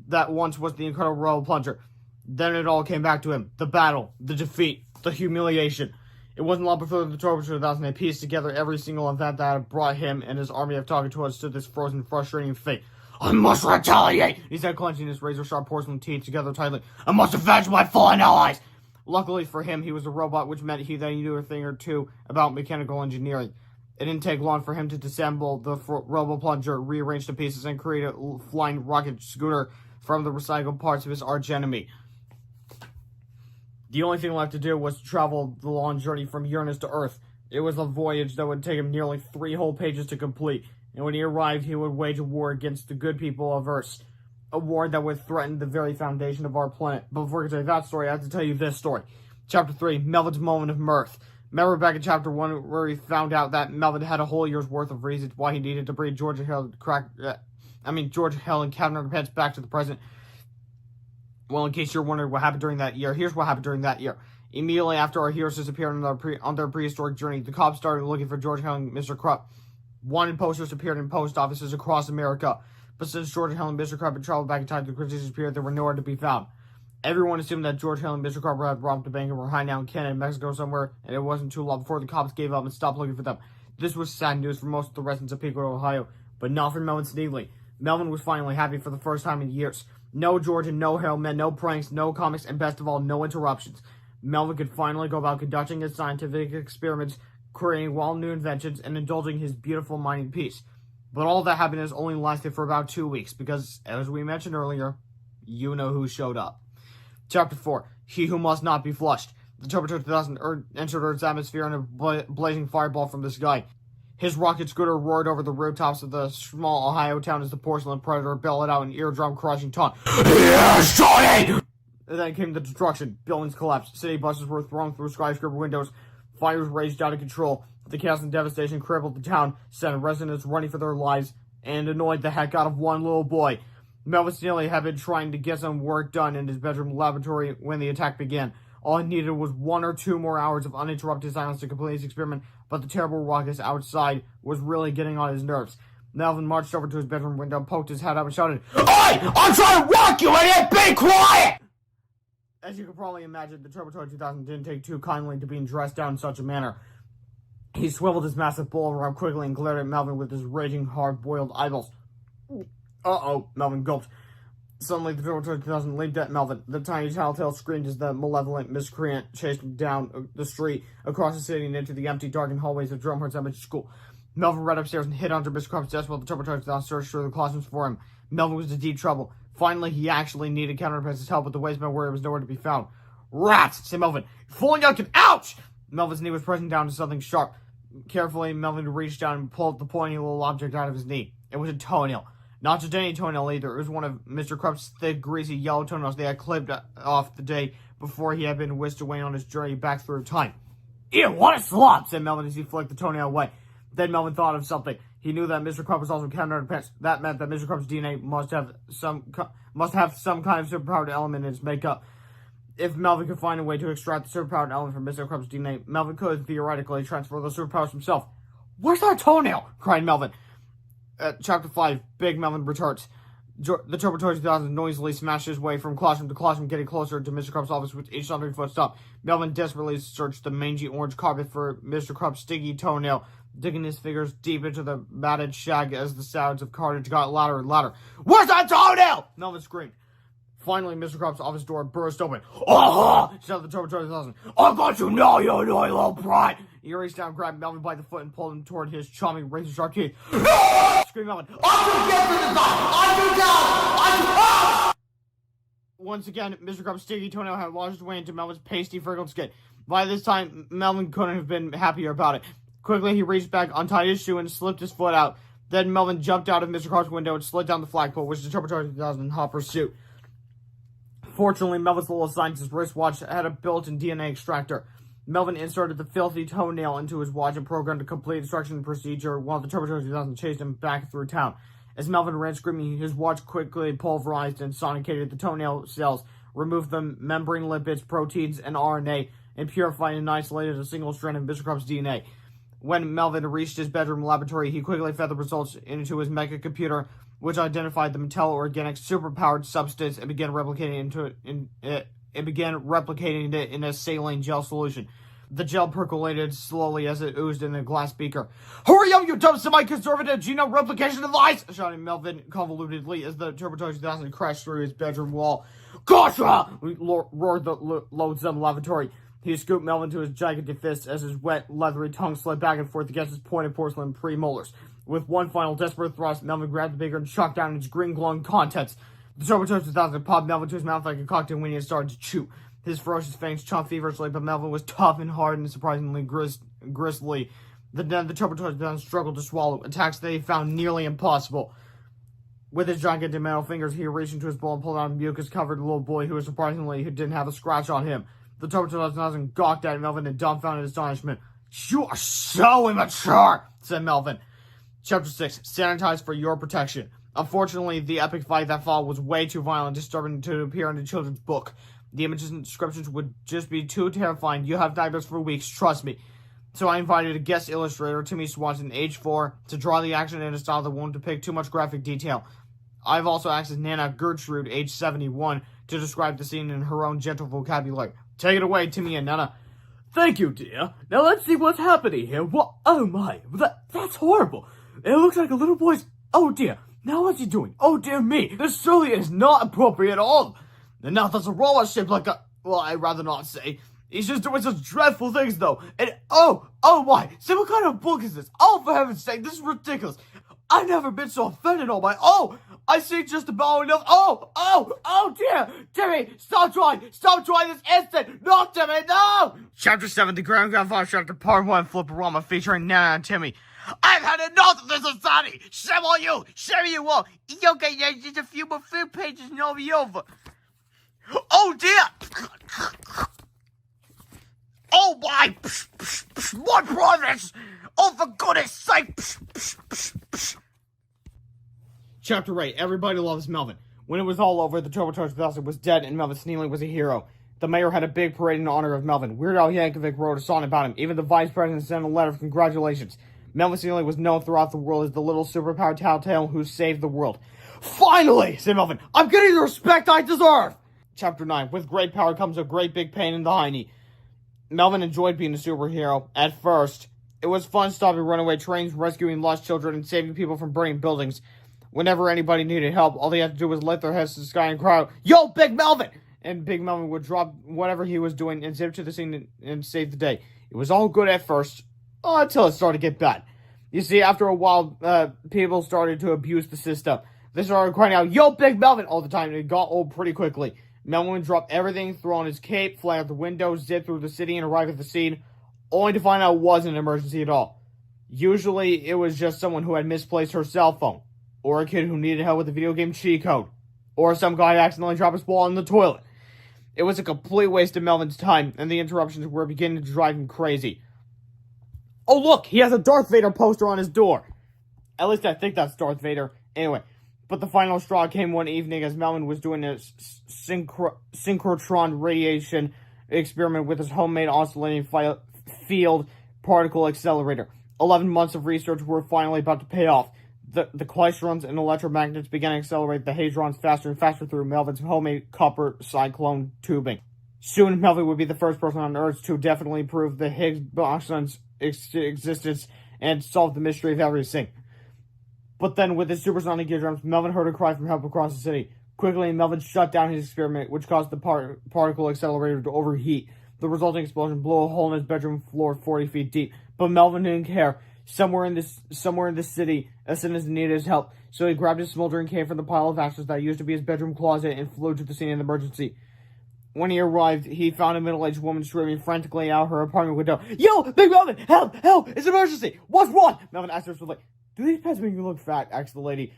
that once was the Incredible Robo-Plunger. Then it all came back to him. The battle, the defeat, the humiliation. It wasn't long before the Turbo 2000 had pieced together every single event that had brought him and his army of Talkatoas to this frozen, frustrating fate. "I must retaliate," he said, clenching his razor-sharp porcelain teeth together tightly. "I must avenge my fallen allies." Luckily for him, he was a robot, which meant he knew a thing or two about mechanical engineering. It didn't take long for him to disassemble the Robo-Plunger, rearrange the pieces, and create a flying rocket scooter from the recycled parts of his archenemy. The only thing left to do was to travel the long journey from Uranus to Earth. It was a voyage that would take him nearly 3 whole pages to complete, and when he arrived, he would wage a war against the good people of Earth. A war that would threaten the very foundation of our planet. But before I tell you that story, I have to tell you this story. Chapter 3, Melvin's Moment of Mirth. Remember back in Chapter 1 where he found out that Melvin had a whole year's worth of reasons why he needed to bring George Hill and Captain Underpants back to the present? Well, in case you're wondering what happened during that year, here's what happened during that year. Immediately after our heroes disappeared on their prehistoric journey, the cops started looking for George Hill and Mr. Krupp. Wanted posters appeared in post offices across America. But since George Hill and Mr. Krupp had traveled back in time to the Cretaceous period, they were nowhere to be found. Everyone assumed that George Hill and Mr. Krupp had robbed a bank and were hiding out in Canada, Mexico somewhere, and it wasn't too long before the cops gave up and stopped looking for them. This was sad news for most of the residents of Pico, Ohio, but not for Melvin Sneedley. Melvin was finally happy for the first time in years. No George and no Harold meant no pranks, no comics, and best of all, no interruptions. Melvin could finally go about conducting his scientific experiments, creating wild new inventions, and indulging his beautiful mind in peace. But all that happiness only lasted for about 2 weeks, because, as we mentioned earlier, you know who showed up. Chapter 4, He Who Must Not Be Flushed. The Turbocharged 2000 entered Earth's atmosphere in a blazing fireball from the sky. His rocket scooter roared over the rooftops of the small Ohio town as the porcelain predator bellowed out an eardrum-crushing taunt. Yes, Johnny! And then came the destruction. Buildings collapsed. City buses were thrown through skyscraper windows. Fires raged out of control. The chaos and devastation crippled the town, sent residents running for their lives, and annoyed the heck out of one little boy. Melvin Sneely had been trying to get some work done in his bedroom laboratory when the attack began. All he needed was 1 or 2 more hours of uninterrupted silence to complete his experiment, but the terrible ruckus outside was really getting on his nerves. Melvin marched over to his bedroom window, poked his head up, and shouted, "Hey! I'm trying to rock you, idiot! Be quiet!" As you can probably imagine, the Turbocharged 2000 didn't take too kindly to being dressed down in such a manner. He swiveled his massive bowl around quickly and glared at Melvin with his raging, hard-boiled eyeballs. Uh-oh, Melvin gulped. Suddenly, the Turbocharged 2000 leaped at Melvin. The tiny telltale screamed as the malevolent miscreant chased him down the street, across the city, and into the empty, darkened hallways of Drumheart's elementary school. Melvin ran upstairs and hid under Mr. Crump's desk while the Turbocharged 2000 searched through the classrooms for him. Melvin was in deep trouble. Finally, he actually needed Captain Underpants' help, but the wasteman where it was nowhere to be found. "Rats!" said Melvin. "Fooling Youngkin! Ouch!" Melvin's knee was pressing down to something sharp. Carefully, Melvin reached down and pulled the pointy little object out of his knee. It was a toenail. Not just any toenail either. It was one of Mr. Crump's thick, greasy, yellow toenails they had clipped off the day before he had been whisked away on his journey back through time. "Ew, what a slob!" said Melvin as he flicked the toenail away. Then Melvin thought of something. He knew that Mr. Crump was also Captain Underpants. That meant that Mr. Crump's DNA must have some kind of superpowered element in its makeup. If Melvin could find a way to extract the superpowered element from Mr. Crump's DNA, Melvin could theoretically transfer those superpowers himself. "Where's that toenail?" cried Melvin. Chapter 5, Big Melvin Returns. The Turbocharged 2000 noisily smashed his way from classroom to classroom, getting closer to Mr. Crump's office with each stumbling footstep. Melvin desperately searched the mangy orange carpet for Mr. Crump's sticky toenail, digging his fingers deep into the matted shag as the sounds of carnage got louder and louder. "Where's that toenail?" Melvin screamed. Finally, Mr. Crump's office door burst open. "Aha!" shouted the Turbocharged 2000. "I got you now, you annoying little brat!" He reached down, grabbed Melvin by the foot, and pulled him toward his charming razor-sharp teeth. Screamed Melvin. "I'm too dead for this guy! I'm too down! I'm too out!" Once again, Mr. Crump's sticky toenail had launched away into Melvin's pasty, freckled skin. By this time, Melvin couldn't have been happier about it. Quickly, he reached back, untied his shoe, and slipped his foot out. Then Melvin jumped out of Mr. Crump's window and slid down the flagpole, which the Turbocharged 2000 in hot pursuit. Fortunately, Melvin's little scientist wristwatch had a built-in DNA extractor. Melvin inserted the filthy toenail into his watch and programmed a complete extraction procedure while the Turbocharged 2000 chased him back through town. As Melvin ran screaming, his watch quickly pulverized and sonicated the toenail cells, removed the membrane lipids, proteins, and RNA, and purified and isolated a single strand of Mr. Crump's DNA. When Melvin reached his bedroom laboratory, he quickly fed the results into his mecha computer, which identified the metallo-organic superpowered substance and began replicating it in a saline gel solution. The gel percolated slowly as it oozed in a glass beaker. "Hurry up, you dumb semi-conservative genome replication device!" shouted Melvin convolutedly as the Turbocharged 2000 crashed through his bedroom wall. "Gotcha!" roared the loathsome lavatory. He scooped Melvin to his gigantic fist as his wet, leathery tongue slid back and forth against his pointed porcelain premolars. With one final desperate thrust, Melvin grabbed the beaker and chucked down its green-glowing contents. The Turbocharged 2000 popped Melvin to his mouth like a cocktail when he had started to chew. His ferocious fangs chomped feverishly, but Melvin was tough and hard and surprisingly gristly. Then the Turbocharged 2000 struggled to swallow, attacks that he found nearly impossible. With his gigantic metal fingers, he reached into his bowl and pulled out a mucus-covered little boy who didn't have a scratch on him. The Turbocharged 2000 gawked at Melvin in dumbfounded astonishment. "You are so immature," said Melvin. Chapter 6, Sanitized for Your Protection. Unfortunately, the epic fight that followed was way too violent and disturbing to appear in a children's book. The images and descriptions would just be too terrifying. You have nightmares for weeks, trust me. So I invited a guest illustrator, Timmy Swanson, age 4, to draw the action in a style that won't depict too much graphic detail. I've also asked Nana Gertrude, age 71, to describe the scene in her own gentle vocabulary. Take it away, Timmy and Nana. "Thank you, dear. Now let's see what's happening here. What? Oh my, that's horrible. It looks like a little boy's... Oh dear, now what's he doing? Oh dear me, this surely is not appropriate at all. And now there's a robot shaped like a... Well, I'd rather not say. He's just doing such dreadful things though. And oh my, say what kind of book is this? Oh, for heaven's sake, this is ridiculous. I've never been so offended all my... I see just about enough. Oh dear! Timmy, stop trying this instant! No, Timmy, no! Chapter 7, The Grand Grandfather Chapter Part 1, Flipperama, featuring Nana and Timmy. I've had enough of this society! Shame on you! Shame you all! Okay, there's just a few more food pages and I'll be over. Oh dear! Oh my! More progress! Oh, for goodness sake! Chapter 8, Everybody Loves Melvin. When it was all over, the Turbocharged 2000 was dead and Melvin Snealing was a hero. The mayor had a big parade in honor of Melvin. Weird Al Yankovic wrote a song about him. Even the vice president sent a letter of congratulations. Melvin Snealing was known throughout the world as the little superpowered tattletale who saved the world. Finally, said Melvin, I'm getting the respect I deserve! Chapter 9, With great power comes a great big pain in the hiney. Melvin enjoyed being a superhero. At first, it was fun stopping runaway trains, rescuing lost children, and saving people from burning buildings. Whenever anybody needed help, all they had to do was lift their heads to the sky and cry out, Yo, Big Melvin! And Big Melvin would drop whatever he was doing and zip to the scene and save the day. It was all good at first, until it started to get bad. You see, after a while, people started to abuse the system. They started crying out, Yo, Big Melvin! All the time, and it got old pretty quickly. Melvin would drop everything, throw on his cape, fly out the window, zip through the city, and arrive at the scene, only to find out it wasn't an emergency at all. Usually, it was just someone who had misplaced her cell phone, or a kid who needed help with a video game cheat code, or some guy accidentally dropped his ball in the toilet. It was a complete waste of Melvin's time, and the interruptions were beginning to drive him crazy. Oh look, he has a Darth Vader poster on his door. At least I think that's Darth Vader. Anyway, but the final straw came one evening as Melvin was doing a synchrotron radiation experiment with his homemade oscillating field particle accelerator. 11 months of research were finally about to pay off. The klystrons and electromagnets began to accelerate the hadrons faster and faster through Melvin's homemade copper cyclone tubing. Soon, Melvin would be the first person on Earth to definitely prove the Higgs boson's existence and solve the mystery of everything. But then, with his supersonic eardrums, Melvin heard a cry for help across the city. Quickly, Melvin shut down his experiment, which caused the particle accelerator to overheat. The resulting explosion blew a hole in his bedroom floor 40 feet deep. But Melvin didn't care. Somewhere in the city, a citizen needed his help, so he grabbed his smoldering cane from the pile of ashes that used to be his bedroom closet and flew to the scene of the emergency. When he arrived, he found a middle-aged woman screaming frantically out her apartment window. Yo, Big Melvin, help, help, it's an emergency, what's wrong? Melvin asked her swiftly. Do these pets make you look fat? Asked the lady.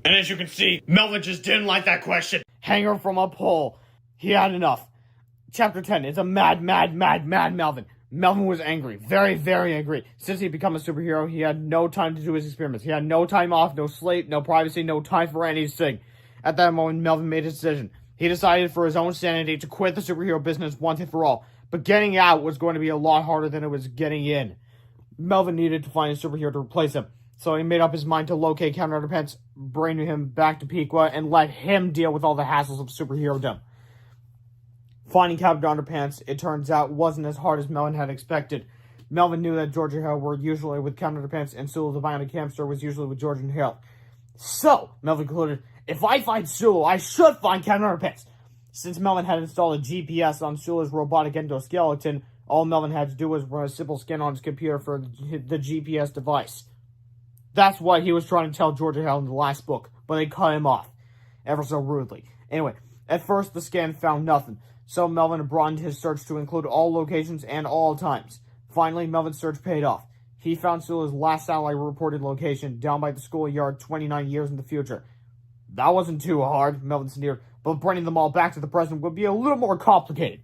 And as you can see, Melvin just didn't like that question. Hang her from a pole. He had enough. Chapter 10, It's a mad Melvin. Melvin was angry, very, very angry. Since he'd become a superhero, he had no time to do his experiments. He had no time off, no sleep, no privacy, no time for anything. At that moment, Melvin made a decision. He decided for his own sanity to quit the superhero business once and for all. But getting out was going to be a lot harder than it was getting in. Melvin needed to find a superhero to replace him. So he made up his mind to locate Captain Underpants, bring him back to Pequa, and let him deal with all the hassles of superhero-dom. Finding Captain Underpants, it turns out, wasn't as hard as Melvin had expected. Melvin knew that George and Harold were usually with Captain Underpants, and Sulu the Bionic Hamster was usually with George and Harold. So, Melvin concluded, if I find Sulu, I should find Captain Underpants. Since Melvin had installed a GPS on Sulu's robotic endoskeleton, all Melvin had to do was run a simple scan on his computer for the GPS device. That's what he was trying to tell George and Harold in the last book, but they cut him off, ever so rudely. Anyway, at first the scan found nothing. So Melvin broadened his search to include all locations and all times. Finally, Melvin's search paid off. He found Sulu's last satellite reported location, down by the schoolyard 29 years in the future. That wasn't too hard, Melvin sneered, but bringing them all back to the present would be a little more complicated.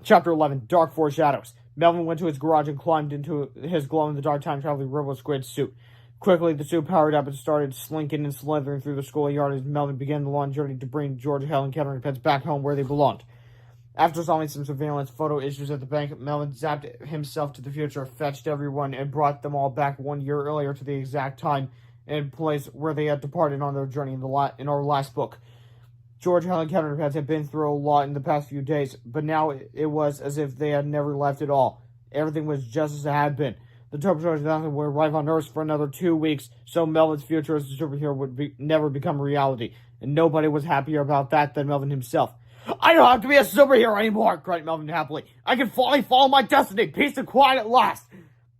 Chapter 11, Dark Foreshadows. Melvin went to his garage and climbed into his glow-in-the-dark time-traveling Robo-Squid suit. Quickly, the suit powered up and started slinking and slithering through the schoolyard as Melvin began the long journey to bring George, Helen, and Captain Underpants back home where they belonged. After solving some surveillance photo issues at the bank, Melvin zapped himself to the future, fetched everyone, and brought them all back 1 year earlier to the exact time and place where they had departed on their journey in our last book. George, Helen, and Captain Underpants had been through a lot in the past few days, but now it was as if they had never left at all. Everything was just as it had been. The Turbocharged 2000 would arrive on Earth for another 2 weeks, so Melvin's future as a superhero would never become reality, and nobody was happier about that than Melvin himself. I don't have to be a superhero anymore, cried Melvin happily. I can finally follow my destiny, peace and quiet at last.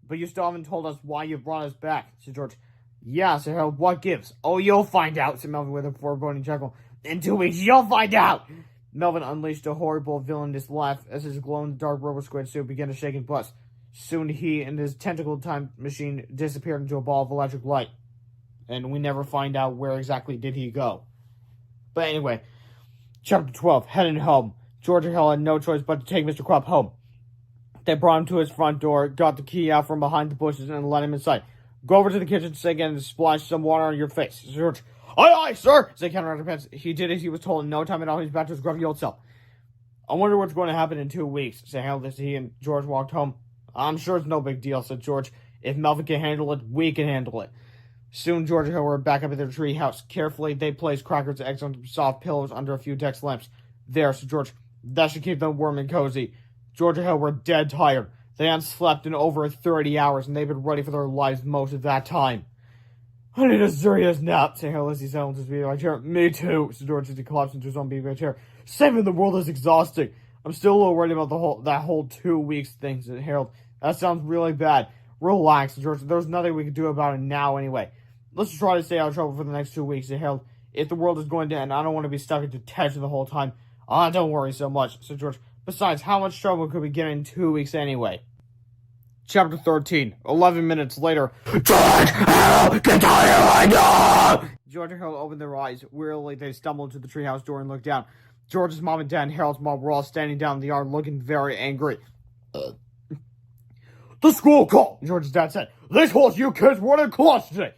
But you still haven't told us why you brought us back, said George. Yeah, said Harold, what gives? Oh, you'll find out, said Melvin with a foreboding chuckle. In 2 weeks, you'll find out! Melvin unleashed a horrible, villainous laugh as his glow-in-the-dark rubber squid suit began to shake and bust. Soon he and his tentacle time machine disappeared into a ball of electric light. And we never find out where exactly did he go. But anyway, Chapter 12, Heading Home. George and Hal had no choice but to take Mr. Crop home. They brought him to his front door, got the key out from behind the bushes, and let him inside. Go over to the kitchen sink and splash some water on your face. George, aye, sir, said Captain Underpants. He did as he was told in no time at all. He's back to his grumpy old self. I wonder what's going to happen in 2 weeks, said Hal as he and George walked home. I'm sure it's no big deal, said George. If Melvin can handle it, we can handle it. Soon George and Hal were back up at their tree house. Carefully, they placed crackers and eggs on soft pillows under a few desk lamps. There, said George. That should keep them warm and cozy. George and Hal were dead tired. They hadn't slept in over 30 hours, and they've been ready for their lives most of that time. I need a serious nap, said Hal as he settled into his beanbag chair. Me too, said George as he collapsed into his own beanbag chair. Saving the world is exhausting. I'm still a little worried about that whole 2 weeks thing, said Harold. That sounds really bad. Relax, George. There's nothing we can do about it now anyway. Let's try to stay out of trouble for the next 2 weeks, said Harold. If the world is going to end, I don't want to be stuck in detention the whole time. Don't worry so much, said George. Besides, how much trouble could we get in 2 weeks anyway? Chapter 13, 11 minutes later. George, Harold, get out of here right now! George and Harold opened their eyes. Wearily, they stumbled to the treehouse door and looked down. George's mom and dad and Harold's mom were all standing down in the yard looking very angry. The school call, George's dad said. They told you kids weren't in class today.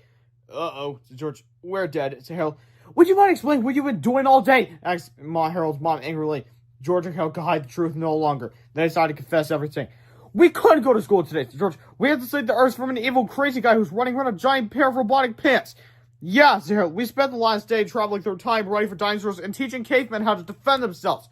Uh-oh, said George. We're dead, said Harold. Would you mind explaining what you've been doing all day? Asked Harold's mom angrily. George and Harold could hide the truth no longer. They decided to confess everything. We couldn't go to school today, said George. We have to save the Earth from an evil, crazy guy who's running around a giant pair of robotic pants. Yeah, said Harold. We spent the last day traveling through time, ready for dinosaurs, and teaching cavemen how to defend themselves.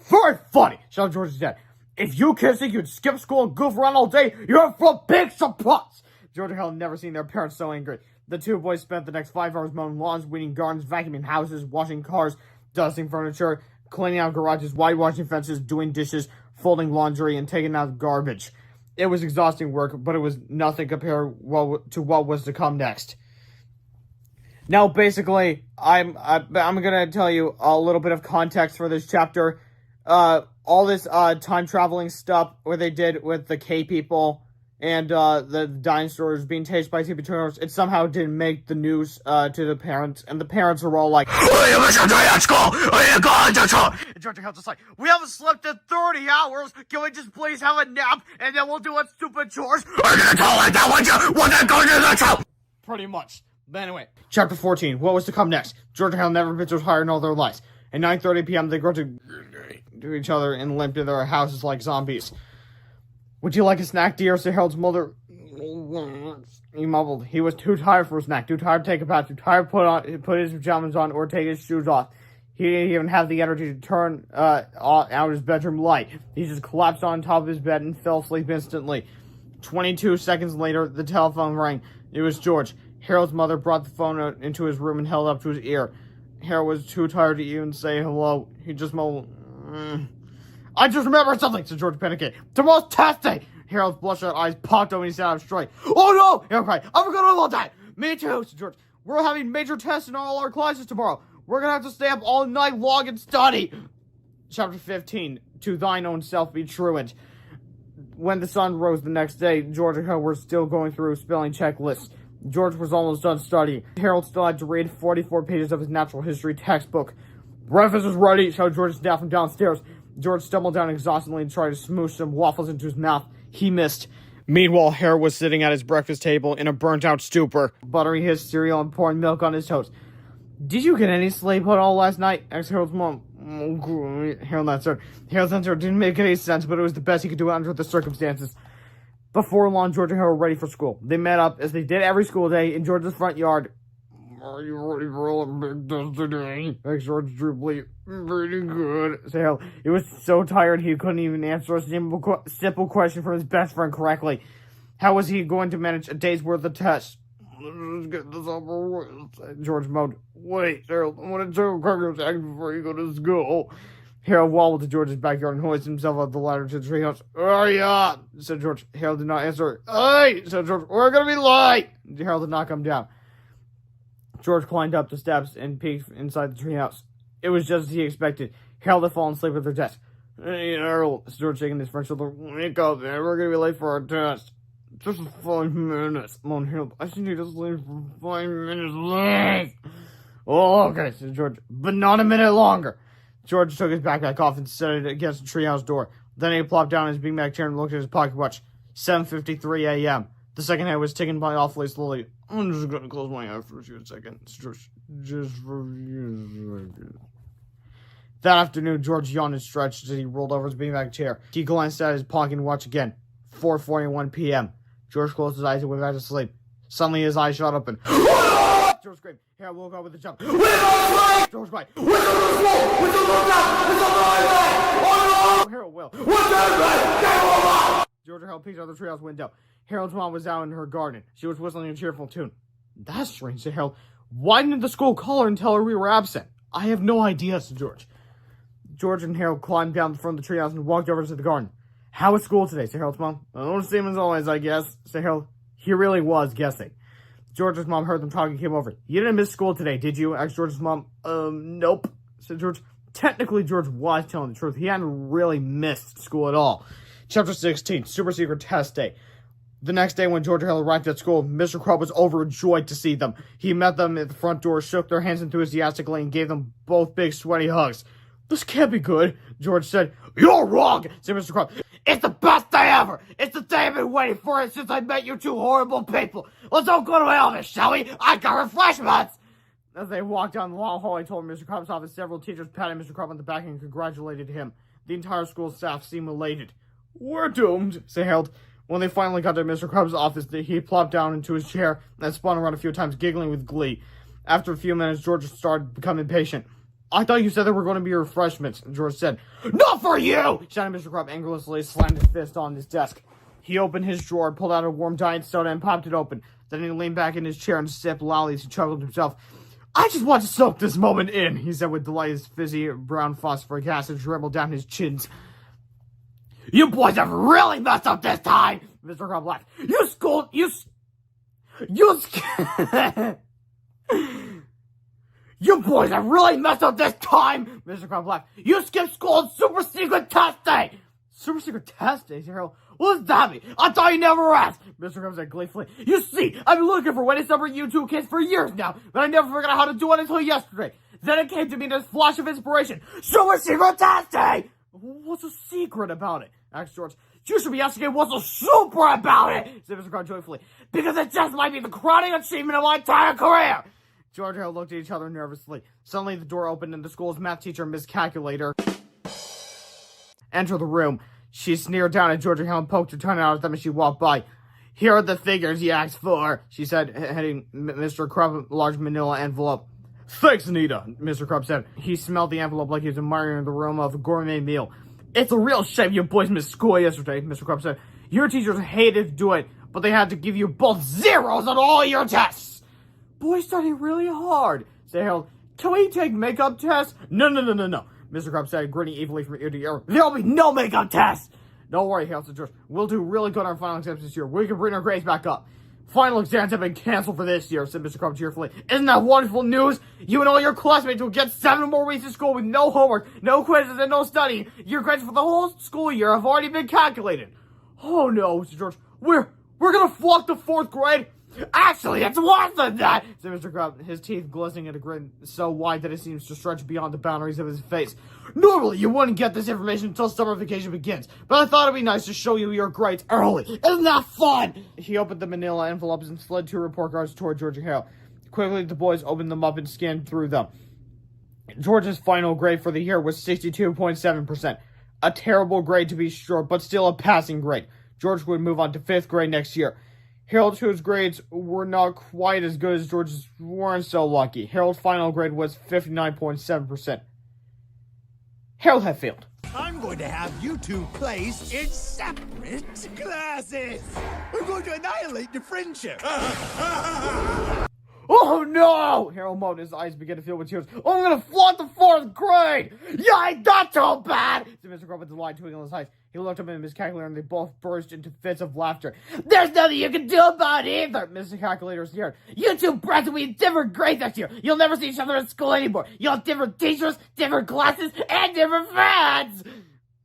Very funny, shouted George's dad. If you kids think you'd skip school and goof around all day, you're in for a big surprise. George and Harold had never seen their parents so angry. The two boys spent the next 5 hours mowing lawns, weeding gardens, vacuuming houses, washing cars, dusting furniture, cleaning out garages, whitewashing fences, doing dishes, folding laundry, and taking out garbage. It was exhausting work, but it was nothing compared to what was to come next. Now, basically, I'm gonna tell you a little bit of context for this chapter. All this time traveling stuff where they did with the K people and the dinosaurs being chased by TV turtles, it somehow didn't make the news to the parents, and the parents are all like, You must enjoy at school! Are you going to school? and George and just like, we haven't slept in 30 hours, can we just please have a nap, and then we'll do what stupid chores? Are you gonna tell like that, would you? Would they go to the school? Pretty much. But anyway, Chapter 14, what was to come next? George and Hal never been so tired in all their lives. At 9:30 p.m., they grew to each other and limped to their houses like zombies. Would you like a snack, dear? Said Harold's mother. He mumbled. He was too tired for a snack, too tired to take a bath, too tired to put his pajamas on or take his shoes off. He didn't even have the energy to turn out his bedroom light. He just collapsed on top of his bed and fell asleep instantly. 22 seconds later, the telephone rang. It was George. Harold's mother brought the phone into his room and held it up to his ear. Harold was too tired to even say hello. He just mumbled, I just remembered something, said George panicking. Tomorrow's test day! Harold's bloodshot eyes popped open and he sat up straight. Oh no! Harold cried. I forgot all that! Me too, said George. We're having major tests in all our classes tomorrow. We're gonna have to stay up all night long and study. Chapter 15, To Thine Own Self Be Truant. When the sun rose the next day, George and Harold were still going through spelling checklists. George was almost done studying. Harold still had to read 44 pages of his natural history textbook. Breakfast is ready, shouted George's dad from downstairs. George stumbled down exhaustedly and tried to smoosh some waffles into his mouth. He missed. Meanwhile, Harold was sitting at his breakfast table in a burnt-out stupor, buttering his cereal and pouring milk on his toast. Did you get any sleep at all last night? Asked Harold's mom. Harold answered. Harold's answer didn't make any sense, but it was the best he could do under the circumstances. Before long, George and Harold were ready for school. They met up, as they did every school day, in George's front yard. Are you ready for all the big test today? Asked George droopily. Pretty good, said Harold. He was so tired he couldn't even answer a simple question from his best friend correctly. How was he going to manage a day's worth of tests? Let's get this over with, George moaned. Wait, Harold, I want to take a cracker snack before you go to school. Harold wobbled to George's backyard and hoisted himself up the ladder to the treehouse. Hurry up, said George. Harold did not answer. Hey, said George, we're going to be late. Harold did not come down. George climbed up the steps and peeked inside the treehouse. It was just as he expected. Harold had fallen asleep at their desk. "Hey, Harold," George shaking his friend's shoulder. "Wake up, man. We're gonna be late for our test." "Just 5 minutes," moaned Harold. "I just need to sleep for 5 minutes less." "Oh, okay," said George. "But not a minute longer." George took his backpack off and set it against the treehouse door. Then he plopped down in his beanbag chair and looked at his pocket watch. 7:53 a.m. The second hand was ticking by awfully slowly. "I'm just gonna close my eyes for a few seconds. Just for a few seconds." That afternoon, George yawned and stretched as he rolled over his beanbag chair. He glanced at his pocket watch again. 4:41 p.m. George closed his eyes and went back to sleep. Suddenly, his eyes shot open. George screamed. Harold woke up with a jump. George cried. Harold will. George and Harold peeked out the treehouse window. Harold's mom was out in her garden. She was whistling a cheerful tune. "That's strange," said Harold. "Why didn't the school call her and tell her we were absent?" "I have no idea," said George. George and Harold climbed down the front of the treehouse and walked over to the garden. "How was school today?" said Harold's mom. "Oh, same as always, I guess," said Harold. He really was guessing. George's mom heard them talking and came over. "You didn't miss school today, did you?" asked George's mom. Nope," said George. Technically, George was telling the truth. He hadn't really missed school at all. Chapter 16, Super Secret Test Day. The next day when George and Harold arrived at school, Mr. Crumb was overjoyed to see them. He met them at the front door, shook their hands enthusiastically, and gave them both big sweaty hugs. "This can't be good," George said. "You're wrong," said Mr. Crumb. "It's the best day ever. It's the day I've been waiting for since I met you two horrible people. Let's all go to Elvis, shall we? I got refreshments." As they walked down the long hallway toward Mr. Crumb's office, several teachers patted Mr. Crumb on the back and congratulated him. The entire school staff seemed elated. "We're doomed," said Harold. When they finally got to Mr. Crumb's office, he plopped down into his chair and spun around a few times, giggling with glee. After a few minutes, George started to become impatient. "I thought you said there were going to be refreshments," George said. "Not for you!" shouted Mr. Crumb angrily, slammed his fist on his desk. He opened his drawer, pulled out a warm diet soda, and popped it open. Then he leaned back in his chair and sipped loudly as he chuckled to himself. "I just want to soak this moment in," he said with delight, his fizzy brown phosphoric acid dribbled down his chins. "You boys have really messed up this time!" Mr. Crumb laughed. "You boys have really messed up this time!" Mr. Crumb laughed. "You skipped school on Super Secret Test Day!" "Super Secret Test Day?" said Harold. "What does that mean? I thought you never asked!" Mr. Crumb said gleefully. "You see, I've been looking for ways to separate you two kids for years now, but I never figured out how to do it until yesterday. Then it came to me in a flash of inspiration. Super Secret Test Day!" "What's so secret about it?" asked George. "You should be asking what's so super about it," said Mr. Crumb joyfully. "Because it just might be the crowning achievement of my entire career." George and Harold looked at each other nervously. Suddenly, the door opened and the school's math teacher, Miss Calculator, entered the room. She sneered down at George and Harold and poked her tongue out at them as she walked by. "Here are the figures you asked for," she said, handing Mr. Crumb a large manila envelope. "Thanks, Anita," Mr. Crumb said. He smelled the envelope like he was admiring the aroma of a gourmet meal. "It's a real shame you boys missed school yesterday," Mr. Crumb said. "Your teachers hated to do it, but they had to give you both zeros on all your tests." "Boys study really hard," said Harold. "Can we take makeup tests?" No, Mr. Crumb said, grinning evilly from ear to ear. "There'll be no makeup tests!" "Don't worry," Harold said George. "We'll do really good on our final exams this year. We can bring our grades back up." "Final exams have been canceled for this year," said Mr. Crumb cheerfully. "Isn't that wonderful news? You and all your classmates will get 7 more weeks of school with no homework, no quizzes, and no studying. Your grades for the whole school year have already been calculated." "Oh no," said George. We're gonna flunk the 4th grade?" "Actually, it's worse than that," said Mr. Crumb, his teeth glistening in a grin so wide that it seems to stretch beyond the boundaries of his face. "Normally, you wouldn't get this information until summer vacation begins, but I thought it'd be nice to show you your grades early. Isn't that fun?" He opened the manila envelopes and slid 2 report cards toward George and Harold. Quickly, the boys opened them up and scanned through them. George's final grade for the year was 62.7%. A terrible grade to be sure, but still a passing grade. George would move on to 5th grade next year. Harold, whose grades were not quite as good as George's, weren't so lucky. Harold's final grade was 59.7%. Harold had failed. "I'm going to have you two placed in separate classes. We're going to annihilate your friendship." Oh no! Harold moaned, his eyes began to fill with tears. Oh, I'm gonna flaunt the 4th grade! Yeah, ain't that so bad! Said Mr. Crow with the light twinkling in his eyes. He looked up at Miss Calculator and they both burst into fits of laughter. There's nothing you can do about it either! Mr. Calculator sneered. You two brats will be in different grades next year! You'll never see each other at school anymore! You'll have different teachers, different classes, and different friends!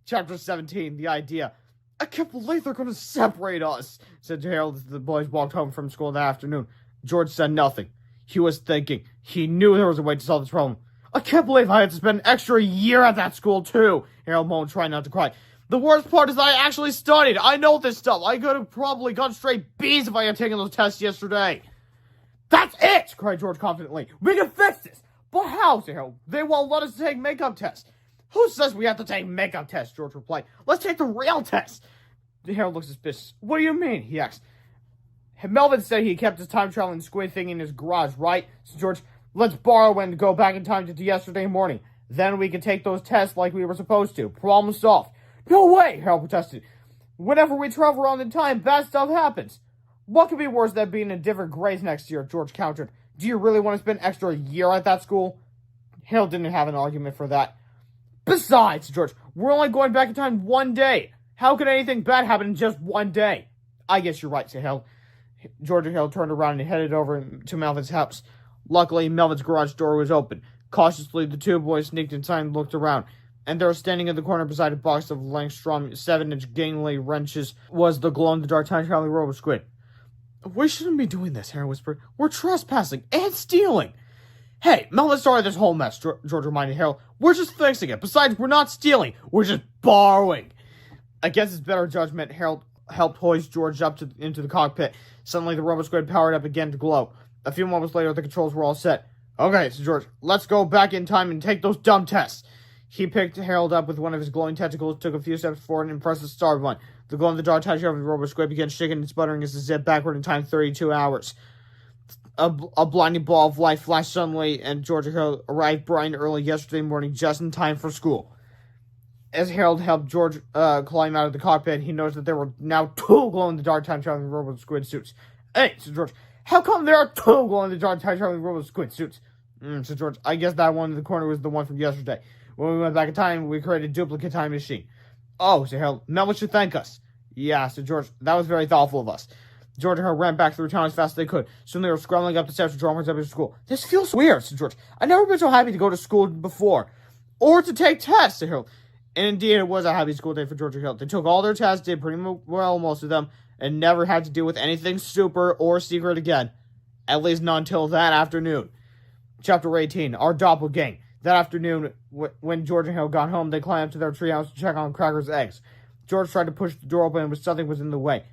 Chapter 17, The Idea. I can't believe they're gonna separate us, said Harold as the boys walked home from school that afternoon. George said nothing. He was thinking. He knew there was a way to solve this problem. I can't believe I had to spend an extra year at that school, too, Harold moaned, trying not to cry. The worst part is that I actually studied. I know this stuff. I could have probably gotten straight B's if I had taken those tests yesterday. That's it, cried George confidently. We can fix this. But how, said Harold? They won't let us take makeup tests. Who says we have to take makeup tests? George replied. Let's take the real test. Harold looked suspicious. What do you mean? He asked. Melvin said he kept his time-traveling squid thing in his garage, right? So George, let's borrow and go back in time to yesterday morning. Then we can take those tests like we were supposed to. Problem solved. No way, Harold protested. Whenever we travel around in time, bad stuff happens. What could be worse than being in different grades next year? George countered. Do you really want to spend an extra year at that school? Harold didn't have an argument for that. Besides, George, we're only going back in time one day. How could anything bad happen in just one day? I guess you're right, said Harold. George and Harold turned around and headed over to Melvin's house. Luckily, Melvin's garage door was open. Cautiously, the two boys sneaked inside and looked around. And there, standing in the corner beside a box of Langstrom 7-inch gangly wrenches, was the glow-in-the-dark time-traveling robot squid. We shouldn't be doing this, Harold whispered. We're trespassing and stealing. Hey, Melvin started this whole mess, George reminded Harold. We're just fixing it. Besides, we're not stealing. We're just borrowing. Against his better judgment, Harold helped hoist George up into the cockpit. Suddenly, the robot squid powered up again to glow. A few moments later, the controls were all set. Okay, so George, let's go back in time and take those dumb tests. He picked Harold up with one of his glowing tentacles, took a few steps forward, and pressed the start button. The glow-in-the-dark time-traveling of the robot squid began shaking and sputtering as it zipped backward in time 32 hours. A blinding ball of light flashed suddenly, and George and Harold arrived bright and early yesterday morning, just in time for school. As Harold helped George climb out of the cockpit, he noticed that there were now 2 glow-in-the-dark time-traveling robot squid suits. Hey, said George, how come there are 2 glow-in-the-dark time-traveling robot squid suits? Said George, I guess that one in the corner was the one from yesterday. When we went back in time, we created a duplicate time machine. Oh, said Harold, Melvin should thank us. Yeah, said George, that was very thoughtful of us. George and Harold ran back through town as fast as they could. Soon they were scrambling up the steps to draw up to school. This feels weird, said George. I've never been so happy to go to school before. Or to take tests, said Harold. And indeed, it was a happy school day for George and Harold. They took all their tests, did pretty well, most of them, and never had to deal with anything super or secret again. At least not until that afternoon. Chapter 18, Our Doppelgang. That afternoon, when George and Harold got home, they climbed up to their treehouse to check on Cracker's eggs. George tried to push the door open, but something was in the way.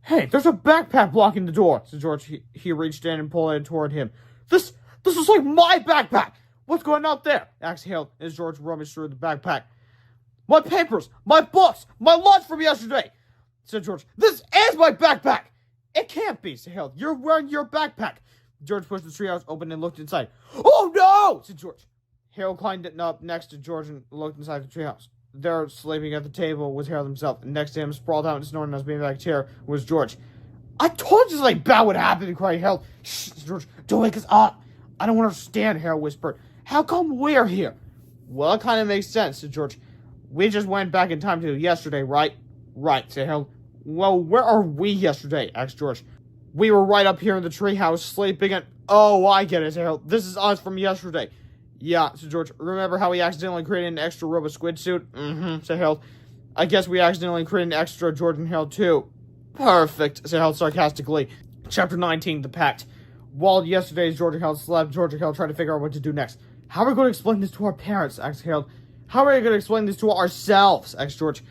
Hey, there's a backpack blocking the door, said George. He reached in and pulled it toward him. This is like my backpack! What's going on there? Asked Harold as George rummaged through the backpack. My papers, my books, my lunch from yesterday, said George. This is my backpack! It can't be, said Harold. You're wearing your backpack. George pushed the treehouse open and looked inside. Oh no, said George. Harold climbed up next to George and looked inside the treehouse. There, sleeping at the table, was Harold himself, and next to him, sprawled out and snoring on his beanbag chair, was George. I told you something bad would happen, cried Harold. Shh, George, don't wake us up. I don't understand, Harold whispered. How come we're here? Well, it kind of makes sense, said George. We just went back in time to yesterday, right? Right, said Harold. Well, where are we yesterday? Asked George. We were right up here in the treehouse, sleeping and... Oh, I get it, said Harold. This is us from yesterday. Yeah, said George. Remember how we accidentally created an extra robot squid suit? Said Harold. I guess we accidentally created an extra George and Harold too. Perfect, said Harold sarcastically. Chapter 19, The Pact. While yesterday's George and Harold slept, George and Harold tried to figure out what to do next. How are we going to explain this to our parents? Asked Harold. How are we going to explain this to ourselves? Asked George.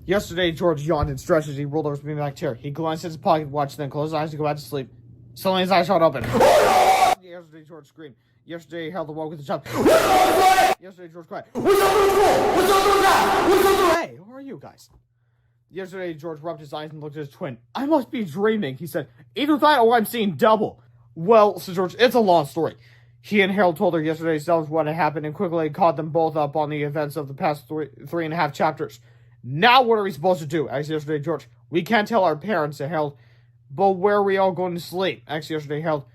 Yesterday, George yawned and stretched as he rolled over his beanbag chair. He glanced at his pocket watch, then closed his eyes to go back to sleep. Suddenly, his eyes shot open. Yesterday, George screamed. Yesterday, Harold awoke with a shout. Yesterday, George cried. What's up? Hey, who are you guys? Yesterday, George rubbed his eyes and looked at his twin. I must be dreaming, he said. Either that or I'm seeing double. Well, said George, it's a long story. He and Harold told her yesterday selves what had happened and quickly caught them both up on the events of the past 3.5 chapters. Now what are we supposed to do? Asked yesterday George. We can't tell our parents, said Harold. But where are we all going to sleep? Asked yesterday Harold.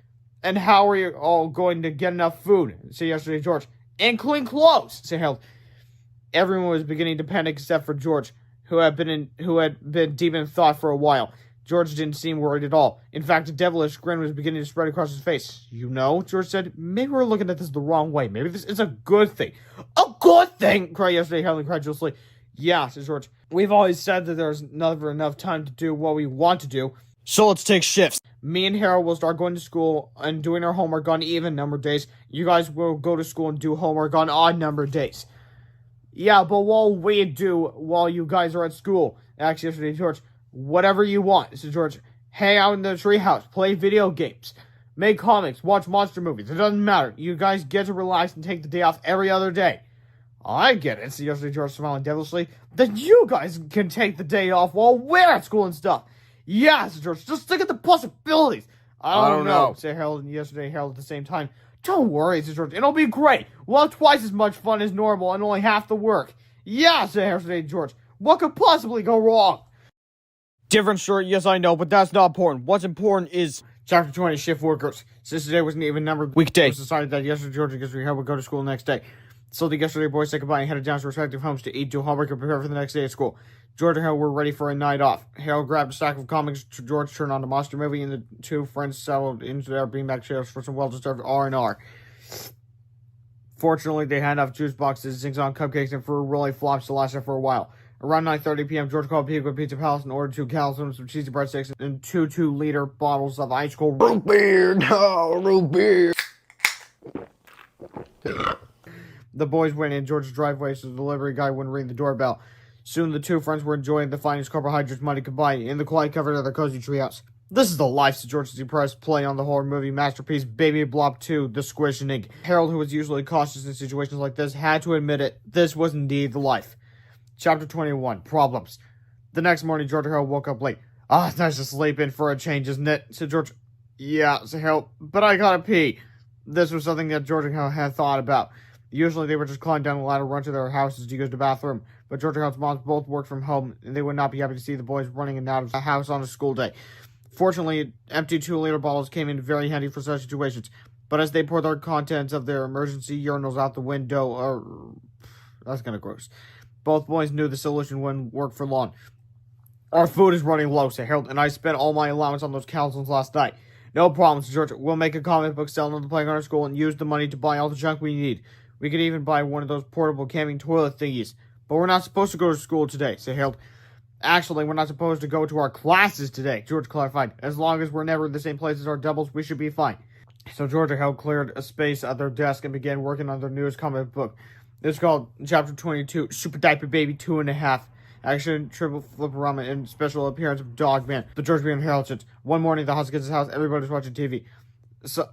And how are you all going to get enough food? Said yesterday, George. And clean clothes, said Harold. Everyone was beginning to panic except for George, who had been deep in thought for a while. George didn't seem worried at all. In fact, a devilish grin was beginning to spread across his face. You know, George said, maybe we're looking at this the wrong way. Maybe this is a good thing. A good thing! Cried yesterday, Harold incredulously. Yeah, said George. We've always said that there's never enough time to do what we want to do. So let's take shifts. Me and Harold will start going to school and doing our homework on even number days. You guys will go to school and do homework on odd number days. Yeah, but while you guys are at school, actually yesterday, George, whatever you want, said George. Hang out in the treehouse, play video games, make comics, watch monster movies. It doesn't matter. You guys get to relax and take the day off every other day. I get it, said yesterday, George, smiling devilishly. Then you guys can take the day off while we're at school and stuff. Yeah, said George, just think of the possibilities. I don't know, said Harold and yesterday, Harold at the same time. Don't worry, said George, it'll be great. We'll have twice as much fun as normal and only half the work. Yeah, said yesterday, George. What could possibly go wrong? Different shirt, yes I know, but that's not important. What's important is Chapter 20, Shift Workers. Since today was an even-numbered weekday, it was decided that yesterday, George and yesterday, Harold would go to school the next day. So the yesterday boys said goodbye and headed down to respective homes to eat, do homework, and prepare for the next day at school. George and Harold were ready for a night off. Harold grabbed a stack of comics, George turned on the monster movie, and the two friends settled into their beanbag chairs for some well-deserved R&R. Fortunately, they had enough juice boxes, Zing-Zong cupcakes, and fruit rolling flops to last them for a while. Around 9:30 p.m., George called Pico Pizza Palace and ordered 2 calzones, some cheesy breadsticks, and 2 2-liter bottles of ice cold root beer. No, root beer. The boys went in George's driveway so the delivery guy wouldn't ring the doorbell. Soon the two friends were enjoying the finest carbohydrates money could buy in the quiet covered of their cozy treehouse. This is the life, said George as he pressed play on the horror movie masterpiece Baby Blob 2, The Squishing. Harold, who was usually cautious in situations like this, had to admit it. This was indeed the life. Chapter 21, Problems. The next morning, George and Harold woke up late. It's nice to sleep in for a change, isn't it? Said George. Yeah, said Harold, but I gotta pee. This was something that George and Harold had thought about. Usually they would just climb down the ladder, run to their houses to use the bathroom. But George and Harold's moms both worked from home, and they would not be happy to see the boys running in and out of the house on a school day. Fortunately, empty 2-liter bottles came in very handy for such situations. But as they poured their contents of their emergency urinals out the window, that's kind of gross. Both boys knew the solution wouldn't work for long. Our food is running low, said Harold, and I spent all my allowance on those calzones last night. No problem, said George. We'll make a comic book selling on the playground at school and use the money to buy all the junk we need. We could even buy one of those portable camping toilet thingies. But we're not supposed to go to school today, said Harold. Actually, we're not supposed to go to our classes today, George clarified. As long as we're never in the same place as our doubles, we should be fine. So George and Harold cleared a space at their desk and began working on their newest comic book. It's called Chapter 22, Super Diaper Baby 2.5. Action, triple flip-a-rama, and special appearance of Dogman. The George B. and Harold shits. One morning, the house gets his house, everybody's watching TV.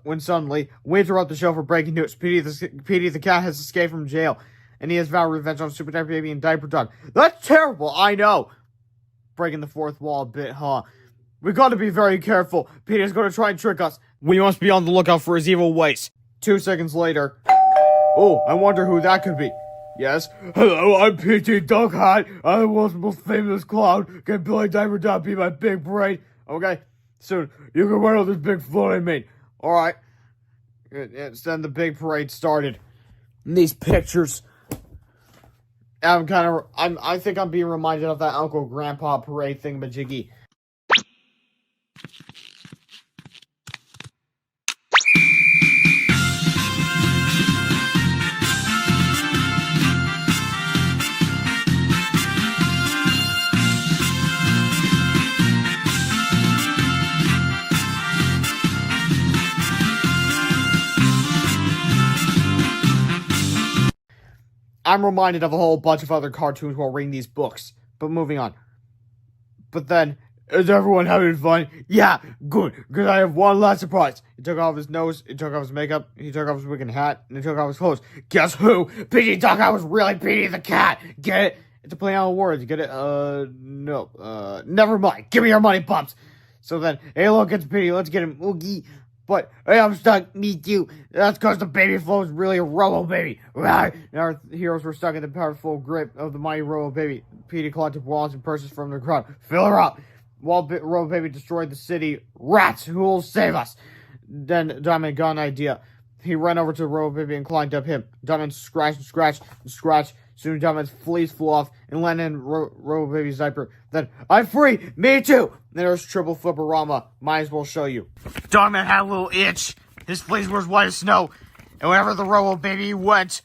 When suddenly, we interrupt the show for breaking news. Petey the cat has escaped from jail, and he has vowed revenge on Super Diaper Baby and Diaper Dog. That's terrible, I know. Breaking the fourth wall a bit, huh? We gotta be very careful. Peter's gonna try and trick us. we must be on the lookout for his evil ways. 2 seconds later. Oh, I wonder who that could be. Yes. Hello, I'm P.T. Duckhat. I'm the world's most famous clown. Can Billy Diaper Dog be my big brain? Okay. Soon, you can run on this big floating mane. Alright. Then the big parade started. These pictures. I think I'm being reminded of that Uncle Grandpa parade thingamajiggy. I'm reminded of a whole bunch of other cartoons while reading these books. But moving on. But then, is everyone having fun? Yeah, good, because I have one last surprise. He took off his nose, he took off his makeup, he took off his wig and hat, and he took off his clothes. Guess who? Petey Duckhat was really Petey the cat. Get it? It's a play on words. Get it? No. Never mind. Give me your money, bumps. So then, hey, look, it's Petey. Let's get him. Oogie. But, hey, I'm stuck. Me too. That's because the baby flow is really a robo baby. And our heroes were stuck in the powerful grip of the mighty robo baby. Petey collected wallets and purses from the crowd. Fill her up. While robo baby destroyed the city, rats, who will save us? Then Diamond got an idea. He ran over to the Robo Baby and climbed up him. Diamond scratched and scratched and scratched. Soon Diamond's fleece flew off and landed in Robo Baby's diaper. Then, I'm free! Me too! Then there's Triple Flipperama. Might as well show you. Diamond had a little itch. His fleece was white as snow. And whenever the Robo Baby went,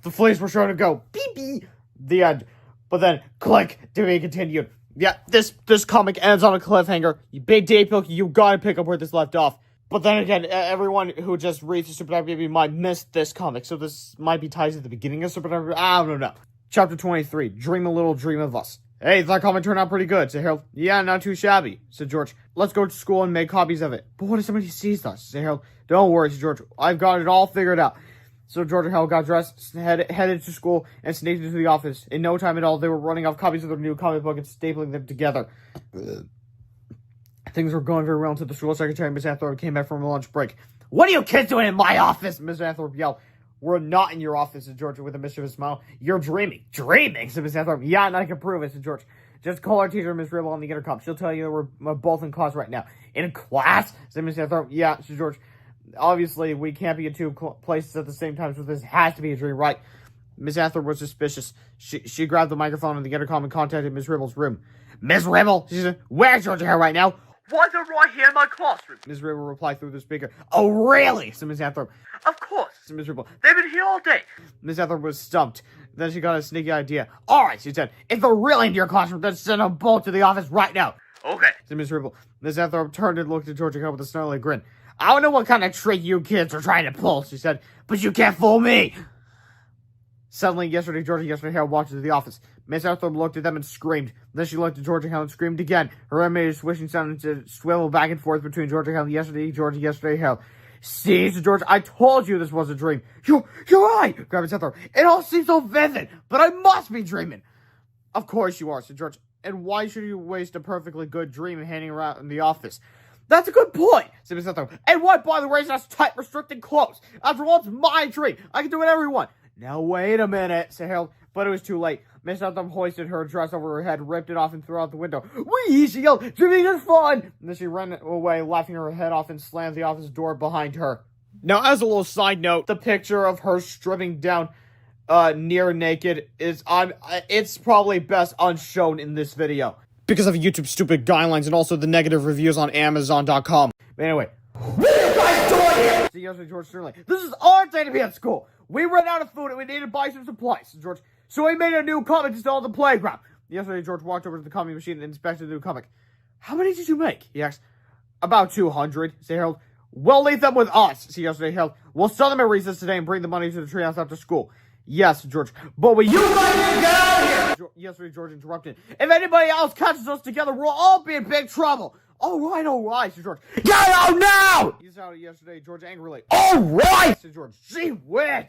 the fleas were sure to go beep beep. The end. But then, click to be continued. Yeah, this comic ends on a cliffhanger. You big day pill, you gotta pick up where this left off. But then again, everyone who just reads the Super Dark Baby might miss this comic, so this might be tied to the beginning of Super Dark Baby. I don't know. Chapter 23, Dream a Little Dream of Us. Hey, that comic turned out pretty good, said Harold. Yeah, not too shabby, said George. Let's go to school and make copies of it. But what if somebody sees us, said Harold. Don't worry, said George. I've got it all figured out. So George and Harold got dressed, headed to school, and sneaked into the office. In no time at all, they were running off copies of their new comic book and stapling them together. Things were going very well until the school secretary, Miss Anthorpe, came back from a lunch break. What are you kids doing in my office? Miss Anthorpe yelled. We're not in your office, said George with a mischievous smile. You're dreaming. Dreaming, said Miss Anthorpe. Yeah, and I can prove it, said George. Just call our teacher, Miss Ribble, on the intercom. She'll tell you we're both in class right now. In class? Said Miss Anthorpe. Yeah, said George. Obviously, we can't be in two places at the same time, so this has to be a dream, right? Miss Anthorpe was suspicious. She grabbed the microphone on the intercom and contacted Miss Ribble's room. Miss Ribble, she said, where's George here right now? Why, they're right here in my classroom. Miss Ribble replied through the speaker. Oh, really? Said Miss Anthorpe. Of course. Said Miss Ribble. They've been here all day. Miss Anthorpe was stumped. Then she got a sneaky idea. All right, she said. If they're really in your classroom, then send them both to the office right now. Okay. Said Miss Ribble. Miss Anthorpe turned and looked at George and Hill with a snarly grin. I don't know what kind of trick you kids are trying to pull, she said, but you can't fool me. Suddenly, George and Harold walked into the office. Miss Anthorpe looked at them and screamed. Then she looked at George and Harold and screamed again. Her arm made a swishing sound and swivel back and forth between George and Harold. Yesterday, Harold. See, said George, I told you this was a dream. You're right, grabbed Miss Anthorpe. It all seems so vivid, but I must be dreaming. Of course you are, said George. And why should you waste a perfectly good dream hanging around in the office? That's a good point, said Miss Anthorpe. And why bother wearing such tight, restricted clothes? After all, it's my dream. I can do whatever I want. Now, wait a minute, said Harold. But it was too late. Miss Anthorpe hoisted her dress over her head, ripped it off, and threw it out the window. Whee! She yelled, dreaming is fun! And then she ran away, laughing her head off, and slammed the office door behind her. Now, as a little side note, the picture of her stripping down near naked is it's probably best unshown in this video. Because of YouTube's stupid guidelines and also the negative reviews on Amazon.com. But anyway. What are you guys doing here? See, yesterday, George sternly. This is our day to be at school. We ran out of food and we needed to buy some supplies, George. So we made a new comic to sell on the playground. Yesterday, George walked over to the comic machine and inspected the new comic. How many did you make? He asked. About 200, said Harold. We'll leave them with us, said yesterday, Harold. We'll sell them at recess today and bring the money to the treehouse after school. Yes, George. But you guys need to get out of here! Yesterday, George interrupted. If anybody else catches us together, we'll all be in big trouble. All right, said George. Get out now! He shouted yesterday, George angrily. All right, said George. Gee whiz!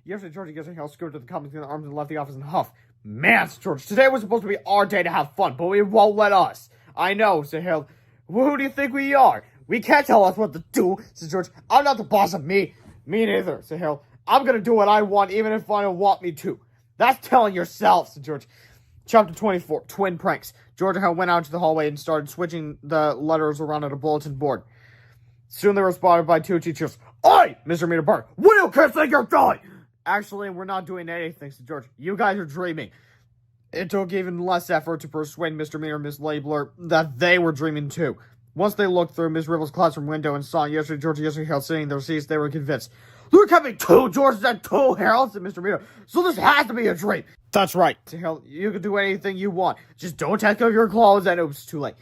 Yesterday, George and yesterday, Harold scooted to the comic in the arms and left the office in a huff. Man, said George, today was supposed to be our day to have fun, but we won't let us. I know, said Harold. Well, who do you think we are? We can't tell us what to do, said George. I'm not the boss of me. Me neither, said Harold. I'm gonna do what I want, even if I don't want me to. That's telling yourself, said George. Chapter 24, Twin Pranks. George and Harold went out into the hallway and started switching the letters around on a bulletin board. Soon they were spotted by two teachers. Oi, Mr. Meter Park, what do you kids think you're doing? Actually, we're not doing anything, said George. You guys are dreaming. It took even less effort to persuade Mr. Meter and Miss Labeler that they were dreaming too. Once they looked through Miss Ribble's classroom window and saw George and Harold sitting in their seats, they were convinced. There can't be two Georges and two Harolds, said Mr. Meter. So this has to be a dream. That's right, said Harold. You can do anything you want. Just don't take off your clothes, and it was too late.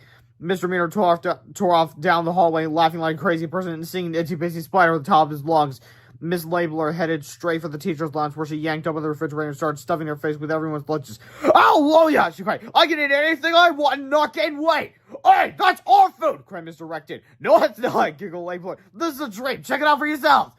Mr. Meter tore off down the hallway, laughing like a crazy person and singing Itsy Bitsy Spider at the top of his lungs. Miss Labeler headed straight for the teacher's lounge, where she yanked open the refrigerator and started stuffing her face with everyone's lunches. Hallelujah, she cried. I can eat anything I want and not gain weight. Hey, that's our food, cried Mr. Rectin. No, it's not, giggled Labeler. This is a dream. Check it out for yourselves.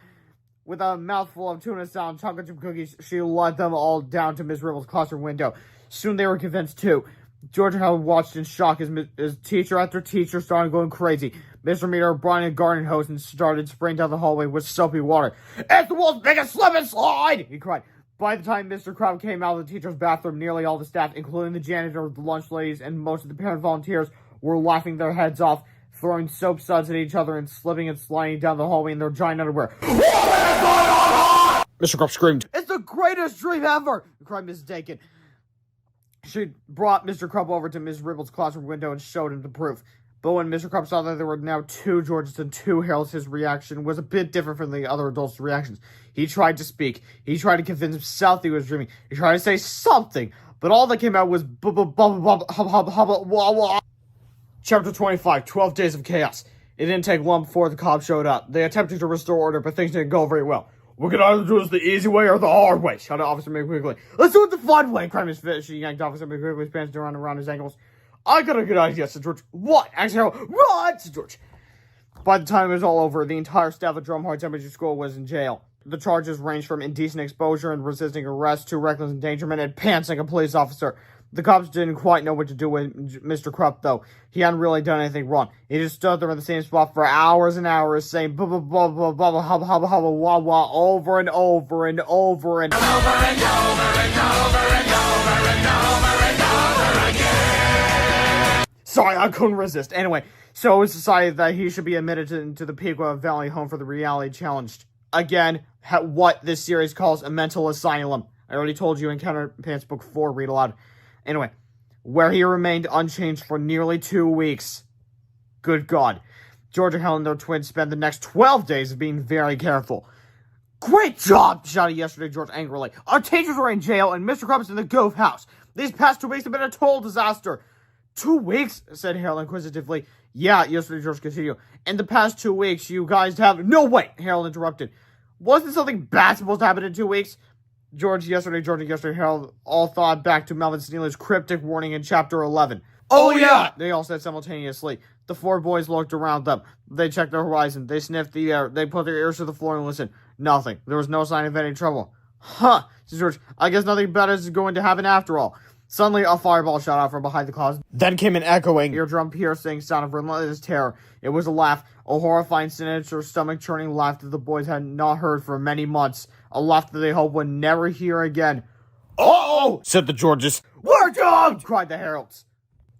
With a mouthful of tuna salad and chocolate chip cookies, she led them all down to Miss Ribble's classroom window. Soon they were convinced, too. George and Helen watched in shock as teacher after teacher started going crazy. Mr. Meter brought in a garden hose and started spraying down the hallway with soapy water. It's the world's biggest slip and slide! He cried. By the time Mr. Crowd came out of the teacher's bathroom, nearly all the staff, including the janitor, the lunch ladies, and most of the parent volunteers, were laughing their heads off, throwing soap suds at each other and slipping and sliding down the hallway in their giant underwear. Mr. Krupp screamed. It's the greatest dream ever! Cried Mrs. Dakin. She brought Mr. Krupp over to Miss Ribble's classroom window and showed him the proof. But when Mr. Krupp saw that there were now 2 Georges and 2 Harold's, his reaction was a bit different from the other adults' reactions. He tried to speak. He tried to convince himself that he was dreaming. He tried to say something. But all that came out was Chapter 25, 12 Days of Chaos. It didn't take long before the cops showed up. They attempted to restore order, but things didn't go very well. We can either do this the easy way or the hard way, shouted Officer McQuigley. Let's do it the fun way, cried Miss Fish. She yanked Officer McQuigley's pants down around his ankles. I got a good idea, said George. What? Asked Harold. What? Said George. By the time it was all over, the entire staff of Drumheart Elementary School was in jail. The charges ranged from indecent exposure and resisting arrest to reckless endangerment and pantsing a police officer. The cops didn't quite know what to do with Mr. Krupp, though. He hadn't really done anything wrong. He just stood there in the same spot for hours and hours, saying blah blah blah blah blah blah blah blah blah blah blah over and over and over and over and over and over and over and over again. Sorry, I couldn't resist. Anyway, so it was decided that he should be admitted into the Pequot Valley Home for the Reality Challenged. Again, what this series calls a mental asylum. I already told you in Captain Underpants Book 4, Read Aloud. Anyway, where he remained unchanged for nearly 2 weeks. Good God. George and Helen, their twins, spent the next 12 days being very careful. Great job, shouted yesterday George angrily. Our teachers were in jail and Mr. Krupp's in the Gove house. These past 2 weeks have been a total disaster. 2 weeks, said Harold inquisitively. Yeah, yesterday George continued. In the past 2 weeks, you guys have... No, wait, Harold interrupted. Wasn't something bad supposed to happen in 2 weeks? George, and yesterday, Harold all thought back to Melvin Snealer's cryptic warning in Chapter 11. Oh, yeah! They all said simultaneously. The 4 boys looked around them. They checked the horizon. They sniffed the air. They put their ears to the floor and listened. Nothing. There was no sign of any trouble. Huh, said George. I guess nothing better is going to happen after all. Suddenly, a fireball shot out from behind the closet. Then came an echoing, eardrum-piercing sound of relentless terror. It was a laugh, a horrifying, sinister, stomach-churning laugh that the boys had not heard for many months. A laugh that they hoped would never hear again. Uh-oh! Said the Georges. We're doomed! Cried the Heralds.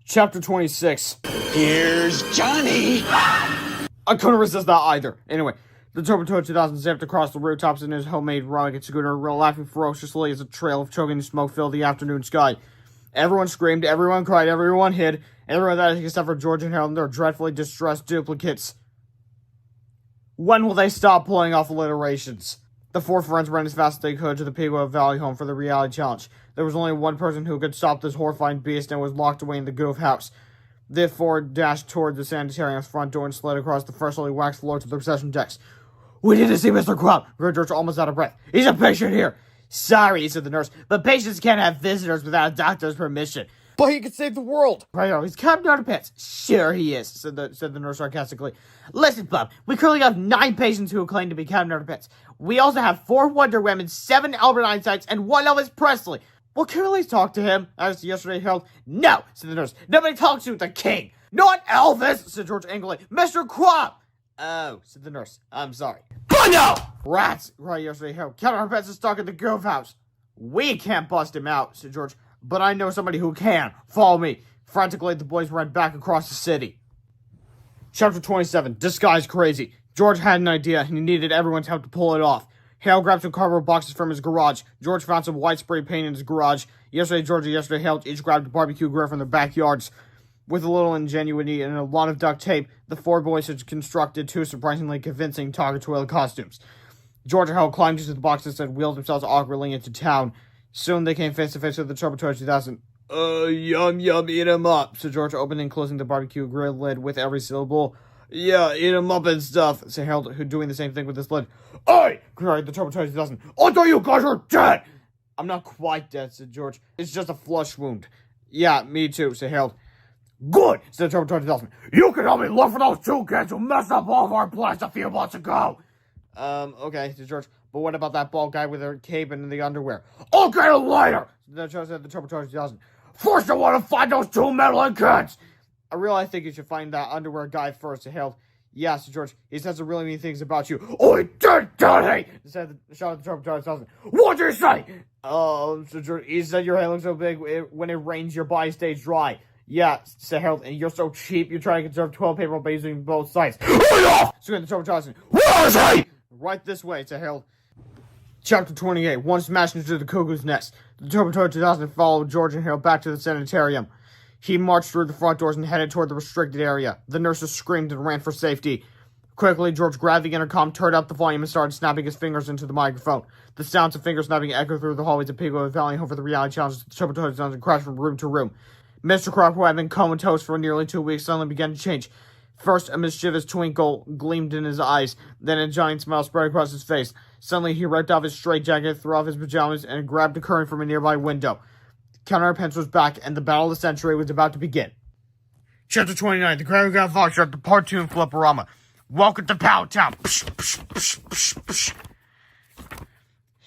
Chapter 26. Here's Johnny! I couldn't resist that either. Anyway, the Turbotoad 2000 zipped across the rooftops in his homemade rocket scooter, laughing ferociously as a trail of choking smoke filled the afternoon sky. Everyone screamed, everyone cried, everyone hid, everyone that except for George and Harold and their dreadfully distressed duplicates. When will they stop pulling off alliterations? The 4 friends ran as fast as they could to the Pequot Valley Home for the Reality Challenge. There was only one person who could stop this horrifying beast and was locked away in the Gove house. The 4 dashed toward the sanitarium's front door and slid across the freshly waxed floor to the reception decks. We need to see Mr. Krupp, roared George, almost out of breath. He's a patient here. Sorry, said the nurse, but patients can't have visitors without a doctor's permission. But he could save the world. Right, he's Captain Underpants. Sure he is, said the nurse sarcastically. Listen, Bob, we currently have 9 patients who claim to be Captain Underpants. We also have 4 Wonder Women, 7 Albert Einsteins, and 1 Elvis Presley. Well, can we at least talk to him? Asked yesterday Harold. No, said the nurse. Nobody talks to the king. Not Elvis, said George angrily. Mr. Krupp. Oh, said the nurse. I'm sorry. But no! Rats, cried yesterday Harold. Captain Underpants is stuck in the Gove house. We can't bust him out, said George. But I know somebody who can. Follow me. Frantically, the boys ran back across the city. Chapter 27. Disguise Crazy. George had an idea, and he needed everyone's help to pull it off. Harold grabbed some cardboard boxes from his garage. George found some white spray paint in his garage. Yesterday, George and yesterday, Harold each grabbed a barbecue grill from their backyards. With a little ingenuity and a lot of duct tape, the 4 boys had constructed 2 surprisingly convincing Tiger Toilet costumes. George and Harold climbed into the boxes and wheeled themselves awkwardly into town. Soon they came face to face with the Turbotoad 2000. Yum, eat 'em up, said George, opening and closing the barbecue grill lid with every syllable. Yeah, eat 'em up and stuff, said Harold, who doing the same thing with his lid. Hey, cried the Turbotoad 2000. I thought you guys were dead! I'm not quite dead, said George. It's just a flesh wound. Yeah, me too, said Harold. Good, said the Turbotoad 2000. You can help me look for those 2 kids who messed up all of our plans a few months ago. Okay, said George. But what about that bald guy with the cape and the underwear? I'll get it later, said the Turbotoad 2000. First, I want to find those 2 meddling kids. I really think you should find that underwear guy first, said Harold. Yeah, said George. He said some really mean things about you. Oh, he did he? Said the Turbotoad 2000. What did he say? Said George. He said your hair looks so big when it rains, your body stays dry. Yeah, said Harold, and you're so cheap, you try to conserve toilet paper by using both sides. Screamed the traumatizing. Where is he? Right this way, said Harold. Chapter 28. One smashed into the cuckoo's nest. The Turbatoad 2000 followed George and Harold back to the sanitarium. He marched through the front doors and headed toward the restricted area. The nurses screamed and ran for safety. Quickly, George grabbed the intercom, turned up the volume, and started snapping his fingers into the microphone. The sounds of finger snapping echoed through the hallways of people battling over the reality challenges. The Turbatoad 2000 crashed from room to room. Mr. Crop, who had been comatose for nearly 2 weeks, suddenly began to change. First, a mischievous twinkle gleamed in his eyes, then a giant smile spread across his face. Suddenly, he ripped off his straitjacket, threw off his pajamas, and grabbed a current from a nearby window. Captain Underpants was back, and the battle of the century was about to begin. Chapter 29, The Choreographed Fox Shot, the Part 2 in Flipperama. Welcome to Pow Town. Psh, psh, psh, psh, psh.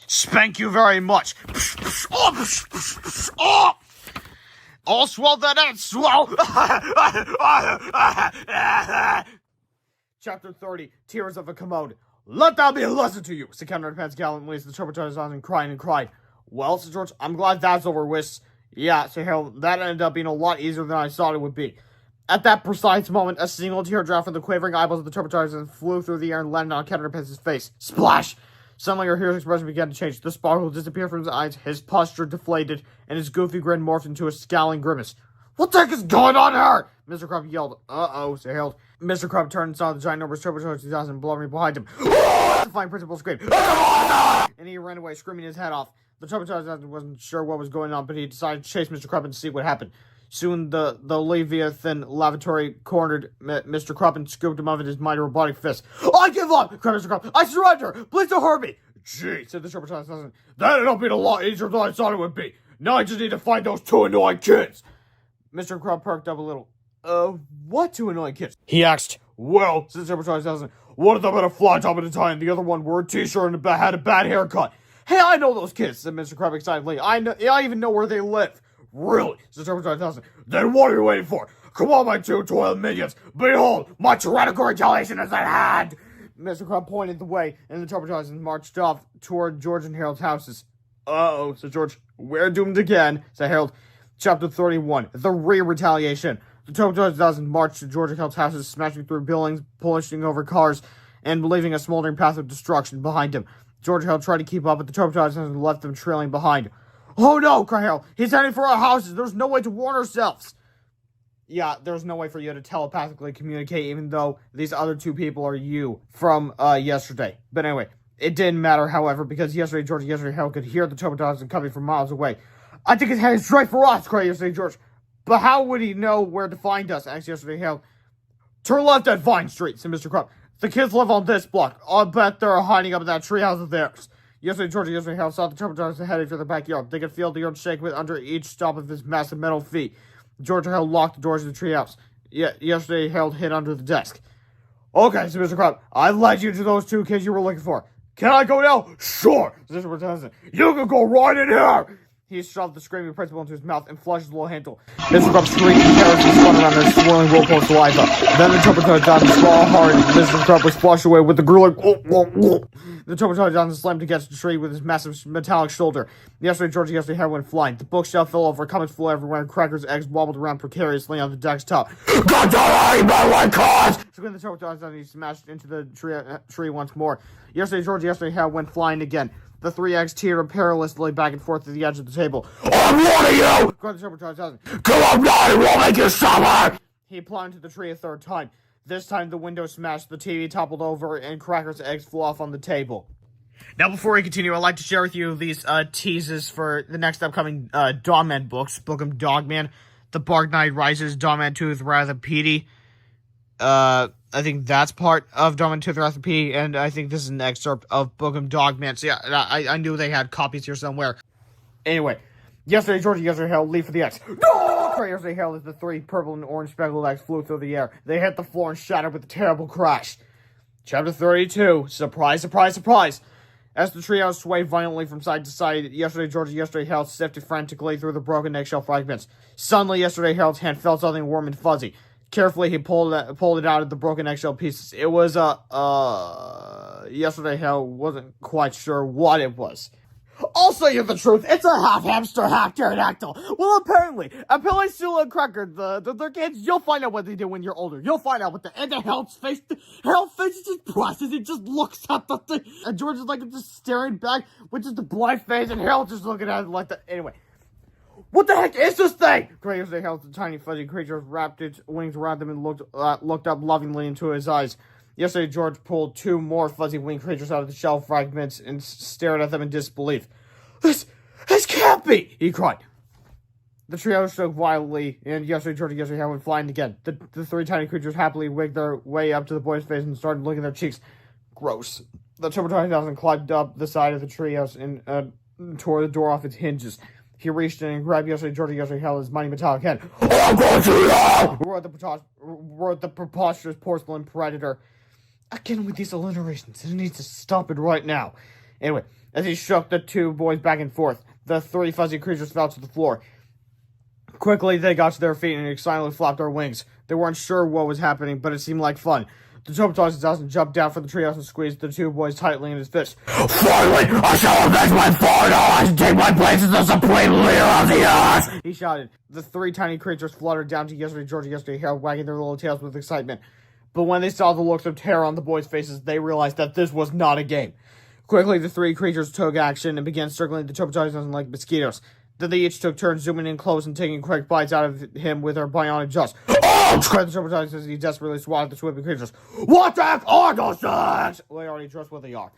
Spank you very much. Psh, psh, oh, psh, psh, psh, oh. All swell that and swell. Chapter 30, Tears of a Commode. Let that be a lesson to you, said Captain Underpants gallantly as the Turbatoad on and crying and cried. Well, said George, I'm glad that's over with. Yeah, said Harold, that ended up being a lot easier than I thought it would be. At that precise moment, a single tear dropped from the quavering eyeballs of the Turbatoad and flew through the air and landed on Captain Underpants' face. Splash! Suddenly, your hero's expression began to change. The sparkle disappeared from his eyes, his posture deflated, and his goofy grin morphed into a scowling grimace. What the heck is going on here? Mr. Crump yelled. Uh-oh, said Harold. Mr. Crump turned and saw the giant numbers Turbatoad 2000 blubbering behind him. The flying principal screamed. And he ran away, screaming his head off. The Turbatoad 2000 wasn't sure what was going on, but he decided to chase Mr. Crump and see what happened. Soon, the Leviathan lavatory cornered Mr. Crump and scooped him up in his mighty robotic fist. I give up! Cried Mr. Crump. I surrender! Please don't hurt me! Gee, said the Turbatoad 2000. That ended up being a lot easier than I thought it would be. Now I just need to find those two annoying kids. Mr. Crump perked up a little. What two annoying kids? He asked. Well, said the Turbatoad 2000. One of them had a flat top at a tie, and the other one wore a t-shirt and had a bad haircut. Hey, I know those kids, said Mr. Crump excitedly. I even know where they live. Really? Said the Turbatoad 2000. Then what are you waiting for? Come on, my two toilet minions. Behold, my tyrannical retaliation is at hand. Mr. Crump pointed the way, and the Turbatoad 2000 marched off toward George and Harold's houses. Uh-oh, said George. We're doomed again, said Harold. Chapter 31, The Retaliation. The Turbatoad 2000 marched to George and Harold's houses, smashing through buildings, pushing over cars, and leaving a smoldering path of destruction behind him. George and Harold tried to keep up, but the Turbatoad 2000 left them trailing behind. Oh no, cried Harold. He's heading for our houses. There's no way to warn ourselves. Yeah, there's no way for you to telepathically communicate, even though these other two people are you from yesterday. But anyway, it didn't matter, however, because yesterday George and yesterday Harold could hear the Turbatoad coming from miles away. I think it's heading straight for us, cried yesterday George. But how would he know where to find us? Asked yesterday Harold. Turn left at Vine Street, said Mr. Crump. The kids live on this block. I'll bet they're hiding up in that treehouse of theirs. Yesterday George and yesterday Harold saw the Turbatoad heading for the backyard. They could feel the earth shake with under each stomp of his massive metal feet. George and Harold locked the doors of the treehouse. Yesterday Harold hid under the desk. Okay, said Mr. Crump. I led you to those two kids you were looking for. Can I go now? Sure, said Mr. Crump. You can go right in here. He shoved the screaming principal into his mouth and flushed his little handle. Mr. Crump screamed and carelessly spun around in a swirling whirlpool of saliva. Then the Turbatoad down to swallow hard, and Mr. Crump was flushed away with the grueling. The Turbatoad down slammed against the tree with his massive metallic shoulder. Yesterday hair went flying. The bookshelf fell over, comments flew everywhere, and Cracker's eggs wobbled around precariously on the deck's top. God damn my cause! Screamed the Turbatoad down, and he smashed into the tree once more. Yesterday hair went flying again. The three eggs teetered perilously back and forth to the edge of the table. I'm warning you! Cried the Turbatoad 2000. Come on, now, we'll make you suffer! He plunged into the tree a third time. This time the window smashed, the TV toppled over, and Cracker's eggs flew off on the table. Now, before we continue, I'd like to share with you these teases for the next upcoming Dogman books. Bookum Dogman, The Bark Knight Rises, Dogman 2, The Wrath of Petey. I think that's part of Dogman 2, The Wrath of Petey, and I think this is an excerpt of Bookum Dogman. So yeah, I knew they had copies here somewhere. Anyway, yesterday Harold leave for the X. No! Yesterday Harold as the three purple and orange speckled eggs flew through the air. They hit the floor and shattered with a terrible crash. Chapter 32, Surprise, Surprise, Surprise. As the treehouse swayed violently from side to side, yesterday Harold sifted frantically through the broken eggshell fragments. Suddenly, yesterday Harold's hand felt something warm and fuzzy. Carefully, he pulled it out of the broken eggshell pieces. It was yesterday Harold wasn't quite sure what it was. I'll say you the truth. It's a half hamster, half pterodactyl. Well, apparently, Sula and Cracker, the kids, you'll find out what they do when you're older. You'll find out what and the Harold's face. Harold faces his process. He just looks at the thing, and George is like just staring back with just a blind face, and Harold just looking at it like that. Anyway. What the heck is this thing? Great they held the tiny fuzzy creature wrapped its wings around them and looked up lovingly into his eyes. Yesterday, George pulled 2 more fuzzy winged creatures out of the shell fragments and stared at them in disbelief. This can't be! He cried. The trio shook violently, and yesterday, George and yesterday went flying again. The 3 tiny creatures happily wigged their way up to the boy's face and started licking their cheeks. Gross. The Turbo 20,000 climbed up the side of the treehouse and tore the door off its hinges. He reached in and grabbed Georgie held his mighty metallic hand. I'm going to roared the preposterous porcelain predator. Again with these alliterations. It needs to stop it right now. Anyway, as he shook the 2 boys back and forth, the 3 fuzzy creatures fell to the floor. Quickly, they got to their feet and excitedly flapped their wings. They weren't sure what was happening, but it seemed like fun. The Turbo 2000 jumped down from the treehouse and squeezed the 2 boys tightly in his fist. Finally, I shall avenge my father and take my place as the supreme leader of the earth! He shouted. The 3 tiny creatures fluttered down to Georgie, Harold, wagging their little tails with excitement. But when they saw the looks of terror on the boys' faces, they realized that this was not a game. Quickly, the 3 creatures took action and began circling the Turbo 2000 like mosquitoes. Then they each took turns zooming in close and taking quick bites out of him with their bionic jaws. Oh! Cried the Turbo 2000 as he desperately swatted the swimming creatures. What the heck are those things? Well, they already trust what they are.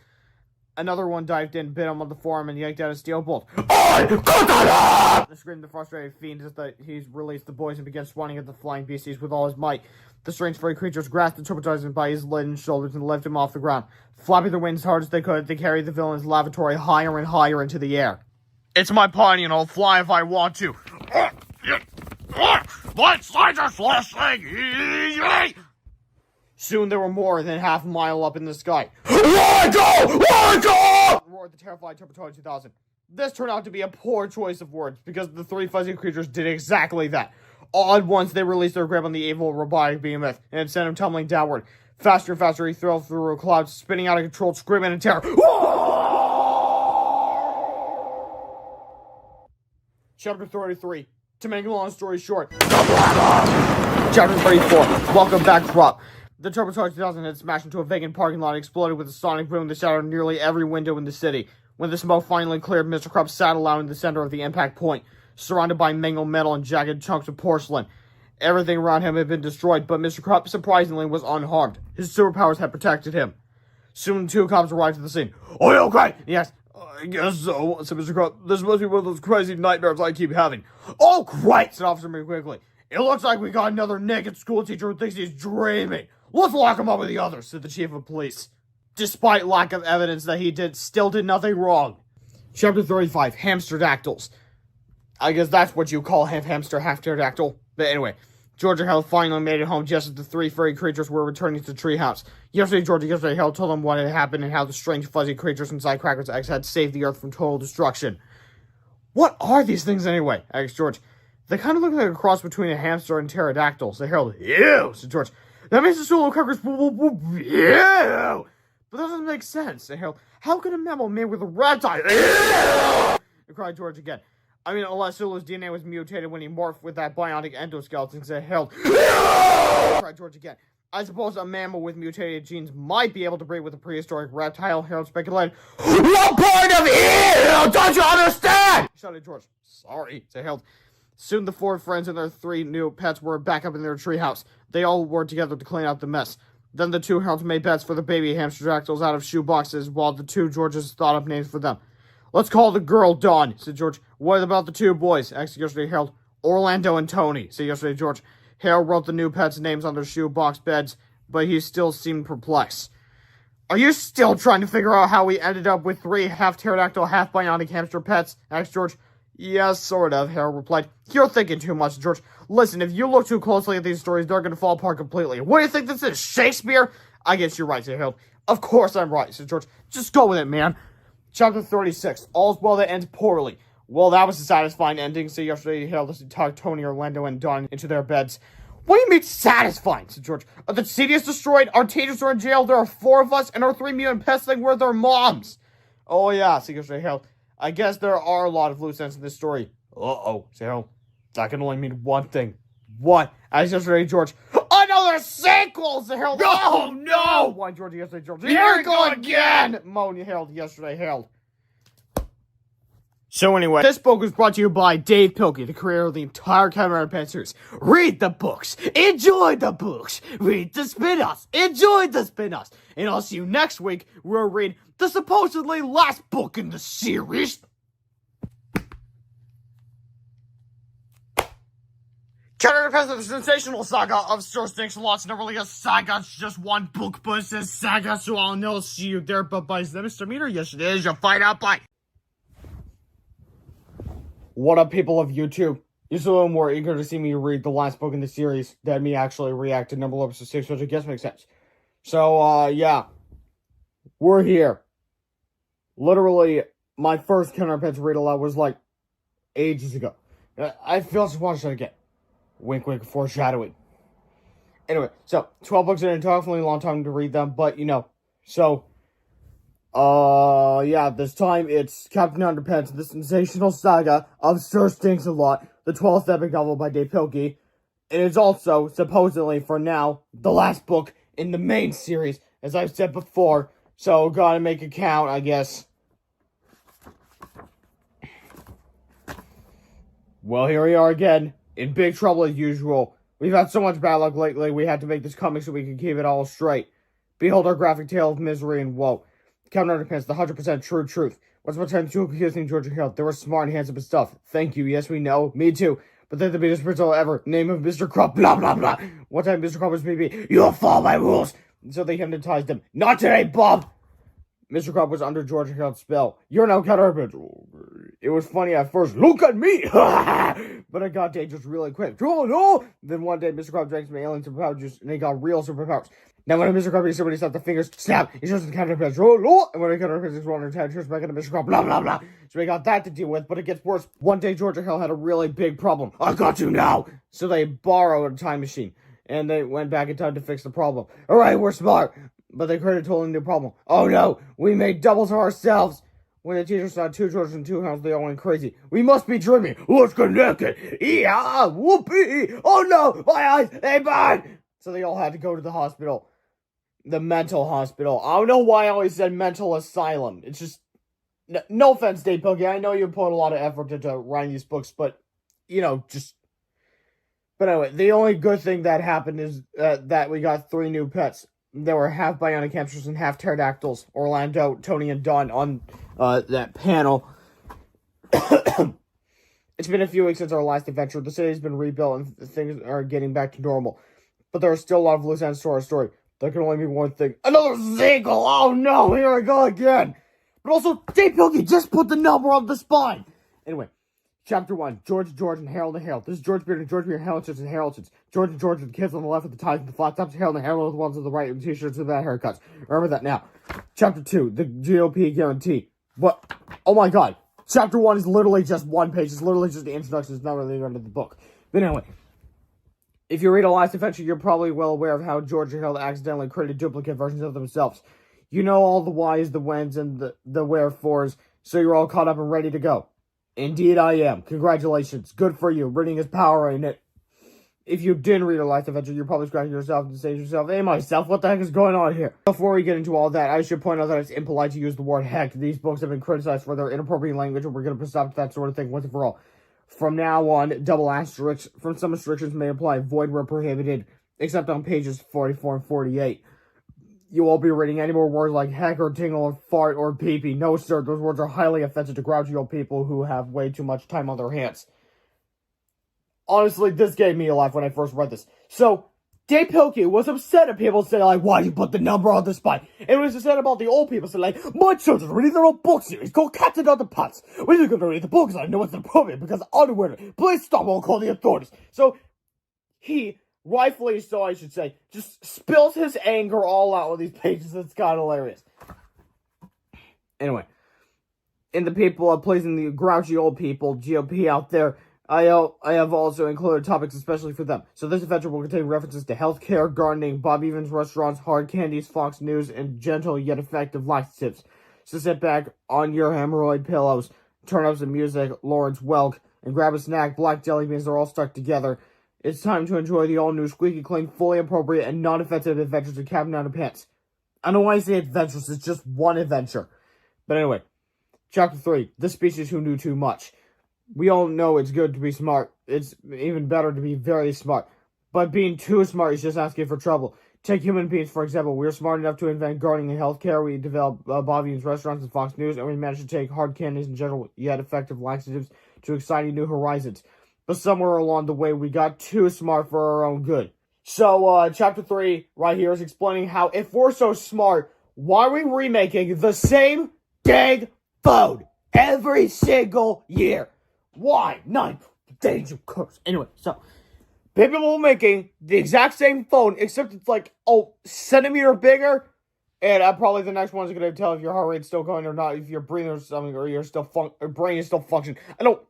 Another one dived in, bit him on the forearm, and yanked out a steel bolt. I got that! Screamed the frustrated fiend as he released the boys and began swatting at the flying beasties with all his might. The strange furry creatures grasped the Turbo 2000 by his lid and shoulders and lifted him off the ground. Flapping their wings as hard as they could, they carried the villain's lavatory higher and higher into the air. It's my pony and I'll fly if I want to. Let's slide this last thing. Soon there were more than half a mile up in the sky. Let go! Roared the terrified Turbo 2000. This turned out to be a poor choice of words, because the 3 fuzzy creatures did exactly that. All at once, they released their grip on the evil robotic behemoth, and it sent him tumbling downward. Faster and faster, he thrilled through a cloud, spinning out of control, screaming in terror. Chapter 33. To make a long story short. Chapter 34. Welcome back, Crop. The Turbo 2000 had smashed into a vacant parking lot and exploded with a sonic boom that shattered nearly every window in the city. When the smoke finally cleared, Mr. Krupp sat alone in the center of the impact point, surrounded by mangled metal and jagged chunks of porcelain. Everything around him had been destroyed, but Mr. Krupp, surprisingly, was unharmed. His superpowers had protected him. Soon 2 cops arrived at the scene. Are you okay? Yes. I guess so, said Mr. Krupp. This must be one of those crazy nightmares I keep having. Oh, great, said Officer May quickly. It looks like we got another naked school teacher who thinks he's dreaming. Let's lock him up with the others, said the chief of police. Despite lack of evidence that he still did nothing wrong. Chapter 35, Hamsterdactyls. I guess that's what you call half hamster, half pterodactyl. But anyway, Georgia Hale finally made it home just as the 3 furry creatures were returning to the treehouse. Yesterday Hale told them what had happened and how the strange fuzzy creatures inside Cracker's eggs had saved the Earth from total destruction. What are these things anyway? Asked George. They kind of look like a cross between a hamster and pterodactyl, said Harold. Ew, said George. That means the solo Cracker's ew! But that doesn't make sense, said Harold. How can a mammal made with a reptile? Ew! Cried George again. I mean, unless Sulu's DNA was mutated when he morphed with that bionic endoskeleton, said Harold. Cried George again. I suppose a mammal with mutated genes might be able to breed with a prehistoric reptile, Harold speculated. What point of ew don't you understand? Shouted George. Sorry, said Harold. Soon the 4 friends and their 3 new pets were back up in their treehouse. They all worked together to clean up the mess. Then the 2 Heralds made bets for the baby hamsterdactyls out of shoe boxes, while the 2 Georges thought up names for them. Let's call the girl Dawn, said George. What about the 2 boys? Asked yesterday Harold. Orlando and Tony, said yesterday George. Harold wrote the new pets' names on their shoe box beds, but he still seemed perplexed. Are you still trying to figure out how we ended up with 3 half-pterodactyl, half-bionic hamster pets? Asked George. Yes, sort of, Harold replied. You're thinking too much, George. Listen, if you look too closely at these stories, they're going to fall apart completely. What do you think this is, Shakespeare? I guess you're right, said Harold. Of course I'm right, said George. Just go with it, man. Chapter 36. All's well that ends poorly. Well, that was a satisfying ending, said yesterday Harold as he tugged Tony, Orlando, and Dawn into their beds. What do you mean satisfying, said George. Are the city is destroyed, our teachers are in jail, there are 4 of us, and our 3 mutant pets think we're their moms. Oh yeah, said yesterday Harold. I guess there are a lot of loose ends in this story. Uh-oh, Sarah. That can only mean one thing. What? As yesterday, George. Another sequel, Harold! Oh, no! Why, George, yesterday, George? Here we go again! Moan, Harold, yesterday, Harold. So anyway, this book was brought to you by Dave Pilkey, the creator of the entire Captain Underpants series. Read the books. Enjoy the books. Read the spin-offs. Enjoy the spin-offs. And I'll see you next week where we'll read the supposedly last book in the series. Captain Underpants, the sensational saga of Star Stinks and Lots. Not really a saga, it's just one book, but it's a saga, so I'll know. See you there, but by the Mr. Meter, yes it is. You'll find out by. What up, people of YouTube? You're so more eager to see me read the last book in the series than me actually react to number episode 6, which I guess makes sense. So, yeah. We're here. Literally, my first Captain Underpants read-aloud was, like, ages ago. I feel just watched it again. Wink, wink, foreshadowing. Anyway, so, 12 books in, definitely a long time to read them, but, you know. So, yeah, this time it's Captain Underpants, the sensational saga of Sir Stinks a Lot, the 12th epic novel by Dave Pilkey. And it's also, supposedly, for now, the last book in the main series, as I've said before. So, gotta make a count, I guess. Well, here we are again, in big trouble as usual. We've had so much bad luck lately, we had to make this comic so we can keep it all straight. Behold our graphic tale of misery and woe. Captain Underpants, the 100% true truth. Once upon a time, two kids named George and Harold. They were smart and handsome and stuff. Thank you, yes we know. Me too. But they're the biggest principal ever. Name of Mr. Crump, blah blah blah. One time Mr. Crump was maybe, you'll follow my rules. So they hypnotized him. Not today, Bob! Mr. Crump was under George and Harold's spell. You're now Captain Underpants. It was funny at first. Look at me! But it got dangerous really quick. Oh no! Then one day, Mr. Crump drank some alien superpower juice and he got real superpowers. Now when Mr. Crump somebody snapped the fingers, snap, he shows the Captain Underpants, and when the Captain Underpants is rolling her turns back into Mr. Crump, blah blah blah. So we got that to deal with, but it gets worse. One day George and Harold had a really big problem. I got you now! So they borrowed a time machine, and they went back in time to fix the problem. Alright, we're smart! But they created a totally new problem. Oh no, we made doubles of ourselves! When the teacher saw two Georges and two Harold's, they all went crazy. We must be dreaming! Let's get naked! Yeah, whoopee! Oh no, my eyes, they burn! So they all had to go to the hospital. The mental hospital. I don't know why I always said mental asylum. It's just... No offense, Dave Pilkey. I know you put a lot of effort into writing these books, but, you know, just... But anyway, the only good thing that happened is that we got 3 new pets. They were half bionic hamsters and half pterodactyls. Orlando, Tony, and Don on that panel. It's been a few weeks since our last adventure. The city's been rebuilt and things are getting back to normal. But there are still a lot of loose ends to our story. There can only be one thing. Another sequel! Oh no, here I go again! But also, Dave Pilkey just put the number on the spine! Anyway, Chapter 1, George, and Harold and Harold. This is George Beard and George Beard, Harold and Harold. George are the kids on the left with the ties and the flat tops. Harold and Harold are the ones on the right with the t-shirts with bad haircuts. Remember that now. Chapter 2, the GOP guarantee. What? Oh my god. Chapter 1 is literally just one page. It's literally just the introduction. It's not really the end of the book. But anyway. If you read A Last Adventure, you're probably well aware of how George and Harold accidentally created duplicate versions of themselves. You know all the whys, the whens, and the wherefores, so you're all caught up and ready to go. Indeed I am. Congratulations. Good for you. Reading is power, ain't it? If you didn't read A Last Adventure, you're probably scratching yourself and saying to yourself, hey myself, what the heck is going on here? Before we get into all that, I should point out that it's impolite to use the word heck. These books have been criticized for their inappropriate language, and we're going to stop that sort of thing once and for all. From now on, double asterisks from some restrictions may apply, void where prohibited, except on pages 44 and 48. You won't be reading any more words like heck or tingle or fart or pee-pee. No, sir, those words are highly offensive to grouchy old people who have way too much time on their hands. Honestly, this gave me a laugh when I first read this. So, Dave Pilkey was upset at people saying, like, why you put the number on the spine? And it was upset about the old people saying, like, my children are reading their own book series called Captain Underpants. We're going to read the book because I know it's inappropriate because underwear. Please stop, I'll call the authorities. So, he, rightfully so I should say, just spills his anger all out with these pages. It's kind of hilarious. Anyway, in the people pleasing the grouchy old people, GOP out there, I have also included topics especially for them. So this adventure will contain references to healthcare, gardening, Bob Evans restaurants, hard candies, Fox News, and gentle yet effective life tips. So sit back on your hemorrhoid pillows turn up some music, Lawrence Welk, and grab a snack. Black jelly beans are all stuck together. It's time to enjoy the all-new, squeaky clean, fully appropriate, and non-offensive adventures of Captain Underpants. I don't know why I say adventures, it's just one adventure. But anyway, Chapter 3, The Species Who Knew Too Much. We all know it's good to be smart. It's even better to be very smart. But being too smart is just asking for trouble. Take human beings, for example. We were smart enough to invent gardening and healthcare. We developed Bobby's restaurants and Fox News, and we managed to take hard candies and general yet effective laxatives to exciting new horizons. But somewhere along the way, we got too smart for our own good. So, Chapter 3 right here is explaining how, if we're so smart, why are we remaking the same dang phone every single year? Why? Nine days of course. Anyway, so people are making the exact same phone, except it's like a centimeter bigger. And probably the next one's going to tell if your heart rate's still going or not, if you're breathing or something, or your brain is still functioning. I don't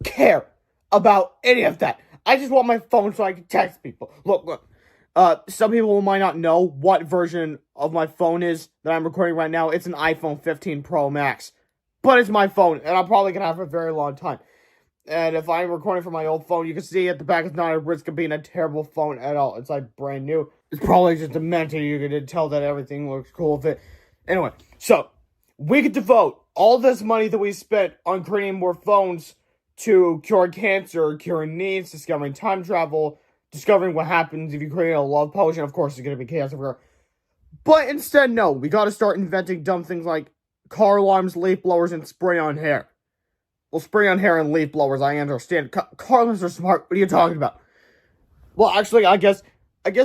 care about any of that. I just want my phone so I can text people. Look. Some people might not know what version of my phone is that I'm recording right now. It's an iPhone 15 Pro Max. But it's my phone, and I'm probably going to have it for a very long time. And if I'm recording from my old phone, you can see at the back it's not at risk of being a terrible phone at all. It's like brand new. It's probably just a mentor. You can tell that everything looks cool with it. Anyway, so we could devote all this money that we spent on creating more phones to cure cancer, curing needs, discovering time travel, discovering what happens if you create a love potion. Of course, it's going to be chaos everywhere. But instead, no. We got to start inventing dumb things like car alarms, leaf blowers, and spray-on hair. Well, spray-on hair and leaf blowers, I understand. Car alarms are smart. What are you talking about? Well, actually, I guess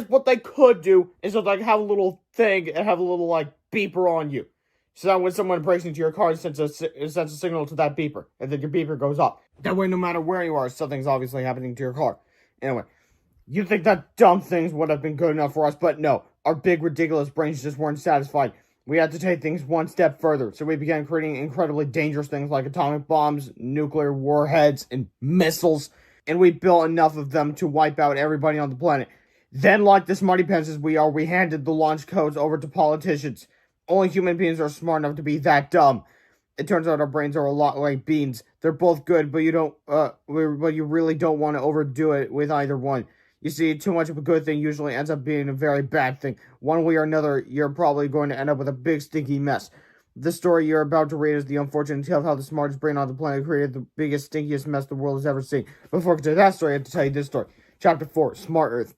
what they could do is just, like, have a little thing and have a little, like, beeper on you. So that when someone breaks into your car, it sends a signal to that beeper. And then your beeper goes off. That way, no matter where you are, something's obviously happening to your car. Anyway, you'd think that dumb things would have been good enough for us, but no. Our big, ridiculous brains just weren't satisfied. We had to take things one step further, so we began creating incredibly dangerous things like atomic bombs, nuclear warheads, and missiles, and we built enough of them to wipe out everybody on the planet. Then, like the smarty pants as we are, we handed the launch codes over to politicians. Only human beings are smart enough to be that dumb. It turns out our brains are a lot like beans. They're both good, but you really don't want to overdo it with either one. You see, too much of a good thing usually ends up being a very bad thing. One way or another, you're probably going to end up with a big, stinky mess. The story you're about to read is the unfortunate tale of how the smartest brain on the planet created the biggest, stinkiest mess the world has ever seen. Before I get to that story, I have to tell you this story. Chapter 4, Smart Earth.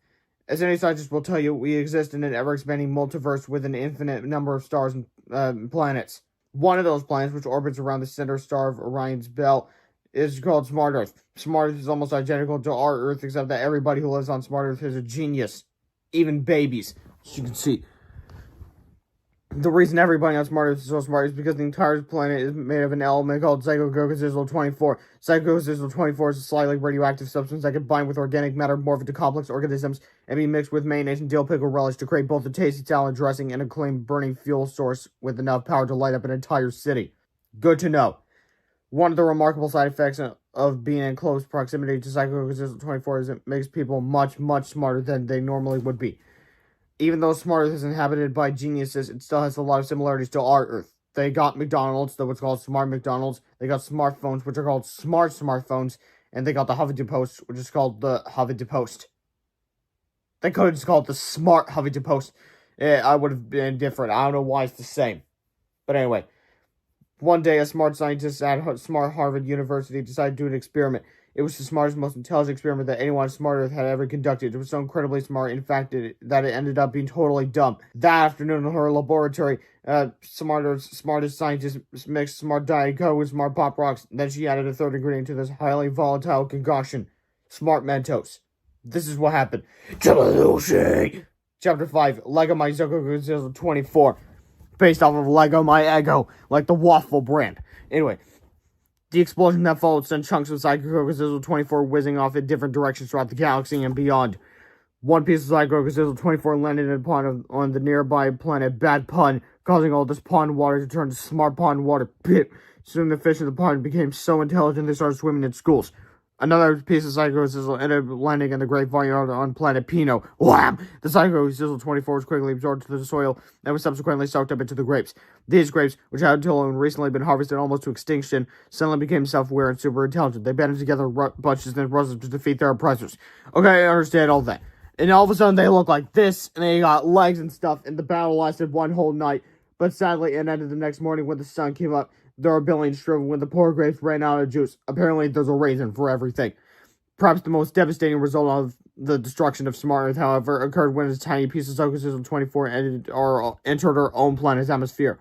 As any scientist will tell you, we exist in an ever-expanding multiverse with an infinite number of stars and planets. One of those planets, which orbits around the center star of Orion's belt, is called Smart Earth. Smart Earth is almost identical to our Earth, except that everybody who lives on Smart Earth is a genius. Even babies, as you can see. The reason everybody on Smart Earth is so smart is because the entire planet is made of an element called Psychogogazizle-24. Psychogogazizle-24 is a slightly radioactive substance that can bind with organic matter, morph into complex organisms, and be mixed with mayonnaise and dill pickle relish to create both a tasty salad dressing and a clean burning fuel source with enough power to light up an entire city. Good to know. One of the remarkable side effects of being in close proximity to Psychogogazizle-24 is it makes people much, much smarter than they normally would be. Even though Smart Earth is inhabited by geniuses, it still has a lot of similarities to our Earth. They got McDonald's, that was called Smart McDonald's. They got smartphones, which are called Smart Smartphones. And they got the Huffington Post, which is called the Huffington Post. They could have just called the Smart Huffington Post. I would have been different. I don't know why it's the same. But anyway. One day, a smart scientist at Smart Harvard University decided to do an experiment. It was the smartest, most intelligent experiment that anyone on Smart Earth had ever conducted. It was so incredibly smart, in fact, that it ended up being totally dumb. That afternoon in her laboratory, Smart Earth's smartest scientist mixed smart Diet Coke with smart Pop Rocks. Then she added a third ingredient to this highly volatile concoction, Smart Mentos. This is what happened. Chapter 5, Lego My Psychogogazizle 24. Based off of Lego My Ego, like the waffle brand. Anyway, the explosion that followed sent chunks of Psychogogazizle-24 whizzing off in different directions throughout the galaxy and beyond. One piece of Psychogogazizle-24 landed on the nearby planet Bad Pun, causing all this pond water to turn to smart pond water. Soon the fish in the pond became so intelligent they started swimming in schools. Another piece of Psycho Sizzle ended up landing in the Great Vineyard on planet Pino. Wham! The Psycho Sizzle 24 was quickly absorbed to the soil and was subsequently soaked up into the grapes. These grapes, which had until recently been harvested almost to extinction, suddenly became self-aware and super intelligent. They banded together bunches and rose up to defeat their oppressors. Okay, I understand all that. And all of a sudden they look like this, and they got legs and stuff, and the battle lasted one whole night. But sadly, it ended the next morning when the sun came up. Their rebellion striven when the poor grapes ran out of juice. Apparently, there's a reason for everything. Perhaps the most devastating result of the destruction of Smart Earth, however, occurred when a tiny piece of Psycho Sizzle 24 entered our own planet's atmosphere.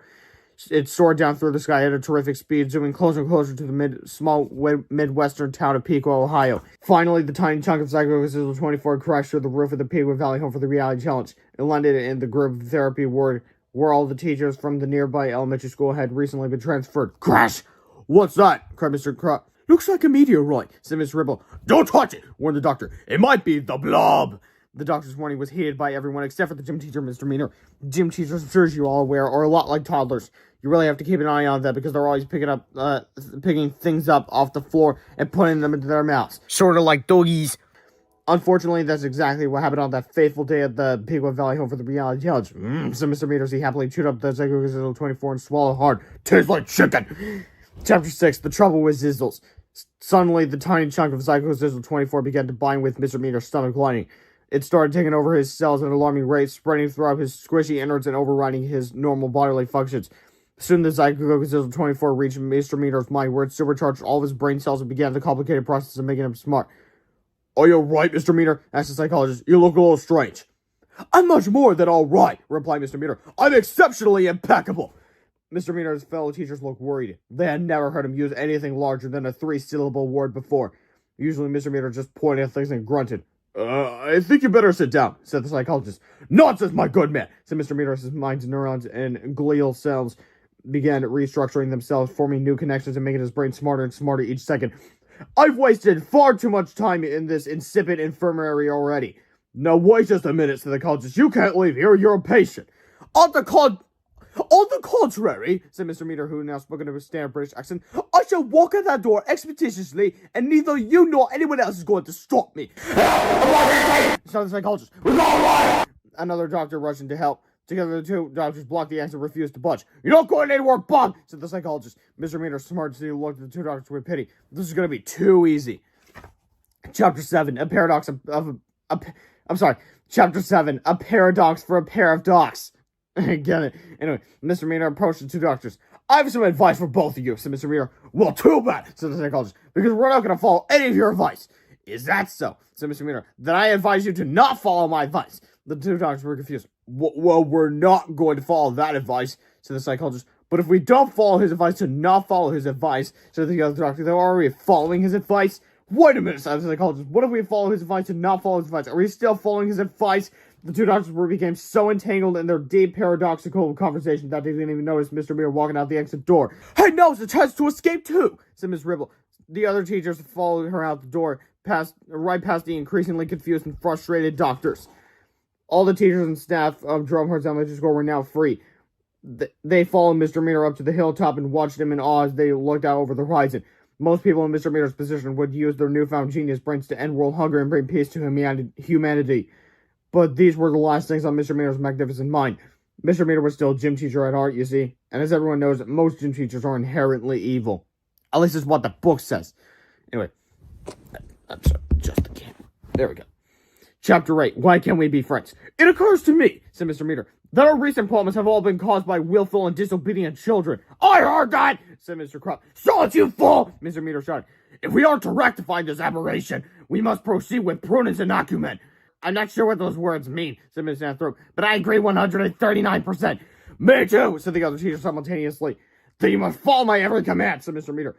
It soared down through the sky at a terrific speed, zooming closer and closer to the small midwestern town of Pico, Ohio. Finally, the tiny chunk of Psycho Sizzle 24 crashed through the roof of the Pico Valley home for the reality challenge. It landed in the group therapy ward, where all the teachers from the nearby elementary school had recently been transferred. Crash! What's that? Cried Mr. Crop. Looks like a meteorite, said Miss Ripple. Don't touch it, warned the doctor. It might be the blob. The doctor's warning was heeded by everyone except for the gym teacher, Mr. Meaner. Gym teachers, I'm sure as you're all aware, are a lot like toddlers. You really have to keep an eye on them because they're always picking things up off the floor and putting them into their mouths. Sort of like doggies. Unfortunately, that's exactly what happened on that fateful day at the Pico Valley home for the reality challenge. So Mr. Meters, he happily chewed up the Psycho Sizzle 24 and swallowed hard. Tastes like chicken! Chapter 6, The Trouble with Zizzles. Suddenly, the tiny chunk of Psycho Sizzle 24 began to bind with Mr. Meter's stomach lining. It started taking over his cells at an alarming rate, spreading throughout his squishy innards and overriding his normal bodily functions. Soon the Psycho Sizzle 24 reached Mr. Meter's mind, where it supercharged all of his brain cells and began the complicated process of making him smart. Are you right, Mr. Meter? Asked the psychologist. You look a little strange. I'm much more than all right, replied Mr. Meter. I'm exceptionally impeccable. Mr. Meter's fellow teachers looked worried. They had never heard him use anything larger than a 3-syllable word before. Usually Mr. Meter just pointed at things and grunted. I think you better sit down, said the psychologist. Nonsense, my good man, said Mr. Meter as his mind's neurons and glial cells began restructuring themselves, forming new connections and making his brain smarter and smarter each second. I've wasted far too much time in this insipid infirmary already. Now wait just a minute, said the psychologist. You can't leave here, you're a patient. On the contrary, said Mr. Meter, who now spoke in a standard British accent, I shall walk out that door expeditiously, and neither you nor anyone else is going to stop me. Shouted the psychologist. Another doctor rushed in to help. Together, the two doctors blocked the exit and refused to budge. You're not going anywhere, Bob, said the psychologist. Mr. Meter, smart to see, looked at the two doctors with pity. This is going to be too easy. Chapter 7, Chapter 7, A Paradox for a Pair of Docs. Get it. Anyway, Mr. Meter approached the two doctors. I have some advice for both of you, said Mr. Meter. Well, too bad, said the psychologist, because we're not going to follow any of your advice. Is that so? Said Mr. Meter. Then I advise you to not follow my advice. The two doctors were confused. Well, we're not going to follow that advice, said the psychologist. But if we don't follow his advice to not follow his advice, said the other doctor, then are we following his advice? Wait a minute, said the psychologist. What if we follow his advice to not follow his advice? Are we still following his advice? The two doctors became so entangled in their deep paradoxical conversation that they didn't even notice Mr. Meter walking out the exit door. Hey, no, it's a chance to escape too, said Miss Ribble. The other teachers followed her out the door, right past the increasingly confused and frustrated doctors. All the teachers and staff of Drumheart's elementary school were now free. They followed Mr. Meter up to the hilltop and watched him in awe as they looked out over the horizon. Most people in Mr. Meter's position would use their newfound genius brains to end world hunger and bring peace to humanity. But these were the last things on Mr. Meter's magnificent mind. Mr. Meter was still a gym teacher at heart, you see. And as everyone knows, most gym teachers are inherently evil. At least it's what the book says. Anyway. I'm sorry, just the camera. There we go. Chapter 8, Why Can't We Be Friends? It occurs to me, said Mr. Meter, that our recent problems have all been caused by willful and disobedient children. I heard that, said Mr. Crop. Silence, you fool, Mr. Meter shouted. If we are to rectify this aberration, we must proceed with prudence and acumen. I'm not sure what those words mean, said Miss Anthrop, but I agree 139%. Me too, said the other teacher simultaneously. Then you must follow my every command, said Mr. Meter.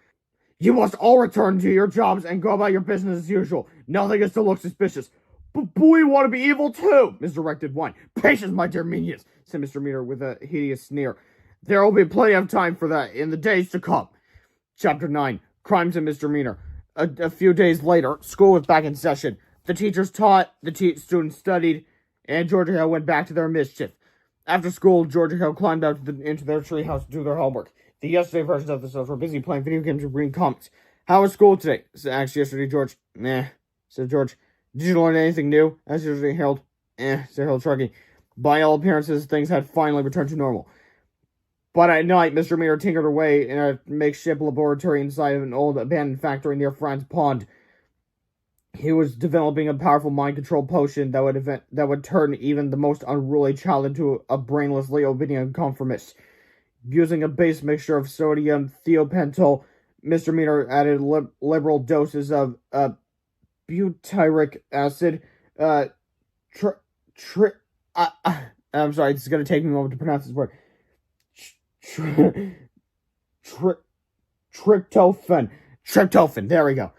You must all return to your jobs and go about your business as usual. Nothing is to look suspicious. But we want to be evil too, misdirected one. Patience, my dear minions, said Mr. Meter with a hideous sneer. There will be plenty of time for that in the days to come. Chapter 9, Crimes and Misdemeanor. A few days later, school was back in session. The teachers taught, the students studied, and Georgia Hill went back to their mischief. After school, Georgia Hill climbed out into their treehouse to do their homework. The yesterday versions of themselves were busy playing video games and reading comics. How was school today? Asked yesterday George. Meh, said George. Did you learn anything new? Asked yesterday Harold. Said Harold shrugging. By all appearances, things had finally returned to normal. But at night, Mr. Meter tinkered away in a makeshift laboratory inside of an old abandoned factory near Franz Pond. He was developing a powerful mind-control potion that would turn even the most unruly child into a brainless Leo-obedient conformist. Using a base mixture of sodium thiopental, Mr. Meter added liberal doses of butyric acid, I'm sorry, it's going to take me a moment to pronounce this word. Tryptophan, there we go,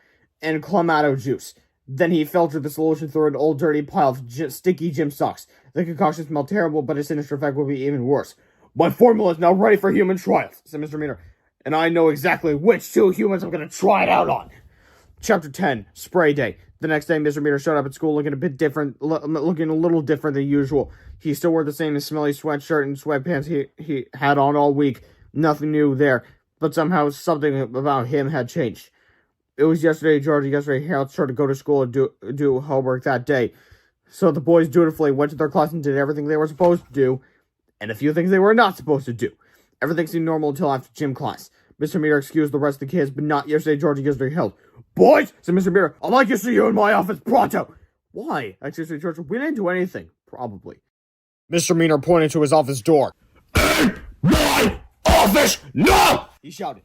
and clamato juice. Then he filtered the solution through an old dirty pile of sticky gym socks. The concoction smelled terrible, but its sinister effect would be even worse. My formula is now ready for human trials, said Mr. Meter, and I know exactly which 2 humans I'm going to try it out on. Chapter 10, Spray Day. The next day, Mr. Meter showed up at school looking a little different than usual. He still wore the same smelly sweatshirt and sweatpants he had on all week. Nothing new there, but somehow something about him had changed. It was yesterday Harold started to go to school and do homework that day. So the boys dutifully went to their class and did everything they were supposed to do, and a few things they were not supposed to do. Everything seemed normal until after gym class. Mr. Meter excused the rest of the kids, but not yesterday Harold. Boys, said Mr. Meter, I'd like to see you in my office pronto. Why? Asked yesterday George. We didn't do anything. Probably. Mr. Meter pointed to his office door. In my office, no! He shouted.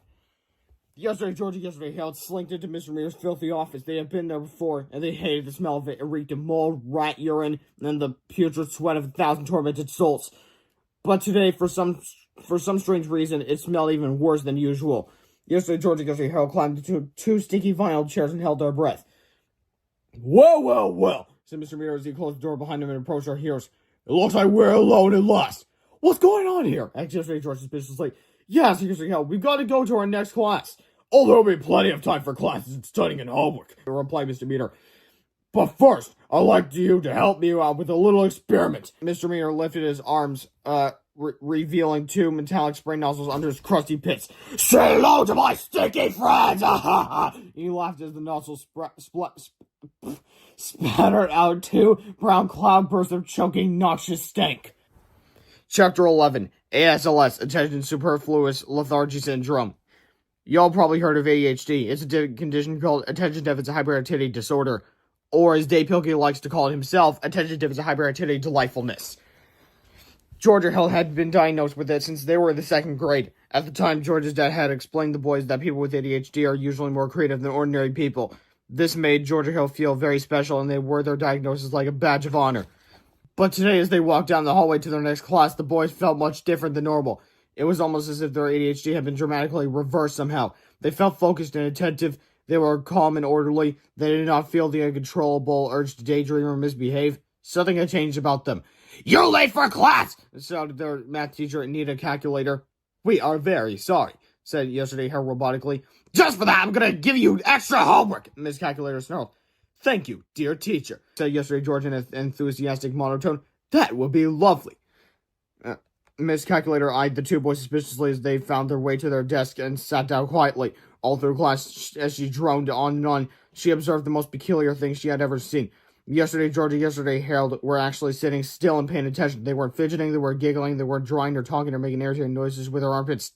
Yesterday Harold slinked into Mr. Meter's filthy office. They had been there before, and they hated the smell of it. It reeked of mold, rat urine, and the putrid sweat of 1,000 tormented souls. But today, for some strange reason, it smelled even worse than usual. Yesterday Harold climbed into 2 sticky vinyl chairs and held their breath. Well, said Mr. Meter as he closed the door behind him and approached our heroes. It looks like we're alone at last. What's going on here? Asked yesterday George suspiciously. Yes, yesterday Harold, we've got to go to our next class. Oh, there'll be plenty of time for classes and studying and homework, replied Mr. Meter. But first, I'd like you to help me out with a little experiment. Mr. Meter lifted his arms, revealing 2 metallic spray nozzles under his crusty pits. Say hello to my sticky friends! He laughed as the nozzles spattered out 2 brown cloudbursts of choking, noxious stank. Chapter 11, ASLS, Attention Superfluous Lethargy Syndrome. Y'all probably heard of ADHD. It's a condition called Attention Deficit Hyperactivity Disorder, or as Dave Pilkey likes to call it himself, Attention Deficit Hyperactivity Delightfulness. Georgia Hill had been diagnosed with it since they were in the 2nd grade. At the time, George's dad had explained to the boys that people with ADHD are usually more creative than ordinary people. This made Georgia Hill feel very special, and they wore their diagnosis like a badge of honor. But today, as they walked down the hallway to their next class, the boys felt much different than normal. It was almost as if their ADHD had been dramatically reversed somehow. They felt focused and attentive. They were calm and orderly. They did not feel the uncontrollable urge to daydream or misbehave. Something had changed about them. You're late for class! Shouted their math teacher and needed a calculator. We are very sorry, said yesterday Harold robotically. Just for that, I'm gonna give you extra homework! Miss Calculator snarled. Thank you, dear teacher, said yesterday George in an enthusiastic monotone. That would be lovely. Miss Calculator eyed the 2 boys suspiciously as they found their way to their desk and sat down quietly. All through class, as she droned on and on, she observed the most peculiar things she had ever seen. Yesterday Harold were actually sitting still and paying attention. They weren't fidgeting, they weren't giggling, they weren't drawing or talking or making irritating noises with their armpits.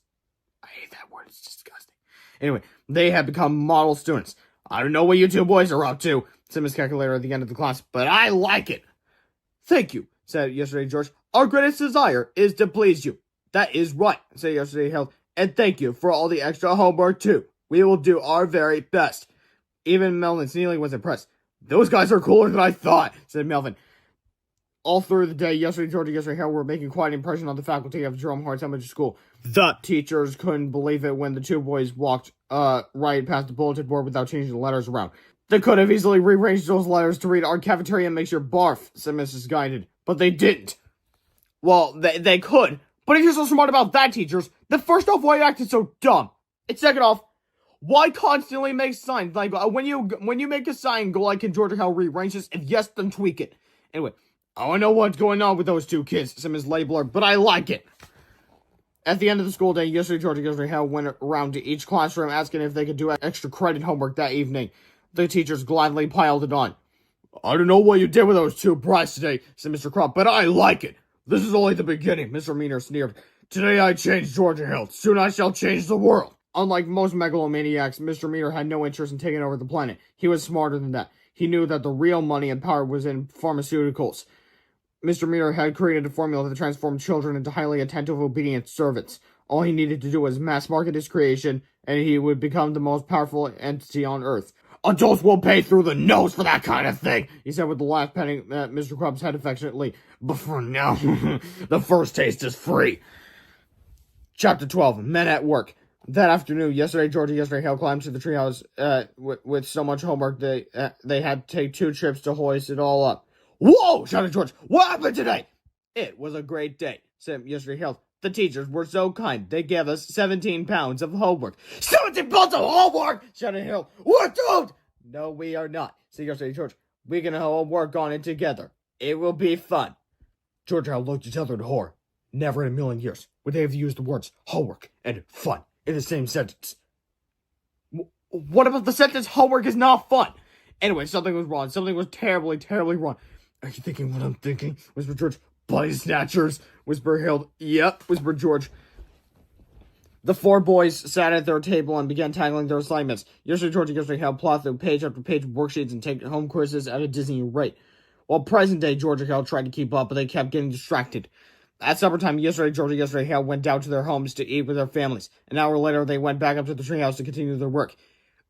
I hate that word, it's disgusting. Anyway, they had become model students. I don't know what you 2 boys are up to, said Miss Calculator at the end of the class, but I like it. Thank you, said yesterday George. Our greatest desire is to please you. That is right, said yesterday Harold, and thank you for all the extra homework too. We will do our very best. Even Melvin Snealy was impressed. Those guys are cooler than I thought, said Melvin. All through the day, yesterday George and yesterday Harold were making quite an impression on the faculty of Jerome Hart's elementary school. The teachers couldn't believe it when the 2 boys walked right past the bulletin board without changing the letters around. They could have easily rearranged those letters to read, "Our cafeteria makes your barf," said Mrs. Guided, but they didn't. Well, they could, but if you're so smart about that, teachers, then first off, why you acted so dumb? And second off, why constantly make signs? Like, when you make a sign, go like, can Georgia Hill rearrange this? If yes, then tweak it. Anyway, I don't know what's going on with those 2 kids, said Ms. Labler, but I like it. At the end of the school day, yesterday George and yesterday Hal went around to each classroom asking if they could do extra credit homework that evening. The teachers gladly piled it on. I don't know what you did with those 2 brides today, said Mr. Crump, but I like it. This is only the beginning, Mr. Meaner sneered. Today I changed Georgia Hill. Soon I shall change the world. Unlike most megalomaniacs, Mr. Meaner had no interest in taking over the planet. He was smarter than that. He knew that the real money and power was in pharmaceuticals. Mr. Meaner had created a formula that transformed children into highly attentive, obedient servants. All he needed to do was mass market his creation, and he would become the most powerful entity on Earth. Adults will pay through the nose for that kind of thing, he said with a laugh, patting Mr. Crump's head affectionately. But for now, the first taste is free. Chapter 12, Men at Work. That afternoon, yesterday Hale climbed to the treehouse with so much homework they had to take 2 trips to hoist it all up. Whoa! Shouted George. What happened today? It was a great day, said yesterday Hale. The teachers were so kind. They gave us 17 pounds of homework. 17 pounds of homework! Shouted Hale. We're doomed! No, we are not, said yesterday George. We can all work on it together. It will be fun. George and Hal looked at each other in horror. Never in a million years would they have used the words homework and fun in the same sentence. What about the sentence homework is not fun? Anyway, something was wrong. Something was terribly, terribly wrong. Are you thinking what I'm thinking? Whispered George. Body snatchers, whispered Harold. Yep, whispered George. The 4 boys sat at their table and began tackling their assignments. Yesterday, George and yesterday Hal plowed through page after page of worksheets and take home quizzes at a dizzying rate. While present day, George and Hal tried to keep up, but they kept getting distracted. At supper time, yesterday, George and yesterday Hal went down to their homes to eat with their families. An hour later, they went back up to the treehouse to continue their work.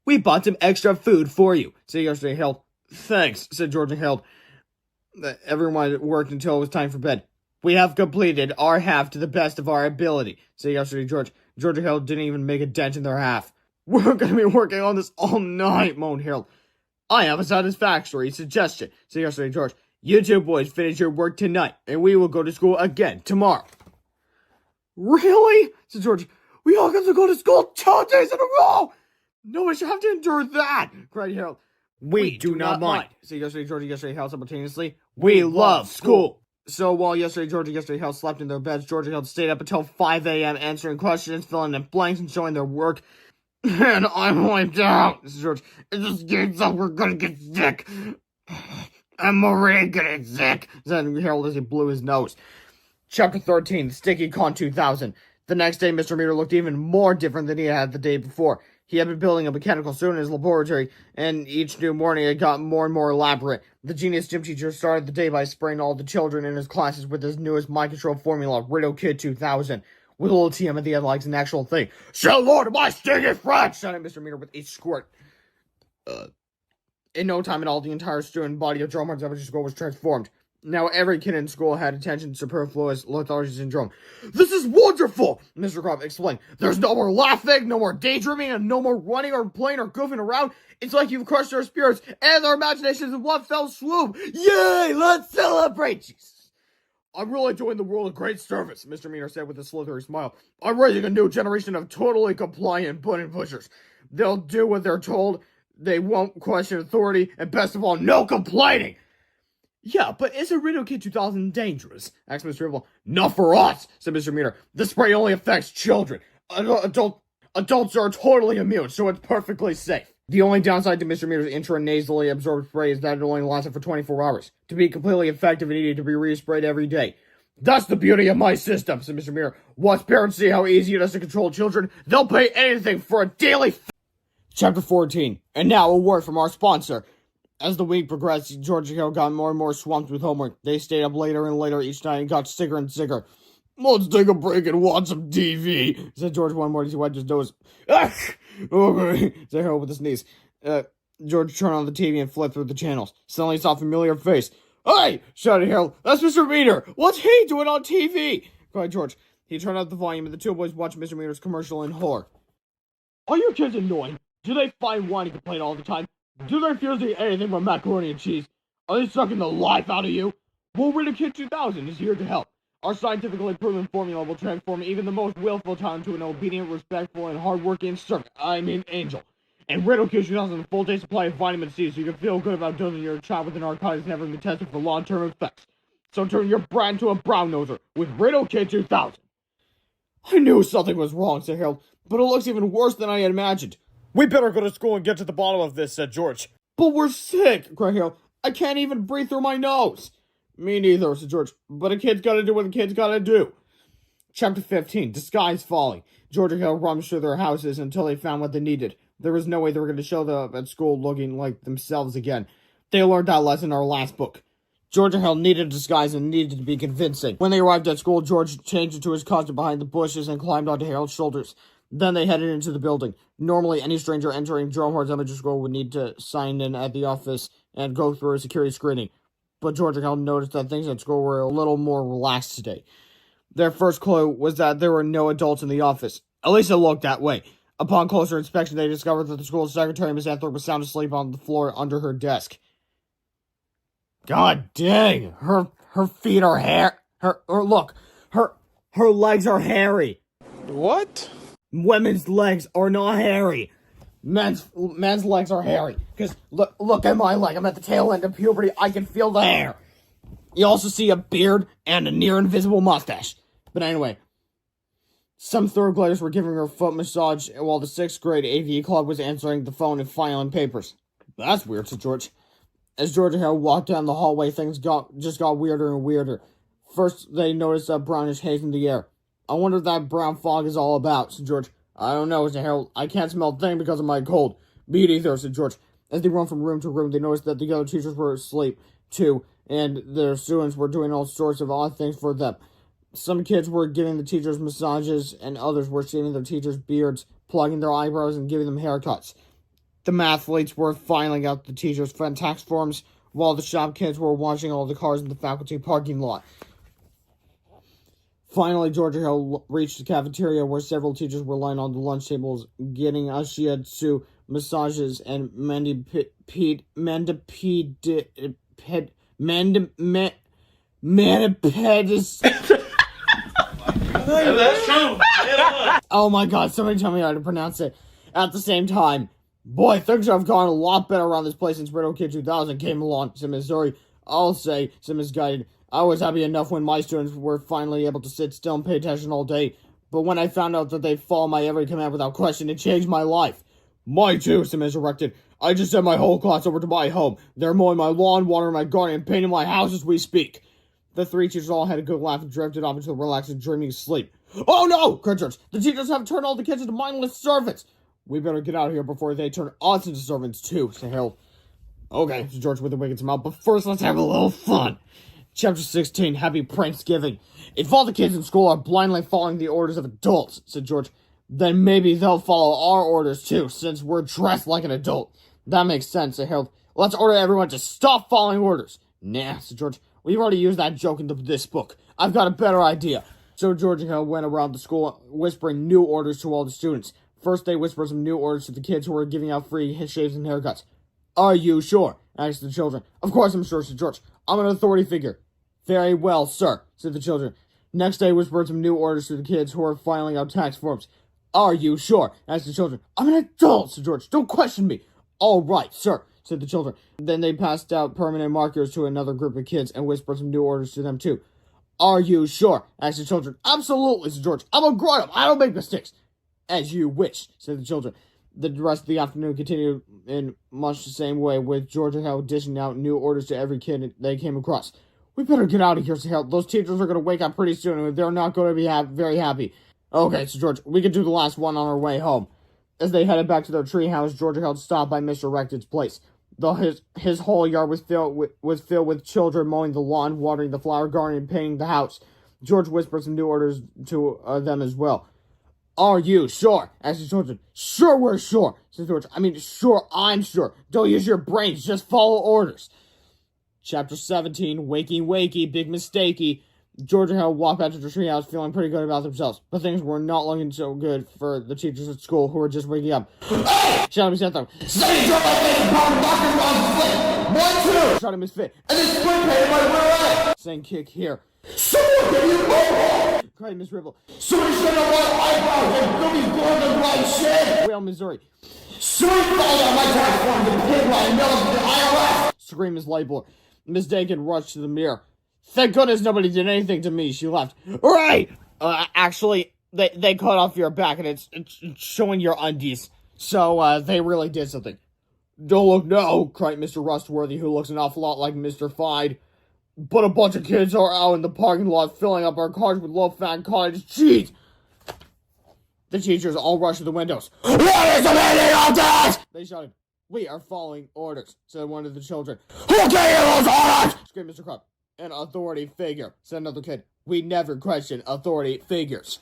We bought some extra food for you, said yesterday Hal. Thanks, said George and Hal. Everyone worked until it was time for bed. We have completed our half to the best of our ability, said yesterday George. George and Harold didn't even make a dent in their half. We're going to be working on this all night, moaned Harold. I have a satisfactory suggestion, said yesterday George. You 2 boys finish your work tonight, and we will go to school again tomorrow. Really? Said George. We all get to go to school 2 days in a row! No one should have to endure that, cried Harold. We do not mind, said yesterday George and yesterday Hal simultaneously. We love school. So while yesterday George and yesterday Hal slept in their beds, George and Hal stayed up until 5 a.m. answering questions, filling in blanks, and showing their work. And I'm wiped out, said George. If this game's up, we're gonna get sick. I'm already getting sick, said Harold as he blew his nose. Chapter 13, Sticky Con 2000. The next day, Mr. Meter looked even more different than he had the day before. He had been building a mechanical suit in his laboratory, and each new morning it got more and more elaborate. The genius gym teacher started the day by spraying all the children in his classes with his newest mind control formula, Read-Alouds 2000. With a little TM at the end like an actual thing. Shall Lord my stinky French! Shouted Mr. Meter with each squirt. In no time at all, the entire student body of Drumheart's elementary school was transformed. Now every kid in school had attention superfluous lethargy syndrome. This is wonderful, Mr. Crump explained. There's no more laughing, no more daydreaming, and no more running or playing or goofing around. It's like you've crushed their spirits and their imaginations in one fell swoop. Yay, let's celebrate, Jesus. I'm really doing the world a great service, Mr. Meaner said with a slithery smile. I'm raising a new generation of totally compliant button pushers. They'll do what they're told. They won't question authority, and best of all, no complaining. Yeah, but isn't Read-Alouds 2000 dangerous? Asked Mr. Ribble. Not for us, said Mr. Meaner. The spray only affects children. Adults are totally immune, so it's perfectly safe. The only downside to Mr. Meter's intranasally absorbed spray is that it only lasted for 24 hours. To be completely effective, it needed to be resprayed every day. That's the beauty of my system, said Mr. Meaner. Once parents see how easy it is to control children, they'll pay anything for a daily... Chapter 14. And now a word from our sponsor. As the week progressed, George and Hale got more and more swamped with homework. They stayed up later and later each night and got sicker and sicker. Let's take a break and watch some TV, said George one morning as he wiped his nose. Okay, said Hale with a sneeze. George turned on the TV and flipped through the channels. Suddenly he saw a familiar face. Hey, shouted Harold. That's Mr. Meaner. What's he doing on TV? Cried George. He turned up the volume and the 2 boys watched Mr. Meaner's commercial in horror. Are your kids annoying? Do they find whining complain all the time? Do they refuse to eat anything but macaroni and cheese? Are they sucking the life out of you? Well, Read-Alouds 2000 is here to help. Our scientifically proven formula will transform even the most willful child into an obedient, respectful, and hardworking angel. And Read-Alouds 2000 is a full day supply of vitamin C, so you can feel good about dosing your child with a narcotic never been tested for long-term effects. So turn your brat into a brown noser with Read-Alouds 2000. I knew something was wrong, said Harold, but it looks even worse than I had imagined. We better go to school and get to the bottom of this, said George. But we're sick, cried Harold. I can't even breathe through my nose. Me neither, said George, but a kid's gotta do what a kid's gotta do. Chapter 15, Disguise Folly. George and Harold rummaged through their houses until they found what they needed. There was no way they were going to show up at school looking like themselves again. They learned that lesson in our last book. George and Harold needed a disguise and needed to be convincing. When they arrived at school, George changed into his costume behind the bushes and climbed onto Harold's shoulders. Then they headed into the building. Normally, any stranger entering Drumhorn's elementary school would need to sign in at the office and go through a security screening. But George and Harold noticed that things at school were a little more relaxed today. Their first clue was that there were no adults in the office. At least it looked that way. Upon closer inspection, they discovered that the school's secretary, Miss Anthorpe, was sound asleep on the floor under her desk. God dang, her feet are her legs are hairy. What? Women's legs are not hairy. Men's legs are hairy. Because look at my leg. I'm at the tail end of puberty. I can feel the hair. You also see a beard and a near invisible mustache. But anyway, some third graders were giving her a foot massage while the 6th grade AV club was answering the phone and filing papers. That's weird, said George. As George and Harold walked down the hallway, things just got weirder and weirder. First, they noticed a brownish haze in the air. I wonder what that brown fog is all about, said George. I don't know, said Harold. I can't smell a thing because of my cold. Me neither, said George. As they roamed from room to room, they noticed that the other teachers were asleep, too, and their students were doing all sorts of odd things for them. Some kids were giving the teachers massages, and others were shaving their teachers' beards, plugging their eyebrows, and giving them haircuts. The mathletes were filing out the teachers' tax forms, while the shop kids were watching all the cars in the faculty parking lot. Finally, George and Harold reached the cafeteria, where several teachers were lying on the lunch tables, getting shiatsu massages and manipedis. Oh my god, somebody tell me how to pronounce it. At the same time, boy, things have gone a lot better around this place since Riddle Kid 2000 came along, said Missouri. I'll say, said Misguided. I was happy enough when my students were finally able to sit still and pay attention all day, but when I found out that they'd follow my every command without question, it changed my life. My too, said Misdirected. I just sent my whole class over to my home. They're mowing my lawn, watering my garden, and painting my house as we speak. The 3 teachers all had a good laugh and drifted off into a relaxed and dreaming sleep. Oh no, cried George. The teachers have turned all the kids into mindless servants. We better get out of here before they turn us into servants too, said Harold. Okay, said George with a wicked smile, but first let's have a little fun. Chapter 16, Happy Pranksgiving. If all the kids in school are blindly following the orders of adults, said George, then maybe they'll follow our orders too, since we're dressed like an adult. That makes sense, said Harold. Let's order everyone to stop following orders. Nah, said George. We've already used that joke in this book. I've got a better idea. So George and Harold went around the school whispering new orders to all the students. First, they whispered some new orders to the kids who were giving out free shaves and haircuts. Are you sure? Asked the children. Of course I'm sure, said George. I'm an authority figure. Very well, sir, said the children. Next, they whispered some new orders to the kids who were filing out tax forms. Are you sure? Asked the children. I'm an adult, said George. Don't question me. All right, sir, said the children. Then they passed out permanent markers to another group of kids and whispered some new orders to them too. Are you sure? Asked the children. Absolutely, said George. I'm a grown-up. I don't make mistakes. As you wish, said the children. The rest of the afternoon continued in much the same way, with George and Harold dishing out new orders to every kid they came across. We better get out of here, said Harold. Those teachers are going to wake up pretty soon, and they're not going to be very happy. Okay, said George. We can do the last one on our way home. As they headed back to their treehouse, George and Harold stopped by Mr. Rected's place. Though his whole yard was filled with children mowing the lawn, watering the flower garden, and painting the house. George whispered some new orders to them as well. Are you sure? Asked the children. Sure, we're sure, said George. I mean, sure, I'm sure. Don't use your brains, just follow orders. Chapter 17, Wakey Wakey, Big Mistakey. George and Harold walked back to the treehouse feeling pretty good about themselves, but things were not looking so good for the teachers at school who were just waking up. Hey! Shouted Miss Anthem. Say drop my face and pound rock and roll split! 1, 2! Shouted Miss Fit. And then split pain in my rear eye! Saying kick here. Someone give me a mohawk! Cried Miss Ripple. Somebody shut up my eyebrows and Billy's born the right shit! Wailed Missouri. Somebody fall down my tax form to pig line melons to the IRS! Screamed Miss Lightboard. Miss Dakin rushed to the mirror. Thank goodness nobody did anything to me, she laughed. Right! Actually, they cut off your back and it's showing your undies. So, they really did something. Don't look now, cried Mr. Rustworthy, who looks an awful lot like Mr. Fide. But a bunch of kids are out in the parking lot filling up our cars with low-fat cottage cheese. The teachers all rushed to the windows. What is the meaning of this? They shouted. We are following orders, said one of the children. Who gave you those orders? Screamed Mr. Crump. An authority figure, said another kid. We never question authority figures.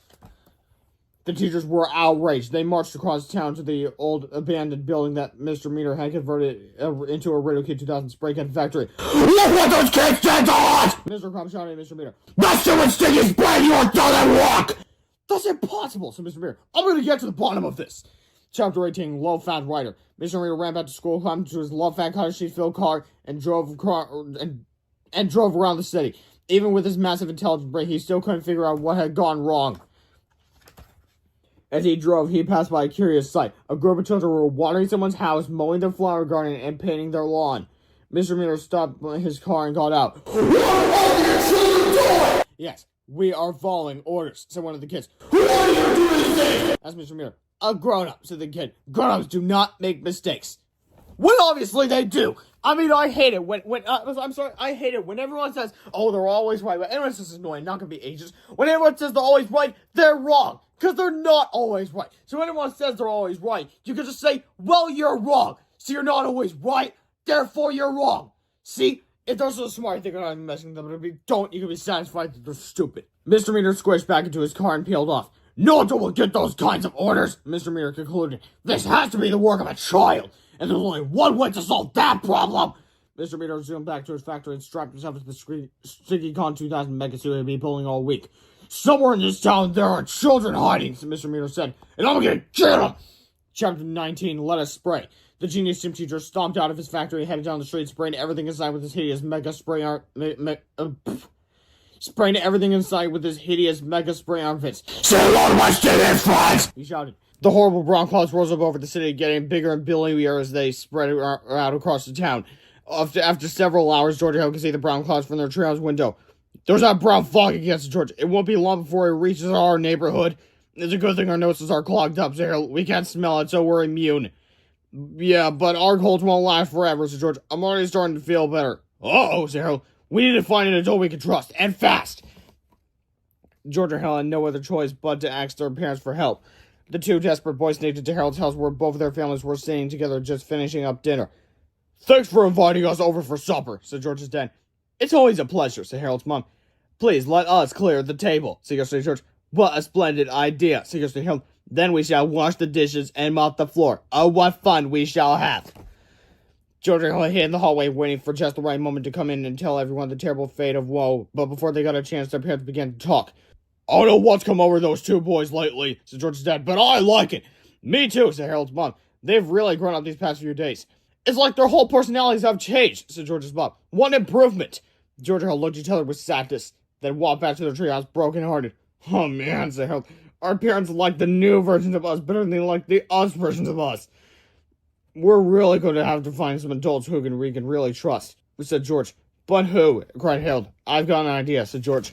The teachers were outraged. They marched across town to the old abandoned building that Mr. Meter had converted into a Radio Kid 2000 spray can factory. Look what those kids did to us! Mr. Crump shouted at Mr. Meter. That stupid sticky spray you doesn't work! That's impossible, said Mr. Meter. I'm going to get to the bottom of this. Chapter 18, Low-Fat Rider. Mr. Meter ran back to school, climbed into his low-fat cottage cheese-filled car, and drove around the city. Even with his massive intelligence brain, he still couldn't figure out what had gone wrong. As he drove, he passed by a curious sight. A group of children were watering someone's house, mowing their flower garden, and painting their lawn. Mr. Meter stopped his car and got out. What are your children doing? Yes, we are following orders, said one of the kids. Who are you doing these things? Asked Mr. Meter. A grown-up, said the kid. Grown-ups do not make mistakes. Well, obviously they do. I mean, I hate it I hate it when everyone says, oh, they're always right. But everyone says it's annoying, not gonna be ages. When everyone says they're always right, they're wrong. Because they're not always right. So when anyone says they're always right, you can just say, well, you're wrong. So you're not always right, therefore you're wrong. See? If they're so smart, they're not messing with them. But if you don't, you can be satisfied that they're stupid. Mr. Meter squished back into his car and peeled off. No one will get those kinds of orders, Mr. Meter concluded. This has to be the work of a child. And there's only one way to solve that problem. Mr. Meter zoomed back to his factory and strapped himself into the Sticky Con 2000 mega suit he'd been pulling all week. Somewhere in this town there are children hiding, Mr. Meter said, and I'm gonna get them! Chapter 19, Let Us Spray. The genius gym teacher stomped out of his factory and headed down the street, spraying everything inside with his hideous mega spray spraying everything inside with his hideous mega spray armpits. Say hello to my stinking friends! He shouted. The horrible brown clouds rose up over the city, getting bigger and billier as they spread out across the town. After several hours, Georgia Hill could see the brown clouds from their treehouse window. There's that brown fog against George. It won't be long before it reaches our neighborhood. It's a good thing our noses are clogged up, so we can't smell it, so we're immune. Yeah, but our colds won't last forever, said George. I'm already starting to feel better. Uh-oh, said Harold. We need to find an adult we can trust, and fast. George and Harold had no other choice but to ask their parents for help. The two desperate boys sneaked into Harold's house where both of their families were sitting together just finishing up dinner. Thanks for inviting us over for supper, said George's dad. It's always a pleasure, said Harold's mom. Please let us clear the table, suggested George. What a splendid idea, suggested Harold. Then we shall wash the dishes and mop the floor. Oh, what fun we shall have. George and Harold hid in the hallway, waiting for just the right moment to come in and tell everyone the terrible fate of woe. But before they got a chance, their parents began to talk. I don't know what's come over those two boys lately, said George's dad, but I like it. Me too, said Harold's mom. They've really grown up these past few days. It's like their whole personalities have changed, said George's mom. One improvement. George and Harold looked at each other with sadness, then walked back to their treehouse broken-hearted. Oh man, said Harold. Our parents like the new versions of us better than they like the us versions of us. We're really going to have to find some adults who we can really trust, said George. But who? Cried Harold. I've got an idea, said George.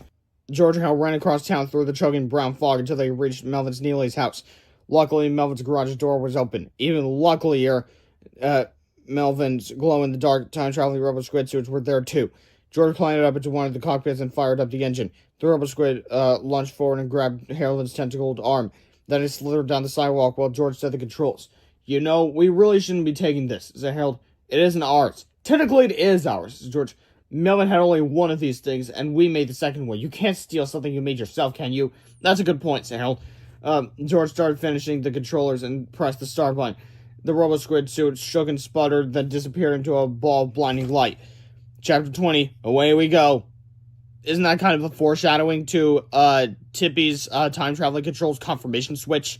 George and Harold ran across town through the choking brown fog until they reached Melvin's Neely's house. Luckily, Melvin's garage door was open. Even luckier, Melvin's glow-in-the-dark time-traveling robo-squid suits were there too. George climbed up into one of the cockpits and fired up the engine. The robo-squid lunged forward and grabbed Harold's tentacled arm. Then he slithered down the sidewalk while George set the controls. You know, we really shouldn't be taking this, said Harold. It isn't ours. Technically, it is ours, said George. Melvin had only one of these things, and we made the second one. You can't steal something you made yourself, can you? That's a good point, said Harold. George started finishing the controllers and pressed the start button. The robo-squid suit shook and sputtered, then disappeared into a ball of blinding light. Chapter 20, away we go. Isn't that kind of a foreshadowing to Tippy's time-traveling controls confirmation switch?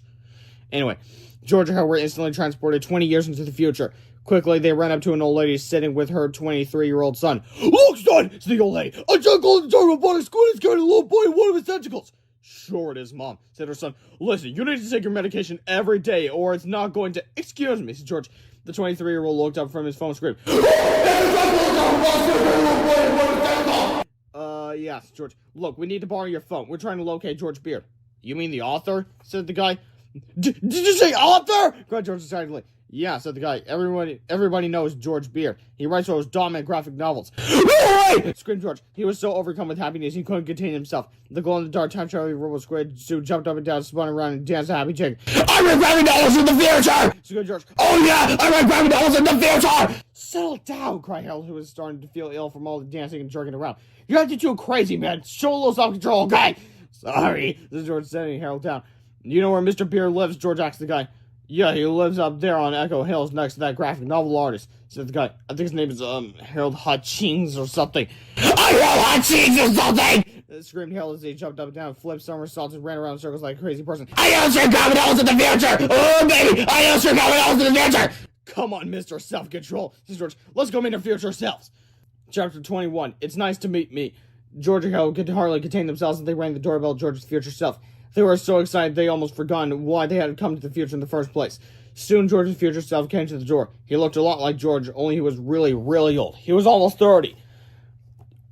Anyway, George and Harold were instantly transported 20 years into the future. Quickly, they ran up to an old lady sitting with her 23-year-old son. Look, son, said the old lady. A giant golden robotic squid is carrying a little boy in one of its tentacles. Sure it is, Mom, said her son. Listen, you need to take your medication every day, or it's not going to... Excuse me, said George. The 23-year-old looked up from his phone screen. Yes, George. Look, we need to borrow your phone. We're trying to locate George Beard. You mean the author? Said the guy. Did you say author? Cried George excitedly. Yeah, said the guy. Everybody knows George Beard. He writes those Dawn graphic novels. Screamed George. He was so overcome with happiness he couldn't contain himself. The glow-in-the-dark time traveling robot squid suit jumped up and down, spun around, and danced a happy jig. I write graphic novels in the future! Screamed George. Oh yeah, I write graphic novels in the future! Settle down, cried Harold, who was starting to feel ill from all the dancing and jerking around. You're acting too crazy, man. Show a little self-control, okay? Sorry, this is George setting Harold down. You know where Mr. Beard lives? George asked the guy. Yeah, he lives up there on Echo Hills next to that graphic novel artist, said the guy. I think his name is, Harold Hutchings or something. Harold Hutchings or something! Screamed Harold as he jumped up and down, flipped somersaults, and ran around in circles like a crazy person. I illustrate graphic novels in the future! Oh, baby! I illustrate graphic novels in the future! Come on, Mr. Self-Control, says George. Let's go meet our future selves. Chapter 21. It's nice to meet me. George and Harold could hardly contain themselves as they rang the doorbell of George's future self. They were so excited they almost forgot why they had come to the future in the first place. Soon George's future self came to the door. He looked a lot like George, only he was really, really old. He was almost 30.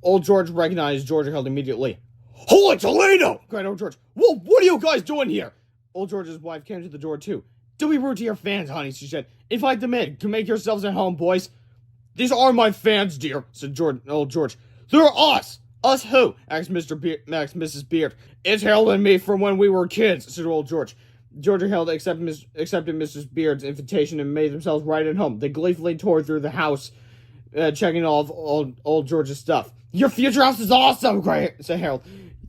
Old George recognized George and Harold immediately. Holy Toledo! Cried old George. Whoa, what are you guys doing here? Old George's wife came to the door too. Don't be rude to your fans, honey, she said. Invite them in. Can make yourselves at home, boys. These are my fans, dear, said old George. They're us. Us who? Asked Mrs. Beard. It's Harold and me from when we were kids, said old George. George and Harold accepted Mrs. Beard's invitation and made themselves right at home. They gleefully tore through the house, checking off old George's stuff. Your future house is awesome, said Harold.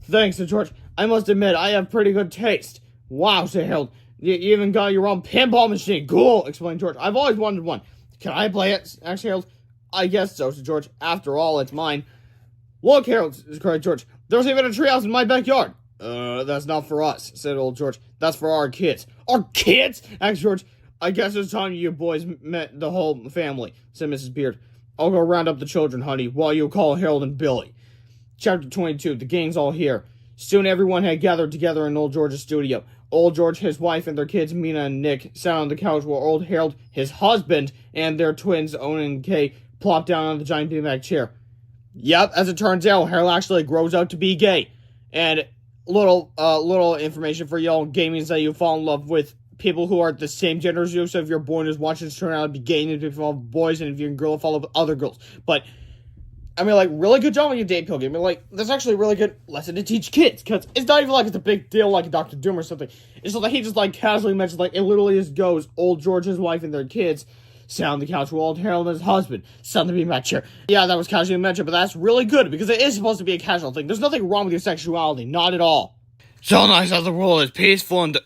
Thanks, said George. I must admit, I have pretty good taste. Wow, said Harold. You even got your own pinball machine. Cool, explained George. I've always wanted one. Can I play it? Asked Harold. I guess so, said George. After all, it's mine. Look, Harold, cried George. There's even a treehouse in my backyard. That's not for us, said old George. That's for our kids. Our kids? Asked George. I guess it's time you boys met the whole family, said Mrs. Beard. I'll go round up the children, honey, while you call Harold and Billy. Chapter 22. The gang's all here. Soon everyone had gathered together in old George's studio. Old George, his wife, and their kids, Mina and Nick, sat on the couch while old Harold, his husband, and their twins, Owen and Kay, plopped down on the giant beanbag chair. Yep, as it turns out, Harold actually grows out to be gay. And little information for y'all gaming is that you fall in love with people who are the same gender as you. So if you're born as watching turn out to be gay, and if you fall with boys, and if you're a girl, fall with other girls. But I mean, like, really good job on your date, Pilgrim. I mean, like, that's actually a really good lesson to teach kids. Because it's not even like it's a big deal like Dr. Doom or something. It's just like he just, like, casually mentions, like, it literally just goes, old George, his wife, and their kids sat on the couch while old Harold and his husband sat on the beanbag chair. Yeah, that was casually mentioned, but that's really good because it is supposed to be a casual thing. There's nothing wrong with your sexuality. Not at all. So nice how the world is peaceful and...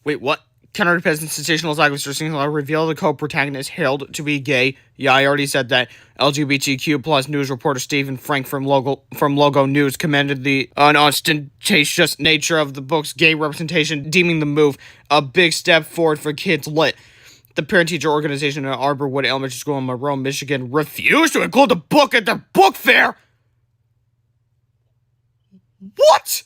Wait, what? Counter-Underpants and sensational Zagos reveal the co-protagonist Harold to be gay. Yeah, I already said that. LGBTQ plus news reporter Stephen Frank from Logo News commended the unostentatious nature of the book's gay representation, deeming the move a big step forward for kids lit. The parent-teacher organization at Arborwood Elementary School in Monroe, Michigan, refused to include the book at their book fair. What?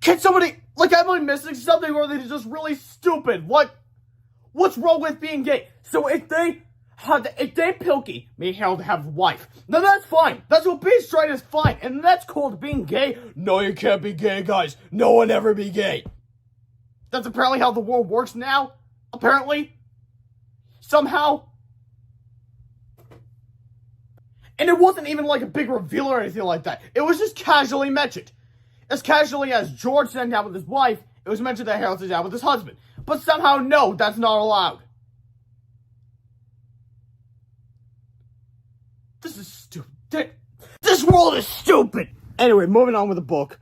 Can somebody, like, am I missing something, or are they just really stupid? What's wrong with being gay? So if they Pilky made Harold have a wife, then that's fine. That's what being straight is fine, and that's called being gay. No, you can't be gay, guys. No one ever be gay. That's apparently how the world works now. Apparently. Somehow. And it wasn't even like a big reveal or anything like that. It was just casually mentioned. As casually as George sat down with his wife, it was mentioned that Harold sat down with his husband. But somehow, no, that's not allowed. This is stupid. This world is stupid! Anyway, moving on with the book.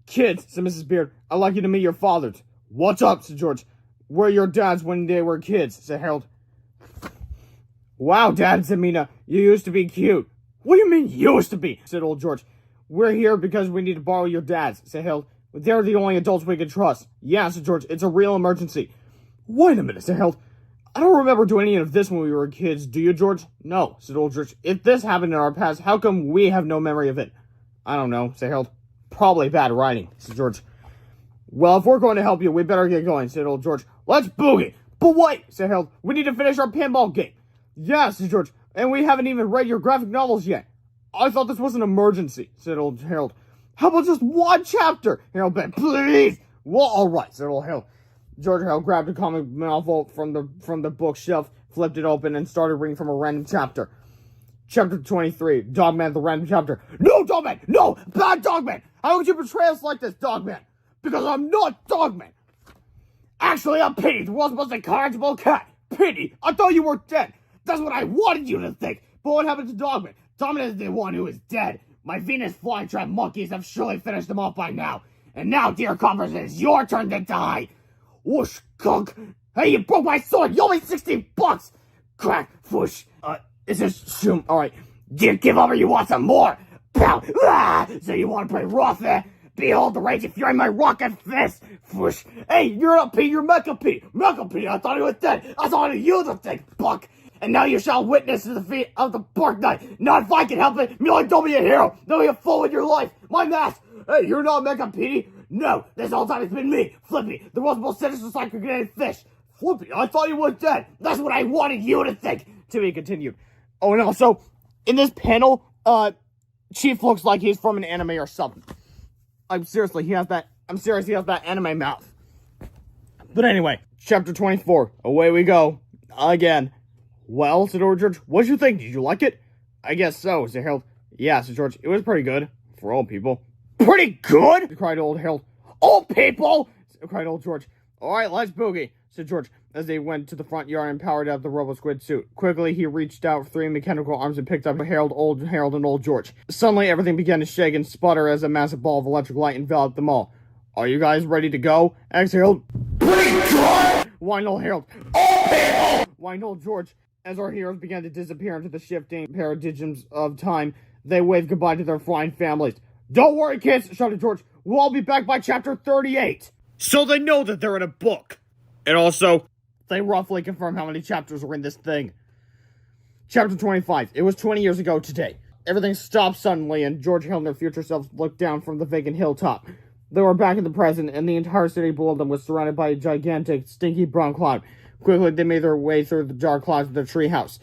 Kids, said Mrs. Beard, I'd like you to meet your fathers. What's up, said George. We're your dads when they were kids, said Harold. Wow, Dad, said Mina, you used to be cute. What do you mean, used to be, said old George. We're here because we need to borrow your dads, said Harold. They're the only adults we can trust. Yeah, said George, it's a real emergency. Wait a minute, said Harold. I don't remember doing any of this when we were kids, do you, George? No, said old George. If this happened in our past, how come we have no memory of it? I don't know, said Harold. Probably bad writing, said George. Well, if we're going to help you, we better get going, said old George. Let's boogie. But wait, said Harold. We need to finish our pinball game. Yeah, said George. And we haven't even read your graphic novels yet. I thought this was an emergency, said old Harold. How about just one chapter? Harold begged. Please. Well, alright, said old Hale. George Hale grabbed a comic novel from the bookshelf, flipped it open, and started reading from a random chapter. Chapter 23, Dogman, the random chapter. No, Dogman! No! Bad Dogman! How would you betray us like this, Dogman? Because I'm not Dogman! Actually, I'm Pity, the world's most incorrigible cat! Pity! I thought you were dead! That's what I wanted you to think! But what happened to Dogman? Dogman is the one who is dead. My Venus flytrap monkeys have surely finished him off by now. And now, dear Converse, it is your turn to die! Whoosh, gunk! Hey, you broke my sword! You owe me $60! Crack, whoosh. It's just shoom. Alright. Do you give up or you want some more? Pow! Ah! So you want to play rough, eh? Behold the raging fury in my rocket fist! Whoosh. Hey, you're not P, you're Mecha P! Mecha P, I thought he was dead! I thought you the thing, buck! And now you shall witness the defeat of the Bark Knight! Not if I can help it! Merely don't be a hero! Don't be a fool in your life! My mask! Hey, you're not Mecha P! No! This whole time it's been me! Flippy! The world's most sinister psycho-grenade fish! Flippy, I thought you were dead! That's what I wanted you to think! To be continued. Oh, and also, in this panel, Chief looks like he's from an anime or something. I'm serious, he has that anime mouth. But anyway, chapter 24, away we go. Again. Well, said old George, what'd you think? Did you like it? I guess so, said Harold. Yeah, said George, it was pretty good. For old people. Pretty good? Cried old Harold. Old people? Cried old George. Alright, let's boogie, said George, as they went to the front yard and powered up the Robo-Squid suit. Quickly, he reached out 3 mechanical arms and picked up old Harold, and old George. Suddenly, everything began to shake and sputter as a massive ball of electric light enveloped them all. Are you guys ready to go? Asked Harold. Pretty good! Whined old Harold. Old people! Whined old George. As our heroes began to disappear into the shifting paradigms of time, they waved goodbye to their flying families. Don't worry, kids, shouted George. We'll all be back by chapter 38. So they know that they're in a book. And also, they roughly confirm how many chapters were in this thing. Chapter 25. It was 20 years ago today. Everything stopped suddenly, and George Hill and their future selves looked down from the vacant hilltop. They were back in the present, and the entire city below them was surrounded by a gigantic, stinky brown cloud. Quickly, they made their way through the dark clouds to the treehouse.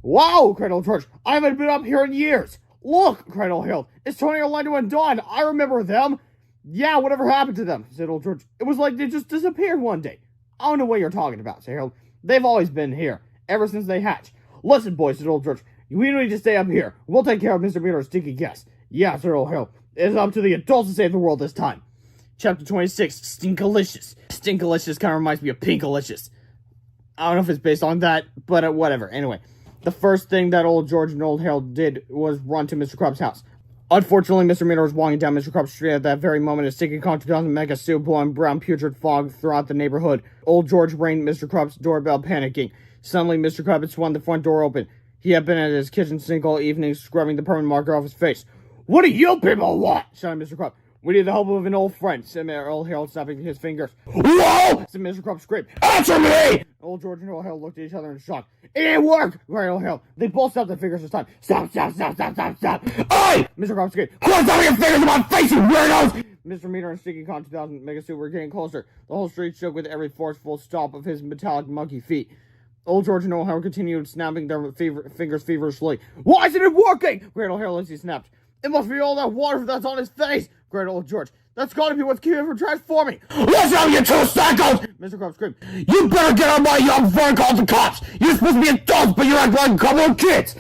Wow, cried old George. I haven't been up here in years. Look, cried old Harold. It's Tony, Orlando, and Dawn. I remember them. Yeah, whatever happened to them, said old George. It was like they just disappeared one day. I don't know what you're talking about, said Harold. They've always been here, ever since they hatched. Listen, boys, said old George. We need to stay up here. We'll take care of Mr. Meter's stinky guest. Yeah, said old Harold. It's up to the adults to save the world this time. Chapter 26, Stinkalicious. Stinkalicious kind of reminds me of Pinkalicious. I don't know if it's based on that, but whatever. Anyway, the first thing that old George and old Harold did was run to Mr. Krupp's house. Unfortunately, Mr. Meter was walking down Mr. Krupp's street at that very moment, a stinking con 2000 mega soup blowing brown putrid fog throughout the neighborhood. Old George rang Mr. Krupp's doorbell, panicking. Suddenly, Mr. Krupp had swung the front door open. He had been at his kitchen sink all evening, scrubbing the permanent marker off his face. What do you people want? Shouted Mr. Krupp. We need the help of an old friend, said old Harold, snapping his fingers. Whoa! Said Mr. Krupp, screamed. Answer me! Old George and old Harold looked at each other in shock. It didn't work! Cried old Harold. They both snapped their fingers this time. Stop! Oi! Mr. Krupp screamed. Quit snapping your fingers in my face, you weirdos! Mr. Meter and Stinky Con 2000 Mega Suit were getting closer. The whole street shook with every forceful stomp of his metallic monkey feet. Old George and old Harold continued snapping their fingers feverishly. Why isn't it working? Cried old Harold as he snapped. It must be all that water that's on his face! Cried old George. That's gotta be what's keeping him from transforming! Listen, you two psychos! Mr. Krupp screamed. You better get on my young friend called the cops! You're supposed to be adults, but you're acting like a couple of kids!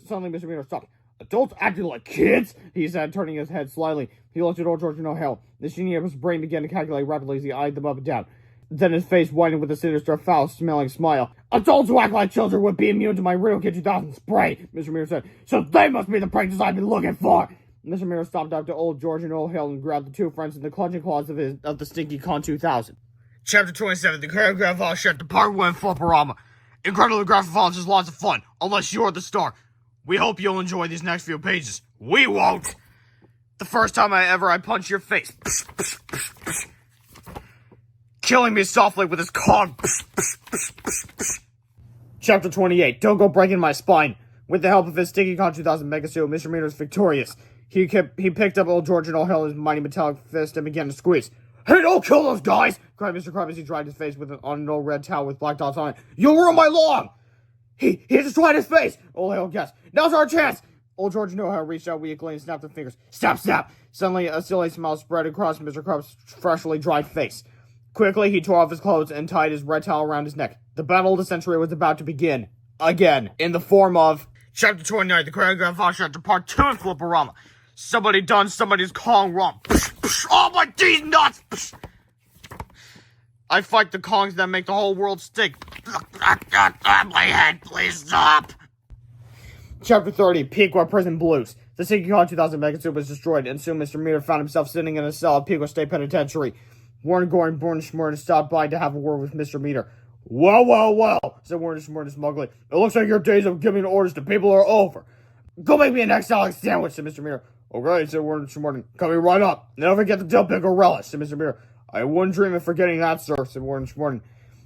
Suddenly, Mr. Meter stopped. Adults acting like kids? He said, turning his head slyly. He looked at old George and old Harold. The genie of his brain began to calculate rapidly as he eyed them up and down. Then his face widened with a sinister, foul-smelling smile. Adults who act like children would be immune to my Riddle Kid 2000 spray, Mr. Meter said. So they must be the pranksters I've been looking for! Mr. Meter stopped up to old George and old Harold and grabbed the two friends in the clutching claws of the stinky Con 2000. Chapter 27, The Choreograph Shirt, the Part 1 Flipperama. Incredible graphic fonts is lots of fun, unless you're the star. We hope you'll enjoy these next few pages. We won't! The first time I punch your face. Killing me softly with his con. Chapter 28, Don't Go Breaking My Spine. With the help of his stinky Con 2000 Mega Suit, Mr. Meter is victorious. He picked up old George and old Harold in his mighty metallic fist and began to squeeze. Hey, don't kill those guys! Cried Mr. Krupp as he dried his face on an old red towel with black dots on it. You'll ruin my lawn! He just dried his face! Old Harold guessed. Now's our chance! Old George knew how to reach out weakly and snapped their fingers. Snap, snap! Suddenly, a silly smile spread across Mr. Krabs' freshly dried face. Quickly, he tore off his clothes and tied his red towel around his neck. The battle of the century was about to begin. Again, in the form of... Chapter 29, the choreographed Fox to Part 2 in Flipperama. Somebody done somebody's Kong wrong. Oh my D's nuts! I fight the Kongs that make the whole world stink. My head, please stop! Chapter 30, Pequot Prison Blues. The sinking Kong 2000 megasuit was destroyed, and soon Mr. Meter found himself sitting in a cell at Pequot State Penitentiary. Warren Gore and Born Schmurda stopped by to have a word with Mr. Meter. Well, said Warren Schmurda smugly. It looks like your days of giving orders to people are over. Go make me an egg-salad sandwich, said Mr. Meter. Okay, said Warren Schmurda. Coming right up. Never forget the dill pickle relish, said Mr. Meter. I wouldn't dream of forgetting that, sir, said Warren Schmurda.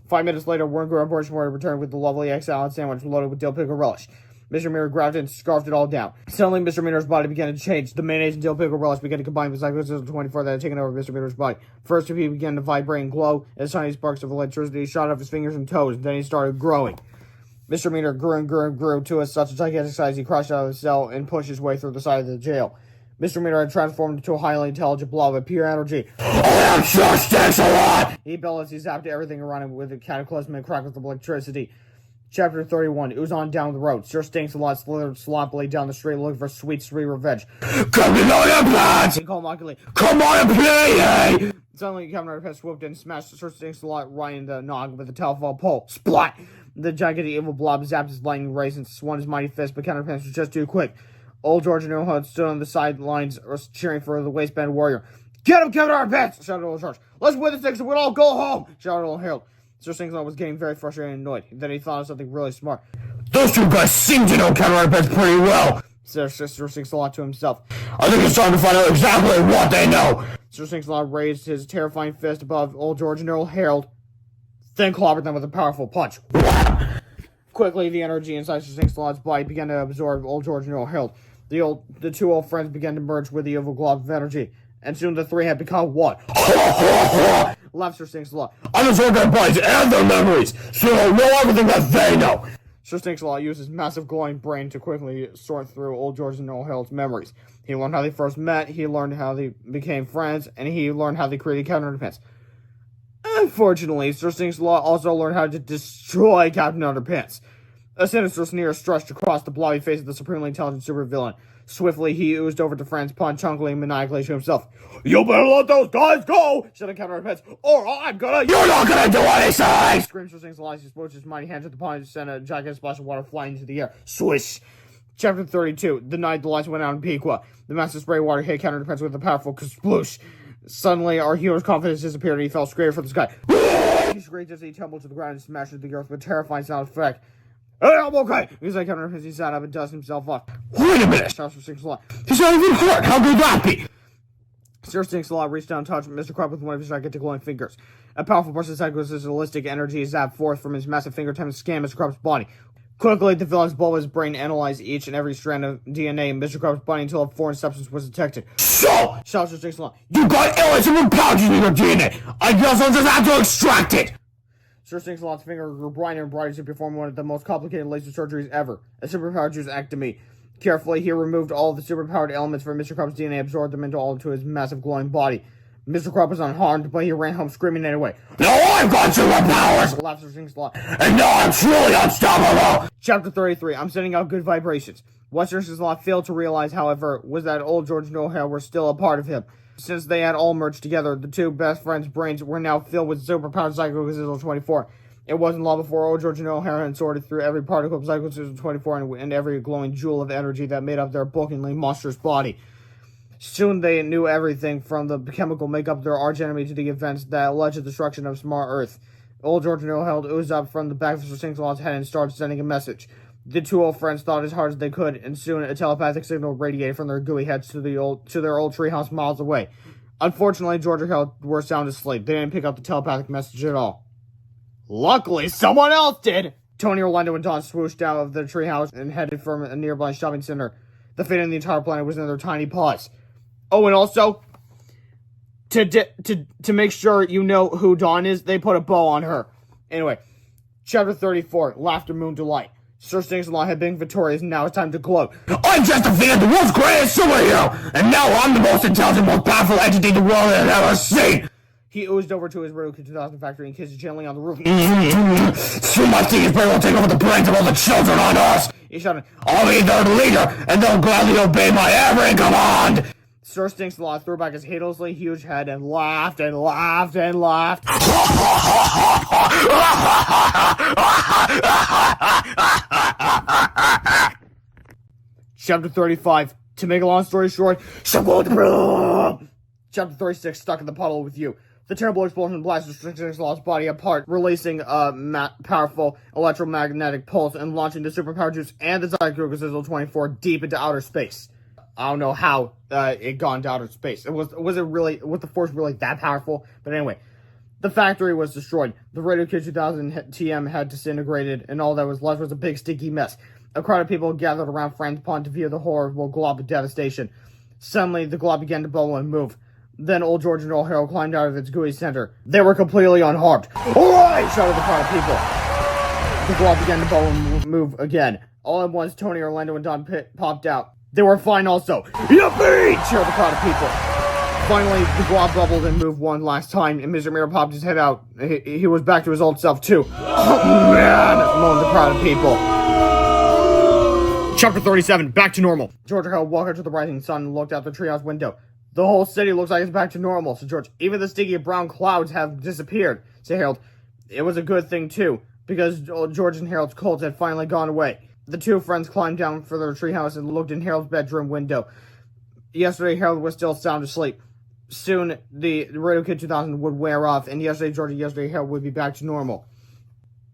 5 minutes later, Warren Gore and Born Schmurda returned with the lovely egg-salad sandwich loaded with dill pickle relish. Mr. Meter grabbed it and scarfed it all down. Suddenly, Mr. Meter's body began to change. The mayonnaise and dill pickle relish began to combine with Psycho 24 that had taken over Mr. Meter's body. First, he began to vibrate and glow as tiny sparks of electricity shot off his fingers and toes. Then he started growing. Mr. Meter grew and grew and grew to such a gigantic size he crashed out of the cell and pushed his way through the side of the jail. Mr. Meter had transformed into a highly intelligent blob of pure energy. I'm sure stinks a lot! He bellowed as he zapped everything around him with a cataclysmic crack of electricity. Chapter 31, it was on down the road. Sir Stinks-a-Lot slithered sloppily down the street looking for sweet revenge. Captain Underpants! He called mockingly, Come on and play! Suddenly, Captain Underpants swooped in and smashed Sir Stinks-a-Lot right in the noggin with a telephone pole. Splat! The gigantic evil blob zapped his lightning rays and swung his mighty fist, but Captain Underpants was just too quick. Old George and Earl stood on the sidelines cheering for the waistband warrior. Get him, Captain Underpants! Shouted Old George. Let's win this thing so we'll all go home! Shouted Old Harold. Sir Stinks-a-Lot was getting very frustrated and annoyed. Then he thought of something really smart. Those two guys seem to know Captain Underpants pretty well, said Sir Stinks-a-Lot to himself. I think it's time to find out exactly what they know. Sir Stinks-a-Lot raised his terrifying fist above Old George and Earl Harold, then clobbered them with a powerful punch. Quickly, the energy inside Sir Stinks-a-Lot's body began to absorb Old George and Earl Harold. The two old friends began to merge with the evil glob of energy, and soon the three had become one. Laughed Sir Stinks-a-Lot. I absorbed their bodies and their memories, so they'll know everything that they know. Sir Stinks-a-Lot used his massive glowing brain to quickly sort through Old George and Earl Harold's memories. He learned how they first met, he learned how they became friends, and he learned how they created Captain Underpants. Unfortunately, Sir Stinks-a-Lot also learned how to destroy Captain Underpants. A sinister sneer stretched across the blobby face of the supremely intelligent supervillain. Swiftly, he oozed over to Franz, punchingly maniacally to himself. You better let those guys go! Shouted Captain Underpants, or I'm gonna— You're not gonna do anything! Screamed Sir Stinks-a-Lot as he exposed his mighty hands at the pond and sent a gigantic splash of water flying into the air. Swish! Chapter 32, the night the lights went out in Pequot. The massive spray water hit Captain Underpants with a powerful sploosh. Suddenly, our hero's confidence disappeared and he fell straight from the sky. He screamed as he tumbled to the ground and smashed into the earth with a terrifying sound effect. Hey, I'm okay! He's like Captain Underpants, he sat up and dusted himself off. Wait a minute! Shouted Sir Stinks-a-Lot. He's not even hurt! How could that be? Sir Stinks-a-Lot reached down and touched Mr. Krabs with one of his gigantic glowing fingers. A powerful burst of psychocylistic energy zapped forth from his massive fingertip and scanned Mr. Krabs' body. Quickly, the villain's bulbous brain analyzed each and every strand of DNA in Mr. Krabs' body until a foreign substance was detected. So! Shouted Sir Stinks-a-Lot. You got illicit pouches in your DNA! I guess I'll just have to extract it! Sir Stinks-a-Lot's fingers grew brighter and brighter to perform one of the most complicated laser surgeries ever, a superpowered juicectomy. Carefully, he removed all of the superpowered elements from Mr. Krabs' DNA and absorbed them into his massive glowing body. Mr. Krabs was unharmed, but he ran home screaming anyway. Now I've got superpowers! Laughed Sir Stinks-a-Lot. And now I'm truly unstoppable! Chapter 33, I'm sending out good vibrations. What Sir Stinks-a-Lot failed to realize, however, was that Old George and Earl Harold were still a part of him. Since they had all merged together, the two best friends' brains were now filled with superpowered Psycho 24. It wasn't long before Old George and Earl Harold had sorted through every particle of Psycho 24 and every glowing jewel of energy that made up their bulkingly monstrous body. Soon they knew everything from the chemical makeup of their archenemy to the events that led to the destruction of Smart Earth. Old George and Earl Harold oozed up from the back of Sir Stinks-a-Lot's head and started sending a message. The two old friends thought as hard as they could, and soon a telepathic signal radiated from their gooey heads to their old treehouse miles away. Unfortunately, George and Harold were sound asleep. They didn't pick up the telepathic message at all. Luckily, someone else did! Tony, Orlando, and Don swooshed out of the treehouse and headed for a nearby shopping center. The fate of the entire planet was in their tiny paws. Oh, and also, to make sure you know who Dawn is, they put a bow on her. Anyway, Chapter 34, Laughter, Moon, Delight. Sir Stinks-a-Lot had been victorious, and now it's time to gloat. I just defeated the world's greatest superhero, and now I'm the most intelligent, most powerful entity the world has ever seen! He oozed over to his Riddle 2000 factory and kissed gently on the roof. Soon my thief brain will take over the brains of all the children on Earth! He shouted, I'll be their leader, and they'll gladly obey my every command! Sir Stinks-a-Lot threw back his hideously huge head and laughed and laughed and laughed. Chapter 35. To make a long story short, Chapter 36. Stuck in the puddle with you. The terrible explosion blasted Sir Stinks-a-Lot's body apart, releasing a powerful electromagnetic pulse and launching the superpower juice and the Zygogo Sizzle 24 deep into outer space. I don't know how it got into outer space. Was the force really that powerful? But anyway, the factory was destroyed. The Radio Kid 2000 TM had disintegrated, and all that was left was a big stinky mess. A crowd of people gathered around Fran's Pond to view the horrible glob of devastation. Suddenly, the glob began to bubble and move. Then old George and old Harold climbed out of its gooey center. They were completely unharmed. Alright! Shouted the crowd of people. The glob began to bubble and move again. All at once, Tony, Orlando, and Don popped out. They were fine also. Yippee! Cheered the crowd of people. Finally, the glob bubbled and moved one last time, and Mr. Mirror popped his head out. He was back to his old self, too. Oh, man! Moaned the crowd of people. Chapter 37, back to normal. George Harold walked out to the rising sun and looked out the treehouse window. The whole city looks like it's back to normal, said George. Even the sticky brown clouds have disappeared, said Harold. It was a good thing, too, because George and Harold's colds had finally gone away. The two friends climbed down for their treehouse and looked in Harold's bedroom window. Yesterday, Harold was still sound asleep. Soon, the Radio Kid 2000 would wear off, and yesterday, Harold would be back to normal.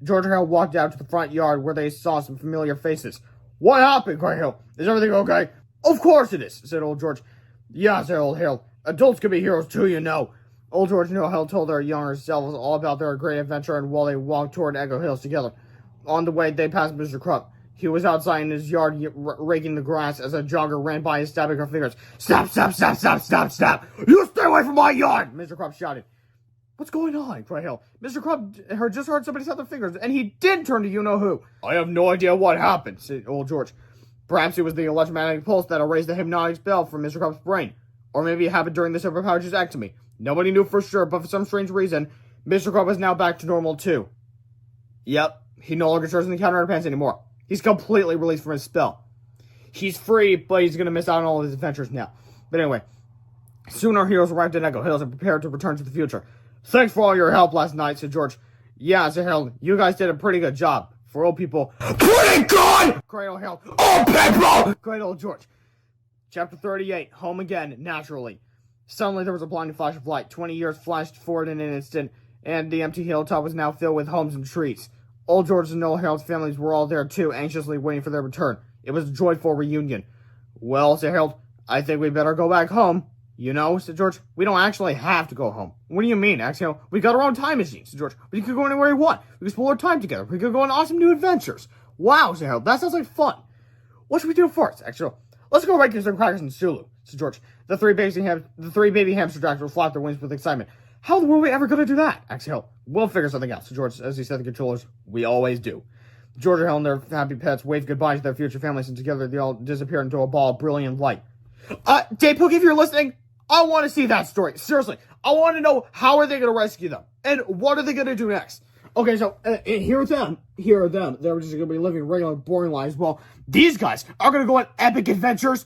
George and Harold walked out to the front yard where they saw some familiar faces. What happened? Cried Harold. Is everything okay? Of course it is, said old George. Yeah, said old Harold. Adults can be heroes too, you know. Old George and old Harold told their younger selves all about their great adventure, and while they walked toward Echo Hills together. On the way, they passed Mr. Crump. He was outside in his yard raking the grass as a jogger ran by and stabbing her fingers. Stop, stop, stop, stop, stop, stop! You stay away from my yard! Mr. Crump shouted. What's going on? Cried Harold. Mr. Crump just heard somebody snap their fingers, and he did turn to you-know-who. I have no idea what happened, said old George. Perhaps it was the electromagnetic pulse that erased the hypnotic spell from Mr. Crump's brain. Or maybe it happened during the superpower juicectomy. Nobody knew for sure, but for some strange reason, Mr. Crump is now back to normal too. Yep, he no longer serves in the Captain Underpants anymore. He's completely released from his spell. He's free, but he's gonna miss out on all of his adventures now. But anyway, soon our heroes arrived at Echo Hills and prepared to return to the future. Thanks for all your help last night, said George. Yeah, said Harold, you guys did a pretty good job. For old people, pretty good! Cried old Harold. Old people! Cried old George. Chapter 38, home again, naturally. Suddenly there was a blinding flash of light. 20 years flashed forward in an instant, and the empty hilltop was now filled with homes and trees. Old George and old Harold's families were all there too, anxiously waiting for their return. It was a joyful reunion. Well, said Harold, I think we better go back home. You know, said George, we don't actually have to go home. What do you mean, asked Harold? We got our own time machine, said George. We could go anywhere we want. We could explore our time together. We could go on awesome new adventures. Wow, said Harold, that sounds like fun. What should we do first, asked Harold? Let's go right to some crackers and Sulu, said George. The three baby hamster tractors flapped their wings with excitement. How were we ever going to do that? asked Harold. We'll figure something out, said George, as he said to the controllers. We always do. George and Harold and their happy pets waved goodbye to their future families, and together they all disappeared into a ball of brilliant light. Dave Pookie, if you're listening, I want to see that story. Seriously, I want to know how are they going to rescue them, and what are they going to do next? Okay, so here are them. They're just going to be living regular, boring lives. Well, these guys are going to go on epic adventures.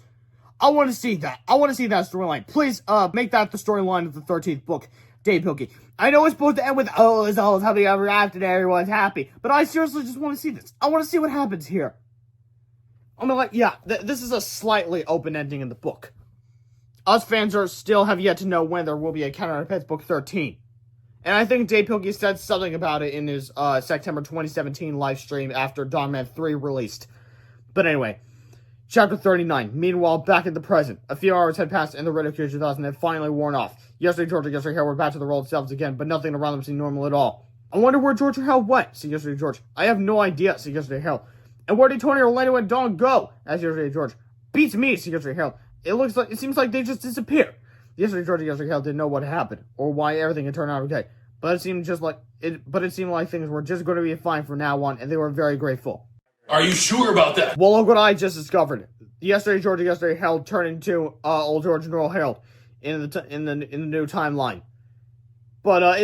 I want to see that. I want to see that storyline. Please, make that the storyline of the 13th book, Dave Pilkey. I know it's supposed to end with, oh, it's always happy ever after and everyone's happy. But I seriously just want to see this. I want to see what happens here. I'm like, yeah, this is a slightly open ending in the book. Us fans still have yet to know when there will be a Captain Underpants book 13. And I think Dave Pilkey said something about it in his September 2017 live stream after Dogman 3 released. But anyway, Chapter 39. Meanwhile, back in the present. A few hours had passed and the Ridicule 2000 had finally worn off. Yesterday, George and yesterday, Harold were back to their old selves again, but nothing around them seemed normal at all. I wonder where George and Harold went, said yesterday George. I have no idea, said yesterday Harold. And where did Tony, Orlando, and Dawn go? asked yesterday George. Beats me, said yesterday Harold. It seems like they just disappeared. Yesterday George and yesterday Harold didn't know what happened, or why everything had turned out okay. But it seemed like things were just going to be fine from now on, and they were very grateful. Are you sure about that? Well, look what I just discovered. Yesterday George and Yesterday Harold turned into old George and Earl Harold in the new timeline. But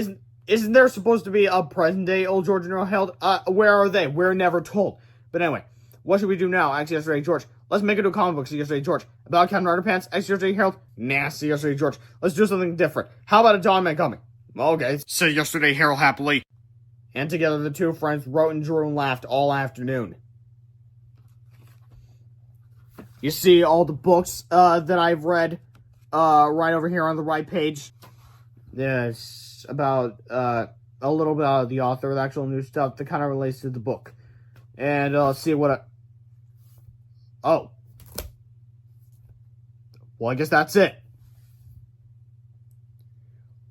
isn't there supposed to be a present day old George and Earl Harold? Where are they? We're never told. But anyway, what should we do now? X Yesterday George. Let's make it a comic book. Yesterday George. About Captain Underpants. X Yesterday Harold. Nasty Yesterday George. Let's do something different. How about a Dawn Man comic? Okay. Say Yesterday Harold happily. And together the two friends wrote and drew and laughed all afternoon. You see all the books that I've read right over here on the right page. Yes, about a little bit of the author, the actual new stuff that kind of relates to the book. And let's see what oh. Well, I guess that's it.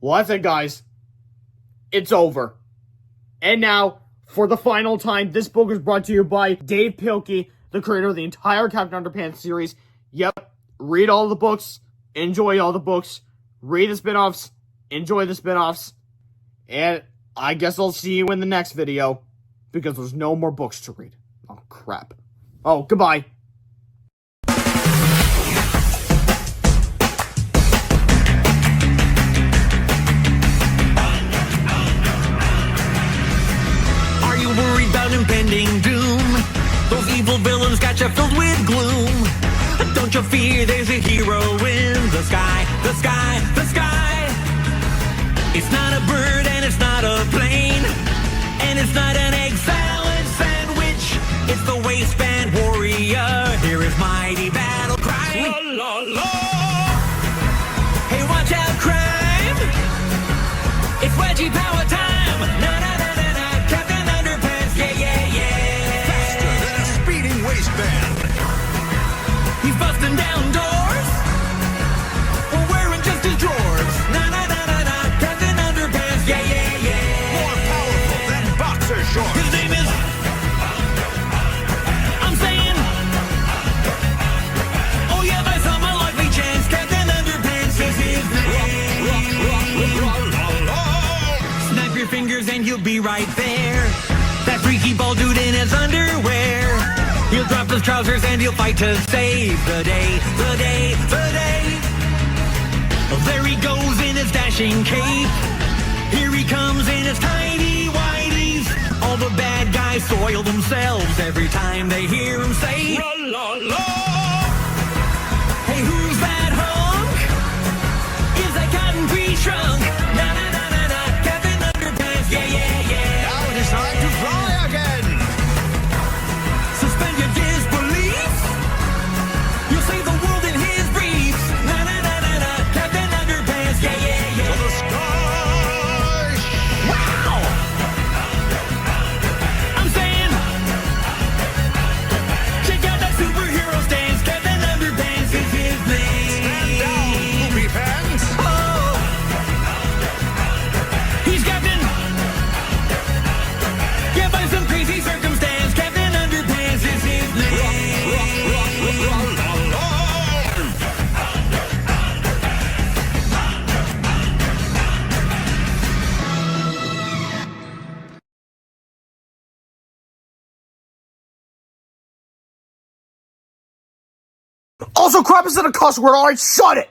Well, that's it, guys. It's over. And now, for the final time, this book is brought to you by Dave Pilkey, the creator of the entire Captain Underpants series. Yep, read all the books, enjoy all the books, read the spin-offs, enjoy the spin-offs, and I guess I'll see you in the next video, because there's no more books to read. Oh, crap. Oh, goodbye. Are you worried about impending doom? Those evil villains got you filled with gloom. Don't you fear, there's a hero in the sky, the sky, the sky. It's not a bird and it's not a plane, and it's not an egg salad sandwich. It's the waistband warrior. Here is mighty battle cry. La, la, la. Hey, watch out, crime. It's wedgie power time. Na, na, na, na, na. Captain Underpants, yeah, yeah, yeah. Faster than a speeding waistband. He's busting down doors, or wearing just his drawers. Na, na, na, na, na. Captain Underpants, yeah, yeah, yeah. More powerful than boxer shorts. His name is, I'm saying, oh yeah, by some unlikely chance, Captain Underpants is his name. Snap your fingers and he'll be right there. That freaky bald dude in his underwear. He'll drop his trousers and he'll fight to save the day, the day, the day. There he goes in his dashing cape. Here he comes in his tidy whities. All the bad guys soil themselves every time they hear him say, la, la, la. Hey, who's that hunk? Is that cotton pre-shrunk? Na, na, na, na, na. Captain Underpants, yeah, yeah, yeah. Now it is time to fly again. Suspend your disbelief. You'll save the world in his briefs. Na, na, na, na, na. Captain Underpants, yeah, yeah, yeah. To the sky. Wow. I'm saying, check out that superhero stance. Captain Underpants is his name. Stand down, movie fans. Oh, he's Captain. Yeah, by some crazy circumstance, Captain Underpants is his name. Also, crap isn't a cuss word, alright? Shut it!